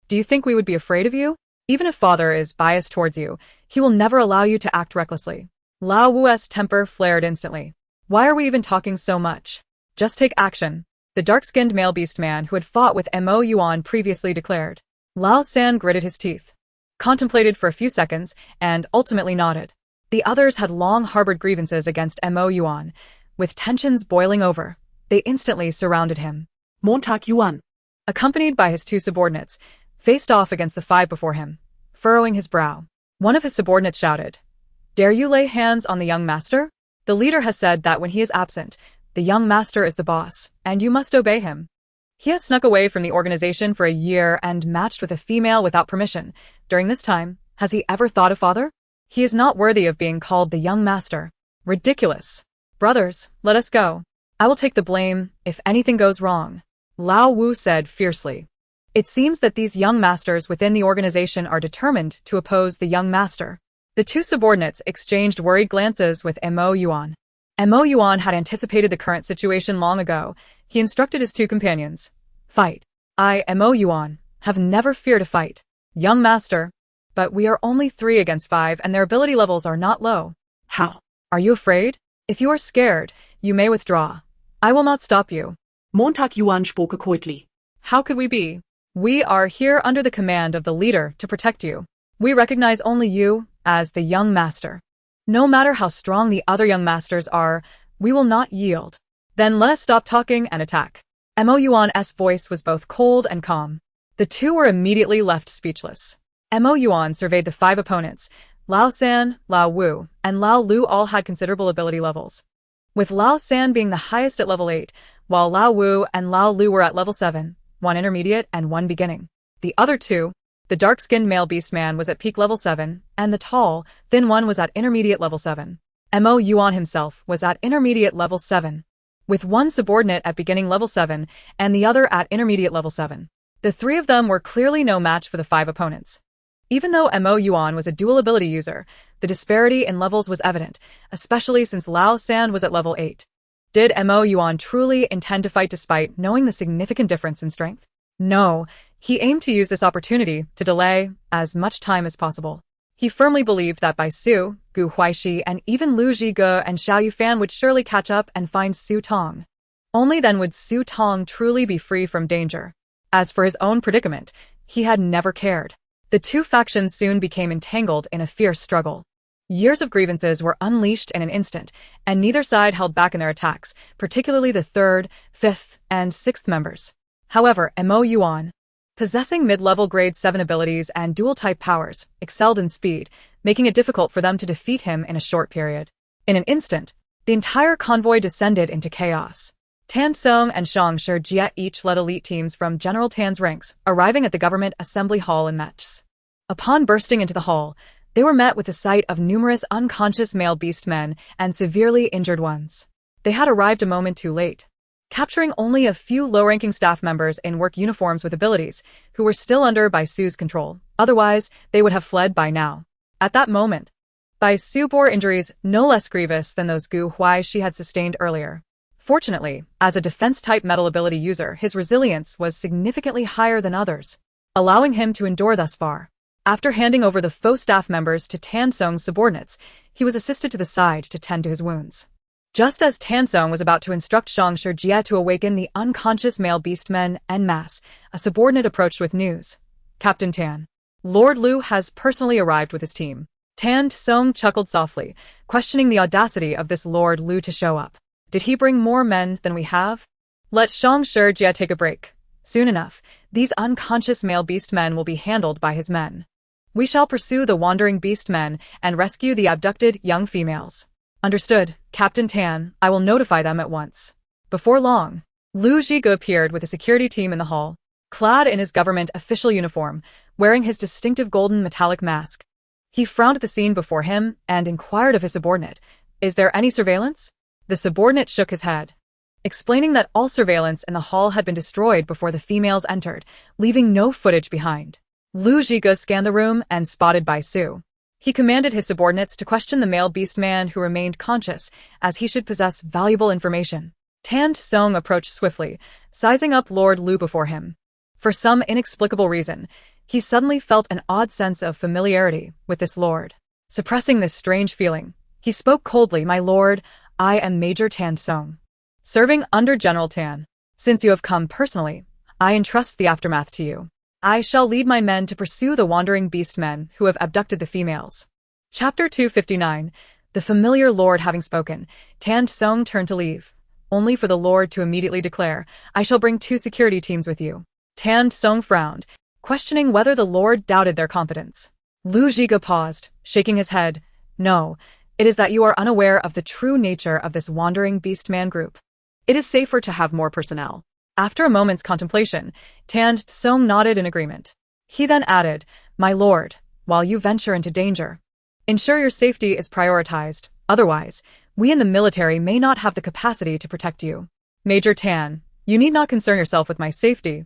Do you think we would be afraid of you? Even if father is biased towards you, he will never allow you to act recklessly. Lao Wu's temper flared instantly. Why are we even talking so much? Just take action. The dark-skinned male beast man who had fought with Mo Yuan previously declared. Lao San gritted his teeth, contemplated for a few seconds, and ultimately nodded. The others had long harbored grievances against Mo Yuan. With tensions boiling over, they instantly surrounded him. Montag Yuan, accompanied by his two subordinates, faced off against the five before him, furrowing his brow. One of his subordinates shouted, Dare you lay hands on the young master? The leader has said that when he is absent, the young master is the boss, and you must obey him. He has snuck away from the organization for a year and matched with a female without permission. During this time, has he ever thought of father? He is not worthy of being called the young master. Ridiculous. Brothers, let us go. I will take the blame if anything goes wrong. Lao Wu said fiercely. It seems that these young masters within the organization are determined to oppose the young master. The two subordinates exchanged worried glances with Mo Yuan. Mo Yuan had anticipated the current situation long ago. He instructed his two companions. Fight. I, Mo Yuan, have never feared a fight. Young master. But we are only 3 against 5 and their ability levels are not low. How? Are you afraid? If you are scared, you may withdraw. I will not stop you. Montag Yuan spoke coldly. How could we be? We are here under the command of the leader to protect you. We recognize only you as the young master. No matter how strong the other young masters are, we will not yield. Then let us stop talking and attack. Mo Yuan's voice was both cold and calm. The two were immediately left speechless. Mo Yuan surveyed the 5 opponents. Lao San, Lao Wu, and Lao Lu all had considerable ability levels, with Lao San being the highest at level 8, while Lao Wu and Lao Lu were at level 7, one intermediate and one beginning. The other two, the dark-skinned male beast man was at peak level 7, and the tall, thin one was at intermediate level 7. Mo Yuan himself was at intermediate level 7, with one subordinate at beginning level 7 and the other at intermediate level 7. The 3 of them were clearly no match for the 5 opponents. Even though Mo Yuan was a dual ability user, the disparity in levels was evident, especially since Lao San was at level 8. Did Mo Yuan truly intend to fight despite knowing the significant difference in strength? No, He aimed to use this opportunity to delay as much time as possible. He firmly believed that Bai Su, Gu Huaixi, and even Lu Zhige and Xiao Yufan would surely catch up and find Su Tong. Only then would Su Tong truly be free from danger. As for his own predicament, he had never cared. The two factions soon became entangled in a fierce struggle. Years of grievances were unleashed in an instant, and neither side held back in their attacks, particularly the 3rd, 5th, and 6th members. However, Mo Yuan, possessing mid-level grade 7 abilities and dual-type powers, excelled in speed, making it difficult for them to defeat him in a short period. In an instant, the entire convoy descended into chaos. Tan Song and Shang Jie each led elite teams from General Tan's ranks, arriving at the government assembly hall in Metz. Upon bursting into the hall, they were met with the sight of numerous unconscious male beast men and severely injured ones. They had arrived a moment too late, capturing only a few low-ranking staff members in work uniforms with abilities, who were still under Bai Su's control. Otherwise, they would have fled by now. At that moment, Bai Su bore injuries no less grievous than those Gu Huaixi had sustained earlier. Fortunately, as a defense-type metal ability user, his resilience was significantly higher than others, allowing him to endure thus far. After handing over the faux staff members to Tan Song's subordinates, he was assisted to the side to tend to his wounds. Just as Tan Song was about to instruct Shang Jie to awaken the unconscious male beastmen en masse, a subordinate approached with news. Captain Tan, Lord Lu has personally arrived with his team. Tan Song chuckled softly, questioning the audacity of this Lord Lu to show up. Did he bring more men than we have? Let Shang Jie take a break. Soon enough, these unconscious male beastmen will be handled by his men. We shall pursue the wandering beastmen and rescue the abducted young females. Understood, Captain Tan, I will notify them at once. Before long, Lu Zhige appeared with a security team in the hall, clad in his government official uniform, wearing his distinctive golden metallic mask. He frowned at the scene before him and inquired of his subordinate, "Is there any surveillance?" The subordinate shook his head, explaining that all surveillance in the hall had been destroyed before the females entered, leaving no footage behind. Lu Zhige scanned the room and spotted Bai Su. He commanded his subordinates to question the male beastman who remained conscious, as he should possess valuable information. Tan Song approached swiftly, sizing up Lord Lu before him. For some inexplicable reason, he suddenly felt an odd sense of familiarity with this lord. Suppressing this strange feeling, he spoke coldly, "My lord, I am Major Tan Song, serving under General Tan. Since you have come personally, I entrust the aftermath to you. I shall lead my men to pursue the wandering beastmen who have abducted the females." Chapter 259. The familiar lord having spoken, Tan Song turned to leave, only for the lord to immediately declare, "I shall bring 2 security teams with you." Tan Song frowned, questioning whether the lord doubted their competence. Lu Zhige paused, shaking his head. "No, it is that you are unaware of the true nature of this wandering beastman group. It is safer to have more personnel." After a moment's contemplation, Tan Song nodded in agreement. He then added, "My lord, while you venture into danger, ensure your safety is prioritized. Otherwise, we in the military may not have the capacity to protect you. Major Tan, you need not concern yourself with my safety."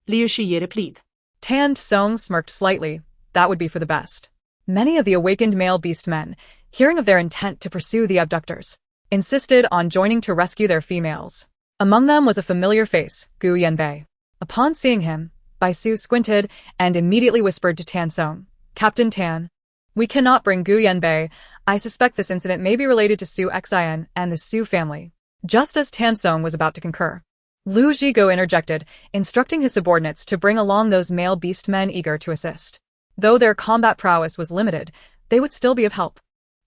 Liu Shi replied. Tan Song smirked slightly. That would be for the best. Many of the awakened male beastmen, hearing of their intent to pursue the abductors, insisted on joining to rescue their females. Among them was a familiar face, Gu Yanbei. Upon seeing him, Bai Su squinted and immediately whispered to Tan Song, "Captain Tan, we cannot bring Gu Yanbei. I suspect this incident may be related to Su Xin and the Su family." Just as Tan Song was about to concur, Lu Zhige interjected, instructing his subordinates to bring along those male beastmen eager to assist. Though their combat prowess was limited, they would still be of help.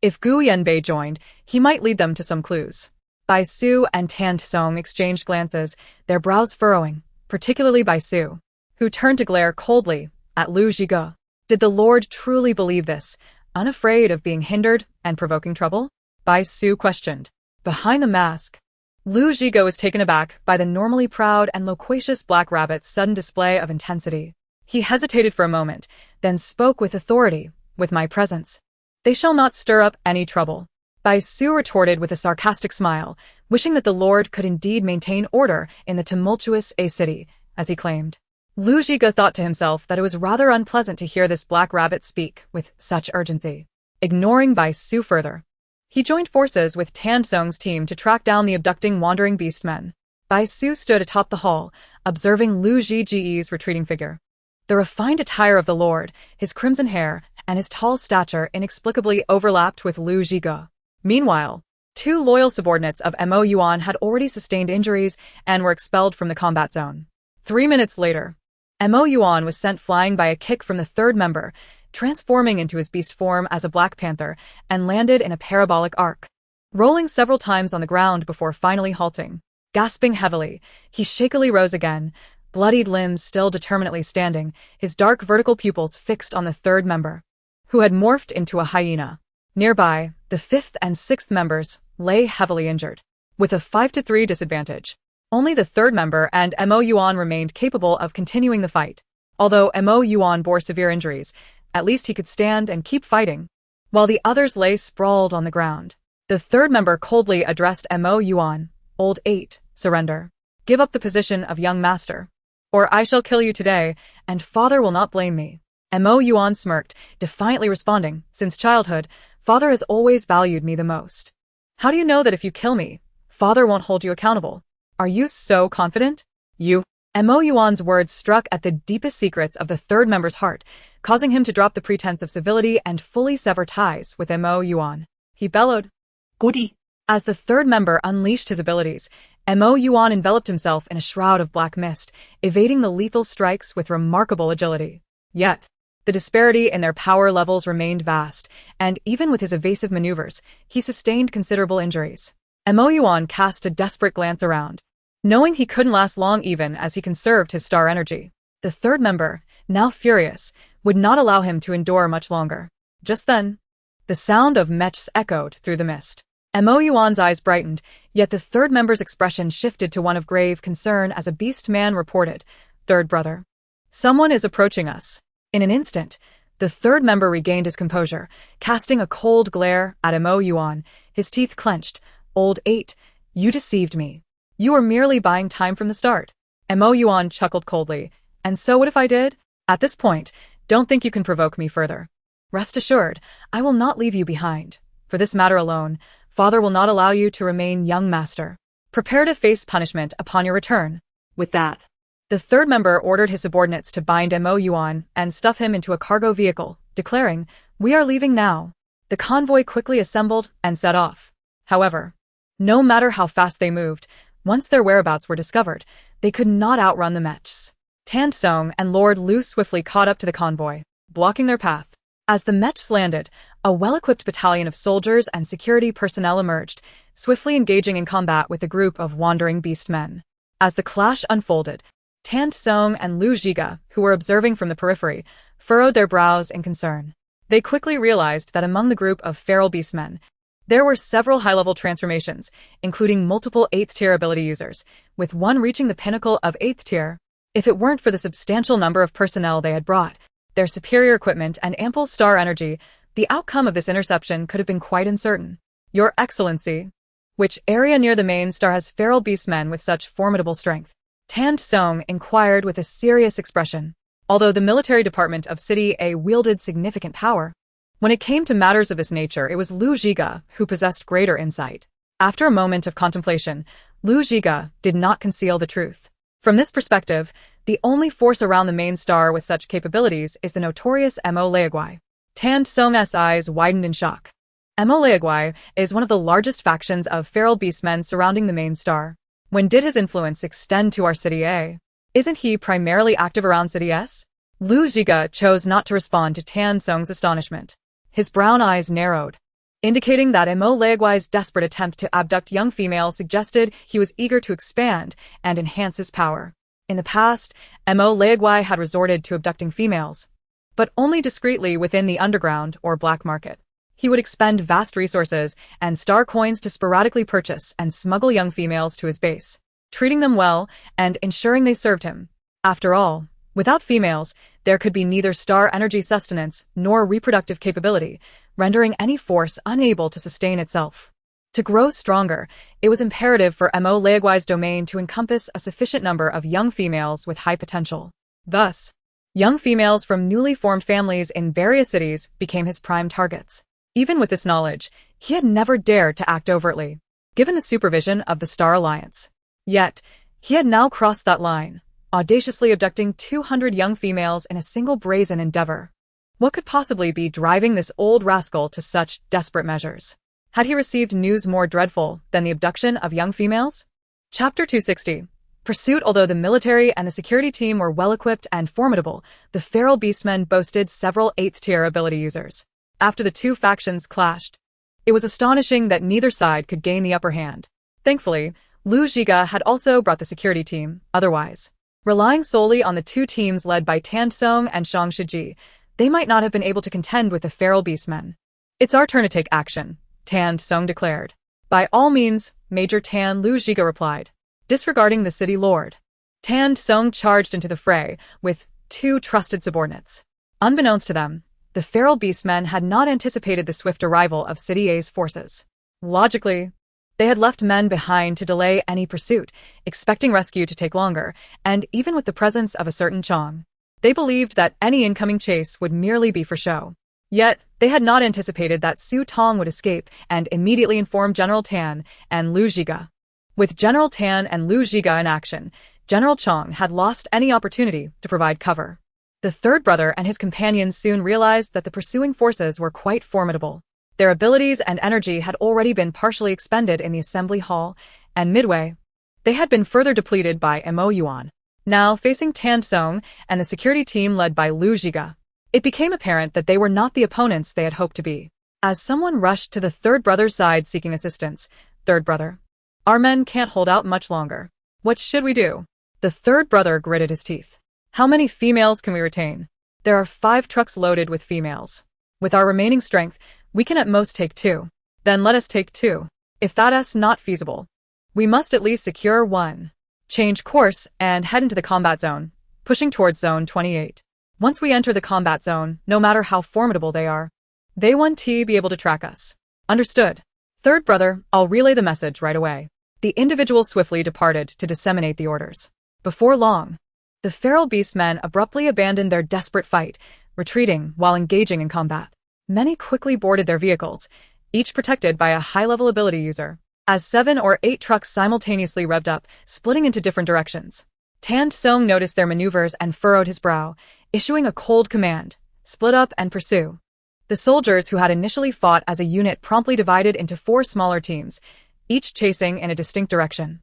If Gu Yanbei joined, he might lead them to some clues. Bai Su and Tan Song exchanged glances, their brows furrowing, particularly Bai Su, who turned to glare coldly at Lu Zhige. Did the lord truly believe this, unafraid of being hindered and provoking trouble? Bai Su questioned. Behind the mask, Lu Zhige was taken aback by the normally proud and loquacious Black Rabbit's sudden display of intensity. He hesitated for a moment, then spoke with authority, "With my presence, they shall not stir up any trouble." Bai Su retorted with a sarcastic smile, wishing that the lord could indeed maintain order in the tumultuous A city, as he claimed. Lu Zhige thought to himself that it was rather unpleasant to hear this Black Rabbit speak with such urgency. Ignoring Bai Su further, he joined forces with Tan Song's team to track down the abducting wandering beastmen. Bai Su stood atop the hall, observing Lu Zhige's retreating figure. The refined attire of the lord, his crimson hair, and his tall stature inexplicably overlapped with Lu Zhige. Meanwhile, two loyal subordinates of Mo Yuan had already sustained injuries and were expelled from the combat zone. 3 minutes later, Mo Yuan was sent flying by a kick from the third member, transforming into his beast form as a black panther, and landed in a parabolic arc. Rolling several times on the ground before finally halting. Gasping heavily, he shakily rose again, bloodied limbs still determinately standing, his dark vertical pupils fixed on the third member, who had morphed into a hyena. Nearby, the fifth and sixth members lay heavily injured, with a 5-3 disadvantage. Only the third member and Mo Yuan remained capable of continuing the fight. Although Mo Yuan bore severe injuries, at least he could stand and keep fighting, while the others lay sprawled on the ground. The third member coldly addressed Mo Yuan, "Old 8, surrender. Give up the position of young master, or I shall kill you today, and father will not blame me." Mo Yuan smirked, defiantly responding, "Since childhood, father has always valued me the most. How do you know that if you kill me, father won't hold you accountable? Are you so confident?" Mo Yuan's words struck at the deepest secrets of the third member's heart, causing him to drop the pretense of civility and fully sever ties with Mo Yuan. He bellowed, "Goody." As the third member unleashed his abilities, Mo Yuan enveloped himself in a shroud of black mist, evading the lethal strikes with remarkable agility. Yet, the disparity in their power levels remained vast, and even with his evasive maneuvers, he sustained considerable injuries. Mo Yuan cast a desperate glance around, knowing he couldn't last long even as he conserved his star energy. The third member, now furious, would not allow him to endure much longer. Just then, the sound of mechs echoed through the mist. Mo Yuan's eyes brightened, yet the third member's expression shifted to one of grave concern as a beast man reported, "Third brother, someone is approaching us." In an instant, the third member regained his composure, casting a cold glare at Mo Yuan, his teeth clenched. "Old 8, you deceived me. You were merely buying time from the start." Mo Yuan chuckled coldly, "And so what if I did? At this point, don't think you can provoke me further. Rest assured, I will not leave you behind. For this matter alone, father will not allow you to remain young master. Prepare to face punishment upon your return." With that, the third member ordered his subordinates to bind Mo Yuan and stuff him into a cargo vehicle, declaring, "We are leaving now." The convoy quickly assembled and set off. However, no matter how fast they moved, once their whereabouts were discovered, they could not outrun the mechs. Tan Song and Lord Lu swiftly caught up to the convoy, blocking their path. As the mechs landed, a well-equipped battalion of soldiers and security personnel emerged, swiftly engaging in combat with a group of wandering beast men. As the clash unfolded, Tan Song and Lu Zhige, who were observing from the periphery, furrowed their brows in concern. They quickly realized that among the group of feral beastmen, there were several high-level transformations, including multiple 8th tier ability users, with one reaching the pinnacle of 8th tier. If it weren't for the substantial number of personnel they had brought, their superior equipment and ample star energy, the outcome of this interception could have been quite uncertain. "Your Excellency, which area near the main star has feral beastmen with such formidable strength?" Tan Song inquired with a serious expression. Although the military department of City A wielded significant power, when it came to matters of this nature, it was Lu Zhige who possessed greater insight. After a moment of contemplation, Lu Zhige did not conceal the truth. From this perspective, the only force around the main star with such capabilities is the notorious Mo Leaguai. Tan Song's eyes widened in shock. Mo Leaguai is one of the largest factions of feral beastmen surrounding the main star. When did his influence extend to our City A? Isn't he primarily active around City S? Lu Zhige chose not to respond to Tan Song's astonishment. His brown eyes narrowed, indicating that Mo Leaguai's desperate attempt to abduct young females suggested he was eager to expand and enhance his power. In the past, Mo Leaguai had resorted to abducting females, but only discreetly within the underground or black market. He would expend vast resources and star coins to sporadically purchase and smuggle young females to his base, treating them well and ensuring they served him. After all, without females, there could be neither star energy sustenance nor reproductive capability, rendering any force unable to sustain itself. To grow stronger, it was imperative for Mo Leaguai's domain to encompass a sufficient number of young females with high potential. Thus, young females from newly formed families in various cities became his prime targets. Even with this knowledge, he had never dared to act overtly, given the supervision of the Star Alliance. Yet, he had now crossed that line. audaciously abducting 200 young females in a single brazen endeavor. What could possibly be driving this old rascal to such desperate measures? Had he received news more dreadful than the abduction of young females? Chapter 260. Pursuit. Although the military and the security team were well-equipped and formidable, the feral beastmen boasted several 8th-tier ability users. After the two factions clashed, it was astonishing that neither side could gain the upper hand. Thankfully, Lu Zhiga had also brought the security team. Otherwise, relying solely on the two teams led by Tan Song and Shang Shiji, they might not have been able to contend with the feral beastmen. "It's our turn to take action," Tan Song declared. "By all means, Major Tan," Lu Zhiga replied. Disregarding the city lord, Tan Song charged into the fray with 2 trusted subordinates. Unbeknownst to them, the feral beastmen had not anticipated the swift arrival of City A's forces. Logically, they had left men behind to delay any pursuit, expecting rescue to take longer, and even with the presence of a certain Chong, they believed that any incoming chase would merely be for show. Yet, they had not anticipated that Su Tong would escape and immediately inform General Tan and Lu Zhiga. With General Tan and Lu Zhiga in action, General Chong had lost any opportunity to provide cover. The third brother and his companions soon realized that the pursuing forces were quite formidable. Their abilities and energy had already been partially expended in the assembly hall, and midway, they had been further depleted by Mo Yuan. Now, facing Tan Song and the security team led by Lu Zhiga, it became apparent that they were not the opponents they had hoped to be. As someone rushed to the third brother's side seeking assistance, "Third brother, our men can't hold out much longer. What should we do?" The third brother gritted his teeth. "How many females can we retain? There are 5 trucks loaded with females. With our remaining strength, we can at most take 2. Then let us take 2. If that's not feasible, we must at least secure 1. Change course and head into the combat zone, pushing towards Zone 28. Once we enter the combat zone, no matter how formidable they are, they won't be able to track us." "Understood. Third brother, I'll relay the message right away." The individual swiftly departed to disseminate the orders. Before long, the feral beastmen abruptly abandoned their desperate fight, retreating while engaging in combat. Many quickly boarded their vehicles, each protected by a high-level ability user, as 7 or 8 trucks simultaneously revved up, splitting into different directions. Tan Song noticed their maneuvers and furrowed his brow, issuing a cold command: "Split up and pursue." The soldiers who had initially fought as a unit promptly divided into 4 smaller teams, each chasing in a distinct direction.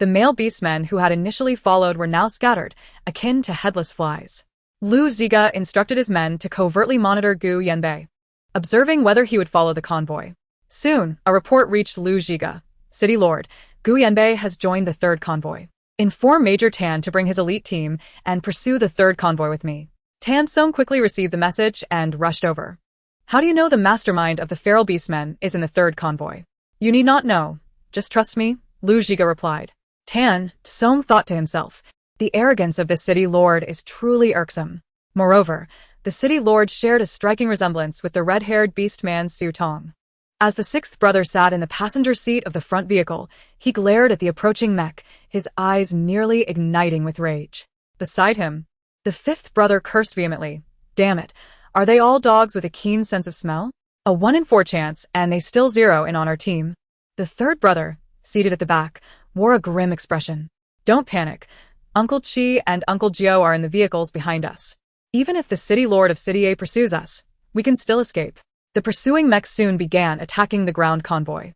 The male beastmen who had initially followed were now scattered, akin to headless flies. Lu Zhiga instructed his men to covertly monitor Gu Yanbei, observing whether he would follow the convoy. Soon, a report reached Lu Zhiga. "City Lord, Gu Yanbei has joined the 3rd convoy. Inform Major Tan to bring his elite team and pursue the 3rd convoy with me." Tan Song quickly received the message and rushed over. "How do you know the mastermind of the feral beastmen is in the 3rd convoy?" "You need not know. Just trust me," Lu Zhiga replied. Tan Song thought to himself, "The arrogance of this city lord is truly irksome." Moreover, the city lord shared a striking resemblance with the red-haired beastman Su Tong. As the 6th brother sat in the passenger seat of the front vehicle, he glared at the approaching mech, his eyes nearly igniting with rage. Beside him, the 5th brother cursed vehemently. "Damn it, are they all dogs with a keen sense of smell? A 1 in 4 chance, and they still 0 in on our team." The 3rd brother, seated at the back, wore a grim expression. "Don't panic. Uncle Chi and Uncle Jiao are in the vehicles behind us. Even if the city lord of City A pursues us, we can still escape." The pursuing mech soon began attacking the ground convoy.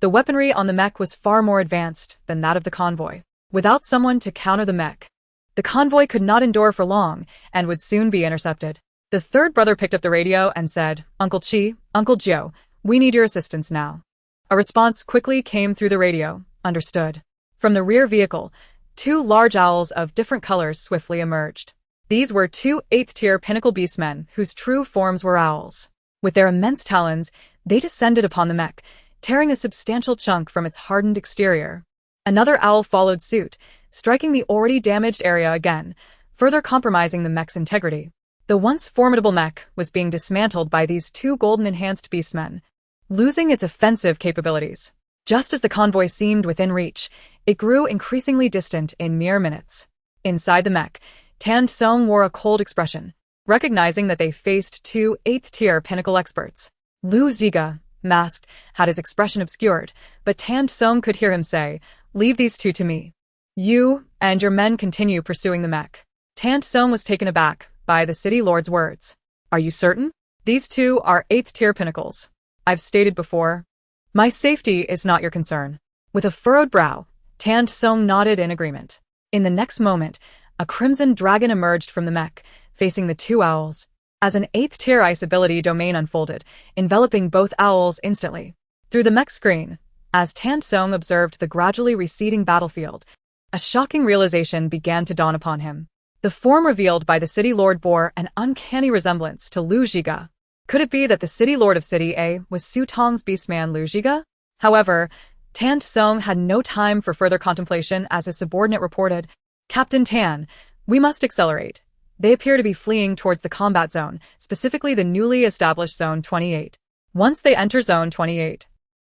The weaponry on the mech was far more advanced than that of the convoy. Without someone to counter the mech, the convoy could not endure for long and would soon be intercepted. The 3rd brother picked up the radio and said, "Uncle Chi, Uncle Jiao, we need your assistance now." A response quickly came through the radio. "Understood." From the rear vehicle, 2 large owls of different colors swiftly emerged. These were 2 8th-tier pinnacle beastmen whose true forms were owls. With their immense talons, they descended upon the mech, tearing a substantial chunk from its hardened exterior. Another owl followed suit, striking the already damaged area again, further compromising the mech's integrity. The once formidable mech was being dismantled by these 2 golden-enhanced beastmen, losing its offensive capabilities. Just as the convoy seemed within reach, it grew increasingly distant in mere minutes. Inside the mech, Tan Song wore a cold expression, recognizing that they faced 2 8th-tier pinnacle experts. Lu Zhiga, masked, had his expression obscured, but Tan Song could hear him say, "Leave these 2 to me." You and your men continue pursuing the mech. Tant Song was taken aback by the city lord's words. Are you certain? These two are 8th-tier pinnacles. I've stated before. My safety is not your concern. With a furrowed brow, Tant Song nodded in agreement. In the next moment, a crimson dragon emerged from the mech, facing the two owls. As an 8th-tier ice ability domain unfolded, enveloping both owls instantly. Through the mech screen, as Tant Song observed the gradually receding battlefield, a shocking realization began to dawn upon him. The form revealed by the city lord bore an uncanny resemblance to Lu Zhiga. Could it be that the city lord of City A was Su Tong's beastman Lu Zhiga? However, Tant Song had no time for further contemplation as his subordinate reported, Captain Tan, we must accelerate. They appear to be fleeing towards the combat zone, specifically the newly established Zone 28. Once they enter Zone 28,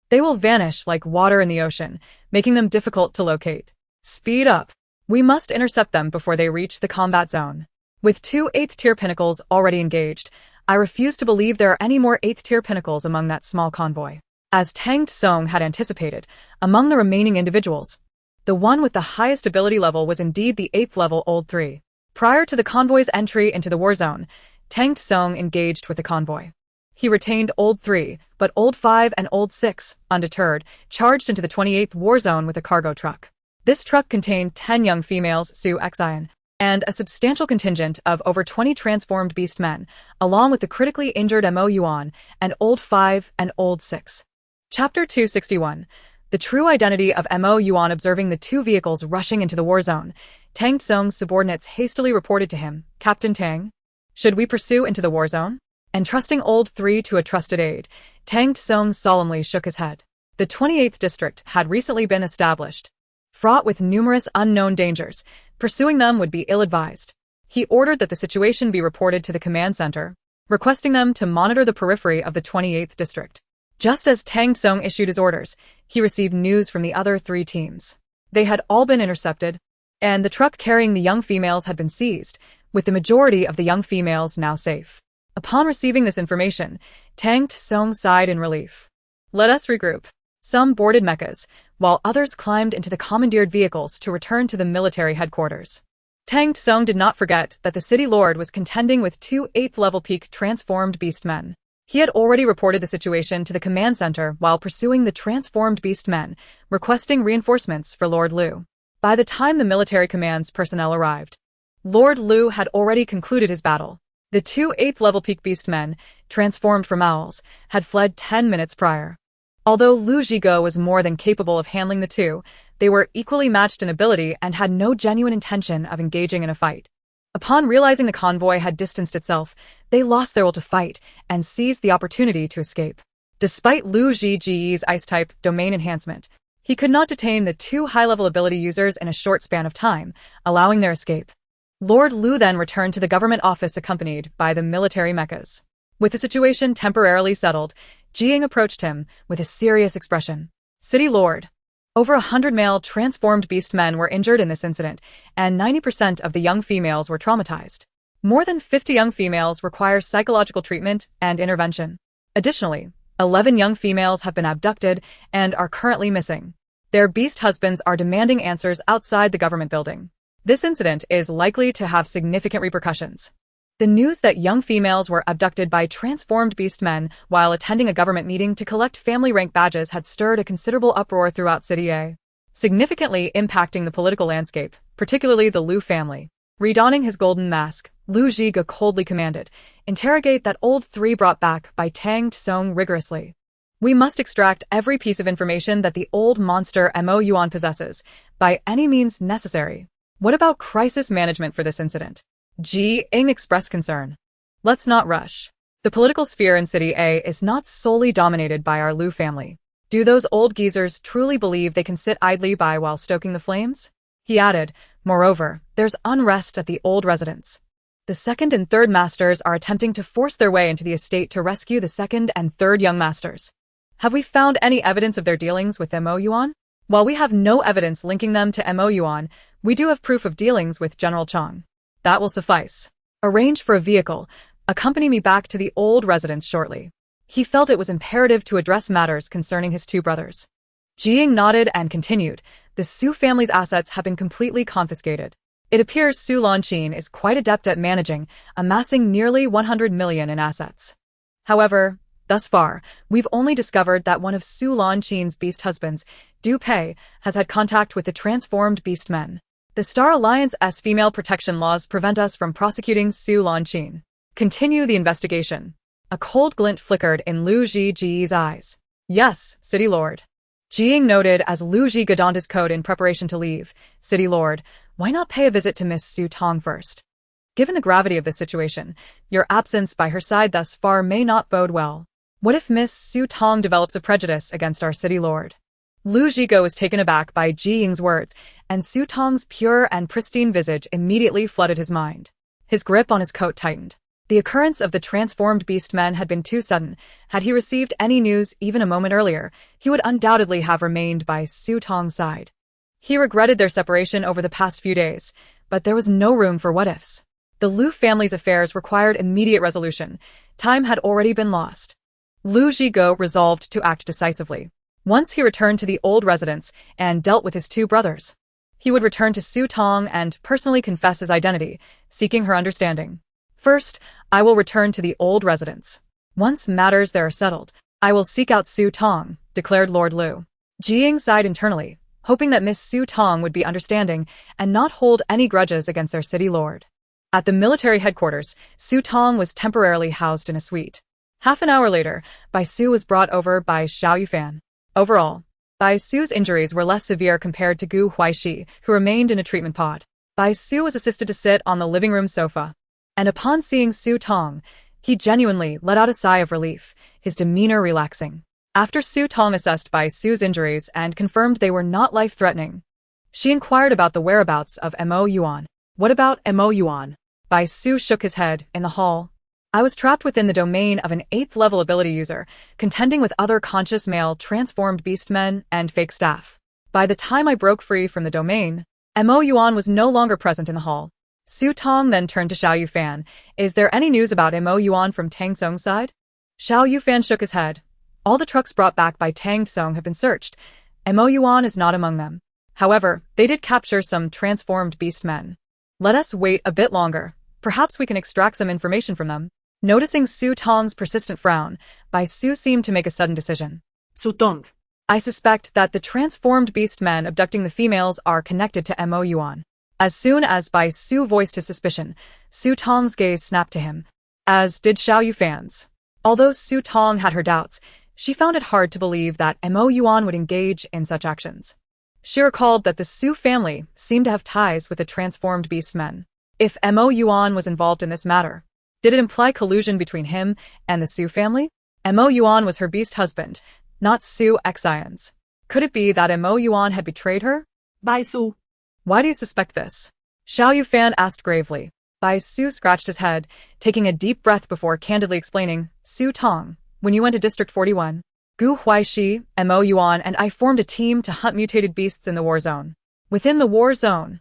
they will vanish like water in the ocean, making them difficult to locate. Speed up. We must intercept them before they reach the combat zone. With two 8th-tier pinnacles already engaged, I refuse to believe there are any more 8th-tier pinnacles among that small convoy. As Tant Song had anticipated, among the remaining individuals, the one with the highest ability level was indeed the 8th level Old 3. Prior to the convoy's entry into the war zone, Tant Song engaged with the convoy. He retained Old 3, but Old 5 and Old 6, undeterred, charged into the 28th war zone with a cargo truck. This truck contained 10 young females, Su Xin, and a substantial contingent of over 20 transformed beast men, along with the critically injured Mo Yuan and Old 5 and Old 6. Chapter 261. The true identity of Mo Yuan. Observing the two vehicles rushing into the war zone, Tant Song's subordinates hastily reported to him, Captain Tang, should we pursue into the war zone? Entrusting Old 3 to a trusted aide, Tant Song solemnly shook his head. The 28th district had recently been established, fraught with numerous unknown dangers. Pursuing them would be ill-advised. He ordered that the situation be reported to the command center, requesting them to monitor the periphery of the 28th district. Just as Tant Song issued his orders, he received news from the other 3 teams. They had all been intercepted, and the truck carrying the young females had been seized, with the majority of the young females now safe. Upon receiving this information, Tant Song sighed in relief. Let us regroup. Some boarded mechas, while others climbed into the commandeered vehicles to return to the military headquarters. Tant Song did not forget that the city lord was contending with 2 8th-level peak transformed beastmen. He had already reported the situation to the command center while pursuing the transformed beastmen, requesting reinforcements for Lord Lu. By the time the military command's personnel arrived, Lord Lu had already concluded his battle. The 2 8th-level peak beastmen, transformed from owls, had fled 10 minutes prior. Although Lu Zhigo was more than capable of handling the two, they were equally matched in ability and had no genuine intention of engaging in a fight. Upon realizing the convoy had distanced itself, they lost their will to fight and seized the opportunity to escape. Despite Lu Zhiji's ice-type domain enhancement, he could not detain the 2 high-level ability users in a short span of time, allowing their escape. Lord Lu then returned to the government office accompanied by the military mechas. With the situation temporarily settled, Jing approached him with a serious expression. City Lord. Over 100 male transformed beast men were injured in this incident, and 90% of the young females were traumatized. More than 50 young females require psychological treatment and intervention. Additionally, 11 young females have been abducted and are currently missing. Their beast husbands are demanding answers outside the government building. This incident is likely to have significant repercussions. The news that young females were abducted by transformed beast men while attending a government meeting to collect family rank badges had stirred a considerable uproar throughout City A, significantly impacting the political landscape, particularly the Lu family. Redonning his golden mask, Lu Zhiga coldly commanded, interrogate that Old 3 brought back by Tant Song rigorously. We must extract every piece of information that the old monster Mo Yuan possesses, by any means necessary. What about crisis management for this incident? Ji Ing expressed concern. Let's not rush. The political sphere in City A is not solely dominated by our Lu family. Do those old geezers truly believe they can sit idly by while stoking the flames? He added, moreover, there's unrest at the old residence. The 2nd and 3rd masters are attempting to force their way into the estate to rescue the 2nd and 3rd young masters. Have we found any evidence of their dealings with Mo Yuan? While we have no evidence linking them to Mo Yuan, we do have proof of dealings with General Chang. That will suffice. Arrange for a vehicle. Accompany me back to the old residence shortly. He felt it was imperative to address matters concerning his 2 brothers. Jing nodded and continued, the Su family's assets have been completely confiscated. It appears Su Xin is quite adept at managing, amassing nearly 100 million in assets. However, thus far, we've only discovered that one of Su Xin's beast husbands, Du Pei, has had contact with the transformed beast men. The Star Alliance's female protection laws prevent us from prosecuting Su Xin. Continue the investigation. A cold glint flickered in Lu Ji's eyes. Yes, City Lord. Jiying noted as Lu Ji donned his coat in preparation to leave. City Lord, why not pay a visit to Miss Su Tong first? Given the gravity of this situation, your absence by her side thus far may not bode well. What if Miss Su Tong develops a prejudice against our City Lord? Lu Jigo was taken aback by Ji Ying's words, and Su Tong's pure and pristine visage immediately flooded his mind. His grip on his coat tightened. The occurrence of the transformed beast men had been too sudden. Had he received any news even a moment earlier, he would undoubtedly have remained by Su Tong's side. He regretted their separation over the past few days, but there was no room for what-ifs. The Lu family's affairs required immediate resolution. Time had already been lost. Lu Jigo resolved to act decisively. Once he returned to the old residence and dealt with his two brothers, he would return to Su Tong and personally confess his identity, seeking her understanding. First, I will return to the old residence. Once matters there are settled, I will seek out Su Tong, declared Lord Lu. Jiying sighed internally, hoping that Miss Su Tong would be understanding and not hold any grudges against their city lord. At the military headquarters, Su Tong was temporarily housed in a suite. Half an hour later, Bai Su was brought over by Xiao Yufan. Overall, Bai Su's injuries were less severe compared to Gu Huaixi, who remained in a treatment pod. Bai Su was assisted to sit on the living room sofa, and upon seeing Su Tong, he genuinely let out a sigh of relief, his demeanor relaxing. After Su Tong assessed Bai Su's injuries and confirmed they were not life-threatening, she inquired about the whereabouts of Mo Yuan. What about Mo Yuan? Bai Su shook his head. In the hall, I was trapped within the domain of an 8th-level ability user, contending with other conscious male transformed beastmen and fake staff. By the time I broke free from the domain, Mo Yuan was no longer present in the hall. Su Tong then turned to Xiao Yufan. Is there any news about Mo Yuan from Tang Tsung's side? Xiao Yufan shook his head. All the trucks brought back by Tang Tsung have been searched. Mo Yuan is not among them. However, they did capture some transformed beastmen. Let us wait a bit longer. Perhaps we can extract some information from them. Noticing Su Tong's persistent frown, Bai Su seemed to make a sudden decision. Su Tong. I suspect that the transformed beastmen abducting the females are connected to Mo Yuan. As soon as Bai Su voiced his suspicion, Su Tong's gaze snapped to him, as did Xiao Yufan's. Although Su Tong had her doubts, she found it hard to believe that Mo Yuan would engage in such actions. She recalled that the Su family seemed to have ties with the transformed beastmen. If Mo Yuan was involved in this matter, did it imply collusion between him and the Su family? Mo Yuan was her beast husband, not Su Xian's. Could it be that Mo Yuan had betrayed her? Bai Su. Why do you suspect this? Xiao Yufan asked gravely. Bai Su scratched his head, taking a deep breath before candidly explaining, Su Tong, when you went to District 41, Gu Huaixi, Mo Yuan, and I formed a team to hunt mutated beasts in the war zone. Within the war zone,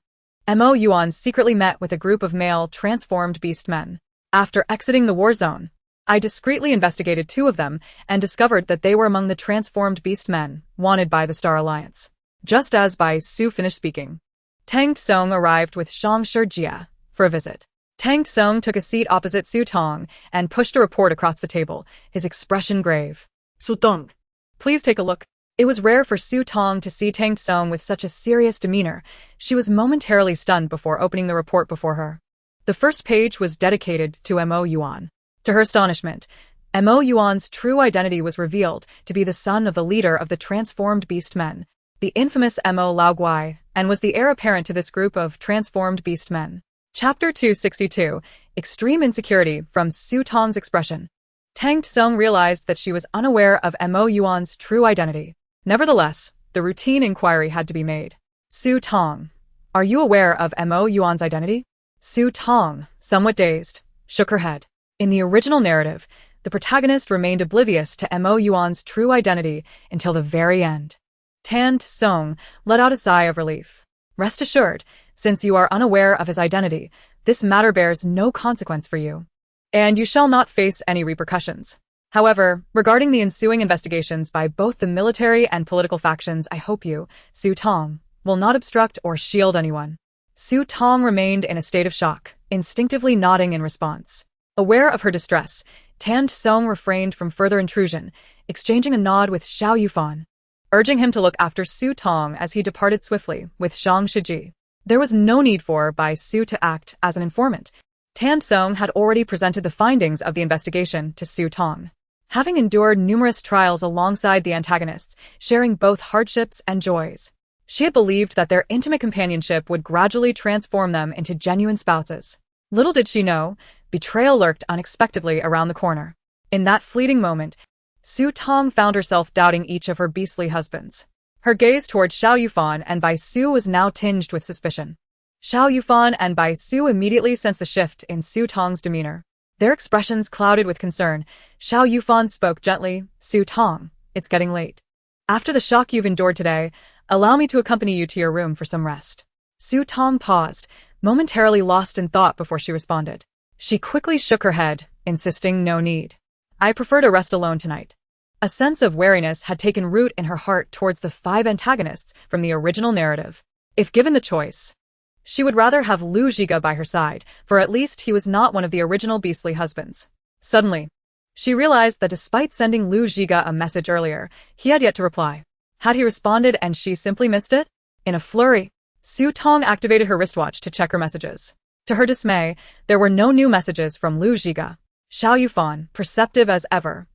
Mo Yuan secretly met with a group of male transformed beast men. After exiting the war zone, I discreetly investigated 2 of them and discovered that they were among the transformed beast men wanted by the Star Alliance. Just as Bai Su finished speaking, Tang Tsung arrived with Shang Shijia for a visit. Tang Tsung took a seat opposite Su Tong and pushed a report across the table, his expression grave. Su Tong. Please take a look. It was rare for Su Tong to see Tang Tsung with such a serious demeanor. She was momentarily stunned before opening the report before her. The first page was dedicated to Mo Yuan. To her astonishment, Mo Yuan's true identity was revealed to be the son of the leader of the transformed beast men, the infamous Mo Laoguai, and was the heir apparent to this group of transformed beast men. Chapter 262, Extreme Insecurity from Su Tong's Expression. Tang Tsung realized that she was unaware of Mo Yuan's true identity. Nevertheless, the routine inquiry had to be made. Su Tong, are you aware of Mo Yuan's identity? Su Tong, somewhat dazed, shook her head. In the original narrative, the protagonist remained oblivious to Mo Yuan's true identity until the very end. Tang Tsung let out a sigh of relief. Rest assured, since you are unaware of his identity, this matter bears no consequence for you, and you shall not face any repercussions. However, regarding the ensuing investigations by both the military and political factions, I hope you, Su Tong, will not obstruct or shield anyone. Su Tong remained in a state of shock, instinctively nodding in response. Aware of her distress, Tan Song refrained from further intrusion, exchanging a nod with Xiao Yufan, urging him to look after Su Tong as he departed swiftly with Zhang Shiji. There was no need for Bai Su to act as an informant. Tan Song had already presented the findings of the investigation to Su Tong. Having endured numerous trials alongside the antagonists, sharing both hardships and joys, she had believed that their intimate companionship would gradually transform them into genuine spouses. Little did she know, betrayal lurked unexpectedly around the corner. In that fleeting moment, Su Tong found herself doubting each of her beastly husbands. Her gaze toward Xiao Yufan and Bai Su was now tinged with suspicion. Xiao Yufan and Bai Su immediately sensed the shift in Su Tong's demeanor. Their expressions clouded with concern. Xiao Yufan spoke gently, "Su Tong, it's getting late. After the shock you've endured today, allow me to accompany you to your room for some rest." Su Tong paused, momentarily lost in thought before she responded. She quickly shook her head, insisting no need. "I prefer to rest alone tonight." A sense of wariness had taken root in her heart towards the 5 antagonists from the original narrative. If given the choice, she would rather have Lu Zhiga by her side, for at least he was not one of the original beastly husbands. Suddenly, she realized that despite sending Lu Zhiga a message earlier, he had yet to reply. Had he responded and she simply missed it? In a flurry, Su Tong activated her wristwatch to check her messages. To her dismay, there were no new messages from Lu Zhiga. Xiao Yufan, perceptive as ever,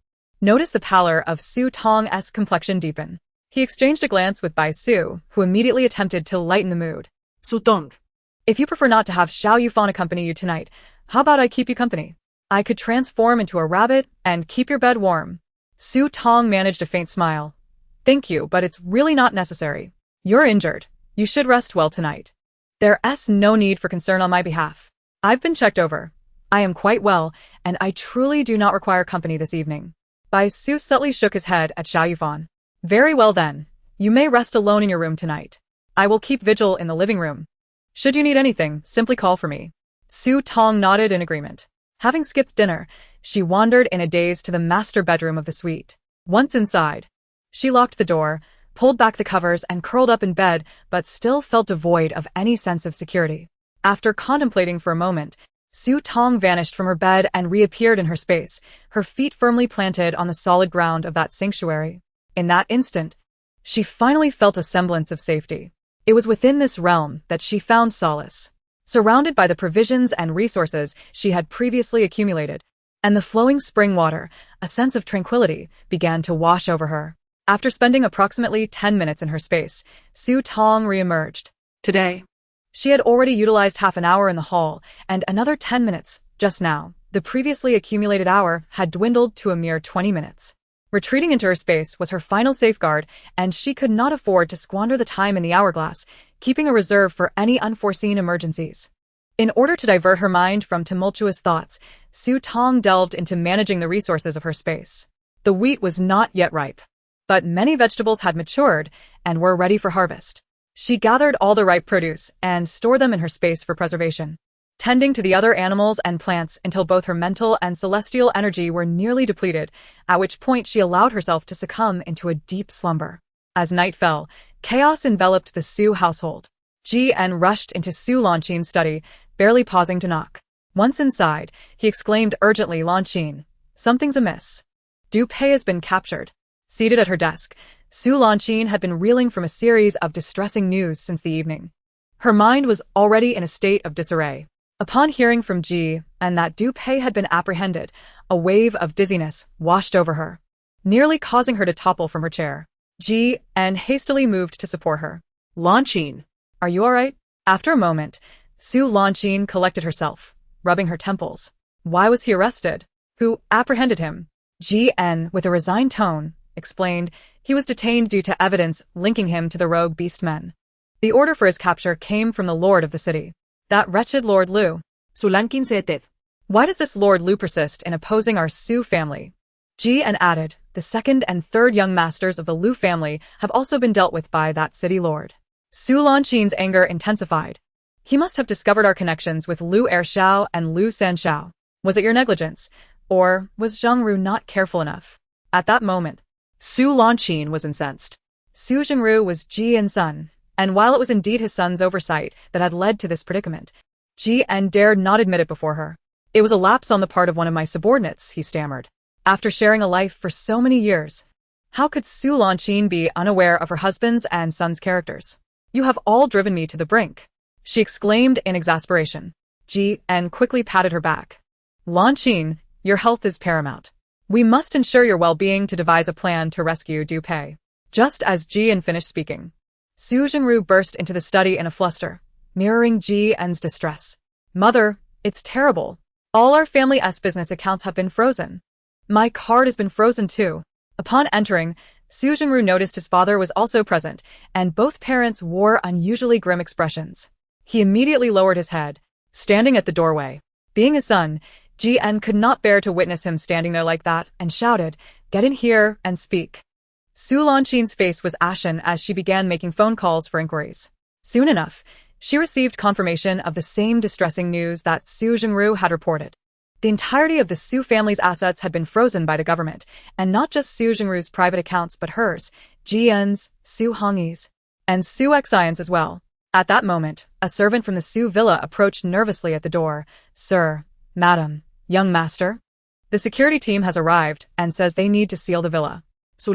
noticed the pallor of Su Tong's complexion deepen. He exchanged a glance with Bai Su, who immediately attempted to lighten the mood. Su Tong. "If you prefer not to have Xiao Yufan accompany you tonight, how about I keep you company? I could transform into a rabbit and keep your bed warm." Su Tong managed a faint smile. "Thank you, but it's really not necessary. You're injured. You should rest well tonight. There's no need for concern on my behalf. I've been checked over. I am quite well, and I truly do not require company this evening." Bai Su subtly shook his head at Xiao Yufan. "Very well then. You may rest alone in your room tonight. I will keep vigil in the living room. Should you need anything, simply call for me." Su Tong nodded in agreement. Having skipped dinner, she wandered in a daze to the master bedroom of the suite. Once inside, she locked the door, pulled back the covers and curled up in bed, but still felt devoid of any sense of security. After contemplating for a moment, Su Tong vanished from her bed and reappeared in her space, her feet firmly planted on the solid ground of that sanctuary. In that instant, she finally felt a semblance of safety. It was within this realm that she found solace, surrounded by the provisions and resources she had previously accumulated, and the flowing spring water. A sense of tranquility began to wash over her. After spending approximately 10 minutes in her space, Su Tong reemerged. Today, she had already utilized half an hour in the hall, and another 10 minutes, just now. The previously accumulated hour had dwindled to a mere 20 minutes. Retreating into her space was her final safeguard, and she could not afford to squander the time in the hourglass, keeping a reserve for any unforeseen emergencies. In order to divert her mind from tumultuous thoughts, Su Tong delved into managing the resources of her space. The wheat was not yet ripe, but many vegetables had matured and were ready for harvest. She gathered all the ripe produce and stored them in her space for preservation, tending to the other animals and plants until both her mental and celestial energy were nearly depleted, at which point she allowed herself to succumb into a deep slumber. As night fell, chaos enveloped the Su household. Jian rushed into Su Lanqin's study, barely pausing to knock. Once inside, he exclaimed urgently, "Lanqin, something's amiss. Du Pei has been captured." Seated at her desk, Su Lanqin had been reeling from a series of distressing news since the evening. Her mind was already in a state of disarray. Upon hearing from Ji and that Du Pei had been apprehended, a wave of dizziness washed over her, nearly causing her to topple from her chair. Ji and hastily moved to support her. "Lanqin, are you all right?" After a moment, Su Lanqin collected herself, rubbing her temples. Why was he arrested? Who apprehended him? Ji En, with a resigned tone, explained he was detained due to evidence linking him to the rogue beastmen. The order for his capture came from the lord of the city. That wretched Lord Lu. Su Lanqin seeteth. Why does this Lord Lu persist in opposing our Su family? Ji En added, the second and third young masters of the Lu family have also been dealt with by that city lord. Su Lanqin's anger intensified. He must have discovered our connections with Lu Erxiao and Lu Sanxiao. Was it your negligence? Or was Zhang Ru not careful enough? At that moment, Su Lanqin was incensed. Su Zhengru was Ji Yan's son, And while it was indeed his son's oversight that had led to this predicament, Jian dared not admit it before her. It was a lapse on the part of one of my subordinates, he stammered. After sharing a life for so many years, how could Su Xin be unaware of her husband's and son's characters? You have all driven me to the brink, she exclaimed in exasperation. Jian quickly patted her back. Xin, your health is paramount. We must ensure your well-being to devise a plan to rescue Du Pei. Just as Jian finished speaking, Su Jingru burst into the study in a fluster, mirroring Jian's distress. Mother, it's terrible. All our family's business accounts have been frozen. My card has been frozen too. Upon entering, Su Jingru noticed his father was also present, and both parents wore unusually grim expressions. He immediately lowered his head, standing at the doorway. Being his son, Jian could not bear to witness him standing there like that, and shouted, "Get in here and speak." Su Xin's face was ashen as she began making phone calls for inquiries. Soon enough, she received confirmation of the same distressing news that Su Jingru had reported. The entirety of the Su family's assets had been frozen by the government, and not just Su Jingru's private accounts but hers, Jian's, Su Hongyi's, and Su Xian's as well. At that moment, a servant from the Su villa approached nervously at the door. "Sir, madam, young master. The security team has arrived and says they need to seal the villa." Su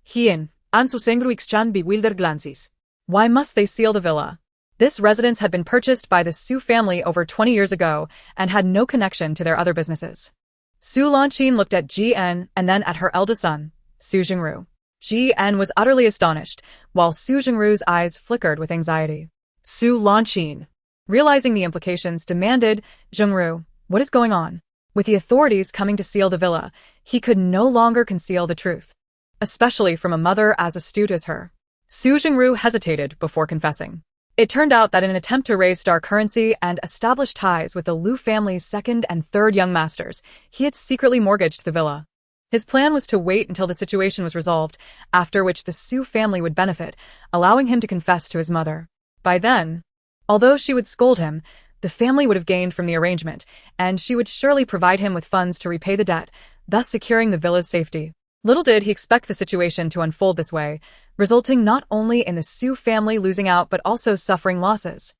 Hien, and Su Sengru exchange bewildered glances. Why must they seal the villa? This residence had been purchased by the Su family over 20 years ago and had no connection to their other businesses. Su Xin looked at Jian and then at her eldest son, Su Jingru. Jian was utterly astonished, while Su Jingru's eyes flickered with anxiety. Su Xin, realizing the implications, demanded, "Jingru, what is going on?" With the authorities coming to seal the villa, he could no longer conceal the truth, especially from a mother as astute as her. Su Jingru hesitated before confessing. It turned out that in an attempt to raise star currency and establish ties with the Lu family's second and third young masters, he had secretly mortgaged the villa. His plan was to wait until the situation was resolved, after which the Su family would benefit, allowing him to confess to his mother. By then, although she would scold him, the family would have gained from the arrangement, and she would surely provide him with funds to repay the debt, thus securing the villa's safety. Little did he expect the situation to unfold this way, resulting not only in the Su family losing out but also suffering losses.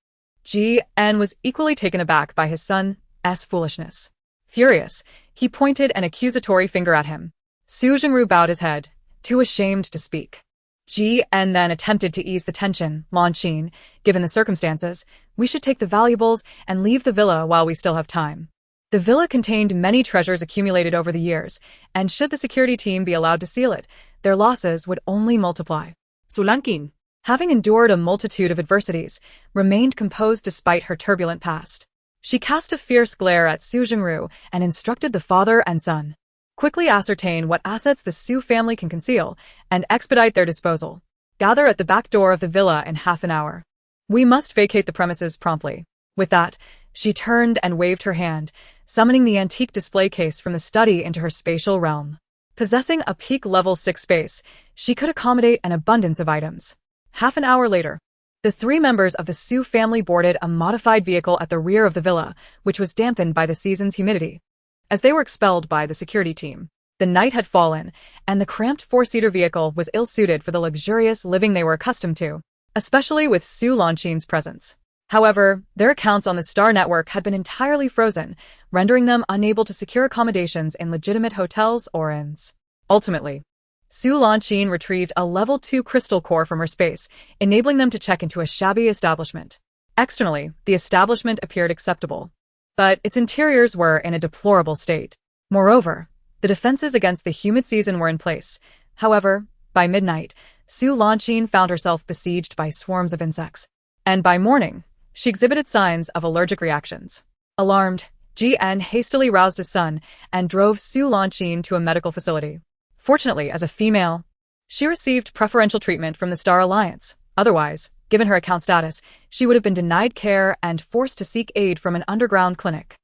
Jian was equally taken aback by his son's foolishness. Furious, he pointed an accusatory finger at him. Su Jingru bowed his head, too ashamed to speak. Jian then attempted to ease the tension. "Xin, given the circumstances, we should take the valuables and leave the villa while we still have time. The villa contained many treasures accumulated over the years, and should the security team be allowed to seal it, their losses would only multiply." Su Xin, having endured a multitude of adversities, remained composed despite her turbulent past. She cast a fierce glare at Su Jingru and instructed the father and son. "Quickly ascertain what assets the Su family can conceal, and expedite their disposal. Gather at the back door of the villa in half an hour. We must vacate the premises promptly." With that, she turned and waved her hand, summoning the antique display case from the study into her spatial realm. Possessing a peak level 6 space, she could accommodate an abundance of items. Half an hour later, the 3 members of the Su family boarded a modified vehicle at the rear of the villa, which was dampened by the season's humidity. As they were expelled by the security team, the night had fallen, and the cramped 4-seater vehicle was ill-suited for the luxurious living they were accustomed to, especially with Su Xin's presence. However, their accounts on the Star Network had been entirely frozen, rendering them unable to secure accommodations in legitimate hotels or inns. Ultimately, Su Xin retrieved a level 2 crystal core from her space, enabling them to check into a shabby establishment. Externally, the establishment appeared acceptable, but its interiors were in a deplorable state. Moreover, the defenses against the humid season were in place. However, by midnight, Su Xin found herself besieged by swarms of insects, and by morning, she exhibited signs of allergic reactions. Alarmed, Jian hastily roused his son and drove Su Xin to a medical facility. Fortunately, as a female, she received preferential treatment from the Star Alliance. Otherwise, given her account status, she would have been denied care and forced to seek aid from an underground clinic.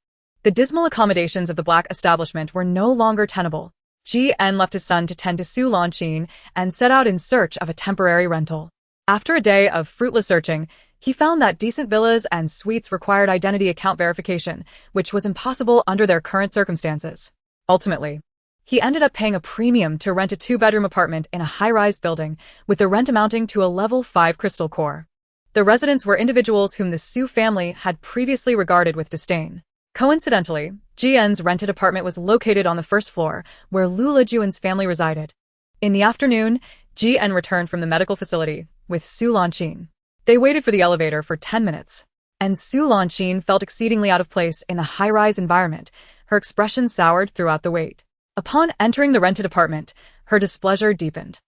The dismal accommodations of the black establishment were no longer tenable. Jian left his son to tend to Su Xin and set out in search of a temporary rental. After a day of fruitless searching, he found that decent villas and suites required identity account verification, which was impossible under their current circumstances. Ultimately, he ended up paying a premium to rent a 2-bedroom apartment in a high-rise building, with the rent amounting to a level 5 crystal core. The residents were individuals whom the Su family had previously regarded with disdain. Coincidentally, Jian's rented apartment was located on the first floor, where Lu Lejuan's family resided. In the afternoon, Jian returned from the medical facility with Su Xin. They waited for the elevator for 10 minutes, and Su Xin felt exceedingly out of place in the high-rise environment. Her expression soured throughout the wait. Upon entering the rented apartment, her displeasure deepened.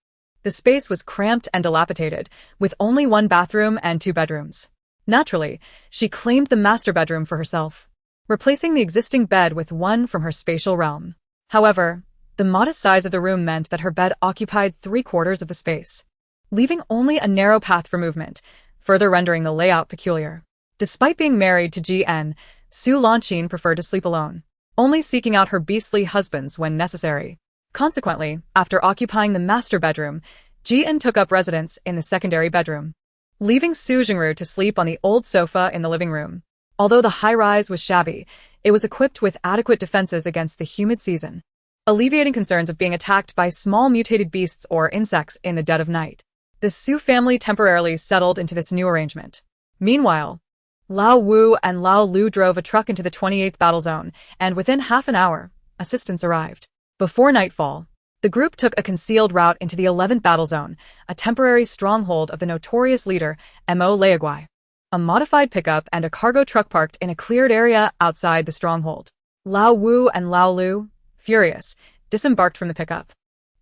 The space was cramped and dilapidated, with only one bathroom and 2 bedrooms. Naturally, she claimed the master bedroom for herself, replacing the existing bed with one from her spatial realm. However, the modest size of the room meant that her bed occupied 3/4 of the space, leaving only a narrow path for movement, further rendering the layout peculiar. Despite being married to Ji-en, Su Xin preferred to sleep alone, only seeking out her beastly husbands when necessary. Consequently, after occupying the master bedroom, Ji-en took up residence in the secondary bedroom, leaving Su Jingru to sleep on the old sofa in the living room. Although the high-rise was shabby, it was equipped with adequate defenses against the humid season, alleviating concerns of being attacked by small mutated beasts or insects in the dead of night. The Su family temporarily settled into this new arrangement. Meanwhile, Lao Wu and Lao Lu drove a truck into the 28th battle zone, and within half an hour, assistance arrived. Before nightfall, the group took a concealed route into the 11th battle zone, a temporary stronghold of the notorious leader, Mo Leaguai. A modified pickup and a cargo truck parked in a cleared area outside the stronghold. Lao Wu and Lao Lu, furious, disembarked from the pickup,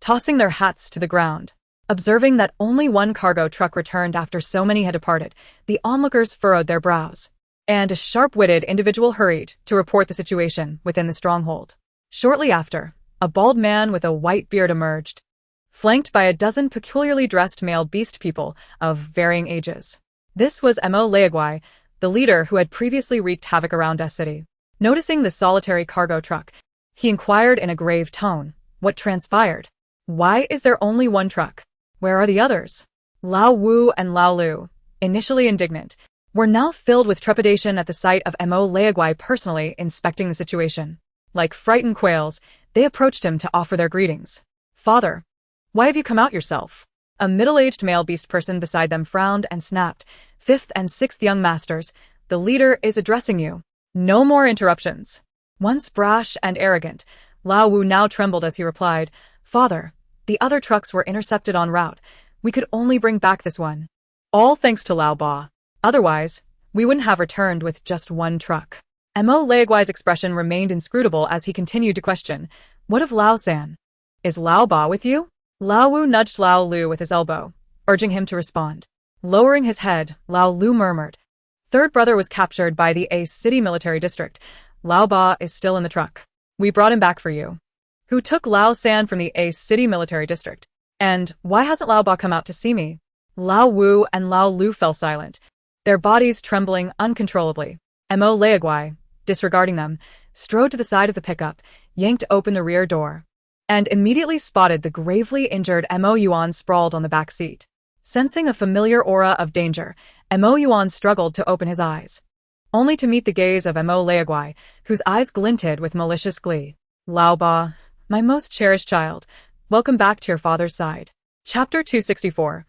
tossing their hats to the ground. Observing that only one cargo truck returned after so many had departed, the onlookers furrowed their brows, and a sharp-witted individual hurried to report the situation within the stronghold. Shortly after, a bald man with a white beard emerged, flanked by a dozen peculiarly dressed male beast people of varying ages. This was Mo Leaguai, the leader who had previously wreaked havoc around S City. Noticing the solitary cargo truck, he inquired in a grave tone, "What transpired? Why is there only one truck? Where are the others?" Lao Wu and Lao Lu, initially indignant, were now filled with trepidation at the sight of Mo Leaguai personally inspecting the situation. Like frightened quails, they approached him to offer their greetings. "Father, why have you come out yourself?" A middle-aged male beast person beside them frowned and snapped. "Fifth and sixth young masters, the leader is addressing you." No more interruptions. Once brash and arrogant, Lao Wu now trembled as he replied, "Father, the other trucks were intercepted en route. We could only bring back this one. All thanks to Lao Ba. Otherwise, we wouldn't have returned with just one truck." Mo Leaguai's expression remained inscrutable as he continued to question, "What of Lao-san? Is Lao Ba with you?" Lao Wu nudged Lao Lu with his elbow, urging him to respond. Lowering his head, Lao Lu murmured, "Third brother was captured by the A City Military District. Lao Ba is still in the truck. We brought him back for you." "Who took Lao-san from the A City Military District? And why hasn't Lao Ba come out to see me?" Lao Wu and Lao Lu fell silent, their bodies trembling uncontrollably. Mo Leaguai, disregarding them, strode to the side of the pickup, yanked open the rear door, and immediately spotted the gravely injured Mo Yuan sprawled on the back seat. Sensing a familiar aura of danger, Mo Yuan struggled to open his eyes, only to meet the gaze of Mo Leaguai, whose eyes glinted with malicious glee. "Lao Ba, my most cherished child, welcome back to your father's side." Chapter 264.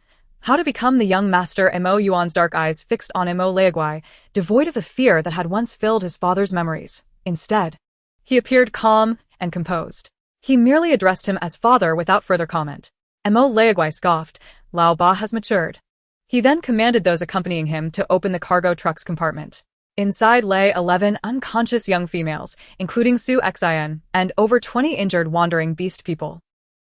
How to become the young master. Mo Yuan's dark eyes fixed on Mo Leaguai, devoid of the fear that had once filled his father's memories. Instead, he appeared calm and composed. He merely addressed him as father without further comment. Mo Leaguai scoffed, "Lao Ba has matured." He then commanded those accompanying him to open the cargo truck's compartment. Inside lay 11 unconscious young females, including Su Xin, and over 20 injured wandering beast people.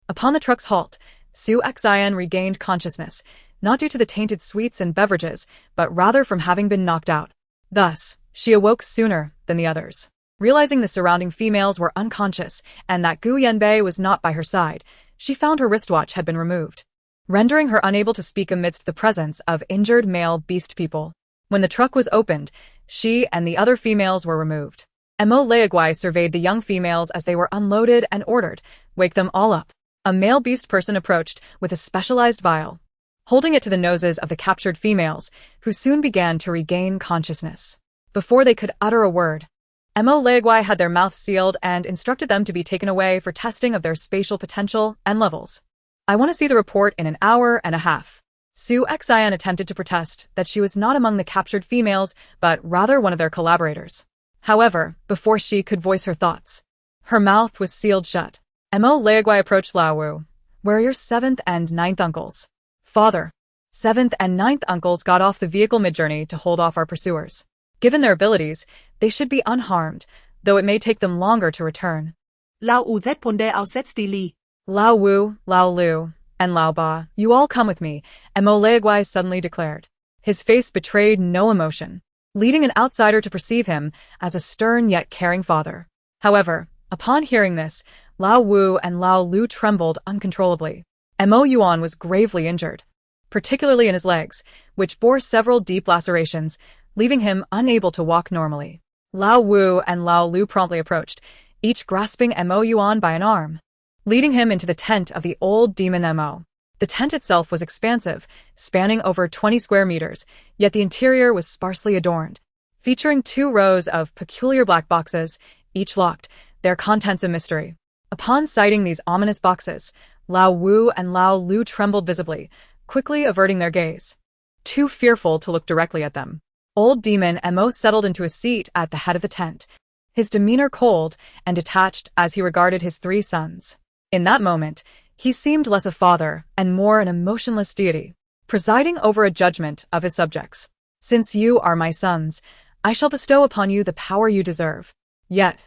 Upon the truck's halt, Su Xin regained consciousness, not due to the tainted sweets and beverages, but rather from having been knocked out. Thus, she awoke sooner than the others. Realizing the surrounding females were unconscious and that Gu Yanbei was not by her side, she found her wristwatch had been removed, rendering her unable to speak amidst the presence of injured male beast people. When the truck was opened, she and the other females were removed. Mo Leaguai surveyed the young females as they were unloaded and ordered, "Wake them all up." A male beast person approached with a specialized vial, holding it to the noses of the captured females, who soon began to regain consciousness. Before they could utter a word, Mo Leaguai had their mouths sealed and instructed them to be taken away for testing of their spatial potential and levels. "I want to see the report in an hour and a half." Su Xin attempted to protest that she was not among the captured females, but rather one of their collaborators. However, before she could voice her thoughts, her mouth was sealed shut. Mo Leaguai approached Lao Wu. "Where are your 7th and 9th uncles?" "Father." 7th and 9th uncles got off the vehicle mid-journey to hold off our pursuers. Given their abilities, they should be unharmed, though it may take them longer to return. Lao U Z ponde ao set stili. Lao Wu, Lao Lu, and Lao Ba, you all come with me, Mo Leaguai suddenly declared. His face betrayed no emotion, leading an outsider to perceive him as a stern yet caring father. However, upon hearing this, Lao Wu and Lao Lu trembled uncontrollably. Mo Yuan was gravely injured, particularly in his legs, which bore several deep lacerations, leaving him unable to walk normally. Lao Wu and Lao Lu promptly approached, each grasping Mo Yuan by an arm, leading him into the tent of the old demon Mo. The tent itself was expansive, spanning over 20 square meters, yet the interior was sparsely adorned, featuring 2 rows of peculiar black boxes, each locked, their contents a mystery. Upon sighting these ominous boxes, Lao Wu and Lao Lu trembled visibly, quickly averting their gaze, too fearful to look directly at them. Old demon Mo settled into a seat at the head of the tent, his demeanor cold and detached as he regarded his 3 sons. In that moment, he seemed less a father and more an emotionless deity, presiding over a judgment of his subjects. "Since you are my sons, I shall bestow upon you the power you deserve. Yet,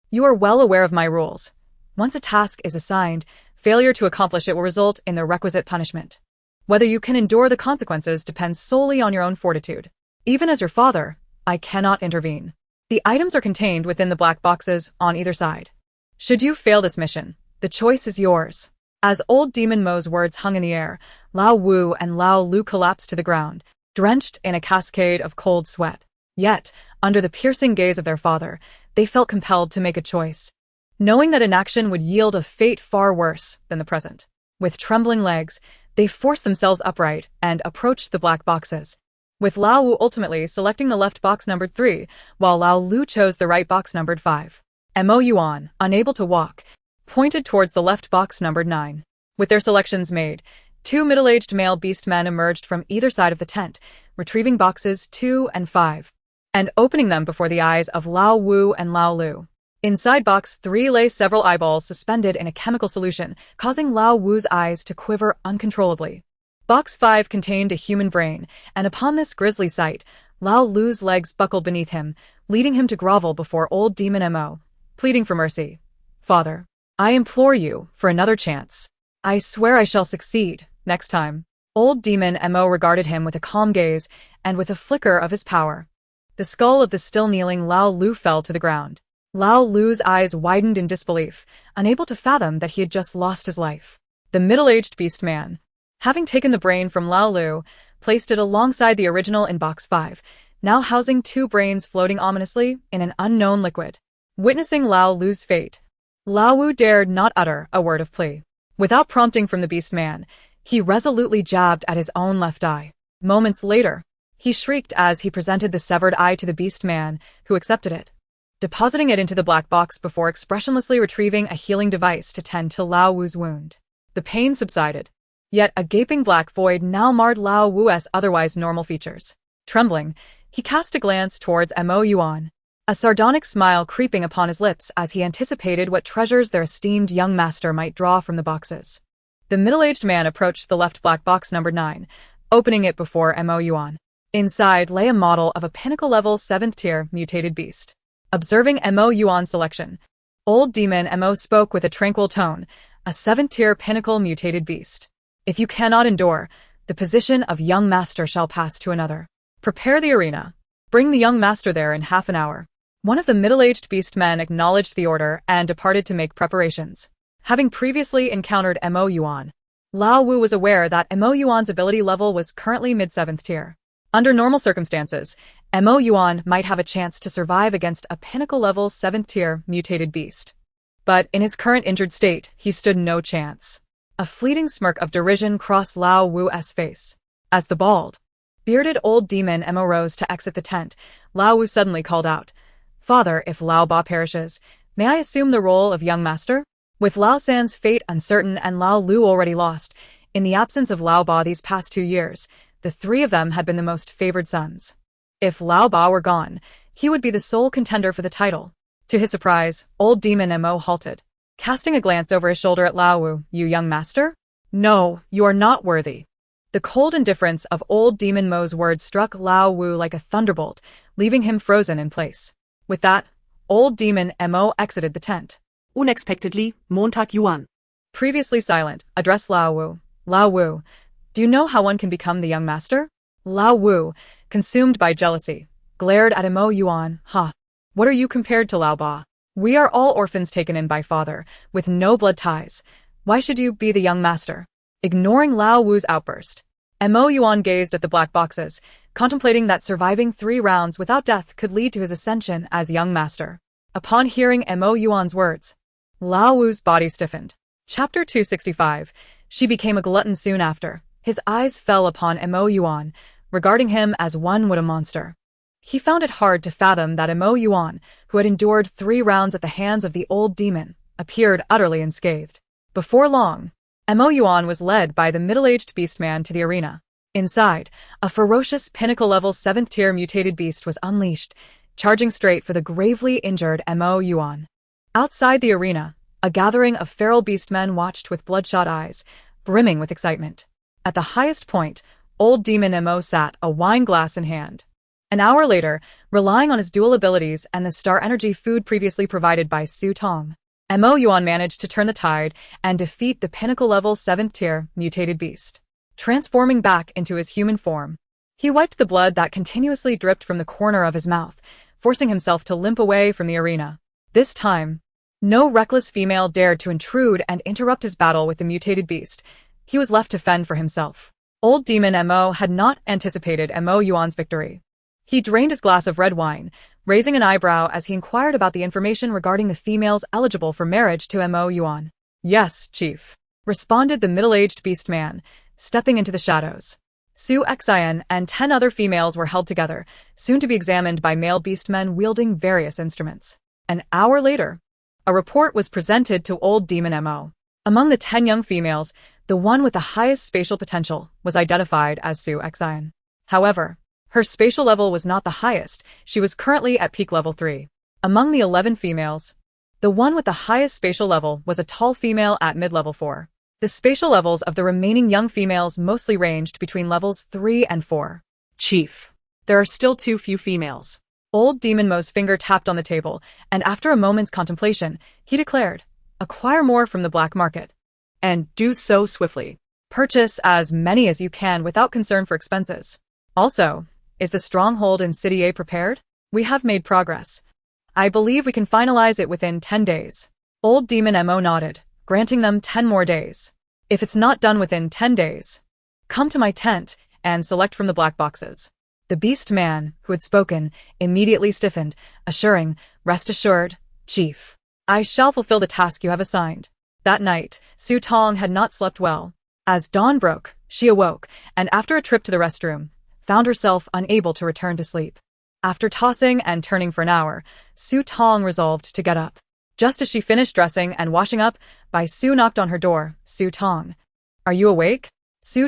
you are well aware of my rules. Once a task is assigned, failure to accomplish it will result in the requisite punishment. Whether you can endure the consequences depends solely on your own fortitude. Even as your father, I cannot intervene. The items are contained within the black boxes on either side. Should you fail this mission, the choice is yours." As old demon Mo's words hung in the air, Lao Wu and Lao Lu collapsed to the ground, drenched in a cascade of cold sweat. Yet, under the piercing gaze of their father, they felt compelled to make a choice, knowing that inaction would yield a fate far worse than the present. With trembling legs, they forced themselves upright and approached the black boxes, with Lao Wu ultimately selecting the left box numbered 3, while Lao Lu chose the right box numbered 5. Mo Yuan, unable to walk, pointed towards the left box numbered 9. With their selections made, 2 middle-aged male beast men emerged from either side of the tent, retrieving boxes 2 and 5, and opening them before the eyes of Lao Wu and Lao Lu. Inside box 3 lay several eyeballs suspended in a chemical solution, causing Lao Wu's eyes to quiver uncontrollably. Box 5 contained a human brain, and upon this grisly sight, Lao Lu's legs buckled beneath him, leading him to grovel before old demon Mo, pleading for mercy. "Father, I implore you for another chance. I swear I shall succeed next time." Old demon Mo regarded him with a calm gaze and with a flicker of his power. The skull of the still kneeling Lao Lu fell to the ground. Lao Lu's eyes widened in disbelief, unable to fathom that he had just lost his life. The middle-aged beast man, having taken the brain from Lao Lu, placed it alongside the original in box 5, now housing 2 brains floating ominously in an unknown liquid. Witnessing Lao Lu's fate, Lao Wu dared not utter a word of plea. Without prompting from the beast man, he resolutely jabbed at his own left eye. Moments later, he shrieked as he presented the severed eye to the beast man, who accepted it, depositing it into the black box before expressionlessly retrieving a healing device to tend to Lao Wu's wound. The pain subsided, yet a gaping black void now marred Lao Wu's otherwise normal features. Trembling, he cast a glance towards Mo Yuan, a sardonic smile creeping upon his lips as he anticipated what treasures their esteemed young master might draw from the boxes. The middle-aged man approached the left black box number 9, opening it before Mo Yuan. Inside lay a model of a pinnacle-level 7th-tier mutated beast. Observing Mo Yuan's selection, old demon Mo spoke with a tranquil tone, "A 7th-tier pinnacle mutated beast. If you cannot endure, the position of young master shall pass to another. Prepare the arena. Bring the young master there in half an hour." One of the middle-aged beast men acknowledged the order and departed to make preparations. Having previously encountered Mo Yuan, Lao Wu was aware that Mo Yuan's ability level was currently mid-7th tier. Under normal circumstances, Mo Yuan might have a chance to survive against a pinnacle-level 7th-tier mutated beast. But in his current injured state, he stood no chance. A fleeting smirk of derision crossed Lao Wu's face. As the bald, bearded old demon Mo rose to exit the tent, Lao Wu suddenly called out, "Father, if Lao Ba perishes, may I assume the role of young master?" With Lao San's fate uncertain and Lao Lu already lost, In the absence of Lao Ba these past 2 years, the three of them had been the most favored sons. If Lao Ba were gone, he would be the sole contender for the title. To his surprise, old demon Mo halted, casting a glance over his shoulder at Lao Wu. "You young master? No, you are not worthy." The cold indifference of old demon Mo's words struck Lao Wu like a thunderbolt, leaving him frozen in place. With that, old demon Mo exited the tent. Unexpectedly, Montag Yuan. Previously silent, addressed Lao Wu. "Lao Wu, do you know how one can become the young master?" Lao Wu, consumed by jealousy, glared at Mo Yuan. "Ha! What are you compared to Lao Ba? We are all orphans taken in by father, with no blood ties. Why should you be the young master?" Ignoring Lao Wu's outburst, Mo Yuan gazed at the black boxes, contemplating that surviving 3 rounds without death could lead to his ascension as young master. Upon hearing Mo Yuan's words, Lao Wu's body stiffened. Chapter 265. She became a glutton soon after. His eyes fell upon Mo Yuan, regarding him as one would a monster. He found it hard to fathom that Mo Yuan, who had endured 3 rounds at the hands of the old demon, appeared utterly unscathed. Before long, Mo Yuan was led by the middle-aged beastman to the arena. Inside, a ferocious pinnacle-level 7th-tier mutated beast was unleashed, charging straight for the gravely injured Mo Yuan. Outside the arena, a gathering of feral beastmen watched with bloodshot eyes, brimming with excitement. At the highest point, old demon Mo sat, a wine glass in hand. An hour later, relying on his dual abilities and the star energy food previously provided by Tong, Mo Yuan managed to turn the tide and defeat the pinnacle-level 7th-tier mutated beast. Transforming back into his human form, he wiped the blood that continuously dripped from the corner of his mouth, forcing himself to limp away from the arena. This time, no reckless female dared to intrude and interrupt his battle with the mutated beast. He was left to fend for himself. Old demon Mo had not anticipated Mo Yuan's victory. He drained his glass of red wine, raising an eyebrow as he inquired about the information regarding the females eligible for marriage to Mo Yuan. "Yes, chief," responded the middle-aged beastman, stepping into the shadows. Su Xin and 10 other females were held together, soon to be examined by male beastmen wielding various instruments. An hour later, a report was presented to old demon Mo. Among the 10 young females, the one with the highest spatial potential was identified as Su Xin. However, her spatial level was not the highest. She was currently at peak level 3. Among the 11 females, the one with the highest spatial level was a tall female at mid-level 4. The spatial levels of the remaining young females mostly ranged between levels 3 and 4. "Chief, there are still too few females." Old demon Mo's finger tapped on the table, and after a moment's contemplation, he declared, "Acquire more from the black market. And do so swiftly. Purchase as many as you can without concern for expenses. Also, is the stronghold in City A prepared? We have made progress. I believe we can finalize it within 10 days. Old demon Mo nodded, granting them 10 more days. If it's not done within 10 days, come to my tent and select from the black boxes. The beast man, who had spoken, immediately stiffened, assuring, "Rest assured, chief. I shall fulfill the task you have assigned." That night, Tong had not slept well. As dawn broke, she awoke, and after a trip to the restroom, found herself unable to return to sleep. After tossing and turning for an hour, Tong resolved to get up. Just as she finished dressing and washing up, Bai Su knocked on her door. "Tong, are you awake?"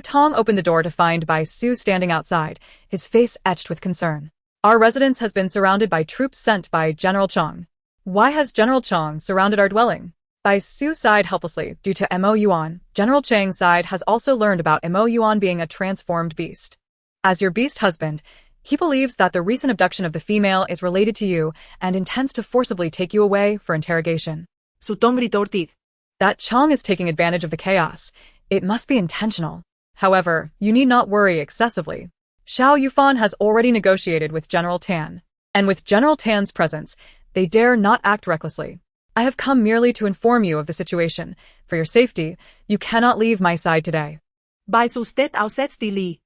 Tong opened the door to find Bai Su standing outside, his face etched with concern. "Our residence has been surrounded by troops sent by General Chong." "Why has General Chong surrounded our dwelling?" Bai Su sighed helplessly. Due to Mo Yuan, General Chang's side has also learned about Mo Yuan being a transformed beast. As your beast husband, he believes that the recent abduction of the female is related to you and intends to forcibly take you away for interrogation. Su Tong gritó Ortiz. That Chong is taking advantage of the chaos. It must be intentional. However, you need not worry excessively. Xiao Yufan has already negotiated with General Tan, and with General Tan's presence, they dare not act recklessly. I have come merely to inform you of the situation. For your safety, you cannot leave my side today. By usted aussetzt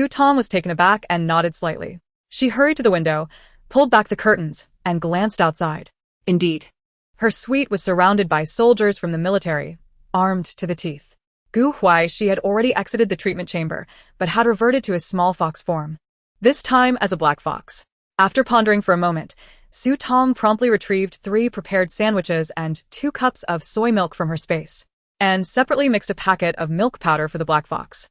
Tong was taken aback and nodded slightly. She hurried to the window, pulled back the curtains, and glanced outside. Indeed. Her suite was surrounded by soldiers from the military, armed to the teeth. Huaixi had already exited the treatment chamber, but had reverted to his small fox form. This time as a black fox. After pondering for a moment, Tong promptly retrieved 3 prepared sandwiches and 2 cups of soy milk from her space. and separately mixed a packet of milk powder for the black fox.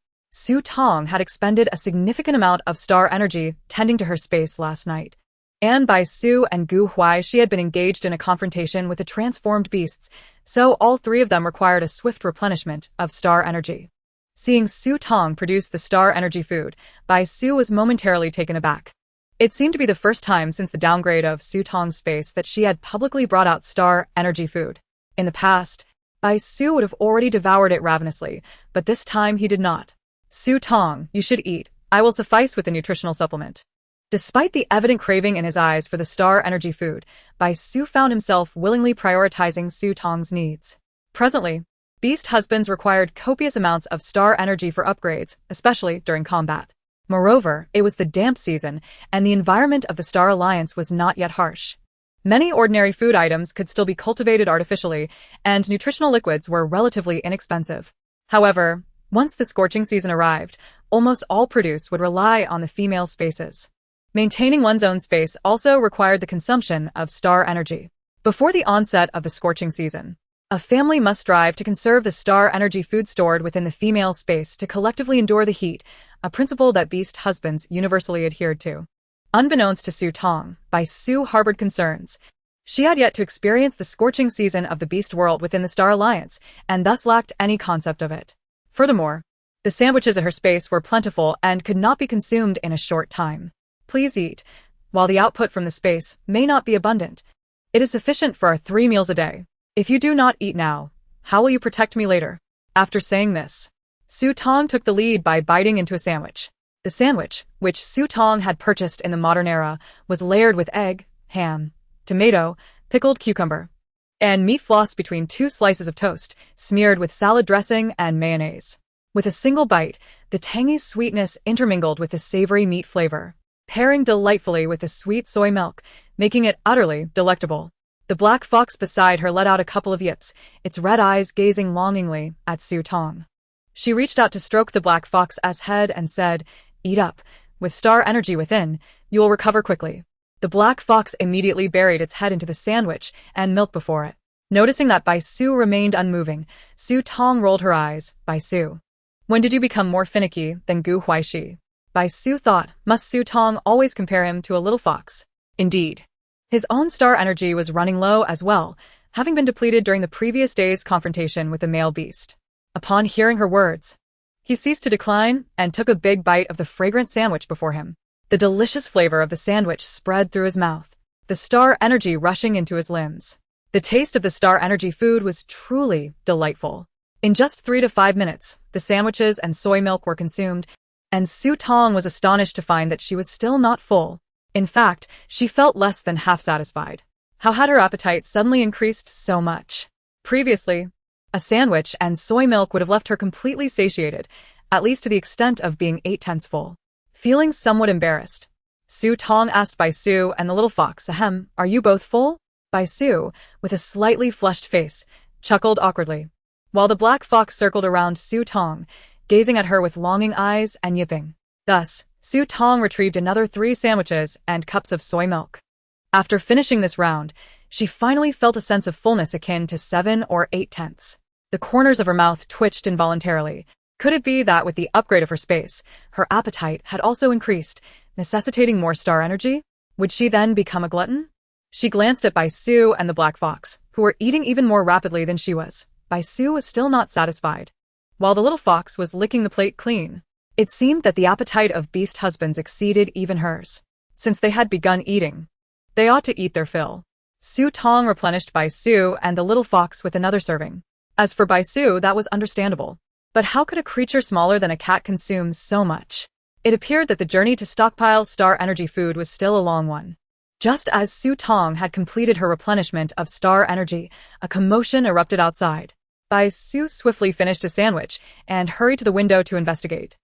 Tong had expended a significant amount of star energy tending to her space last night. And by Su and Huaixi had been engaged in a confrontation with the transformed beasts, so all three of them required a swift replenishment of star energy. Seeing Tong produce the star energy food, Su was momentarily taken aback. It seemed to be the first time since the downgrade of Tong's space that she had publicly brought out star energy food. In the past, Su would have already devoured it ravenously, but this time he did not. Tong, you should eat. I will suffice with the nutritional supplement. Despite the evident craving in his eyes for the star energy food, Su found himself willingly prioritizing Tong's needs. Presently, beast husbands required copious amounts of star energy for upgrades, especially during combat. Moreover, it was the damp season, and the environment of the Star Alliance was not yet harsh. Many ordinary food items could still be cultivated artificially, and nutritional liquids were relatively inexpensive. However, once the scorching season arrived, almost all produce would rely on the female spaces. Maintaining one's own space also required the consumption of star energy. Before the onset of the scorching season, a family must strive to conserve the star energy food stored within the female space to collectively endure the heat, a principle that beast husbands universally adhered to. Unbeknownst to Tong, Su harbored concerns. She had yet to experience the scorching season of the beast world within the Star Alliance, and thus lacked any concept of it. Furthermore, the sandwiches at her space were plentiful and could not be consumed in a short time. Please eat. While the output from the space may not be abundant, it is sufficient for our 3 meals a day. If you do not eat now, how will you protect me later? After saying this, Tong took the lead by biting into a sandwich. The sandwich, which Tong had purchased in the modern era, was layered with egg, ham, tomato, pickled cucumber, and meat floss between 2 slices of toast, smeared with salad dressing and mayonnaise. With a single bite, the tangy sweetness intermingled with the savory meat flavor, pairing delightfully with the sweet soy milk, making it utterly delectable. The black fox beside her let out a couple of yips, its red eyes gazing longingly at Tong. She reached out to stroke the black fox's head and said, "Eat up. With star energy within, you will recover quickly." The black fox immediately buried its head into the sandwich and milk before it. Noticing that Su remained unmoving, Tong rolled her eyes. Su, when did you become more finicky than Huaixi? Su thought, must Tong always compare him to a little fox? Indeed. His own star energy was running low as well, having been depleted during the previous day's confrontation with the male beast. Upon hearing her words, he ceased to decline and took a big bite of the fragrant sandwich before him. The delicious flavor of the sandwich spread through his mouth, the star energy rushing into his limbs. The taste of the star energy food was truly delightful. In just 3 to 5 minutes, the sandwiches and soy milk were consumed, and Tong was astonished to find that she was still not full. In fact, she felt less than half satisfied. How had her appetite suddenly increased so much? Previously, a sandwich and soy milk would have left her completely satiated, at least to the extent of being 8/10 full. Feeling somewhat embarrassed, Tong asked Su and the little fox, "Ahem, are you both full?" Su, with a slightly flushed face, chuckled awkwardly, while the black fox circled around Tong, gazing at her with longing eyes and yipping. Thus, Tong retrieved another 3 sandwiches and cups of soy milk. After finishing this round, she finally felt a sense of fullness akin to 7 or 8/10. The corners of her mouth twitched involuntarily. Could it be that with the upgrade of her space, her appetite had also increased, necessitating more star energy? Would she then become a glutton? She glanced at Su and the black fox, who were eating even more rapidly than she was. Su was still not satisfied, while the little fox was licking the plate clean. It seemed that the appetite of beast husbands exceeded even hers. Since they had begun eating, they ought to eat their fill. Tong replenished Su and the little fox with another serving. As for Su, that was understandable. But how could a creature smaller than a cat consume so much? It appeared that the journey to stockpile star energy food was still a long one. Just as Tong had completed her replenishment of star energy, a commotion erupted outside. Su swiftly finished a sandwich and hurried to the window to investigate.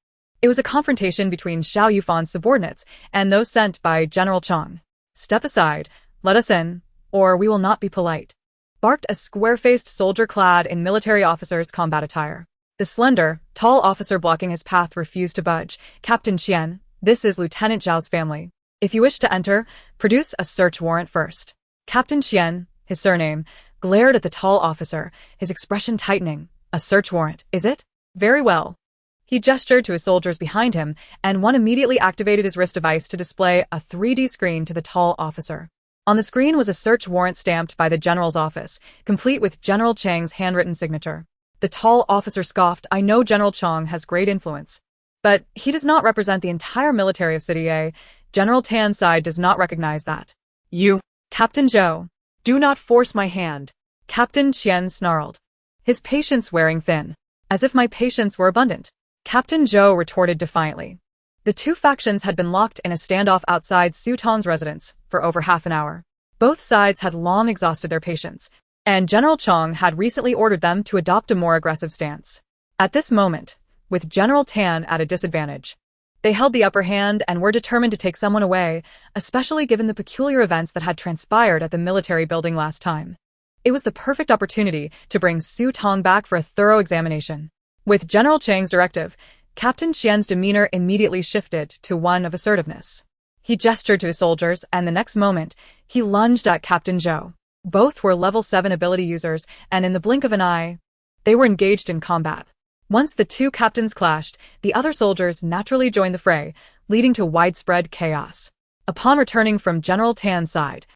It was a confrontation between Xiao Yufan's subordinates and those sent by General Chang. "Step aside, let us in, or we will not be polite," barked a square-faced soldier clad in military officer's combat attire. The slender, tall officer blocking his path refused to budge. "Captain Qian, this is Lieutenant Zhao's family. If you wish to enter, produce a search warrant first." Captain Qian, his surname, glared at the tall officer, his expression tightening. A search warrant, is it? Very well. He gestured to his soldiers behind him, and one immediately activated his wrist device to display a 3D screen to the tall officer. On the screen was a search warrant stamped by the general's office, complete with General Chang's handwritten signature. The tall officer scoffed. I know General Chang has great influence, but he does not represent the entire military of City A. General Tan's side does not recognize that. You, Captain Zhou. do not force my hand. Captain Qian snarled, his patience wearing thin. As if my patience were abundant. Captain Zhou retorted defiantly. The two factions had been locked in a standoff outside Su Tong's residence for over half an hour. Both sides had long exhausted their patience, and General Chang had recently ordered them to adopt a more aggressive stance. At this moment, with General Tan at a disadvantage, they held the upper hand and were determined to take someone away, especially given the peculiar events that had transpired at the military building last time. It was the perfect opportunity to bring Su Tong back for a thorough examination. With General Chang's directive, Captain Qian's demeanor immediately shifted to one of assertiveness. He gestured to his soldiers, and the next moment, he lunged at Captain Zhou. Both were level 7 ability users, and in the blink of an eye, they were engaged in combat. Once the two captains clashed, the other soldiers naturally joined the fray, leading to widespread chaos. Upon returning from General Tan's side,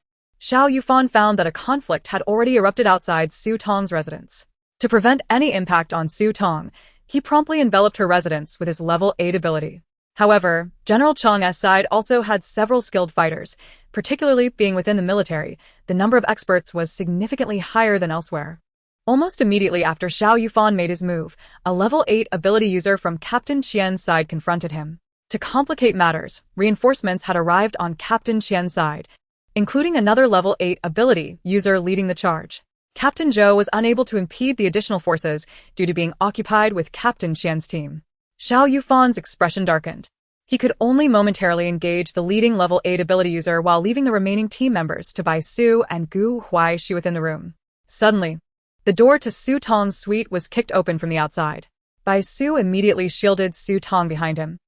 Xiao Yufan found that a conflict had already erupted outside Su Tong's residence. To prevent any impact on Su Tong, he promptly enveloped her residence with his level 8 ability. However, General Chang's side also had several skilled fighters, particularly being within the military. The number of experts was significantly higher than elsewhere. Almost immediately after Xiao Yufan made his move, a level 8 ability user from Captain Qian's side confronted him. To complicate matters, reinforcements had arrived on Captain Qian's side, including another level 8 ability user leading the charge. Captain Zhou was unable to impede the additional forces due to being occupied with Captain Qian's team. Xiao Yufan's expression darkened. He could only momentarily engage the leading level 8 ability user while leaving the remaining team members to Bai Su and Gu Huaixi within the room. Suddenly, the door to Su Tong's suite was kicked open from the outside. Bai Su immediately shielded Su Tong behind him.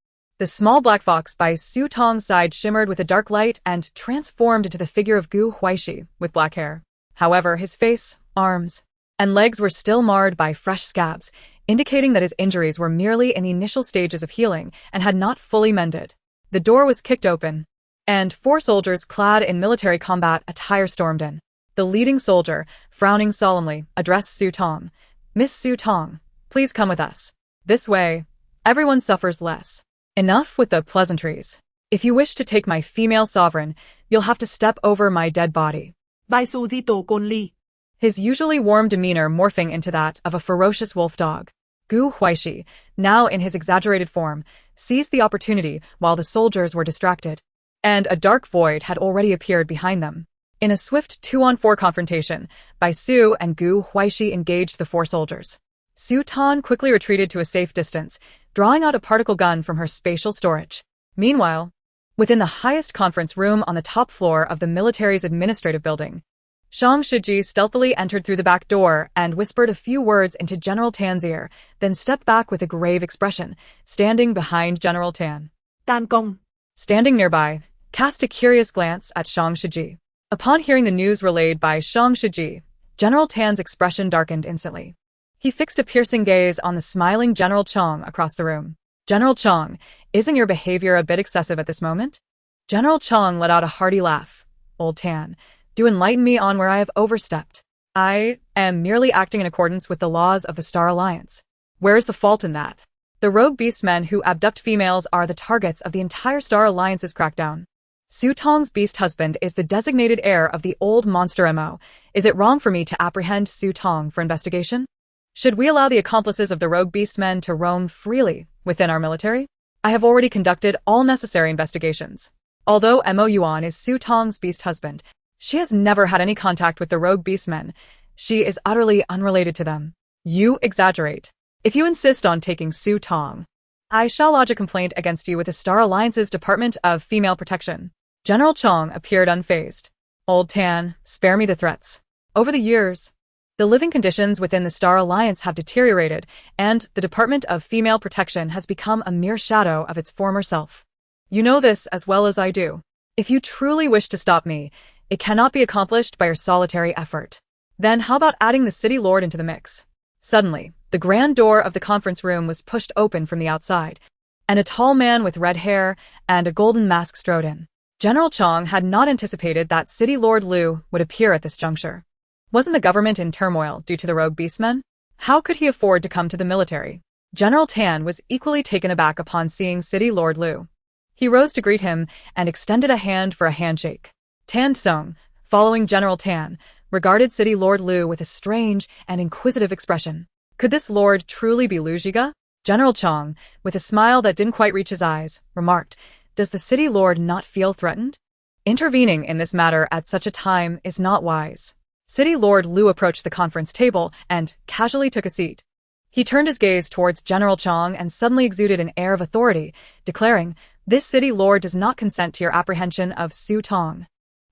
The small black fox by Su Tong's side shimmered with a dark light and transformed into the figure of Gu Huaixi with black hair. However, his face, arms, and legs were still marred by fresh scabs, indicating that his injuries were merely in the initial stages of healing and had not fully mended. The door was kicked open, and 4 soldiers clad in military combat attire stormed in. The leading soldier, frowning solemnly, addressed Su Tong. Miss Su Tong, please come with us. This way, everyone suffers less. Enough with the pleasantries. If you wish to take my female sovereign, you'll have to step over my dead body. Bai Su thi tổ côn ly. His usually warm demeanor morphing into that of a ferocious wolf dog. Gu Huaixi, now in his exaggerated form, seized the opportunity while the soldiers were distracted, and a dark void had already appeared behind them. In a swift 2-on-4 confrontation, Bai Su and Gu Huaixi engaged the 4 soldiers. Su Tong quickly retreated to a safe distance, drawing out a particle gun from her spatial storage. Meanwhile, within the highest conference room on the top floor of the military's administrative building, Shang Shiji stealthily entered through the back door and whispered a few words into General Tan's ear, then stepped back with a grave expression, standing behind General Tan. Tan công. Standing nearby, cast a curious glance at Shang Shiji. Upon hearing the news relayed by Shang Shiji, General Tan's expression darkened instantly. He fixed a piercing gaze on the smiling General Chang across the room. General Chang, isn't your behavior a bit excessive at this moment? General Chang let out a hearty laugh. Old Tan, do enlighten me on where I have overstepped. I am merely acting in accordance with the laws of the Star Alliance. Where is the fault in that? The rogue beastmen who abduct females are the targets of the entire Star Alliance's crackdown. Su Tong's beast husband is the designated heir of the old monster MO. Is it wrong for me to apprehend Su Tong for investigation? Should we allow the accomplices of the rogue beastmen to roam freely within our military? I have already conducted all necessary investigations. Although Mo Yuan is Su Tong's beast husband, she has never had any contact with the rogue beastmen. She is utterly unrelated to them. You exaggerate. If you insist on taking Su Tong, I shall lodge a complaint against you with the Star Alliance's Department of Female Protection. General Chang appeared unfazed. Old Tan, spare me the threats. Over the years, the living conditions within the Star Alliance have deteriorated, and the Department of Female Protection has become a mere shadow of its former self. You know this as well as I do. If you truly wish to stop me, it cannot be accomplished by your solitary effort. Then how about adding the city lord into the mix? Suddenly, the grand door of the conference room was pushed open from the outside, and a tall man with red hair and a golden mask strode in. General Chong had not anticipated that City Lord Liu would appear at this juncture. Wasn't the government in turmoil due to the rogue beastmen? How could he afford to come to the military? General Tan was equally taken aback upon seeing City Lord Liu. He rose to greet him and extended a hand for a handshake. Tan Tsong, following General Tan, regarded City Lord Liu with a strange and inquisitive expression. Could this lord truly be Liu Zhiga? General Chong, with a smile that didn't quite reach his eyes, remarked, "Does the city lord not feel threatened? Intervening in this matter at such a time is not wise." City Lord Liu approached the conference table and casually took a seat. He turned his gaze towards General Chong and suddenly exuded an air of authority, declaring, "This city lord does not consent to your apprehension of Su Tong.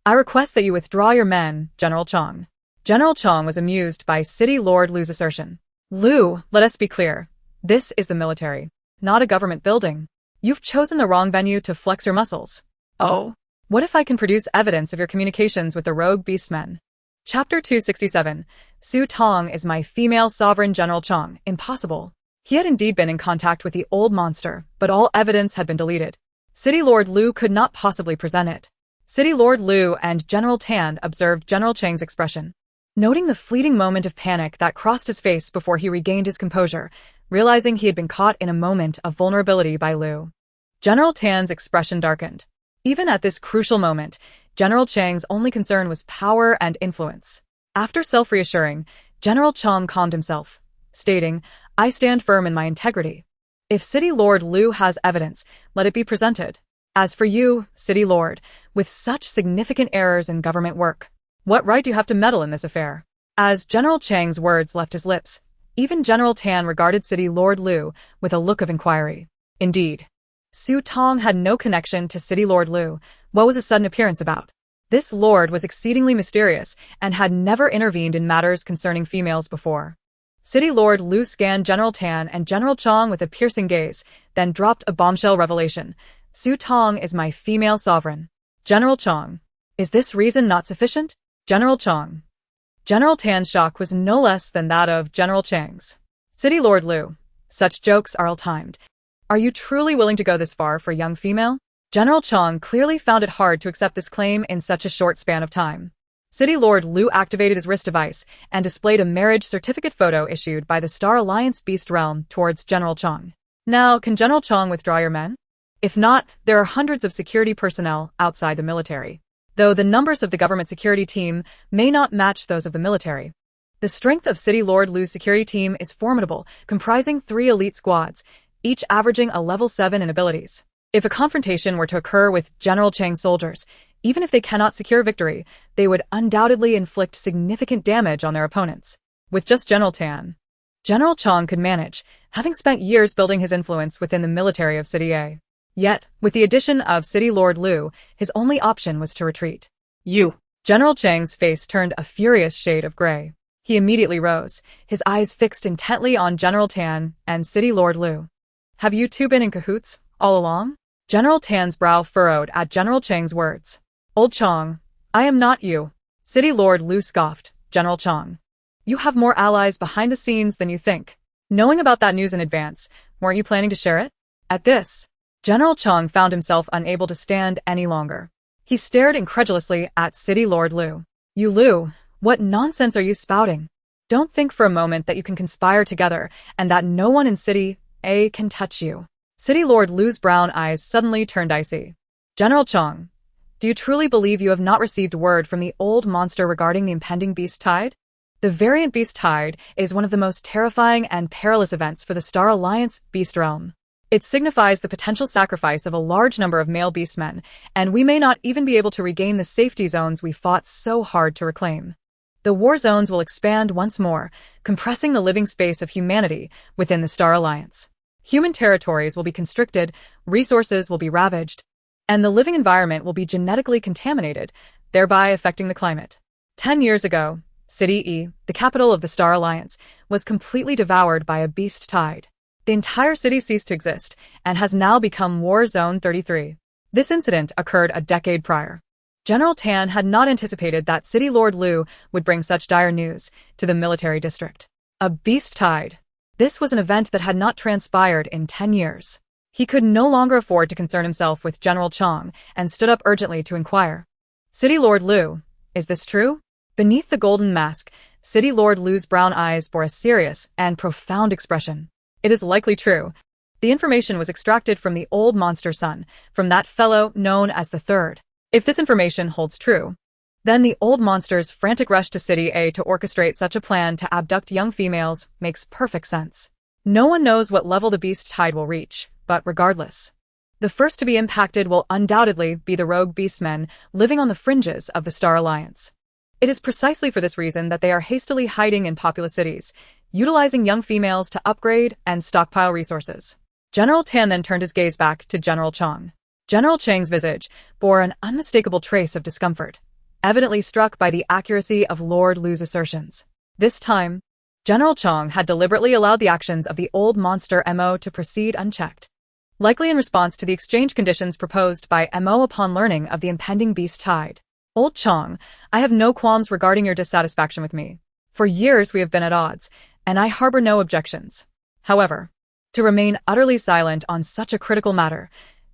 I request that you withdraw your men, General Chong." General Chong was amused by City Lord Liu's assertion. "Liu, let us be clear. This is the military, not a government building. You've chosen the wrong venue to flex your muscles." "Oh, what if I can produce evidence of your communications with the rogue beastmen?" Chapter 267. Su Tong is my female sovereign. General Chong. Impossible. He had indeed been in contact with the old monster, but all evidence had been deleted. City Lord Liu could not possibly present it. City Lord Liu and General Tan observed General Chang's expression. Noting the fleeting moment of panic that crossed his face before he regained his composure, realizing he had been caught in a moment of vulnerability by Liu, General Tan's expression darkened. Even at this crucial moment, General Chang's only concern was power and influence. After self-reassuring, General Chong calmed himself, stating, "I stand firm in my integrity. If City Lord Liu has evidence, let it be presented. As for you, City Lord, with such significant errors in government work, what right do you have to meddle in this affair?" As General Chang's words left his lips, even General Tan regarded City Lord Liu with a look of inquiry. Indeed, Su Tong had no connection to City Lord Liu. What was his sudden appearance about? This lord was exceedingly mysterious and had never intervened in matters concerning females before. City Lord Liu scanned General Tan and General Chong with a piercing gaze, then dropped a bombshell revelation. "Su Tong is my female sovereign." General Chong. Is this reason not sufficient? General Chong. General Tan's shock was no less than that of General Chang's. City Lord Liu. Such jokes are ill-timed. Are you truly willing to go this far for a young female? General Chong clearly found it hard to accept this claim in such a short span of time. City Lord Liu activated his wrist device and displayed a marriage certificate photo issued by the Star Alliance Beast Realm towards General Chong. "Now, can General Chong withdraw your men? If not, there are hundreds of security personnel outside the military, though the numbers of the government security team may not match those of the military. The strength of City Lord Liu's security team is formidable, comprising 3 elite squads, each averaging a level 7 in abilities. If a confrontation were to occur with General Chang's soldiers, even if they cannot secure victory, they would undoubtedly inflict significant damage on their opponents. With just General Tan, General Chong could manage, having spent years building his influence within the military of City A. Yet, with the addition of City Lord Liu, his only option was to retreat. "You!" General Chang's face turned a furious shade of gray. He immediately rose, his eyes fixed intently on General Tan and City Lord Liu. "Have you two been in cahoots all along?" General Tan's brow furrowed at General Chang's words. "Old Chong, I am not you." City Lord Liu scoffed. "General Chong, you have more allies behind the scenes than you think. Knowing about that news in advance, weren't you planning to share it?" At this, General Chong found himself unable to stand any longer. He stared incredulously at City Lord Liu. "You Liu, what nonsense are you spouting? Don't think for a moment that you can conspire together and that no one in City A can touch you." City Lord Liu's brown eyes suddenly turned icy. "General Chong, do you truly believe you have not received word from the old monster regarding the impending beast tide? The variant beast tide is one of the most terrifying and perilous events for the Star Alliance Beast Realm. It signifies the potential sacrifice of a large number of male beastmen, and we may not even be able to regain the safety zones we fought so hard to reclaim. The war zones will expand once more, compressing the living space of humanity within the Star Alliance. Human territories will be constricted, resources will be ravaged, and the living environment will be genetically contaminated, thereby affecting the climate. 10 years ago, City E, the capital of the Star Alliance, was completely devoured by a beast tide. The entire city ceased to exist and has now become War Zone 33. This incident occurred a decade prior. General Tan had not anticipated that City Lord Liu would bring such dire news to the military district. A beast tide. This was an event that had not transpired in 10 years. He could no longer afford to concern himself with General Tong and stood up urgently to inquire. City Lord Lu, is this true? Beneath the golden mask, City Lord Lu's brown eyes bore a serious and profound expression. It is likely true. The information was extracted from the old monster son, from that fellow known as the Third. If this information holds true, then the old monster's frantic rush to City A to orchestrate such a plan to abduct young females makes perfect sense. No one knows what level the beast tide will reach, but regardless, the first to be impacted will undoubtedly be the rogue beastmen living on the fringes of the Star Alliance. It is precisely for this reason that they are hastily hiding in populous cities, utilizing young females to upgrade and stockpile resources. General Tan then turned his gaze back to General Chang. General Chang's visage bore an unmistakable trace of discomfort, evidently struck by the accuracy of Lord Lu's assertions. This time, General Chang had deliberately allowed the actions of the old monster MO to proceed unchecked, likely in response to the exchange conditions proposed by MO upon learning of the impending beast tide. Old Chang, I have no qualms regarding your dissatisfaction with me. For years we have been at odds, and I harbor no objections. However, to remain utterly silent on such a critical matter,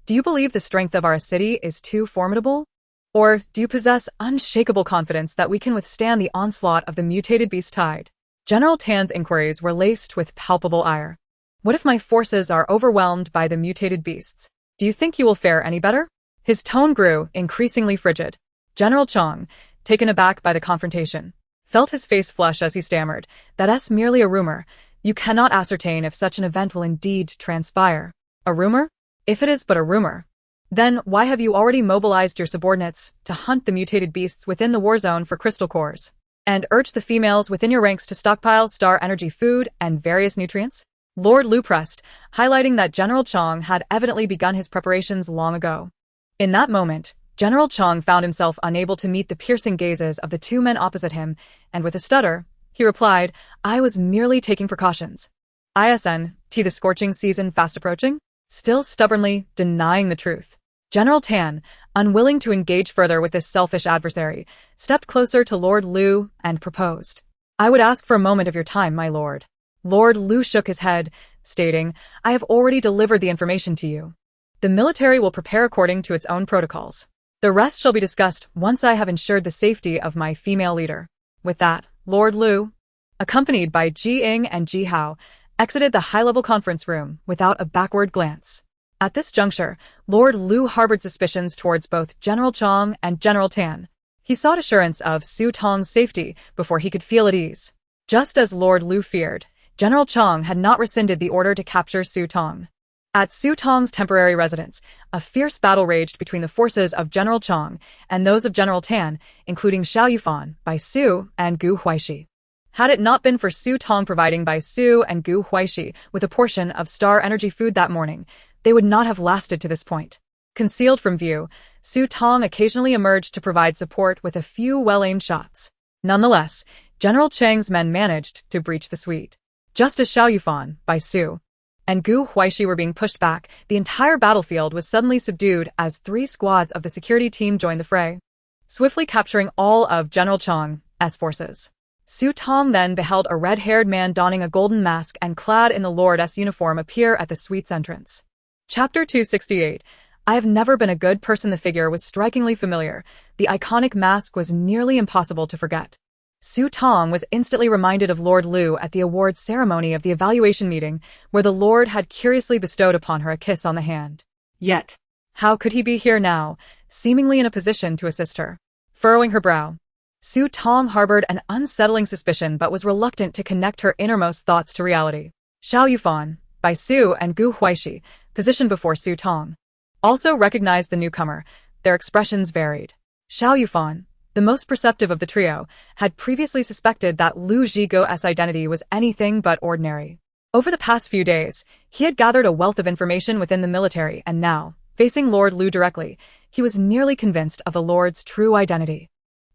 do you believe the strength of our city is too formidable? Or do you possess unshakable confidence that we can withstand the onslaught of the mutated beast tide? General Tan's inquiries were laced with palpable ire. What if my forces are overwhelmed by the mutated beasts? Do you think you will fare any better? His tone grew increasingly frigid. General Chang, taken aback by the confrontation, felt his face flush as he stammered, "That's merely a rumor. You cannot ascertain if such an event will indeed transpire." A rumor? If it is but a rumor, then why have you already mobilized your subordinates to hunt the mutated beasts within the war zone for crystal cores, and urge the females within your ranks to stockpile star energy food and various nutrients? Lord Lu pressed, highlighting that General Chang had evidently begun his preparations long ago. In that moment, General Chang found himself unable to meet the piercing gazes of the two men opposite him, and with a stutter, he replied, "I was merely taking precautions." The scorching season fast approaching? Still stubbornly denying the truth, General Tan, unwilling to engage further with this selfish adversary, stepped closer to Lord Lu and proposed, "I would ask for a moment of your time, my lord." Lord Lu shook his head, stating, "I have already delivered the information to you. The military will prepare according to its own protocols. The rest shall be discussed once I have ensured the safety of my female leader." With that, Lord Lu, accompanied by Ji Ying and Ji Hao, exited the high-level conference room without a backward glance. At this juncture, Lord Lu harbored suspicions towards both General Chang and General Tan. He sought assurance of Su Tong's safety before he could feel at ease. Just as Lord Lu feared, General Chang had not rescinded the order to capture Su Tong. At Su Tong's temporary residence, a fierce battle raged between the forces of General Chang and those of General Tan, including Xiao Yufan, Bai Su, and Gu Huaixi. Had it not been for Su Tong providing Bai Su and Gu Huaixi with a portion of star energy food that morning, they would not have lasted to this point. Concealed from view, Su Tong occasionally emerged to provide support with a few well-aimed shots. Nonetheless, General Chang's men managed to breach the suite. Just as Xiao Yufan, Bai Su, and Gu Huaixi were being pushed back, the entire battlefield was suddenly subdued as 3 squads of the security team joined the fray, swiftly capturing all of General Chang's forces. Su Tong then beheld a red-haired man donning a golden mask and clad in the Lord's uniform appear at the suite's entrance. Chapter 268. I have never been a good person. The figure was strikingly familiar. The iconic mask was nearly impossible to forget. Su Tong was instantly reminded of Lord Lu at the awards ceremony of the evaluation meeting, where the Lord had curiously bestowed upon her a kiss on the hand. Yet, how could he be here now, seemingly in a position to assist her? Furrowing her brow, Su Tong harbored an unsettling suspicion but was reluctant to connect her innermost thoughts to reality. Xiao Yufan, Bai Su, and Gu Huaixi, positioned before Su Tong, also recognized the newcomer. Their expressions varied. Xiao Yufan, the most perceptive of the trio, had previously suspected that Lu Zhigo's identity was anything but ordinary. Over the past few days, he had gathered a wealth of information within the military, and now, facing Lord Lu directly, he was nearly convinced of the Lord's true identity.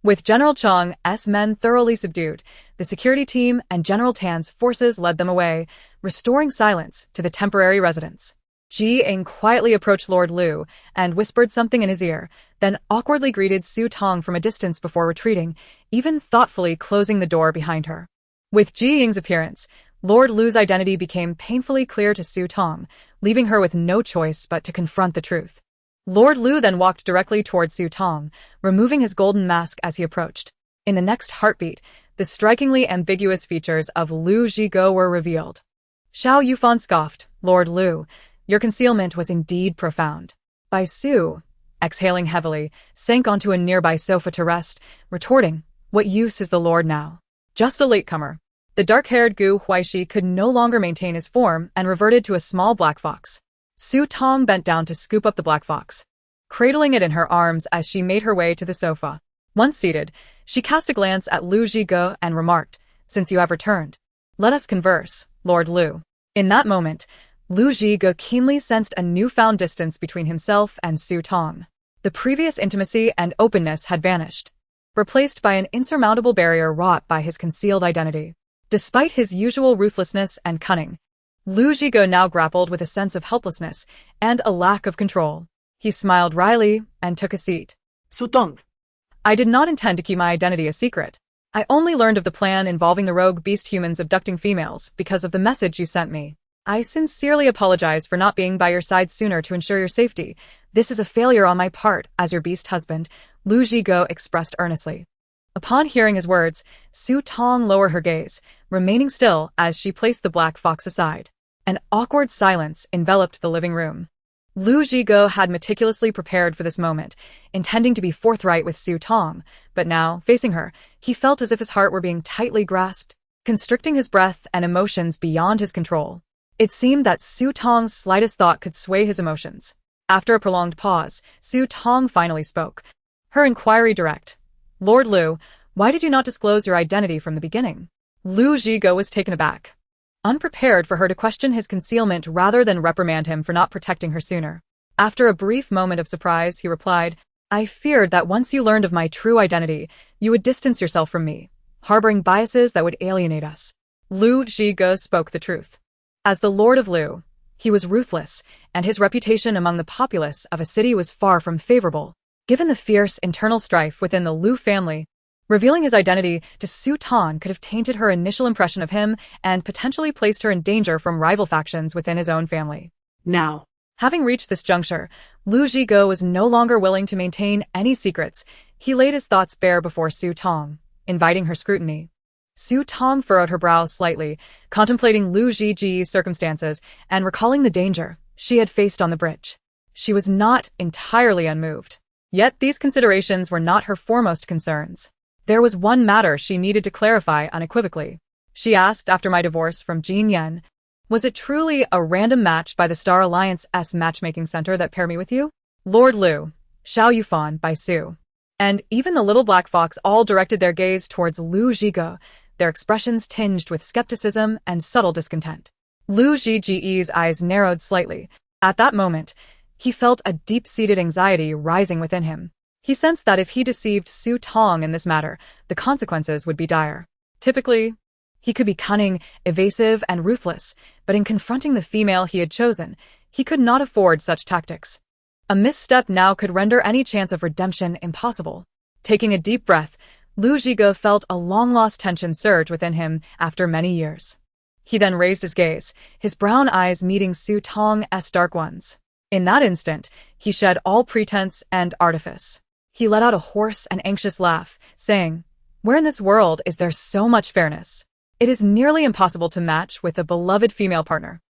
With General Chang's men thoroughly subdued, the security team and General Tan's forces led them away, restoring silence to the temporary residence. Ji Ying quietly approached Lord Lu and whispered something in his ear, then awkwardly greeted Su Tong from a distance before retreating, even thoughtfully closing the door behind her. With Ji Ying's appearance, Lord Lu's identity became painfully clear to Su Tong, leaving her with no choice but to confront the truth. Lord Lu then walked directly toward Su Tong, removing his golden mask as he approached. In the next heartbeat, the strikingly ambiguous features of Lu Zhigo were revealed. Xiao Yufan scoffed, "Lord Lu, your concealment was indeed profound." Bai Su, exhaling heavily, sank onto a nearby sofa to rest, retorting, "What use is the Lord now? Just a latecomer." The dark-haired Gu Huaixi could no longer maintain his form and reverted to a small black fox. Su Tong bent down to scoop up the black fox, cradling it in her arms as she made her way to the sofa. Once seated, she cast a glance at Lu Zhigo and remarked, "Since you have returned, let us converse, Lord Lu." In that moment, Lu Zhigo keenly sensed a newfound distance between himself and Su Tong. The previous intimacy and openness had vanished, replaced by an insurmountable barrier wrought by his concealed identity. Despite his usual ruthlessness and cunning, Lu Zhigo now grappled with a sense of helplessness and a lack of control. He smiled wryly and took a seat. Su Tong. "I did not intend to keep my identity a secret. I only learned of the plan involving the rogue beast humans abducting females because of the message you sent me. I sincerely apologize for not being by your side sooner to ensure your safety. This is a failure on my part as your beast husband," Lu Zhigo expressed earnestly. Upon hearing his words, Su Tong lowered her gaze, remaining still as she placed the black fox aside. An awkward silence enveloped the living room. Lu Zhigo had meticulously prepared for this moment, intending to be forthright with Su Tong, but now, facing her, he felt as if his heart were being tightly grasped, constricting his breath and emotions beyond his control. It seemed that Su Tong's slightest thought could sway his emotions. After a prolonged pause, Su Tong finally spoke, her inquiry direct. "Lord Lu, why did you not disclose your identity from the beginning?" Lu Zhigo was taken aback, unprepared for her to question his concealment rather than reprimand him for not protecting her sooner. After a brief moment of surprise, he replied, "I feared that once you learned of my true identity, you would distance yourself from me, harboring biases that would alienate us." Lu Zhigo spoke the truth. As the Lord of Lu, he was ruthless, and his reputation among the populace of a city was far from favorable. Given the fierce internal strife within the Lu family, revealing his identity to Su Tong could have tainted her initial impression of him and potentially placed her in danger from rival factions within his own family. Now, having reached this juncture, Lu Zhigo was no longer willing to maintain any secrets. He laid his thoughts bare before Su Tong, inviting her scrutiny. Su Tong furrowed her brow slightly, contemplating Lu Zhiji's circumstances and recalling the danger she had faced on the bridge. She was not entirely unmoved. Yet these considerations were not her foremost concerns. There was one matter she needed to clarify unequivocally. She asked after my divorce from Jin Yan, "Was it truly a random match by the Star Alliance's matchmaking center that paired me with you?" Lord Lu, Xiao Yufan, Bai Su, and even the little black fox all directed their gaze towards Lu Zhigo, their expressions tinged with skepticism and subtle discontent. Lu Zhiji's eyes narrowed slightly. At that moment, he felt a deep-seated anxiety rising within him. He sensed that if he deceived Su Tong in this matter, the consequences would be dire. Typically, he could be cunning, evasive, and ruthless, but in confronting the female he had chosen, he could not afford such tactics. A misstep now could render any chance of redemption impossible. Taking a deep breath, Lu Zhigo felt a long-lost tension surge within him after many years. He then raised his gaze, his brown eyes meeting Su Tong's dark ones. In that instant, he shed all pretense and artifice. He let out a hoarse and anxious laugh, saying, "Where in this world is there so much fairness? It is nearly impossible to match with a beloved female partner.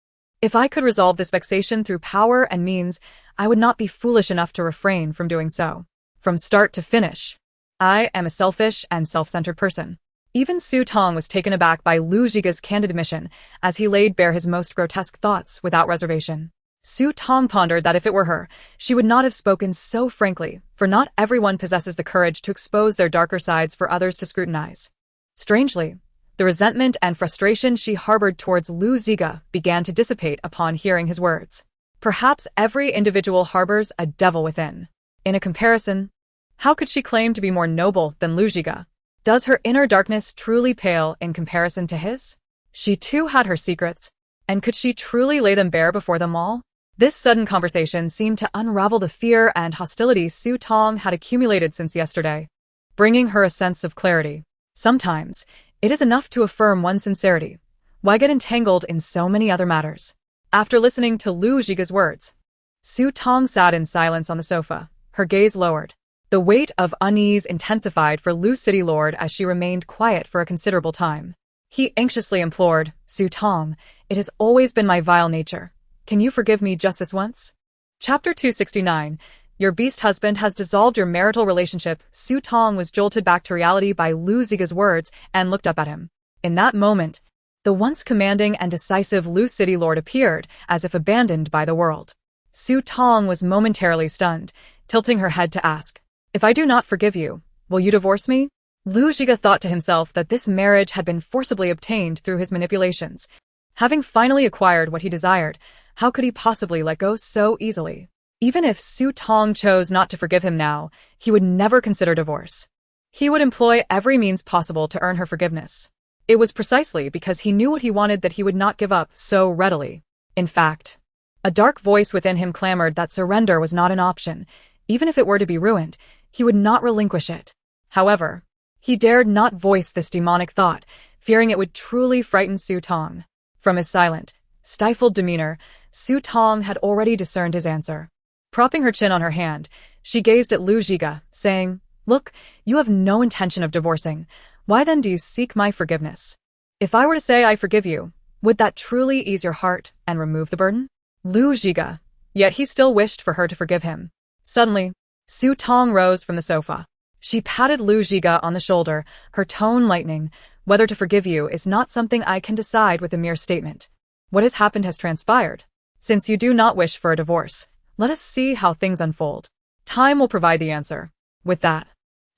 If I could resolve this vexation through power and means, I would not be foolish enough to refrain from doing so. From start to finish, I am a selfish and self-centered person." Even Su Tong was taken aback by Lu Zhiga's candid admission as he laid bare his most grotesque thoughts without reservation. Su Tong pondered that if it were her, she would not have spoken so frankly, for not everyone possesses the courage to expose their darker sides for others to scrutinize. Strangely, the resentment and frustration she harbored towards Lu Zhiga began to dissipate upon hearing his words. Perhaps every individual harbors a devil within. In a comparison, how could she claim to be more noble than Lu Zhiga? Does her inner darkness truly pale in comparison to his? She too had her secrets, and could she truly lay them bare before them all? This sudden conversation seemed to unravel the fear and hostility Su Tong had accumulated since yesterday, bringing her a sense of clarity. Sometimes, It is enough to affirm one's sincerity. Why get entangled in so many other matters? After listening to Lu Zhiga's words, Su Tong sat in silence on the sofa, her gaze lowered. The weight of unease intensified for Lu City Lord as she remained quiet for a considerable time. He anxiously implored, Su Tong, it has always been my vile nature. Can you forgive me just this once? Chapter 269. Your beast husband has dissolved your marital relationship. Su Tong was jolted back to reality by Lu Ziga's words and looked up at him. In that moment, the once commanding and decisive Lu City Lord appeared, as if abandoned by the world. Su Tong was momentarily stunned, tilting her head to ask, if I do not forgive you, will you divorce me? Lu Ziga thought to himself that this marriage had been forcibly obtained through his manipulations. Having finally acquired what he desired, how could he possibly let go so easily? Even if Su Tong chose not to forgive him now, he would never consider divorce. He would employ every means possible to earn her forgiveness. It was precisely because he knew what he wanted that he would not give up so readily. In fact, a dark voice within him clamored that surrender was not an option. Even if it were to be ruined, he would not relinquish it. However, he dared not voice this demonic thought, fearing it would truly frighten Su Tong. From his silent, stifled demeanor, Su Tong had already discerned his answer. Propping her chin on her hand, she gazed at Lu Zhiga, saying, Look, you have no intention of divorcing. Why then do you seek my forgiveness? If I were to say I forgive you, would that truly ease your heart and remove the burden? Lu Zhiga. Yet he still wished for her to forgive him. Suddenly, Su Tong rose from the sofa. She patted Lu Zhiga on the shoulder, her tone lightening. Whether to forgive you is not something I can decide with a mere statement. What has happened has transpired. Since you do not wish for a divorce, let us see how things unfold. Time will provide the answer. With that,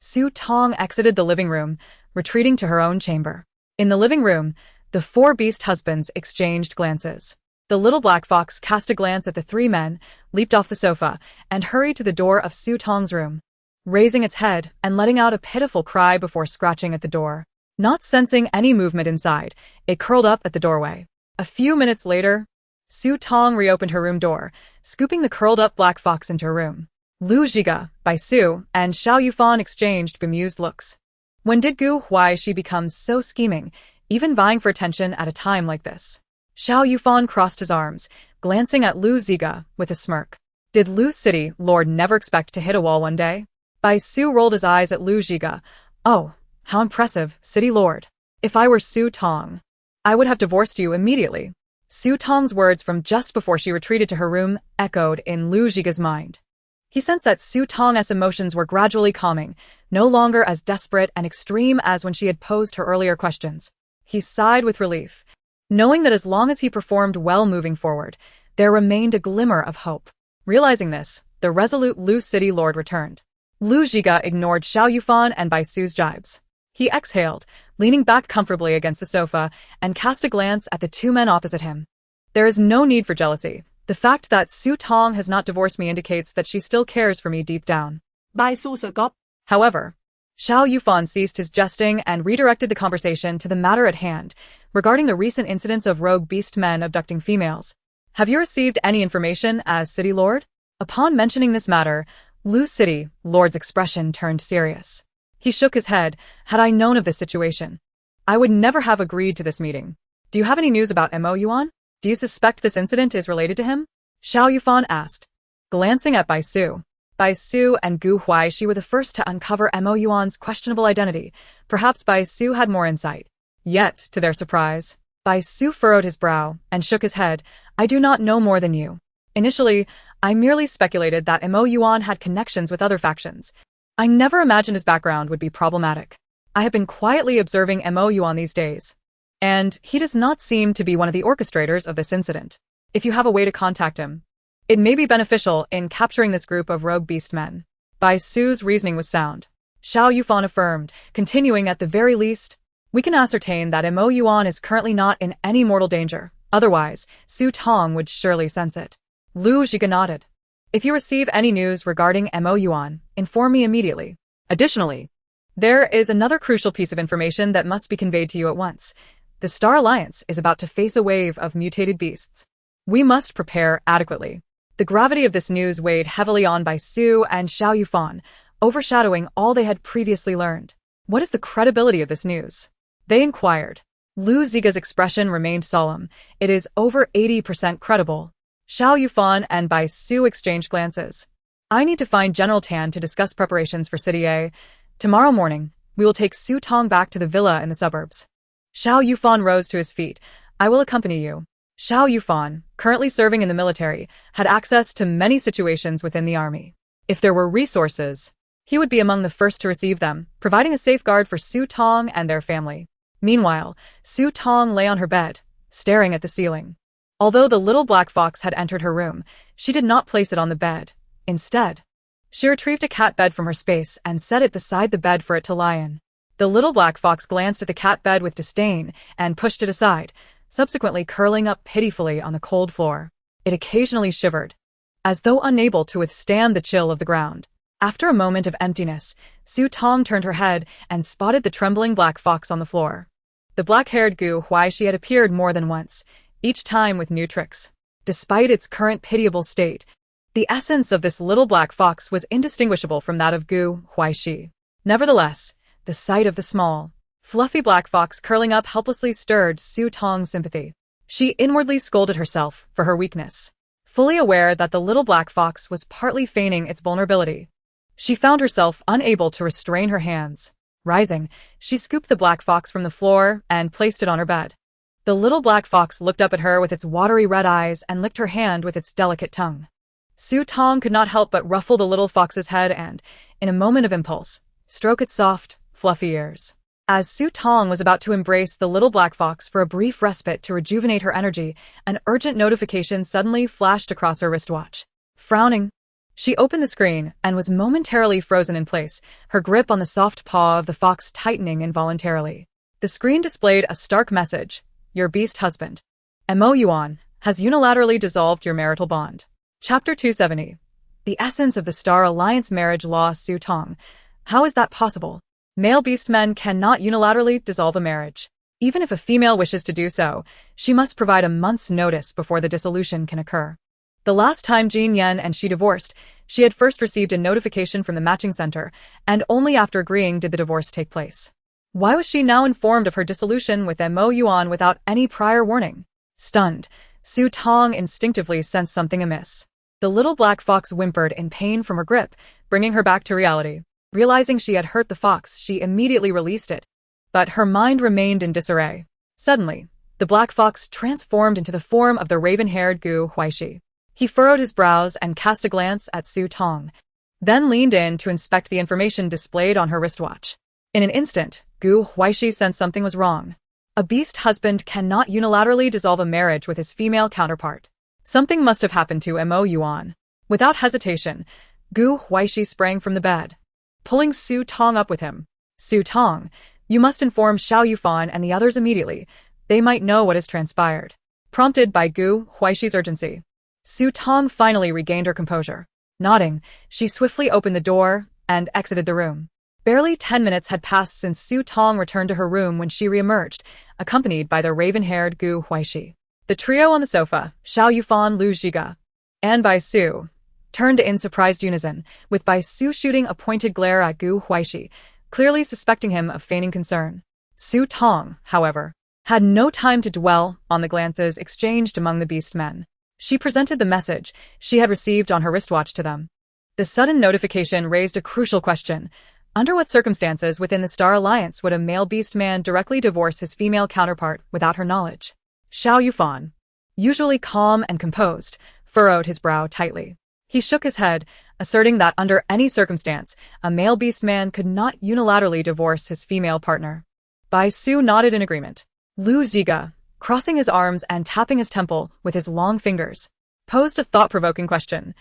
Su Tong exited the living room, retreating to her own chamber. In the living room, the four beast husbands exchanged glances. The little black fox cast a glance at the three men, leaped off the sofa, and hurried to the door of Su Tong's room, raising its head and letting out a pitiful cry before scratching at the door. Not sensing any movement inside, it curled up at the doorway. A few minutes later, Su Tong reopened her room door, scooping the curled-up black fox into her room. Lu Zhiga, Bai Su, and Xiao Yufan exchanged bemused looks. When did Huaixi become so scheming, even vying for attention at a time like this? Xiao Yufan crossed his arms, glancing at Lu Zhiga with a smirk. Did Lu City Lord never expect to hit a wall one day? Bai Su rolled his eyes at Lu Zhiga. Oh, how impressive, City Lord. If I were Su Tong, I would have divorced you immediately. Su Tong's words from just before she retreated to her room echoed in Lu Zhiga's mind. He sensed that Su Tong's emotions were gradually calming, no longer as desperate and extreme as when she had posed her earlier questions. He sighed with relief, knowing that as long as he performed well moving forward, there remained a glimmer of hope. Realizing this, the resolute Lu City Lord returned. Lu Zhiga ignored Xiao Yufan and Bai Su's jibes. He exhaled, leaning back comfortably against the sofa, and cast a glance at the two men opposite him. There is no need for jealousy. The fact that Su Tong has not divorced me indicates that she still cares for me deep down. Bai Su Gop. However, Xiao Yufan ceased his jesting and redirected the conversation to the matter at hand, regarding the recent incidents of rogue beast men abducting females. Have you received any information as City Lord? Upon mentioning this matter, Lu City Lord's expression turned serious. He shook his head. Had I known of this situation, I would never have agreed to this meeting. Do you have any news about Mo Yuan? Do you suspect this incident is related to him? Xiao Yufan asked, glancing at Bai Su. Bai Su and Gu Huaixi were the first to uncover Mo Yuan's questionable identity. Perhaps Bai Su had more insight. Yet, to their surprise, Bai Su furrowed his brow and shook his head. I do not know more than you. Initially, I merely speculated that Mo Yuan had connections with other factions. I never imagined his background would be problematic. I have been quietly observing Mo Yuan these days, and he does not seem to be one of the orchestrators of this incident. If you have a way to contact him, it may be beneficial in capturing this group of rogue beast men. Bai Su's reasoning was sound. Xiao Yufan affirmed, continuing, at the very least, we can ascertain that Mo Yuan is currently not in any mortal danger. Otherwise, Su Tong would surely sense it. Lu Zhiga nodded. If you receive any news regarding Mo Yuan, inform me immediately. Additionally, there is another crucial piece of information that must be conveyed to you at once. The Star Alliance is about to face a wave of mutated beasts. We must prepare adequately. The gravity of this news weighed heavily on Bai Su and Xiao Yufan, overshadowing all they had previously learned. What is the credibility of this news? they inquired. Lu Ziga's expression remained solemn. It is over 80% credible. Xiao Yufan and Bai Su exchanged glances. I need to find General Tan to discuss preparations for City A. Tomorrow morning, we will take Su Tong back to the villa in the suburbs. Xiao Yufan rose to his feet. I will accompany you. Xiao Yufan, currently serving in the military, had access to many situations within the army. If there were resources, he would be among the first to receive them, providing a safeguard for Su Tong and their family. Meanwhile, Su Tong lay on her bed, staring at the ceiling. Although the little black fox had entered her room, she did not place it on the bed. Instead, she retrieved a cat bed from her space and set it beside the bed for it to lie in. The little black fox glanced at the cat bed with disdain and pushed it aside, subsequently curling up pitifully on the cold floor. It occasionally shivered, as though unable to withstand the chill of the ground. After a moment of emptiness, Su Tong turned her head and spotted the trembling black fox on the floor. The black-haired Huaixi had appeared more than once, each time with new tricks. Despite its current pitiable state, the essence of this little black fox was indistinguishable from that of Huaixi. Nevertheless, the sight of the small, fluffy black fox curling up helplessly stirred Su Tong's sympathy. She inwardly scolded herself for her weakness, fully aware that the little black fox was partly feigning its vulnerability. She found herself unable to restrain her hands. Rising, she scooped the black fox from the floor and placed it on her bed. The little black fox looked up at her with its watery red eyes and licked her hand with its delicate tongue. Su Tong could not help but ruffle the little fox's head and, in a moment of impulse, stroke its soft, fluffy ears. As Su Tong was about to embrace the little black fox for a brief respite to rejuvenate her energy, an urgent notification suddenly flashed across her wristwatch. Frowning, she opened the screen and was momentarily frozen in place, her grip on the soft paw of the fox tightening involuntarily. The screen displayed a stark message. Your beast husband, Yuan, has unilaterally dissolved your marital bond. Chapter 270. The essence of the Star Alliance marriage law. Su Tong. How is that possible? Male beast men cannot unilaterally dissolve a marriage. Even if a female wishes to do so, she must provide a month's notice before the dissolution can occur. The last time Jin Yan and she divorced, she had first received a notification from the matching center, and only after agreeing did the divorce take place. Why was she now informed of her dissolution with Yuan without any prior warning? Stunned, Su Tong instinctively sensed something amiss. The little black fox whimpered in pain from her grip, bringing her back to reality. Realizing she had hurt the fox, she immediately released it. But her mind remained in disarray. Suddenly, the black fox transformed into the form of the raven-haired Huaixi. He furrowed his brows and cast a glance at Su Tong, then leaned in to inspect the information displayed on her wristwatch. In an instant, Huaixi sensed something was wrong. A beast husband cannot unilaterally dissolve a marriage with his female counterpart. Something must have happened to Yuan. Without hesitation, Huaixi sprang from the bed, pulling Su Tong up with him. Su Tong, you must inform Xiao Yufan and the others immediately. They might know what has transpired. Prompted by Huaixi's urgency, Su Tong finally regained her composure. Nodding, she swiftly opened the door and exited the room. Barely 10 minutes had passed since Su Tong returned to her room when she reemerged, accompanied by the raven-haired Huaixi. The trio on the sofa, Xiao Yufan, Lu Ziga, and Bai Su, turned in surprised unison, with Bai Su shooting a pointed glare at Huaixi, clearly suspecting him of feigning concern. Su Tong, however, had no time to dwell on the glances exchanged among the beast men. She presented the message she had received on her wristwatch to them. The sudden notification raised a crucial question. Under what circumstances within the Star Alliance would a male beast man directly divorce his female counterpart without her knowledge? Xiao Yufan, usually calm and composed, furrowed his brow tightly. He shook his head, asserting that under any circumstance, a male beast man could not unilaterally divorce his female partner. Bai Su nodded in agreement. Lu Ziga, crossing his arms and tapping his temple with his long fingers, posed a thought-provoking question.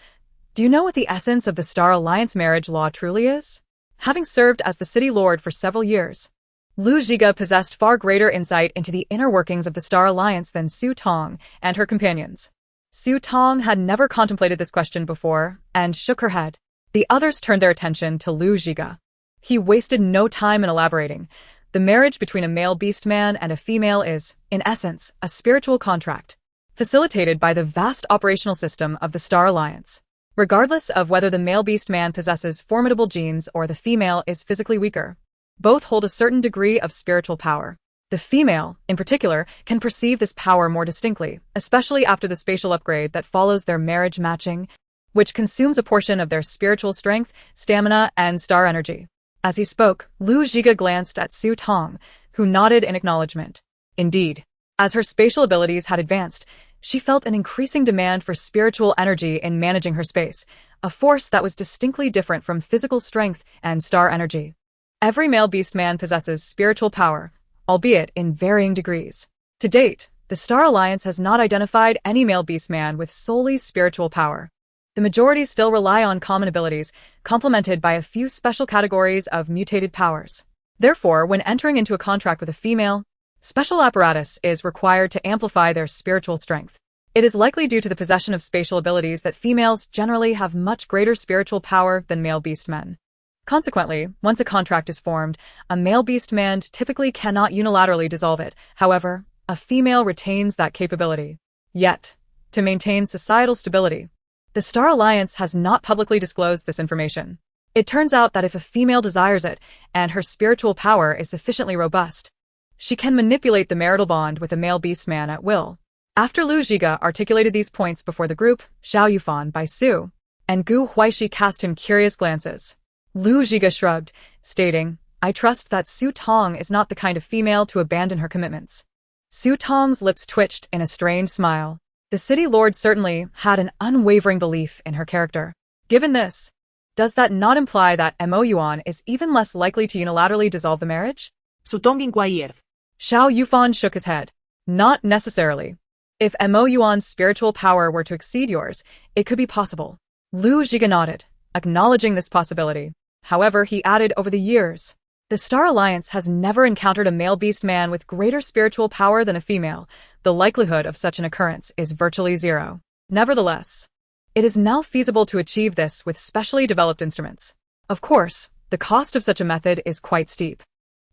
Do you know what the essence of the Star Alliance marriage law truly is? Having served as the city lord for several years, Lu Ziga possessed far greater insight into the inner workings of the Star Alliance than Su Tong and her companions. Su Tong had never contemplated this question before and shook her head. The others turned their attention to Lu Ziga. He wasted no time in elaborating. The marriage between a male beast man and a female is, in essence, a spiritual contract, facilitated by the vast operational system of the Star Alliance. Regardless of whether the male beast man possesses formidable genes or the female is physically weaker, both hold a certain degree of spiritual power. The female, in particular, can perceive this power more distinctly, especially after the spatial upgrade that follows their marriage matching, which consumes a portion of their spiritual strength, stamina, and star energy. As he spoke, Lu Zhiga glanced at Su Tong, who nodded in acknowledgement. Indeed, as her spatial abilities had advanced, she felt an increasing demand for spiritual energy in managing her space, a force that was distinctly different from physical strength and star energy. Every male beastman possesses spiritual power, albeit in varying degrees. To date, the Star Alliance has not identified any male beastman with solely spiritual power. The majority still rely on common abilities, complemented by a few special categories of mutated powers. Therefore, when entering into a contract with a female, special apparatus is required to amplify their spiritual strength. It is likely due to the possession of spatial abilities that females generally have much greater spiritual power than male beastmen. Consequently, once a contract is formed, a male beastman typically cannot unilaterally dissolve it. However, a female retains that capability. Yet, to maintain societal stability, the Star Alliance has not publicly disclosed this information. It turns out that if a female desires it, and her spiritual power is sufficiently robust, she can manipulate the marital bond with a male beastman at will. After Lu Zhiga articulated these points before the group, Xiao Yufan by Su and Gu Huaixi cast him curious glances. Lu Zhiga shrugged, stating, "I trust that Su Tong is not the kind of female to abandon her commitments." Su Tong's lips twitched in a strained smile. The city lord certainly had an unwavering belief in her character. Given this, does that not imply that Mo Yuan is even less likely to unilaterally dissolve the marriage? Su Tong inquired. Xiao Yufan shook his head. Not necessarily. If Mo Yuan's spiritual power were to exceed yours, it could be possible. Lu Zhiga nodded, acknowledging this possibility. However, he added, over the years, the Star Alliance has never encountered a male beast man with greater spiritual power than a female. The likelihood of such an occurrence is virtually zero. Nevertheless, it is now feasible to achieve this with specially developed instruments. Of course, the cost of such a method is quite steep.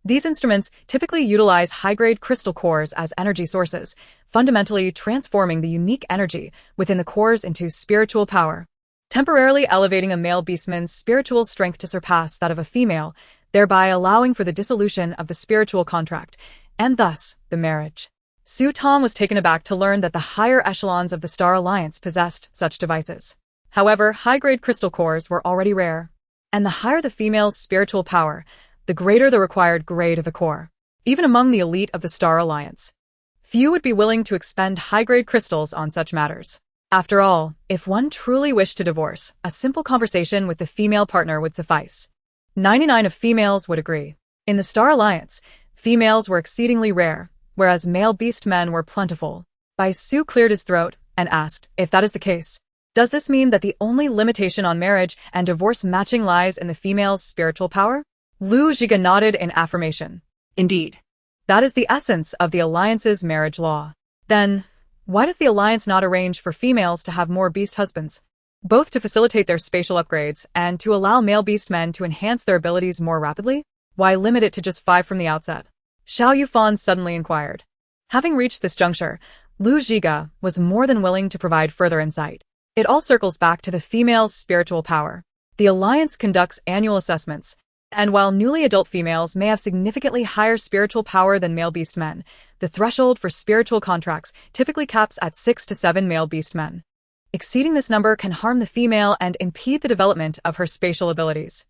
These instruments typically utilize high-grade crystal cores as energy sources, fundamentally transforming the unique energy within the cores into spiritual power, temporarily elevating a male beastman's spiritual strength to surpass that of a female, thereby allowing for the dissolution of the spiritual contract, and thus, the marriage. Su Tong was taken aback to learn that the higher echelons of the Star Alliance possessed such devices. However, high-grade crystal cores were already rare, and the higher the female's spiritual power, the greater the required grade of the core. Even among the elite of the Star Alliance, few would be willing to expend high-grade crystals on such matters. After all, if one truly wished to divorce, a simple conversation with the female partner would suffice. 99 of females would agree. In the Star Alliance, females were exceedingly rare, whereas male beast men were plentiful. Bai Su cleared his throat and asked, if that is the case, does this mean that the only limitation on marriage and divorce matching lies in the female's spiritual power? Lu Zhiga nodded in affirmation. Indeed. That is the essence of the Alliance's marriage law. Then, why does the Alliance not arrange for females to have more beast husbands, both to facilitate their spatial upgrades and to allow male beast men to enhance their abilities more rapidly? Why limit it to just 5 from the outset? Xiao Yufan suddenly inquired. Having reached this juncture, Lu Zhiga was more than willing to provide further insight. It all circles back to the female's spiritual power. The Alliance conducts annual assessments, and while newly adult females may have significantly higher spiritual power than male beast men, the threshold for spiritual contracts typically caps at 6 to 7 male beast men. Exceeding this number can harm the female and impede the development of her spatial abilities.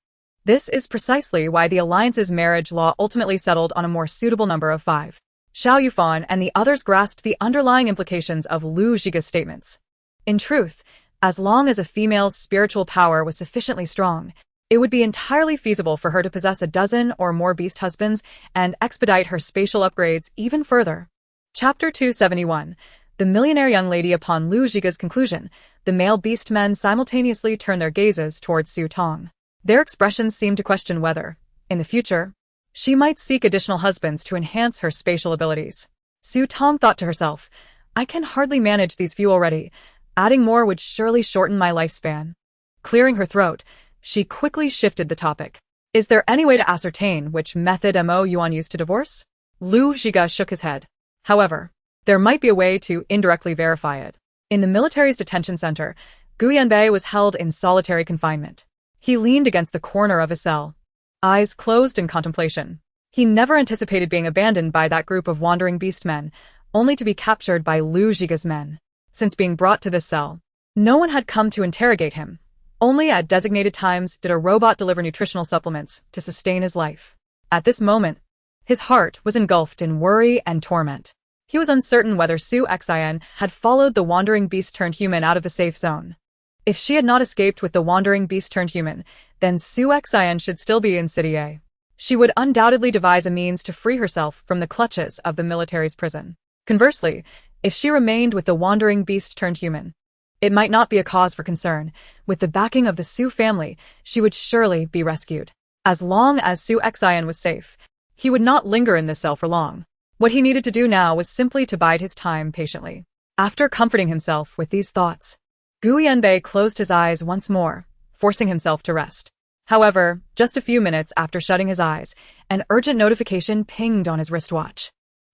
This is precisely why the Alliance's marriage law ultimately settled on a more suitable number of 5. Xiao Yufan and the others grasped the underlying implications of Lu Zhiga's statements. In truth, as long as a female's spiritual power was sufficiently strong, it would be entirely feasible for her to possess a dozen or more beast husbands and expedite her spatial upgrades even further. Chapter 271. The millionaire young lady. Upon Lu Zhiga's conclusion, the male beast men simultaneously turned their gazes towards Su Tong. Their expressions seemed to question whether, in the future, she might seek additional husbands to enhance her spatial abilities. Su Tong thought to herself, I can hardly manage these few already. Adding more would surely shorten my lifespan. Clearing her throat, she quickly shifted the topic. Is there any way to ascertain which method Mo Yuan used to divorce? Lu Zhiga shook his head. However, there might be a way to indirectly verify it. In the military's detention center, Gu Yanbei was held in solitary confinement. He leaned against the corner of his cell, eyes closed in contemplation. He never anticipated being abandoned by that group of wandering beastmen, only to be captured by Lu Zhiga's men. Since being brought to this cell, no one had come to interrogate him. Only at designated times did a robot deliver nutritional supplements to sustain his life. At this moment, his heart was engulfed in worry and torment. He was uncertain whether Su Xin had followed the wandering beast-turned-human out of the safe zone. If she had not escaped with the wandering beast-turned-human, then Su Xin should still be in City A. She would undoubtedly devise a means to free herself from the clutches of the military's prison. Conversely, if she remained with the wandering beast-turned-human, it might not be a cause for concern. With the backing of the Su family, she would surely be rescued. As long as Su Xin was safe, he would not linger in this cell for long. What he needed to do now was simply to bide his time patiently. After comforting himself with these thoughts, Gu Yanbei closed his eyes once more, forcing himself to rest. However, just a few minutes after shutting his eyes, an urgent notification pinged on his wristwatch.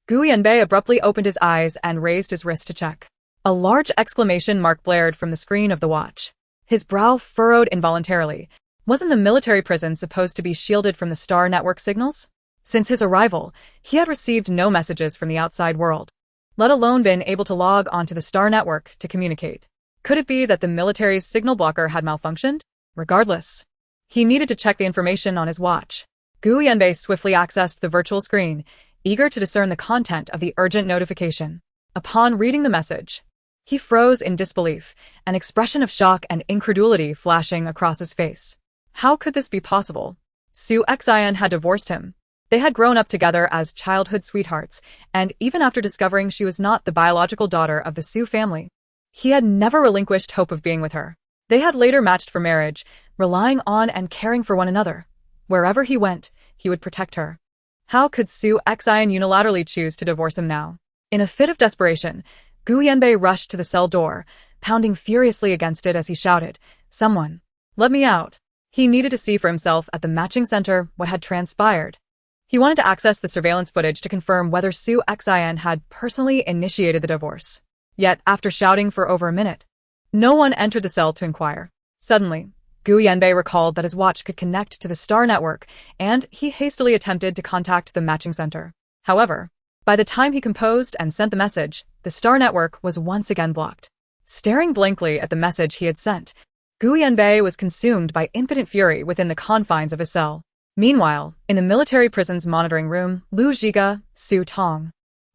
Gu Yanbei abruptly opened his eyes and raised his wrist to check. A large exclamation mark blared from the screen of the watch. His brow furrowed involuntarily. Wasn't the military prison supposed to be shielded from the Star Network signals? Since his arrival, he had received no messages from the outside world, let alone been able to log onto the Star Network to communicate. Could it be that the military's signal blocker had malfunctioned? Regardless, he needed to check the information on his watch. Gu Yanbei swiftly accessed the virtual screen, eager to discern the content of the urgent notification. Upon reading the message, he froze in disbelief, an expression of shock and incredulity flashing across his face. How could this be possible? Su Xin had divorced him. They had grown up together as childhood sweethearts, and even after discovering she was not the biological daughter of the Su family, he had never relinquished hope of being with her. They had later matched for marriage, relying on and caring for one another. Wherever he went, he would protect her. How could Su Xin unilaterally choose to divorce him now? In a fit of desperation, Gu Yanbei rushed to the cell door, pounding furiously against it as he shouted, "Someone, let me out." He needed to see for himself at the matching center what had transpired. He wanted to access the surveillance footage to confirm whether Su Xin had personally initiated the divorce. Yet, after shouting for over a minute, no one entered the cell to inquire. Suddenly, Gu Yanbei recalled that his watch could connect to the Star Network, and he hastily attempted to contact the matching center. However, by the time he composed and sent the message, the Star Network was once again blocked. Staring blankly at the message he had sent, Gu Yanbei was consumed by impotent fury within the confines of his cell. Meanwhile, in the military prison's monitoring room, Lu Zhiga, Su Tong,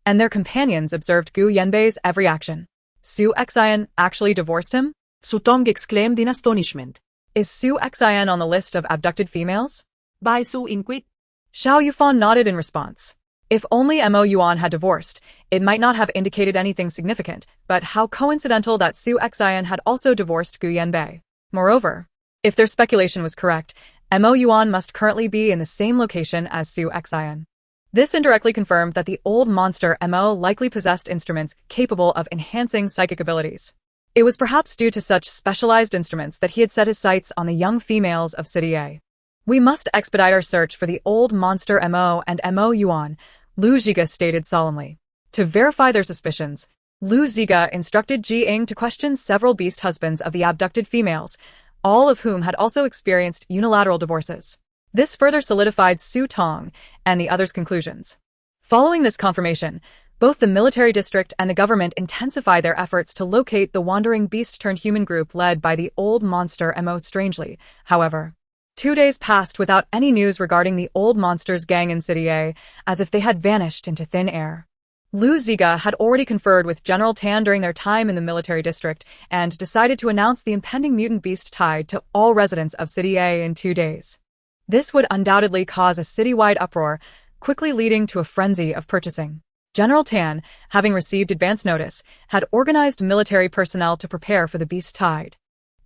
and their companions observed Gu Yanbei's every action. Su Xin actually divorced him? Su Tong exclaimed in astonishment. Is Su Xin on the list of abducted females? By Su Inquit. Xiao Yufan nodded in response. If only Mo Yuan had divorced, it might not have indicated anything significant, but how coincidental that Su Xin had also divorced Gu Yanbei. Moreover, if their speculation was correct, Mo Yuan must currently be in the same location as Su Xin. This indirectly confirmed that the old monster Mo likely possessed instruments capable of enhancing psychic abilities. It was perhaps due to such specialized instruments that he had set his sights on the young females of City A. "We must expedite our search for the old monster Mo and Mo Yuan," Lu Zhiga stated solemnly. To verify their suspicions, Lu Zhiga instructed Ji Ying to question several beast husbands of the abducted females, all of whom had also experienced unilateral divorces. This further solidified Su Tong and the others' conclusions. Following this confirmation, both the military district and the government intensified their efforts to locate the wandering beast-turned-human group led by the old monster Mo. Strangely, however, 2 days passed without any news regarding the old monster's gang in City A, as if they had vanished into thin air. Lu Zhiga had already conferred with General Tan during their time in the military district and decided to announce the impending mutant beast tide to all residents of City A in 2 days. This would undoubtedly cause a citywide uproar, quickly leading to a frenzy of purchasing. General Tan, having received advance notice, had organized military personnel to prepare for the beast tide.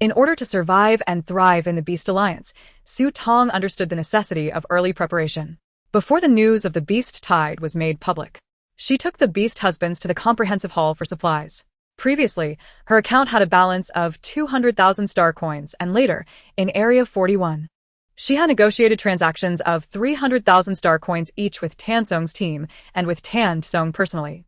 In order to survive and thrive in the Beast Alliance, Su Tong understood the necessity of early preparation. Before the news of the beast tide was made public, she took the beast husbands to the comprehensive hall for supplies. Previously, her account had a balance of 200,000 star coins, and later, in Area 41, she had negotiated transactions of 300,000 star coins each with Tan Song's team and with Tan Song personally.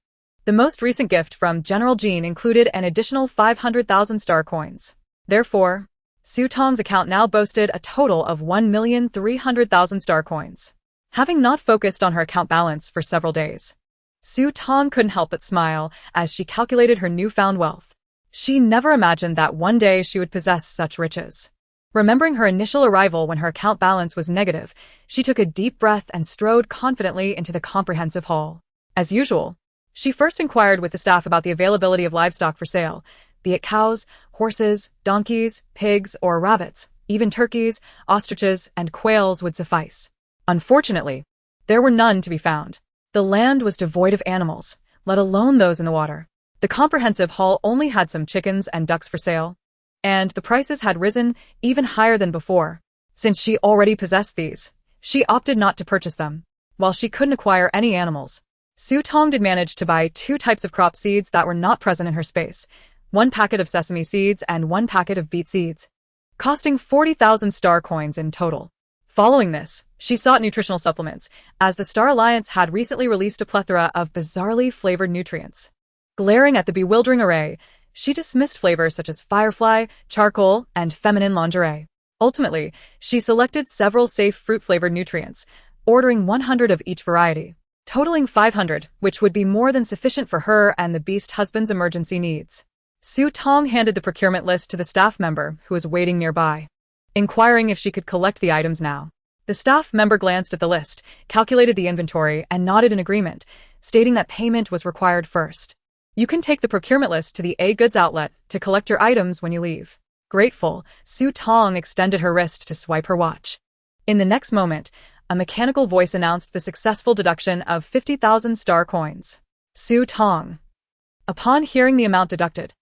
The most recent gift from General Jin included an additional 500,000 star coins. Therefore, Su Tong's account now boasted a total of 1,300,000 star coins. having not focused on her account balance for several days. Tong couldn't help but smile as she calculated her newfound wealth. She never imagined that one day she would possess such riches. Remembering her initial arrival when her account balance was negative, she took a deep breath and strode confidently into the comprehensive hall. As usual, she first inquired with the staff about the availability of livestock for sale, be it cows, horses, donkeys, pigs, or rabbits. Even turkeys, ostriches, and quails would suffice. Unfortunately, there were none to be found. The land was devoid of animals, let alone those in the water. The comprehensive hall only had some chickens and ducks for sale, and the prices had risen even higher than before. Since she already possessed these, she opted not to purchase them. While she couldn't acquire any animals, Tong did manage to buy 2 types of crop seeds that were not present in her space, 1 packet of sesame seeds and 1 packet of beet seeds, costing 40,000 star coins in total. Following this, she sought nutritional supplements, as the Star Alliance had recently released a plethora of bizarrely flavored nutrients. Glaring at the bewildering array, she dismissed flavors such as firefly, charcoal, and feminine lingerie. Ultimately, she selected several safe fruit-flavored nutrients, ordering 100 of each variety, totaling 500, which would be more than sufficient for her and the beast husband's emergency needs. Tong handed the procurement list to the staff member who was waiting nearby, inquiring if she could collect the items now. The staff member glanced at the list, calculated the inventory, and nodded in agreement, stating that payment was required first. You can take the procurement list to the A-Goods outlet to collect your items when you leave. Grateful, Tong extended her wrist to swipe her watch. In the next moment, a mechanical voice announced the successful deduction of 50,000 star coins. Tong. Upon hearing the amount deducted,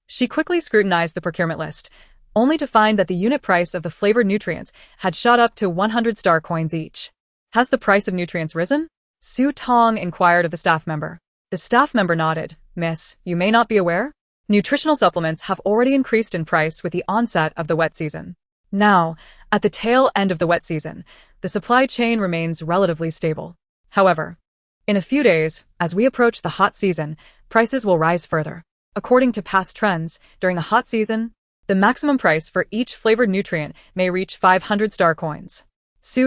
she quickly scrutinized the procurement list, only to find that the unit price of the flavored nutrients had shot up to 100 star coins each. Has the price of nutrients risen? Tong inquired of the staff member. The staff member nodded. Miss, you may not be aware? Nutritional supplements have already increased in price with the onset of the wet season. Now, at the tail end of the wet season, the supply chain remains relatively stable. However, in a few days, as we approach the hot season, prices will rise further. According to past trends, during the hot season, the maximum price for each flavored nutrient may reach 500 star coins.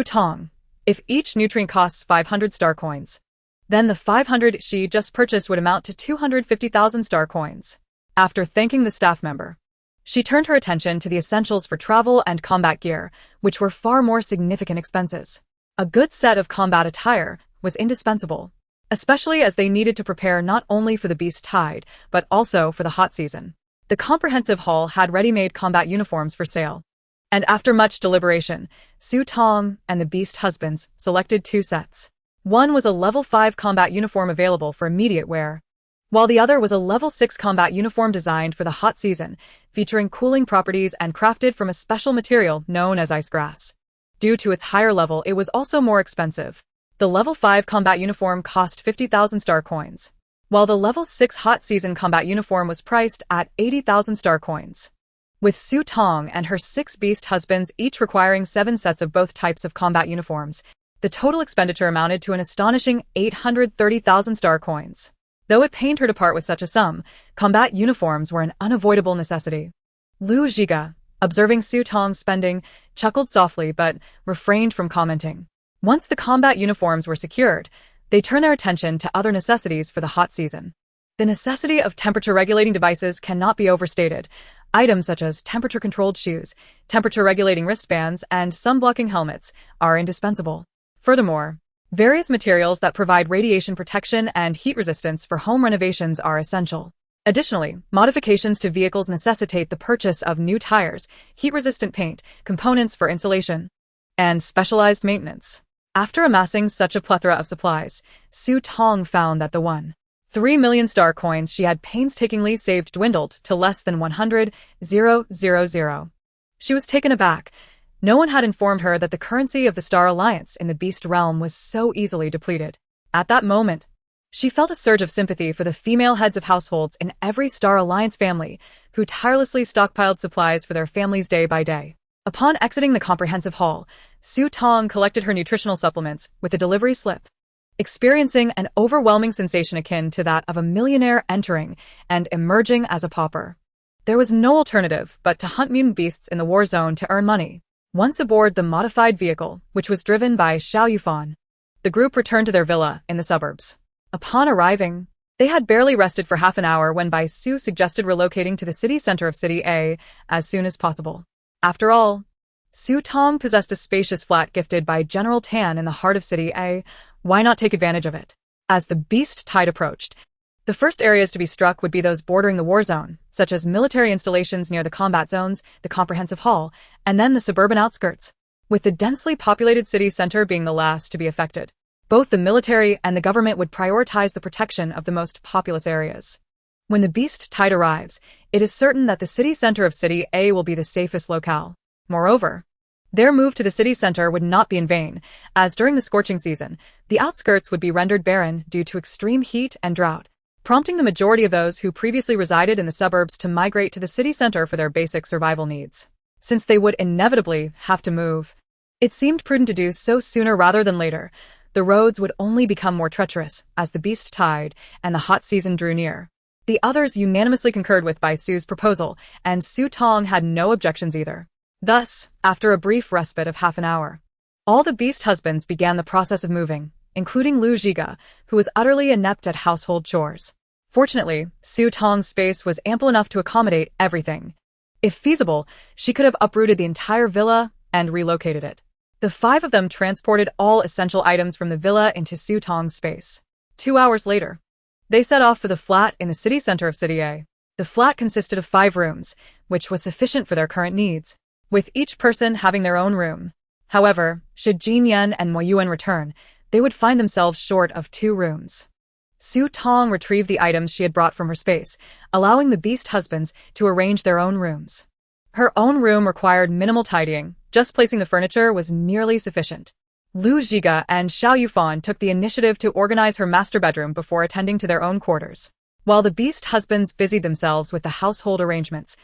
Tong. If each nutrient costs 500 star coins, then the 500 she just purchased would amount to 250,000 star coins. After thanking the staff member, she turned her attention to the essentials for travel and combat gear, which were far more significant expenses. A good set of combat attire was indispensable, especially as they needed to prepare not only for the beast tide, but also for the hot season. The comprehensive hall had ready-made combat uniforms for sale, and after much deliberation, Tong and the beast husbands selected 2 sets. One was a level 5 combat uniform available for immediate wear, while the other was a level 6 combat uniform designed for the hot season, featuring cooling properties and crafted from a special material known as ice grass. Due to its higher level, it was also more expensive. The level 5 combat uniform cost 50,000 star coins, while the level 6 hot season combat uniform was priced at 80,000 star coins. With Tong and her 6 beast husbands each requiring 7 sets of both types of combat uniforms, the total expenditure amounted to an astonishing 830,000 star coins. Though it pained her to part with such a sum, combat uniforms were an unavoidable necessity. Lu Zhiga, observing Tong's spending, chuckled softly but refrained from commenting. Once the combat uniforms were secured, they turned their attention to other necessities for the hot season. The necessity of temperature-regulating devices cannot be overstated. Items such as temperature-controlled shoes, temperature-regulating wristbands, and sun-blocking helmets are indispensable. Furthermore, various materials that provide radiation protection and heat resistance for home renovations are essential. Additionally, modifications to vehicles necessitate the purchase of new tires, heat-resistant paint, components for insulation, and specialized maintenance. After amassing such a plethora of supplies, Tong found that the 1.3 million star coins she had painstakingly saved dwindled to less than 100,000. She was taken aback. No one had informed her that the currency of the Star Alliance in the Beast Realm was so easily depleted. At that moment, she felt a surge of sympathy for the female heads of households in every Star Alliance family who tirelessly stockpiled supplies for their families day by day. Upon exiting the comprehensive hall, Tong collected her nutritional supplements with a delivery slip, experiencing an overwhelming sensation akin to that of a millionaire entering and emerging as a pauper. There was no alternative but to hunt mutant beasts in the war zone to earn money. Once aboard the modified vehicle, which was driven by Xiao Yufan, the group returned to their villa in the suburbs. Upon arriving, they had barely rested for half an hour when Su suggested relocating to the city center of City A as soon as possible. After all, Tong possessed a spacious flat gifted by General Tan in the heart of City A. Why not take advantage of it? As the beast tide approached, the first areas to be struck would be those bordering the war zone, such as military installations near the combat zones, the comprehensive hall, and then the suburban outskirts, with the densely populated city center being the last to be affected. Both the military and the government would prioritize the protection of the most populous areas. When the beast tide arrives, it is certain that the city center of City A will be the safest locale. Moreover, their move to the city center would not be in vain, as during the scorching season, the outskirts would be rendered barren due to extreme heat and drought, prompting the majority of those who previously resided in the suburbs to migrate to the city center for their basic survival needs. Since they would inevitably have to move, it seemed prudent to do so sooner rather than later. The roads would only become more treacherous as the beast tide and the hot season drew near. The others unanimously concurred with Su's proposal, and Tong had no objections either. Thus, after a brief respite of half an hour, all the beast husbands began the process of moving, including Lu Zhiga, who was utterly inept at household chores. Fortunately, Tong's space was ample enough to accommodate everything. If feasible, she could have uprooted the entire villa and relocated it. The five of them transported all essential items from the villa into Tong's space. 2 hours later, they set off for the flat in the city center of City A. The flat consisted of 5 rooms, which was sufficient for their current needs, with each person having their own room. However, should Jin Yan and Yuan return, they would find themselves short of 2 rooms. Tong retrieved the items she had brought from her space, allowing the beast husbands to arrange their own rooms. Her own room required minimal tidying, just placing the furniture was nearly sufficient. Lu Zhiga and Xiao Yufan took the initiative to organize her master bedroom before attending to their own quarters. While the beast husbands busied themselves with the household arrangements,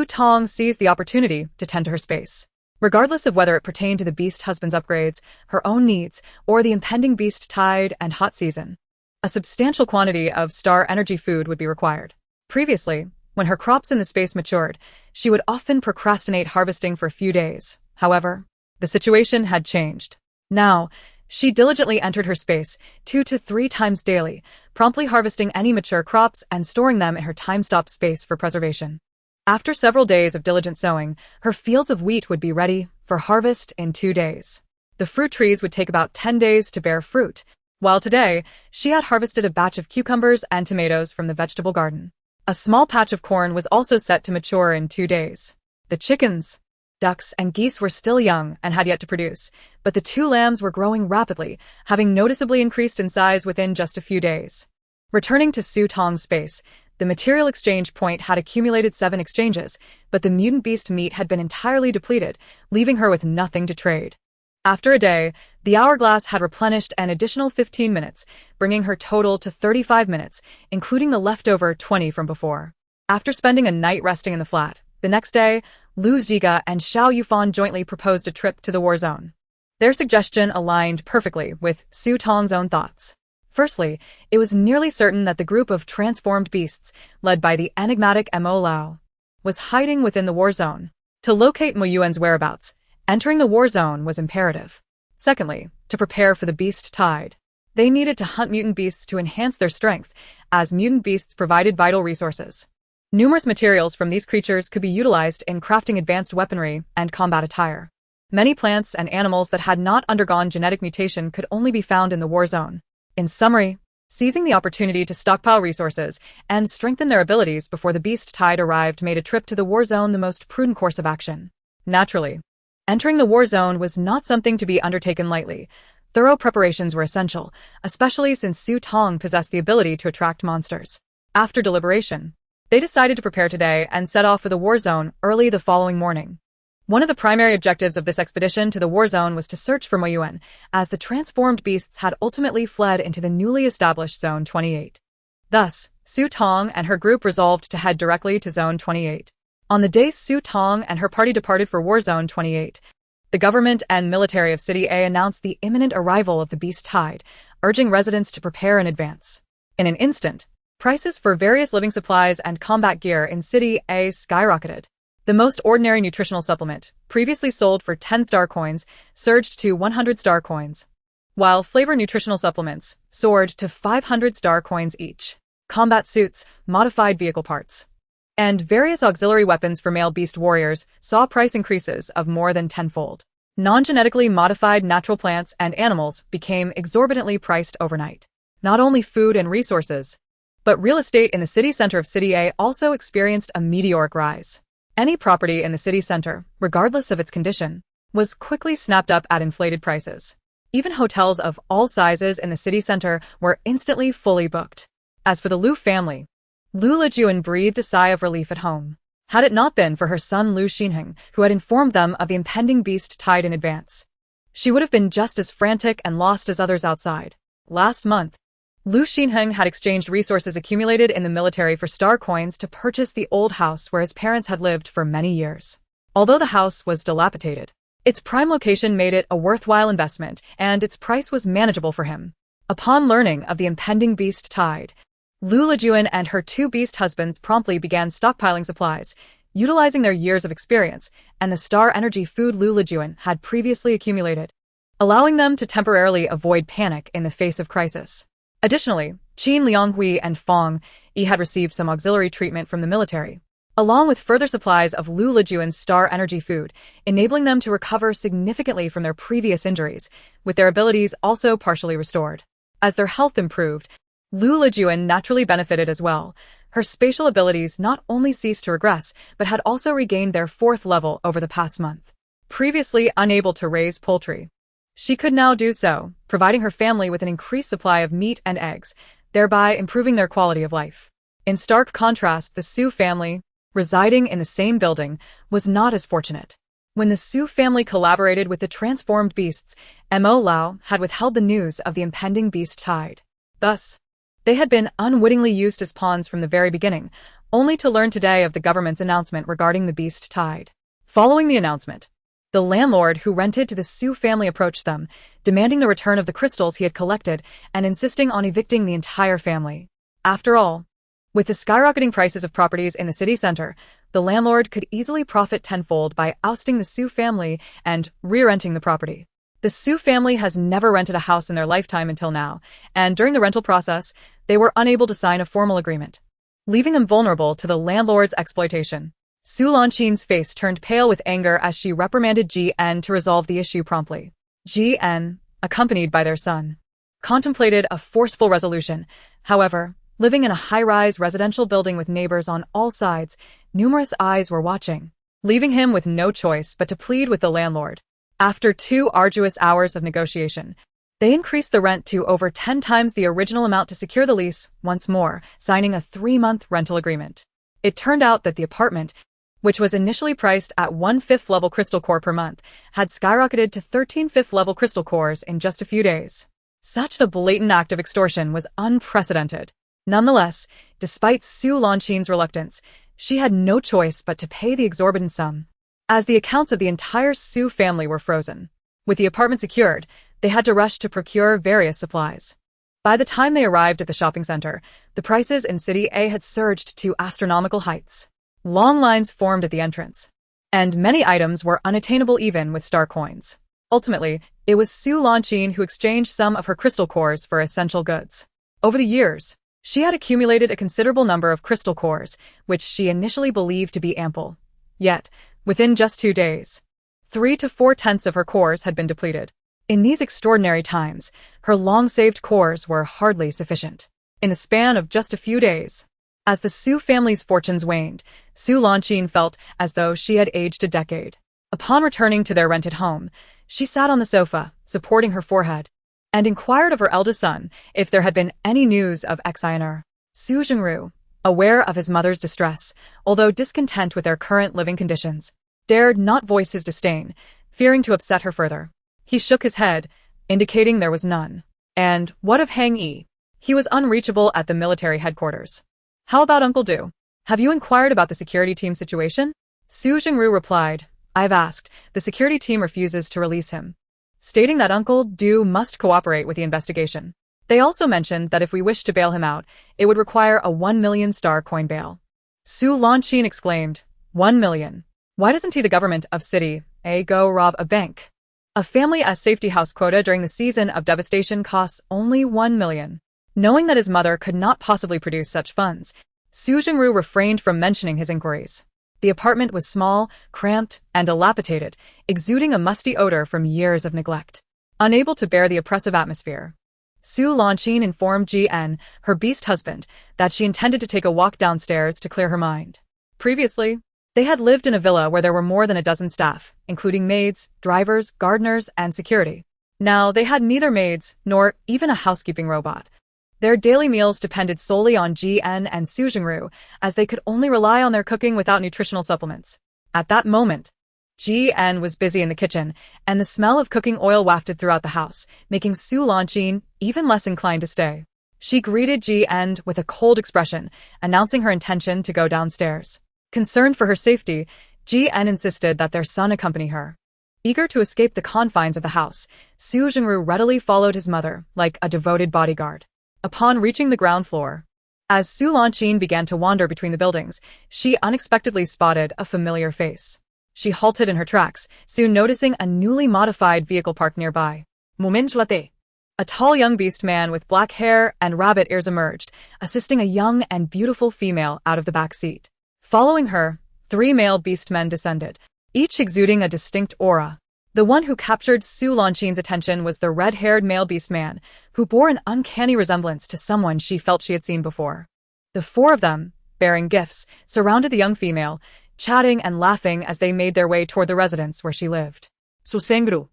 Tong seized the opportunity to tend to her space. Regardless of whether it pertained to the beast husband's upgrades, her own needs, or the impending beast tide and hot season, a substantial quantity of star energy food would be required. Previously, when her crops in the space matured, she would often procrastinate harvesting for a few days. However, the situation had changed. Now, she diligently entered her space 2 to 3 times daily, promptly harvesting any mature crops and storing them in her time-stop space for preservation. After several days of diligent sowing, her fields of wheat would be ready for harvest in 2 days. The fruit trees would take about 10 days to bear fruit, while today, she had harvested a batch of cucumbers and tomatoes from the vegetable garden. A small patch of corn was also set to mature in 2 days. The chickens, ducks, and geese were still young and had yet to produce, but the 2 lambs were growing rapidly, having noticeably increased in size within just a few days. Returning to Tong's space, the material exchange point had accumulated 7 exchanges, but the mutant beast meat had been entirely depleted, leaving her with nothing to trade. After a day, the hourglass had replenished an additional 15 minutes, bringing her total to 35 minutes, including the leftover 20 from before. After spending a night resting in the flat, the next day, Lu Zhiga and Xiao Yufan jointly proposed a trip to the war zone. Their suggestion aligned perfectly with Tong's own thoughts. Firstly, it was nearly certain that the group of transformed beasts, led by the enigmatic Mo Lao, was hiding within the war zone. To locate Mo Yuan's whereabouts, entering the war zone was imperative. Secondly, to prepare for the beast tide, they needed to hunt mutant beasts to enhance their strength, as mutant beasts provided vital resources. Numerous materials from these creatures could be utilized in crafting advanced weaponry and combat attire. Many plants and animals that had not undergone genetic mutation could only be found in the war zone. In summary, seizing the opportunity to stockpile resources and strengthen their abilities before the beast tide arrived made a trip to the war zone the most prudent course of action. Naturally, entering the war zone was not something to be undertaken lightly. Thorough preparations were essential, especially since Tong possessed the ability to attract monsters. After deliberation, they decided to prepare today and set off for the war zone early the following morning. One of the primary objectives of this expedition to the war zone was to search for Mo Yuan, as the transformed beasts had ultimately fled into the newly established Zone 28. Thus, Tong and her group resolved to head directly to Zone 28. On the day Tong and her party departed for War Zone 28, the government and military of City A announced the imminent arrival of the beast tide, urging residents to prepare in advance. In an instant, prices for various living supplies and combat gear in City A skyrocketed. The most ordinary nutritional supplement, previously sold for 10 star coins, surged to 100 star coins, while flavor nutritional supplements soared to 500 star coins each. Combat suits, modified vehicle parts, and various auxiliary weapons for male beast warriors saw price increases of more than tenfold. Non-genetically modified natural plants and animals became exorbitantly priced overnight. Not only food and resources, but real estate in the city center of City A also experienced a meteoric rise. Any property in the city center, regardless of its condition, was quickly snapped up at inflated prices. Even hotels of all sizes in the city center were instantly fully booked. As for the Lu family, Lu Lijuan breathed a sigh of relief at home. Had it not been for her son Lu Xinheng, who had informed them of the impending beast tide in advance, she would have been just as frantic and lost as others outside. Last month, Lu Xinheng had exchanged resources accumulated in the military for star coins to purchase the old house where his parents had lived for many years. Although the house was dilapidated, its prime location made it a worthwhile investment, and its price was manageable for him. Upon learning of the impending beast tide, Lu Lijuan and her two beast husbands promptly began stockpiling supplies, utilizing their years of experience and the star energy food Lu Lijuan had previously accumulated, allowing them to temporarily avoid panic in the face of crisis. Additionally, Qin Lianghui and Fong Yi had received some auxiliary treatment from the military, along with further supplies of Lu Lijuan's star energy food, enabling them to recover significantly from their previous injuries, with their abilities also partially restored. As their health improved, Lu Lijuan naturally benefited as well. Her spatial abilities not only ceased to regress, but had also regained their 4th level over the past month. Previously unable to raise poultry, she could now do so, providing her family with an increased supply of meat and eggs, thereby improving their quality of life. In stark contrast, the Su family, residing in the same building, was not as fortunate. When the Su family collaborated with the transformed beasts, Mo Lao had withheld the news of the impending beast tide. Thus, they had been unwittingly used as pawns from the very beginning, only to learn today of the government's announcement regarding the beast tide. Following the announcement, the landlord who rented to the Su family approached them, demanding the return of the crystals he had collected and insisting on evicting the entire family. After all, with the skyrocketing prices of properties in the city center, the landlord could easily profit tenfold by ousting the Su family and re-renting the property. The Su family has never rented a house in their lifetime until now, and during the rental process, they were unable to sign a formal agreement, leaving them vulnerable to the landlord's exploitation. Su Lanqin's face turned pale with anger as she reprimanded Jin Yan to resolve the issue promptly. Jin Yan, accompanied by their son, contemplated a forceful resolution. However, living in a high-rise residential building with neighbors on all sides, numerous eyes were watching, leaving him with no choice but to plead with the landlord. After 2 arduous hours of negotiation, they increased the rent to over 10 times the original amount to secure the lease, once more, signing a 3-month rental agreement. It turned out that the apartment, which was initially priced at 1 5th level crystal core per month, had skyrocketed to 13 5th level crystal cores in just a few days. Such a blatant act of extortion was unprecedented. Nonetheless, despite Su Lanqin's reluctance, she had no choice but to pay the exorbitant sum. As the accounts of the entire Su family were frozen, with the apartment secured, they had to rush to procure various supplies. By the time they arrived at the shopping center, the prices in City A had surged to astronomical heights. Long lines formed at the entrance, and many items were unattainable even with star coins. Ultimately, it was Su Lanqin who exchanged some of her crystal cores for essential goods. Over the years, she had accumulated a considerable number of crystal cores, which she initially believed to be ample. Yet, within just 2 days, 3 to 4/10 of her cores had been depleted. In these extraordinary times, her long-saved cores were hardly sufficient. In the span of just a few days, as the Su family's fortunes waned, Su Lanqin felt as though she had aged a decade. Upon returning to their rented home, she sat on the sofa, supporting her forehead, and inquired of her eldest son if there had been any news of Xiao. Su Zhengru, aware of his mother's distress, although discontent with their current living conditions, dared not voice his disdain, fearing to upset her further. He shook his head, indicating there was none. And what of Hang Yi? He was unreachable at the military headquarters. How about Uncle Du? Have you inquired about the security team situation? Su Zhengru replied, I've asked. The security team refuses to release him, stating that Uncle Du must cooperate with the investigation. They also mentioned that if we wish to bail him out, it would require a 1 million star coin bail. Su Lanqin exclaimed, 1 million. Why doesn't he, the government of City A, go rob a bank? A family as safety house quota during the season of devastation costs only 1 million. Knowing that his mother could not possibly produce such funds, Su Xin refrained from mentioning his inquiries. The apartment was small, cramped, and dilapidated, exuding a musty odor from years of neglect. Unable to bear the oppressive atmosphere, Su Xin informed Jin, her beast husband, that she intended to take a walk downstairs to clear her mind. Previously, they had lived in a villa where there were more than a dozen staff, including maids, drivers, gardeners, and security. Now, they had neither maids nor even a housekeeping robot. Their daily meals depended solely on Jin and Su Xin, as they could only rely on their cooking without nutritional supplements. At that moment, Jin was busy in the kitchen, and the smell of cooking oil wafted throughout the house, making Su Xin even less inclined to stay. She greeted Jin with a cold expression, announcing her intention to go downstairs. Concerned for her safety, Jin insisted that their son accompany her. Eager to escape the confines of the house, Su Xin readily followed his mother, like a devoted bodyguard. Upon reaching the ground floor, as Su Xin began to wander between the buildings, she unexpectedly spotted a familiar face. She halted in her tracks, soon noticing a newly modified vehicle parked nearby. Moment. A tall young beast man with black hair and rabbit ears emerged, assisting a young and beautiful female out of the back seat. Following her, 3 male beast men descended, each exuding a distinct aura. The one who captured Su Xin's attention was the red-haired male beast man, who bore an uncanny resemblance to someone she felt she had seen before. The 4 of them, bearing gifts, surrounded the young female, chatting and laughing as they made their way toward the residence where she lived. Su Xin.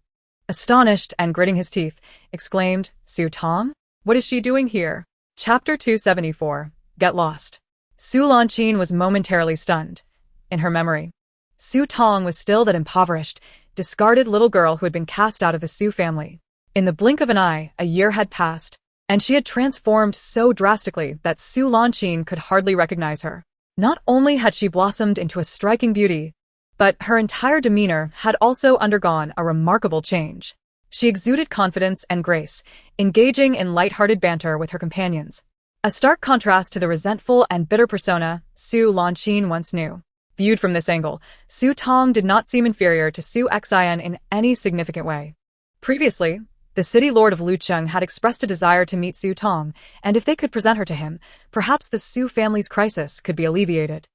Astonished and gritting his teeth, exclaimed, "Su Tong? What is she doing here?" Chapter 274, Get Lost. Su Xin was momentarily stunned. In her memory, Su Tong was still that impoverished, discarded little girl who had been cast out of the Su family. In the blink of an eye, a year had passed, and she had transformed so drastically that Su Xin could hardly recognize her. Not only had she blossomed into a striking beauty, but her entire demeanor had also undergone a remarkable change. She exuded confidence and grace, engaging in light-hearted banter with her companions. A stark contrast to the resentful and bitter persona Su Xin once knew. Viewed from this angle, Su Tong did not seem inferior to Su Xin in any significant way. Previously, the city lord of Lucheng had expressed a desire to meet Su Tong, and if they could present her to him, perhaps the Su family's crisis could be alleviated.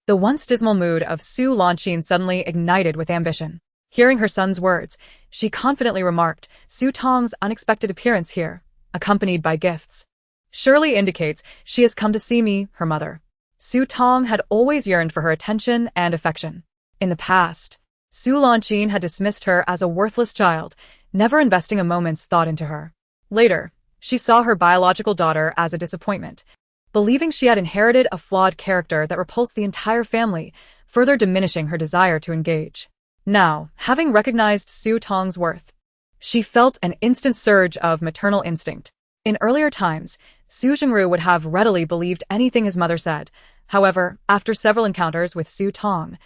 The once dismal mood of Su Xin suddenly ignited with ambition. Hearing her son's words, she confidently remarked, "Su Tong's unexpected appearance here, accompanied by gifts, surely indicates she has come to see me, her mother." Su Tong had always yearned for her attention and affection. In the past, Su Xin had dismissed her as a worthless child, never investing a moment's thought into her. Later, she saw her biological daughter as a disappointment, believing she had inherited a flawed character that repulsed the entire family, further diminishing her desire to engage. Now, having recognized Su Tong's worth, she felt an instant surge of maternal instinct. In earlier times, Su Xin would have readily believed anything his mother said. However, after several encounters with Su Tong,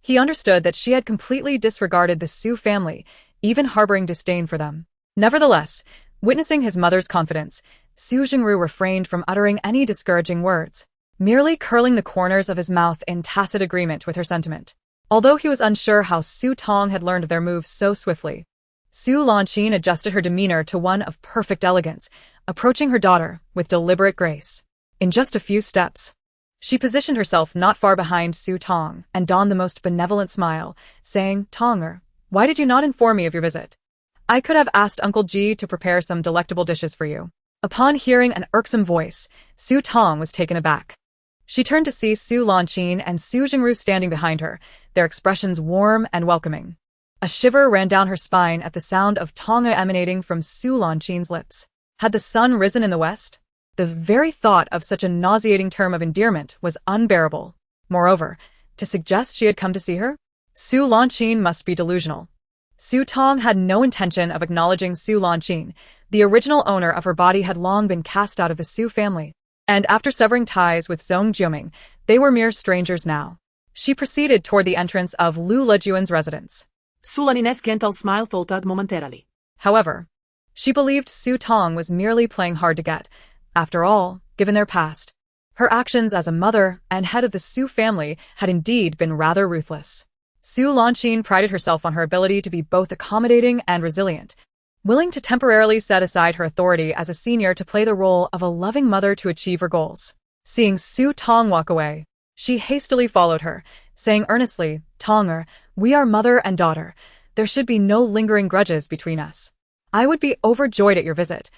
he understood that she had completely disregarded the Su family, even harboring disdain for them. Nevertheless, witnessing his mother's confidence, Su Xin refrained from uttering any discouraging words, merely curling the corners of his mouth in tacit agreement with her sentiment. Although he was unsure how Su Tong had learned their moves so swiftly, Su Xin adjusted her demeanor to one of perfect elegance, approaching her daughter with deliberate grace. In just a few steps, she positioned herself not far behind Su Tong and donned the most benevolent smile, saying, "Tonger, why did you not inform me of your visit? I could have asked Uncle Ji to prepare some delectable dishes for you." Upon hearing an irksome voice, Su Tong was taken aback. She turned to see Su Xin and Su Xin standing behind her, their expressions warm and welcoming. A shiver ran down her spine at the sound of Tonga emanating from Su Xin's lips. Had the sun risen in the west? The very thought of such a nauseating term of endearment was unbearable. Moreover, to suggest she had come to see her? Su Xin must be delusional. Su Tong had no intention of acknowledging Su Xin. The original owner of her body had long been cast out of the Su family, and after severing ties with Zhong Jiuming, they were mere strangers now. She proceeded toward the entrance of Lu Lejuan's residence. Su Xin's gentle smile faltered momentarily. However, she believed Su Tong was merely playing hard to get. After all, given their past, her actions as a mother and head of the Su family had indeed been rather ruthless. Su Xin prided herself on her ability to be both accommodating and resilient, willing to temporarily set aside her authority as a senior to play the role of a loving mother to achieve her goals. Seeing Su Tong walk away, she hastily followed her, saying earnestly, "Tonger, we are mother and daughter. There should be no lingering grudges between us. I would be overjoyed at your visit.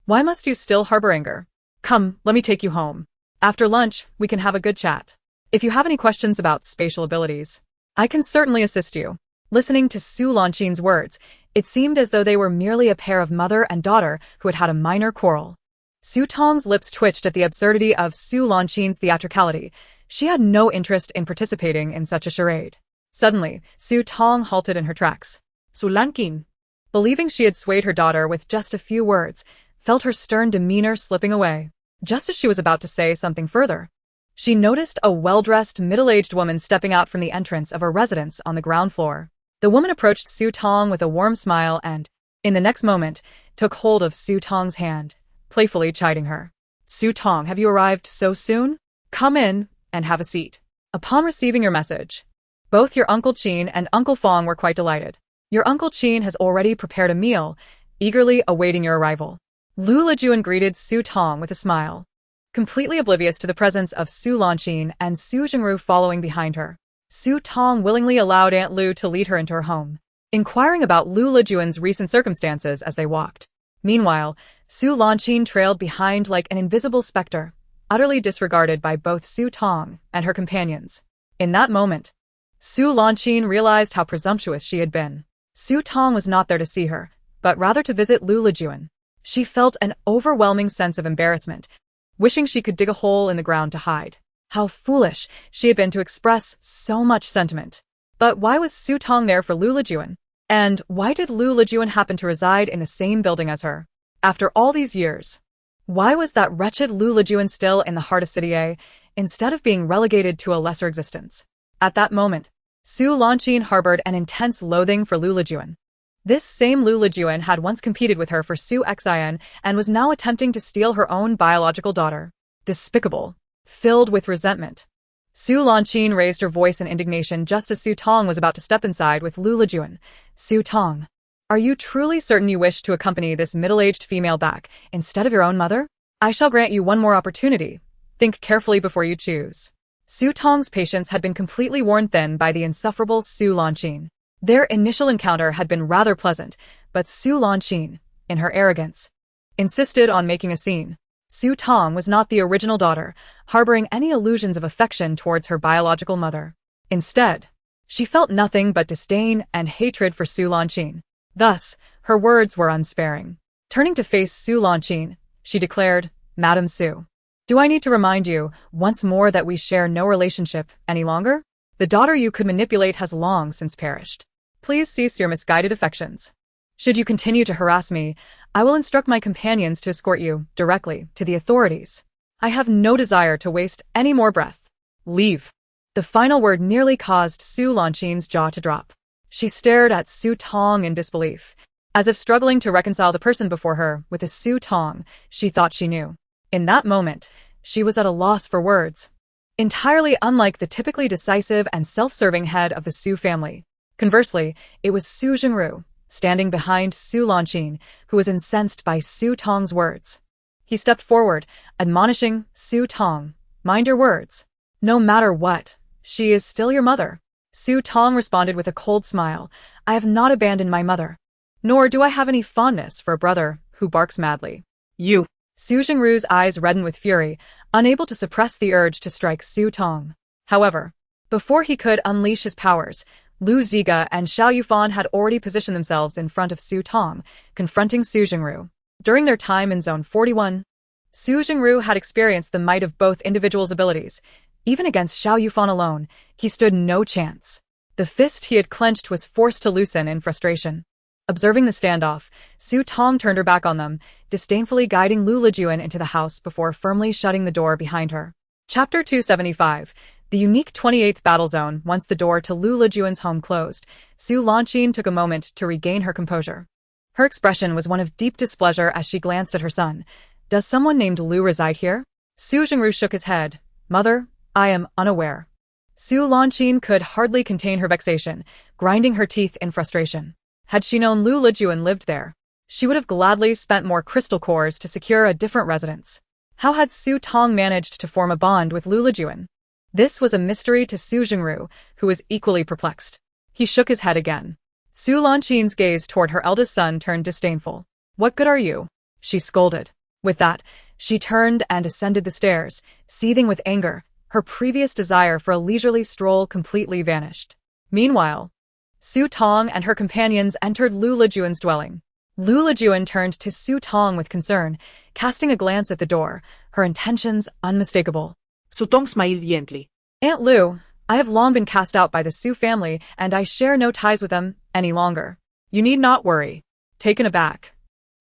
Why must you still harbor anger? Come, let me take you home. After lunch, we can have a good chat. If you have any questions about spatial abilities, I can certainly assist you." Listening to Su Xin's words, it seemed as though they were merely a pair of mother and daughter who had had a minor quarrel. Su Tong's lips twitched at the absurdity of Su Xin's theatricality. She had no interest in participating in such a charade. Suddenly, Su Tong halted in her tracks. Su Xin. Believing she had swayed her daughter with just a few words, felt her stern demeanor slipping away. Just as she was about to say something further, she noticed a well-dressed, middle-aged woman stepping out from the entrance of her residence on the ground floor. The woman approached Su Tong with a warm smile and, in the next moment, took hold of Su Tong's hand, playfully chiding her. "Su Tong, have you arrived so soon? Come in and have a seat." Upon receiving your message, both your Uncle Qin and Uncle Fong were quite delighted. Your Uncle Qin has already prepared a meal, eagerly awaiting your arrival. Lu Lijuan greeted Su Tong with a smile, completely oblivious to the presence of Su Xin and Su Jingru following behind her. Su Tong willingly allowed Aunt Lu to lead her into her home, inquiring about Lu Lijuan's recent circumstances as they walked. Meanwhile, Su Xin trailed behind like an invisible specter, utterly disregarded by both Su Tong and her companions. In that moment, Su Xin realized how presumptuous she had been. Su Tong was not there to see her, but rather to visit Lu Lijuan. She felt an overwhelming sense of embarrassment, wishing she could dig a hole in the ground to hide. How foolish she had been to express so much sentiment. But why was Su Tong there for Lu Lijuan? And why did Lu Lijuan happen to reside in the same building as her? After all these years, why was that wretched Lu Lijuan still in the heart of City A, instead of being relegated to a lesser existence? At that moment, Su Xin harbored an intense loathing for Lu Lijuan. This same Lu Lijuan had once competed with her for Su Xin and was now attempting to steal her own biological daughter. Despicable. Filled with resentment, Su Xin raised her voice in indignation just as Su Tong was about to step inside with Lu Lijuan. "Su Tong, are you truly certain you wish to accompany this middle-aged female back instead of your own mother? I shall grant you one more opportunity. Think carefully before you choose." Su Tong's patience had been completely worn thin by the insufferable Su Xin. Their initial encounter had been rather pleasant, but Su Xin, in her arrogance, insisted on making a scene. Su Tong was not the original daughter, harboring any illusions of affection towards her biological mother. Instead, she felt nothing but disdain and hatred for Su Xin. Thus, her words were unsparing. Turning to face Su Xin, she declared, "Madam Su, do I need to remind you once more that we share no relationship any longer? The daughter you could manipulate has long since perished. Please cease your misguided affections. Should you continue to harass me, I will instruct my companions to escort you directly to the authorities. I have no desire to waste any more breath. Leave." The final word nearly caused Su Xin's jaw to drop. She stared at Su Tong in disbelief, as if struggling to reconcile the person before her with the Su Tong she thought she knew. In that moment, she was at a loss for words. Entirely unlike the typically decisive and self-serving head of the Su family. Conversely, it was Su Jingru, standing behind Su Xin, who was incensed by Su Tong's words. He stepped forward, admonishing Su Tong, "Mind your words. No matter what, she is still your mother." Su Tong responded with a cold smile, "I have not abandoned my mother. Nor do I have any fondness for a brother who barks madly." "You!" Su Jingru's eyes reddened with fury, unable to suppress the urge to strike Su Tong. However, before he could unleash his powers, Lu Ziga and Xiao Yufan had already positioned themselves in front of Su Tong, confronting Su Jingru. During their time in Zone 41, Su Jingru had experienced the might of both individuals' abilities. Even against Xiao Yufan alone, he stood no chance. The fist he had clenched was forced to loosen in frustration. Observing the standoff, Su Tong turned her back on them, disdainfully guiding Lu Lijuan into the house before firmly shutting the door behind her. Chapter 275. The unique 28th battle zone. Once the door to Lu Lijuan's home closed, Su Xin took a moment to regain her composure. Her expression was one of deep displeasure as she glanced at her son. "Does someone named Lu reside here?" Su Jingru shook his head. "Mother, I am unaware." Su Xin could hardly contain her vexation, grinding her teeth in frustration. Had she known Lu Lijuan lived there, she would have gladly spent more crystal cores to secure a different residence. How had Su Tong managed to form a bond with Lu Lijuan? This was a mystery to Su Jingru, who was equally perplexed. He shook his head again. Su Xin's gaze toward her eldest son turned disdainful. "What good are you?" she scolded. With that, she turned and ascended the stairs, seething with anger. Her previous desire for a leisurely stroll completely vanished. Meanwhile, Su Tong and her companions entered Lu Lijuan's dwelling. Lu Lijuan turned to Su Tong with concern, casting a glance at the door, her intentions unmistakable. Su Tong smiled gently. "Aunt Lu, I have long been cast out by the Su family, and I share no ties with them any longer. You need not worry." Taken aback,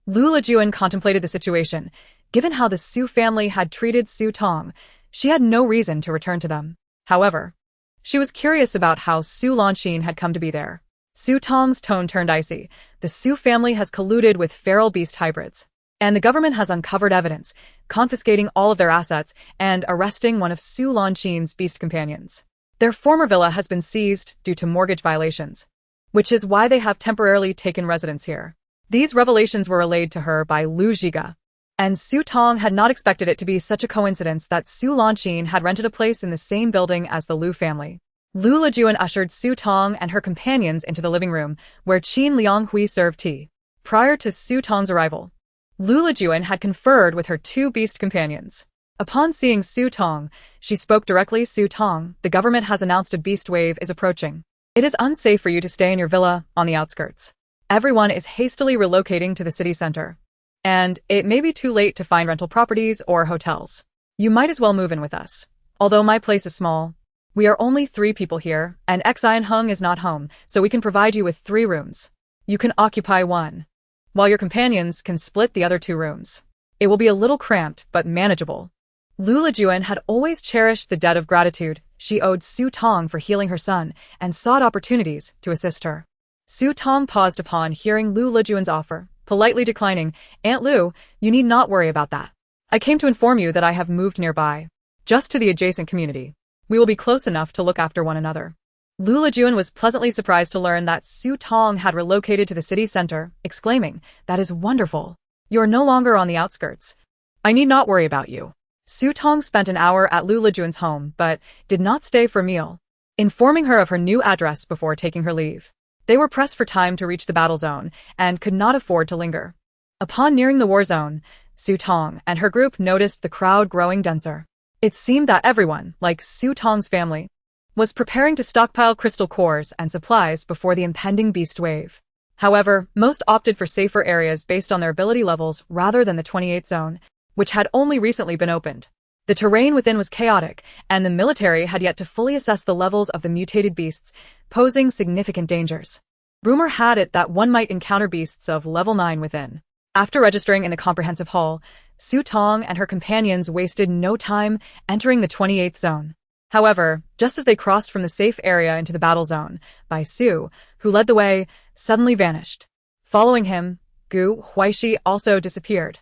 Lu Lijuan contemplated the situation. Given how the Su family had treated Su Tong, she had no reason to return to them. However, she was curious about how Su Xin had come to be there. Su Tong's tone turned icy. The Su family has colluded with feral beast hybrids, and the government has uncovered evidence, confiscating all of their assets and arresting one of Su Xin's beast companions. Their former villa has been seized due to mortgage violations, which is why they have temporarily taken residence here. These revelations were relayed to her by Lu Zhiga, and Su Tong had not expected it to be such a coincidence that Su Xin had rented a place in the same building as the Lu family. Lu Lijuan ushered Su Tong and her companions into the living room, where Qin Lianghui served tea. Prior to Su Tong's arrival, Lu Lijuan had conferred with her two beast companions. Upon seeing Su Tong, she spoke directly. "Su Tong, the government has announced a beast wave is approaching. It is unsafe for you to stay in your villa on the outskirts. Everyone is hastily relocating to the city center, and it may be too late to find rental properties or hotels. You might as well move in with us. Although my place is small, we are only 3 people here, and Xian Hung is not home, so we can provide you with 3 rooms. You can occupy one, while your companions can split the other 2 rooms. It will be a little cramped, but manageable." Lu Lijuan had always cherished the debt of gratitude she owed Su Tong for healing her son, and sought opportunities to assist her. Su Tong paused upon hearing Lu Lijuan's offer, politely declining. "Aunt Lu, you need not worry about that. I came to inform you that I have moved nearby, just to the adjacent community. We will be close enough to look after one another." Lu Lijuan was pleasantly surprised to learn that Su Tong had relocated to the city center, exclaiming, "That is wonderful. You are no longer on the outskirts. I need not worry about you." Su Tong spent an hour at Lu Lijuan's home, but did not stay for a meal, informing her of her new address before taking her leave. They were pressed for time to reach the battle zone, and could not afford to linger. Upon nearing the war zone, Su Tong and her group noticed the crowd growing denser. It seemed that everyone, like Su Tong's family, was preparing to stockpile crystal cores and supplies before the impending beast wave. However, most opted for safer areas based on their ability levels rather than the 28th zone, which had only recently been opened. The terrain within was chaotic, and the military had yet to fully assess the levels of the mutated beasts, posing significant dangers. Rumor had it that one might encounter beasts of level 9 within. After registering in the comprehensive hall, Su Tong and her companions wasted no time entering the 28th zone. However, just as they crossed from the safe area into the battle zone, Bai Su, who led the way, suddenly vanished. Following him, Huaixi also disappeared.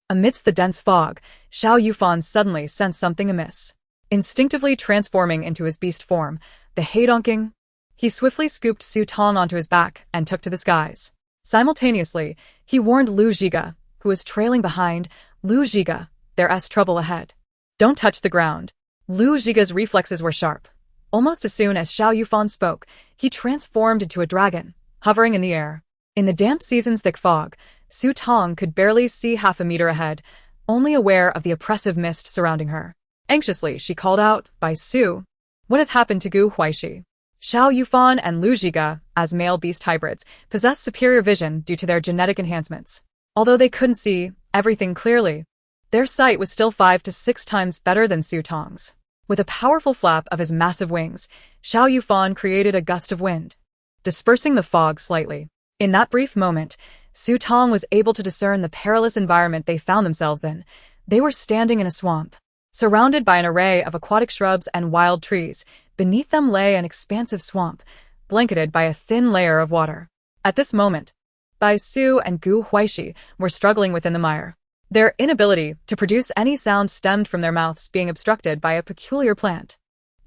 Amidst the dense fog, Xiao Yufan suddenly sensed something amiss. Instinctively transforming into his beast form, the heidonking, he swiftly scooped Su Tong onto his back and took to the skies. Simultaneously, he warned Lu Zhiga, who was trailing behind. "Lu Zhiga, there's trouble ahead. Don't touch the ground." Lu Zhiga's reflexes were sharp. Almost as soon as Xiao Yufan spoke, he transformed into a dragon, hovering in the air. In the damp season's thick fog, Su Tong could barely see half a meter ahead, only aware of the oppressive mist surrounding her. Anxiously, she called out, "Bai Su, what has happened to Huaixi?" Xiao Yufan and Lu Zhiga, as male beast hybrids, possessed superior vision due to their genetic enhancements. Although they couldn't see everything clearly, their sight was still 5 to 6 times better than Su Tong's. With a powerful flap of his massive wings, Xiao Yufan created a gust of wind, dispersing the fog slightly. In that brief moment, Su Tong was able to discern the perilous environment they found themselves in. They were standing in a swamp, surrounded by an array of aquatic shrubs and wild trees. Beneath them lay an expansive swamp, blanketed by a thin layer of water. At this moment, Bai Su and Huaixi were struggling within the mire, their inability to produce any sound stemmed from their mouths being obstructed by a peculiar plant.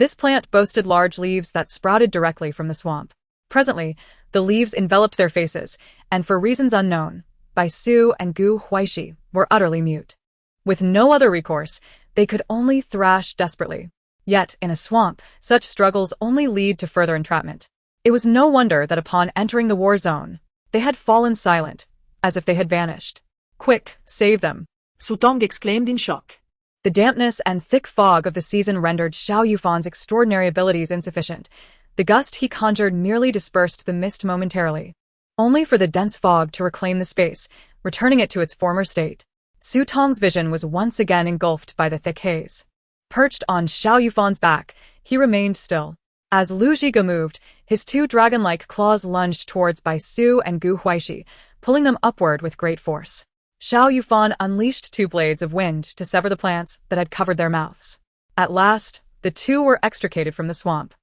This plant boasted large leaves that sprouted directly from the swamp. Presently, the leaves enveloped their faces, and for reasons unknown, Bai Su and Gu Huaixi were utterly mute. With no other recourse, they could only thrash desperately. Yet, in a swamp, such struggles only lead to further entrapment. It was no wonder that upon entering the war zone, they had fallen silent, as if they had vanished. Quick, save them! Su Tong exclaimed in shock. The dampness and thick fog of the season rendered Xiao Yufan's extraordinary abilities insufficient. The gust he conjured merely dispersed the mist momentarily, only for the dense fog to reclaim the space, returning it to its former state. Su Tong's vision was once again engulfed by the thick haze. Perched on Xiao Yufan's back, he remained still. As Lu Zhige moved, his two dragon-like claws lunged towards Bai Su and Gu Huaixi, pulling them upward with great force. Xiao Yufan unleashed two blades of wind to sever the plants that had covered their mouths. At last, the two were extricated from the swamp.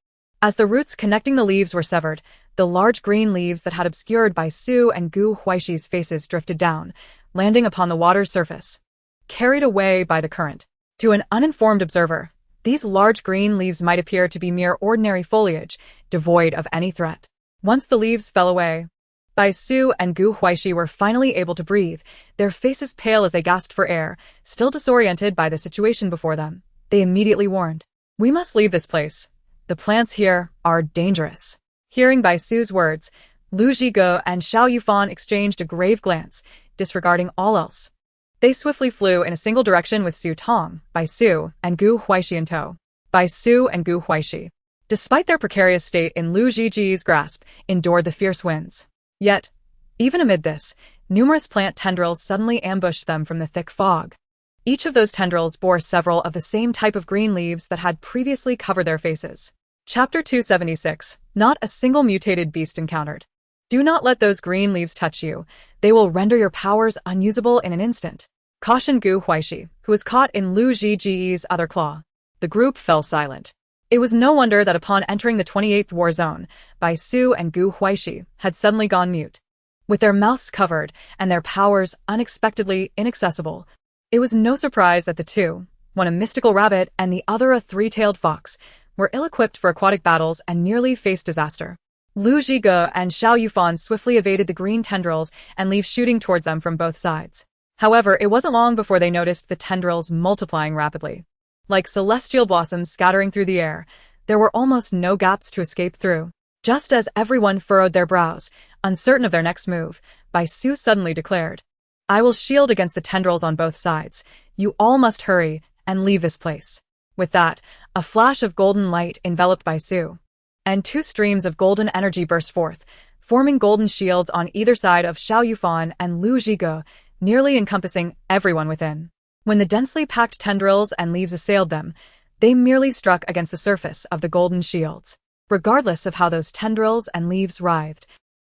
As the roots connecting the leaves were severed, the large green leaves that had obscured Bai Su and Gu Huaishi's faces drifted down, landing upon the water's surface. Carried away by the current. To an uninformed observer, these large green leaves might appear to be mere ordinary foliage, devoid of any threat. Once the leaves fell away, Bai Su and Gu Huaixi were finally able to breathe, their faces pale as they gasped for air, still disoriented by the situation before them. They immediately warned, "We must leave this place. The plants here are dangerous." Hearing Bai Su's words, Lu Zhige and Xiao Yufan exchanged a grave glance, disregarding all else. They swiftly flew in a single direction with Su Tong, Bai Su, and Gu Huaixi in tow. Bai Su and Gu Huaixi, despite their precarious state in Lu Zhige's grasp, endured the fierce winds. Yet, even amid this, numerous plant tendrils suddenly ambushed them from the thick fog. Each of those tendrils bore several of the same type of green leaves that had previously covered their faces. Chapter 276. Not a single mutated beast encountered. Do not let those green leaves touch you. They will render your powers unusable in an instant. Cautioned Gu Huaixi, who was caught in Lu Zhige's other claw. The group fell silent. It was no wonder that upon entering the 28th war zone, Bai Su and Gu Huaixi had suddenly gone mute. With their mouths covered and their powers unexpectedly inaccessible, it was no surprise that the two, one a mystical rabbit and the other a three-tailed fox, were ill-equipped for aquatic battles and nearly faced disaster. Lu Zhige and Xiao Yufan swiftly evaded the green tendrils and leaves shooting towards them from both sides. However, it wasn't long before they noticed the tendrils multiplying rapidly. Like celestial blossoms scattering through the air, there were almost no gaps to escape through. Just as everyone furrowed their brows, uncertain of their next move, Bai Su suddenly declared, "I will shield against the tendrils on both sides. You all must hurry and leave this place." With that, a flash of golden light enveloped Bai Su, and two streams of golden energy burst forth, forming golden shields on either side of Xiao Yufan and Lu Zhige, nearly encompassing everyone within. When the densely packed tendrils and leaves assailed them, they merely struck against the surface of the golden shields. Regardless of how those tendrils and leaves writhed,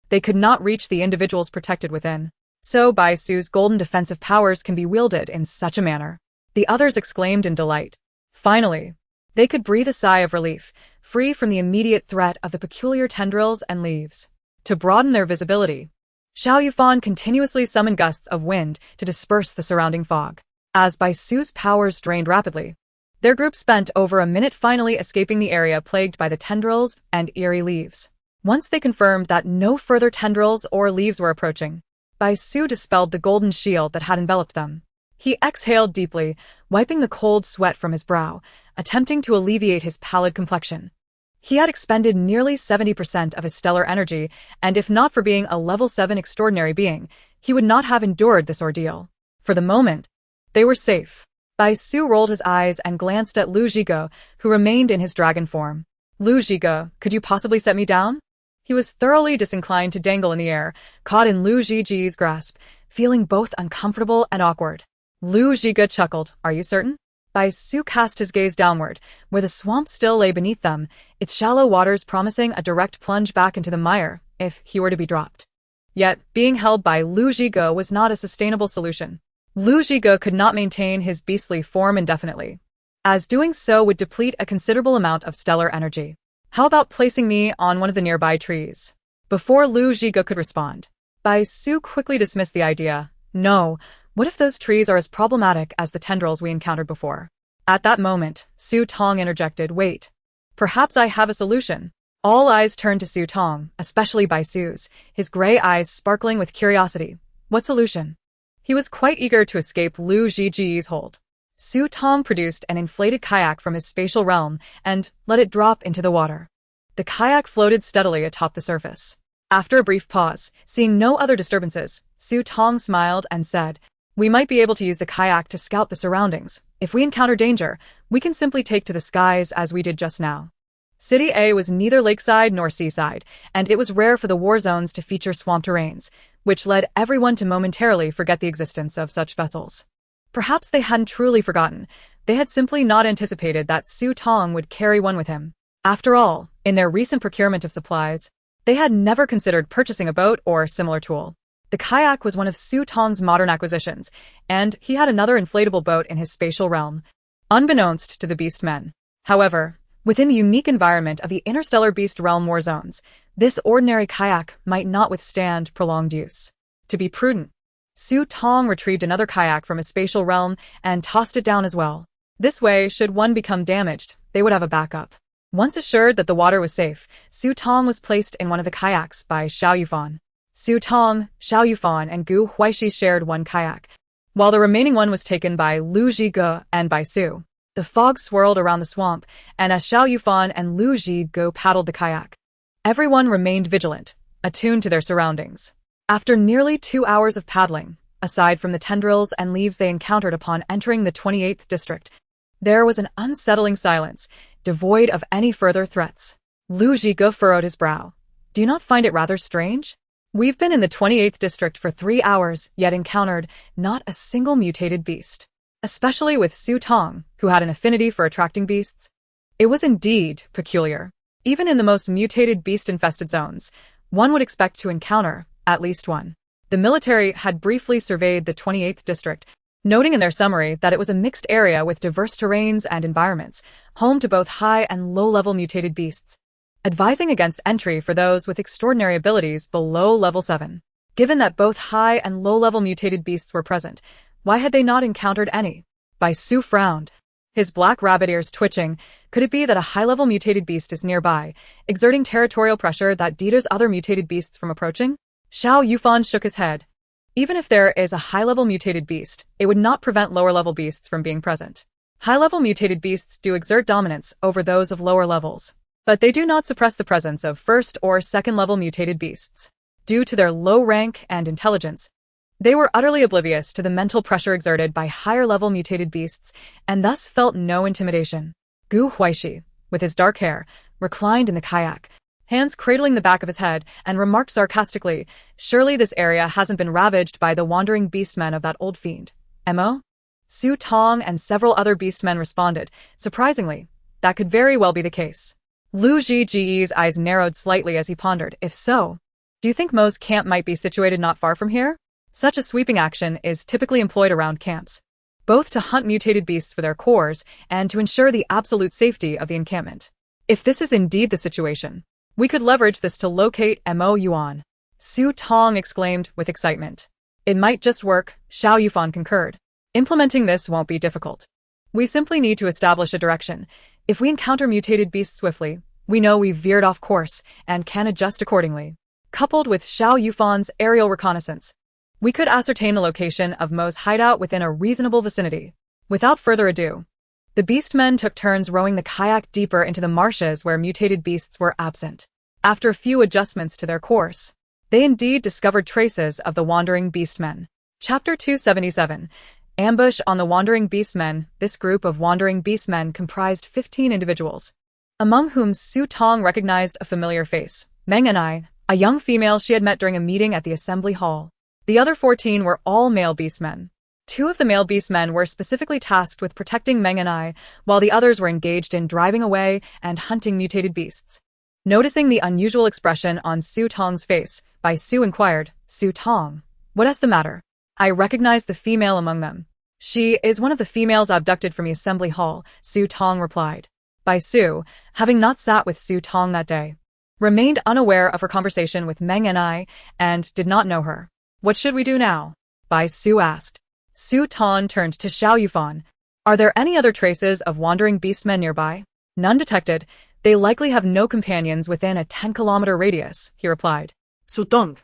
they could not reach the individuals protected within. So Bai Su's golden defensive powers can be wielded in such a manner. The others exclaimed in delight. Finally, they could breathe a sigh of relief, free from the immediate threat of the peculiar tendrils and leaves. To broaden their visibility, Xiao Yufan continuously summoned gusts of wind to disperse the surrounding fog. As Bai Su's powers drained rapidly, their group spent over a minute finally escaping the area plagued by the tendrils and eerie leaves. Once they confirmed that no further tendrils or leaves were approaching, Bai Su dispelled the golden shield that had enveloped them. He exhaled deeply, wiping the cold sweat from his brow, attempting to alleviate his pallid complexion. He had expended nearly 70% of his stellar energy, and if not for being a level 7 extraordinary being, he would not have endured this ordeal. For the moment, they were safe. Bai Su rolled his eyes and glanced at Lu Zhige, who remained in his dragon form. "Lu Zhige, could you possibly set me down?" He was thoroughly disinclined to dangle in the air, caught in Lu Zhige's grasp, feeling both uncomfortable and awkward. Lu Zhige chuckled. "Are you certain?" Bai Su cast his gaze downward, where the swamp still lay beneath them, its shallow waters promising a direct plunge back into the mire, if he were to be dropped. Yet, being held by Lu Zhige was not a sustainable solution. Lu Zhige could not maintain his beastly form indefinitely, as doing so would deplete a considerable amount of stellar energy. "How about placing me on one of the nearby trees?" Before Lu Zhige could respond, Bai Su quickly dismissed the idea. "No, what if those trees are as problematic as the tendrils we encountered before?" At that moment, Su Tong interjected, "Wait. Perhaps I have a solution. All eyes turned to Su Tong, especially Bai Su's, his gray eyes sparkling with curiosity. What solution? He was quite eager to escape Lu Ziji's hold. Su Tong produced an inflated kayak from his spatial realm and let it drop into the water. The kayak floated steadily atop the surface. After a brief pause, seeing no other disturbances, Su Tong smiled and said, "We might be able to use the kayak to scout the surroundings. If we encounter danger, we can simply take to the skies as we did just now." City A was neither lakeside nor seaside, and it was rare for the war zones to feature swamp terrains, which led everyone to momentarily forget the existence of such vessels. Perhaps they hadn't truly forgotten. They had simply not anticipated that Su Tong would carry one with him. After all, in their recent procurement of supplies, they had never considered purchasing a boat or similar tool. The kayak was one of Su Tong's modern acquisitions, and he had another inflatable boat in his spatial realm, unbeknownst to the beast men. However, within the unique environment of the interstellar beast realm war zones, this ordinary kayak might not withstand prolonged use. To be prudent, Su Tong retrieved another kayak from his spatial realm and tossed it down as well. This way, should one become damaged, they would have a backup. Once assured that the water was safe, Su Tong was placed in one of the kayaks by Xiao Yufan. Su Tong, Xiao Yufan, and Gu Huaixi shared one kayak, while the remaining one was taken by Lu Zhige and by Su. The fog swirled around the swamp, and as Xiao Yufan and Lu Zhige paddled the kayak, everyone remained vigilant, attuned to their surroundings. After nearly 2 hours of paddling, aside from the tendrils and leaves they encountered upon entering the 28th district, there was an unsettling silence, devoid of any further threats. Lu Zhige furrowed his brow. "Do you not find it rather strange? We've been in the 28th district for 3 hours, yet encountered not a single mutated beast. Especially with Su Tong, who had an affinity for attracting beasts. It was indeed peculiar. Even in the most mutated beast-infested zones, one would expect to encounter at least one." The military had briefly surveyed the 28th district, noting in their summary that it was a mixed area with diverse terrains and environments, home to both high and low-level mutated beasts, advising against entry for those with extraordinary abilities below level 7. Given that both high and low-level mutated beasts were present, why had they not encountered any? Bai Su frowned, his black rabbit ears twitching. Could it be that a high-level mutated beast is nearby, exerting territorial pressure that deters other mutated beasts from approaching? Xiao Yufan shook his head. Even if there is a high-level mutated beast, it would not prevent lower-level beasts from being present. High-level mutated beasts do exert dominance over those of lower levels, but they do not suppress the presence of first- or second-level mutated beasts. Due to their low rank and intelligence, they were utterly oblivious to the mental pressure exerted by higher-level mutated beasts and thus felt no intimidation. Gu Huaixi, with his dark hair, reclined in the kayak, hands cradling the back of his head, and remarked sarcastically, "Surely this area hasn't been ravaged by the wandering beastmen of that old fiend. Mo?" Su Tong and several other beastmen responded. Surprisingly, that could very well be the case. Lu Ziji's eyes narrowed slightly as he pondered. If so, do you think Mo's camp might be situated not far from here? Such a sweeping action is typically employed around camps, both to hunt mutated beasts for their cores and to ensure the absolute safety of the encampment. If this is indeed the situation, we could leverage this to locate Mo Yuan. Su Tong exclaimed with excitement. "It might just work," Xiao Yufan concurred. "Implementing this won't be difficult. We simply need to establish a direction. If we encounter mutated beasts swiftly, we know we've veered off course and can adjust accordingly." Coupled with Xiao Yufan's aerial reconnaissance, we could ascertain the location of Mo's hideout within a reasonable vicinity. Without further ado, the beastmen took turns rowing the kayak deeper into the marshes where mutated beasts were absent. After a few adjustments to their course, they indeed discovered traces of the wandering beastmen. Chapter 277. Ambush on the wandering beastmen. This group of wandering beastmen comprised 15 individuals, among whom Su Tong recognized a familiar face, Meng and I, a young female she had met during a meeting at the assembly hall. The other 14 were all male beastmen. 2 of the male beastmen were specifically tasked with protecting Meng and I, while the others were engaged in driving away and hunting mutated beasts. Noticing the unusual expression on Su Tong's face, Bai Su inquired, "Su Tong, what is the matter?" I recognized the female among them. "She is one of the females abducted from the assembly hall," Su Tong replied. Bai Su, having not sat with Su Tong that day, remained unaware of her conversation with Meng and I, and did not know her. "What should we do now?" Bai Su asked. Su Tong turned to Xiao Yufan. "Are there any other traces of wandering beastmen nearby?" "None detected. They likely have no companions within a 10-kilometer radius, he replied. Su Tong.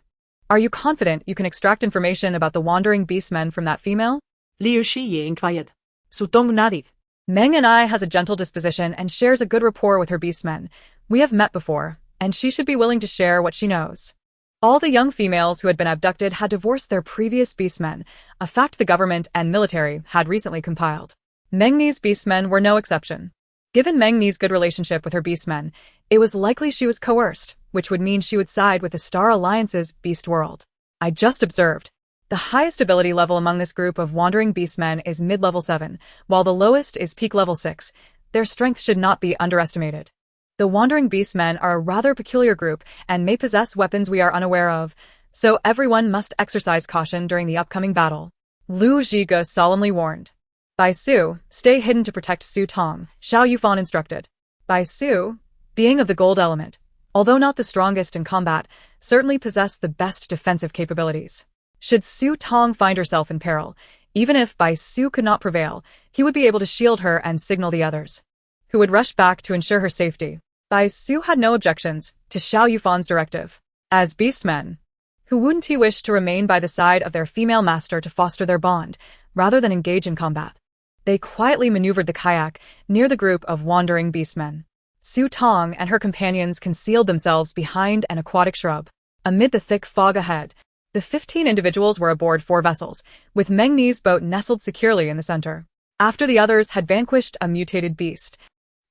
Are you confident you can extract information about the wandering beastmen from that female? Liu Shi inquired. Su Tong nodded. Meng and I has a gentle disposition and shares a good rapport with her beastmen. We have met before, and she should be willing to share what she knows. All the young females who had been abducted had divorced their previous beastmen, a fact the government and military had recently compiled. Meng Ni's beastmen were no exception. Given Meng Ni's good relationship with her beastmen, it was likely she was coerced, which would mean she would side with the Star Alliance's beast world. I just observed. The highest ability level among this group of wandering beastmen is mid-level 7, while the lowest is peak level 6. Their strength should not be underestimated. The wandering beastmen are a rather peculiar group and may possess weapons we are unaware of, so everyone must exercise caution during the upcoming battle. Lu Zhige solemnly warned. Bai Su, stay hidden to protect Su Tong, Xiao Yufan instructed. Bai Su, being of the gold element, although not the strongest in combat, certainly possessed the best defensive capabilities. Should Su Tong find herself in peril, even if Bai Su could not prevail, he would be able to shield her and signal the others, who would rush back to ensure her safety. Bai Su had no objections to Xiao Yufan's directive. As beastmen, who wouldn't he wish to remain by the side of their female master to foster their bond, rather than engage in combat? They quietly maneuvered the kayak near the group of wandering beastmen. Su Tong and her companions concealed themselves behind an aquatic shrub. Amid the thick fog ahead, the 15 individuals were aboard 4 vessels, with Meng Ni's boat nestled securely in the center. After the others had vanquished a mutated beast,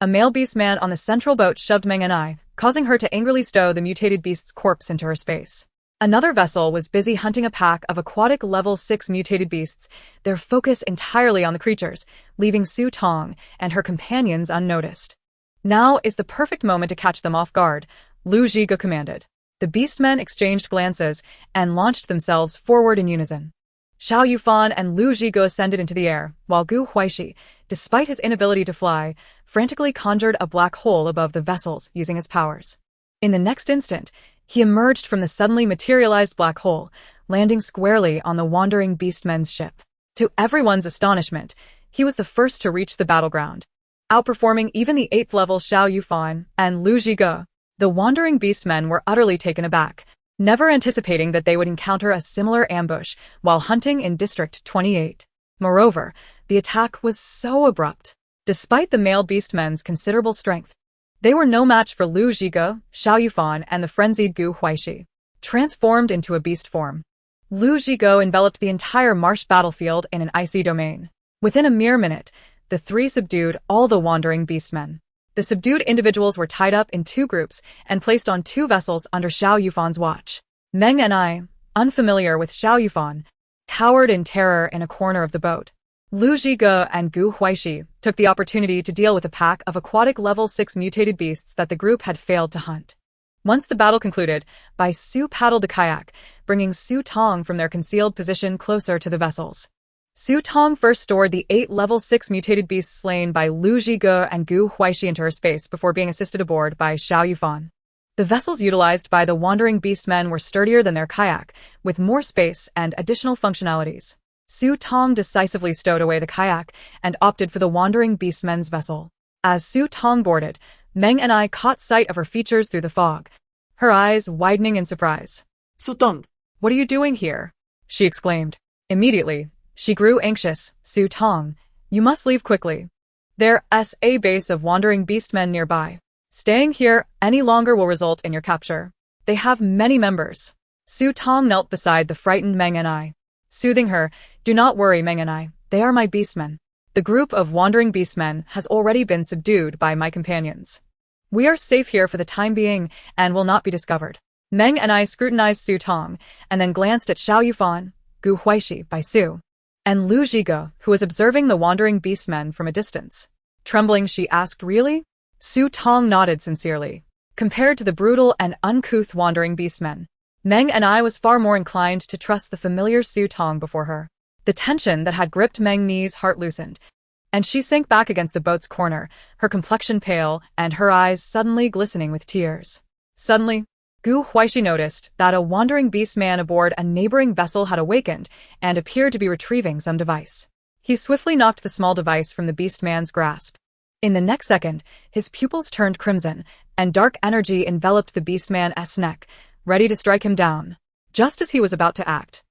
a male beastman on the central boat shoved Meng and I, causing her to angrily stow the mutated beast's corpse into her space. Another vessel was busy hunting a pack of aquatic level 6 mutated beasts, their focus entirely on the creatures, leaving Su Tong and her companions unnoticed. Now is the perfect moment to catch them off guard, Lu Zhige commanded. The beastmen exchanged glances and launched themselves forward in unison. Xiao Yufan and Lu Zhige ascended into the air, while Huaixi, despite his inability to fly, frantically conjured a black hole above the vessels using his powers. In the next instant, he emerged from the suddenly materialized black hole, landing squarely on the wandering beastmen's ship. To everyone's astonishment, he was the first to reach the battleground, outperforming even the 8th level Xiao Yufan and Lu Zhige. The wandering beastmen were utterly taken aback, never anticipating that they would encounter a similar ambush while hunting in District 28. Moreover, the attack was so abrupt. Despite the male beastmen's considerable strength, they were no match for Lu Zhige, Xiao Yufan, and the frenzied Huaixi. Transformed into a beast form, Lu Zhige enveloped the entire marsh battlefield in an icy domain. Within a mere minute, the 3 subdued all the wandering beastmen. The subdued individuals were tied up in 2 groups and placed on 2 vessels under Xiao Yufan's watch. Meng and I, unfamiliar with Xiao Yufan, cowered in terror in a corner of the boat. Lu Zhige and Huaixi took the opportunity to deal with a pack of aquatic level 6 mutated beasts that the group had failed to hunt. Once the battle concluded, Bai Su paddled the kayak, bringing Su Tong from their concealed position closer to the vessels. Su Tong first stored the 8 level 6 mutated beasts slain by Lu Zhige and Huaixi into her space before being assisted aboard by Xiao Yufan. The vessels utilized by the wandering beastmen were sturdier than their kayak, with more space and additional functionalities. Su Tong decisively stowed away the kayak and opted for the wandering beastmen's vessel. As Su Tong boarded, Meng and I caught sight of her features through the fog, her eyes widening in surprise. Su Tong. "What are you doing here?" she exclaimed. Immediately, she grew anxious. "Su Tong, you must leave quickly. There's a base of wandering beastmen nearby. Staying here any longer will result in your capture. They have many members." Su Tong knelt beside the frightened Meng and I, soothing her. "Do not worry, Meng and I, they are my beastmen. The group of wandering beastmen has already been subdued by my companions. We are safe here for the time being and will not be discovered." Meng and I scrutinized Su Tong and then glanced at Xiao Yufan, Huaixi, Bai Su, and Lu Zhige, who was observing the wandering beastmen from a distance. Trembling, she asked, "Really?" Su Tong nodded sincerely. Compared to the brutal and uncouth wandering beastmen, Meng and I was far more inclined to trust the familiar Su Tong before her. The tension that had gripped Meng Ni's heart loosened, and she sank back against the boat's corner, her complexion pale and her eyes suddenly glistening with tears. Suddenly, Huaixi noticed that a wandering beastman aboard a neighboring vessel had awakened and appeared to be retrieving some device. He swiftly knocked the small device from the beastman's grasp. In the next second, his pupils turned crimson, and dark energy enveloped the beastman's neck, ready to strike him down. Just as he was about to act,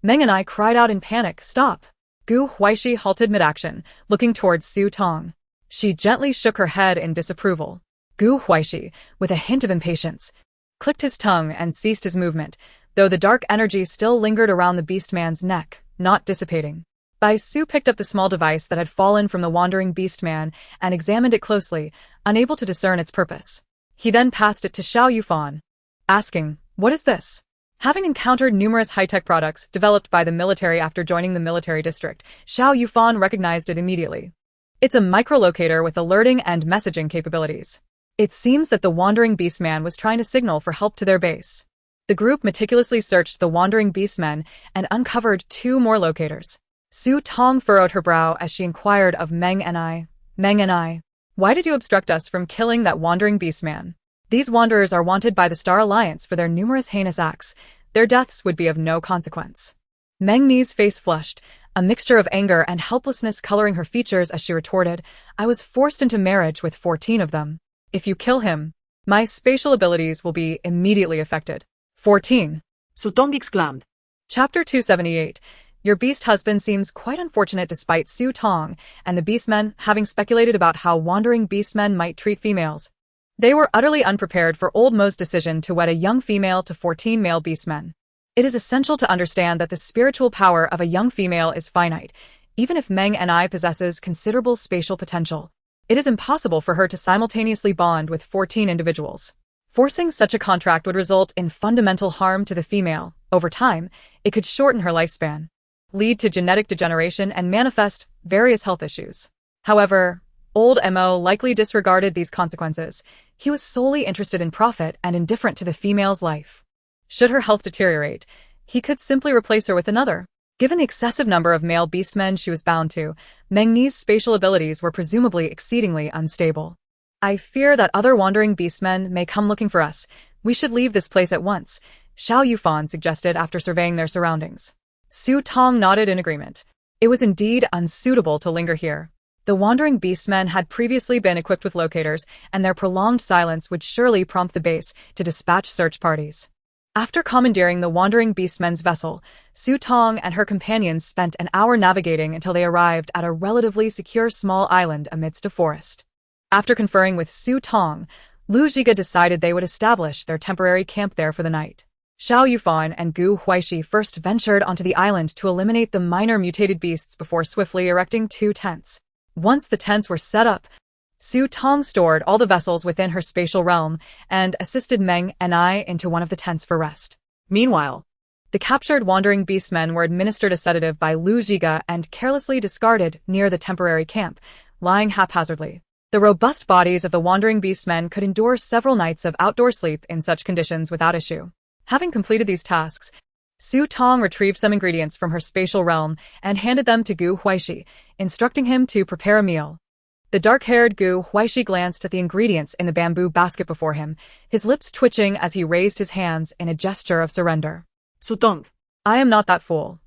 Meng and I cried out in panic, "Stop!" Gu Huaixi halted mid-action, looking towards Su Tong. She gently shook her head in disapproval. Gu Huaixi, with a hint of impatience, clicked his tongue and ceased his movement, though the dark energy still lingered around the beastman's neck, not dissipating. Bai Su picked up the small device that had fallen from the wandering beastman and examined it closely, unable to discern its purpose. He then passed it to Xiao Yufan, asking, "What is this?" Having encountered numerous high-tech products developed by the military after joining the military district, Xiao Yufan recognized it immediately. It's a microlocator with alerting and messaging capabilities. It seems that the wandering beastman was trying to signal for help to their base. The group meticulously searched the wandering beastmen and uncovered 2 more locators. Su Tong furrowed her brow as she inquired of Meng and I. "Meng and I, why did you obstruct us from killing that wandering beastman? These wanderers are wanted by the Star Alliance for their numerous heinous acts. Their deaths would be of no consequence." Meng Ni's face flushed, a mixture of anger and helplessness coloring her features as she retorted, "I was forced into marriage with 14 of them. If you kill him, my spatial abilities will be immediately affected." 14. Su Tong exclaimed. Chapter 278. Your beast husband seems quite unfortunate despite Su Tong and the beastmen having speculated about how wandering beastmen might treat females. They were utterly unprepared for Old Mo's decision to wed a young female to 14 male beastmen. It is essential to understand that the spiritual power of a young female is finite. Even if Meng and I possesses considerable spatial potential, it is impossible for her to simultaneously bond with 14 individuals. Forcing such a contract would result in fundamental harm to the female. Over time, it could shorten her lifespan, lead to genetic degeneration, and manifest various health issues. However, Old Mo likely disregarded these consequences. He was solely interested in profit and indifferent to the female's life. Should her health deteriorate, he could simply replace her with another. Given the excessive number of male beastmen she was bound to, Meng Ni's spatial abilities were presumably exceedingly unstable. "I fear that other wandering beastmen may come looking for us. We should leave this place at once," Xiao Yufan suggested after surveying their surroundings. Su Tong nodded in agreement. It was indeed unsuitable to linger here. The wandering beastmen had previously been equipped with locators, and their prolonged silence would surely prompt the base to dispatch search parties. After commandeering the wandering beastmen's vessel, Su Tong and her companions spent an hour navigating until they arrived at a relatively secure small island amidst a forest. After conferring with Su Tong, Lu Zhiga decided they would establish their temporary camp there for the night. Xiao Yufan and Gu Huaixi first ventured onto the island to eliminate the minor mutated beasts before swiftly erecting 2 tents. Once the tents were set up, Su Tong stored all the vessels within her spatial realm and assisted Meng and I into one of the tents for rest. Meanwhile, the captured wandering beastmen were administered a sedative by Lu Zhiga and carelessly discarded near the temporary camp, lying haphazardly. The robust bodies of the wandering beastmen could endure several nights of outdoor sleep in such conditions without issue. Having completed these tasks, Su Tong retrieved some ingredients from her spatial realm and handed them to Gu Huaixi, instructing him to prepare a meal. The dark-haired Gu Huaixi glanced at the ingredients in the bamboo basket before him, his lips twitching as he raised his hands in a gesture of surrender. Su Tong. "I am not that fool.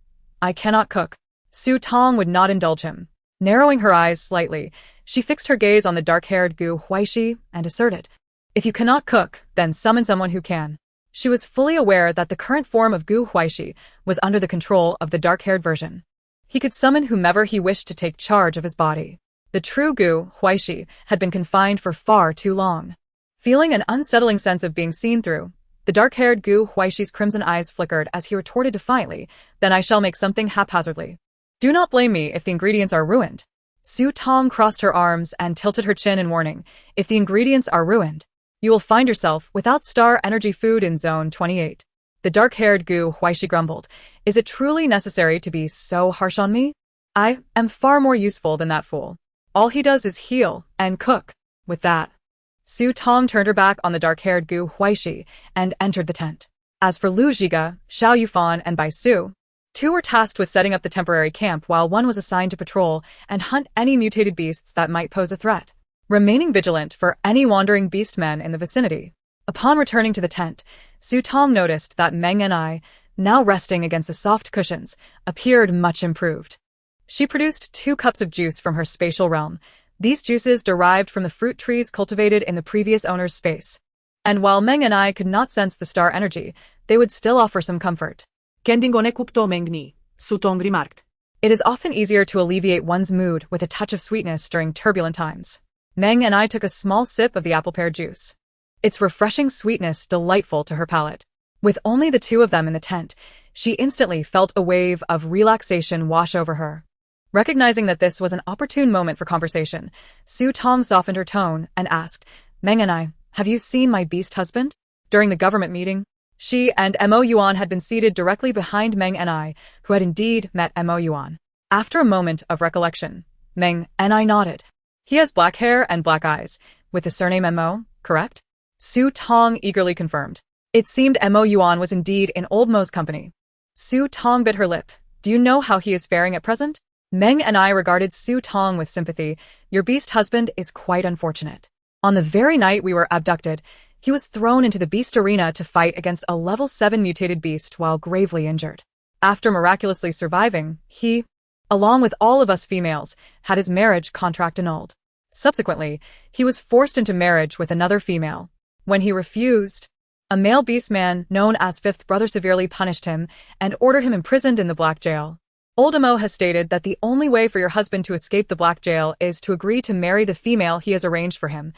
I cannot cook." Su Tong would not indulge him. Narrowing her eyes slightly, she fixed her gaze on the dark-haired Gu Huaixi and asserted, "If you cannot cook, then summon someone who can." She was fully aware that the current form of Gu Huaixi was under the control of the dark-haired version. He could summon whomever he wished to take charge of his body. The true Gu Huaixi had been confined for far too long. Feeling an unsettling sense of being seen through, the dark-haired Gu Huaishi's crimson eyes flickered as he retorted defiantly, "Then I shall make something haphazardly. Do not blame me if the ingredients are ruined." Su Tong crossed her arms and tilted her chin in warning. "If the ingredients are ruined, you will find yourself without star energy food in Zone 28. The dark-haired Gu Huaixi grumbled. "Is it truly necessary to be so harsh on me? I am far more useful than that fool. All he does is heal and cook." With that, Su Tong turned her back on the dark-haired Gu Huaixi and entered the tent. As for Lu Zhiga, Xiao Yufan, and Bai Su, 2 were tasked with setting up the temporary camp while 1 was assigned to patrol and hunt any mutated beasts that might pose a threat, remaining vigilant for any wandering beastmen in the vicinity. Upon returning to the tent, Su Tong noticed that Meng and I, now resting against the soft cushions, appeared much improved. She produced 2 cups of juice from her spatial realm, These juices derived from the fruit trees cultivated in the previous owner's space. And while Meng and I could not sense the star energy, they would still offer some comfort. Kending ne kupto Meng ni, Su Tong remarked. It is often easier to alleviate one's mood with a touch of sweetness during turbulent times. Meng and I took a small sip of the apple pear juice. Its refreshing sweetness delightful to her palate. With only the two of them in the tent, she instantly felt a wave of relaxation wash over her. Recognizing that this was an opportune moment for conversation, Su Tong softened her tone and asked, Meng and I, have you seen my beast husband? During the government meeting, she and Mo Yuan had been seated directly behind Meng and I, who had indeed met Mo Yuan. After a moment of recollection, Meng and I nodded. He has black hair and black eyes, with the surname Mo, correct? Su Tong eagerly confirmed. It seemed Mo Yuan was indeed in old Mo's company. Su Tong bit her lip. Do you know how he is faring at present? Meng and I regarded Su Tong with sympathy. Your beast husband is quite unfortunate. On the very night we were abducted, he was thrown into the beast arena to fight against a level 7 mutated beast while gravely injured. After miraculously surviving, he, along with all of us females, had his marriage contract annulled. Subsequently, he was forced into marriage with another female. When he refused, a male beastman known as Fifth Brother severely punished him and ordered him imprisoned in the Black Jail. Old Mo has stated that the only way for your husband to escape the Black Jail is to agree to marry the female he has arranged for him,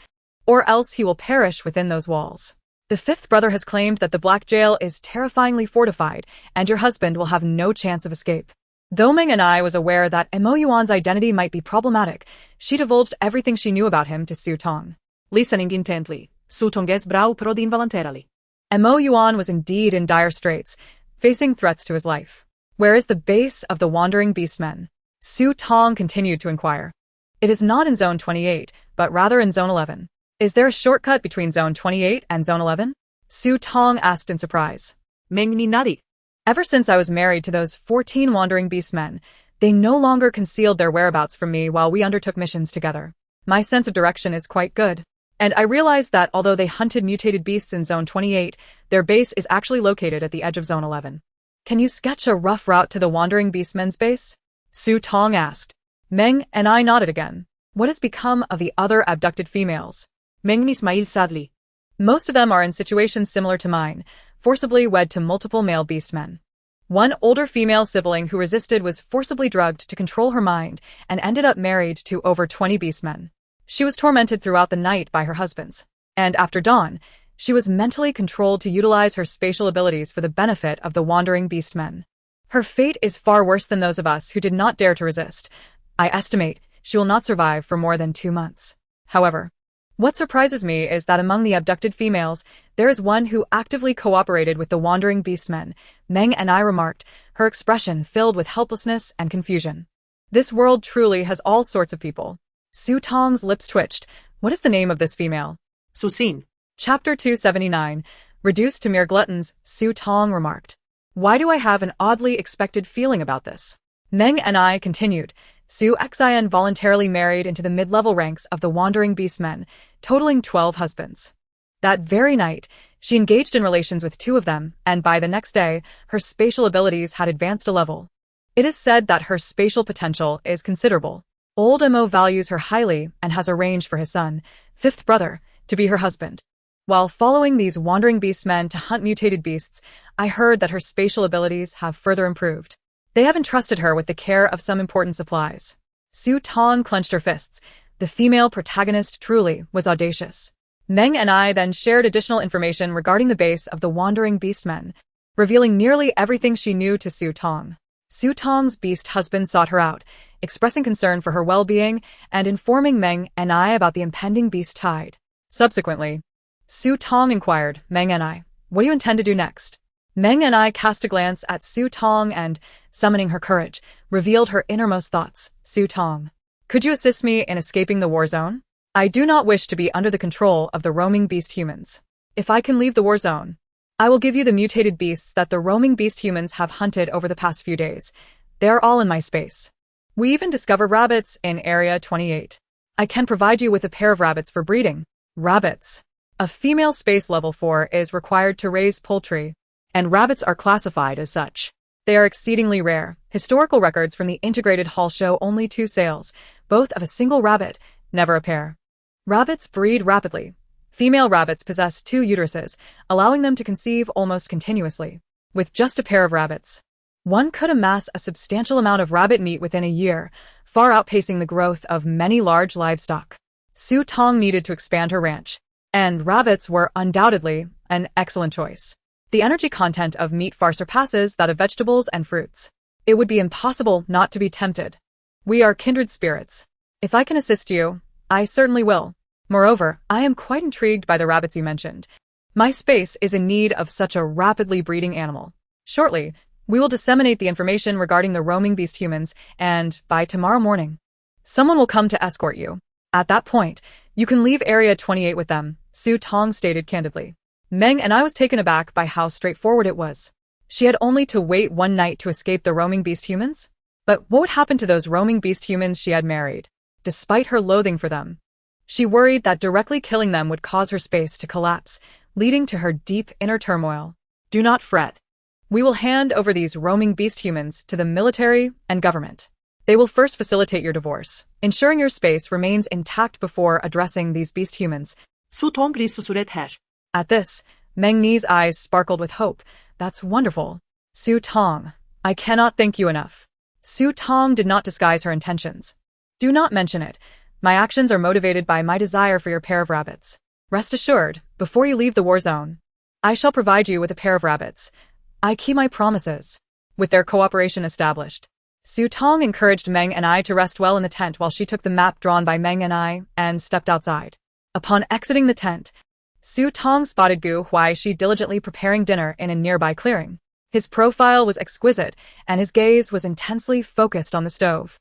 or else he will perish within those walls. The Fifth Brother has claimed that the Black Jail is terrifyingly fortified, and your husband will have no chance of escape. Though Meng and I was aware that Mo Yuan's identity might be problematic, she divulged everything she knew about him to Su Tong. Listening intently, Su Tong's brow furrowed involuntarily. Mo Yuan was indeed in dire straits, facing threats to his life. Where is the base of the wandering beastmen? Su Tong continued to inquire. It is not in Zone 28, but rather in Zone 11. Is there a shortcut between Zone 28 and Zone 11? Su Tong asked in surprise. Meng ni nodded. Ever since I was married to those 14 wandering beastmen, they no longer concealed their whereabouts from me while we undertook missions together. My sense of direction is quite good. And I realized that although they hunted mutated beasts in Zone 28, their base is actually located at the edge of Zone 11. Can you sketch a rough route to the wandering beastmen's base? Su Tong asked. Meng and I nodded again. What has become of the other abducted females? Meng ni smiled sadly. Most of them are in situations similar to mine, forcibly wed to multiple male beastmen. One older female sibling who resisted was forcibly drugged to control her mind and ended up married to over 20 beastmen. She was tormented throughout the night by her husbands, and after dawn, she was mentally controlled to utilize her spatial abilities for the benefit of the wandering beastmen. Her fate is far worse than those of us who did not dare to resist. I estimate she will not survive for more than 2 months. However, what surprises me is that among the abducted females, there is one who actively cooperated with the wandering beastmen, Meng and I remarked, her expression filled with helplessness and confusion. This world truly has all sorts of people. Su Tong's lips twitched. What is the name of this female? Su Xin. Chapter 279, Reduced to Mere Gluttons, Su Tong remarked. Why do I have an oddly expected feeling about this? Meng and I continued. Su Xin voluntarily married into the mid-level ranks of the wandering beastmen, totaling 12 husbands. That very night, she engaged in relations with 2 of them, and by the next day, her spatial abilities had advanced a level. It is said that her spatial potential is considerable. Old Mo values her highly and has arranged for his son, Fifth Brother, to be her husband. While following these wandering beastmen to hunt mutated beasts, I heard that her spatial abilities have further improved. They have entrusted her with the care of some important supplies. Su Tong clenched her fists. The female protagonist truly was audacious. Meng and I then shared additional information regarding the base of the wandering beastmen, revealing nearly everything she knew to Su Tong. Su Tong's beast husband sought her out, expressing concern for her well-being and informing Meng and I about the impending beast tide. Subsequently, Su Tong inquired, Meng and I, what do you intend to do next? Meng and I cast a glance at Su Tong and, summoning her courage, revealed her innermost thoughts. Su Tong, could you assist me in escaping the war zone? I do not wish to be under the control of the roaming beast humans. If I can leave the war zone, I will give you the mutated beasts that the roaming beast humans have hunted over the past few days. They are all in my space. We even discovered rabbits in Area 28. I can provide you with a pair of rabbits for breeding. Rabbits. A female space level 4 is required to raise poultry, and rabbits are classified as such. They are exceedingly rare. Historical records from the integrated hall show only 2 sales, both of a single rabbit, never a pair. Rabbits breed rapidly. Female rabbits possess 2 uteruses, allowing them to conceive almost continuously. With just a pair of rabbits, one could amass a substantial amount of rabbit meat within a year, far outpacing the growth of many large livestock. Su Tong needed to expand her ranch, and rabbits were undoubtedly an excellent choice. The energy content of meat far surpasses that of vegetables and fruits. It would be impossible not to be tempted. We are kindred spirits. If I can assist you, I certainly will. Moreover, I am quite intrigued by the rabbits you mentioned. My space is in need of such a rapidly breeding animal. Shortly, we will disseminate the information regarding the roaming beast humans, and by tomorrow morning, someone will come to escort you. At that point, you can leave Area 28 with them, Su Tong stated candidly. Meng and I was taken aback by how straightforward it was. She had only to wait one night to escape the roaming beast humans? But what would happen to those roaming beast humans she had married? Despite her loathing for them, she worried that directly killing them would cause her space to collapse, leading to her deep inner turmoil. Do not fret. We will hand over these roaming beast humans to the military and government. They will first facilitate your divorce, ensuring your space remains intact before addressing these beast humans. Su Tongri susurether. At this, Meng Ni's eyes sparkled with hope. That's wonderful. Su Tong, I cannot thank you enough. Su Tong did not disguise her intentions. Do not mention it. My actions are motivated by my desire for your pair of rabbits. Rest assured, before you leave the war zone, I shall provide you with a pair of rabbits. I keep my promises. With their cooperation established, Su Tong encouraged Meng and I to rest well in the tent while she took the map drawn by Meng and I and stepped outside. Upon exiting the tent, Su Tong spotted Gu Huaixi diligently preparing dinner in a nearby clearing. His profile was exquisite, and his gaze was intensely focused on the stove.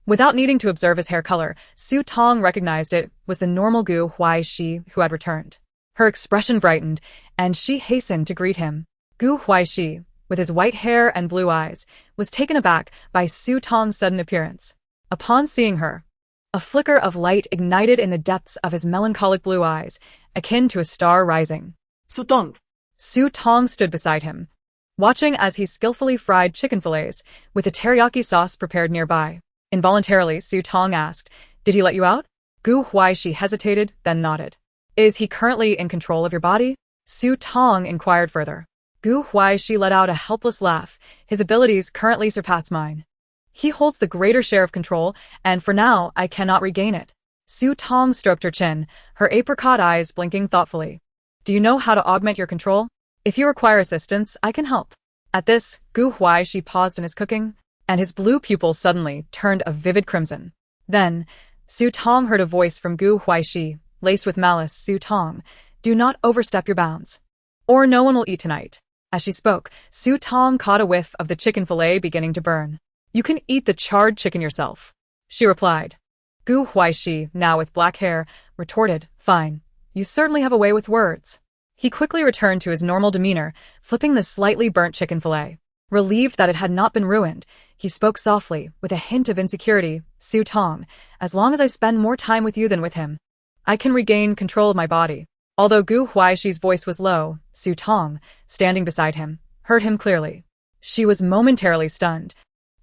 Without needing to observe his hair color, Su Tong recognized it was the normal Gu Huaixi who had returned. Her expression brightened, and she hastened to greet him. Gu Huaixi, with his white hair and blue eyes, was taken aback by Su Tong's sudden appearance. Upon seeing her, a flicker of light ignited in the depths of his melancholic blue eyes, akin to a star rising. Su Tong. Su Tong stood beside him, watching as he skillfully fried chicken fillets with a teriyaki sauce prepared nearby. Involuntarily, Su Tong asked, "Did he let you out?" Gu Huaixi hesitated, then nodded. "Is he currently in control of your body?" Su Tong inquired further. Gu Huaixi let out a helpless laugh. "His abilities currently surpass mine. He holds the greater share of control, and for now, I cannot regain it." Su Tong stroked her chin, her apricot eyes blinking thoughtfully. "Do you know how to augment your control? If you require assistance, I can help." At this, Gu Huaixi paused in his cooking, and his blue pupils suddenly turned a vivid crimson. Then, Su Tong heard a voice from Gu Huaixi, laced with malice. "Su Tong, do not overstep your bounds, or no one will eat tonight." As she spoke, Su Tong caught a whiff of the chicken fillet beginning to burn. "You can eat the charred chicken yourself," she replied. Gu Huaixi, now with black hair, retorted, "Fine. You certainly have a way with words." He quickly returned to his normal demeanor, flipping the slightly burnt chicken fillet. Relieved that it had not been ruined, he spoke softly, with a hint of insecurity. "Su Tong, as long as I spend more time with you than with him, I can regain control of my body." Although Gu Huaixi's voice was low, Su Tong, standing beside him, heard him clearly. She was momentarily stunned,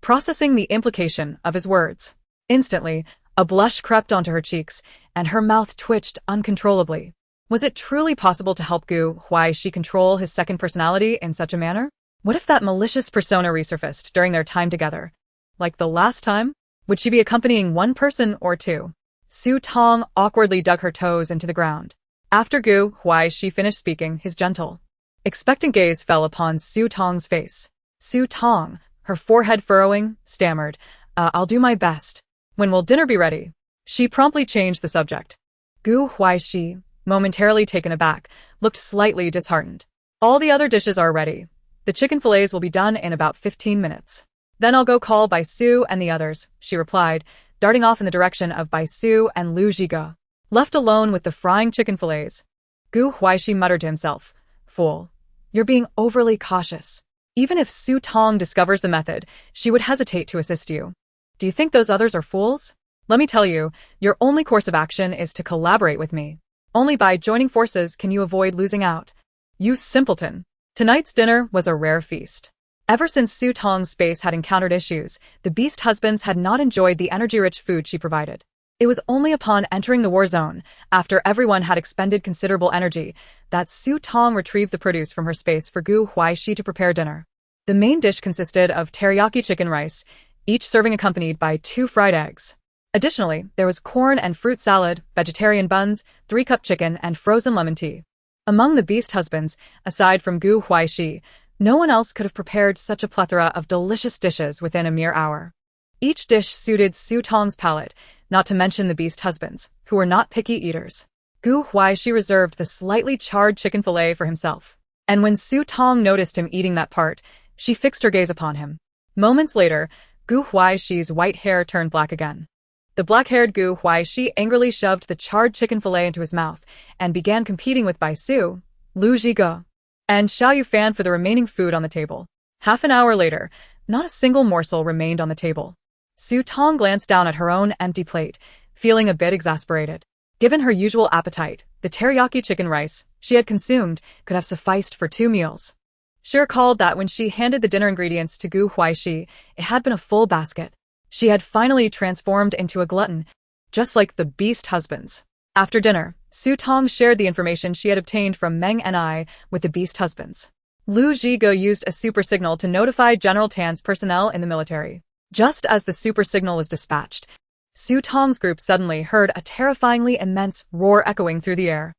processing the implication of his words. Instantly, a blush crept onto her cheeks, and her mouth twitched uncontrollably. Was it truly possible to help Gu Huaixi control his second personality in such a manner? What if that malicious persona resurfaced during their time together? Like the last time? Would she be accompanying one person or two? Su Tong awkwardly dug her toes into the ground. After Gu Huaixi finished speaking, his gentle, expectant gaze fell upon Su Tong's face. Su Tong, her forehead furrowing, stammered, "I'll do my best. When will dinner be ready?" She promptly changed the subject. Gu Huaixi, momentarily taken aback, looked slightly disheartened. "All the other dishes are ready. The chicken fillets will be done in about 15 minutes. Then I'll go call Bai Su and the others," she replied, darting off in the direction of Bai Su and Lu Zhige. Left alone with the frying chicken fillets, Gu Huaixi muttered to himself, "Fool, you're being overly cautious. Even if Su Tong discovers the method, she would hesitate to assist you. Do you think those others are fools? Let me tell you, your only course of action is to collaborate with me. Only by joining forces can you avoid losing out. You simpleton." Tonight's dinner was a rare feast. Ever since Su Tong's space had encountered issues, the beast husbands had not enjoyed the energy-rich food she provided. It was only upon entering the war zone, after everyone had expended considerable energy, that Su Tong retrieved the produce from her space for Gu Huaixi to prepare dinner. The main dish consisted of teriyaki chicken rice, each serving accompanied by 2 fried eggs. Additionally, there was corn and fruit salad, vegetarian buns, 3-cup chicken, and frozen lemon tea. Among the beast husbands, aside from Gu Huaixi, no one else could have prepared such a plethora of delicious dishes within a mere hour. Each dish suited Su Tong's palate, not to mention the beast husbands, who were not picky eaters. Gu Huaixi reserved the slightly charred chicken fillet for himself. And when Su Tong noticed him eating that part, she fixed her gaze upon him. Moments later, Gu Huaixi's white hair turned black again. The black-haired Gu Huaixi angrily shoved the charred chicken fillet into his mouth and began competing with Bai Su, Lu Zhige, and Xiao Yufan for the remaining food on the table. Half an hour later, not a single morsel remained on the table. Su Tong glanced down at her own empty plate, feeling a bit exasperated. Given her usual appetite, the teriyaki chicken rice she had consumed could have sufficed for 2 meals. She recalled that when she handed the dinner ingredients to Gu Huaixi, it had been a full basket. She had finally transformed into a glutton, just like the beast husbands. After dinner, Su Tong shared the information she had obtained from Meng and I with the beast husbands. Lu Zhige used a super signal to notify General Tan's personnel in the military. Just as the super signal was dispatched, Su Tong's group suddenly heard a terrifyingly immense roar echoing through the air.